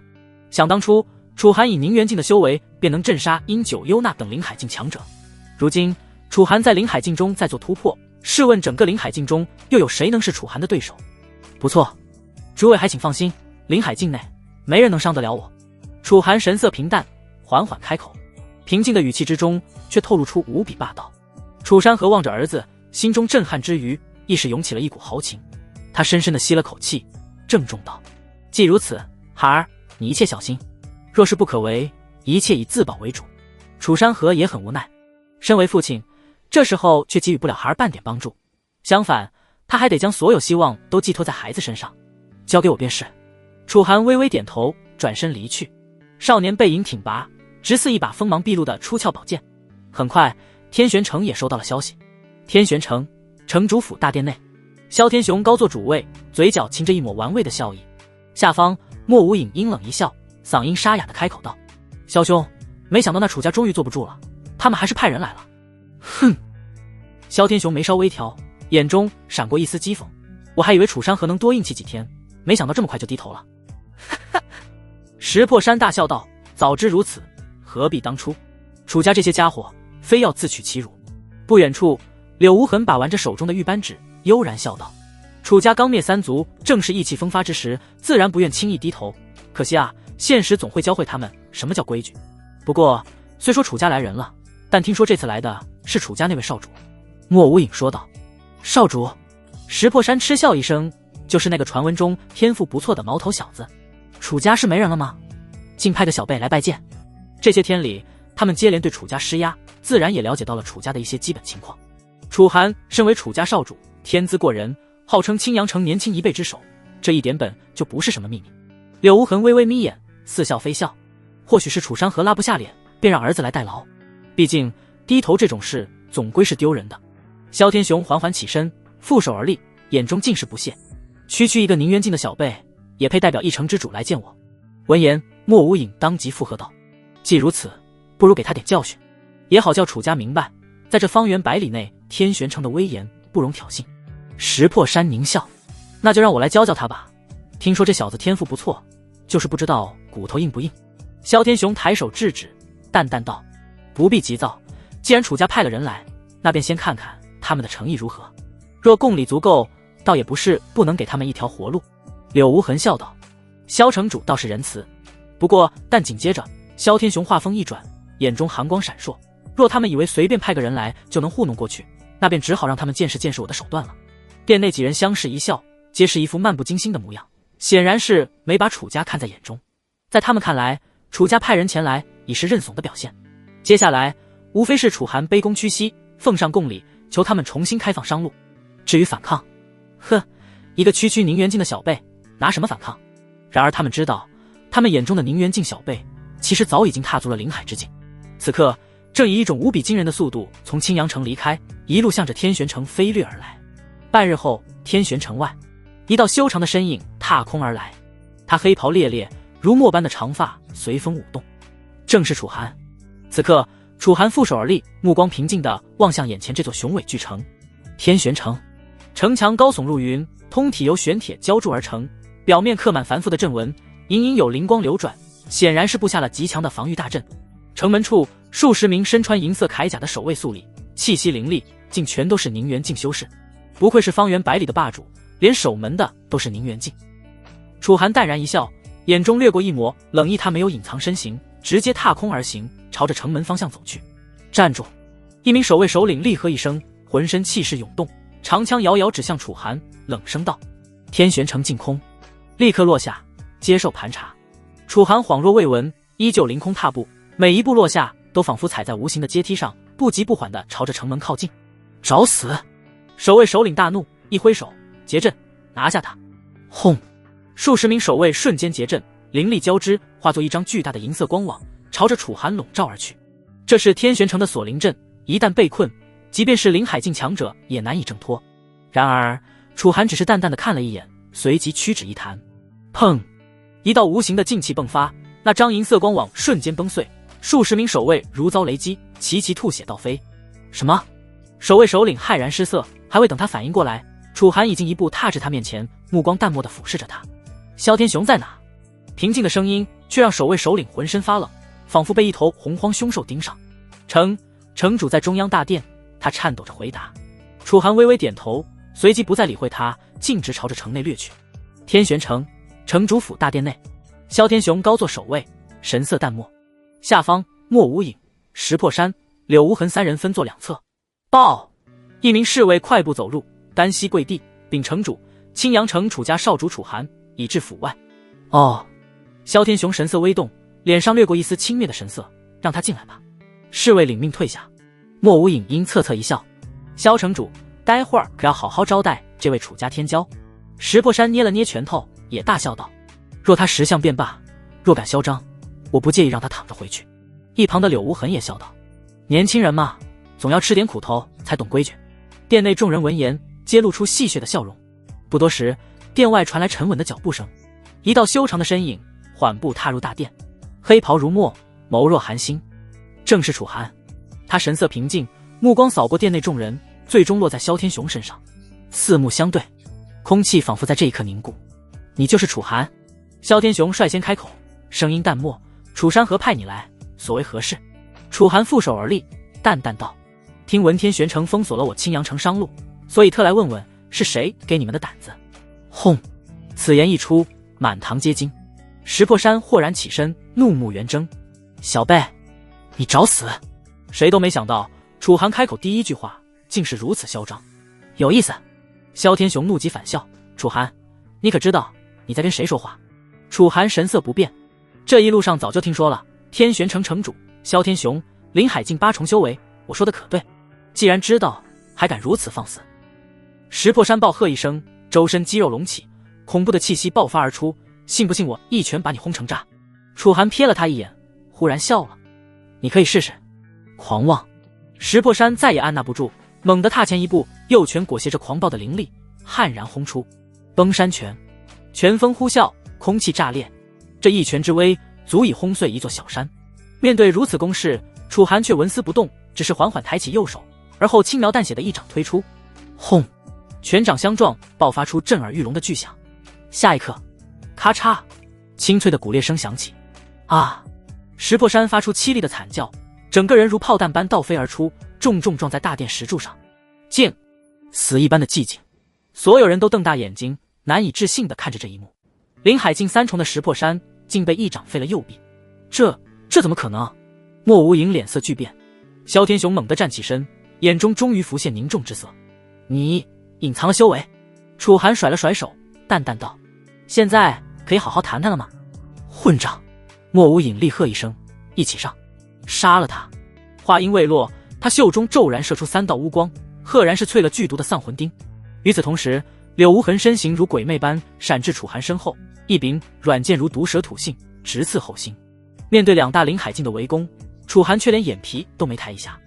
[SPEAKER 1] 想当初，楚寒以宁元境的修为便能镇杀殷九幽那等灵海境强者，如今楚寒在灵海境中再做突破，试问整个灵海境中又有谁能是楚寒的对手？不错，诸位还请放心，灵海境内没人能伤得了我。楚寒神色平淡，缓缓开口，平静的语气之中却透露出无比霸道。楚山河望着儿子，心中震撼之余，一时涌起了一股豪情。他深深地吸了口气，郑重道：既如此，孩儿，你一切小心，若是不可为，一切以自保为主。楚山河也很无奈，身为父亲，这时候却给予不了孩儿半点帮助，相反，他还得将所有希望都寄托在孩子身上。交给我便是。楚寒微微点头，转身离去。少年背影挺拔，直似一把锋芒毕露的出鞘宝剑。很快，天玄城也收到了消息。天玄城城主府大殿内，萧天雄高坐主位，嘴角噙着一抹玩味的笑意。下方，莫无影阴冷一笑，嗓音沙哑的开口道：萧兄，没想到那楚家终于坐不住了，他们还是派人来了。哼！萧天雄眉梢微挑，眼中闪过一丝讥讽。我还以为楚山河能多硬气几天，没想到这么快就低头了。石破山大笑道：早知如此，何必当初？楚家这些家伙非要自取其辱。不远处，柳无痕把玩着手中的玉扳指，悠然笑道：楚家刚灭三族，正是意气风发之时，自然不愿轻易低头。可惜啊，现实总会教会他们什么叫规矩。不过虽说楚家来人了，但听说这次来的是楚家那位少主。莫无影说道：少主？石破山嗤笑一声，就是那个传闻中天赋不错的毛头小子。楚家是没人了吗？竟派个小辈来拜见。这些天里，他们接连对楚家施压，自然也了解到了楚家的一些基本情况。楚寒身为楚家少主，天资过人，号称青阳城年轻一辈之首，这一点本就不是什么秘密。柳无痕微微眯眼，似笑非笑。或许是楚山河拉不下脸，便让儿子来代劳。毕竟低头这种事总归是丢人的。萧天雄缓缓起身，负手而立，眼中尽是不屑。区区一个宁渊境的小辈，也配代表一城之主来见我？闻言，莫无影当即附和道：既如此，不如给他点教训，也好叫楚家明白，在这方圆百里内，天玄城的威严不容挑衅。石破山狞笑：那就让我来教教他吧。听说这小子天赋不错，就是不知道骨头硬不硬。萧天雄抬手制止，淡淡道：不必急躁，既然楚家派了人来，那便先看看他们的诚意如何。若供礼足够，倒也不是不能给他们一条活路。柳无痕笑道：萧城主倒是仁慈。不过但紧接着，萧天雄话锋一转，眼中寒光闪烁。若他们以为随便派个人来就能糊弄过去，那便只好让他们见识见识我的手段了。殿内几人相视一笑，皆是一副漫不经心的模样，显然是没把楚家看在眼中。在他们看来，楚家派人前来已是认怂的表现，接下来无非是楚寒卑躬屈膝，奉上贡礼，求他们重新开放商路。至于反抗，一个区区宁远境的小辈，拿什么反抗？然而他们知道，他们眼中的宁远境小辈，其实早已经踏足了临海之境。此刻正以一种无比惊人的速度从青阳城离开，一路向着天玄城飞掠而来。半日后，天玄城外，一道修长的身影踏空而来，他黑袍猎猎，如墨般的长发随风舞动，正是楚寒。此刻，楚寒负手而立，目光平静地望向眼前这座雄伟巨城——天玄城。城墙高耸入云，通体由玄铁浇筑而成，表面刻满繁复的阵纹，隐隐有灵光流转，显然是布下了极强的防御大阵。城门处，数十名身穿银色铠甲的守卫肃立，气息凌厉，竟全都是宁远境修士。不愧是方圆百里的霸主，连守门的都是宁远境。楚寒淡然一笑，眼中掠过一抹冷意，他没有隐藏身形，直接踏空而行，朝着城门方向走去。站住！一名守卫首领厉喝一声，浑身气势涌动，长枪遥遥指向楚寒，冷声道：“天玄城净空！”立刻落下，接受盘查。楚寒恍若未闻，依旧凌空踏步，每一步落下都仿佛踩在无形的阶梯上，不急不缓地朝着城门靠近。找死！守卫首领大怒，一挥手，结阵，拿下他！轰！数十名守卫瞬间结阵，灵力交织，化作一张巨大的银色光网，朝着楚寒笼罩而去。这是天玄城的锁灵阵，一旦被困，即便是临海境强者也难以挣脱。然而楚寒只是淡淡的看了一眼，随即屈指一弹，砰！一道无形的劲气迸发，那张银色光网瞬间崩碎，数十名守卫如遭雷击，齐齐吐血倒飞。什么？守卫首领骇然失色，还未等他反应过来，楚寒已经一步踏至他面前，目光淡漠地俯视着他。萧天雄在哪？平静的声音却让守卫首领浑身发冷，仿佛被一头洪荒凶兽盯上。城主在中央大殿，他颤抖着回答。楚寒微微点头，随即不再理会他，径直朝着城内掠去。天玄城城主府大殿内，萧天雄高坐守卫，神色淡漠。下方，莫无影、石破山、柳无痕三人分坐两侧。报！一名侍卫快步走入，单膝跪地，禀城主，青阳城楚家少主楚寒已至府外。哦。萧天雄神色微动，脸上掠过一丝轻蔑的神色，让他进来吧。侍卫领命退下。莫无影阴恻恻一笑，萧城主，待会儿可要好好招待这位楚家天骄。石破山捏了捏拳头，也大笑道：若他识相便罢，若敢嚣张，我不介意让他躺着回去。一旁的柳无痕也笑道：年轻人嘛，总要吃点苦头才懂规矩。殿内众人闻言皆露出戏谑的笑容。不多时，殿外传来沉稳的脚步声，一道修长的身影缓步踏入大殿，黑袍如墨，眸若寒星，正是楚寒。他神色平静，目光扫过殿内众人，最终落在萧天雄身上。四目相对，空气仿佛在这一刻凝固。你就是楚寒？萧天雄率先开口，声音淡漠：楚山河派你来，所为何事？楚寒负手而立，淡淡道：听闻天玄城封锁了我青阳城商路，所以特来问问是谁给你们的胆子。轰！此言一出，满堂皆惊。石破山豁然起身，怒目圆睁：小辈，你找死！谁都没想到楚寒开口第一句话竟是如此嚣张，有意思。萧天雄怒极反笑：楚寒，你可知道你在跟谁说话？楚寒神色不变：这一路上早就听说了，天玄城城主萧天雄，临海境8重修为，我说的可对？既然知道，还敢如此放肆！石破山暴喝一声，周身肌肉隆起，恐怖的气息爆发而出，信不信我一拳把你轰成渣？楚寒瞥了他一眼，忽然笑了：你可以试试。狂妄！石破山再也按捺不住，猛地踏前一步，右拳裹挟着狂暴的灵力，悍然轰出崩山拳。拳风呼啸，空气炸裂，这一拳之威足以轰碎一座小山。面对如此攻势，楚寒却纹丝不动，只是缓缓抬起右手，而后轻描淡写的一掌推出。轰！拳掌相撞，爆发出震耳欲聋的巨响。下一刻，咔嚓，清脆的骨裂声响起。啊！石破山发出凄厉的惨叫，整个人如炮弹般倒飞而出，重重撞在大殿石柱上。静！死一般的寂静，所有人都瞪大眼睛，难以置信地看着这一幕。临海境3重的石破山竟被一掌废了右臂，这怎么可能？莫无影脸色巨变。萧天雄猛地站起身，眼中终于浮现凝重之色。你隐藏了修为？楚寒甩了甩手，淡淡道。现在可以好好谈谈了吗？混账！莫无影厉喝一声，一起上，杀了他！话音未落，他袖中骤然射出3道乌光，赫然是淬了剧毒的丧魂钉。与此同时，柳无痕身形如鬼魅般闪至楚寒身后，一柄软剑如毒蛇吐信，直刺后心。面对2大灵海境的围攻，楚寒却连眼皮都没抬一下。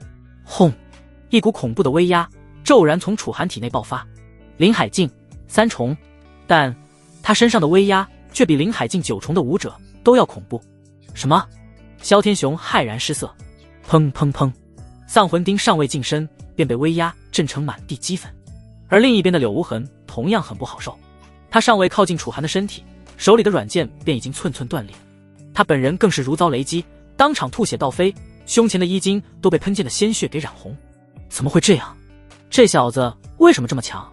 [SPEAKER 1] 轰！一股恐怖的威压骤然从楚寒体内爆发。灵海境3重，但他身上的威压却比灵海境9重的武者都要恐怖。什么？萧天雄骇然失色。砰砰砰！丧魂钉尚未近身，便被威压震成满地齑粉。而另一边的柳无痕同样很不好受，他尚未靠近楚寒的身体，手里的软剑便已经寸寸断裂。他本人更是如遭雷击，当场吐血倒飞，胸前的衣襟都被喷溅的鲜血给染红。怎么会这样？这小子为什么这么强？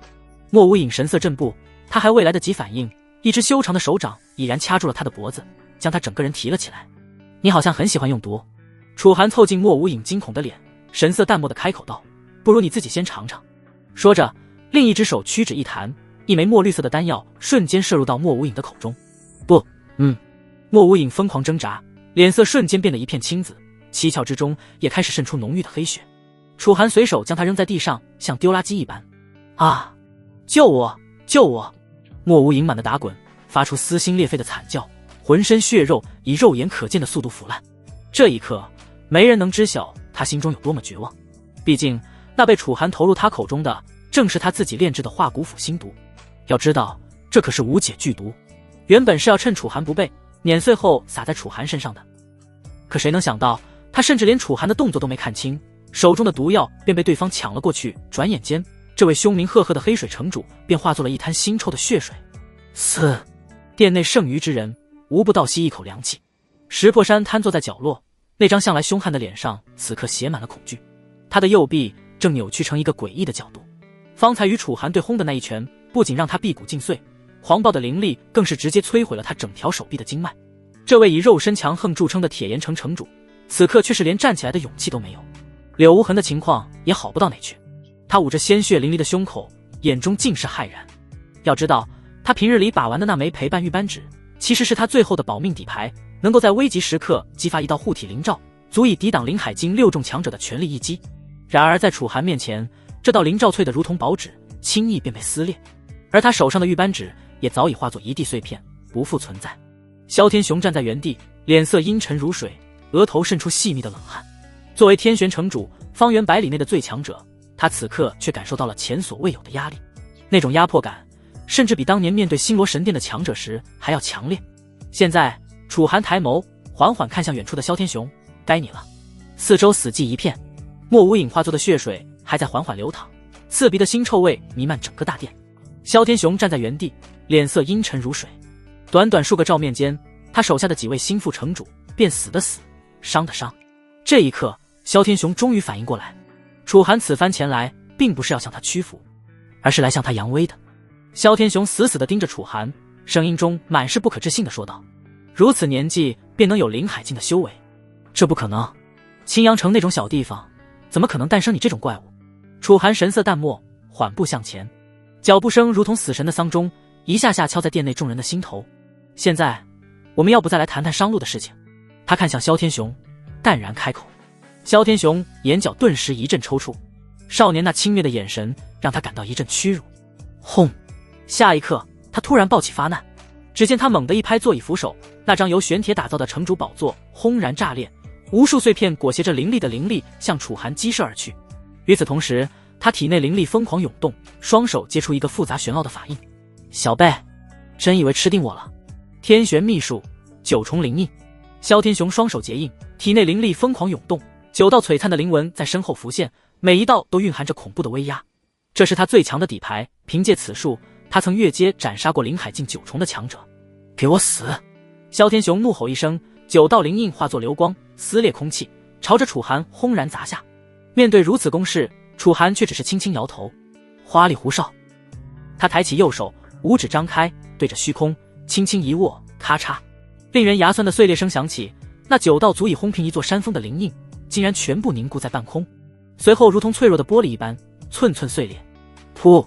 [SPEAKER 1] 莫无影神色震怖，他还未来得及反应，一只修长的手掌已然掐住了他的脖子，将他整个人提了起来。你好像很喜欢用毒。楚寒凑近莫无影惊恐的脸，神色淡漠地开口道：不如你自己先尝尝。说着，另一只手屈指一弹，一枚墨绿色的丹药瞬间射入到莫无影的口中。不，莫无影疯狂挣扎，脸色瞬间变得一片青紫，七窍之中也开始渗出浓郁的黑血。楚寒随手将他扔在地上，像丢垃圾一般。啊！救我！救我！莫无影满地打滚，发出撕心裂肺的惨叫，浑身血肉以肉眼可见的速度腐烂。这一刻，没人能知晓他心中有多么绝望。毕竟，那被楚寒投入他口中的，正是他自己炼制的化骨腐心毒。要知道，这可是无解剧毒，原本是要趁楚寒不备，碾碎后撒在楚寒身上的。可谁能想到，他甚至连楚寒的动作都没看清，手中的毒药便被对方抢了过去。转眼间，这位凶名赫赫的黑水城主便化作了一滩腥臭的血水。嘶！殿内剩余之人无不倒吸一口凉气。石破山瘫坐在角落，那张向来凶悍的脸上此刻写满了恐惧。他的右臂正扭曲成一个诡异的角度。方才与楚寒对轰的那一拳，不仅让他臂骨尽碎，狂暴的灵力更是直接摧毁了他整条手臂的经脉。这位以肉身强横著称的铁岩城城主，此刻却是连站起来的勇气都没有。柳无痕的情况也好不到哪去，他捂着鲜血淋漓的胸口，眼中尽是骇然。要知道，他平日里把玩的那枚陪伴玉扳指，其实是他最后的保命底牌，能够在危急时刻激发一道护体灵罩，足以抵挡灵海境6重强者的全力一击。然而在楚寒面前，这道灵罩脆得如同薄纸，轻易便被撕裂，而他手上的玉扳指也早已化作一地碎片，不复存在。萧天雄站在原地，脸色阴沉如水，额头渗出细密的冷汗。作为天玄城主，方圆100里内的最强者，他此刻却感受到了前所未有的压力，那种压迫感甚至比当年面对星罗神殿的强者时还要强烈。现在楚寒抬眸，缓缓看向远处的萧天雄，该你了。四周死寂一片，莫无影化作的血水还在缓缓流淌，刺鼻的腥臭味弥漫整个大殿。萧天雄站在原地，脸色阴沉如水。短短数个照面间，他手下的几位心腹城主便死的死，伤的伤。这一刻，萧天雄终于反应过来，楚寒此番前来并不是要向他屈服，而是来向他扬威的。萧天雄死死地盯着楚寒，声音中满是不可置信地说道：如此年纪便能有灵海境的修为，这不可能，青阳城那种小地方怎么可能诞生你这种怪物？楚寒神色淡漠，缓步向前，脚步声如同死神的丧钟，一下下敲在殿内众人的心头。现在我们要不再来谈谈商路的事情？他看向萧天雄，淡然开口。萧天雄眼角顿时一阵抽搐，少年那轻蔑的眼神让他感到一阵屈辱。轰！下一刻，他突然抱起发难，只见他猛地一拍座椅扶手，那张由玄铁打造的城主宝座轰然炸裂，无数碎片裹挟着凌厉的灵力向楚寒激射而去。与此同时，他体内灵力疯狂涌动，双手接出一个复杂玄奥的法印。小辈，真以为吃定我了？天玄秘术9重灵印。萧天雄双手结印，体内灵力疯狂涌动，9道璀璨的灵纹在身后浮现，每一道都蕴含着恐怖的威压。这是他最强的底牌，凭借此术，他曾越阶斩杀过灵海境9重的强者。给我死！萧天雄怒吼一声，9道灵印化作流光，撕裂空气，朝着楚寒轰然砸下。面对如此攻势，楚寒却只是轻轻摇头。花里胡哨。他抬起右手，五指张开，对着虚空轻轻一握，咔嚓，令人牙酸的碎裂声响起。那9道足以轰平一座山峰的灵印，竟然全部凝固在半空，随后如同脆弱的玻璃一般，寸寸碎裂。噗！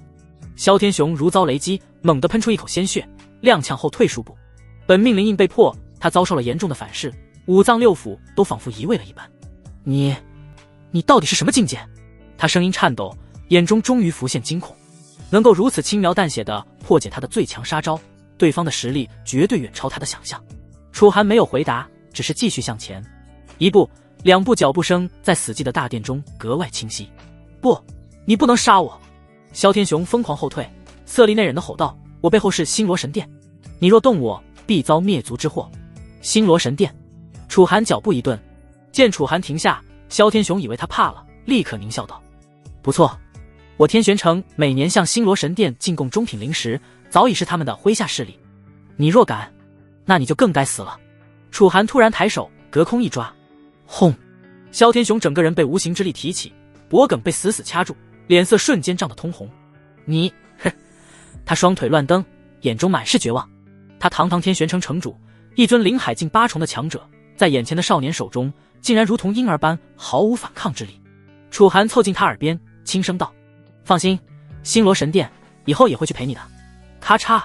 [SPEAKER 1] 萧天雄如遭雷击，猛地喷出一口鲜血，踉跄后退数步。本命灵印被破，他遭受了严重的反噬，五脏六腑都仿佛移位了一般。你到底是什么境界？他声音颤抖，眼中终于浮现惊恐。能够如此轻描淡写地破解他的最强杀招，对方的实力绝对远超他的想象。楚寒没有回答，只是继续向前。一步两步，脚步声在死寂的大殿中格外清晰。不，你不能杀我！萧天雄疯狂后退，色厉内荏地吼道：我背后是星罗神殿，你若动我，必遭灭族之祸。星罗神殿。楚寒脚步一顿，见楚寒停下，萧天雄以为他怕了，立刻狞笑道：不错，我天玄城每年向星罗神殿进贡中品灵石，早已是他们的麾下势力。你若敢，那你就更该死了。楚寒突然抬手，隔空一抓，轰！萧天雄整个人被无形之力提起，脖梗被死死掐住，脸色瞬间涨得通红。你，哼！他双腿乱蹬，眼中满是绝望。他堂堂天玄城城主，一尊灵海境8重的强者，在眼前的少年手中，竟然如同婴儿般毫无反抗之力。楚寒凑近他耳边，轻声道：放心，星罗神殿以后也会去陪你的。咔嚓，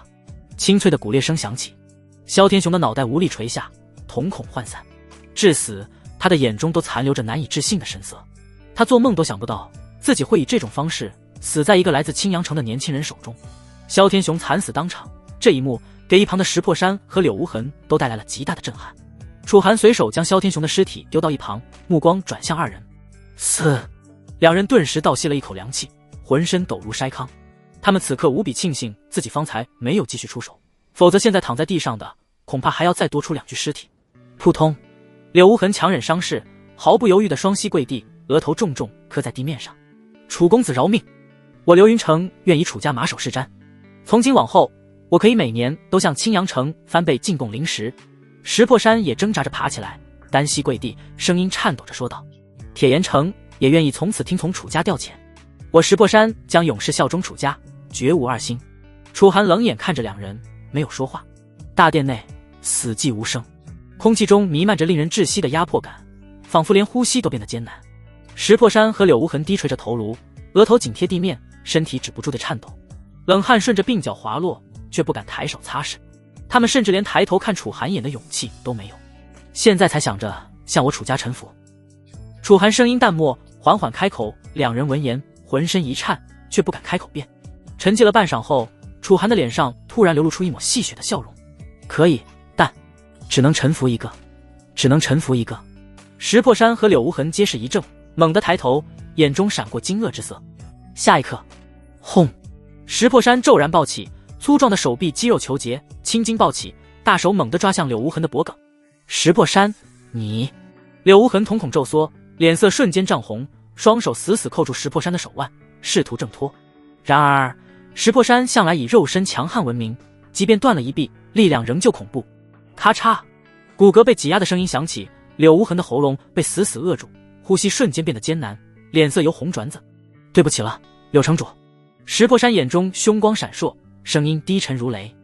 [SPEAKER 1] 清脆的骨裂声响起，萧天雄的脑袋无力垂下，瞳孔涣散。至死，他的眼中都残留着难以置信的神色。他做梦都想不到，自己会以这种方式死在一个来自青阳城的年轻人手中。萧天雄惨死当场，这一幕给一旁的石破山和柳无痕都带来了极大的震撼。楚寒随手将萧天雄的尸体丢到一旁，目光转向二人。两人顿时倒吸了一口凉气，浑身抖如筛糠。他们此刻无比庆幸自己方才没有继续出手，否则现在躺在地上的恐怕还要再多出2具尸体。扑通，柳无痕强忍伤势，毫不犹豫的双膝跪地，额头重重磕在地面上。楚公子饶命，我刘云城愿以楚家马首是瞻。从今往后，我可以每年都向青阳城翻倍进贡灵石。石破山也挣扎着爬起来，单膝跪地，声音颤抖着说道：铁岩城也愿意从此听从楚家调遣，我石破山将永世效忠楚家，绝无二心。楚寒冷眼看着两人，没有说话。大殿内死寂无声，空气中弥漫着令人窒息的压迫感，仿佛连呼吸都变得艰难。石破山和柳无痕低垂着头颅，额头紧贴地面，身体止不住的颤抖，冷汗顺着鬓角滑落，却不敢抬手擦拭。他们甚至连抬头看楚寒一眼的勇气都没有，现在才想着向我楚家臣服。楚寒声音淡漠，缓缓开口，两人闻言浑身一颤，却不敢开口辩。沉寂了半晌后，楚寒的脸上突然流露出一抹戏谑的笑容：可以，但只能臣服一个，只能臣服一个。石破山和柳无痕皆是一怔，猛地抬头，眼中闪过惊愕之色。下一刻，轰！石破山骤然暴起，粗壮的手臂肌肉球结，青筋暴起，大手猛地抓向柳无痕的脖颈。石破山，你……柳无痕瞳孔骤缩，脸色瞬间涨红，双手死死扣住石破山的手腕，试图挣脱。然而石破山向来以肉身强悍闻名，即便断了一臂，力量仍旧恐怖。咔嚓，骨骼被挤压的声音响起，柳无痕的喉咙被死死扼住，呼吸瞬间变得艰难，脸色由红转紫。对不起了，柳城主。石破山眼中凶光闪烁，声音低沉如雷。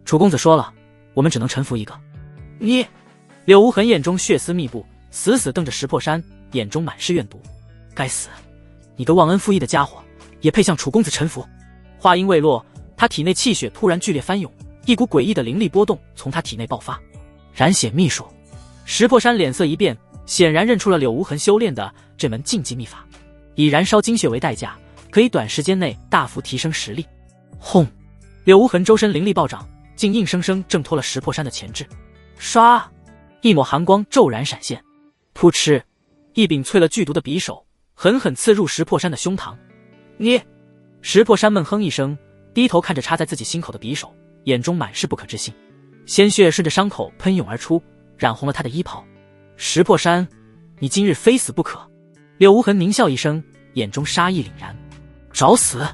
[SPEAKER 1] 楚公子说了，我们只能臣服一个。你……柳无痕眼中血丝密布，死死瞪着石破山，眼中满是怨毒。该死，你个忘恩负义的家伙，也配向楚公子臣服？话音未落，他体内气血突然剧烈翻涌，一股诡异的灵力波动从他体内爆发。染血秘术。石破山脸色一变，显然认出了柳无痕修炼的这门禁忌秘法，以燃烧精血为代价，可以短时间内大幅提升实力。轰！柳无痕周身灵力暴涨，竟硬生生挣脱了石破山的钳制。唰！一抹寒光骤然闪现，噗嗤！一柄淬了剧毒的匕首狠狠刺入石破山的胸膛。你……石破山闷哼一声，低头看着插在自己心口的匕首，眼中满是不可置信。鲜血顺着伤口喷涌而出，染红了他的衣袍。石破山，你今日非死不可！柳无痕狞笑一声，眼中杀意凛然。找死！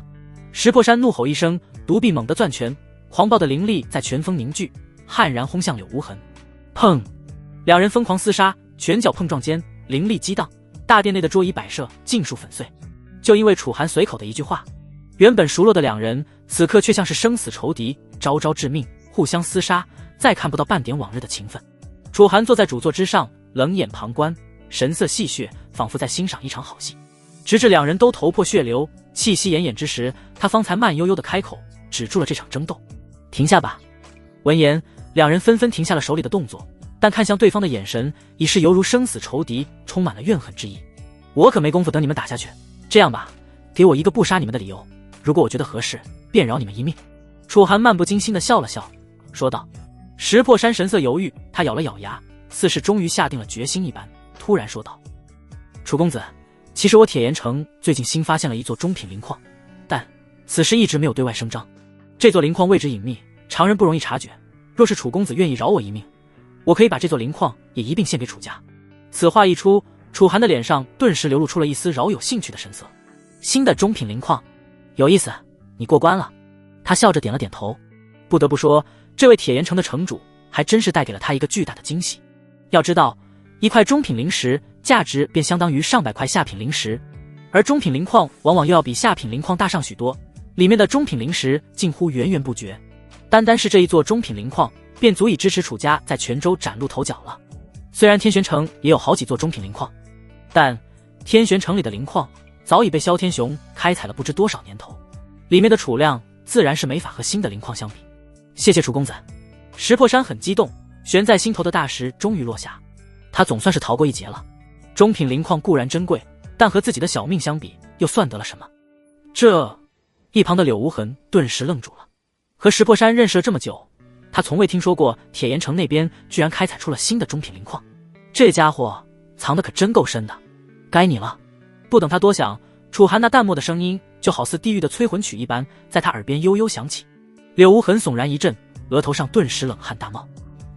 [SPEAKER 1] 石破山怒吼一声，独臂猛地攥拳，狂暴的灵力在拳锋凝聚，悍然轰向柳无痕。砰！两人疯狂厮杀，拳脚碰撞间，灵力激荡，大殿内的桌椅摆设尽数粉碎。就因为楚寒随口的一句话，原本熟络的两人，此刻却像是生死仇敌，招招致命，互相厮杀，再看不到半点往日的情分。楚寒坐在主座之上，冷眼旁观，神色戏谑，仿佛在欣赏一场好戏。直至两人都头破血流，气息奄奄之时，他方才慢悠悠的开口，止住了这场争斗。停下吧，闻言，两人纷纷停下了手里的动作，但看向对方的眼神已是犹如生死仇敌，充满了怨恨之意。我可没工夫等你们打下去，这样吧，给我一个不杀你们的理由，如果我觉得合适，便饶你们一命。楚寒漫不经心地笑了笑，说道。石破山神色犹豫，他咬了咬牙，似是终于下定了决心一般，突然说道：楚公子，其实我铁岩城最近新发现了一座中品灵矿，但此事一直没有对外声张。这座灵矿位置隐秘，常人不容易察觉，若是楚公子愿意饶我一命，我可以把这座灵矿也一并献给楚家。此话一出，楚寒的脸上顿时流露出了一丝饶有兴趣的神色。新的中品灵矿，有意思，你过关了。他笑着点了点头。不得不说，这位铁岩城的城主还真是带给了他一个巨大的惊喜。要知道，一块中品灵石价值便相当于上百块下品灵石，而中品灵矿往往又要比下品灵矿大上许多，里面的中品灵石近乎源源不绝。单单是这一座中品灵矿，便足以支持楚家在泉州崭露头角了。虽然天玄城也有好几座中品灵矿，但天玄城里的灵矿早已被萧天雄开采了不知多少年头，里面的储量自然是没法和新的灵矿相比。谢谢楚公子。石破山很激动，悬在心头的大石终于落下，他总算是逃过一劫了。中品灵矿固然珍贵，但和自己的小命相比，又算得了什么？这一旁的柳无痕顿时愣住了。和石破山认识了这么久，他从未听说过铁岩城那边居然开采出了新的中品灵矿，这家伙藏得可真够深的。该你了。不等他多想，楚寒那淡漠的声音就好似地狱的催魂曲一般，在他耳边悠悠响起。柳无痕悚然一震，额头上顿时冷汗大冒。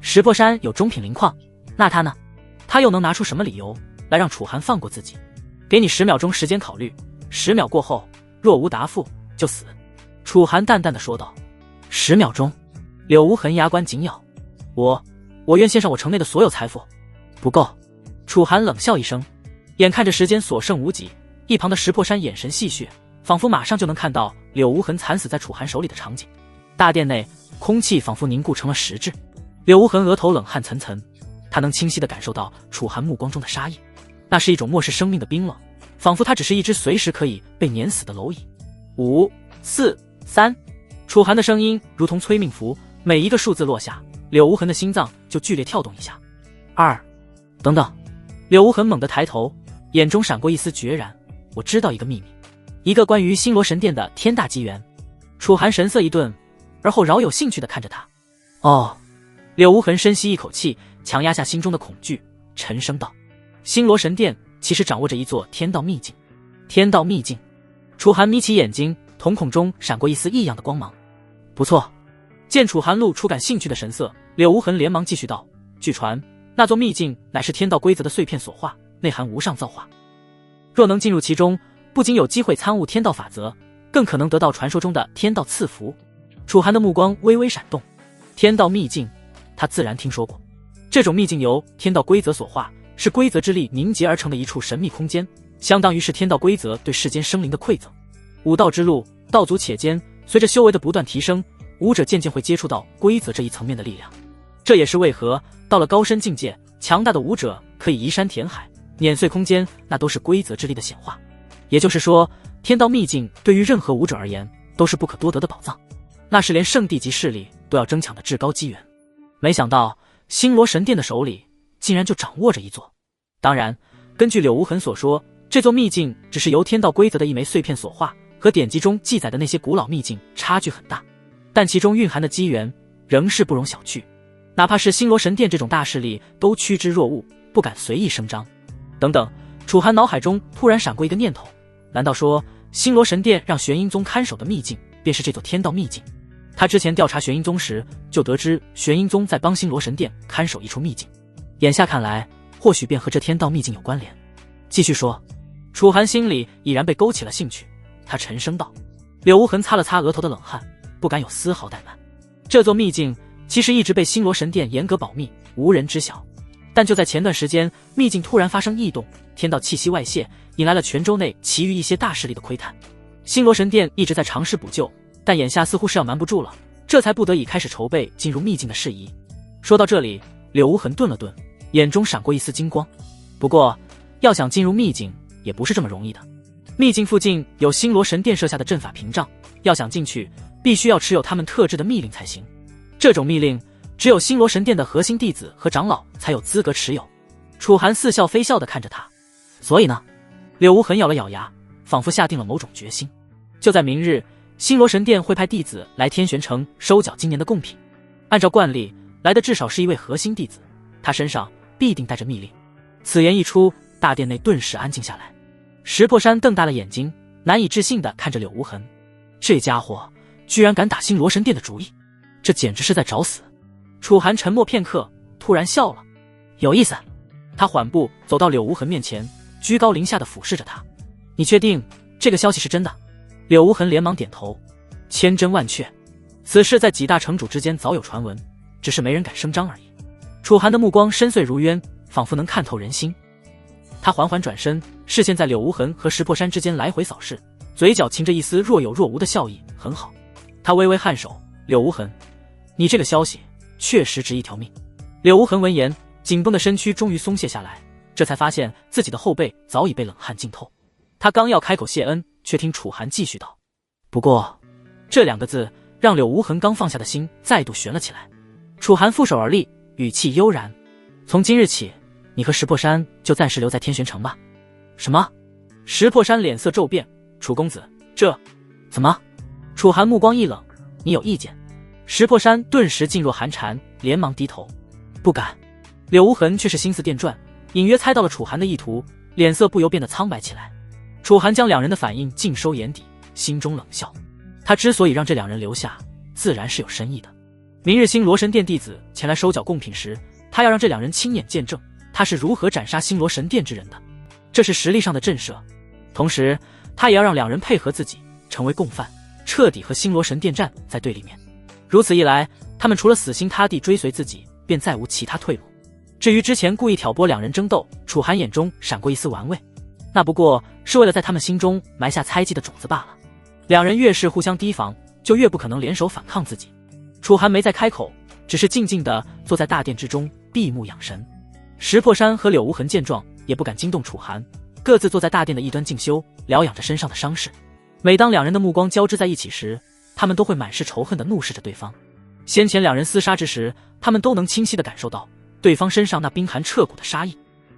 [SPEAKER 1] 石破山有中品灵矿，那他呢？他又能拿出什么理由来让楚寒放过自己？给你10秒钟时间考虑，10秒过后若无答复就死。楚寒淡淡的说道。10秒钟。柳无痕牙关紧咬。我愿献上我城内的所有财富。不够。楚寒冷笑一声。眼看着时间所剩无几，一旁的石破山眼神戏谑，仿佛马上就能看到柳无痕惨死在楚寒手里的场景。大殿内空气仿佛凝固成了实质。柳无痕额头冷汗涔涔，他能清晰地感受到楚寒目光中的杀意，那是一种漠视生命的冰冷，仿佛他只是一只随时可以被碾死的蝼蚁。5、4、3，楚寒的声音如同催命符，每一个数字落下，柳无痕的心脏就剧烈跳动一下。2，等等。柳无痕猛地抬头，眼中闪过一丝决然。我知道一个秘密，一个关于星罗神殿的天大机缘。楚寒神色一顿，而后饶有兴趣地看着他。哦。柳无痕深吸一口气，强压下心中的恐惧，沉声道：星罗神殿其实掌握着一座天道秘境。天道秘境。楚寒眯起眼睛，瞳孔中闪过一丝异样的光芒。不错。见楚寒露出感兴趣的神色，柳无痕连忙继续道：据传那座秘境乃是天道规则的碎片所化，内含无上造化，若能进入其中，不仅有机会参悟天道法则，更可能得到传说中的天道赐福。楚寒的目光微微闪动。天道秘境他自然听说过，这种秘境由天道规则所化，是规则之力凝结而成的一处神秘空间，相当于是天道规则对世间生灵的馈赠。武道之路，道阻且艰，随着修为的不断提升，武者渐渐会接触到规则这一层面的力量。这也是为何到了高深境界，强大的武者可以移山填海，碾碎空间，那都是规则之力的显化。也就是说，天道秘境对于任何武者而言都是不可多得的宝藏，那是连圣地级势力都要争抢的至高机缘。没想到星罗神殿的手里竟然就掌握着一座。当然，根据柳无痕所说，这座秘境只是由天道规则的一枚碎片所化，和典籍中记载的那些古老秘境差距很大，但其中蕴含的机缘仍是不容小觑。哪怕是星罗神殿这种大势力都趋之若鹜，不敢随意声张。等等，楚寒脑海中突然闪过一个念头，难道说星罗神殿让玄阴宗看守的秘境便是这座天道秘境？他之前调查玄阴宗时就得知玄阴宗在帮星罗神殿看守一处秘境，眼下看来或许便和这天道秘境有关联。继续说。楚寒心里已然被勾起了兴趣，他沉声道。柳无痕擦了擦额头的冷汗，不敢有丝毫怠慢。这座秘境其实一直被星罗神殿严格保密，无人知晓，但就在前段时间，秘境突然发生异动，天道气息外泄，引来了泉州内其余一些大势力的窥探。星罗神殿一直在尝试补救，但眼下似乎是要瞒不住了，这才不得已开始筹备进入秘境的事宜。说到这里，柳无痕顿了顿，眼中闪过一丝金光。不过要想进入秘境也不是这么容易的，秘境附近有星罗神殿设下的阵法屏障，要想进去必须要持有他们特制的密令才行。这种密令只有星罗神殿的核心弟子和长老才有资格持有。楚寒似笑非笑地看着他。所以呢？柳无痕咬了咬牙，仿佛下定了某种决心。就在明日，星罗神殿会派弟子来天玄城收缴今年的贡品。按照惯例，来的至少是一位核心弟子，他身上必定带着密令。此言一出，大殿内顿时安静下来。石破山瞪大了眼睛，难以置信地看着柳无痕。这家伙居然敢打星罗神殿的主意，这简直是在找死。楚寒沉默片刻，突然笑了，有意思。他缓步走到柳无痕面前，居高临下地俯视着他。你确定这个消息是真的？柳无痕连忙点头，千真万确。此事在几大城主之间早有传闻，只是没人敢声张而已。楚寒的目光深邃如渊，仿佛能看透人心。他缓缓转身，视线在柳无痕和石破山之间来回扫视，嘴角噙着一丝若有若无的笑意。很好。他微微颔首，柳无痕，你这个消息确实值一条命。柳无痕闻言，紧绷的身躯终于松懈下来，这才发现自己的后背早已被冷汗浸透。他刚要开口谢恩，却听楚寒继续道：不过这两个字让柳无痕刚放下的心再度悬了起来。楚寒负手而立，语气悠然：从今日起，你和石破山就暂时留在天玄城吧。什么？石破山脸色骤变，楚公子，这怎么？楚寒目光一冷，你有意见？石破山顿时噤若寒蝉，连忙低头，不敢。柳无痕却是心思电转，隐约猜到了楚寒的意图，脸色不由变得苍白起来。楚寒将两人的反应尽收眼底，心中冷笑。他之所以让这两人留下，自然是有深意的。明日星罗神殿弟子前来收缴贡品时，他要让这两人亲眼见证他是如何斩杀星罗神殿之人的，这是实力上的震慑。同时他也要让两人配合自己，成为共犯，彻底和星罗神殿站在对立面。如此一来，他们除了死心塌地追随自己，便再无其他退路。至于之前故意挑拨两人争斗，楚寒眼中闪过一丝玩味，那不过是为了在他们心中埋下猜忌的种子罢了。两人越是互相提防，就越不可能联手反抗自己。楚寒没再开口，只是静静地坐在大殿之中，闭目养神。石破山和柳无痕见状，也不敢惊动楚寒，各自坐在大殿的一端静修，疗养着身上的伤势。每当两人的目光交织在一起时，他们都会满是仇恨地怒视着对方。先前两人厮杀之时，他们都能清晰地感受到对方身上那冰寒彻骨的杀意。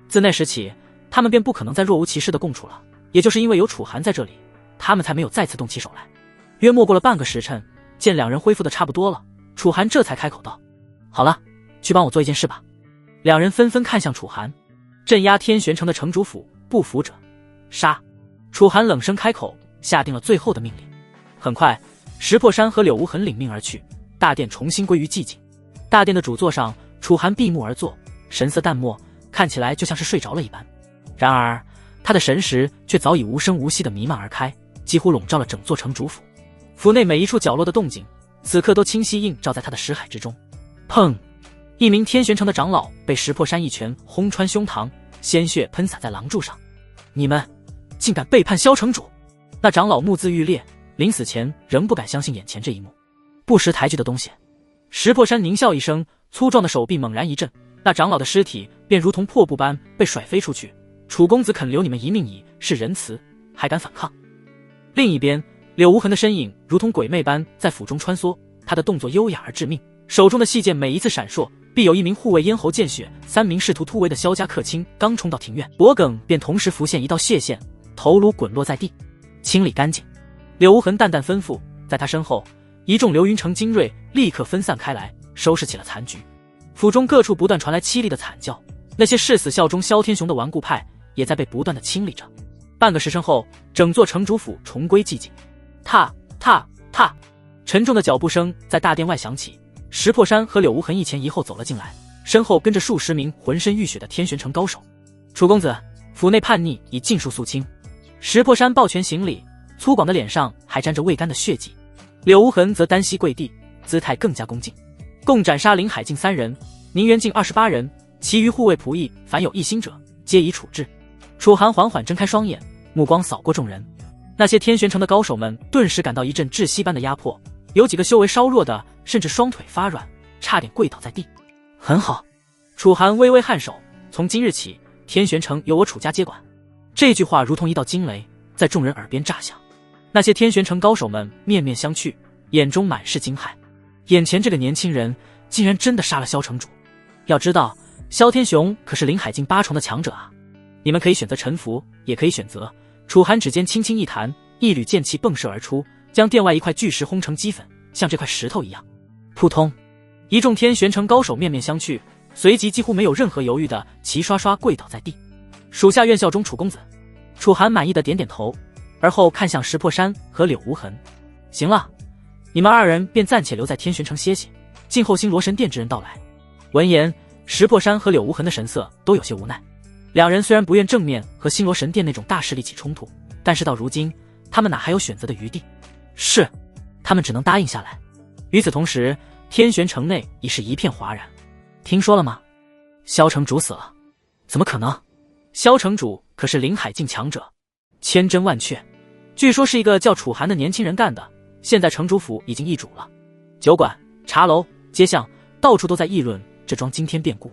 [SPEAKER 1] 自那时起，他们便不可能再若无其事地共处了。也就是因为有楚寒在这里，他们才没有再次动起手来。约莫过了半个时辰，见两人恢复的差不多了，楚寒这才开口道：好了，去帮我做一件事吧。两人纷纷看向楚寒。镇压天玄城的城主府，不服者杀。楚寒冷声开口，下定了最后的命令。很快，石破山和柳无痕领命而去，大殿重新归于寂静。大殿的主座上，楚寒闭目而坐，神色淡漠，看起来就像是睡着了一般。然而他的神识却早已无声无息地弥漫而开，几乎笼罩了整座城主府。府内每一处角落的动静，此刻都清晰映照在他的识海之中。砰！一名天玄城的长老被石破山一拳轰穿胸膛，鲜血喷洒在廊柱上。你们竟敢背叛萧城主！那长老目眦欲裂，临死前仍不敢相信眼前这一幕。不识抬举的东西！石破山狞笑一声，粗壮的手臂猛然一震，那长老的尸体便如同破布般被甩飞出去。楚公子肯留你们一命已是仁慈，还敢反抗？另一边，柳无痕的身影如同鬼魅般在府中穿梭，他的动作优雅而致命，手中的细剑每一次闪烁，必有一名护卫咽喉见血，三名试图突围的萧家客卿刚冲到庭院，脖颈便同时浮现一道血线，头颅滚落在地。清理干净。柳无痕淡淡吩咐，在他身后，一众流云城精锐立刻分散开来，收拾起了残局。府中各处不断传来凄厉的惨叫，那些誓死效忠萧天雄的顽固派也在被不断的清理着。半个时辰后，整座城主府重归寂静。踏踏踏，沉重的脚步声在大殿外响起。石破山和柳无痕一前一后走了进来，身后跟着数十名浑身浴血的天玄城高手。楚公子，府内叛逆已尽数肃清。石破山抱拳行礼，粗犷的脸上还沾着未干的血迹。柳无痕则单膝跪地，姿态更加恭敬。共斩杀林海境3人，宁远境28人，其余护卫仆役凡有异心者，皆已处置。楚寒缓缓睁开双眼，目光扫过众人。那些天玄城的高手们顿时感到一阵窒息般的压迫，有几个修为稍弱的甚至双腿发软，差点跪倒在地。很好，楚寒微微颔首，从今日起，天玄城由我楚家接管。这句话如同一道惊雷，在众人耳边炸响。那些天玄城高手们面面相觑，眼中满是惊骇。眼前这个年轻人竟然真的杀了萧城主。要知道，萧天雄可是林海境8重的强者啊！你们可以选择臣服，也可以选择……楚寒指尖轻轻一弹，一缕剑气迸射而出，将殿外一块巨石轰成齑粉，像这块石头一样。扑通！一众天玄城高手面面相觑，随即几乎没有任何犹豫的齐刷刷跪倒在地。属下愿效忠楚公子。楚寒满意的点点头，而后看向石破山和柳无痕。行了，你们2人便暂且留在天玄城歇息，静候星罗神殿之人到来。闻言，石破山和柳无痕的神色都有些无奈。两人虽然不愿正面和星罗神殿那种大势力起冲突，但是到如今，他们哪还有选择的余地？是，他们只能答应下来。与此同时，天玄城内已是一片哗然。听说了吗？萧城主死了。怎么可能？萧城主可是林海境强者，千真万确。据说是一个叫楚寒的年轻人干的，现在城主府已经易主了。酒馆、茶楼、街巷，到处都在议论这桩惊天变故。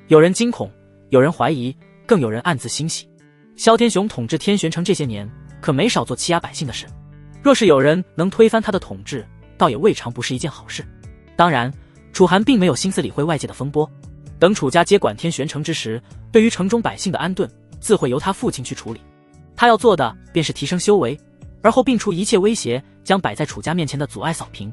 [SPEAKER 1] 有人惊恐，有人怀疑，更有人暗自欣喜。萧天雄统治天玄城这些年，可没少做欺压百姓的事。若是有人能推翻他的统治，倒也未尝不是一件好事。当然，楚寒并没有心思理会外界的风波。等楚家接管天玄城之时，对于城中百姓的安顿，自会由他父亲去处理。他要做的便是提升修为，而后摒除一切威胁，将摆在楚家面前的阻碍扫平。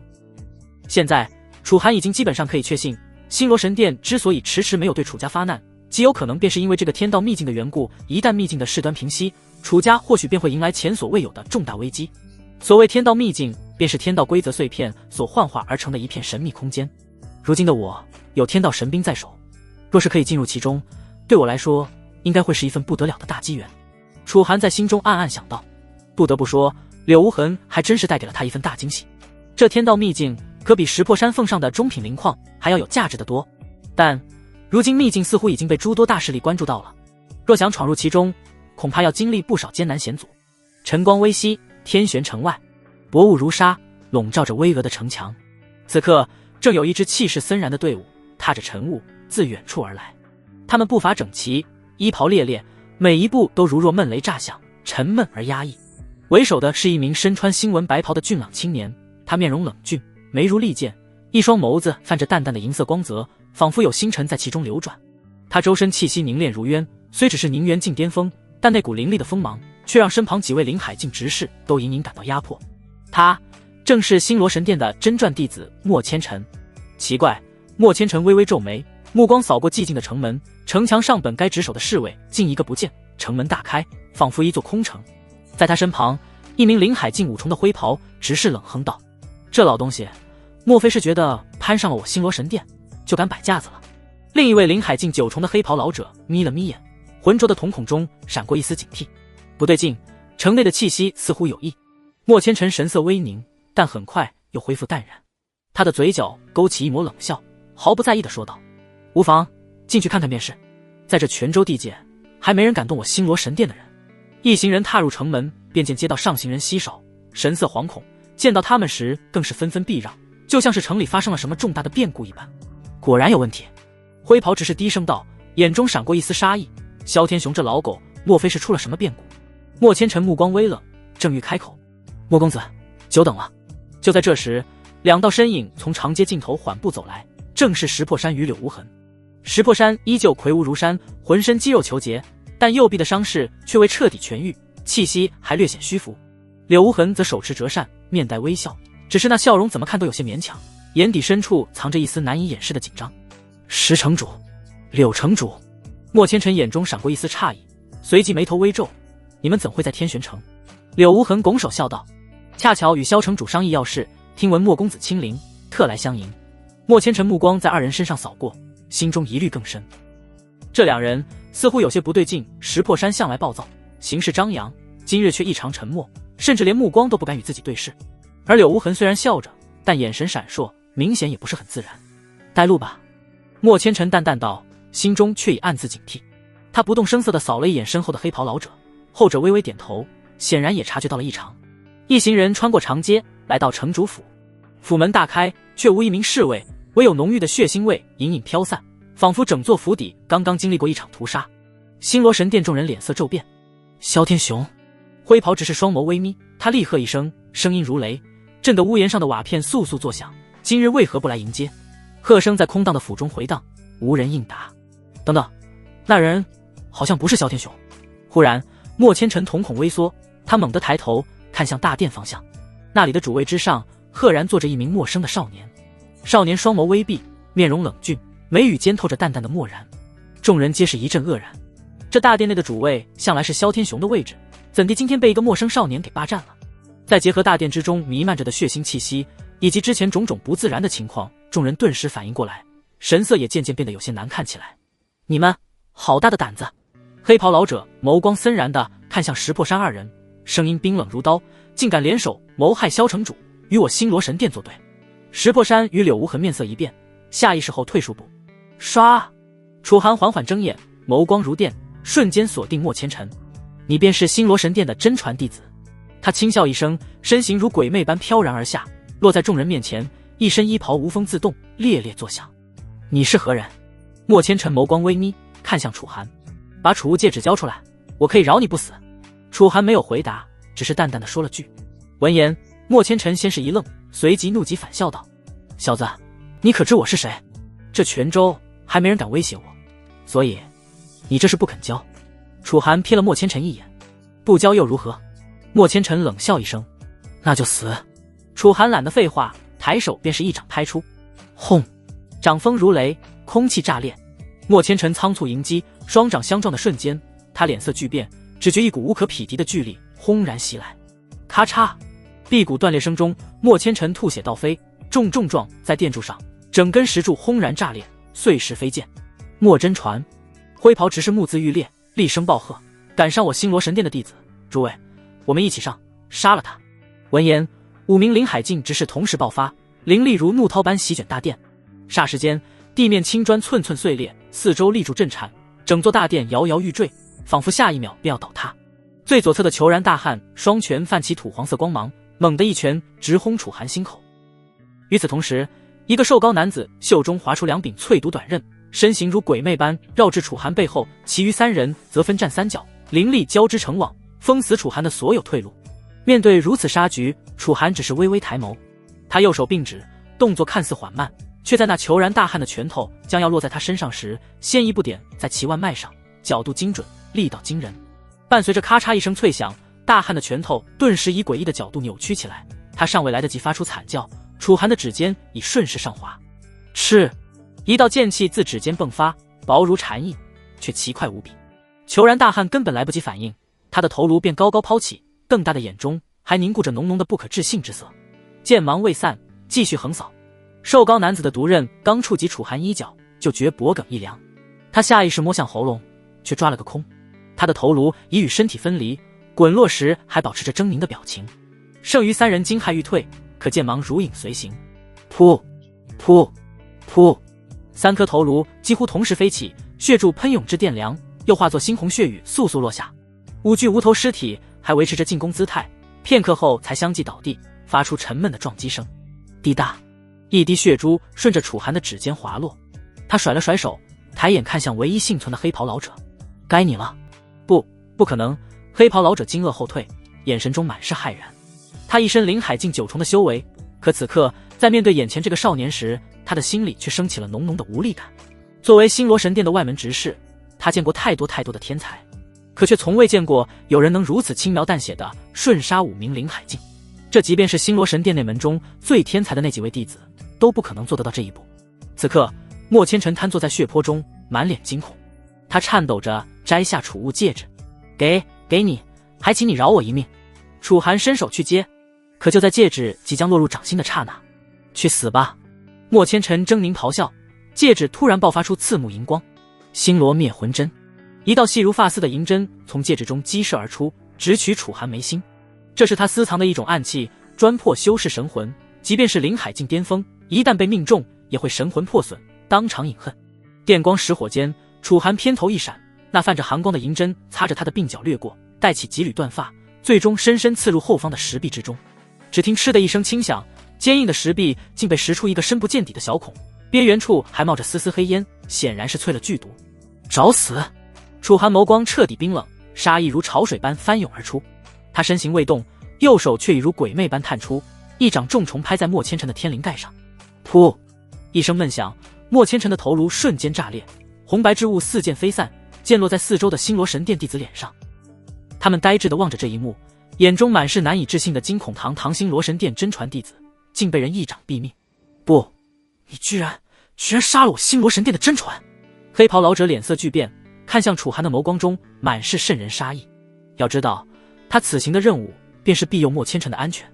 [SPEAKER 1] 现在，楚寒已经基本上可以确信，星罗神殿之所以迟迟没有对楚家发难，极有可能便是因为这个天道秘境的缘故。一旦秘境的事端平息，楚家或许便会迎来前所未有的重大危机。所谓天道秘境，便是天道规则碎片所幻化而成的一片神秘空间。如今的我有天道神兵在手，若是可以进入其中，对我来说应该会是一份不得了的大机缘。楚寒在心中暗暗想到。不得不说，柳无痕还真是带给了他一份大惊喜。这天道秘境可比石破山奉上的中品灵矿还要有价值的多，但如今秘境似乎已经被诸多大势力关注到了，若想闯入其中，恐怕要经历不少艰难险阻。晨光微熹，天玄城外，薄雾如纱，笼罩着巍峨的城墙。此刻，正有一支气势森然的队伍踏着晨雾自远处而来。他们步伐整齐，衣袍猎猎，每一步都如若闷雷炸响，沉闷而压抑。为首的是一名身穿星纹白袍的俊朗青年，他面容冷峻，眉如利剑，一双眸子泛着淡淡的银色光泽，仿佛有星辰在其中流转。他周身气息凝练如渊，虽只是凝元境巅峰，但那股凌厉的锋芒却让身旁几位灵海境执事都隐隐感到压迫。他正是星罗神殿的真传弟子莫千尘。奇怪，莫千尘微微皱眉，目光扫过寂静的城门，城墙上本该值守的侍卫竟一个不见，城门大开，仿佛一座空城。在他身旁，一名灵海境5重的灰袍执事冷哼道：“这老东西，莫非是觉得攀上了我星罗神殿，就敢摆架子了？”另一位灵海境9重的黑袍老者眯了眯眼，浑浊的瞳孔中闪过一丝警惕。不对劲，城内的气息似乎有异。莫千尘神色微凝，但很快又恢复淡然。他的嘴角勾起一抹冷笑，毫不在意地说道：“无妨，进去看看便是。在这泉州地界，还没人敢动我星罗神殿的人。”一行人踏入城门，便见街道上行人稀少，神色惶恐，见到他们时更是纷纷避让，就像是城里发生了什么重大的变故一般。果然有问题，灰袍执事低声道，眼中闪过一丝杀意：“萧天雄这老狗，莫非是出了什么变故？”莫千尘目光微冷，正欲开口：“莫公子，久等了。”就在这时，两道身影从长街尽头缓步走来，正是石破山与柳无痕。石破山依旧魁梧如山，浑身肌肉虬结，但右臂的伤势却未彻底痊愈，气息还略显虚浮。柳无痕则手持折扇，面带微笑，只是那笑容怎么看都有些勉强，眼底深处藏着一丝难以掩饰的紧张。石城主，柳城主。莫千尘眼中闪过一丝诧异，随即眉头微皱：“你们怎会在天玄城？”柳无痕拱手笑道：“恰巧与萧城主商议要事，听闻莫公子亲临，特来相迎。”莫千尘目光在二人身上扫过，心中疑虑更深。这两人似乎有些不对劲。石破山向来暴躁，行事张扬，今日却异常沉默，甚至连目光都不敢与自己对视。而柳无痕虽然笑着，但眼神闪烁，明显也不是很自然。“带路吧。”莫千尘淡淡道，心中却已暗自警惕。他不动声色地扫了一眼身后的黑袍老者，后者微微点头，显然也察觉到了异常。一行人穿过长街，来到城主府。府门大开，却无一名侍卫，唯有浓郁的血腥味隐隐飘散，仿佛整座府邸刚刚经历过一场屠杀。星罗神殿众人脸色骤变。萧天雄，灰袍执事双眸微眯，他厉喝一声，声音如雷，震得屋檐上的瓦片簌簌作响，今日为何不来迎接？喝声在空荡的府中回荡，无人应答。等等，那人好像不是萧天雄。忽然，莫千尘瞳孔微缩，他猛地抬头看向大殿方向，那里的主位之上，赫然坐着一名陌生的少年。少年双眸微闭，面容冷峻，眉宇间透着淡淡的漠然。众人皆是一阵愕然。这大殿内的主位向来是萧天雄的位置，怎地今天被一个陌生少年给霸占了？再结合大殿之中弥漫着的血腥气息，以及之前种种不自然的情况，众人顿时反应过来，神色也渐渐变得有些难看起来。你们好大的胆子！黑袍老者眸光森然地看向石破山二人，声音冰冷如刀，竟敢联手谋害萧城主，与我星罗神殿作对。石破山与柳无痕面色一变，下意识后退数步。唰！楚寒缓缓睁眼，眸光如电，瞬间锁定莫千尘。你便是星罗神殿的真传弟子。他轻笑一声，身形如鬼魅般飘然而下，落在众人面前，一身衣袍无风自动，猎猎作响。你是何人？莫千尘眸光微眯，看向楚寒，把储物戒指交出来，我可以饶你不死。楚寒没有回答，只是淡淡的说了句。闻言，莫千尘先是一愣，随即怒极反笑道：小子，你可知我是谁？这泉州还没人敢威胁我，所以你这是不肯交。楚寒瞥了莫千尘一眼，不交又如何？莫千尘冷笑一声，那就死。楚寒懒得废话，抬手便是一掌拍出，轰！掌风如雷，空气炸裂。莫千尘仓促迎击，双掌相撞的瞬间，他脸色巨变，只觉一股无可匹敌的巨力轰然袭来。咔嚓！臂骨断裂声中，莫千尘吐血倒飞，重重撞在殿柱上，整根石柱轰然炸裂，碎石飞溅。莫真传！灰袍执事目眦欲裂，厉声暴喝：敢伤我星罗神殿的弟子，诸位，我们一起上，杀了他！闻言，5名临海境执事同时爆发，灵力如怒涛般席卷大殿。霎时间，地面青砖寸寸碎裂，四周立柱震颤，整座大殿摇摇欲坠，仿佛下一秒便要倒塌。最左侧的虬髯大汉双拳泛起土黄色光芒，猛地一拳直轰楚寒心口。与此同时，一个瘦高男子袖中划出2柄淬毒短刃，身形如鬼魅般绕至楚寒背后，其余3人则分站3角，灵力交织成网，封死楚寒的所有退路。面对如此杀局，楚寒只是微微抬眸，他右手并指，动作看似缓慢，却在那虬髯大汉的拳头将要落在他身上时，先一步点在其腕脉上，角度精准，力道惊人。伴随着咔嚓一声脆响，大汉的拳头顿时以诡异的角度扭曲起来，他尚未来得及发出惨叫，楚寒的指尖已顺势上滑，嗤！一道剑气自指尖迸发，薄如蝉翼，却奇快无比。虬髯大汉根本来不及反应，他的头颅便高高抛起，瞪大的眼中还凝固着浓浓的不可置信之色。剑芒未散，继续横扫。瘦高男子的毒刃刚触及楚寒衣角，就觉脖颈一凉，他下意识摸向喉咙，却抓了个空。他的头颅已与身体分离，滚落时还保持着狰狞的表情。剩余3人惊骇欲退，可剑芒如影随形。噗噗噗，3颗头颅几乎同时飞起，血柱喷涌至殿梁，又化作猩红血雨簌簌落下。5具无头尸体还维持着进攻姿态，片刻后才相继倒地，发出沉闷的撞击声。滴答，一滴血珠顺着楚寒的指尖滑落，他甩了甩手，抬眼看向唯一幸存的黑袍老者。该你了。不可能！黑袍老者惊愕后退，眼神中满是骇然。他一身灵海境9重的修为，可此刻在面对眼前这个少年时，他的心里却升起了浓浓的无力感。作为星罗神殿的外门执事，他见过太多的天才，可却从未见过有人能如此轻描淡写的瞬杀5名灵海境。这即便是星罗神殿内门中最天才的那几位弟子，都不可能做得到这一步。此刻，莫千尘瘫坐在血泊中，满脸惊恐。他颤抖着摘下储物戒指，给你，还请你饶我一命。楚寒伸手去接，可就在戒指即将落入掌心的刹那，去死吧！莫千尘狰狞咆哮，戒指突然爆发出刺目银光，星罗灭魂针。一道细如发丝的银针从戒指中激射而出，直取楚寒眉心。这是他私藏的一种暗器，专破修士神魂，即便是灵海境巅峰，一旦被命中，也会神魂破损，当场饮恨。电光石火间，楚寒偏头一闪，那泛着寒光的银针擦着他的鬓角掠过，带起几缕断发，最终深深刺入后方的石壁之中。只听嗤的一声轻响，坚硬的石壁竟被石出一个深不见底的小孔，边缘处还冒着丝丝黑烟，显然是淬了剧毒。找死！楚寒眸光彻底冰冷，杀意如潮水般翻涌而出。他身形未动，右手却已如鬼魅般探出，一掌重重拍在莫千尘的天灵盖上。噗！一声闷响，莫千尘的头颅瞬间炸裂，红白之物四溅飞散，溅落在四周的星罗神殿弟子脸上。他们呆滞地望着这一幕，眼中满是难以置信的惊恐。唐星罗神殿真传弟子竟被人一掌毙命！不，你居然杀了我星罗神殿的真传！黑袍老者脸色巨变，看向楚寒的眸光中满是渗人杀意。要知道，他此行的任务便是庇佑莫千尘的安全。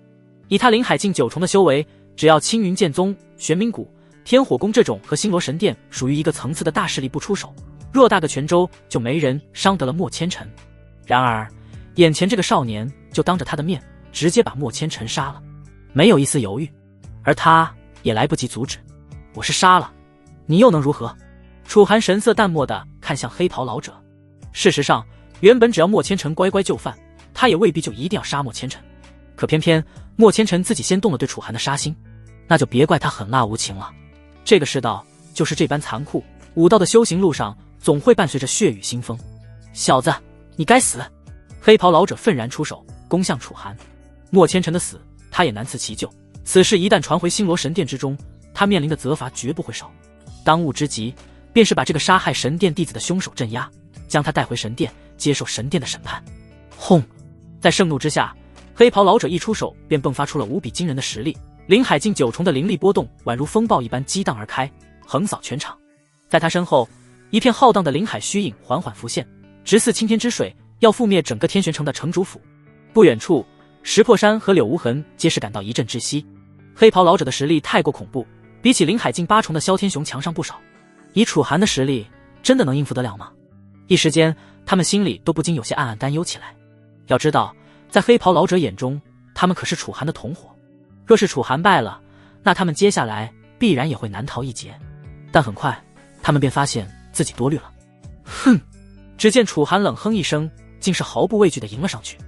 [SPEAKER 1] 以他灵海境9重的修为，只要青云剑宗、玄冥谷、天火宫这种和星罗神殿属于一个层次的大势力不出手，偌大个泉州就没人伤得了莫千尘。然而眼前这个少年就当着他的面直接把莫千尘杀了，没有一丝犹豫，而他也来不及阻止。我是杀了你又能如何？楚寒神色淡漠地看向黑袍老者。事实上，原本只要莫千尘乖乖就范，他也未必就一定要杀莫千尘。可偏偏莫千尘自己先动了对楚寒的杀心，那就别怪他狠辣无情了。这个世道就是这般残酷，武道的修行路上总会伴随着血雨腥风。小子，你该死！黑袍老者愤然出手，攻向楚寒。莫千尘的死，他也难辞其咎。此事一旦传回星罗神殿之中，他面临的责罚绝不会少。当务之急，便是把这个杀害神殿弟子的凶手镇压，将他带回神殿，接受神殿的审判。轰！在盛怒之下，黑袍老者一出手，便迸发出了无比惊人的实力。灵海境9重的灵力波动，宛如风暴一般激荡而开，横扫全场。在他身后，一片浩荡的灵海虚影缓缓浮现，直似青天之水，要覆灭整个天玄城的城主府。不远处，石破山和柳无痕皆是感到一阵窒息。黑袍老者的实力太过恐怖，比起灵海境8重的萧天雄强上不少。以楚寒的实力，真的能应付得了吗？一时间，他们心里都不禁有些暗暗担忧起来。要知道，在黑袍老者眼中，他们可是楚寒的同伙。若是楚寒败了，那他们接下来必然也会难逃一劫。但很快，他们便发现自己多虑了。哼！只见楚寒冷哼一声，竟是毫不畏惧地迎了上去。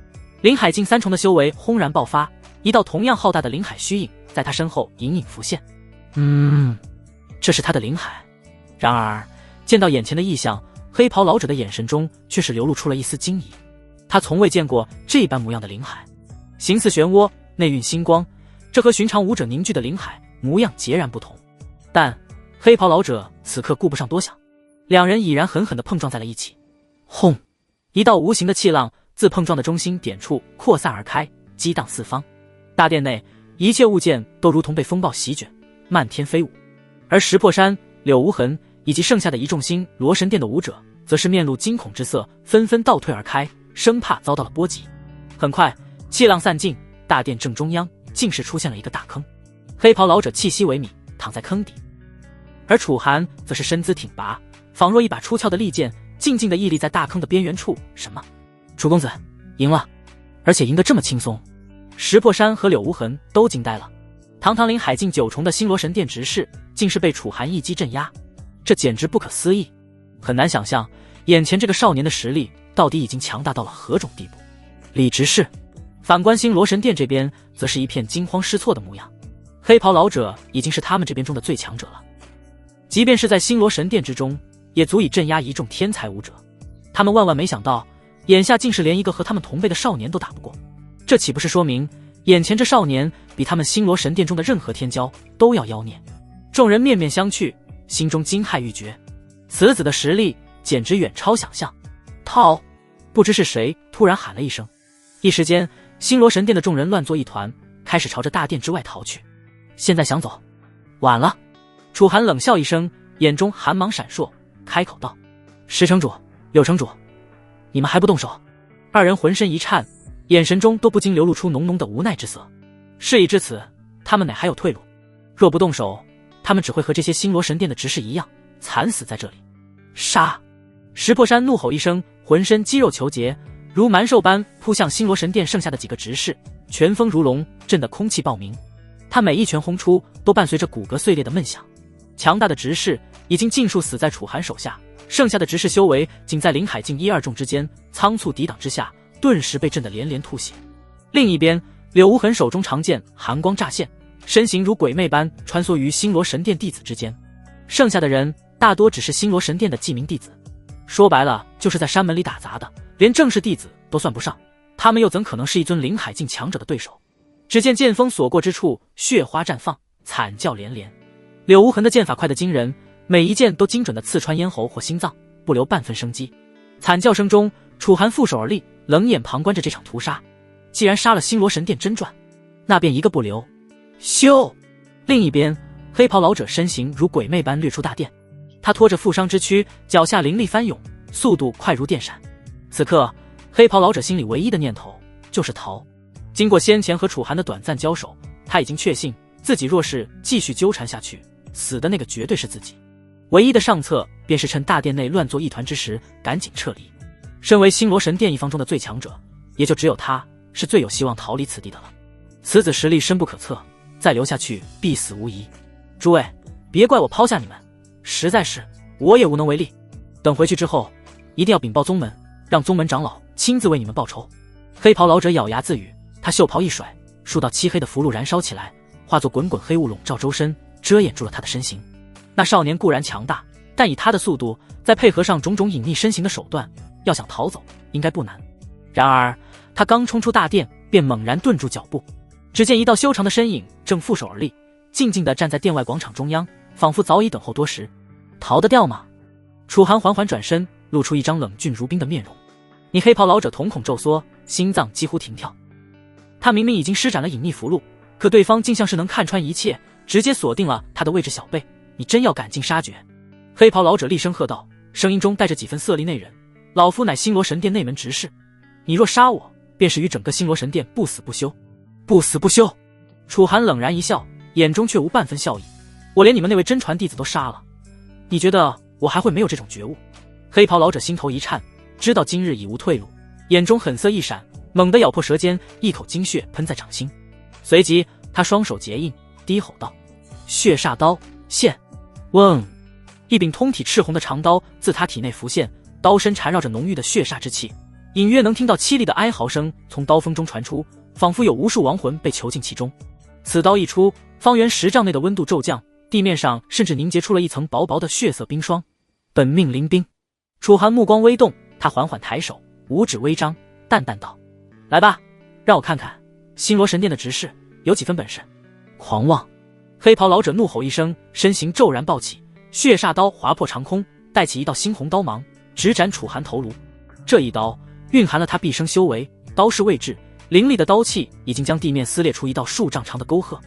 [SPEAKER 1] 灵海境3重的修为轰然爆发，一道同样浩大的灵海虚影在他身后隐隐浮现。这是他的灵海。然而见到眼前的异象，黑袍老者的眼神中却是流露出了一丝惊疑。他从未见过这般模样的灵海，形似漩涡，内蕴星光，这和寻常武者凝聚的灵海模样截然不同。但黑袍老者此刻顾不上多想，两人已然狠狠地碰撞在了一起。轰！一道无形的气浪自碰撞的中心点处扩散而开，激荡四方。大殿内一切物件都如同被风暴席卷，漫天飞舞。而石破山、柳无痕以及剩下的一众星罗神殿的武者，则是面露惊恐之色，纷纷倒退而开，生怕遭到了波及。很快，气浪散尽，大殿正中央竟是出现了一个大坑。黑袍老者气息萎靡，躺在坑底，而楚寒则是身姿挺拔，仿若一把出鞘的利剑，静静地屹立在大坑的边缘处。什么？楚公子赢了，而且赢得这么轻松？石破山和柳无痕都惊呆了。堂堂灵海境9重的星罗神殿执事，竟是被楚寒一击镇压，这简直不可思议。很难想象，眼前这个少年的实力到底已经强大到了何种地步。李执事。反观星罗神殿这边，则是一片惊慌失措的模样。黑袍老者已经是他们这边中的最强者了，即便是在星罗神殿之中，也足以镇压一众天才武者。他们万万没想到，眼下竟是连一个和他们同辈的少年都打不过。这岂不是说明，眼前这少年比他们星罗神殿中的任何天骄都要妖孽？众人面面相觑，心中惊骇欲绝。此子的实力简直远超想象。逃！不知是谁突然喊了一声，一时间星罗神殿的众人乱作一团，开始朝着大殿之外逃去。现在想走，晚了。楚寒冷笑一声，眼中寒芒闪烁，开口道：石城主、柳城主，你们还不动手？二人浑身一颤，眼神中都不禁流露出浓浓的无奈之色。事已至此，他们哪还有退路？若不动手，他们只会和这些星罗神殿的执事一样，惨死在这里。杀！石破山怒吼一声，浑身肌肉虬结，如蛮兽般扑向星罗神殿剩下的几个执事，拳风如龙，震得空气爆鸣。他每一拳轰出，都伴随着骨骼碎裂的闷响。强大的执事已经尽数死在楚寒手下，剩下的执事修为仅在灵海境1、2重之间，仓促抵挡之下，顿时被震得连连吐血。另一边，柳无痕手中长剑寒光乍现，身形如鬼魅般穿梭于星罗神殿弟子之间。剩下的人大多只是星罗神殿的记名弟子，说白了就是在山门里打杂的，连正式弟子都算不上，他们又怎可能是一尊灵海境强者的对手？只见剑锋所过之处，血花绽放，惨叫连连。柳无痕的剑法快得惊人，每一剑都精准地刺穿咽喉或心脏，不留半分生机。惨叫声中，楚寒负手而立，冷眼旁观着这场屠杀。既然杀了星罗神殿真传，那便一个不留。咻！另一边，黑袍老者身形如鬼魅般掠出大殿，他拖着负伤之躯，脚下灵力翻涌，速度快如电闪。此刻，黑袍老者心里唯一的念头就是逃。经过先前和楚寒的短暂交手，他已经确信自己若是继续纠缠下去，死的那个绝对是自己。唯一的上策便是趁大殿内乱作一团之时赶紧撤离。身为星罗神殿一方中的最强者，也就只有他是最有希望逃离此地的了。此子实力深不可测，再留下去必死无疑。诸位，别怪我抛下你们，实在是我也无能为力。等回去之后，一定要禀报宗门，让宗门长老亲自为你们报仇。黑袍老者咬牙自语，他袖袍一甩，数道漆黑的符箓燃烧起来，化作滚滚黑雾笼罩周身，遮掩住了他的身形。那少年固然强大，但以他的速度，再配合上种种隐匿身形的手段，要想逃走应该不难。然而他刚冲出大殿，便猛然顿住脚步。只见一道修长的身影正负手而立，静静地站在殿外广场中央，仿佛早已等候多时。逃得掉吗？楚寒缓缓转身，露出一张冷峻如冰的面容。你黑袍老者瞳孔骤缩，心脏几乎停跳。他明明已经施展了隐匿符箓，可对方竟像是能看穿一切，直接锁定了他的位置小辈。你真要赶尽杀绝？黑袍老者厉声喝道，声音中带着几分色厉内荏。老夫乃星罗神殿内门执事，你若杀我，便是与整个星罗神殿不死不休。不死不休！楚寒冷然一笑，眼中却无半分笑意。我连你们那位真传弟子都杀了，你觉得我还会没有这种觉悟？黑袍老者心头一颤，知道今日已无退路，眼中狠色一闪，猛地咬破舌尖，一口精血喷在掌心。随即他双手结印，低吼道：血煞刀现！嗡！一柄通体赤红的长刀自他体内浮现，刀身缠绕着浓郁的血煞之气，隐约能听到凄厉的哀嚎声从刀锋中传出，仿佛有无数亡魂被囚禁其中。此刀一出，方圆10丈内的温度骤降，地面上甚至凝结出了一层薄薄的血色冰霜。本命灵兵！楚寒目光微动，他缓缓抬手，五指微张，淡淡道：来吧，让我看看星罗神殿的执事有几分本事。狂妄！黑袍老者怒吼一声，身形骤然暴起，血煞刀划破长空，带起一道猩红刀芒，直斩楚寒头颅。这一刀蕴含了他毕生修为，刀势未至，凌厉的刀气已经将地面撕裂出一道数丈长的沟壑。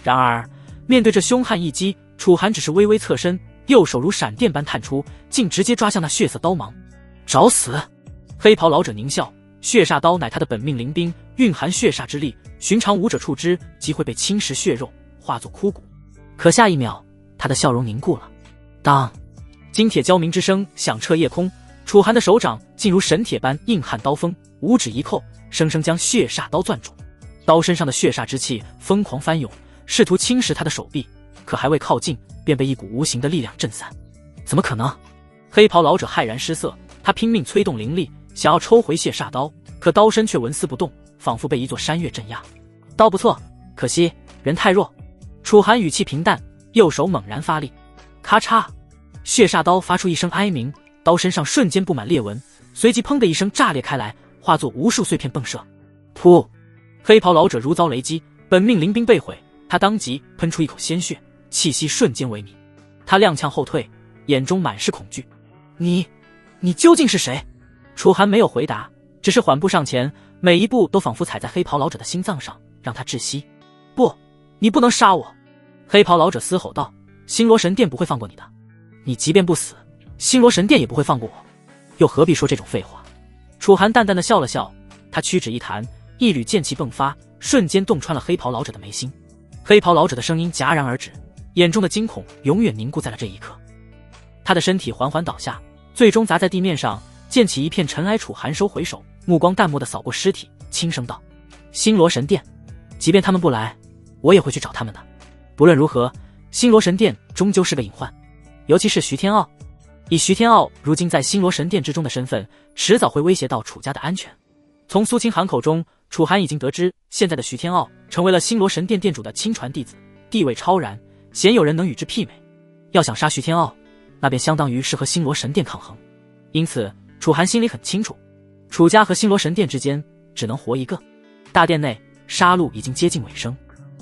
[SPEAKER 1] 然而面对这凶悍一击，楚寒只是微微侧身，右手如闪电般探出，竟直接抓向那血色刀芒。找死！黑袍老者狞笑，血煞刀乃他的本命灵兵，蕴含血煞之力，寻常武者触之即会被侵蚀血肉，化作枯骨。可下一秒，他的笑容凝固了。当！金铁交鸣之声响彻夜空，楚寒的手掌竟如神铁般硬汉刀锋，五指一扣，生生将血煞刀攥住。刀身上的血煞之气疯狂翻涌，试图侵蚀他的手臂，可还未靠近，便被一股无形的力量震散。怎么可能？黑袍老者骇然失色，他拼命催动灵力，想要抽回血煞刀，可刀身却纹丝不动，仿佛被一座山岳镇压。刀不错，可惜人太弱。楚寒语气平淡，右手猛然发力，咔嚓！血煞刀发出一声哀鸣，刀身上瞬间布满裂纹，随即砰的一声炸裂开来，化作无数碎片迸射。噗！黑袍老者如遭雷击，本命灵兵被毁，他当即喷出一口鲜血，气息瞬间萎靡。他踉跄后退，眼中满是恐惧。你究竟是谁？楚寒没有回答，只是缓步上前，每一步都仿佛踩在黑袍老者的心脏上，让他窒息。不，你不能杀我！黑袍老者嘶吼道：星罗神殿不会放过你的，你即便不死，星罗神殿也不会放过我，又何必说这种废话？楚寒淡淡的笑了笑，他屈指一弹，一缕剑气迸发，瞬间洞穿了黑袍老者的眉心。黑袍老者的声音戛然而止，眼中的惊恐永远凝固在了这一刻。他的身体缓缓倒下，最终砸在地面上，溅起一片尘埃。楚寒收回手，目光淡漠地扫过尸体，轻声道：星罗神殿，即便他们不来，我也会去找他们的。不论如何，星罗神殿终究是个隐患，尤其是徐天傲。以徐天傲如今在星罗神殿之中的身份，迟早会威胁到楚家的安全。从苏清寒口中，楚寒已经得知，现在的徐天傲成为了星罗神殿殿主的亲传弟子，地位超然，鲜有人能与之媲美。要想杀徐天傲，那便相当于是和星罗神殿抗衡。因此楚寒心里很清楚，楚家和星罗神殿之间只能活一个。大殿内杀戮已经接近尾声，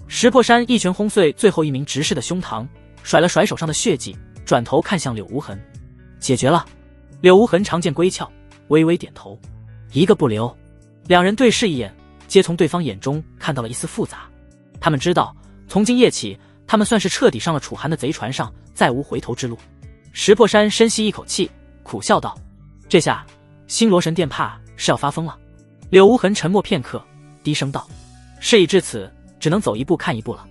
[SPEAKER 1] 石破山一拳轰碎最后一名执事的胸膛，甩了甩手上的血迹，转头看向柳无痕。解决了。柳无痕长剑归鞘，微微点头，一个不留。两人对视一眼，皆从对方眼中看到了一丝复杂。他们知道，从今夜起，他们算是彻底上了楚寒的贼船上，再无回头之路。石破山深吸一口气，苦笑道：“这下星罗神殿怕是要发疯了。”柳无痕沉默片刻，低声道：“事已至此，只能走一步看一步了。”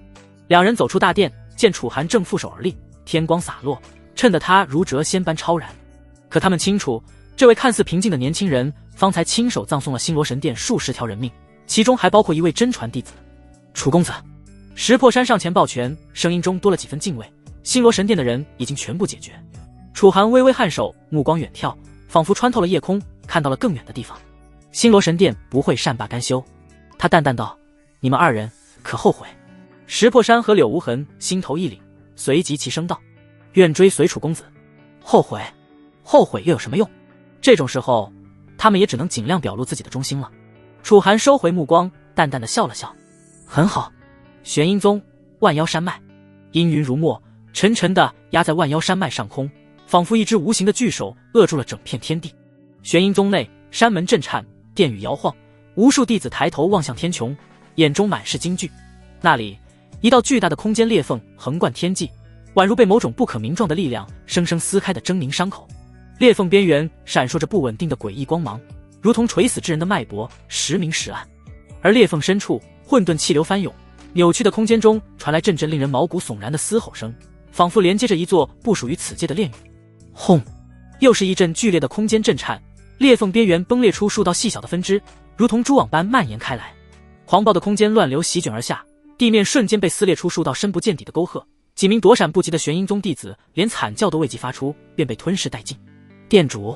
[SPEAKER 1] 两人走出大殿，见楚寒正负手而立，天光洒落，衬得他如谪仙般超然。可他们清楚，这位看似平静的年轻人，方才亲手葬送了星罗神殿数十条人命，其中还包括一位真传弟子。楚公子，石破山上前抱拳，声音中多了几分敬畏。星罗神殿的人已经全部解决。楚寒微微颔首，目光远眺，仿佛穿透了夜空，看到了更远的地方。星罗神殿不会善罢甘休。他淡淡道：“你们二人可后悔？”石破山和柳无痕心头一凛，随即齐声道：“愿追随楚公子。”后悔？后悔又有什么用？这种时候，他们也只能尽量表露自己的忠心了。楚寒收回目光，淡淡的笑了笑：“很好。”玄阴宗万妖山脉，阴云如墨，沉沉的压在万妖山脉上空，仿佛一只无形的巨手扼住了整片天地。玄阴宗内，山门震颤，殿宇摇晃，无数弟子抬头望向天穹，眼中满是惊惧。那里，一道巨大的空间裂缝横贯天际，宛如被某种不可名状的力量生生撕开的狰狞伤口。裂缝边缘闪烁着不稳定的诡异光芒，如同垂死之人的脉搏，时明时暗。而裂缝深处，混沌气流翻涌，扭曲的空间中传来阵阵令人毛骨悚然的嘶吼声，仿佛连接着一座不属于此界的炼狱。轰！又是一阵剧烈的空间震颤，裂缝边缘崩裂出数道细小的分支，如同蛛网般蔓延开来。狂暴的空间乱流席卷而下，地面瞬间被撕裂出数道深不见底的沟壑。几名躲闪不及的玄阴宗弟子连惨叫都未及发出，便被吞噬殆尽。殿主，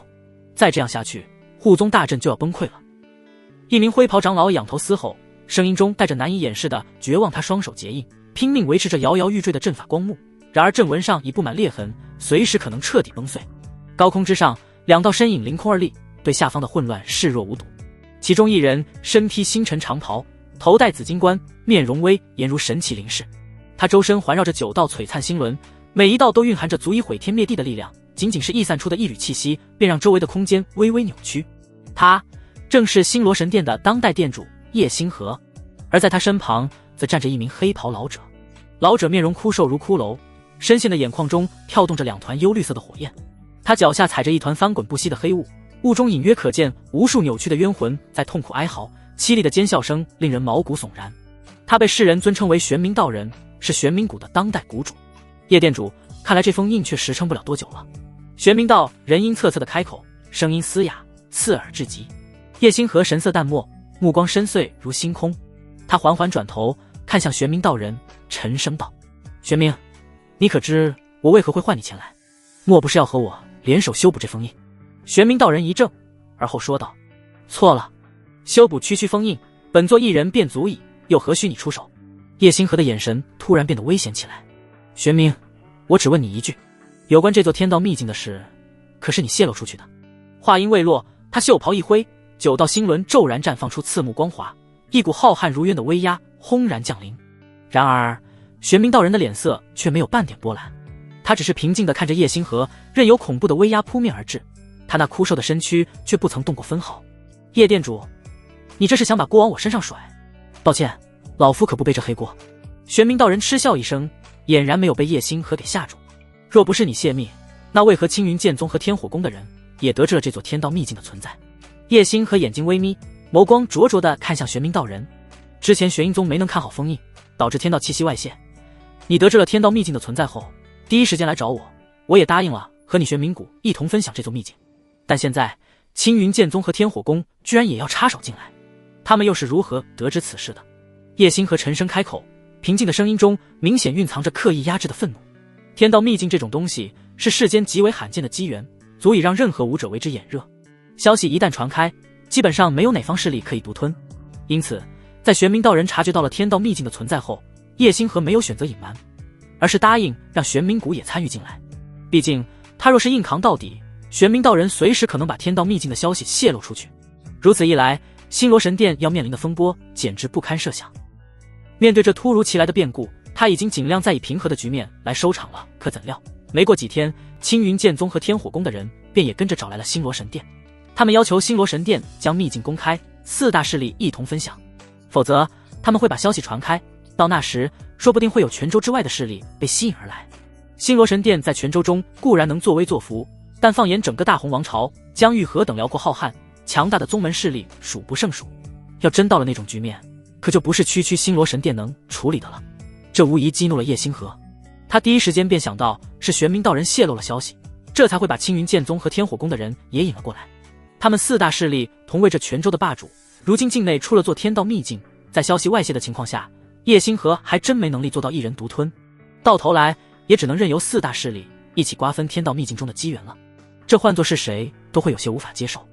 [SPEAKER 1] 再这样下去，护宗大阵就要崩溃了。一名灰袍长老仰头嘶吼，声音中带着难以掩饰的绝望。他双手结印，拼命维持着摇摇欲坠的阵法光幕，然而阵纹上已布满裂痕，随时可能彻底崩碎。高空之上，两道身影凌空而立，对下方的混乱视若无睹。其中一人身披星辰长袍，头戴紫金冠，面容威严如神奇灵士。他周身环绕着9道璀璨星轮，每一道都蕴含着足以毁天灭地的力量，仅仅是溢散出的一缕气息，便让周围的空间微微扭曲。他正是星罗神殿的当代殿主叶星河，而在他身旁则站着一名黑袍老者。老者面容枯瘦如骷髅，深陷的眼眶中跳动着2团幽绿色的火焰。他脚下踩着一团翻滚不息的黑雾，雾中隐约可见无数扭曲的冤魂在痛苦哀嚎，凄厉的尖笑声令人毛骨悚然。他被世人尊称为玄冥道人，是玄冥谷的当代谷主。叶殿主，看来这封印却实撑不了多久了。玄冥道人阴恻恻的开口，声音嘶哑，刺耳至极。叶星河神色淡漠，目光深邃如星空。他缓缓转头看向玄冥道人，沉声道：“玄冥，你可知我为何会唤你前来？莫不是要和我联手修补这封印？”玄冥道人一怔，而后说道：“错了，修补区区封印，本座一人便足矣，又何须你出手？”叶星河的眼神突然变得危险起来。玄冥，我只问你一句，有关这座天道秘境的事，可是你泄露出去的？话音未落，他袖袍一挥，9道星轮骤然绽放出刺目光华，一股浩瀚如渊的威压轰然降临。然而玄冥道人的脸色却没有半点波澜，他只是平静地看着叶星河，任由恐怖的威压扑面而至，他那枯瘦的身躯却不曾动过分毫。叶殿主，你这是想把锅往我身上甩？抱歉，老夫可不背这黑锅。玄冥道人嗤笑一声，俨然没有被叶星河给吓住。若不是你泄密，那为何青云剑宗和天火宫的人也得知了这座天道秘境的存在？叶星河眼睛微眯，眸光灼灼地看向玄冥道人。之前玄阴宗没能看好封印，导致天道气息外泄，你得知了天道秘境的存在后，第一时间来找我，我也答应了和你玄冥谷一同分享这座秘境。但现在青云剑宗和天火宫居然也要插手进来，他们又是如何得知此事的？叶星河沉声开口，平静的声音中明显蕴藏着刻意压制的愤怒。天道秘境这种东西是世间极为罕见的机缘，足以让任何武者为之眼热。消息一旦传开，基本上没有哪方势力可以独吞。因此在玄冥道人察觉到了天道秘境的存在后，叶星河没有选择隐瞒，而是答应让玄冥谷也参与进来。毕竟他若是硬扛到底，玄冥道人随时可能把天道秘境的消息泄露出去，如此一来，星罗神殿要面临的风波简直不堪设想。面对这突如其来的变故，他已经尽量再以平和的局面来收场了。可怎料，没过几天，青云剑宗和天火宫的人便也跟着找来了星罗神殿。他们要求星罗神殿将秘境公开，4大势力一同分享，否则他们会把消息传开。到那时，说不定会有泉州之外的势力被吸引而来。星罗神殿在泉州中固然能作威作福，但放眼整个大洪王朝，疆域何等辽阔浩瀚，强大的宗门势力数不胜数。要真到了那种局面，可就不是区星罗神殿能处理的了。这无疑激怒了叶星河，他第一时间便想到是玄冥道人泄露了消息，这才会把青云剑宗和天火宫的人也引了过来。他们4大势力同为这泉州的霸主，如今境内出了座天道秘境，在消息外泄的情况下，叶星河还真没能力做到一人独吞，到头来也只能任由4大势力一起瓜分天道秘境中的机缘了。这换作是谁都会有些无法接受，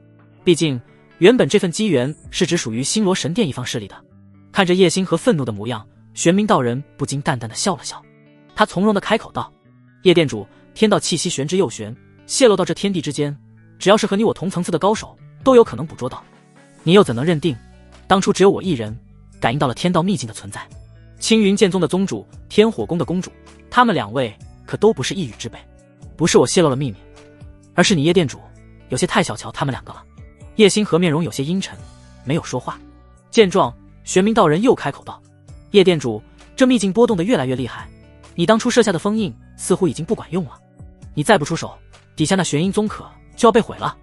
[SPEAKER 1] 毕竟原本这份机缘是只属于星罗神殿一方势力的。看着叶星河愤怒的模样，玄冥道人不禁淡淡的笑了笑，他从容的开口道：叶店主，天道气息玄之又玄，泄露到这天地之间，只要是和你我同层次的高手都有可能捕捉到，你又怎能认定当初只有我一人感应到了天道秘境的存在？青云剑宗的宗主，天火宫的公主，他们2位可都不是一语之辈。不是我泄露了秘密，而是你叶店主有些太小瞧他们2个了。叶星河面容有些阴沉，没有说话。见状，玄冥道人又开口道：叶店主，这秘境波动得越来越厉害，你当初设下的封印似乎已经不管用了，你再不出手，底下那玄阴宗可就要被毁了。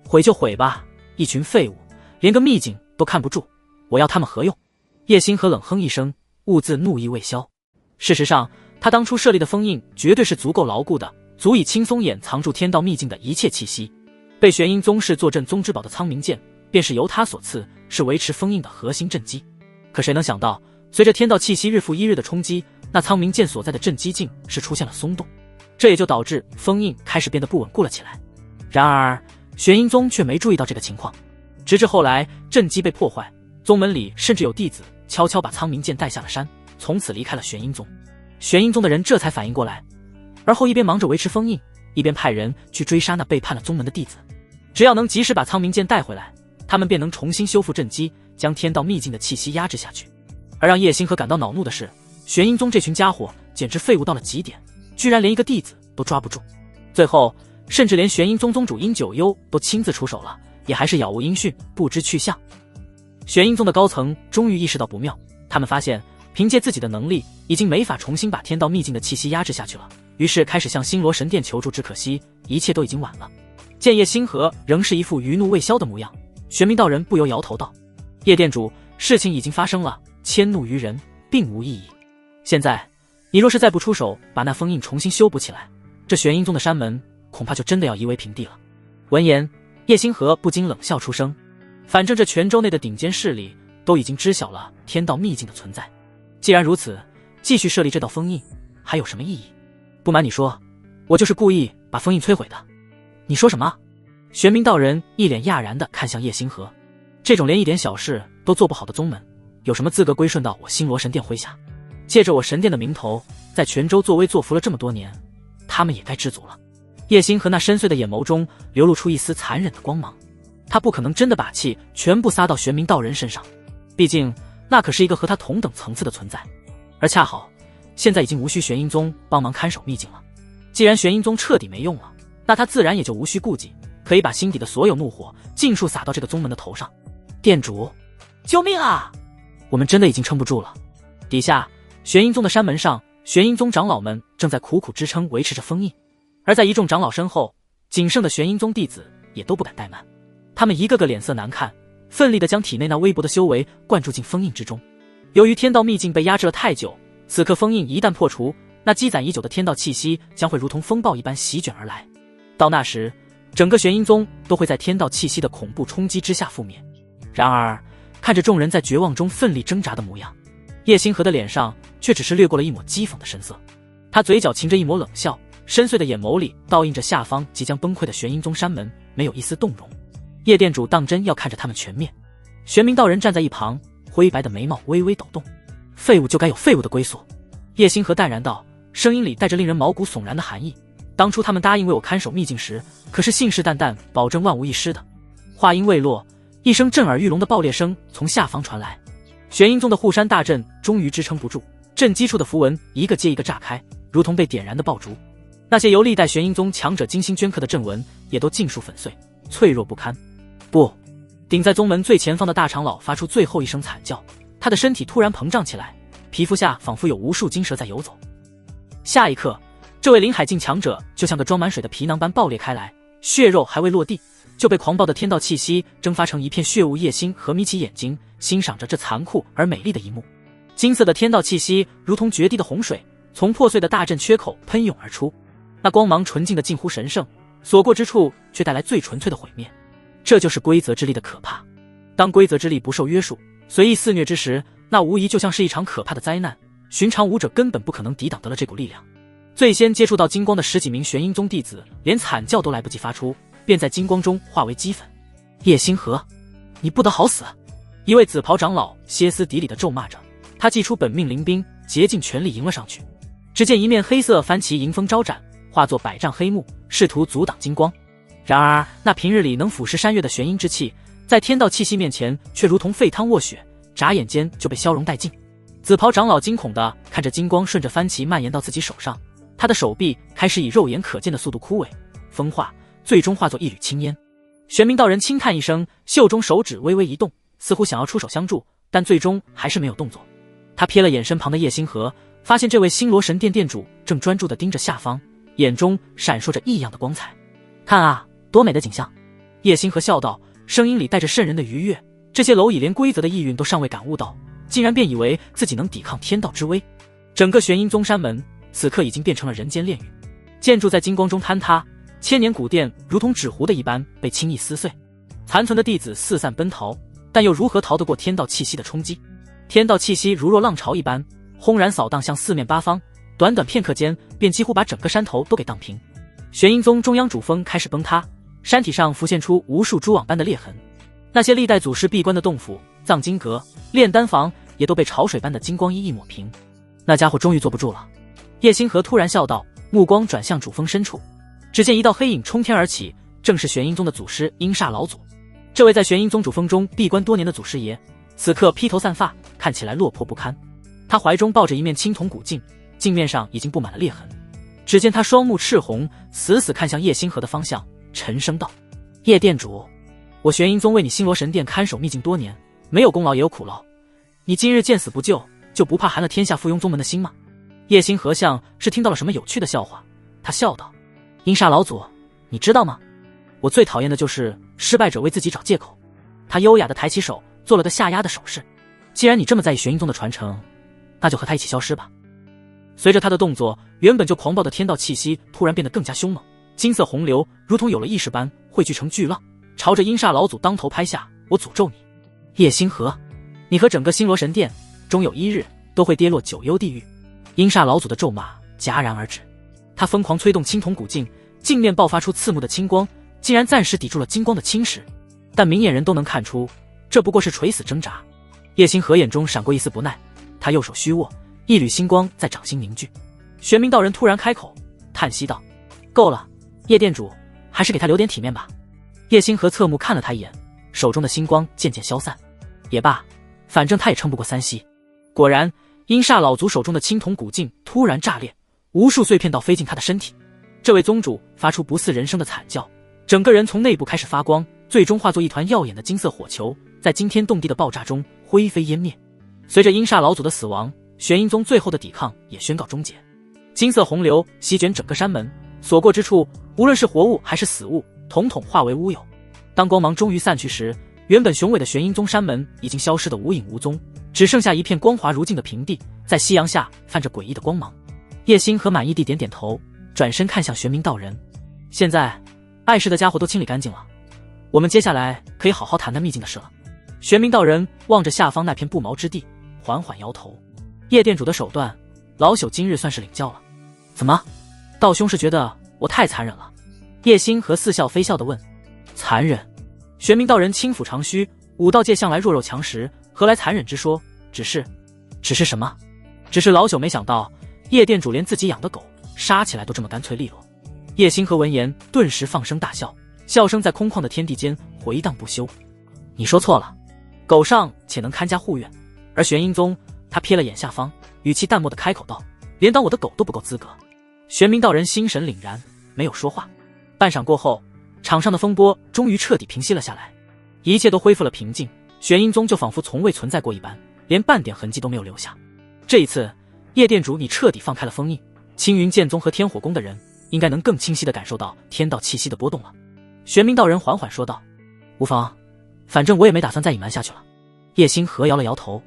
[SPEAKER 1] 毁就毁吧，一群废物，连个秘境都看不住，我要他们何用？叶星河冷哼一声，兀自怒意未消。事实上，他当初设立的封印绝对是足够牢固的，足以轻松掩藏住天道秘境的一切气息。被玄阴宗室坐镇宗之宝的苍冥剑，便是由他所赐，是维持封印的核心阵基。可谁能想到，随着天道气息日复一日的冲击，那苍冥剑所在的阵基境是出现了松动，这也就导致封印开始变得不稳固了起来。然而玄阴宗却没注意到这个情况，直至后来阵基被破坏，宗门里甚至有弟子悄悄把苍冥剑带下了山，从此离开了玄阴宗。玄阴宗的人这才反应过来，而后一边忙着维持封印，一边派人去追杀那背叛了宗门的弟子。只要能及时把苍冥剑带回来，他们便能重新修复阵基，将天道秘境的气息压制下去。而让叶星河感到恼怒的是，玄阴宗这群家伙简直废物到了极点，居然连一个弟子都抓不住，最后甚至连玄阴宗宗主殷九幽都亲自出手了，也还是杳无音讯，不知去向。玄阴宗的高层终于意识到不妙，他们发现凭借自己的能力已经没法重新把天道秘境的气息压制下去了，于是开始向星罗神殿求助，只可惜一切都已经晚了。见叶星河仍是一副余怒未消的模样，玄冥道人不由摇头道：叶店主，事情已经发生了，迁怒于人并无意义。现在你若是再不出手把那封印重新修补起来，这玄阴宗的山门恐怕就真的要夷为平地了。闻言，叶星河不禁冷笑出声，反正这泉州内的顶尖势力都已经知晓了天道秘境的存在，既然如此，继续设立这道封印还有什么意义？不瞒你说，我就是故意把封印摧毁的。你说什么？玄冥道人一脸讶然地看向叶星河，这种连一点小事都做不好的宗门，有什么资格归顺到我星罗神殿麾下？借着我神殿的名头，在泉州作威作福了这么多年，他们也该知足了。叶星河那深邃的眼眸中流露出一丝残忍的光芒，他不可能真的把气全部撒到玄冥道人身上，毕竟那可是一个和他同等层次的存在，而恰好现在已经无需玄阴宗帮忙看守秘境了。既然玄阴宗彻底没用了，那他自然也就无需顾忌，可以把心底的所有怒火尽数撒到这个宗门的头上。店主，救命啊！我们真的已经撑不住了。底下玄阴宗的山门上，玄阴宗长老们正在苦苦支撑维持着封印，而在一众长老身后，仅剩的玄阴宗弟子也都不敢怠慢，他们一个个脸色难看，奋力地将体内那微薄的修为灌注进封印之中。由于天道秘境被压制了太久，此刻封印一旦破除，那积攒已久的天道气息将会如同风暴一般席卷而来，到那时整个玄阴宗都会在天道气息的恐怖冲击之下覆灭。然而看着众人在绝望中奋力挣扎的模样，叶星河的脸上却只是掠过了一抹讥讽的神色，他嘴角噙着一抹冷笑，深邃的眼眸里倒映着下方即将崩溃的玄阴宗山门，没有一丝动容。叶店主当真要看着他们全灭？玄冥道人站在一旁，灰白的眉毛微微抖动。废物就该有废物的归宿。叶星河淡然道，声音里带着令人毛骨悚然的寒意。当初他们答应为我看守秘境时，可是信誓旦旦保证万无一失的。话音未落，一声震耳欲聋的爆裂声从下方传来，玄阴宗的护山大阵终于支撑不住，震击处的符文一个接一个炸开，如同被点燃的爆竹。那些由历代玄阴宗强者精心镌刻的阵纹也都尽数粉碎，脆弱不堪。不！顶在宗门最前方的大长老发出最后一声惨叫，他的身体突然膨胀起来，皮肤下仿佛有无数金蛇在游走。下一刻，这位灵海境强者就像个装满水的皮囊般爆裂开来，血肉还未落地，就被狂暴的天道气息蒸发成一片血雾。叶星河眯起眼睛，欣赏着这残酷而美丽的一幕。金色的天道气息如同决堤的洪水，从破碎的大阵缺口喷涌而出，那光芒纯净的近乎神圣，所过之处却带来最纯粹的毁灭。这就是规则之力的可怕。当规则之力不受约束，随意肆虐之时，那无疑就像是一场可怕的灾难，寻常武者根本不可能抵挡得了这股力量。最先接触到金光的10几名玄阴宗弟子，连惨叫都来不及发出，便在金光中化为齑粉。叶星河，你不得好死！一位紫袍长老歇斯底里地咒骂着，他祭出本命灵兵，竭尽全力迎了上去。只见一面黑色幡旗迎风招展，化作百丈黑幕，试图阻挡金光。然而那平日里能腐蚀山岳的玄阴之气，在天道气息面前却如同沸汤卧雪，眨眼间就被消融殆尽。紫袍长老惊恐地看着金光顺着幡旗蔓延到自己手上，他的手臂开始以肉眼可见的速度枯萎、风化，最终化作一缕青烟。玄冥道人轻叹一声，袖中手指微微一动，似乎想要出手相助，但最终还是没有动作。他瞥了眼身旁的叶星河，发现这位星罗神殿殿主正专注地盯着下方，眼中闪烁着异样的光彩。看啊，多美的景象！叶星河笑道，声音里带着渗人的愉悦。这些蝼蚁连规则的意蕴都尚未感悟到，竟然便以为自己能抵抗天道之威。整个玄阴宗山门此刻已经变成了人间炼狱，建筑在金光中坍塌，千年古殿如同纸糊的一般被轻易撕碎，残存的弟子四散奔逃，但又如何逃得过天道气息的冲击？天道气息如若浪潮一般轰然扫荡向四面八方，短短片刻间便几乎把整个山头都给荡平。玄阴宗中央主峰开始崩塌，山体上浮现出无数蛛网般的裂痕，那些历代祖师闭关的洞府、藏经阁、炼丹房也都被潮水般的金光一一抹平。那家伙终于坐不住了。叶星河突然笑道，目光转向主峰深处，只见一道黑影冲天而起，正是玄阴宗的祖师阴煞老祖。这位在玄阴宗主峰中闭关多年的祖师爷，此刻披头散发，看起来落魄不堪。他怀中抱着一面青铜古镜，镜面上已经布满了裂痕。只见他双目赤红，死死看向叶星河的方向，沉声道：叶殿主，我玄阴宗为你星罗神殿看守秘境多年，没有功劳也有苦劳，你今日见死不救，就不怕寒了天下附庸宗门的心吗？叶星河像是听到了什么有趣的笑话，他笑道：阴煞老祖，你知道吗？我最讨厌的就是失败者为自己找借口。他优雅地抬起手，做了个下压的手势。既然你这么在意玄阴宗的传承，那就和他一起消失吧。随着他的动作，原本就狂暴的天道气息突然变得更加凶猛，金色洪流如同有了意识般汇聚成巨浪，朝着阴煞老祖当头拍下。我诅咒你，叶星河，你和整个星罗神殿终有一日都会跌落九幽地狱。阴煞老祖的咒骂戛然而止，他疯狂催动青铜古镜，镜面爆发出刺目的青光，竟然暂时抵住了金光的侵蚀，但明眼人都能看出，这不过是垂死挣扎。叶星河眼中闪过一丝不耐，他右手虚握，一缕星光在掌心凝聚。玄冥道人突然开口，叹息道：够了，叶殿主，还是给他留点体面吧。叶星河侧目看了他一眼，手中的星光渐渐消散。也罢，反正他也撑不过3息。果然，阴煞老祖手中的青铜古镜突然炸裂，无数碎片倒飞进他的身体。这位宗主发出不似人声的惨叫，整个人从内部开始发光，最终化作一团耀眼的金色火球，在惊天动地的爆炸中灰飞烟灭。随着阴煞老祖的死亡，玄阴宗最后的抵抗也宣告终结。金色洪流席卷整个山门，所过之处，无论是活物还是死物，统统化为乌有。当光芒终于散去时，原本雄伟的玄阴宗山门已经消失得无影无踪，只剩下一片光滑如镜的平地，在夕阳下泛着诡异的光芒。叶星河满意地点点头，转身看向玄冥道人：现在碍事的家伙都清理干净了，我们接下来可以好好谈谈秘境的事了。玄冥道人望着下方那片不毛之地，缓缓摇头：叶殿主的手段，老朽今日算是领教了。怎么，道兄是觉得我太残忍了？叶星河似笑非笑地问。残忍？玄冥道人轻抚长须，武道界向来弱肉强食，何来残忍之说？只是什么？只是老朽没想到，叶殿主连自己养的狗杀起来都这么干脆利落。叶星河闻言，顿时放声大笑，笑声在空旷的天地间回荡不休。你说错了，狗尚且能看家护院，而玄阴宗，他瞥了眼下方，语气淡漠的开口道：“连当我的狗都不够资格。”玄冥道人心神凛然，没有说话。半晌过后，场上的风波终于彻底平息了下来，一切都恢复了平静。玄阴宗就仿佛从未存在过一般，连半点痕迹都没有留下。这一次，叶店主你彻底放开了封印，青云剑宗和天火宫的人应该能更清晰地感受到天道气息的波动了。玄冥道人缓缓说道：“无妨，反正我也没打算再隐瞒下去了。”叶星河摇了摇头，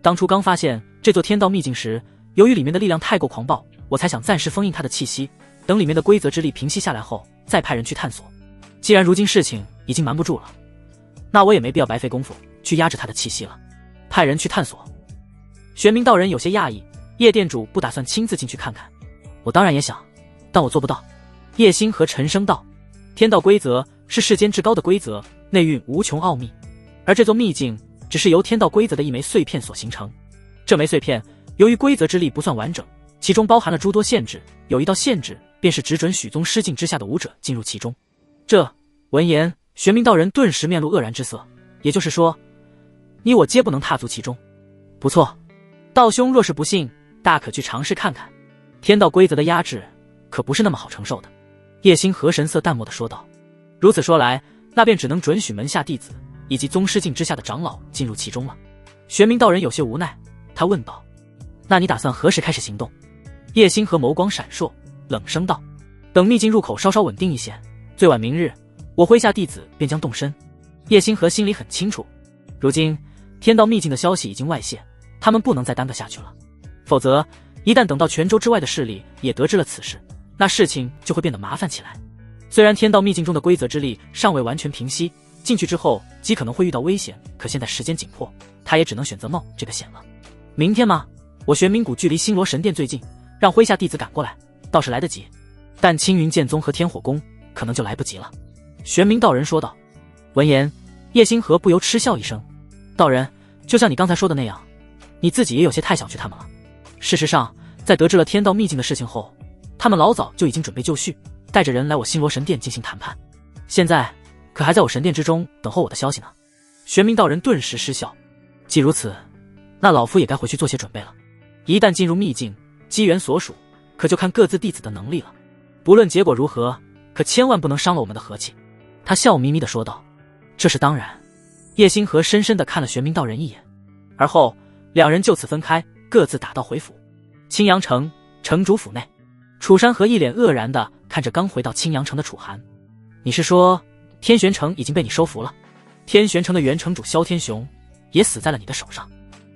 [SPEAKER 1] 当初刚发现这座天道秘境时，由于里面的力量太过狂暴，我才想暂时封印它的气息，等里面的规则之力平息下来后，再派人去探索。既然如今事情已经瞒不住了，那我也没必要白费功夫去压制它的气息了。派人去探索。玄冥道人有些讶异，叶店主不打算亲自进去看看？我当然也想，但我做不到。叶星河沉声道：“天道规则是世间至高的规则，内蕴无穷奥秘，而这座秘境只是由天道规则的一枚碎片所形成。这枚碎片由于规则之力不算完整，其中包含了诸多限制，有一道限制便是只准许宗师境之下的武者进入其中。”闻言，玄冥道人顿时面露愕然之色。也就是说，你我皆不能踏足其中？不错，道兄若是不信，大可去尝试看看。天道规则的压制可不是那么好承受的。叶星河神色淡漠地说道。如此说来，那便只能准许门下弟子以及宗师境之下的长老进入其中了。玄冥道人有些无奈，他问道：“那你打算何时开始行动？”叶星河眸光闪烁，冷声道：“等秘境入口稍稍稳定一些，最晚明日，我麾下弟子便将动身。”叶星河心里很清楚，如今天道秘境的消息已经外泄，他们不能再耽搁下去了，否则一旦等到泉州之外的势力也得知了此事，那事情就会变得麻烦起来。虽然天道秘境中的规则之力尚未完全平息，进去之后极可能会遇到危险，可现在时间紧迫，他也只能选择冒这个险了。明天吗？我玄冥谷距离星罗神殿最近，让麾下弟子赶过来，倒是来得及，但青云剑宗和天火宫可能就来不及了。玄冥道人说道。闻言，叶星河不由嗤笑一声：“道人，就像你刚才说的那样，你自己也有些太想去他们了。事实上，在得知了天道秘境的事情后，他们老早就已经准备就绪，带着人来我星罗神殿进行谈判，现在可还在我神殿之中等候我的消息呢。”玄冥道人顿时失笑：“既如此，那老夫也该回去做些准备了。一旦进入秘境，机缘所属，可就看各自弟子的能力了。不论结果如何，可千万不能伤了我们的和气。”他笑眯眯地说道。这是当然。叶星河深深地看了玄冥道人一眼，而后两人就此分开，各自打道回府。青阳城城主府内，楚山河一脸愕然地看着刚回到青阳城的楚寒：“你是说天玄城已经被你收服了？天玄城的原城主萧天雄也死在了你的手上？”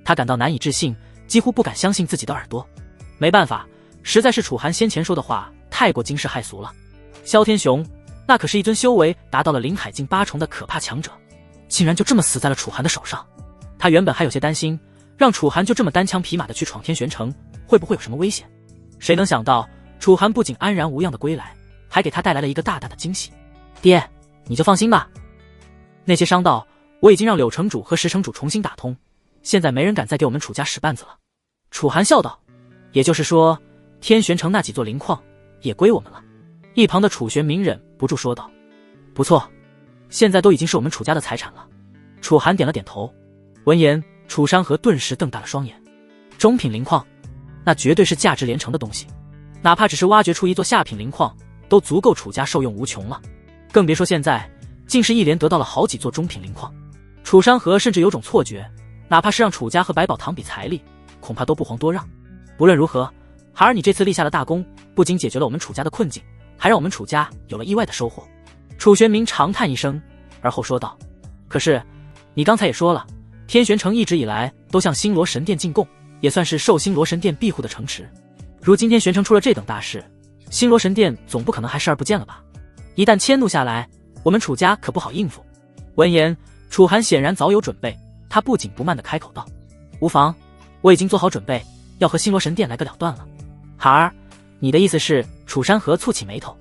[SPEAKER 1] 他感到难以置信，几乎不敢相信自己的耳朵。没办法，实在是楚寒先前说的话太过惊世骇俗了。萧天雄那可是一尊修为达到了灵海境8重的可怕强者，竟然就这么死在了楚寒的手上。他原本还有些担心，让楚寒就这么单枪匹马的去闯天玄城，会不会有什么危险？谁能想到，楚寒不仅安然无恙的归来，还给他带来了一个大大的惊喜。爹，你就放心吧，那些商道我已经让柳城主和石城主重新打通，现在没人敢再给我们楚家使绊子了。楚寒笑道。也就是说，天玄城那几座灵矿也归我们了。一旁的楚玄明忍不住说道：“不错，现在都已经是我们楚家的财产了。”楚寒点了点头。闻言，楚山河顿时瞪大了双眼。中品灵矿，那绝对是价值连城的东西，哪怕只是挖掘出一座下品灵矿，都足够楚家受用无穷了。更别说现在竟是一连得到了好几座中品灵矿。楚山河甚至有种错觉，哪怕是让楚家和百宝堂比财力，恐怕都不遑多让。不论如何，孩儿你这次立下了大功，不仅解决了我们楚家的困境，还让我们楚家有了意外的收获。楚玄明长叹一声，而后说道：“可是你刚才也说了，天玄城一直以来都向星罗神殿进贡，也算是受星罗神殿庇护的城池。如今天玄城出了这等大事，星罗神殿总不可能还视而不见了吧？一旦迁怒下来，我们楚家可不好应付。”闻言，楚寒显然早有准备，他不紧不慢地开口道：“无妨，我已经做好准备，要和星罗神殿来个了断了。”孩儿，你的意思是？楚山河蹙起眉头。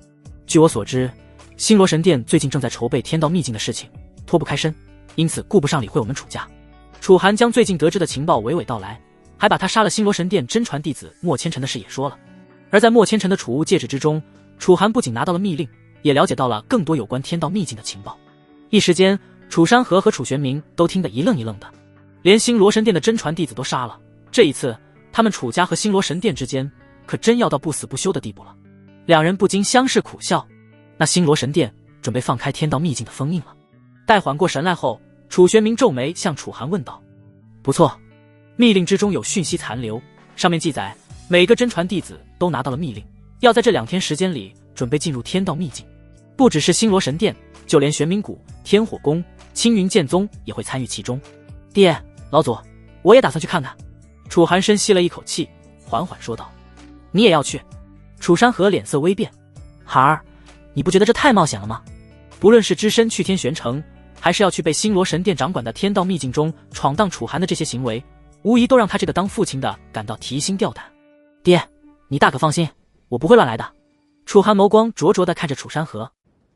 [SPEAKER 1] 据我所知，星罗神殿最近正在筹备天道秘境的事情，脱不开身，因此顾不上理会我们楚家。楚寒将最近得知的情报娓娓道来，还把他杀了星罗神殿真传弟子莫千尘的事也说了。而在莫千尘的储物戒指之中，楚寒不仅拿到了密令，也了解到了更多有关天道秘境的情报。一时间，楚山河和楚玄明都听得一愣一愣的，连星罗神殿的真传弟子都杀了，这一次他们楚家和星罗神殿之间可真要到不死不休的地步了。两人不禁相视苦笑。那星罗神殿准备放开天道秘境的封印了。待缓过神来后，楚玄明皱眉向楚寒问道：不错，密令之中有讯息残留，上面记载每个真传弟子都拿到了密令，要在这2天时间里准备进入天道秘境。不只是星罗神殿，就连玄冥谷、天火宫、青云剑宗也会参与其中。爹，老祖，我也打算去看看。楚寒深吸了一口气，缓缓说道：你也要去？楚山河脸色微变：孩儿，你不觉得这太冒险了吗？不论是只身去天玄城，还是要去被星罗神殿掌管的天道秘境中闯荡，楚寒的这些行为无疑都让他这个当父亲的感到提心吊胆。爹，你大可放心，我不会乱来的。楚寒眸光灼灼地看着楚山河。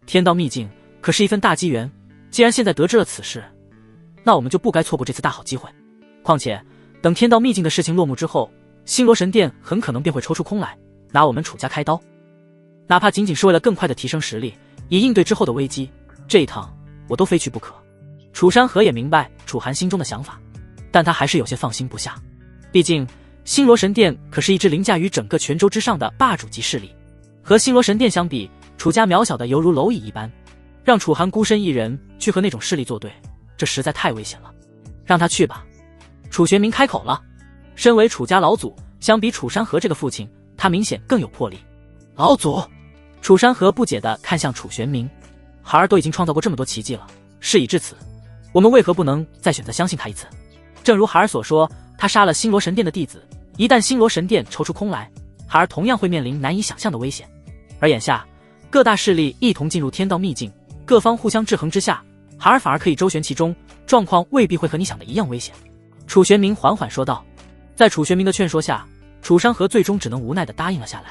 [SPEAKER 1] 天道秘境可是一份大机缘，既然现在得知了此事，那我们就不该错过这次大好机会。况且等天道秘境的事情落幕之后，星罗神殿很可能便会抽出空来，拿我们楚家开刀。哪怕仅仅是为了更快的提升实力，以应对之后的危机，这一趟我都非去不可。楚山河也明白楚寒心中的想法，但他还是有些放心不下。毕竟星罗神殿可是一支凌驾于整个泉州之上的霸主级势力，和星罗神殿相比，楚家渺小的犹如蝼蚁一般，让楚寒孤身一人去和那种势力作对，这实在太危险了。让他去吧。楚玄明开口了。身为楚家老祖，相比楚山河这个父亲，他明显更有魄力。老祖，楚山河不解地看向楚玄明，孩儿都已经创造过这么多奇迹了，事已至此，我们为何不能再选择相信他一次？正如孩儿所说，他杀了星罗神殿的弟子，一旦星罗神殿抽出空来，孩儿同样会面临难以想象的危险。而眼下各大势力一同进入天道秘境，各方互相制衡之下，孩儿反而可以周旋其中，状况未必会和你想的一样危险。楚玄明缓缓说道。在楚玄明的劝说下，楚山河最终只能无奈地答应了下来。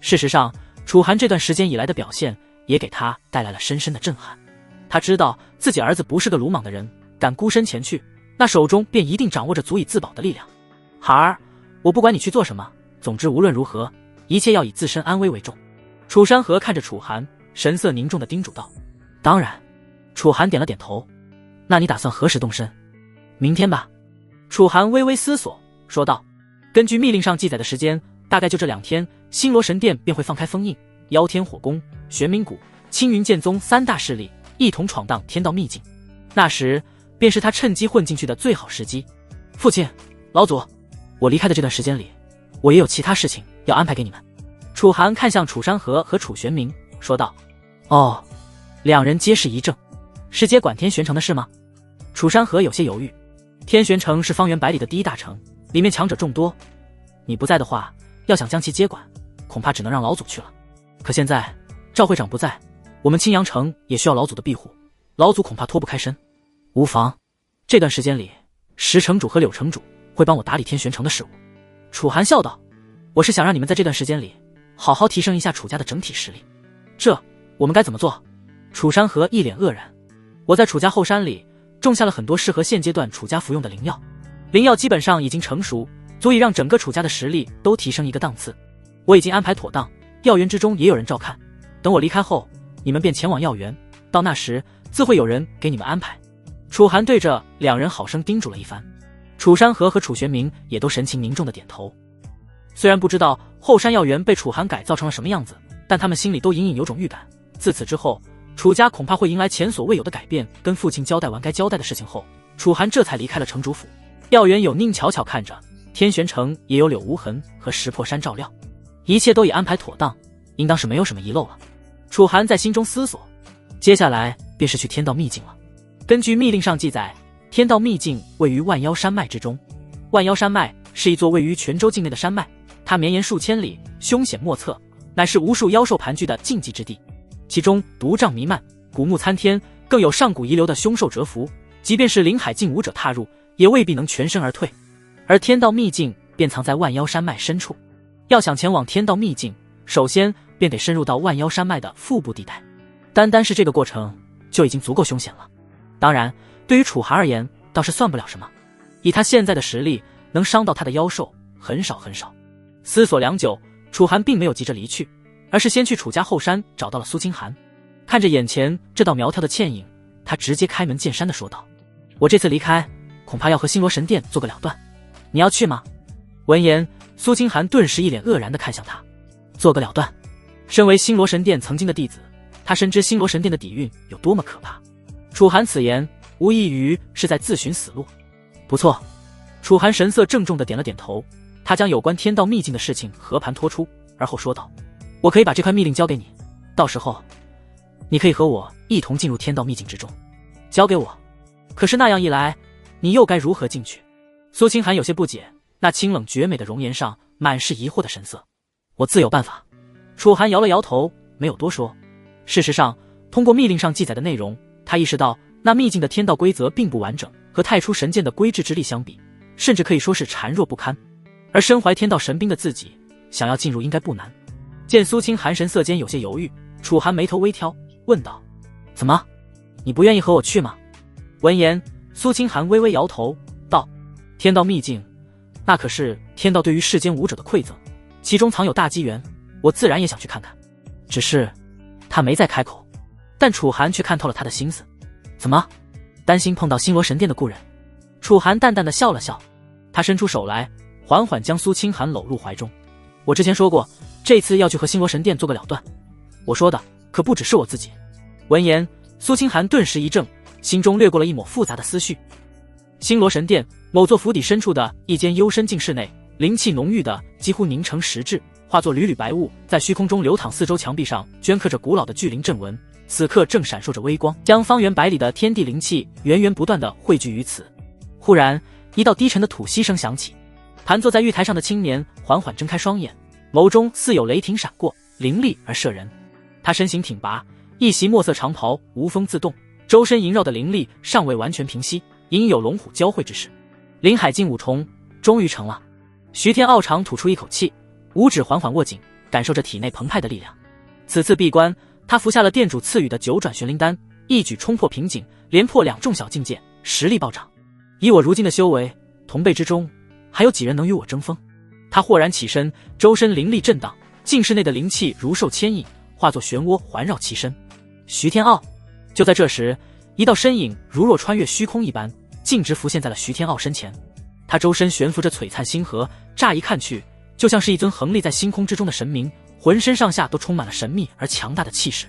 [SPEAKER 1] 事实上，楚寒这段时间以来的表现也给他带来了深深的震撼。他知道自己儿子不是个鲁莽的人，敢孤身前去，那手中便一定掌握着足以自保的力量。孩儿，我不管你去做什么，总之无论如何，一切要以自身安危为重。楚山河看着楚寒，神色凝重地叮嘱道。当然。楚寒点了点头。那你打算何时动身？明天吧。楚寒微微思索说道。根据密令上记载的时间，大概就这2天，星罗神殿便会放开封印，邀天火宫、玄冥谷、青云剑宗3大势力一同闯荡天道秘境。那时便是他趁机混进去的最好时机。父亲，老祖，我离开的这段时间里，我也有其他事情要安排给你们。楚寒看向楚山河和楚玄明说道。哦。两人皆是一怔。是接管天玄城的事吗？楚山河有些犹豫。天玄城是方圆百里的第一大城，里面强者众多，你不在的话，要想将其接管，恐怕只能让老祖去了。可现在赵会长不在，我们青阳城也需要老祖的庇护，老祖恐怕脱不开身。无妨，这段时间里，石城主和柳城主会帮我打理天玄城的事务。楚寒笑道。我是想让你们在这段时间里好好提升一下楚家的整体实力。这我们该怎么做？楚山河一脸愕然。我在楚家后山里种下了很多适合现阶段楚家服用的灵药，灵药基本上已经成熟，足以让整个楚家的实力都提升一个档次。我已经安排妥当，药园之中也有人照看，等我离开后，你们便前往药园，到那时自会有人给你们安排。楚寒对着两人好生叮嘱了一番。楚山河和楚玄明也都神情凝重的点头。虽然不知道后山药园被楚寒改造成了什么样子，但他们心里都隐隐有种预感，自此之后楚家恐怕会迎来前所未有的改变。跟父亲交代完该交代的事情后，楚寒这才离开了城主府。药园有宁巧巧看着，天玄城也有柳无痕和石破山照料，一切都已安排妥当，应当是没有什么遗漏了。楚寒在心中思索，接下来便是去天道秘境了。根据密令上记载，天道秘境位于万妖山脉之中。万妖山脉是一座位于泉州境内的山脉，它绵延数千里，凶险莫测，乃是无数妖兽盘踞的禁忌之地。其中毒瘴弥漫，古木参天，更有上古遗留的凶兽蛰伏，即便是灵海境武者踏入，也未必能全身而退。而天道秘境便藏在万妖山脉深处，要想前往天道秘境，首先便得深入到万妖山脉的腹部地带，单单是这个过程就已经足够凶险了。当然，对于楚寒而言倒是算不了什么，以他现在的实力，能伤到他的妖兽很少很少。思索良久，楚寒并没有急着离去，而是先去楚家后山找到了苏清寒。看着眼前这道苗条的倩影，他直接开门见山地说道：我这次离开，恐怕要和星罗神殿做个了断，你要去吗？闻言，苏清寒顿时一脸愕然地看向他，做个了断。身为星罗神殿曾经的弟子，他深知星罗神殿的底蕴有多么可怕。楚寒此言无异于是在自寻死路。不错，楚寒神色郑重地点了点头，他将有关天道秘境的事情和盘托出，而后说道：我可以把这块密令交给你，到时候你可以和我一同进入天道秘境之中。交给我？可是那样一来，你又该如何进去？苏清寒有些不解，那清冷绝美的容颜上满是疑惑的神色。我自有办法。楚寒摇了摇头，没有多说。事实上，通过密令上记载的内容，他意识到那秘境的天道规则并不完整，和太初神剑的规制之力相比，甚至可以说是孱弱不堪。而身怀天道神兵的自己，想要进入应该不难。见苏清寒神色间有些犹豫，楚寒眉头微挑，问道：怎么，你不愿意和我去吗？闻言，苏清寒微微摇头道：天道秘境，那可是天道对于世间武者的馈赠，其中藏有大机缘，我自然也想去看看。只是他没再开口，但楚寒却看透了他的心思。怎么，担心碰到星罗神殿的故人？楚寒淡淡的笑了笑，他伸出手来，缓缓将苏清寒搂入怀中。我之前说过，这次要去和星罗神殿做个了断，我说的可不只是我自己。闻言，苏清寒顿时一怔，心中掠过了一抹复杂的思绪。星罗神殿某座府邸深处的一间幽深静室内，灵气浓郁的几乎凝成实质，化作缕缕白雾，在虚空中流淌，四周墙壁上镌刻着古老的巨灵阵纹，此刻正闪烁着微光，将方圆百里的天地灵气源源不断地汇聚于此。忽然，一道低沉的吐息声响起，盘坐在玉台上的青年缓缓睁开双眼，眸中似有雷霆闪过，凌厉而慑人。他身形挺拔，一袭墨色长袍无风自动，周身萦绕的灵力尚未完全平息，隐有龙虎交汇之势。灵海境五重，终于成了。徐天傲长吐出一口气，五指缓缓握紧，感受着体内澎湃的力量。此次闭关，他服下了店主赐予的九转玄灵丹，一举冲破瓶颈，连破2重小境界，实力暴涨。以我如今的修为，同辈之中还有几人能与我争锋？他豁然起身，周身灵力震荡，境室内的灵气如受牵引，化作漩涡环绕其身。徐天傲。就在这时，一道身影如若穿越虚空一般，径直浮现在了徐天傲身前。他周身悬浮着璀璨星河，乍一看去，就像是一尊横立在星空之中的神明，浑身上下都充满了神秘而强大的气势。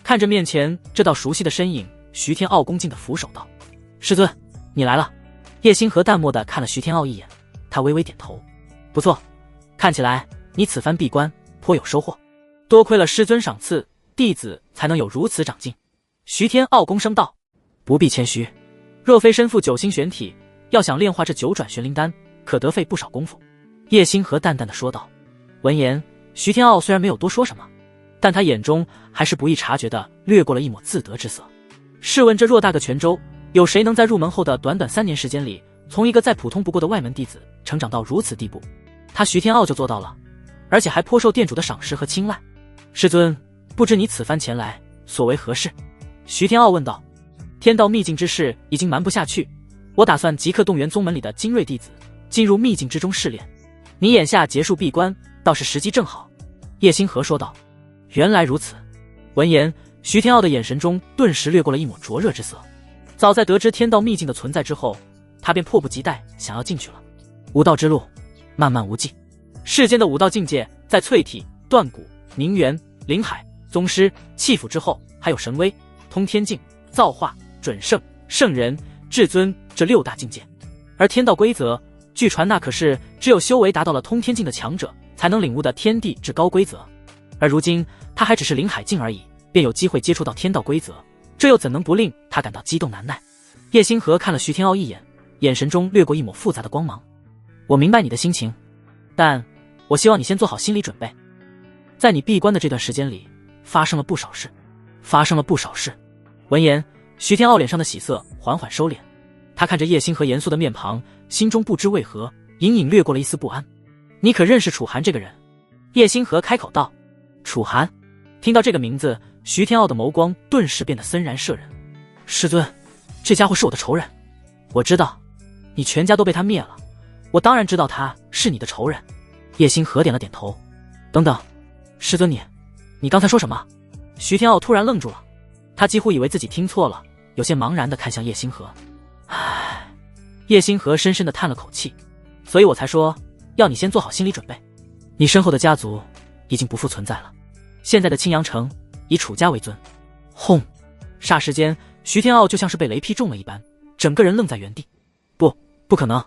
[SPEAKER 1] 看着面前这道熟悉的身影，徐天傲恭敬地俯首道：师尊，你来了。叶星河淡漠地看了徐天傲一眼，他微微点头：不错，看起来你此番闭关颇有收获，多亏了师尊赏赐，弟子才能有如此长进。徐天傲躬声道：不必谦虚，若非身负9星玄体，要想炼化这9转玄灵丹，可得费不少功夫。叶星河淡淡地说道。闻言，徐天傲虽然没有多说什么，但他眼中还是不易察觉地掠过了一抹自得之色。试问这偌大个泉州，有谁能在入门后的短短3年时间里，从一个再普通不过的外门弟子成长到如此地步？他徐天傲就做到了，而且还颇受店主的赏识和青睐。师尊，不知你此番前来所为何事？徐天傲问道。天道秘境之事已经瞒不下去，我打算即刻动员宗门里的精锐弟子进入秘境之中试炼，你眼下结束闭关，倒是时机正好。叶星河说道。原来如此。闻言，徐天傲的眼神中顿时掠过了一抹灼热之色。早在得知天道秘境的存在之后，他便迫不及待想要进去了。武道之路漫漫无际，世间的武道境界在淬体、断骨、凝元、灵海、宗师、气府之后，还有神威、通天境、造化、准圣、圣人、至尊这6大境界。而天道规则，据传那可是只有修为达到了通天境的强者才能领悟的天地至高规则。而如今他还只是灵海境而已，便有机会接触到天道规则，这又怎能不令他感到激动难耐？叶星河看了徐天傲一眼，眼神中掠过一抹复杂的光芒。我明白你的心情，但我希望你先做好心理准备。在你闭关的这段时间里，发生了不少事。闻言，徐天傲脸上的喜色缓缓收敛，他看着叶星河严肃的面庞，心中不知为何隐隐掠过了一丝不安。你可认识楚寒这个人？叶星河开口道。楚寒。听到这个名字，徐天傲的眸光顿时变得森然摄人。师尊，这家伙是我的仇人。我知道，你全家都被他灭了，我当然知道他是你的仇人。叶星河点了点头。等等，师尊你刚才说什么？徐天傲突然愣住了，他几乎以为自己听错了，有些茫然地看向叶星河。唉，叶星河深深地叹了口气。所以我才说，要你先做好心理准备。你身后的家族已经不复存在了，现在的青阳城以楚家为尊。轰！霎时间，徐天傲就像是被雷劈中了一般，整个人愣在原地。不可能！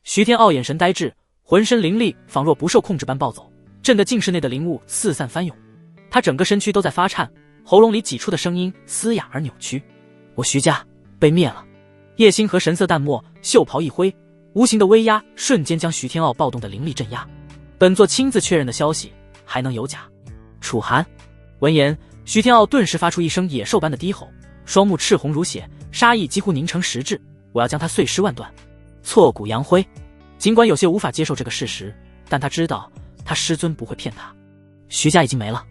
[SPEAKER 1] 徐天傲眼神呆滞，浑身灵力仿若不受控制般暴走，震得境室内的灵物四散翻涌。他整个身躯都在发颤，喉咙里挤出的声音嘶哑而扭曲。我徐家被灭了！叶星河神色淡漠，袖袍一挥，无形的威压瞬间将徐天傲暴动的灵力镇压。本座亲自确认的消息，还能有假？楚寒！闻言，徐天傲顿时发出一声野兽般的低吼，双目赤红如血，杀意几乎凝成实质。我要将他碎尸万段，挫骨扬灰。尽管有些无法接受这个事实，但他知道他师尊不会骗他。徐家已经没了，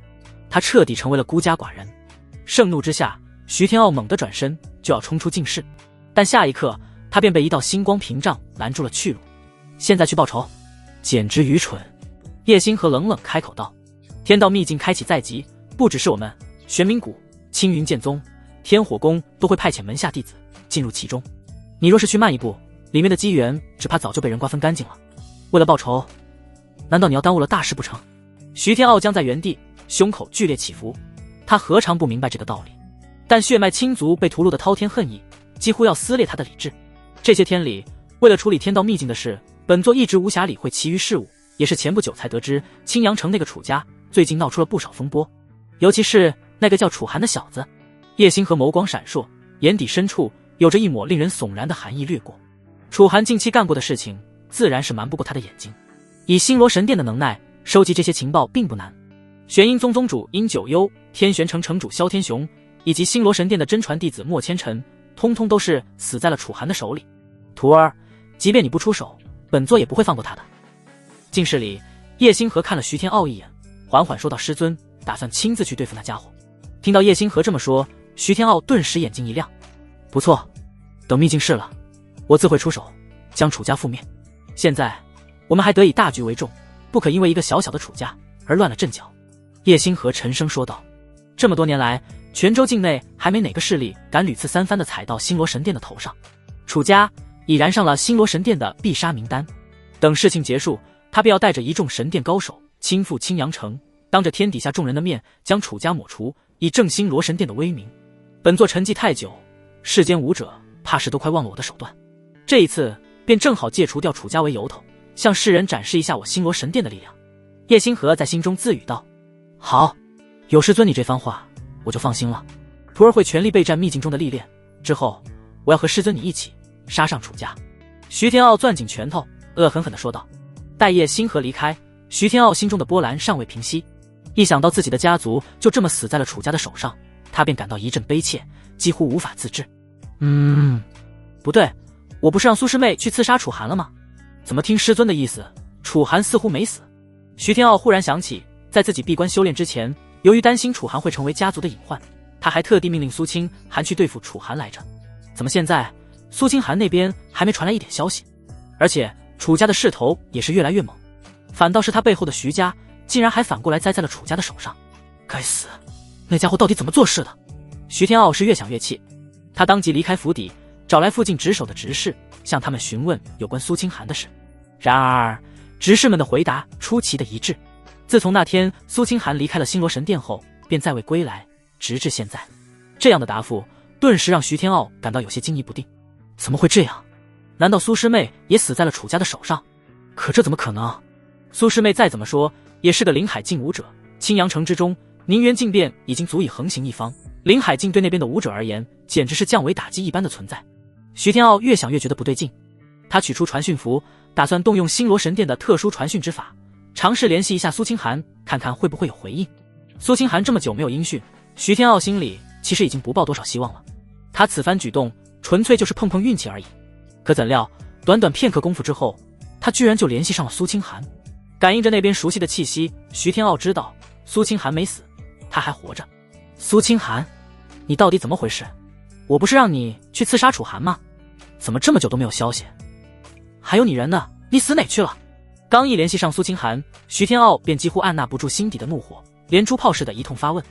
[SPEAKER 1] 他彻底成为了孤家寡人。盛怒之下，徐天傲猛地转身就要冲出境室，但下一刻他便被一道星光屏障拦住了去路。现在去报仇，简直愚蠢！叶星河冷冷开口道：“天道秘境开启在即，不只是我们玄冥谷、青云剑宗、天火宫都会派遣门下弟子进入其中。你若是去慢一步，里面的机缘只怕早就被人瓜分干净了。为了报仇，难道你要耽误了大事不成？”徐天傲僵在原地，胸口剧烈起伏。他何尝不明白这个道理？但血脉亲族被屠戮的滔天恨意，几乎要撕裂他的理智。这些天里，为了处理天道秘境的事，本座一直无暇理会其余事务。也是前不久才得知，青阳城那个楚家最近闹出了不少风波，尤其是那个叫楚寒的小子。叶星河眸光闪烁，眼底深处有着一抹令人悚然的寒意掠过。楚寒近期干过的事情，自然是瞒不过他的眼睛。以星罗神殿的能耐，收集这些情报并不难。玄阴宗宗主殷九幽、天玄城城主萧天雄，以及星罗神殿的真传弟子莫千尘，通通都是死在了楚寒的手里。徒儿，即便你不出手，本座也不会放过他的。境室里，叶星河看了徐天傲一眼，缓缓说道：“师尊打算亲自去对付那家伙。”听到叶星河这么说，徐天傲顿时眼睛一亮。不错，等秘境释了，我自会出手，将楚家覆灭。现在我们还得以大局为重，不可因为一个小小的楚家而乱了阵脚。叶星河沉声说道：“这么多年来，泉州境内还没哪个势力敢屡次三番地踩到星罗神殿的头上，楚家已然上了星罗神殿的必杀名单。等事情结束，他便要带着一众神殿高手亲赴青阳城，当着天底下众人的面将楚家抹除，以正星罗神殿的威名。本座沉寂太久，世间武者怕是都快忘了我的手段，这一次便正好借除掉楚家为由头，向世人展示一下我星罗神殿的力量。”叶星河在心中自语道：“好，有师尊你这番话，我就放心了。徒儿会全力备战秘境中的历练，之后我要和师尊你一起杀上楚家。”徐天傲攥紧拳头，恶狠狠地说道。待叶星河离开，徐天傲心中的波澜尚未平息，一想到自己的家族就这么死在了楚家的手上，他便感到一阵悲切，几乎无法自制。不对，我不是让苏师妹去刺杀楚寒了吗？怎么听师尊的意思，楚寒似乎没死？徐天傲忽然想起，在自己闭关修炼之前，由于担心楚寒会成为家族的隐患，他还特地命令苏清寒去对付楚寒来着。怎么现在苏清寒那边还没传来一点消息？而且楚家的势头也是越来越猛，反倒是他背后的徐家竟然还反过来栽在了楚家的手上。该死，那家伙到底怎么做事的？徐天傲是越想越气，他当即离开府邸，找来附近值守的执事，向他们询问有关苏清寒的事。然而执事们的回答出奇的一致，自从那天苏清寒离开了星罗神殿后，便再未归来，直至现在。这样的答复顿时让徐天傲感到有些惊疑不定。怎么会这样？难道苏师妹也死在了楚家的手上？可这怎么可能？苏师妹再怎么说也是个临海境武者，青阳城之中宁渊境变已经足以横行一方，临海境对那边的武者而言简直是降维打击一般的存在。徐天傲越想越觉得不对劲，他取出传讯符，打算动用星罗神殿的特殊传讯之法，尝试联系一下苏清寒，看看会不会有回应。苏清寒这么久没有音讯，徐天傲心里其实已经不抱多少希望了。他此番举动纯粹就是碰碰运气而已。可怎料短短片刻功夫之后，他居然就联系上了苏清寒。感应着那边熟悉的气息，徐天傲知道苏清寒没死，他还活着。苏清寒，你到底怎么回事？我不是让你去刺杀楚寒吗？怎么这么久都没有消息？还有你人呢？你死哪去了？刚一联系上苏清寒，徐天傲便几乎按捺不住心底的怒火，连珠炮似的一通发问。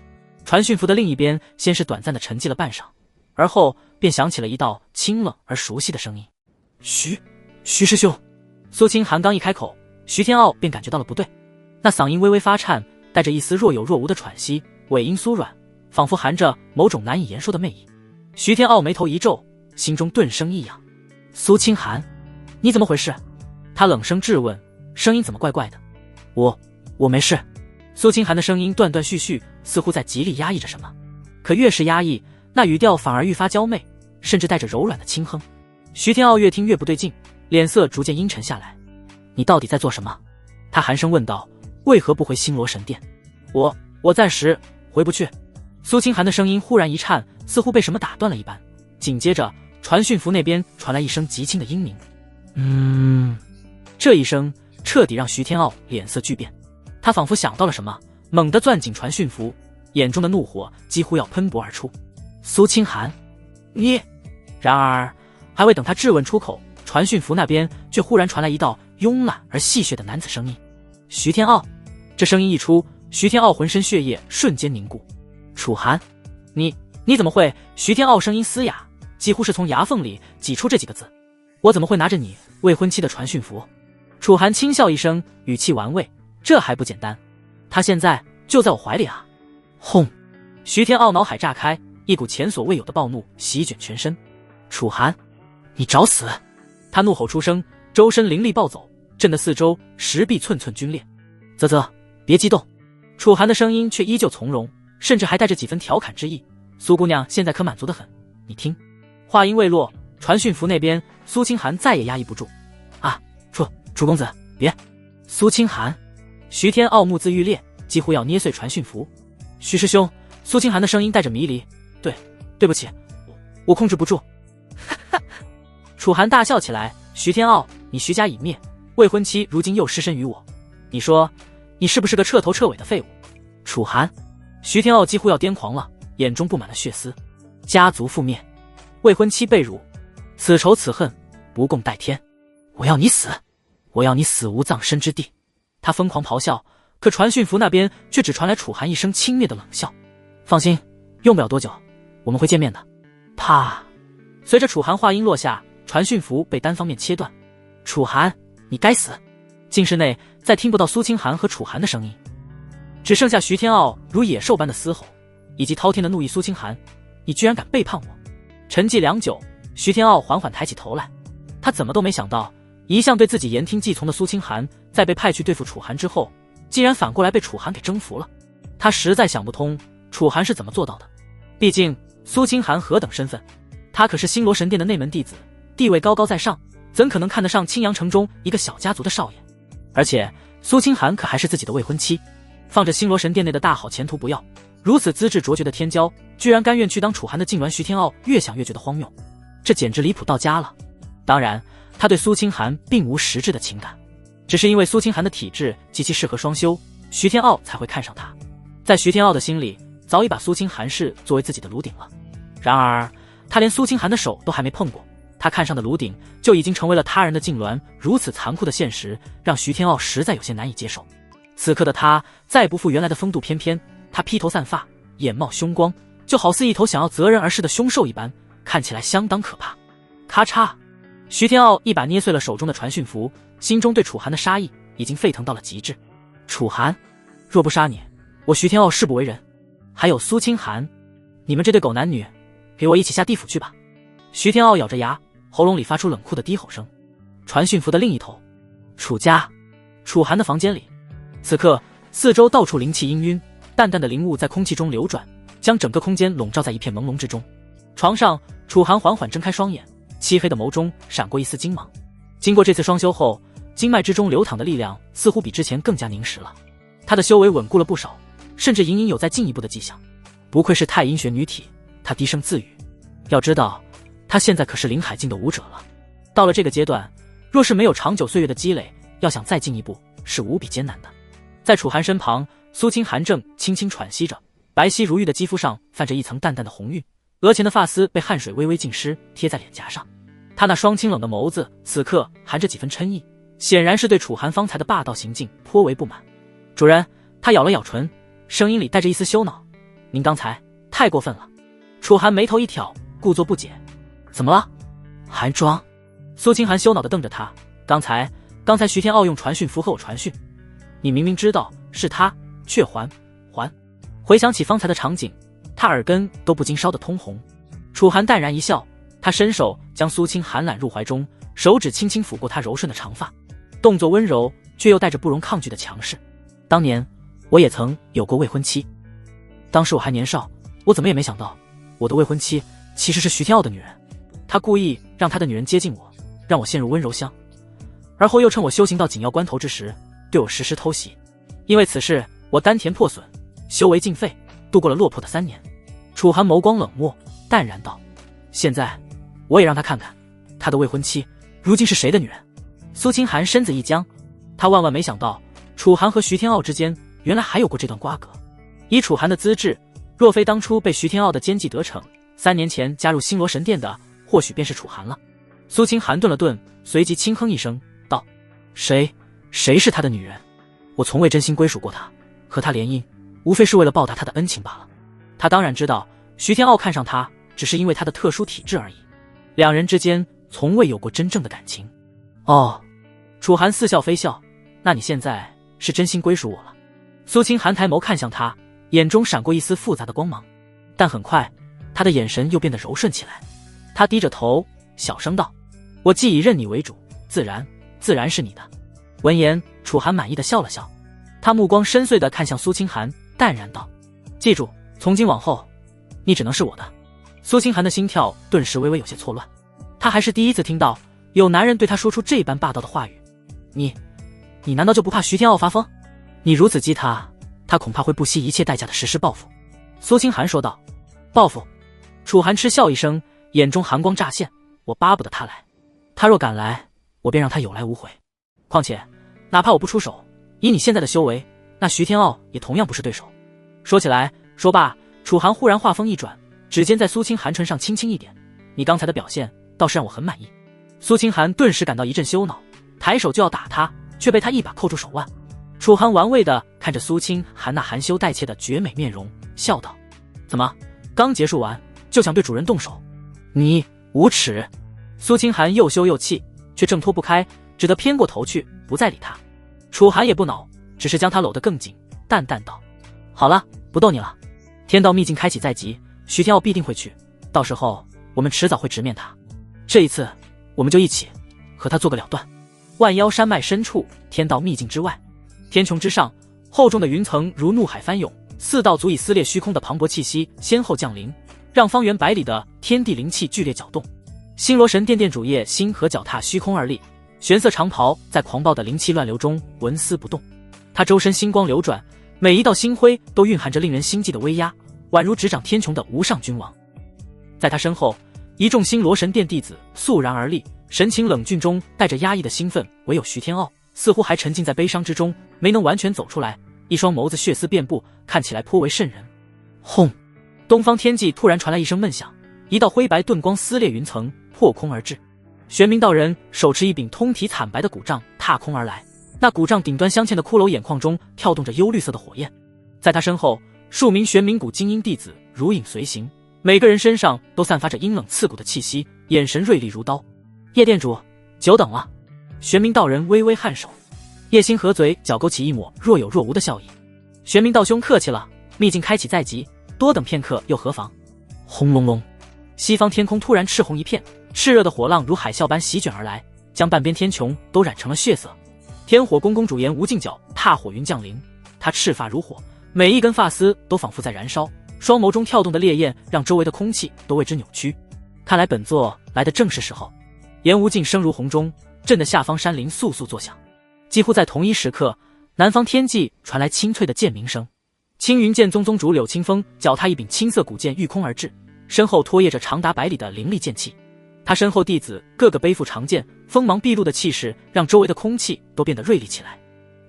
[SPEAKER 1] 传讯符的另一边先是短暂的沉寂了半晌，而后便响起了一道清冷而熟悉的声音：徐师兄。苏清寒刚一开口，徐天傲便感觉到了不对，那嗓音微微发颤，带着一丝若有若无的喘息，尾音酥软，仿佛含着某种难以言说的魅意。徐天傲眉头一皱，心中顿生异样。苏清寒，你怎么回事？他冷声质问，声音怎么怪怪的？我没事。苏清寒的声音断断续续，似乎在极力压抑着什么，可越是压抑，那语调反而愈发娇媚，甚至带着柔软的轻哼。徐天傲越听越不对劲，脸色逐渐阴沉下来。你到底在做什么？他寒声问道，为何不回星罗神殿？我暂时回不去。苏清寒的声音忽然一颤，似乎被什么打断了一般，紧接着传讯符那边传来一声极轻的音鸣。这一声彻底让徐天傲脸色巨变，他仿佛想到了什么，猛地攥紧传讯符，眼中的怒火几乎要喷薄而出。苏清寒，你……然而还未等他质问出口，传讯符那边却忽然传来一道慵懒而戏谑的男子声音。徐天傲。这声音一出，徐天傲浑身血液瞬间凝固。楚寒，你怎么会？徐天傲声音嘶哑，几乎是从牙缝里挤出这几个字。我怎么会拿着你未婚妻的传讯符？楚寒轻笑一声，语气玩味，这还不简单？他现在就在我怀里啊！轰！徐天傲脑海炸开，一股前所未有的暴怒席卷全身。楚寒，你找死！他怒吼出声，周身灵力暴走，震得四周石壁寸寸皲裂。啧，别激动。楚寒的声音却依旧从容，甚至还带着几分调侃之意。苏姑娘现在可满足得很，你听。话音未落，传讯符那边苏清寒再也压抑不住。啊，楚公子，别！苏清寒，徐天傲目眦欲裂，几乎要捏碎传讯符。徐师兄，苏清寒的声音带着迷离。对不起，我控制不住。楚寒大笑起来。徐天傲，你徐家已灭，未婚妻如今又失身于我，你说你是不是个彻头彻尾的废物？楚寒，徐天傲几乎要癫狂了，眼中布满了血丝。家族覆灭，未婚妻被辱，此仇此恨不共戴天，我要你死，我要你死无葬身之地。他疯狂咆哮，可传讯符那边却只传来楚寒一声轻蔑的冷笑。放心，用不了多久，我们会见面的。啪！随着楚寒话音落下，传讯符被单方面切断。楚寒，你该死！静室内再听不到苏清寒和楚寒的声音，只剩下徐天傲如野兽般的嘶吼，以及滔天的怒意。苏清寒，你居然敢背叛我！沉寂良久，徐天傲缓缓抬起头来，他怎么都没想到，一向对自己言听计从的苏清寒，在被派去对付楚寒之后，竟然反过来被楚寒给征服了。他实在想不通楚寒是怎么做到的。毕竟苏清寒何等身份，他可是星罗神殿的内门弟子，地位高高在上，怎可能看得上青阳城中一个小家族的少爷？而且苏清寒可还是自己的未婚妻，放着星罗神殿内的大好前途不要，如此资质卓绝的天骄，居然甘愿去当楚寒的痉挛。徐天傲越想越觉得荒谬，这简直离谱到家了。当然，他对苏清寒并无实质的情感，只是因为苏清寒的体质极其适合双修，徐天傲才会看上他。在徐天傲的心里，早已把苏清寒视作为自己的炉鼎了。然而，他连苏清寒的手都还没碰过，他看上的炉鼎就已经成为了他人的痉挛。如此残酷的现实，让徐天傲实在有些难以接受。此刻的他再不复原来的风度翩翩，他披头散发，眼冒凶光，就好似一头想要择人而噬的凶兽一般，看起来相当可怕。咔嚓，徐天傲一把捏碎了手中的传讯符，心中对楚寒的杀意已经沸腾到了极致。楚寒，若不杀你，我徐天傲誓不为人。还有苏清寒，你们这对狗男女，给我一起下地府去吧！徐天傲咬着牙，喉咙里发出冷酷的低吼声。传讯符的另一头，楚家，楚寒的房间里，此刻四周到处灵气氤氲，淡淡的灵雾在空气中流转，将整个空间笼罩在一片朦胧之中。床上，楚寒缓缓睁开双眼，漆黑的眸中闪过一丝金芒。经过这次双修后，经脉之中流淌的力量似乎比之前更加凝实了，他的修为稳固了不少，甚至隐隐有在进一步的迹象。不愧是太阴玄女体，他低声自语。要知道，他现在可是灵海境的武者了。到了这个阶段，若是没有长久岁月的积累，要想再进一步，是无比艰难的。在楚寒身旁，苏清寒正轻轻喘息着，白皙如玉的肌肤上泛着一层淡淡的红晕，额前的发丝被汗水微微浸湿，贴在脸颊上。他那双清冷的眸子此刻含着几分嗔意，显然是对楚寒方才的霸道行径颇为不满。主人，他咬了咬唇，声音里带着一丝羞恼，您刚才太过分了。楚寒眉头一挑，故作不解，怎么了？还装？苏清寒羞恼地瞪着他，刚才刚才徐天傲用传讯符和我传讯，你明明知道是他，却还。回想起方才的场景，他耳根都不禁烧得通红。楚寒淡然一笑，他伸手将苏清寒揽入怀中，手指轻轻抚过他柔顺的长发，动作温柔却又带着不容抗拒的强势。当年我也曾有过未婚妻，当时我还年少，我怎么也没想到我的未婚妻其实是徐天傲的女人。他故意让他的女人接近我，让我陷入温柔乡，而后又趁我修行到紧要关头之时，对我实施偷袭。因为此事，我丹田破损，修为尽废，度过了落魄的3年。楚寒眸光冷漠，淡然道：现在我也让他看看他的未婚妻如今是谁的女人。苏清寒身子一僵，他万万没想到楚寒和徐天傲之间原来还有过这段瓜葛。以楚寒的资质，若非当初被徐天傲的奸计得逞，3年前加入星罗神殿的或许便是楚寒了。苏清寒顿了顿，随即轻哼一声道：谁是他的女人？我从未真心归属过他，和他联姻无非是为了报答他的恩情罢了。他当然知道徐天傲看上他只是因为他的特殊体质而已，两人之间从未有过真正的感情。哦，楚寒似笑非笑，那你现在是真心归属我了。苏清寒抬眸看向他，眼中闪过一丝复杂的光芒，但很快他的眼神又变得柔顺起来。他低着头小声道：我既已认你为主，自然是你的。闻言，楚寒满意的笑了笑，他目光深邃地看向苏清寒，淡然道：记住，从今往后你只能是我的。苏清寒的心跳顿时微微有些错乱，他还是第一次听到有男人对他说出这般霸道的话语。你难道就不怕徐天傲发疯？你如此激他，他恐怕会不惜一切代价的实施报复。苏清寒说道。报复？楚寒嗤笑一声，眼中寒光乍现，我巴不得他来，他若敢来，我便让他有来无回。况且哪怕我不出手，以你现在的修为，那徐天傲也同样不是对手。说起来，说罢，楚寒忽然话锋一转，指尖在苏清寒唇上轻轻一点，你刚才的表现倒是让我很满意。苏清寒顿时感到一阵羞恼，抬手就要打他，却被他一把扣住手腕。楚寒玩味地看着苏清寒那含羞带怯的绝美面容，笑道：怎么刚结束完就想对主人动手？你无耻！苏清寒又羞又气，却挣脱不开，只得偏过头去，不再理他。楚寒也不恼，只是将他搂得更紧，淡淡道：好了，不逗你了。天道秘境开启在即，徐天傲必定会去，到时候我们迟早会直面他。这一次我们就一起和他做个了断。万妖山脉深处，天道秘境之外，天穹之上，厚重的云层如怒海翻涌，4道足以撕裂虚空的磅礴气息先后降临，让方圆百里的天地灵气剧烈搅动。星罗神殿殿主叶星河脚踏虚空而立，玄色长袍在狂暴的灵气乱流中纹丝不动，他周身星光流转，每一道星辉都蕴含着令人心悸的威压，宛如执掌天穹的无上君王。在他身后，一众星罗神殿弟子肃然而立，神情冷峻中带着压抑的兴奋，唯有徐天傲似乎还沉浸在悲伤之中，没能完全走出来，一双眸子血丝遍布，看起来颇为瘆人。轰！东方天际突然传来一声闷响，一道灰白盾光撕裂云层，破空而至。玄冥道人手持一柄通体惨白的古杖踏空而来，那古杖顶端镶嵌的骷髅眼眶中跳动着幽绿色的火焰。在他身后，数名玄冥谷精英弟子如影随形，每个人身上都散发着阴冷刺骨的气息，眼神锐利如刀。叶店主，久等了。玄冥道人微微颔首，叶星河嘴角勾起一抹若有若无的笑意。玄冥道兄客气了，秘境开启在即，多等片刻又何妨？轰隆隆，西方天空突然赤红一片，炽热的火浪如海啸般席卷而来，将半边天穹都染成了血色。天火公公主颜无尽脚踏火云降临，她赤发如火，每一根发丝都仿佛在燃烧，双眸中跳动的烈焰让周围的空气都为之扭曲。看来本座来的正是时候。颜无尽声如洪钟，震得下方山林簌簌作响。几乎在同一时刻，南方天际传来清脆的剑鸣声。青云剑宗宗主柳清风脚踏一柄青色古剑御空而至，身后拖曳着长达100里的凌厉剑气。他身后弟子个个背负长剑，锋芒毕露的气势让周围的空气都变得锐利起来。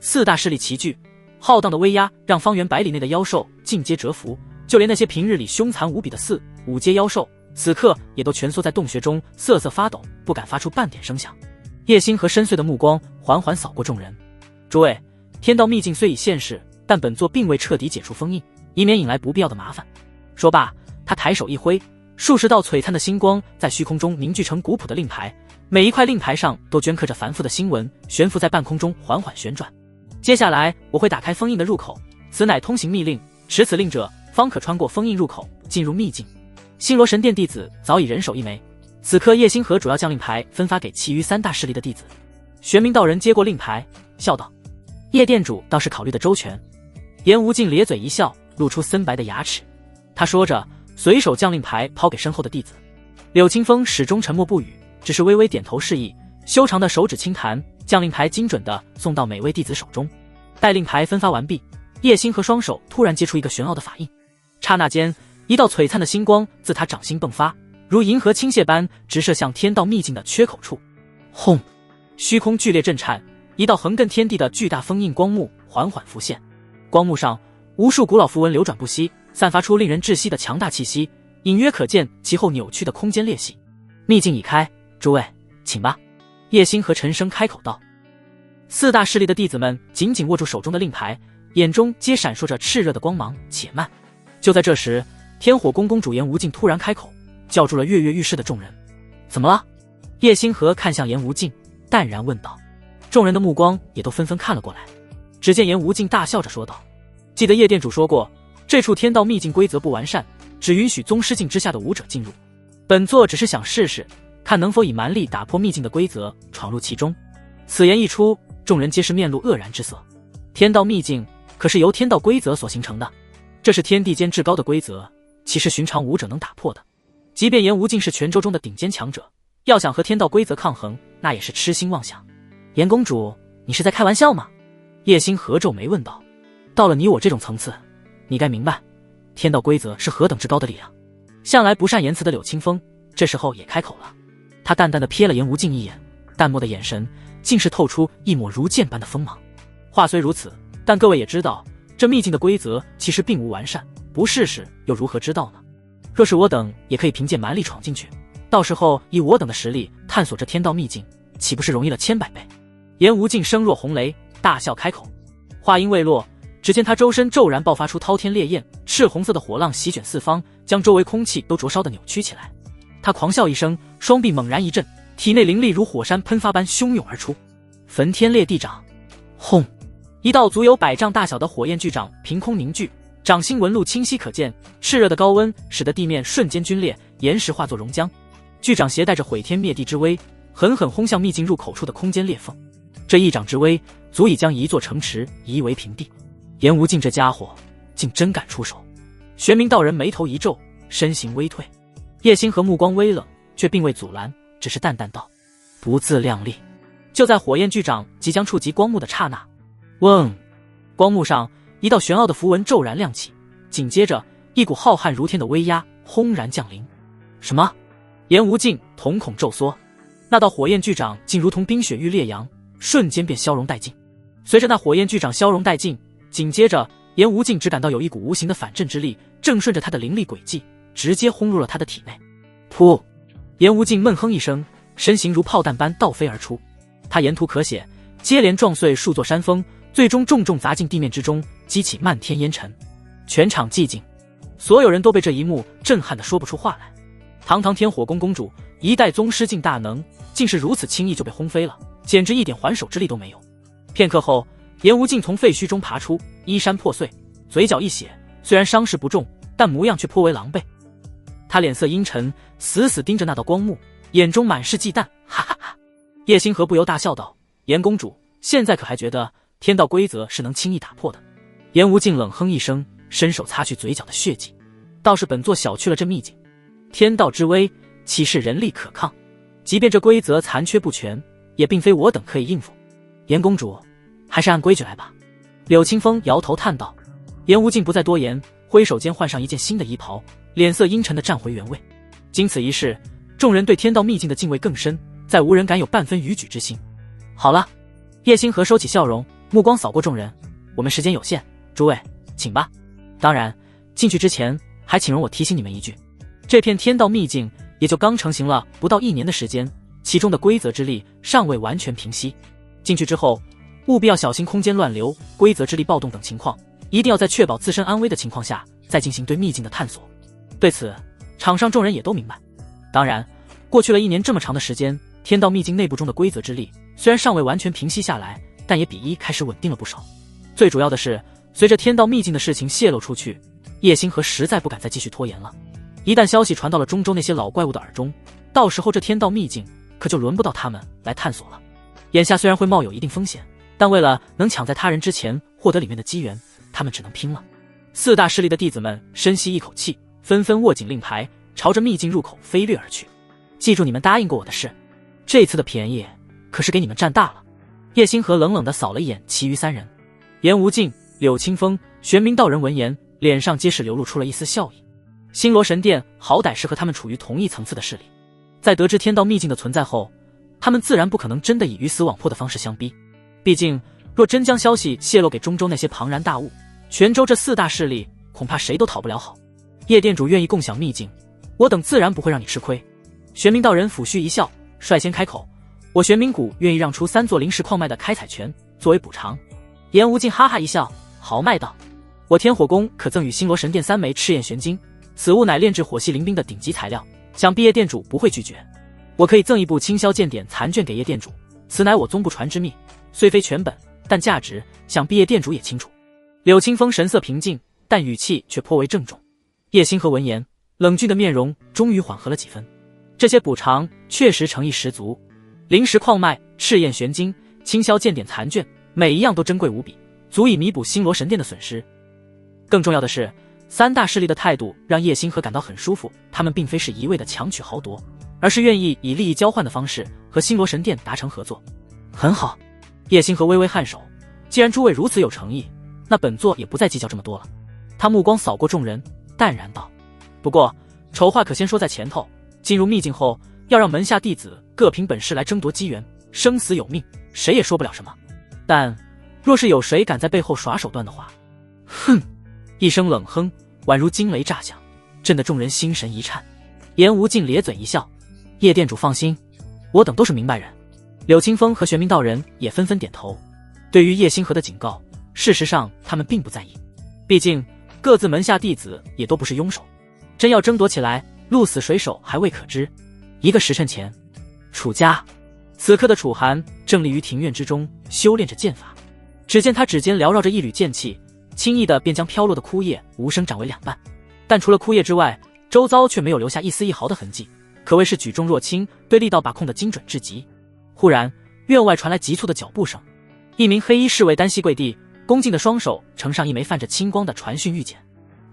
[SPEAKER 1] 4大势力齐聚，浩荡的威压让方圆100里内的妖兽尽皆折服，就连那些平日里凶残无比的4、5阶妖兽，此刻也都蜷缩在洞穴中瑟瑟发抖，不敢发出半点声响。叶星河深邃的目光缓缓扫过众人，诸位，天道秘境虽已现世，但本座并未彻底解除封印，以免引来不必要的麻烦。说罢，他抬手一挥，数十道璀璨的星光在虚空中凝聚成古朴的令牌，每一块令牌上都镌刻着繁复的星纹，悬浮在半空中缓缓旋转。接下来我会打开封印的入口，此乃通行密令，持此令者方可穿过封印入口进入秘境。星罗神殿弟子早已人手一枚，此刻叶星河主要将令牌分发给其余3大势力的弟子。玄冥道人接过令牌，笑道：“叶店主倒是考虑的周全。”颜无尽咧嘴一笑，露出森白的牙齿。他说着，随手将令牌抛给身后的弟子。柳清风始终沉默不语，只是微微点头示意，修长的手指轻弹，将令牌精准地送到每位弟子手中。待令牌分发完毕，叶星河双手突然接出一个玄奥的法印，刹那间，一道璀璨的星光自他掌心迸发，如银河倾泻般直射向天道秘境的缺口处。轰！虚空剧烈震颤，一道横亘天地的巨大封印光幕缓缓浮现。光幕上，无数古老符文流转不息，散发出令人窒息的强大气息，隐约可见其后扭曲的空间裂隙。秘境已开，诸位，请吧。叶星河沉声开口道。4大势力的弟子们紧紧握住手中的令牌，眼中皆闪烁着炽热的光芒。且慢！就在这时，天火宫宫主颜无尽突然开口，叫住了跃跃欲试的众人。怎么了？叶星河看向颜无尽，淡然问道。众人的目光也都纷纷看了过来。只见颜无尽大笑着说道：“记得叶店主说过，这处天道秘境规则不完善，只允许宗师境之下的武者进入。本座只是想试试，看能否以蛮力打破秘境的规则，闯入其中。”此言一出，众人皆是面露愕然之色。天道秘境可是由天道规则所形成的，这是天地间至高的规则，岂是寻常武者能打破的？即便颜无尽是全州中的顶尖强者，要想和天道规则抗衡，那也是痴心妄想。颜公主，你是在开玩笑吗？叶星河皱眉问道。到了你我这种层次，你该明白，天道规则是何等至高的力量。向来不善言辞的柳清风，这时候也开口了。他淡淡的瞥了颜无尽一眼，淡漠的眼神竟是透出一抹如剑般的锋芒。话虽如此，但各位也知道，这秘境的规则其实并无完善，不试试又如何知道呢？若是我等也可以凭借蛮力闯进去，到时候以我等的实力探索这天道秘境，岂不是容易了千百倍？颜无尽声若洪雷，大笑开口。话音未落，只见他周身骤然爆发出滔天烈焰，赤红色的火浪席卷四方，将周围空气都灼烧得扭曲起来。他狂笑一声，双臂猛然一震，体内灵力如火山喷发般汹涌而出。焚天裂地掌！轰！一道足有100丈大小的火焰巨掌凭空凝聚，掌心纹路清晰可见，炽热的高温使得地面瞬间皲裂，岩石化作熔浆。巨掌携带着毁天灭地之威，狠狠轰向秘境入口处的空间裂缝。这一掌之威，足以将一座城池夷为平地。颜无尽这家伙竟真敢出手！玄冥道人眉头一皱，身形微退。叶星河目光微冷，却并未阻拦，只是淡淡道：“不自量力。”就在火焰巨掌即将触及光幕的刹那，嗡！光幕上一道玄奥的符文骤然亮起，紧接着一股浩瀚如天的威压轰然降临。什么？颜无尽瞳孔骤缩，那道火焰巨掌竟如同冰雪遇烈阳，瞬间便消融殆尽。随着那火焰巨掌消融殆尽，紧接着颜无尽只感到有一股无形的反震之力正顺着他的灵力轨迹，直接轰入了他的体内。噗！颜无尽闷哼一声，身形如炮弹般倒飞而出。他沿途可血，接连撞碎数座山峰，最终重重砸进地面之中，激起漫天烟尘。全场寂静，所有人都被这一幕震撼得说不出话来。堂堂天火宫公主，一代宗师境大能，竟是如此轻易就被轰飞了，简直一点还手之力都没有。片刻后，颜无尽从废墟中爬出，衣衫破碎，嘴角一血，虽然伤势不重，但模样却颇为狼狈。他脸色阴沉，死死盯着那道光幕，眼中满是忌惮，哈哈哈！叶星河不由大笑道：“颜公主，现在可还觉得天道规则是能轻易打破的？”颜无尽冷哼一声，伸手擦去嘴角的血迹：“倒是本座小觑了这秘境，天道之威，岂是人力可抗？即便这规则残缺不全，也并非我等可以应付。颜公主，还是按规矩来吧。”柳清风摇头叹道。颜无尽不再多言，挥手间换上一件新的衣袍，脸色阴沉地站回原位。经此一事，众人对天道秘境的敬畏更深，再无人敢有半分逾矩之心。好了，叶星河收起笑容，目光扫过众人：“我们时间有限，诸位请吧。当然，进去之前还请容我提醒你们一句，这片天道秘境也就刚成型了不到1年的时间，其中的规则之力尚未完全平息。进去之后，务必要小心空间乱流、规则之力暴动等情况，一定要在确保自身安危的情况下，再进行对秘境的探索。对此，场上众人也都明白。当然，过去了1年这么长的时间，天道秘境内部中的规则之力虽然尚未完全平息下来，但也比一开始稳定了不少。最主要的是，随着天道秘境的事情泄露出去，叶星河实在不敢再继续拖延了。一旦消息传到了中州那些老怪物的耳中，到时候这天道秘境可就轮不到他们来探索了。眼下虽然会冒有一定风险，但为了能抢在他人之前获得里面的机缘，他们只能拼了。四大势力的弟子们深吸一口气，纷纷握紧令牌，朝着秘境入口飞掠而去。记住你们答应过我的事，这次的便宜可是给你们占大了。叶星河冷冷地扫了一眼其余三人，颜无尽、柳清风、玄冥道人闻言，脸上皆是流露出了一丝笑意。星罗神殿好歹是和他们处于同一层次的势力，在得知天道秘境的存在后，他们自然不可能真的以鱼死网破的方式相逼。毕竟若真将消息泄露给中州那些庞然大物，泉州这四大势力恐怕谁都讨不了好。叶店主愿意共享秘境，我等自然不会让你吃亏。玄冥道人抚须一笑，率先开口，我玄冥谷愿意让出3座灵石矿脉的开采权作为补偿。颜无尽哈哈一笑，豪迈道，我天火宫可赠与星罗神殿3枚赤焰玄晶，此物乃炼制火系灵兵的顶级材料，想必叶店主不会拒绝。我可以赠一部清霄剑典残卷给叶店主，此乃我宗不传之秘，虽非全本，但价值想必叶店主也清楚。柳清风神色平静，但语气却颇为郑重。叶星河闻言，冷峻的面容终于缓和了几分。这些补偿确实诚意十足，灵石矿脉、赤焰玄晶、清霄剑典残卷，每一样都珍贵无比，足以弥补星罗神殿的损失。更重要的是，三大势力的态度让叶星河感到很舒服，他们并非是一味的强取豪夺，而是愿意以利益交换的方式和星罗神殿达成合作。很好，叶星河微微颔首，既然诸位如此有诚意，那本座也不再计较这么多了。他目光扫过众人，淡然道，不过丑话可先说在前头，进入秘境后要让门下弟子各凭本事来争夺机缘，生死有命，谁也说不了什么。但若是有谁敢在背后耍手段的话，哼！一声冷哼，宛如惊雷炸响，震得众人心神一颤。颜无尽咧嘴一笑，叶店主放心，我等都是明白人。柳清风和玄冥道人也纷纷点头。对于叶星河的警告，事实上他们并不在意，毕竟各自门下弟子也都不是庸手，真要争夺起来，鹿死谁手还未可知。一个时辰前，楚家此刻的楚寒正立于庭院之中修炼着剑法，只见他指尖缭绕着一缕剑气，轻易的便将飘落的枯叶无声斩为2半，但除了枯叶之外，周遭却没有留下一丝一毫的痕迹，可谓是举重若轻，对力道把控的精准至极。忽然院外传来急促的脚步声，一名黑衣侍卫单膝跪地，恭敬的双手呈上一枚泛着青光的传讯玉简。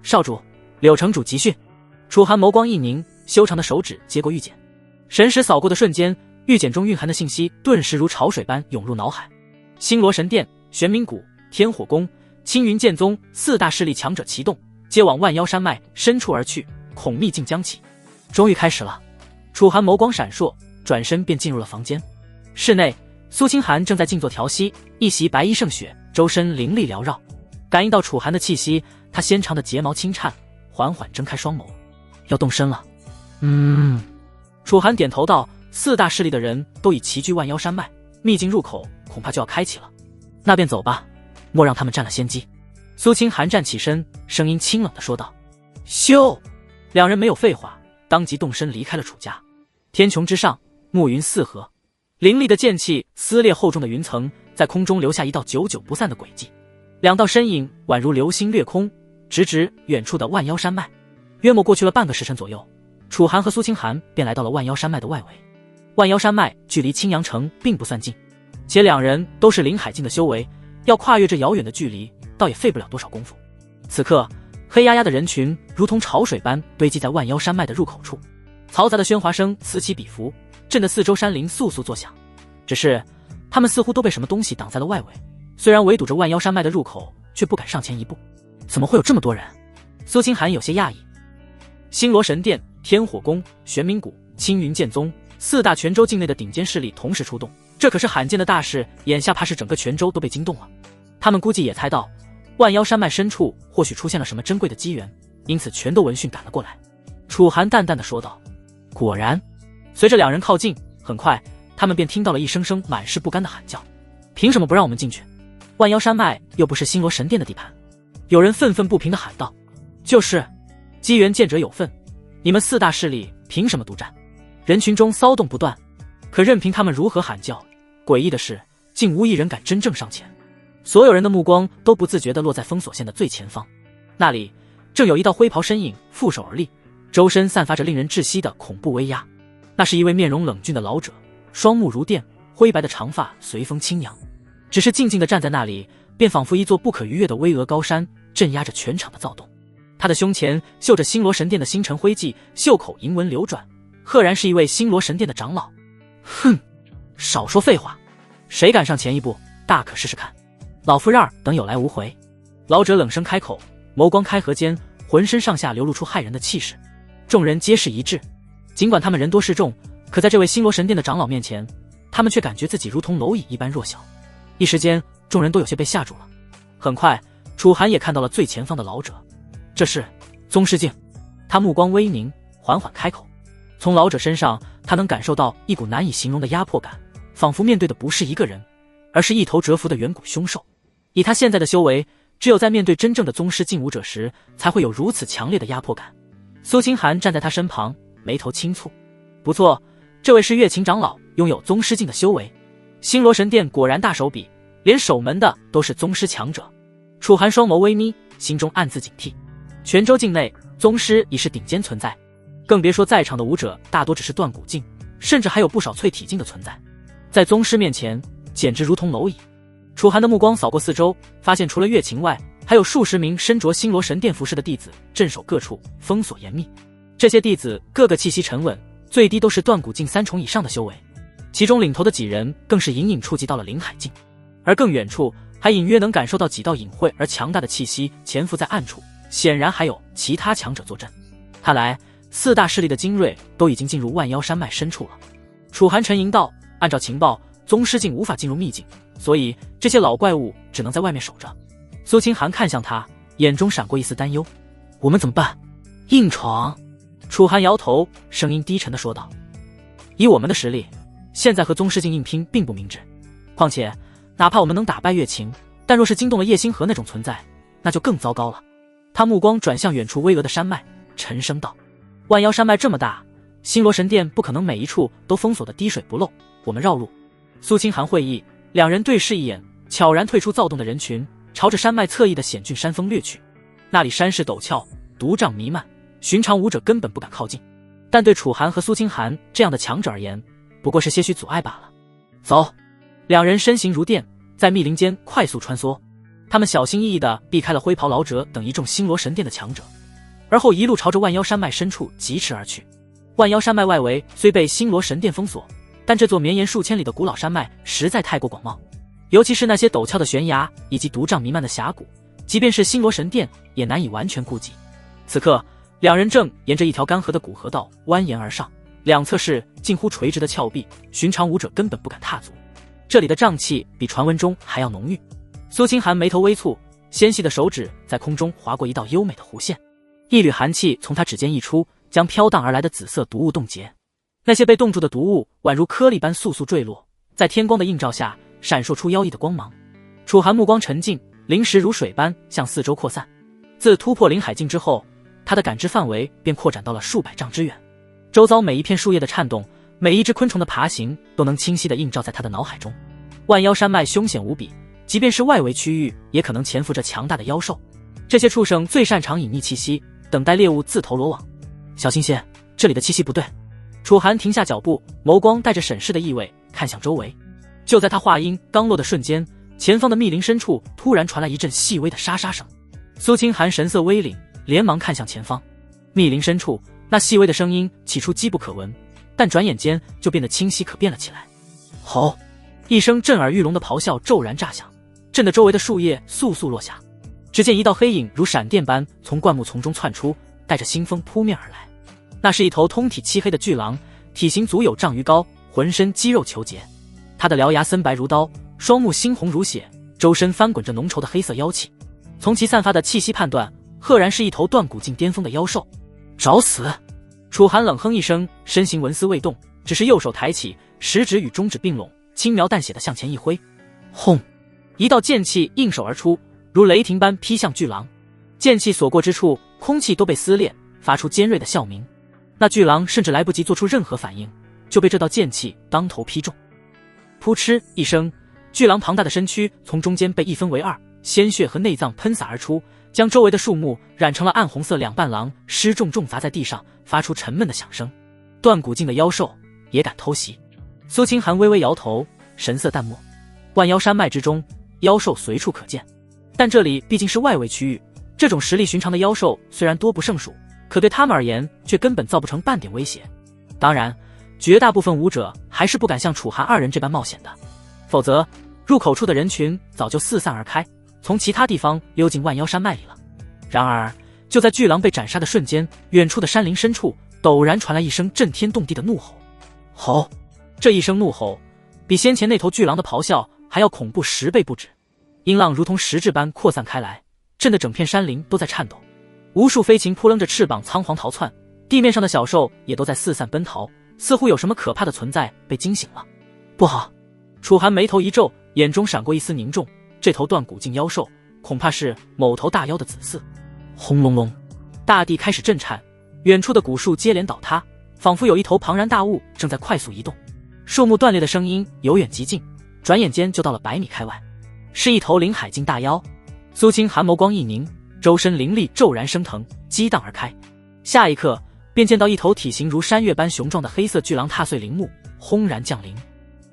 [SPEAKER 1] 少主，柳城主急讯。楚寒眸光一凝，修长的手指接过玉简，神识扫过的瞬间，玉简中蕴含的信息顿时如潮水般涌入脑海。星罗神殿、玄冥谷、天火宫、青云剑宗4大势力强者齐动，皆往万妖山脉深处而去，恐秘境将起。终于开始了。楚寒眸光闪烁，转身便进入了房间。室内，苏清寒正在静坐调息，一袭白衣胜雪，周身灵力缭绕。感应到楚寒的气息，他纤长的睫毛轻颤，缓缓睁开双眸。要动身了。楚寒点头道，4大势力的人都已齐聚万妖山脉，秘境入口恐怕就要开启了。那便走吧，莫让他们占了先机。苏清寒站起身，声音清冷地说道。咻！两人没有废话，当即动身离开了楚家。天穹之上，暮云四合，凌厉的剑气撕裂厚重的云层，在空中留下一道久久不散的轨迹。2道身影宛如流星掠空，直指远处的万妖山脉。约莫过去了半个时辰左右，楚寒和苏清寒便来到了万妖山脉的外围。万妖山脉距离青阳城并不算近，且2人都是灵海境的修为，要跨越这遥远的距离，倒也费不了多少功夫。此刻，黑压压的人群如同潮水般堆积在万妖山脉的入口处，嘈杂的喧哗声此起彼伏，震得四周山林簌簌作响。只是他们似乎都被什么东西挡在了外围，虽然围堵着万妖山脉的入口，却不敢上前一步。怎么会有这么多人？苏清寒有些讶异。星罗神殿、天火宫、玄冥谷、青云剑宗4大泉州境内的顶尖势力同时出动，这可是罕见的大事，眼下怕是整个泉州都被惊动了。他们估计也猜到万妖山脉深处或许出现了什么珍贵的机缘，因此全都闻讯赶了过来。楚寒淡淡的说道。果然，随着2人靠近，很快他们便听到了一声声满是不甘的喊叫。凭什么不让我们进去？万妖山脉又不是星罗神殿的地盘。有人愤愤不平的喊道。就是机缘见者有份，你们4大势力凭什么独占？人群中骚动不断，可任凭他们如何喊叫，诡异的是，竟无一人敢真正上前。所有人的目光都不自觉地落在封锁线的最前方，那里正有一道灰袍身影负手而立，周身散发着令人窒息的恐怖威压。那是一位面容冷峻的老者，双目如电，灰白的长发随风轻扬，只是静静地站在那里，便仿佛一座不可逾越的巍峨高山，镇压着全场的躁动。他的胸前绣着星罗神殿的星辰徽记，袖口银纹流转，赫然是一位星罗神殿的长老。哼，少说废话，谁敢上前一步，大可试试看。老夫让等有来无回。老者冷声开口，眸光开合间，浑身上下流露出骇人的气势。众人皆是一致，尽管他们人多势众，可在这位星罗神殿的长老面前，他们却感觉自己如同蝼蚁一般弱小。一时间，众人都有些被吓住了。很快，楚寒也看到了最前方的老者，这是宗师境。他目光微凝，缓缓开口。从老者身上，他能感受到一股难以形容的压迫感，仿佛面对的不是一个人，而是一头蛰伏的远古凶兽。以他现在的修为，只有在面对真正的宗师境武者时，才会有如此强烈的压迫感。苏清寒站在他身旁，眉头轻蹙。不错，这位是月琴长老，拥有宗师境的修为。星罗神殿果然大手笔，连守门的都是宗师强者。楚寒双眸微眯，心中暗自警惕。泉州境内，宗师已是顶尖存在，更别说在场的武者大多只是断骨境，甚至还有不少淬体境的存在，在宗师面前，简直如同蝼蚁。楚寒的目光扫过四周，发现除了月琴外，还有数十名身着星罗神殿服饰的弟子镇守各处，封锁严密。这些弟子个个气息沉稳，最低都是断骨境3重以上的修为，其中领头的几人更是隐隐触及到了灵海境，而更远处还隐约能感受到几道隐晦而强大的气息潜伏在暗处，显然还有其他强者坐镇。看来四大势力的精锐都已经进入万妖山脉深处了。楚寒沉吟道，按照情报，宗师境无法进入秘境，所以这些老怪物只能在外面守着。苏清寒看向他，眼中闪过一丝担忧。我们怎么办？硬闯？楚寒摇头，声音低沉地说道，以我们的实力，现在和宗师境硬拼并不明智。况且哪怕我们能打败月琴，但若是惊动了叶星河那种存在，那就更糟糕了。他目光转向远处巍峨的山脉，沉声道，万妖山脉这么大，星罗神殿不可能每一处都封锁得滴水不漏，我们绕路。苏清寒会意，两人对视一眼，悄然退出躁动的人群，朝着山脉侧翼的险峻山峰掠去。那里山势陡峭，毒瘴弥漫，寻常武者根本不敢靠近，但对楚寒和苏清寒这样的强者而言，不过是些许阻碍罢了。走！两人身形如电，在密林间快速穿梭。他们小心翼翼地避开了灰袍老者等一众星罗神殿的强者，而后一路朝着万妖山脉深处疾驰而去。万妖山脉外围虽被星罗神殿封锁，但这座绵延数千里的古老山脉实在太过广袤，尤其是那些陡峭的悬崖以及毒瘴弥漫的峡谷，即便是星罗神殿也难以完全顾及。此刻两人正沿着一条干涸的古河道蜿蜒而上，两侧是近乎垂直的峭壁，寻常武者根本不敢踏足。这里的瘴气比传闻中还要浓郁。苏清寒眉头微蹙，纤细的手指在空中划过一道优美的弧线，一缕寒气从他指尖溢出，将飘荡而来的紫色毒物冻结。那些被冻住的毒物宛如颗粒般簌簌坠落，在天光的映照下闪烁出妖异的光芒。楚寒目光沉静，灵石如水般向四周扩散。自突破灵海境之后，他的感知范围便扩展到了数百丈之远，周遭每一片树叶的颤动，每一只昆虫的爬行，都能清晰地映照在他的脑海中。万妖山脉凶险无比，即便是外围区域也可能潜伏着强大的妖兽，这些畜生最擅长隐匿气息，等待猎物自投罗网。小心些，这里的气息不对。楚寒停下脚步，眸光带着审视的意味看向周围。就在他话音刚落的瞬间，前方的密林深处突然传来一阵细微的沙沙声。苏清寒神色微凛，连忙看向前方。密林深处那细微的声音起初机不可闻，但转眼间就变得清晰可辨了起来。吼！一声震耳欲聋的咆哮骤然炸响，震得周围的树叶簌簌落下。只见一道黑影如闪电般从灌木丛中窜出，带着腥风扑面而来。那是一头通体漆黑的巨狼，体型足有丈余高，浑身肌肉虬结。他的獠牙森白如刀，双目猩红如血，周身翻滚着浓稠的黑色妖气。从其散发的气息判断，赫然是一头断骨境巅峰的妖兽。找死！楚寒冷哼一声，身形纹丝未动，只是右手抬起，食指与中指并拢，轻描淡写的向前一挥。轰！一道剑气应手而出，如雷霆般劈向巨狼。剑气所过之处，空气都被撕裂，发出尖锐的啸鸣。那巨狼甚至来不及做出任何反应，就被这道剑气当头劈中。扑哧一声，巨狼庞大的身躯从中间被一分为二，鲜血和内脏喷洒而出，将周围的树木染成了暗红色两半狼，尸重重砸在地上，发出沉闷的响声。断骨境的妖兽也敢偷袭？苏清寒微微摇头，神色淡漠。万妖山脉之中，妖兽随处可见，但这里毕竟是外围区域，这种实力寻常的妖兽虽然多不胜数，可对他们而言却根本造不成半点威胁。当然，绝大部分武者还是不敢像楚寒二人这般冒险的，否则入口处的人群早就四散而开，从其他地方溜进万妖山脉里了。然而就在巨狼被斩杀的瞬间，远处的山林深处陡然传来一声震天动地的怒吼。吼！这一声怒吼比先前那头巨狼的咆哮还要恐怖10倍不止，音浪如同实质般扩散开来，震得整片山林都在颤抖。无数飞禽扑棱着翅膀仓皇逃窜，地面上的小兽也都在四散奔逃，似乎有什么可怕的存在被惊醒了。不好！楚寒眉头一皱，眼中闪过一丝凝重，这头断骨境妖兽恐怕是某头大妖的子嗣。轰隆隆，大地开始震颤，远处的古树接连倒塌，仿佛有一头庞然大物正在快速移动。树木断裂的声音由远及近，转眼间就到了100米开外，是一头灵海境大妖。苏青寒眸光一凝，周身灵力骤然升腾，激荡而开。下一刻，便见到一头体型如山岳般雄壮的黑色巨狼踏碎林木，轰然降临。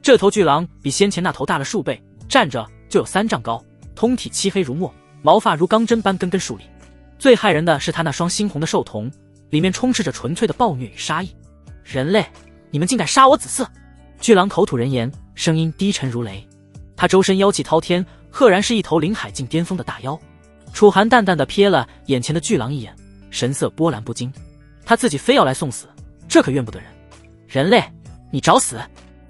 [SPEAKER 1] 这头巨狼比先前那头大了数倍，站着就有3丈高，通体漆黑如墨，毛发如钢针般根根竖立。最骇人的是他那双猩红的兽瞳，里面充斥着纯粹的暴虐与杀意。人类，你们竟敢杀我子嗣！巨狼口吐人言，声音低沉如雷。他周身妖气滔天，赫然是一头灵海境巅峰的大妖。楚寒淡淡的瞥了眼前的巨狼一眼，神色波澜不惊。他自己非要来送死，这可怨不得人。人类，你找死！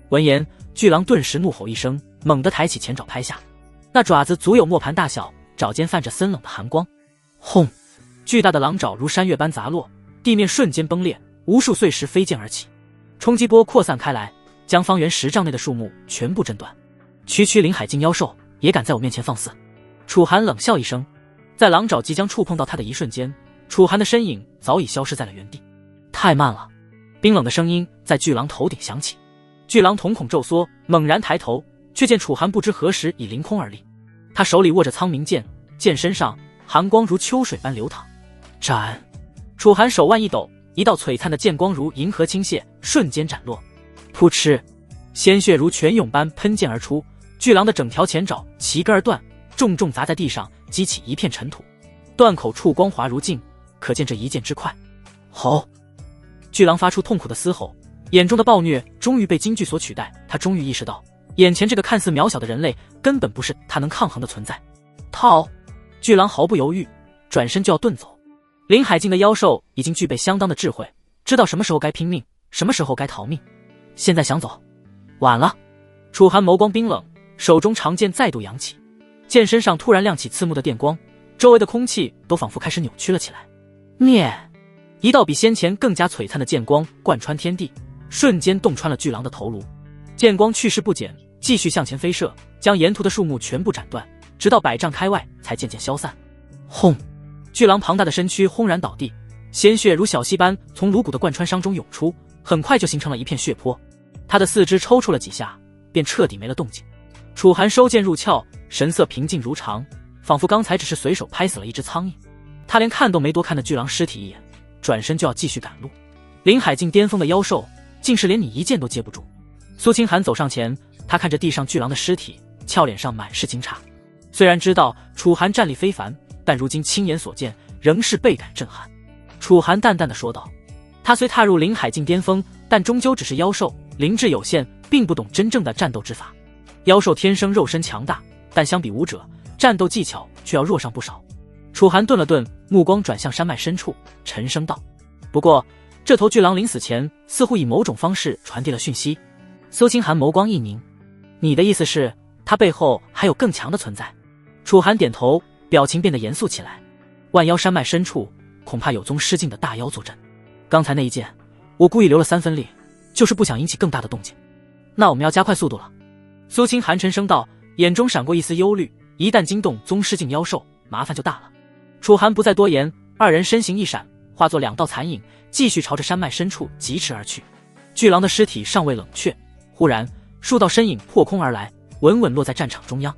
[SPEAKER 1] 闻言，巨狼顿时怒吼一声，猛地抬起前爪拍下。那爪子足有磨盘大小，爪间泛着森冷的寒光。轰！巨大的狼爪如山岳般砸落，地面瞬间崩裂，无数碎石飞溅而起，冲击波扩散开来，将方圆10丈内的树木全部震断。区区灵海境妖兽也敢在我面前放肆！楚寒冷笑一声，在狼爪即将触碰到他的一瞬间，楚寒的身影早已消失在了原地。太慢了！冰冷的声音在巨狼头顶响起。巨狼瞳孔骤缩，猛然抬头，却见楚寒不知何时已凌空而立。他手里握着苍冥剑，剑身上寒光如秋水般流淌。斩！楚寒手腕一抖，一道璀璨的剑光如银河倾泻，瞬间斩落。扑哧！鲜血如泉涌般喷溅而出，巨狼的整条前爪齐根而断，重重砸在地上，激起一片尘土。断口处光滑如镜，可见这一剑之快。吼！巨狼发出痛苦的嘶吼，眼中的暴虐终于被惊惧所取代。他终于意识到，眼前这个看似渺小的人类根本不是他能抗衡的存在。逃！巨狼毫不犹豫，转身就要遁走。灵海境的妖兽已经具备相当的智慧，知道什么时候该拼命，什么时候该逃命。现在想走，晚了。楚寒眸光冰冷，手中长剑再度扬起，剑身上突然亮起刺目的电光，周围的空气都仿佛开始扭曲了起来。灭！一道比先前更加璀璨的剑光贯穿天地，瞬间洞穿了巨狼的头颅。剑光去势不减，继续向前飞射，将沿途的树木全部斩断，直到100丈开外才渐渐消散。轰！巨狼庞大的身躯轰然倒地，鲜血如小溪般从颅骨的贯穿伤中涌出，很快就形成了一片血泊。他的四肢抽搐了几下，便彻底没了动静。楚寒收剑入鞘，神色平静如常，仿佛刚才只是随手拍死了一只苍蝇。他连看都没多看的巨狼尸体一眼，转身就要继续赶路。灵海境巅峰的妖兽，竟是连你一剑都接不住。苏清寒走上前，他看着地上巨狼的尸体，俏脸上满是惊诧。虽然知道楚寒战力非凡，但如今亲眼所见，仍是倍感震撼。楚寒淡淡的说道，他虽踏入灵海境巅峰，但终究只是妖兽，灵智有限，并不懂真正的战斗之法。妖兽天生肉身强大，但相比武者，战斗技巧却要弱上不少。楚寒顿了顿，目光转向山脉深处，沉声道，不过这头巨狼临死前似乎以某种方式传递了讯息。苏清寒眸光一凝，你的意思是他背后还有更强的存在？楚寒点头，表情变得严肃起来。万妖山脉深处恐怕有宗失境的大妖坐镇，刚才那一剑我故意留了3分力，就是不想引起更大的动静。那我们要加快速度了。苏清寒沉声道，眼中闪过一丝忧虑，一旦惊动宗失境妖兽，麻烦就大了。楚寒不再多言，二人身形一闪，化作2道残影，继续朝着山脉深处疾驰而去。巨狼的尸体尚未冷却，忽然数道身影破空而来，稳稳落在战场中央。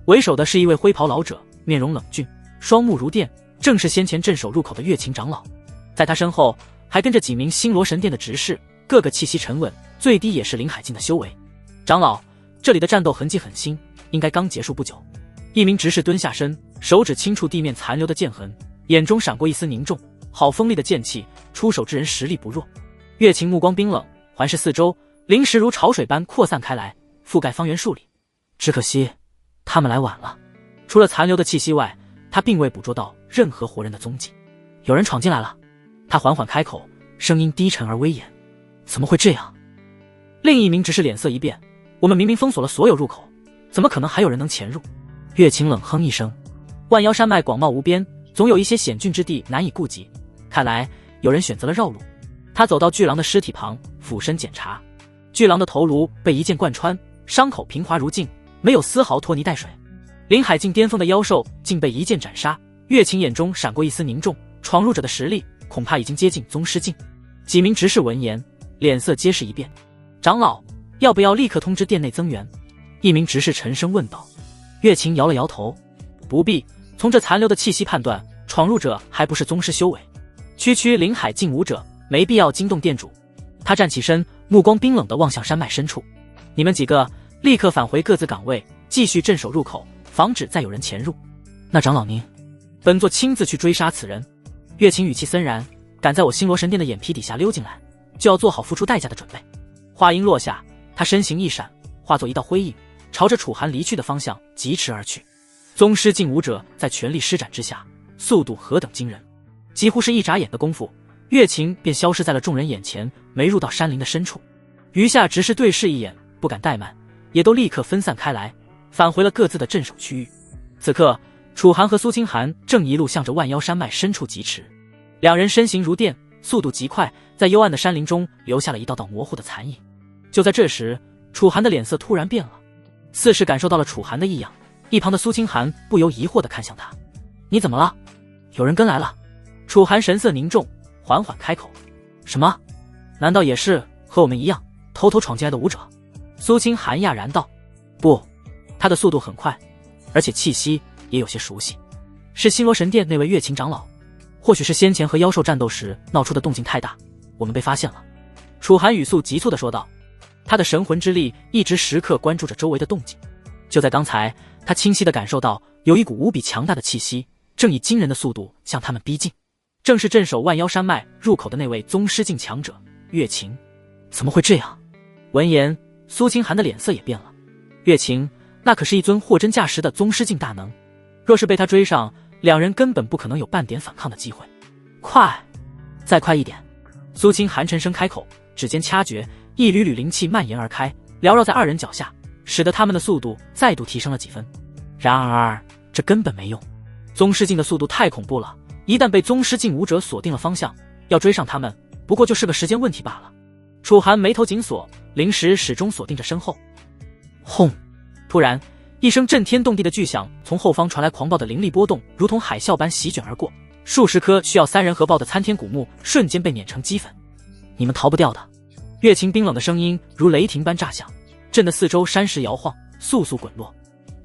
[SPEAKER 1] 为首的是一位灰袍老者，面容冷峻，双目如电，正是先前镇守入口的月琴长老。在他身后还跟着几名星罗神殿的执事，个个气息沉稳，最低也是林海境的修为。长老，这里的战斗痕迹很新，应该刚结束不久。一名执事蹲下身，手指轻触地面残留的剑痕，眼中闪过一丝凝重。好锋利的剑气，出手之人实力不弱。月琴目光冰冷，环视四周，灵石如潮水般扩散开来，覆盖方圆数里。只可惜他们来晚了，除了残留的气息外，他并未捕捉到任何活人的踪迹。有人闯进来了，他缓缓开口，声音低沉而威严。怎么会这样？另一名执事脸色一变，我们明明封锁了所有入口，怎么可能还有人能潜入？月琴冷哼一声，万妖山脉广袤无边，总有一些险峻之地难以顾及，看来有人选择了绕路。他走到巨狼的尸体旁，俯身检查。巨狼的头颅被一剑贯穿，伤口平滑如镜，没有丝毫拖泥带水。林海境巅峰的妖兽竟被一剑斩杀。月琴眼中闪过一丝凝重，闯入者的实力恐怕已经接近宗师境。几名执事闻言，脸色皆是一变。长老，要不要立刻通知殿内增援？一名执事沉声问道。月琴摇了摇头，不必，从这残留的气息判断，闯入者还不是宗师修为。区区林海境武者，没必要惊动殿主。他站起身，目光冰冷地望向山脉深处。你们几个立刻返回各自岗位，继续镇守入口，防止再有人潜入。那长老您，本座亲自去追杀此人。月琴语气森然，敢在我星罗神殿的眼皮底下溜进来，就要做好付出代价的准备。话音落下，他身形一闪，化作一道灰影，朝着楚寒离去的方向疾驰而去。宗师境武者在全力施展之下，速度何等惊人，几乎是一眨眼的功夫，月琴便消失在了众人眼前，没入到山林的深处。余下执事对视一眼，不敢怠慢，也都立刻分散开来，返回了各自的镇守区域。此刻楚寒和苏清寒正一路向着万妖山脉深处疾驰，两人身形如电，速度极快，在幽暗的山林中留下了一道道模糊的残影。就在这时，楚寒的脸色突然变了，似是感受到了楚寒的异样，一旁的苏清寒不由疑惑地看向他。你怎么了？有人跟来了。楚寒神色凝重，缓缓开口。什么？难道也是和我们一样偷偷闯进来的武者？苏清寒讶然道。不，他的速度很快，而且气息也有些熟悉，是星罗神殿那位月琴长老。或许是先前和妖兽战斗时闹出的动静太大，我们被发现了。楚寒语速急促地说道。他的神魂之力一直时刻关注着周围的动静。就在刚才，他清晰地感受到有一股无比强大的气息正以惊人的速度向他们逼近，正是镇守万妖山脉入口的那位宗师境强者月琴。怎么会这样？闻言，苏清寒的脸色也变了。月琴那可是一尊货真价实的宗师境大能，若是被他追上，两人根本不可能有半点反抗的机会。快，再快一点！苏清寒沉声开口，指尖掐诀，一缕缕灵气蔓延而开，缭绕在二人脚下，使得他们的速度再度提升了几分。然而这根本没用，宗师境的速度太恐怖了，一旦被宗师境武者锁定了方向，要追上他们不过就是个时间问题罢了。楚寒眉头紧锁，灵石始终锁定着身后。轰！突然一声震天动地的巨响从后方传来，狂暴的灵力波动如同海啸般席卷而过，数十棵需要三人合抱的参天古木瞬间被碾成齑粉。你们逃不掉的！月琴冰冷的声音如雷霆般炸响，震得四周山石摇晃，簌簌滚落。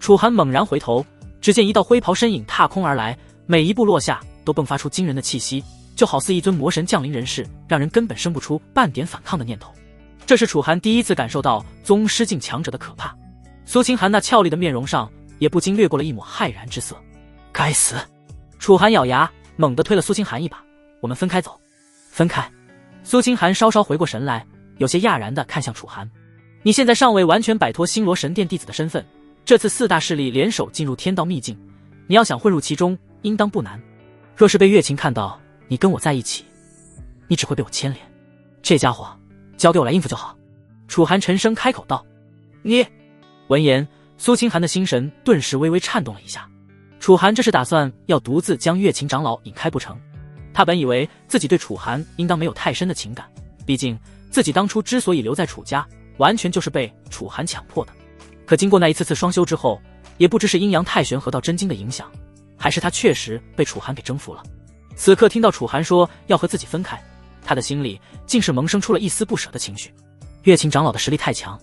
[SPEAKER 1] 楚寒猛然回头，只见一道灰袍身影踏空而来，每一步落下都迸发出惊人的气息，就好似一尊魔神降临人世，让人根本生不出半点反抗的念头。这是楚寒第一次感受到宗师境强者的可怕。苏清寒那俏丽的面容上也不禁掠过了一抹骇然之色。该死！楚寒咬牙，猛地推了苏清寒一把。我们分开走。分开。苏清寒稍稍回过神来，有些讶然地看向楚寒。你现在尚未完全摆脱星罗神殿弟子的身份，这次四大势力联手进入天道秘境，你要想混入其中，应当不难。若是被月琴看到你跟我在一起，你只会被我牵连。这家伙交给我来应付就好。楚寒沉声开口道。你……闻言，苏清寒的心神顿时微微颤动了一下。楚寒这是打算要独自将月琴长老引开不成？他本以为自己对楚寒应当没有太深的情感，毕竟自己当初之所以留在楚家，完全就是被楚寒强迫的。可经过那一次次双修之后，也不知是阴阳太玄合道真经的影响，还是他确实被楚寒给征服了。此刻听到楚寒说要和自己分开，他的心里竟是萌生出了一丝不舍的情绪。月琴长老的实力太强，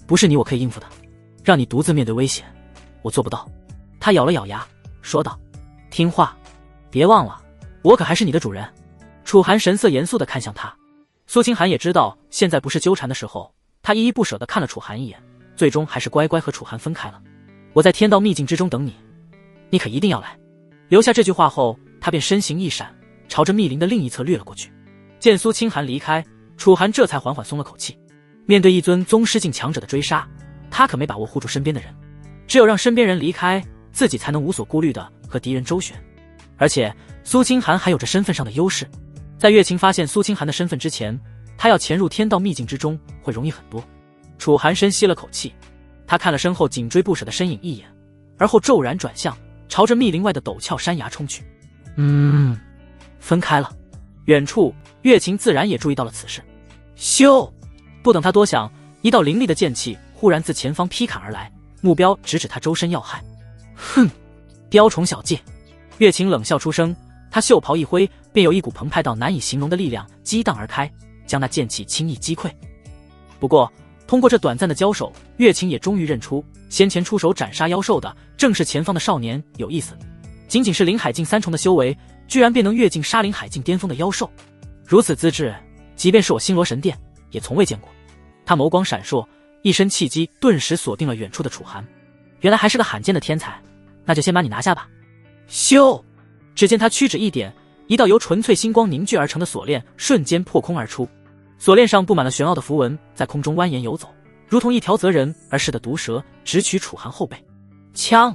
[SPEAKER 1] 不是你我可以应付的，让你独自面对危险，我做不到。他咬了咬牙，说道：听话，别忘了，我可还是你的主人。楚寒神色严肃地看向他。苏清寒也知道现在不是纠缠的时候，他依依不舍地看了楚寒一眼，最终还是乖乖和楚寒分开了。我在天道秘境之中等你，你可一定要来。留下这句话后，他便身形一闪，朝着密林的另一侧掠了过去。见苏清寒离开，楚寒这才缓缓松了口气。面对一尊宗师境强者的追杀，他可没把握护住身边的人，只有让身边人离开，自己才能无所顾虑地和敌人周旋。而且苏清寒还有着身份上的优势，在月琴发现苏清寒的身份之前，他要潜入天道秘境之中会容易很多。楚寒深吸了口气，他看了身后紧追不舍的身影一眼，而后骤然转向，朝着密林外的陡峭山崖冲去。分开了。远处月琴自然也注意到了此事。咻！不等他多想，一道凌厉的剑气忽然自前方劈砍而来，目标直指他周身要害。哼，雕虫小技！月琴冷笑出声，他袖袍一挥，便有一股澎湃到难以形容的力量激荡而开，将那剑气轻易击溃。不过通过这短暂的交手，月琴也终于认出先前出手斩杀妖兽的正是前方的少年。有意思，仅仅是灵海境3重的修为，居然便能跃进杀灵海境巅峰的妖兽，如此资质，即便是我星罗神殿也从未见过。他眸光闪烁，一身气机顿时锁定了远处的楚寒。原来还是个罕见的天才，那就先把你拿下吧。咻！只见他屈指一点，一道由纯粹星光凝聚而成的锁链瞬间破空而出，锁链上布满了玄奥的符文，在空中蜿蜒游走，如同一条择人而噬的毒蛇，直取楚寒后背。枪！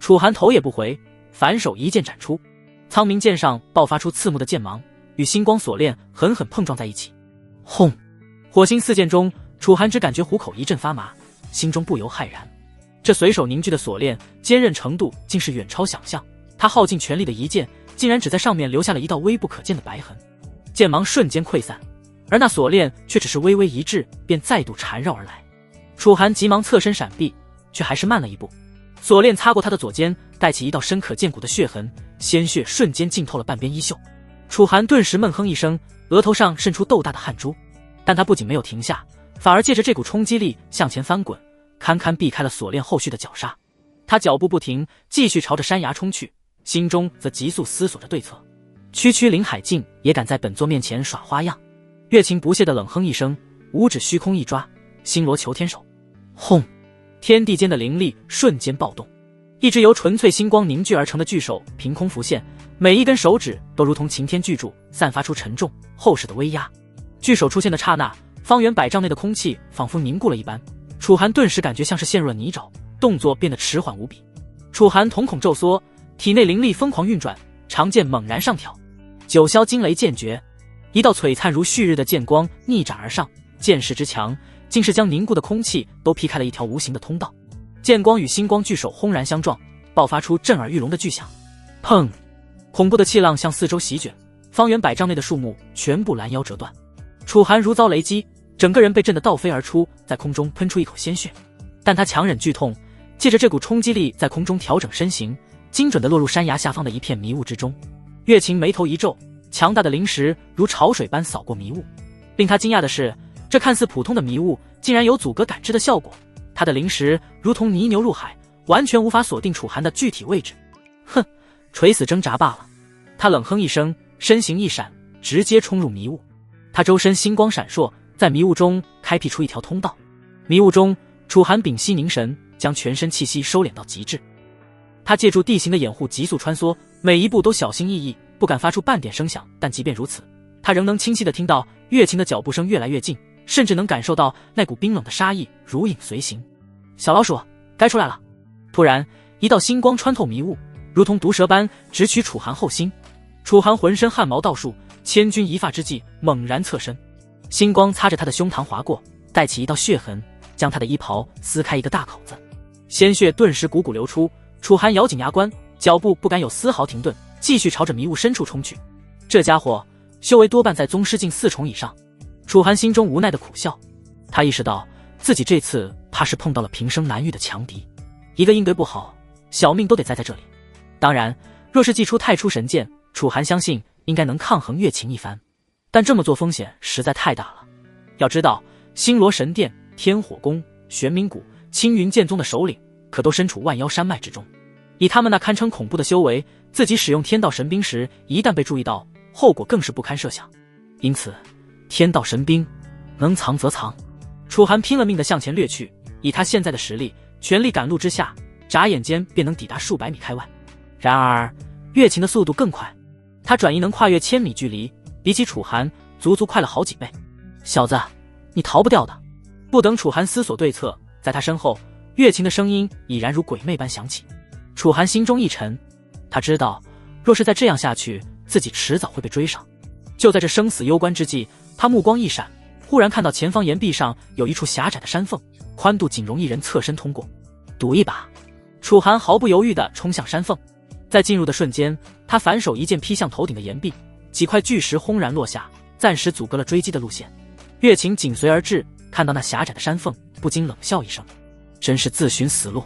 [SPEAKER 1] 楚寒头也不回，反手一剑斩出，苍冥剑上爆发出刺目的剑芒，与星光锁链狠狠碰撞在一起。轰！火星四剑中，楚寒只感觉虎口一阵发麻，心中不由骇然。这随手凝聚的锁链坚韧程度竟是远超想象，他耗尽全力的一剑竟然只在上面留下了一道微不可见的白痕，剑芒瞬间溃散，而那锁链却只是微微一滞，便再度缠绕而来。楚寒急忙侧身闪避，却还是慢了一步，锁链擦过他的左肩，带起一道深可见骨的血痕，鲜血瞬间浸透了半边衣袖。楚寒顿时闷哼一声，额头上渗出豆大的汗珠，但他不仅没有停下，反而借着这股冲击力向前翻滚，堪堪避开了锁链后续的绞杀。他脚步不停，继续朝着山崖冲去，心中则急速思索着对策。区灵海境也敢在本座面前耍花样？月琴不屑地冷哼一声，五指虚空一抓，星罗求天手。轰！天地间的灵力瞬间暴动，一只由纯粹星光凝聚而成的巨手凭空浮现，每一根手指都如同擎天巨柱，散发出沉重厚实的威压。巨手出现的刹那，方圆100丈内的空气仿佛凝固了一般，楚寒顿时感觉像是陷入了泥沼，动作变得迟缓无比。楚寒瞳孔骤缩，体内灵力疯狂运转，长剑猛然上挑，九霄惊雷剑诀，一道璀璨如旭日的剑光逆斩而上，剑势之强，竟是将凝固的空气都劈开了一条无形的通道。剑光与星光巨手轰然相撞，爆发出震耳欲聋的巨响。砰！恐怖的气浪向四周席卷，方圆100丈内的树木全部拦腰折断。楚寒如遭雷击，整个人被震得倒飞而出，在空中喷出一口鲜血，但他强忍剧痛，借着这股冲击力在空中调整身形，精准地落入山崖下方的一片迷雾之中。月琴眉头一皱，强大的灵石如潮水般扫过迷雾，令他惊讶的是，这看似普通的迷雾竟然有阻隔感知的效果，他的灵石如同泥牛入海，完全无法锁定楚寒的具体位置。哼，垂死挣扎罢了。他冷哼一声，身形一闪，直接冲入迷雾。他周身星光闪烁，在迷雾中开辟出一条通道。迷雾中，楚寒屏息凝神，将全身气息收敛到极致。他借助地形的掩护急速穿梭，每一步都小心翼翼，不敢发出半点声响，但即便如此，他仍能清晰地听到月琴的脚步声越来越近，甚至能感受到那股冰冷的杀意如影随形。小老鼠，该出来了！突然，一道星光穿透迷雾，如同毒蛇般直取楚寒后心。楚寒浑身汗毛倒竖，千钧一发之际，猛然侧身，星光擦着他的胸膛划过，带起一道血痕，将他的衣袍撕开一个大口子，鲜血顿时汩汩流出。楚寒咬紧牙关，脚步不敢有丝毫停顿，继续朝着迷雾深处冲去。这家伙修为多半在宗师境4重以上。楚寒心中无奈的苦笑，他意识到自己这次怕是碰到了平生难遇的强敌，一个应对不好，小命都得栽在这里。当然，若是祭出太初神剑，楚寒相信应该能抗衡月琴一番。但这么做风险实在太大了。要知道，星罗神殿、天火宫、玄冥谷、青云剑宗的首领可都身处万妖山脉之中，以他们那堪称恐怖的修为，自己使用天道神兵时，一旦被注意到，后果更是不堪设想。因此，天道神兵能藏则藏。楚寒拼了命地向前掠去，以他现在的实力，全力赶路之下，眨眼间便能抵达数百米开外。然而，月琴的速度更快，他转移能跨越1000米距离，比起楚寒足足快了好几倍。小子，你逃不掉的！不等楚寒思索对策，在他身后，月琴的声音已然如鬼魅般响起。楚寒心中一沉，他知道，若是再这样下去，自己迟早会被追上。就在这生死攸关之际，他目光一闪，忽然看到前方岩壁上有一处狭窄的山缝，宽度仅容一人侧身通过。赌一把！楚寒毫不犹豫地冲向山缝，在进入的瞬间，他反手一剑劈向头顶的岩壁，几块巨石轰然落下，暂时阻隔了追击的路线。月琴紧随而至，看到那狭窄的山缝，不禁冷笑一声，真是自寻死路。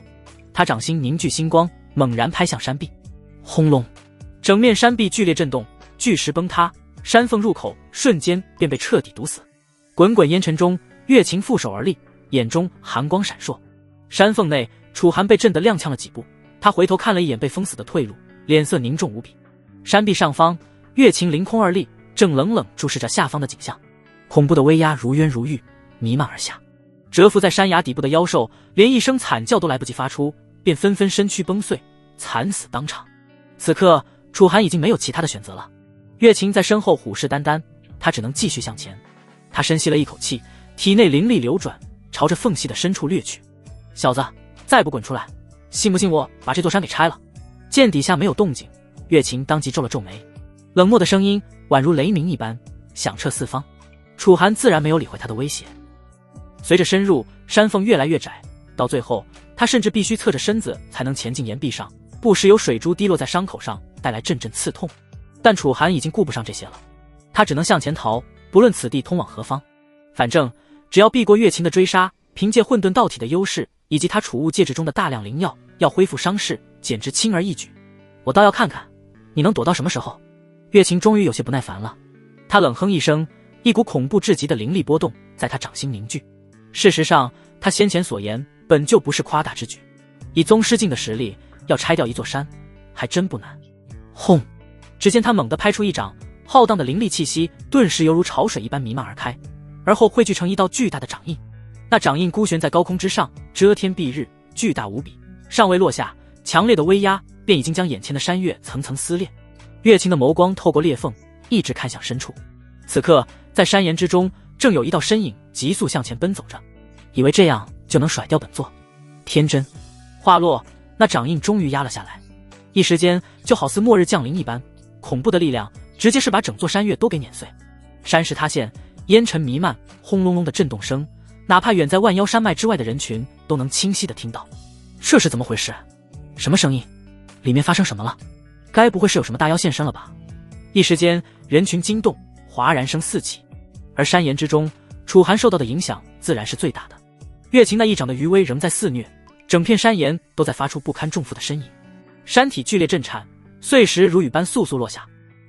[SPEAKER 1] 他掌心凝聚星光，猛然拍向山壁。轰隆，整面山壁剧烈震动，巨石崩塌，山缝入口瞬间便被彻底堵死。滚滚烟尘中，月琴负手而立，眼中寒光闪烁。山缝内，楚寒被震得踉跄了几步，他回头看了一眼被封死的退路，脸色凝重无比。山壁上方，月琴凌空而立，正冷冷注视着下方的景象。恐怖的威压如渊如玉，弥漫而下。蛰伏在山崖底部的妖兽连一声惨叫都来不及发出，便纷纷身躯崩碎，惨死当场。此刻，楚寒已经没有其他的选择了。月琴在身后虎视眈眈，他只能继续向前。他深吸了一口气，体内灵力流转，朝着缝隙的深处掠去。小子，再不滚出来，信不信我把这座山给拆了？见底下没有动静，月琴当即皱了皱眉，冷漠的声音宛如雷鸣一般，响彻四方。楚寒自然没有理会他的威胁。随着深入，山缝越来越窄，到最后，他甚至必须侧着身子才能前进岩壁上，不时有水珠滴落在伤口上，带来阵阵刺痛。但楚寒已经顾不上这些了，他只能向前逃，不论此地通往何方。反正只要避过月琴的追杀，凭借混沌道体的优势以及他储物戒指中的大量灵药，要恢复伤势简直轻而易举。我倒要看看你能躲到什么时候。月琴终于有些不耐烦了，他冷哼一声，一股恐怖至极的灵力波动在他掌心凝聚。事实上，他先前所言本就不是夸大之举，以宗师境的实力，要拆掉一座山还真不难。轰！只见他猛地拍出一掌，浩荡的灵力气息顿时犹如潮水一般弥漫而开，而后汇聚成一道巨大的掌印。那掌印孤悬在高空之上，遮天蔽日，巨大无比，尚未落下，强烈的威压便已经将眼前的山岳层层撕裂。月琴的眸光透过裂缝一直看向深处，此刻在山岩之中正有一道身影急速向前奔走着，以为这样就能甩掉本座，天真。话落，那掌印终于压了下来，一时间就好似末日降临一般，恐怖的力量直接是把整座山岳都给碾碎。山势塌陷，烟尘弥漫，轰隆隆的震动声，哪怕远在万妖山脉之外的人群都能清晰地听到。这是怎么回事？什么声音？里面发生什么了？该不会是有什么大妖现身了吧？一时间人群惊动，哗然声四起。而山岩之中，楚寒受到的影响自然是最大的。月琴那一掌的余威仍在肆虐，整片山岩都在发出不堪重负的呻吟，山体剧烈震颤，碎石如雨般簌簌落下。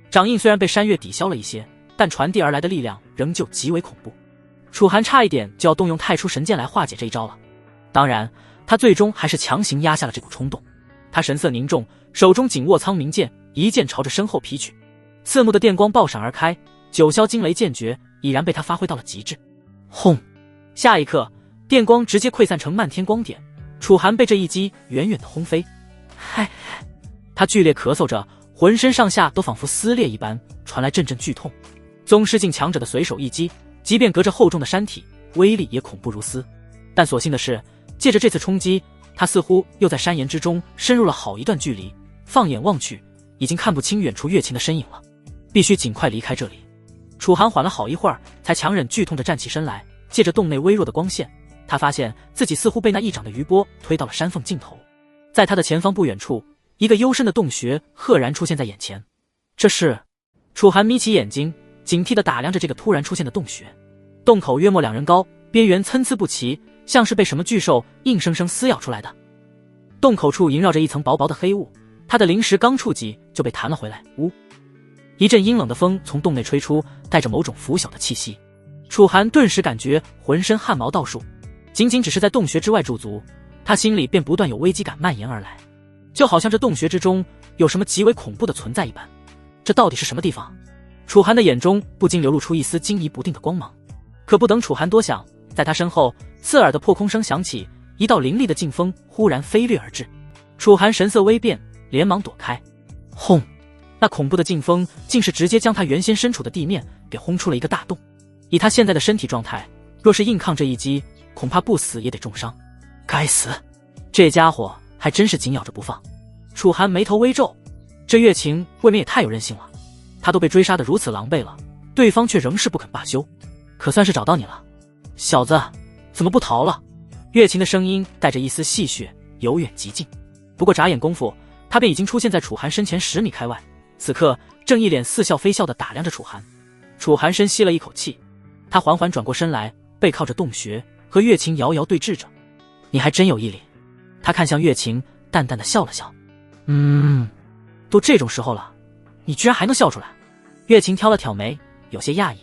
[SPEAKER 1] 掌印虽然被山岳抵消了一些，但传递而来的力量仍旧极为恐怖。楚寒差一点就要动用太初神剑来化解这一招了，当然他最终还是强行压下了这股冲动。他神色凝重，手中紧握苍冥剑，一剑朝着身后劈去。刺目的电光爆闪而开，九霄惊雷剑诀已然被他发挥到了极致。轰！下一刻，电光直接溃散成漫天光点，楚寒被这一击远远的轰飞。嗨！他剧烈咳嗽着，浑身上下都仿佛撕裂一般，传来阵阵剧痛。宗师境强者的随手一击，即便隔着厚重的山体，威力也恐怖如斯。但所幸的是，借着这次冲击，他似乎又在山岩之中深入了好一段距离，放眼望去，已经看不清远处月琴的身影了。必须尽快离开这里。楚寒缓了好一会儿，才强忍剧痛着站起身来，借着洞内微弱的光线，他发现自己似乎被那一掌的余波推到了山缝尽头。在他的前方不远处，一个幽深的洞穴赫然出现在眼前。这是……楚寒眯起眼睛，警惕地打量着这个突然出现的洞穴。洞口约莫2人高，边缘参差不齐，像是被什么巨兽硬生生撕咬出来的。洞口处萦绕着一层薄薄的黑雾，他的灵石刚触及就被弹了回来。呜！一阵阴冷的风从洞内吹出，带着某种腐朽的气息。楚寒顿时感觉浑身汗毛倒竖，仅仅只是在洞穴之外驻足，他心里便不断有危机感蔓延而来，就好像这洞穴之中有什么极为恐怖的存在一般。这到底是什么地方？楚寒的眼中不禁流露出一丝惊疑不定的光芒。可不等楚寒多想，在他身后刺耳的破空声响起，一道凌厉的劲风忽然飞掠而至。楚寒神色微变，连忙躲开。轰！那恐怖的劲风竟是直接将他原先身处的地面给轰出了一个大洞。以他现在的身体状态，若是硬抗这一击，恐怕不死也得重伤。该死，这家伙还真是紧咬着不放。楚寒眉头微皱，这月琴未免也太有韧性了，他都被追杀得如此狼狈了，对方却仍是不肯罢休。可算是找到你了，小子，怎么不逃了？月琴的声音带着一丝戏谑，由远及近。不过眨眼功夫，他便已经出现在楚寒身前10米开外，此刻正一脸似笑非笑地打量着楚寒。楚寒深吸了一口气，他缓缓转过身来，背靠着洞穴，和月琴遥遥对峙着。你还真有毅力。他看向月琴，淡淡的笑了笑。都这种时候了，你居然还能笑出来。月琴挑了挑眉，有些讶异。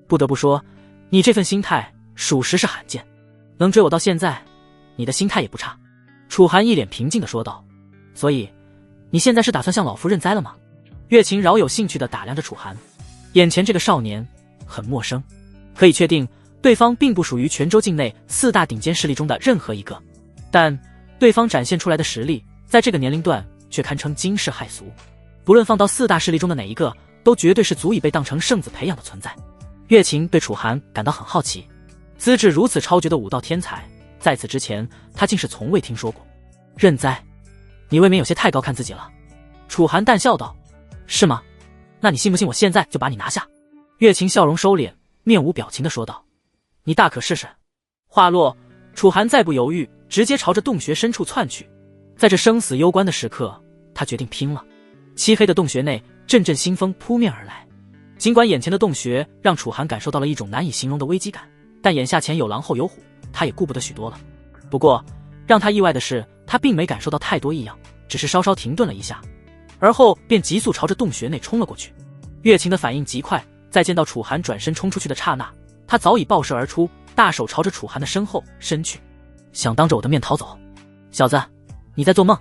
[SPEAKER 1] 不得不说，你这份心态属实是罕见，能追我到现在，你的心态也不差。楚寒一脸平静地说道。所以你现在是打算向老夫认栽了吗？月琴饶有兴趣地打量着楚寒，眼前这个少年很陌生，可以确定对方并不属于泉州境内4大顶尖势力中的任何一个，但对方展现出来的实力在这个年龄段却堪称惊世骇俗，不论放到4大势力中的哪一个，都绝对是足以被当成圣子培养的存在。月琴对楚寒感到很好奇，资质如此超绝的武道天才，在此之前他竟是从未听说过。认栽，你未免有些太高看自己了。楚寒淡笑道。是吗？那你信不信我现在就把你拿下？月琴笑容收敛，面无表情地说道。你大可试试。话落，楚寒再不犹豫，直接朝着洞穴深处窜去。在这生死攸关的时刻，他决定拼了。漆黑的洞穴内，阵阵腥风扑面而来。尽管眼前的洞穴让楚寒感受到了一种难以形容的危机感，但眼下前有狼后有虎，他也顾不得许多了。不过让他意外的是，他并没感受到太多异样，只是稍稍停顿了一下，而后便急速朝着洞穴内冲了过去。月琴的反应极快，在见到楚寒转身冲出去的刹那，他早已爆射而出，大手朝着楚寒的身后伸去，想当着我的面逃走？小子，你在做梦！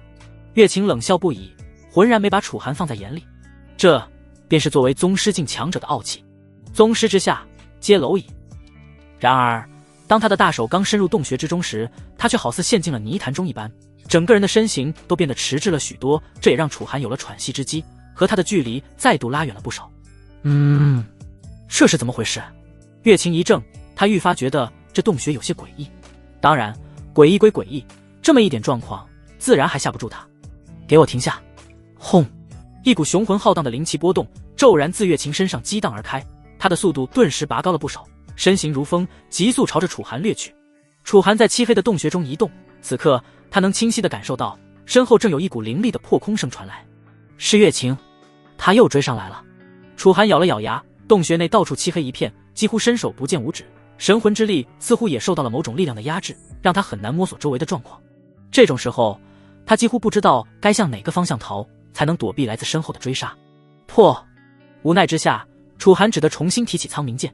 [SPEAKER 1] 月琴冷笑不已，浑然没把楚寒放在眼里。这便是作为宗师境强者的傲气，宗师之下皆蝼蚁。然而当他的大手刚深入洞穴之中时，他却好似陷进了泥潭中一般，整个人的身形都变得迟滞了许多，这也让楚寒有了喘息之机，和他的距离再度拉远了不少。这是怎么回事？月琴一怔，他愈发觉得这洞穴有些诡异。当然，诡异归诡异，这么一点状况自然还吓不住他。给我停下！轰！一股雄浑浩荡的灵气波动骤然自月琴身上激荡而开，他的速度顿时拔高了不少，身形如风，急速朝着楚寒掠去。楚寒在漆黑的洞穴中移动，此刻他能清晰地感受到身后正有一股凌厉的破空声传来。是月琴，他又追上来了。楚寒咬了咬牙，洞穴内到处漆黑一片，几乎伸手不见五指，神魂之力似乎也受到了某种力量的压制，让他很难摸索周围的状况。这种时候他几乎不知道该向哪个方向逃，才能躲避来自身后的追杀。无奈之下，楚寒只得重新提起苍冥剑，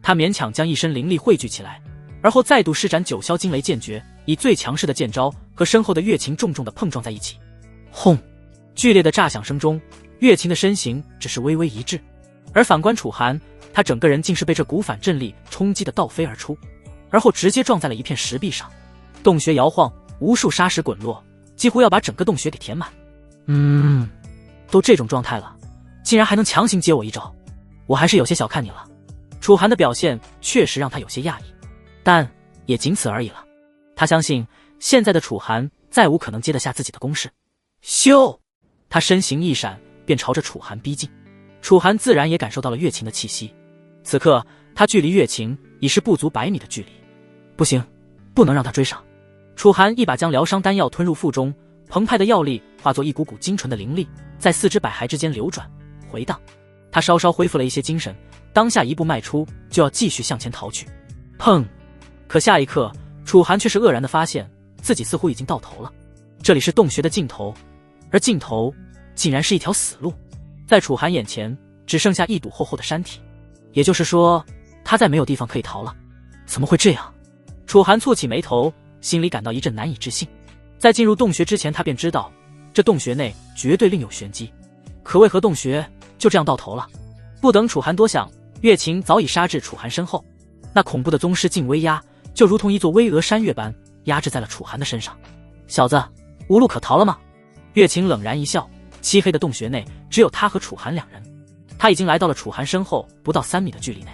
[SPEAKER 1] 他勉强将一身灵力汇聚起来，而后再度施展九霄惊雷剑诀，以最强势的剑招和身后的月琴重重地碰撞在一起。轰！剧烈的炸响声中，月琴的身形只是微微一滞，而反观楚寒，他整个人竟是被这股反震力冲击的倒飞而出，而后直接撞在了一片石壁上。洞穴摇晃，无数沙石滚落，几乎要把整个洞穴给填满。都这种状态了，竟然还能强行接我一招，我还是有些小看你了。楚寒的表现确实让他有些讶异，但也仅此而已了。他相信现在的楚寒再无可能接得下自己的攻势。咻！他身形一闪，便朝着楚寒逼近。楚寒自然也感受到了月琴的气息，此刻他距离月琴已是不足100米的距离。不行，不能让他追上。楚寒一把将疗伤丹药吞入腹中，澎湃的药力化作一股股精纯的灵力，在四肢百骸之间流转回荡。他稍稍恢复了一些精神，当下一步迈出，就要继续向前逃去。砰！可下一刻，楚寒却是愕然地发现自己似乎已经到头了。这里是洞穴的尽头，而尽头竟然是一条死路。在楚寒眼前，只剩下一堵厚厚的山体，也就是说，他再没有地方可以逃了。怎么会这样？楚寒蹙起眉头，心里感到一阵难以置信。在进入洞穴之前，他便知道这洞穴内绝对另有玄机，可为何洞穴就这样到头了？不等楚寒多想，月琴早已杀至楚寒身后，那恐怖的宗师境威压就如同一座巍峨山岳般压制在了楚寒的身上。小子，无路可逃了吗？月琴冷然一笑，漆黑的洞穴内只有他和楚寒两人。他已经来到了楚寒身后不到3米的距离内，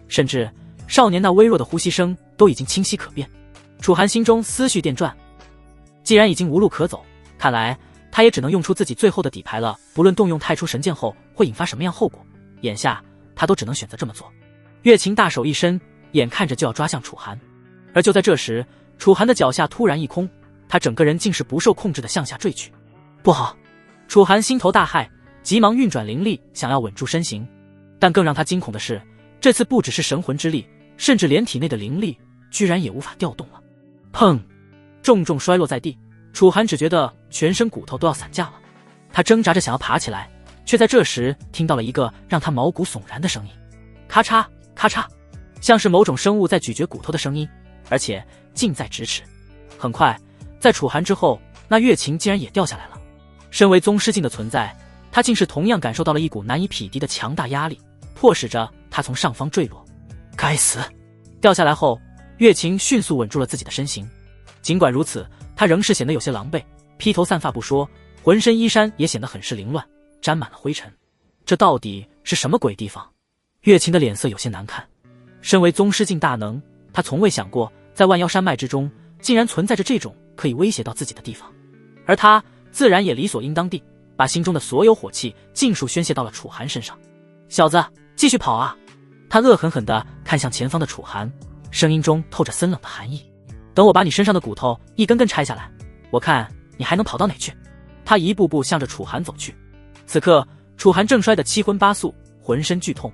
[SPEAKER 1] 甚至少年那微弱的呼吸声都已经清晰可辨。楚寒心中思绪电转，既然已经无路可走，看来他也只能用出自己最后的底牌了。不论动用太初神剑后会引发什么样后果，眼下他都只能选择这么做。月琴大手一伸，眼看着就要抓向楚寒，而就在这时，楚寒的脚下突然一空，他整个人竟是不受控制的向下坠去。不好！楚寒心头大骇，急忙运转灵力想要稳住身形，但更让他惊恐的是，这次不只是神魂之力，甚至连体内的灵力居然也无法调动了。砰！重重摔落在地，楚寒只觉得全身骨头都要散架了。他挣扎着想要爬起来，却在这时听到了一个让他毛骨悚然的声音，咔嚓咔嚓，像是某种生物在咀嚼骨头的声音，而且近在咫尺。很快，在楚寒之后，那月琴竟然也掉下来了。身为宗师境的存在，他竟是同样感受到了一股难以匹敌的强大压力，迫使着他从上方坠落。该死！掉下来后，月琴迅速稳住了自己的身形。尽管如此，他仍是显得有些狼狈，披头散发不说，浑身衣衫也显得很是凌乱，沾满了灰尘。这到底是什么鬼地方？月琴的脸色有些难看。身为宗师境大能，他从未想过在万妖山脉之中竟然存在着这种可以威胁到自己的地方，而他自然也理所应当地把心中的所有火气尽数宣泄到了楚寒身上。小子，继续跑啊！他恶狠狠地看向前方的楚寒，声音中透着森冷的寒意。等我把你身上的骨头一根根拆下来，我看你还能跑到哪去？他一步步向着楚寒走去。此刻楚寒正摔得七荤八素，浑身剧痛，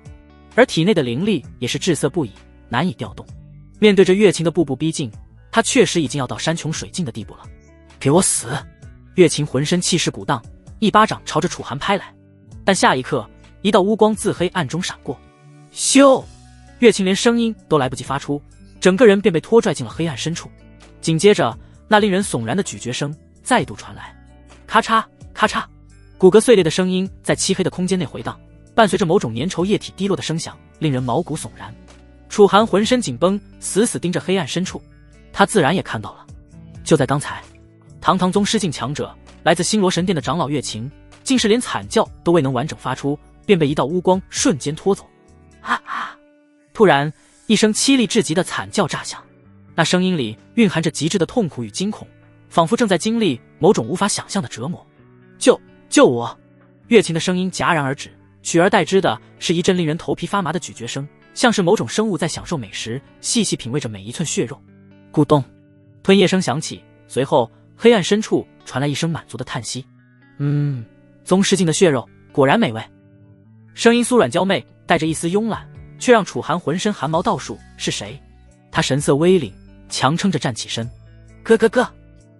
[SPEAKER 1] 而体内的灵力也是滞涩不已，难以调动。面对着月琴的步步逼近，他确实已经要到山穷水尽的地步了。给我死！月琴浑身气势鼓荡，一巴掌朝着楚寒拍来，但下一刻，一道乌光自黑暗中闪过，咻！月琴连声音都来不及发出，整个人便被拖拽进了黑暗深处。紧接着，那令人悚然的咀嚼声再度传来，咔嚓咔嚓，骨骼碎裂的声音在漆黑的空间内回荡，伴随着某种粘稠液体滴落的声响，令人毛骨悚然。楚寒浑身紧绷，死死盯着黑暗深处。他自然也看到了，就在刚才，堂堂宗师境强者，来自星罗神殿的长老月琴，竟是连惨叫都未能完整发出，便被一道乌光瞬间拖走。啊啊！突然，一声凄厉至极的惨叫炸响，那声音里蕴含着极致的痛苦与惊恐，仿佛正在经历某种无法想象的折磨。救我！月琴的声音戛然而止，取而代之的是一阵令人头皮发麻的咀嚼声，像是某种生物在享受美食，细细品味着每一寸血肉。咕咚，吞咽声响起，随后黑暗深处传来一声满足的叹息。宗师境的血肉果然美味。声音酥软娇媚，带着一丝慵懒，却让楚寒浑身汗毛倒竖。是谁？他神色微凛，强撑着站起身。咯，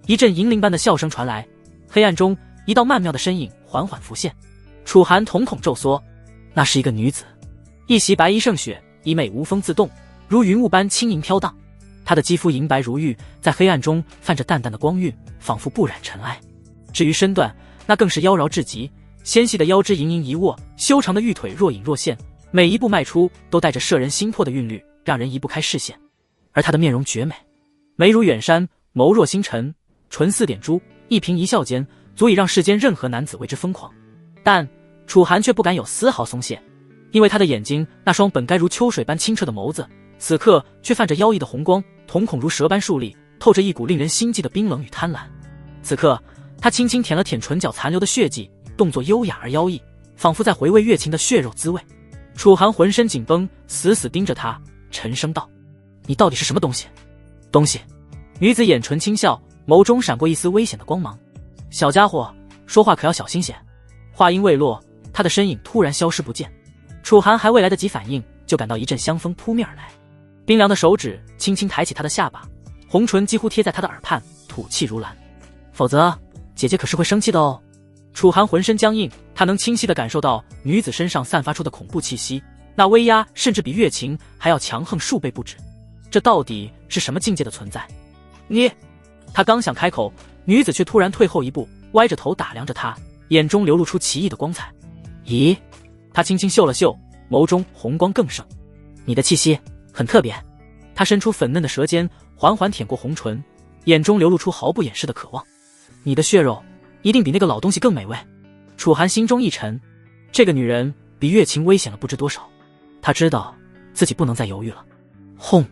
[SPEAKER 1] 一阵银铃般的笑声传来，黑暗中一道曼妙的身影缓缓浮现。楚寒瞳孔骤缩，那是一个女子，一袭白衣胜雪，衣袂无风自动，如云雾般轻盈飘荡。她的肌肤银白如玉，在黑暗中泛着淡淡的光晕，仿佛不染尘埃。至于身段，那更是妖娆至极，纤细的腰肢盈盈一握，修长的玉腿若隐若现，每一步迈出都带着摄人心魄的韵律，让人移不开视线。而她的面容绝美，眉如远山，眸若星辰，唇似点珠，一颦一笑间足以让世间任何男子为之疯狂。但楚寒却不敢有丝毫松懈，因为他的眼睛那双本该如秋水般清澈的眸子，此刻却泛着妖异的红光，瞳孔如蛇般竖立，透着一股令人心悸的冰冷与贪婪。此刻他轻轻舔了舔唇角残留的血迹，动作优雅而妖异，仿佛在回味月琴的血肉滋味。楚寒浑身紧绷，死死盯着他，沉声道：你到底是什么东西？女子眼唇轻笑，眸中闪过一丝危险的光芒。小家伙，说话可要小心些。话音未落，他的身影突然消失不见。楚寒还未来得及反应，就感到一阵香风扑面而来，冰凉的手指轻轻抬起他的下巴，红唇几乎贴在他的耳畔，吐气如兰。否则姐姐可是会生气的哦。楚寒浑身僵硬，他能清晰地感受到女子身上散发出的恐怖气息，那威压甚至比月琴还要强横数倍不止。这到底是什么境界的存在？你……他刚想开口，女子却突然退后一步，歪着头打量着他，眼中流露出奇异的光彩。咦？他轻轻嗅了嗅，眸中红光更盛。你的气息很特别。他伸出粉嫩的舌尖，缓缓舔过红唇，眼中流露出毫不掩饰的渴望。你的血肉一定比那个老东西更美味。楚寒心中一沉，这个女人比月琴危险了不知多少。他知道自己不能再犹豫了。轰！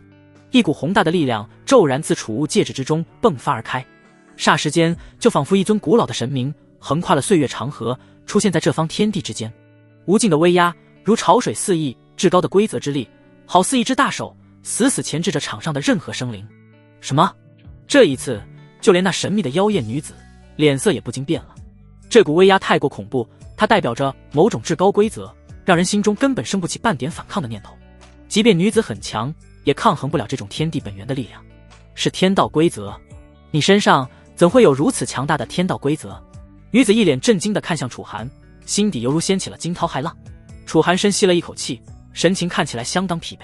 [SPEAKER 1] 一股宏大的力量骤然自储物戒指之中迸发而开，霎时间就仿佛一尊古老的神明横跨了岁月长河，出现在这方天地之间。无尽的威压如潮水四溢，至高的规则之力好似一只大手，死死钳制着场上的任何生灵。什么？这一次就连那神秘的妖艳女子脸色也不禁变了。这股威压太过恐怖，它代表着某种至高规则，让人心中根本生不起半点反抗的念头。即便女子很强，也抗衡不了这种天地本源的力量。是天道规则？你身上怎会有如此强大的天道规则？女子一脸震惊地看向楚寒，心底犹如掀起了惊涛骇浪。楚寒深吸了一口气，神情看起来相当疲惫。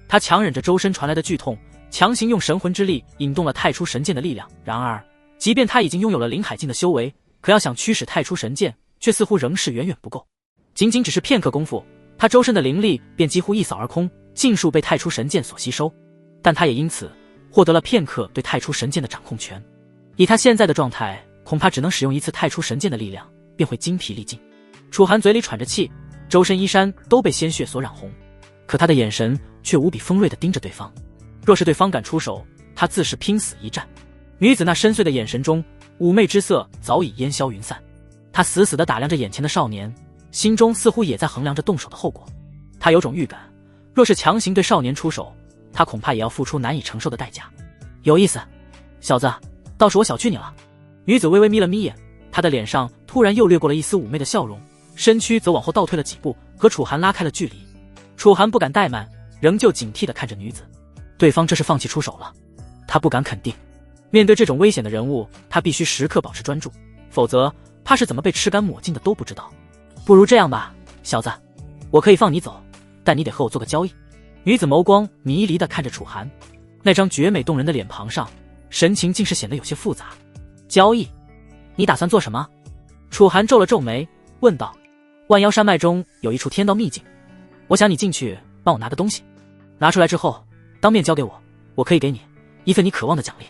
[SPEAKER 1] 他强忍着周身传来的剧痛，强行用神魂之力引动了太初神剑的力量。然而，即便他已经拥有了灵海境的修为，可要想驱使太初神剑，却似乎仍是远远不够。仅仅只是片刻功夫，他周身的灵力便几乎一扫而空，尽数被太初神剑所吸收。但他也因此获得了片刻对太初神剑的掌控权。以他现在的状态，恐怕只能使用一次太初神剑的力量，便会精疲力尽。楚寒嘴里喘着气，周身衣衫都被鲜血所染红，可他的眼神却无比锋锐地盯着对方。若是对方敢出手，他自是拼死一战。女子那深邃的眼神中，妩媚之色早已烟消云散。她死死地打量着眼前的少年，心中似乎也在衡量着动手的后果。她有种预感，若是强行对少年出手，他恐怕也要付出难以承受的代价。有意思，小子，倒是我小觑你了。女子微微眯了眯眼，她的脸上突然又掠过了一丝妩媚的笑容，身躯则往后倒退了几步，和楚寒拉开了距离。楚寒不敢怠慢，仍旧警惕地看着女子。对方这是放弃出手了，他不敢肯定。面对这种危险的人物，他必须时刻保持专注，否则怕是怎么被吃干抹净的都不知道。不如这样吧，小子，我可以放你走，但你得和我做个交易。女子眸光迷离地看着楚寒，那张绝美动人的脸庞上，神情竟是显得有些复杂。交易？你打算做什么？楚寒皱了皱眉，问道。万妖山脉中有一处天道秘境，我想你进去帮我拿个东西，拿出来之后当面交给我，我可以给你一份你渴望的奖励。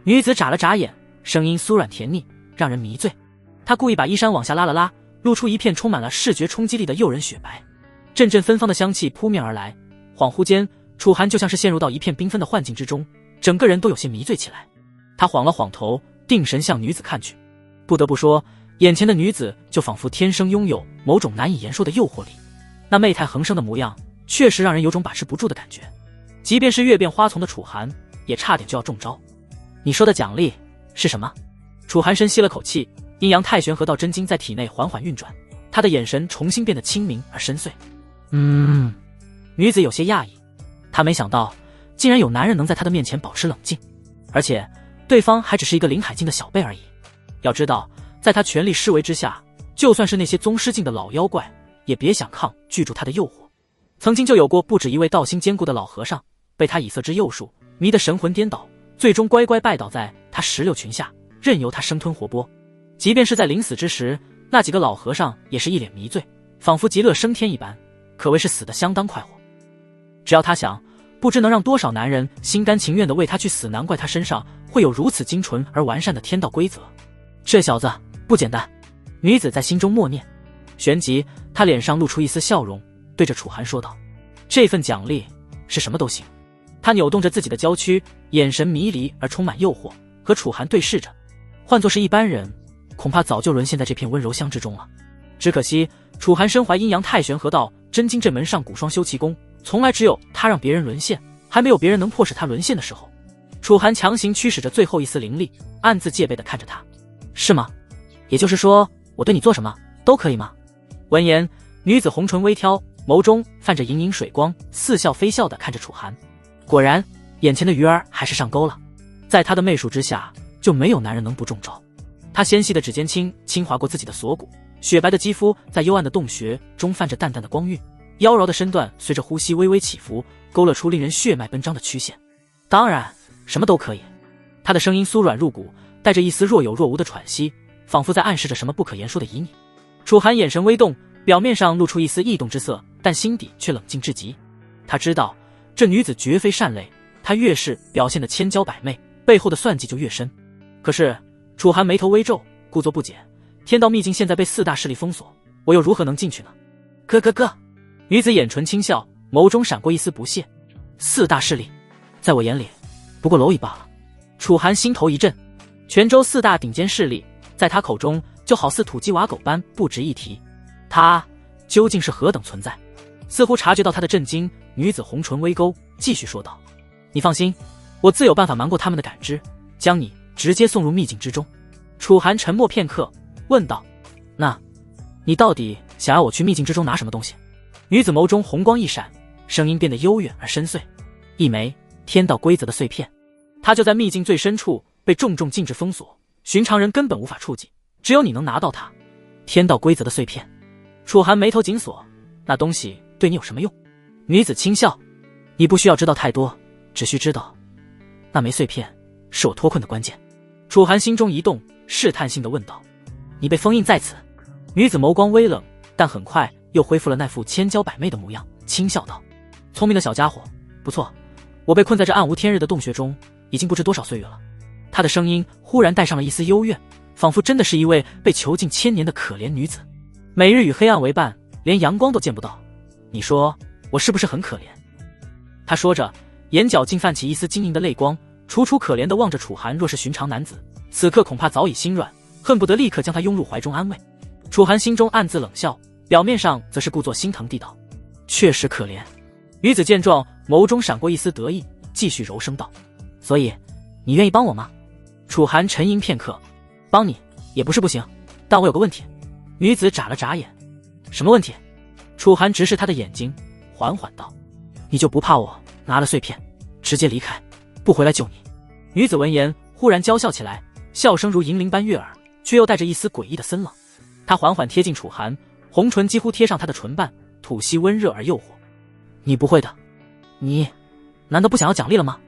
[SPEAKER 1] 女子眨了眨眼，声音酥软甜腻，让人迷醉。她故意把衣衫往下拉了拉，露出一片充满了视觉冲击力的诱人雪白。阵阵芬芳的香气扑面而来，恍惚间，楚寒就像是陷入到一片缤纷的幻境之中，整个人都有些迷醉起来。他晃了晃头，定神向女子看去。不得不说，眼前的女子就仿佛天生拥有某种难以言说的诱惑力，那媚态横生的模样，确实让人有种把持不住的感觉。即便是月变花丛的楚寒，也差点就要中招。你说的奖励是什么？楚寒深吸了口气，阴阳太玄河道真经在体内缓缓运转，他的眼神重新变得清明而深邃。女子有些讶异，她没想到竟然有男人能在她的面前保持冷静，而且对方还只是一个灵海境的小辈而已。要知道，在他全力施为之下，就算是那些宗师境的老妖怪，也别想抗拒住他的诱惑。曾经就有过不止一位道心坚固的老和尚，被他以色之诱术迷得神魂颠倒，最终乖乖拜倒在他石榴裙下，任由他生吞活剥。即便是在临死之时，那几个老和尚也是一脸迷醉，仿佛极乐升天一般，可谓是死得相当快活。只要他想，不知能让多少男人心甘情愿地为他去死，难怪他身上会有如此精纯而完善的天道规则。这小子不简单，女子在心中默念。旋即，她脸上露出一丝笑容，对着楚寒说道：“这份奖励是什么都行。”她扭动着自己的娇躯，眼神迷离而充满诱惑，和楚寒对视着。换作是一般人，恐怕早就沦陷在这片温柔乡之中了。只可惜，楚寒身怀阴阳太玄河道真经这门上古双修奇功，从来只有他让别人沦陷，还没有别人能迫使他沦陷的时候。楚寒强行驱使着最后一丝灵力，暗自戒备地看着他。是吗？也就是说，我对你做什么都可以吗？闻言，女子红唇微挑，眸中泛着隐隐水光，似笑非笑地看着楚寒。果然，眼前的鱼儿还是上钩了。在他的媚术之下，就没有男人能不中招。她纤细的指尖轻划过自己的锁骨，雪白的肌肤在幽暗的洞穴中泛着淡淡的光晕，妖娆的身段随着呼吸微微起伏，勾勒出令人血脉奔张的曲线。当然，什么都可以。她的声音酥软入骨，带着一丝若有若无的喘息，仿佛在暗示着什么不可言说的旖旎。楚寒眼神微动，表面上露出一丝异动之色，但心底却冷静至极。他知道这女子绝非善类，她越是表现得千娇百媚，背后的算计就越深。可是楚寒眉头微皱，故作不解，天道秘境现在被4大势力封锁，我又如何能进去呢？哥。女子眼唇轻笑，眸中闪过一丝不屑。4大势力在我眼里不过蝼蚁罢了。楚寒心头一震，泉州4大顶尖势力在他口中就好似土鸡瓦狗般不值一提，他究竟是何等存在？似乎察觉到他的震惊，女子红唇微勾，继续说道：你放心，我自有办法瞒过他们的感知，将你直接送入秘境之中。楚寒沉默片刻，问道：那你到底想要我去秘境之中拿什么东西？女子眸中红光一闪，声音变得悠远而深邃：一枚天道规则的碎片，它就在秘境最深处，被重重禁制封锁，寻常人根本无法触及，只有你能拿到它。天道规则的碎片。楚寒眉头紧锁，那东西对你有什么用？女子轻笑：你不需要知道太多，只需知道那枚碎片是我脱困的关键。楚寒心中一动，试探性地问道：你被封印在此？女子眸光微冷，但很快又恢复了那副千娇百媚的模样，轻笑道：聪明的小家伙，不错，我被困在这暗无天日的洞穴中已经不知多少岁月了。她的声音忽然带上了一丝幽怨，仿佛真的是一位被囚禁1000年的可怜女子，每日与黑暗为伴，连阳光都见不到，你说我是不是很可怜？她说着，眼角竟泛起一丝晶莹的泪光，楚楚可怜地望着楚寒。若是寻常男子，此刻恐怕早已心软，恨不得立刻将他拥入怀中安慰。楚寒心中暗自冷笑，表面上则是故作心疼地道：确实可怜。女子见状，眸中闪过一丝得意，继续柔声道：所以你愿意帮我吗？楚寒沉吟片刻：帮你也不是不行，但我有个问题。女子眨了眨眼：什么问题？楚寒直视她的眼睛，缓缓道：你就不怕我拿了碎片直接离开，不回来救你？女子闻言忽然娇笑起来，笑声如银铃般悦耳，却又带着一丝诡异的森冷。她缓缓贴近楚寒，红唇几乎贴上他的唇瓣，吐息温热而诱惑：你不会的，你难道不想要奖励了吗？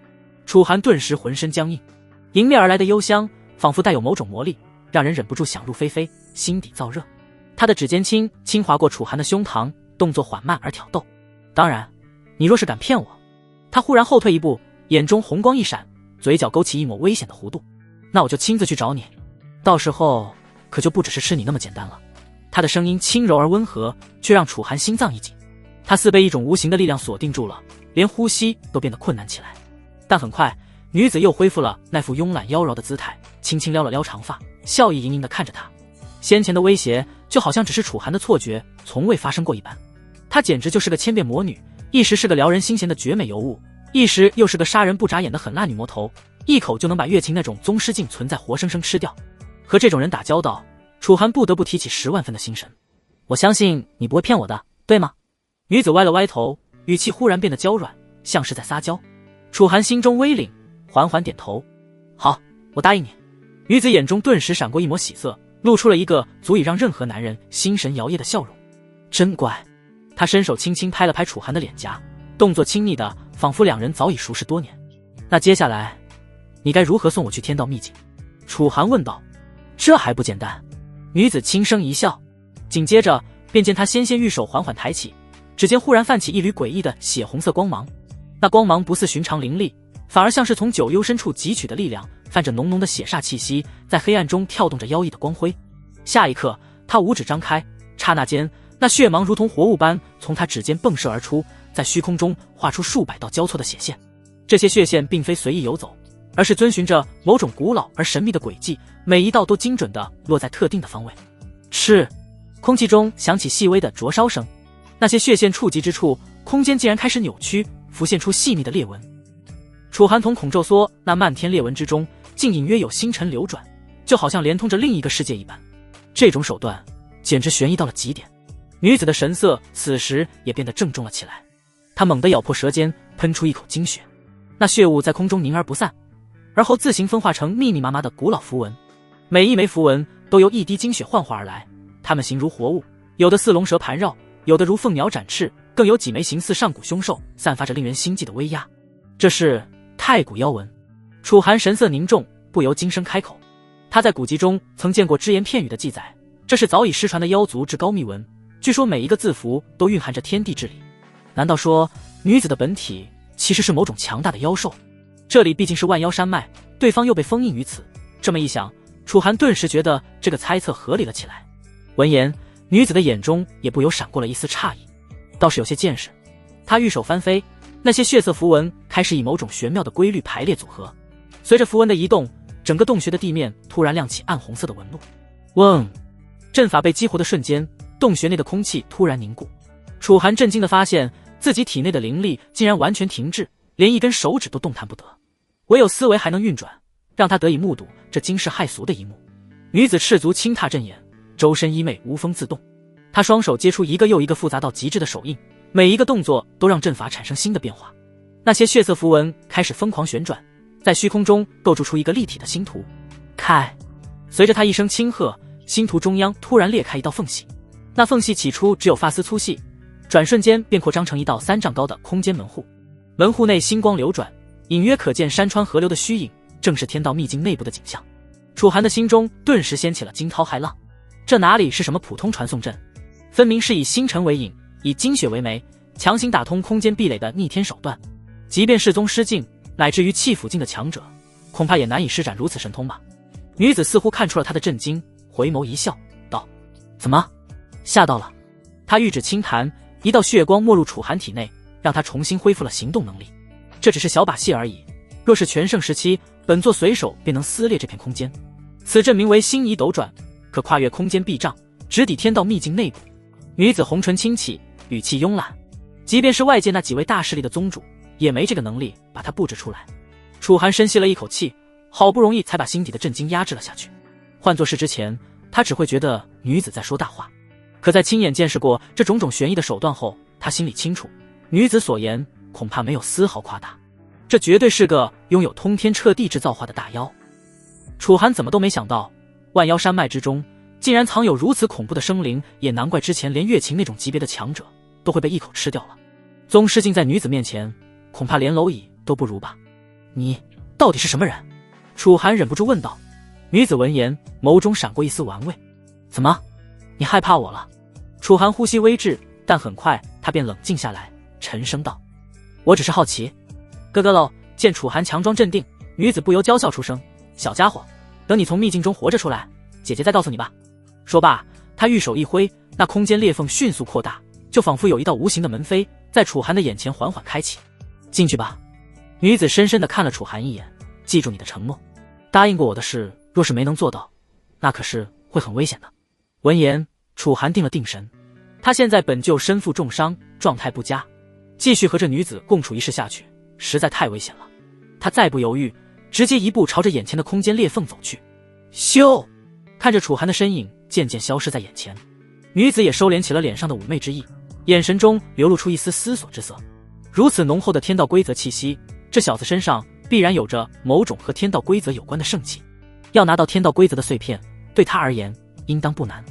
[SPEAKER 1] 楚寒顿时浑身僵硬，迎面而来的幽香仿佛带有某种魔力，让人忍不住想入非非，心底燥热。他的指尖轻划过楚寒的胸膛，动作缓慢而挑逗：当然，你若是敢骗我。他忽然后退一步，眼中红光一闪，嘴角勾起一抹危险的弧度：那我就亲自去找你，到时候可就不只是吃你那么简单了。他的声音轻柔而温和，却让楚寒心脏一紧，他似被一种无形的力量锁定住了，连呼吸都变得困难起来。但很快，女子又恢复了那副慵懒妖娆的姿态，轻轻撩了撩长发，笑意盈盈地看着他。先前的威胁就好像只是楚寒的错觉，从未发生过一般。她简直就是个千变魔女，一时是个撩人心弦的绝美尤物，一时又是个杀人不眨眼的狠辣女魔头，一口就能把月琴那种宗师境存在活生生吃掉。和这种人打交道，楚寒不得不提起10万分的心神。我相信你不会骗我的，对吗？女子歪了歪头，语气忽然变得娇软，像是在撒娇。楚寒心中微凛，缓缓点头：好，我答应你。女子眼中顿时闪过一抹喜色，露出了一个足以让任何男人心神摇曳的笑容。真乖。她伸手轻轻拍了拍楚寒的脸颊，动作亲昵的，仿佛两人早已熟识多年。那接下来你该如何送我去天道秘境？楚寒问道。这还不简单。女子轻声一笑，紧接着便见她纤纤玉手缓缓抬起，指尖忽然泛起一缕诡异的血红色光芒。那光芒不似寻常灵力，反而像是从九幽深处汲取的力量，泛着浓浓的血煞气息，在黑暗中跳动着妖异的光辉。下一刻，她五指张开，刹那间，那血芒如同活物般从她指尖迸射而出，在虚空中画出数百道交错的血线。这些血线并非随意游走，而是遵循着某种古老而神秘的轨迹，每一道都精准地落在特定的方位。赤，空气中响起细微的灼烧声，那些血线触及之处，空间竟然开始扭曲，浮现出细密的裂纹。楚寒瞳孔骤缩，那漫天裂纹之中，竟隐约有星辰流转，就好像连通着另一个世界一般。这种手段简直悬疑到了极点。女子的神色此时也变得郑重了起来，她猛地咬破舌尖，喷出一口精血，那血雾在空中凝而不散，而后自行分化成密密麻麻的古老符文。每一枚符文都由一滴精血幻化而来，它们形如活物，有的似龙蛇盘绕，有的如凤鸟展翅，更有几枚形似上古凶兽，散发着令人心悸的威压。这是太古妖纹。楚寒神色凝重，不由惊声开口。他在古籍中曾见过只言片语的记载，这是早已失传的妖族之高秘文，据说每一个字符都蕴含着天地之理。难道说女子的本体其实是某种强大的妖兽？这里毕竟是万妖山脉，对方又被封印于此，这么一想，楚寒顿时觉得这个猜测合理了起来。闻言，女子的眼中也不由闪过了一丝诧异，倒是有些见识。她玉手翻飞，那些血色符文开始以某种玄妙的规律排列组合，随着符文的移动，整个洞穴的地面突然亮起暗红色的纹路。嗡！阵法被激活的瞬间，洞穴内的空气突然凝固。楚寒震惊地发现自己体内的灵力竟然完全停滞，连一根手指都动弹不得，唯有思维还能运转，让他得以目睹这惊世骇俗的一幕。女子赤足轻踏阵眼，周身衣袂无风自动，她双手接出一个又一个复杂到极致的手印，每一个动作都让阵法产生新的变化。那些血色符文开始疯狂旋转，在虚空中构筑出一个立体的星图。开！随着他一声轻喝，星图中央突然裂开一道缝隙，那缝隙起初只有发丝粗细，转瞬间便扩张成一道3丈高的空间门户。门户内星光流转，隐约可见山川河流的虚影，正是天道秘境内部的景象。楚寒的心中顿时掀起了惊涛骇浪，这哪里是什么普通传送阵，分明是以星辰为引，以精血为媒，强行打通空间壁垒的逆天手段。即便世宗失境，乃至于气府境的强者，恐怕也难以施展如此神通吧。女子似乎看出了他的震惊，回眸一笑道：怎么吓到了？他玉指轻弹，一道血光没入楚寒体内，让他重新恢复了行动能力。这只是小把戏而已，若是全盛时期，本座随手便能撕裂这片空间。此阵名为星移斗转，可跨越空间壁障，直抵天道秘境内部。女子红唇轻启，语气慵懒，即便是外界那几位大势力的宗主，也没这个能力把它布置出来。楚寒深吸了一口气，好不容易才把心底的震惊压制了下去。换作是之前，他只会觉得女子在说大话，可在亲眼见识过这种种悬疑的手段后，他心里清楚，女子所言恐怕没有丝毫夸大，这绝对是个拥有通天彻地之造化的大妖。楚寒怎么都没想到，万妖山脉之中竟然藏有如此恐怖的生灵，也难怪之前连月琴那种级别的强者都会被一口吃掉了。宗师境在女子面前，恐怕连蝼蚁都不如吧。你到底是什么人？楚寒忍不住问道。女子闻言，眸中闪过一丝玩味。怎么，你害怕我了？楚寒呼吸微滞，但很快他便冷静下来，沉声道：我只是好奇。咯咯喽！见楚寒强装镇定，女子不由娇笑出声：小家伙，等你从秘境中活着出来，姐姐再告诉你吧。说罢，她玉手一挥，那空间裂缝迅速扩大，就仿佛有一道无形的门扉在楚寒的眼前缓缓开启。进去吧。女子深深地看了楚寒一眼，记住你的承诺，答应过我的事，若是没能做到，那可是会很危险的。闻言，楚寒定了定神，他现在本就身负重伤，状态不佳，继续和这女子共处一室下去，实在太危险了。他再不犹豫，直接一步朝着眼前的空间裂缝走去。咻！看着楚寒的身影渐渐消失在眼前，女子也收敛起了脸上的妩媚之意，眼神中流露出一丝思索之色。如此浓厚的天道规则气息，这小子身上必然有着某种和天道规则有关的圣气。要拿到天道规则的碎片，对他而言应当不难。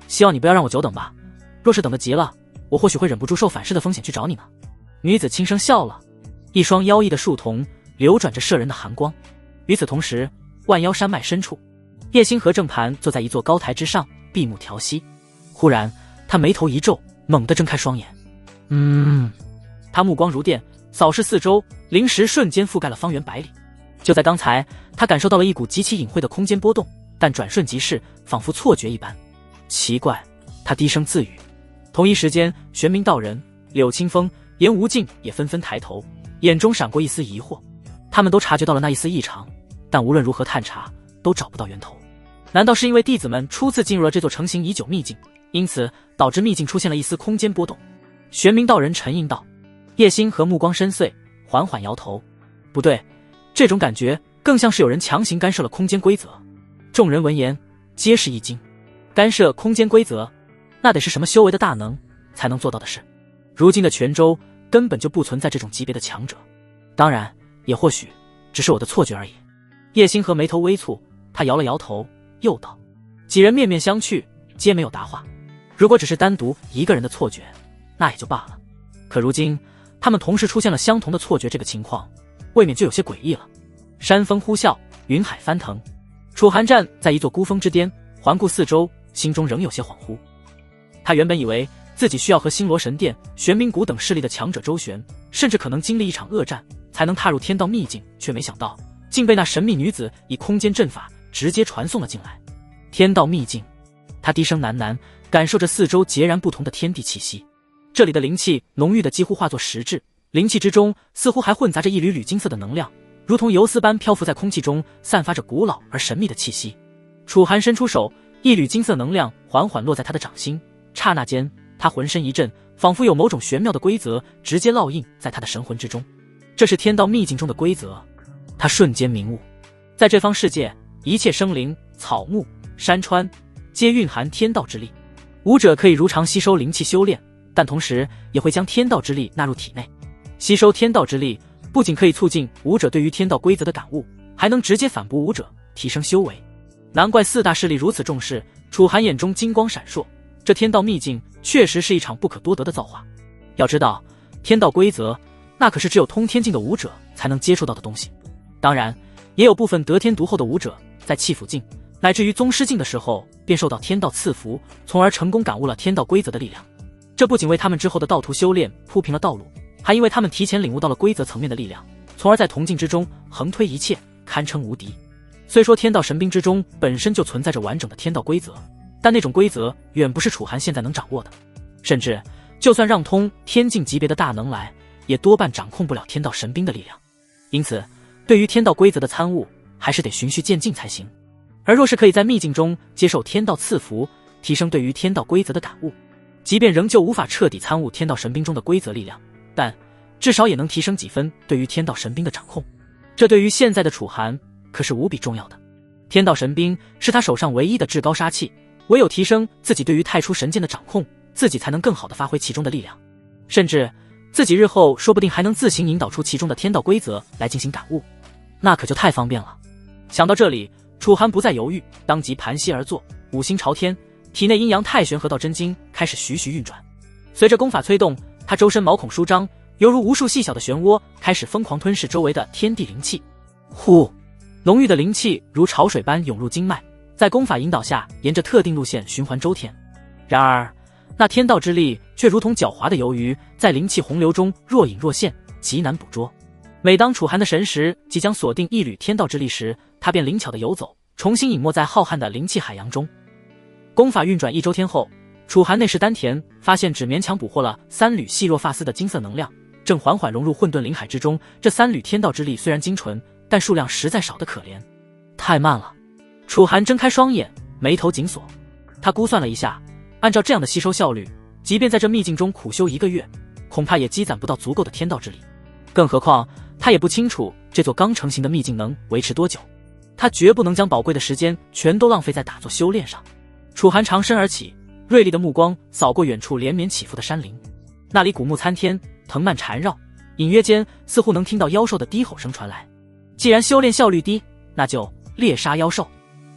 [SPEAKER 1] 希望你不要让我久等吧，若是等得急了，我或许会忍不住受反噬的风险去找你呢。女子轻声笑了，一双妖异的树瞳流转着摄人的寒光。与此同时，万妖山脉深处，叶星河正盘坐在一座高台之上，闭目调息。忽然他眉头一皱，猛地睁开双眼。他目光如电，扫视四周，灵石瞬间覆盖了方圆百里。就在刚才，他感受到了一股极其隐晦的空间波动，但转瞬即逝，仿佛错觉一般。奇怪，他低声自语。同一时间，玄冥道人、柳清风、颜无尽也纷纷抬头，眼中闪过一丝疑惑。他们都察觉到了那一丝异常，但无论如何探查，都找不到源头。难道是因为弟子们初次进入了这座成型已久秘境，因此导致秘境出现了一丝空间波动？玄冥道人沉吟道。叶星河目光深邃，缓缓摇头。不对，这种感觉更像是有人强行干涉了空间规则。众人闻言皆是一惊。干涉空间规则，那得是什么修为的大能才能做到的事？如今的泉州根本就不存在这种级别的强者，当然也或许只是我的错觉而已。叶星河眉头微蹙，他摇了摇头，又道。几人面面相觑，皆没有答话。如果只是单独一个人的错觉，那也就罢了。可如今他们同时出现了相同的错觉，这个情况未免就有些诡异了。山风呼啸，云海翻腾，楚寒站在一座孤峰之巅，环顾四周，心中仍有些恍惚。他原本以为自己需要和星罗神殿、玄冥谷等势力的强者周旋，甚至可能经历一场恶战，才能踏入天道秘境，却没想到竟被那神秘女子以空间阵法直接传送了进来。天道秘境，他低声喃喃，感受着四周截然不同的天地气息。这里的灵气浓郁的几乎化作实质，灵气之中似乎还混杂着一缕缕金色的能量，如同游丝般漂浮在空气中，散发着古老而神秘的气息。楚寒伸出手，一缕金色能量缓缓落在他的掌心，刹那间他浑身一震，仿佛有某种玄妙的规则直接烙印在他的神魂之中。这是天道秘境中的规则。他瞬间明悟，在这方世界，一切生灵、草木、山川皆蕴含天道之力。武者可以如常吸收灵气修炼，但同时也会将天道之力纳入体内。吸收天道之力不仅可以促进武者对于天道规则的感悟，还能直接反哺武者，提升修为。难怪四大势力如此重视。楚寒眼中金光闪烁，这天道秘境确实是一场不可多得的造化。要知道，天道规则那可是只有通天境的武者才能接触到的东西。当然，也有部分得天独厚的武者在气府境乃至于宗师境的时候便受到天道赐福，从而成功感悟了天道规则的力量。这不仅为他们之后的道途修炼铺平了道路，还因为他们提前领悟到了规则层面的力量，从而在同境之中横推一切，堪称无敌。虽说天道神兵之中本身就存在着完整的天道规则，但那种规则远不是楚寒现在能掌握的，甚至就算让通天境级别的大能来，也多半掌控不了天道神兵的力量。因此对于天道规则的参悟，还是得循序渐进才行。而若是可以在秘境中接受天道赐福，提升对于天道规则的感悟，即便仍旧无法彻底参悟天道神兵中的规则力量，但至少也能提升几分对于天道神兵的掌控。这对于现在的楚寒可是无比重要的。天道神兵是他手上唯一的至高杀器，唯有提升自己对于太初神剑的掌控，自己才能更好地发挥其中的力量，甚至自己日后说不定还能自行引导出其中的天道规则来进行感悟，那可就太方便了。想到这里，楚寒不再犹豫，当即盘膝而坐，五心朝天，体内阴阳太玄合道真经开始徐徐运转。随着功法催动，他周身毛孔舒张，犹如无数细小的漩涡，开始疯狂吞噬周围的天地灵气。呼，浓郁的灵气如潮水般涌入经脉，在功法引导下沿着特定路线循环周天。然而那天道之力却如同狡猾的鱿鱼，在灵气洪流中若隐若现，极难捕捉。每当楚寒的神识即将锁定一缕天道之力时，他便灵巧地游走，重新隐没在浩瀚的灵气海洋中。功法运转1周天后，楚寒内视丹田，发现只勉强捕获了3缕细若发丝的金色能量，正缓缓融入混沌灵海之中。这3缕天道之力虽然精纯，但数量实在少得可怜，太慢了。楚寒睁开双眼，眉头紧锁。他估算了一下，按照这样的吸收效率，即便在这秘境中苦修1个月，恐怕也积攒不到足够的天道之力。更何况他也不清楚这座刚成型的秘境能维持多久，他绝不能将宝贵的时间全都浪费在打坐修炼上。楚寒长身而起，锐利的目光扫过远处连绵起伏的山林，那里古木参天，藤蔓缠绕，隐约间似乎能听到妖兽的低吼声传来。既然修炼效率低，那就猎杀妖兽。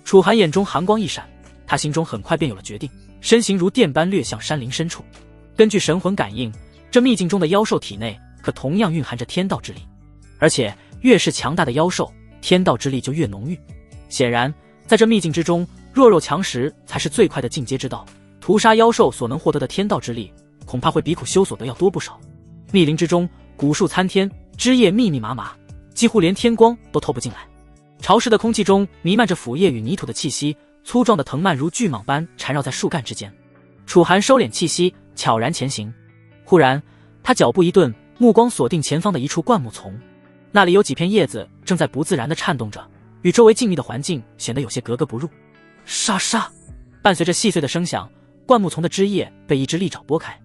[SPEAKER 1] 楚寒眼中寒光一闪，他心中很快便有了决定，身形如电般掠向山林深处。根据神魂感应，这秘境中的妖兽体内可同样蕴含着天道之力，而且越是强大的妖兽，天道之力就越浓郁。显然在这秘境之中，弱肉强食才是最快的进阶之道，屠杀妖兽所能获得的天道之力，恐怕会比苦修所得要多不少。密林之中，古树参天，枝叶密密麻麻，几乎连天光都透不进来。潮湿的空气中弥漫着腐叶与泥土的气息，粗壮的藤蔓如巨蟒般缠绕在树干之间。楚寒收敛气息，悄然前行。忽然他脚步一顿，目光锁定前方的一处灌木丛，那里有几片叶子正在不自然地颤动着，与周围静谧的环境显得有些格格不入。沙沙，伴随着细碎的声响，灌木丛的枝叶被一只利爪拨开，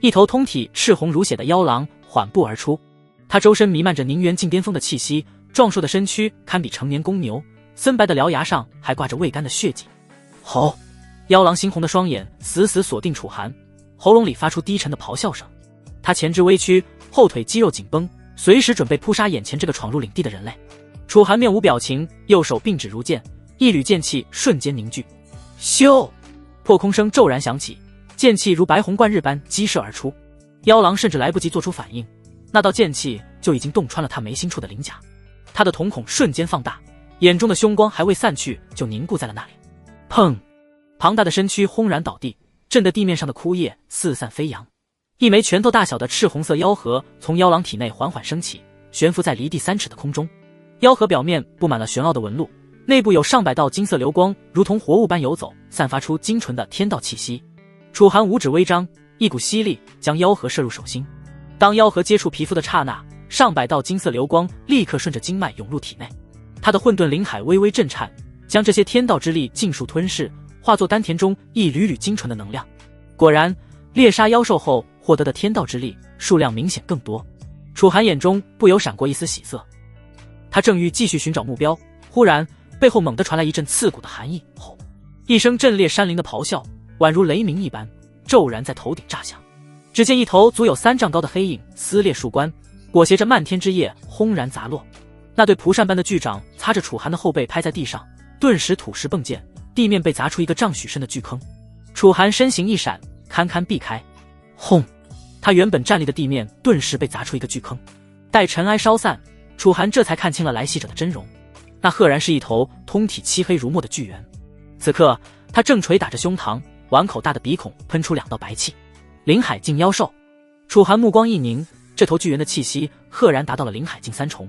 [SPEAKER 1] 一头通体赤红如血的妖狼缓步而出。他周身弥漫着宁元境巅峰的气息，壮硕的身躯堪比成年公牛，森白的獠牙上还挂着未干的血迹。吼！妖狼猩红的双眼死死锁定楚寒，喉咙里发出低沉的咆哮声。他前肢微屈，后腿肌肉紧绷，随时准备扑杀眼前这个闯入领地的人类。楚寒面无表情，右手并指如剑，一缕剑气瞬间凝聚，咻！破空声骤然响起，剑气如白虹贯日般激射而出。妖狼甚至来不及做出反应，那道剑气就已经洞穿了他眉心处的鳞甲。他的瞳孔瞬间放大，眼中的凶光还未散去，就凝固在了那里。砰！庞大的身躯轰然倒地，震得地面上的枯叶四散飞扬。一枚拳头大小的赤红色妖核从妖狼体内缓缓升起，悬浮在离地3尺的空中。妖核表面布满了玄奥的纹路，内部有上百道金色流光如同活物般游走，散发出精纯的天道气息。楚寒五指微张，一股吸力将妖核射入手心。当妖核接触皮肤的刹那，上百道金色流光立刻顺着经脉涌入体内。他的混沌灵海微微震颤，将这些天道之力尽数吞噬，化作丹田中一缕缕精纯的能量。果然，猎杀妖兽后获得的天道之力数量明显更多。楚寒眼中不由闪过一丝喜色，他正欲继续寻找目标，忽然背后猛地传来一阵刺骨的寒意，吼！一声震裂山林的咆哮，宛如雷鸣一般，骤然在头顶炸响。只见一头足有3丈高的黑影撕裂树冠，裹挟着漫天之叶轰然砸落。那对蒲扇般的巨掌擦着楚寒的后背拍在地上，顿时土石迸溅，地面被砸出一个丈许深的巨坑。楚寒身形一闪，堪堪避开。轰！他原本站立的地面顿时被砸出一个巨坑。待尘埃稍散，楚寒这才看清了来袭者的真容，那赫然是一头通体漆黑如墨的巨猿。此刻他正捶打着胸膛，碗口大的鼻孔喷出2道白气。灵海境妖兽。楚寒目光一凝，这头巨猿的气息赫然达到了灵海境3重。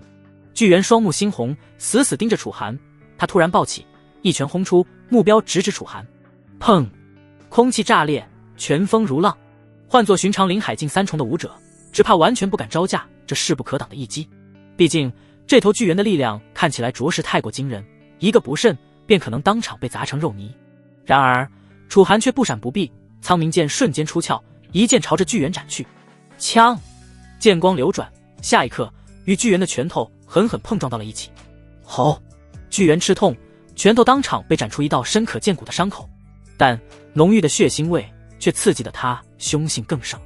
[SPEAKER 1] 巨猿双目猩红，死死盯着楚寒。他突然暴起，一拳轰出，目标直指楚寒。砰！空气炸裂，拳风如浪。换作寻常灵海境3重的武者，只怕完全不敢招架这势不可挡的一击。毕竟这头巨猿的力量看起来着实太过惊人，一个不慎便可能当场被砸成肉泥。然而楚寒却不闪不避，苍冥剑瞬间出鞘，一剑朝着巨猿斩去。枪！剑光流转，下一刻与巨猿的拳头狠狠碰撞到了一起。吼！巨猿吃痛，拳头当场被斩出一道深可见骨的伤口，但浓郁的血腥味却刺激得他凶性更盛。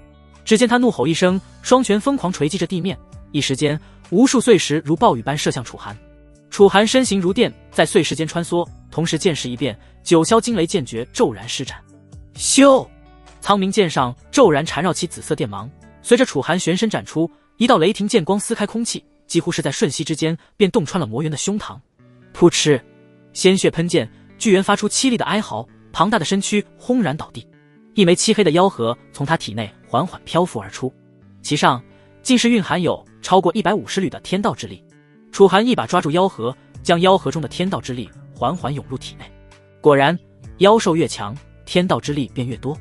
[SPEAKER 1] 只见他怒吼一声，双拳疯狂锤击着地面，一时间无数碎石如暴雨般射向楚寒。楚寒身形如电，在碎石间穿梭，同时剑势一变，九霄惊雷剑诀骤然施展。咻！苍冥剑上骤然缠绕起紫色电芒，随着楚寒旋身斩出，一道雷霆剑光撕开空气，几乎是在瞬息之间便洞穿了魔猿的胸膛。噗嗤！鲜血喷溅，巨猿发出凄厉的哀嚎，庞大的身躯轰然倒地。一枚漆黑的妖核从他体内缓缓漂浮而出，其上竟是蕴含有超过150缕的天道之力。楚寒一把抓住妖核，将妖核中的天道之力缓缓涌入体内。果然，妖兽越强，天道之力便越多。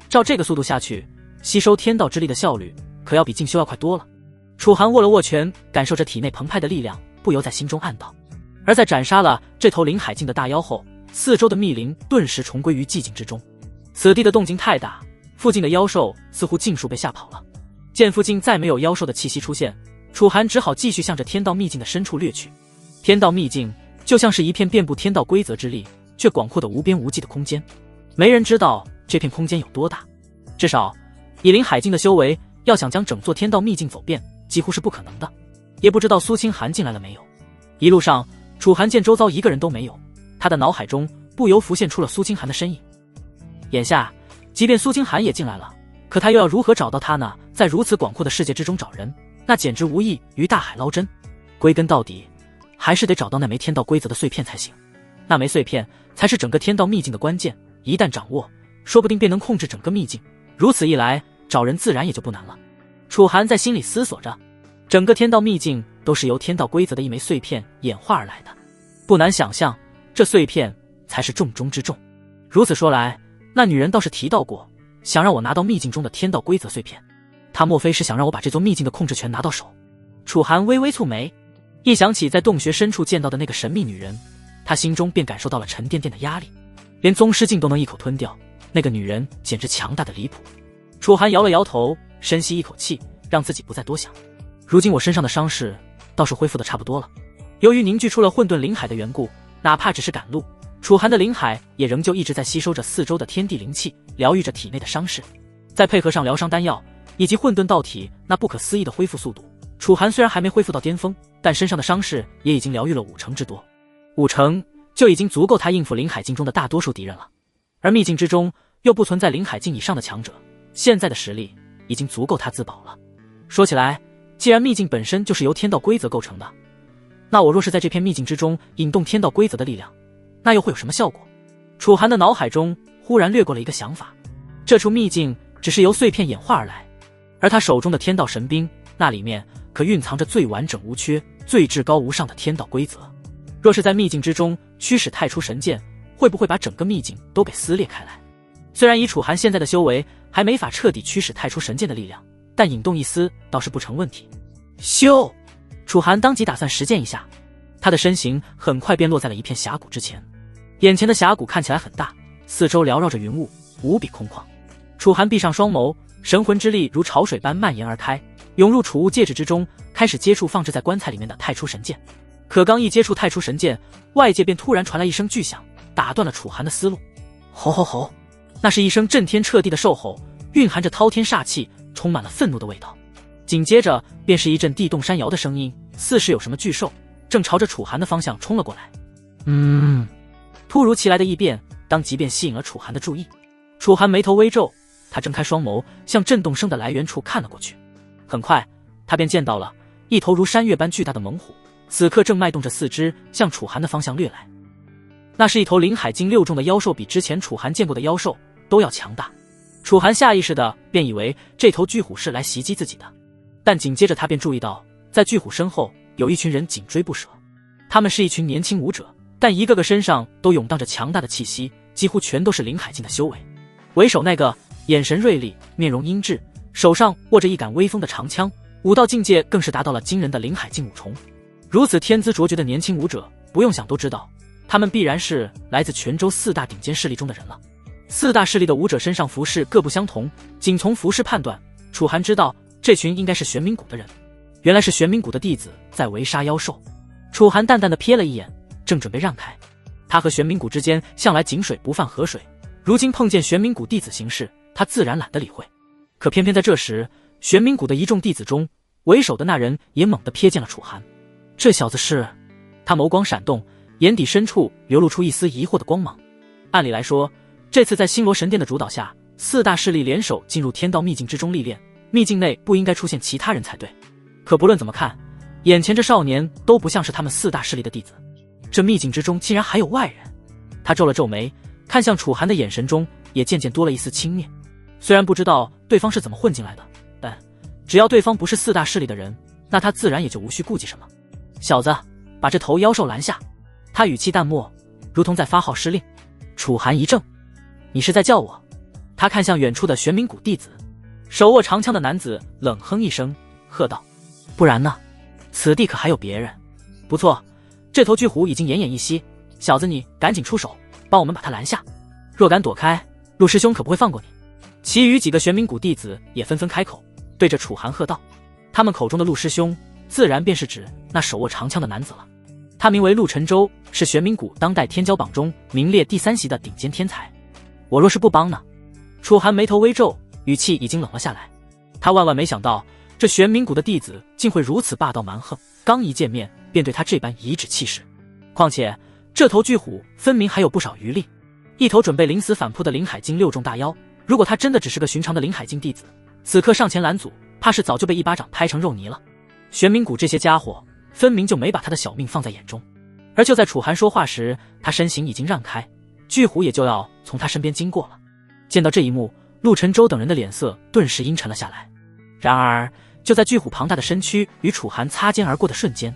[SPEAKER 1] 照这个速度下去，吸收天道之力的效率可要比静修要快多了。楚寒握了握拳，感受着体内澎湃的力量，不由在心中暗道。而在斩杀了这头灵海境的大妖后，四周的密林顿时重归于寂静之中。此地的动静太大，附近的妖兽似乎尽数被吓跑了。见附近再没有妖兽的气息出现，楚寒只好继续向着天道秘境的深处掠去。天道秘境就像是一片遍布天道规则之力，却广阔的无边无际的空间，没人知道这片空间有多大。至少以灵海境的修为，要想将整座天道秘境走遍，几乎是不可能的。也不知道苏清寒进来了没有。一路上，楚寒见周遭一个人都没有，他的脑海中不由浮现出了苏清寒的身影。眼下即便苏清寒也进来了，可他又要如何找到他呢？在如此广阔的世界之中找人，那简直无异于大海捞针。归根到底，还是得找到那枚天道规则的碎片才行。那枚碎片才是整个天道秘境的关键，一旦掌握，说不定便能控制整个秘境。如此一来，找人自然也就不难了。楚寒在心里思索着，整个天道秘境都是由天道规则的一枚碎片演化而来的，不难想象，这碎片才是重中之重。如此说来，那女人倒是提到过，想让我拿到秘境中的天道规则碎片。她莫非是想让我把这座秘境的控制权拿到手？楚寒微微蹙眉，一想起在洞穴深处见到的那个神秘女人，他心中便感受到了沉甸甸的压力。连宗师境都能一口吞掉，那个女人简直强大的离谱。楚寒摇了摇头，深吸一口气，让自己不再多想。如今我身上的伤势倒是恢复的差不多了。由于凝聚出了混沌灵海的缘故，哪怕只是赶路，楚寒的灵海也仍旧一直在吸收着四周的天地灵气，疗愈着体内的伤势。再配合上疗伤丹药以及混沌道体那不可思议的恢复速度，楚寒虽然还没恢复到巅峰，但身上的伤势也已经疗愈了50%之多。50%就已经足够他应付灵海境中的大多数敌人了。而秘境之中又不存在灵海境以上的强者，现在的实力已经足够他自保了。说起来，既然秘境本身就是由天道规则构成的，那我若是在这片秘境之中引动天道规则的力量，那又会有什么效果？楚寒的脑海中忽然掠过了一个想法，这处秘境只是由碎片演化而来，而他手中的天道神兵，那里面可蕴藏着最完整无缺、最至高无上的天道规则。若是在秘境之中驱使太初神剑，会不会把整个秘境都给撕裂开来？虽然以楚寒现在的修为还没法彻底驱使太初神剑的力量，但引动一丝倒是不成问题。咻！楚寒当即打算实践一下，他的身形很快便落在了一片峡谷之前。眼前的峡谷看起来很大，四周缭绕着云雾，无比空旷。楚寒闭上双眸，神魂之力如潮水般蔓延而开，涌入储物戒指之中，开始接触放置在棺材里面的太初神剑。可刚一接触太初神剑，外界便突然传来一声巨响，打断了楚寒的思路。吼吼吼！那是一声震天彻地的兽吼，蕴含着滔天煞气，充满了愤怒的味道。紧接着便是一阵地动山摇的声音，似是有什么巨兽正朝着楚寒的方向冲了过来。突如其来的异变当即便吸引了楚寒的注意。楚寒眉头微皱，他睁开双眸向震动声的来源处看了过去。很快他便见到了一头如山岳般巨大的猛虎，此刻正迈动着四肢向楚寒的方向掠来。那是一头灵海境6重的妖兽，比之前楚寒见过的妖兽都要强大。楚寒下意识的便以为这头巨虎是来袭击自己的，但紧接着他便注意到，在巨虎身后有一群人紧追不舍。他们是一群年轻武者，但一个个身上都涌荡着强大的气息，几乎全都是灵海境的修为。为首那个眼神锐利，面容英质，手上握着一杆威风的长枪，武道境界更是达到了惊人的灵海境5重。如此天资卓绝的年轻武者，不用想都知道，他们必然是来自泉州4大顶尖势力中的人了。4大势力的武者身上服饰各不相同，仅从服饰判断，楚寒知道这群应该是玄冥谷的人。原来是玄冥谷的弟子在围杀妖兽。楚寒淡淡的瞥了一眼，正准备让开。他和玄冥谷之间向来井水不犯河水，如今碰见玄冥谷弟子行事，他自然懒得理会。可偏偏在这时，玄冥谷的一众弟子中，为首的那人也猛地瞥见了楚寒。这小子是……他眸光闪动，眼底深处流露出一丝疑惑的光芒。按理来说，这次在星罗神殿的主导下，4大势力联手进入天道秘境之中历练，秘境内不应该出现其他人才对。可不论怎么看，眼前这少年都不像是他们4大势力的弟子。这秘境之中竟然还有外人。他皱了皱眉，看向楚寒的眼神中也渐渐多了一丝轻蔑。虽然不知道对方是怎么混进来的，但只要对方不是4大势力的人，那他自然也就无需顾忌什么。小子，把这头妖兽拦下。他语气淡漠，如同在发号施令。楚寒一怔，你是在叫我？他看向远处的玄冥谷弟子，手握长枪的男子冷哼一声，喝道：不然呢？此地可还有别人？不错，这头巨虎已经奄奄一息，小子你赶紧出手，帮我们把他拦下。若敢躲开，陆师兄可不会放过你。其余几个玄冥谷弟子也纷纷开口，对着楚寒喝道。他们口中的陆师兄，自然便是指那手握长枪的男子了。他名为陆沉舟，是玄冥谷当代天骄榜中名列第3席的顶尖天才。我若是不帮呢？楚寒眉头微皱，语气已经冷了下来。他万万没想到，这玄冥谷的弟子竟会如此霸道蛮横，刚一见面便对他这般颐指气使。况且这头巨虎分明还有不少余力，一头准备临死反扑的灵海境6重大妖。如果他真的只是个寻常的灵海境弟子，此刻上前拦阻，怕是早就被一巴掌拍成肉泥了。玄冥谷这些家伙分明就没把他的小命放在眼中。而就在楚寒说话时，他身形已经让开，巨虎也就要从他身边经过了。见到这一幕，陆沉舟等人的脸色顿时阴沉了下来。然而就在巨虎庞大的身躯与楚寒擦肩而过的瞬间，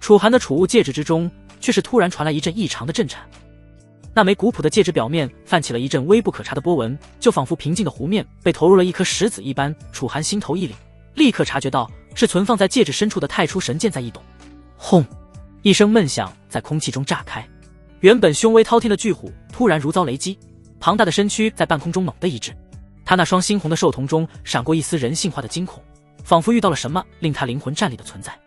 [SPEAKER 1] 楚寒的储物戒指之中却是突然传来一阵异常的震颤。那枚古朴的戒指表面泛起了一阵微不可察的波纹，就仿佛平静的湖面被投入了一颗石子一般。楚寒心头一凛，立刻察觉到是存放在戒指深处的太初神剑在异动。轰！一声闷响在空气中炸开，原本凶威滔天的巨虎突然如遭雷击，庞大的身躯在半空中猛地一滞。他那双猩红的兽瞳中闪过一丝人性化的惊恐，仿佛遇到了什么令他灵魂战栗的存在。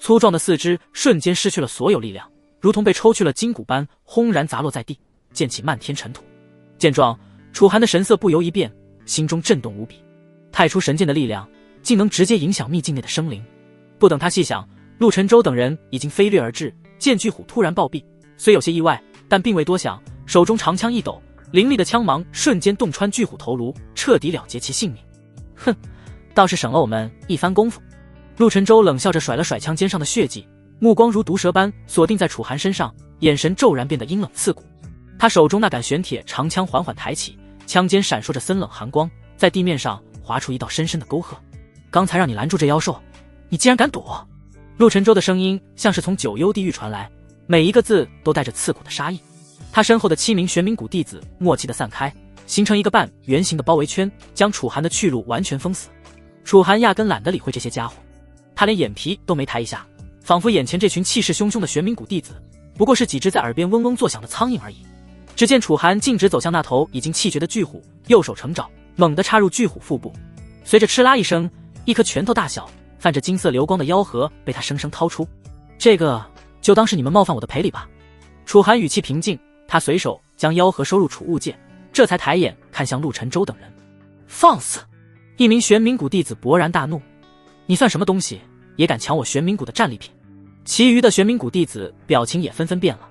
[SPEAKER 1] 粗壮的四肢瞬间失去了所有力量，如同被抽去了筋骨般轰然砸落在地，溅起漫天尘土。见状，楚寒的神色不由一变，心中震动无比。太初神剑的力量竟能直接影响秘境内的生灵。不等他细想，陆沉舟等人已经飞掠而至，见巨虎突然暴毙，虽有些意外，但并未多想，手中长枪一抖，凌厉的枪芒瞬间洞穿巨虎头颅，彻底了结其性命。哼，倒是省了我们一番功夫。陆晨舟冷笑着甩了甩枪尖上的血迹，目光如毒蛇般锁定在楚寒身上，眼神骤然变得阴冷刺骨。他手中那杆玄铁长枪缓缓抬起，枪尖闪烁着森冷寒光，在地面上划出一道深深的沟壑。刚才让你拦住这妖兽，你竟然敢躲！陆晨舟的声音像是从九幽地狱传来，每一个字都带着刺骨的杀意。他身后的7名玄冥谷弟子默契地散开，形成一个半圆形的包围圈，将楚寒的去路完全封死。楚寒压根懒得理会这些家伙，他连眼皮都没抬一下，仿佛眼前这群气势汹汹的玄冥谷弟子不过是几只在耳边嗡嗡作响的苍蝇而已。只见楚寒径直走向那头已经气绝的巨虎，右手成爪，猛地插入巨虎腹部，随着哧啦一声，一颗拳头大小泛着金色流光的妖核被他生生掏出。这个就当是你们冒犯我的赔礼吧。楚寒语气平静，他随手将妖核收入储物戒，这才抬眼看向陆晨舟等人。放肆！一名玄冥谷弟子勃然大怒，你算什么东西，也敢抢我玄冥谷的战利品？其余的玄冥谷弟子表情也纷纷变了，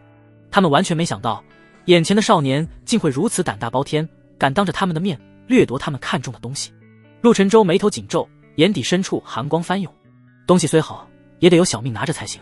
[SPEAKER 1] 他们完全没想到眼前的少年竟会如此胆大包天，敢当着他们的面掠夺他们看中的东西。陆晨舟眉头紧皱，眼底深处寒光翻涌，东西虽好，也得有小命拿着才行。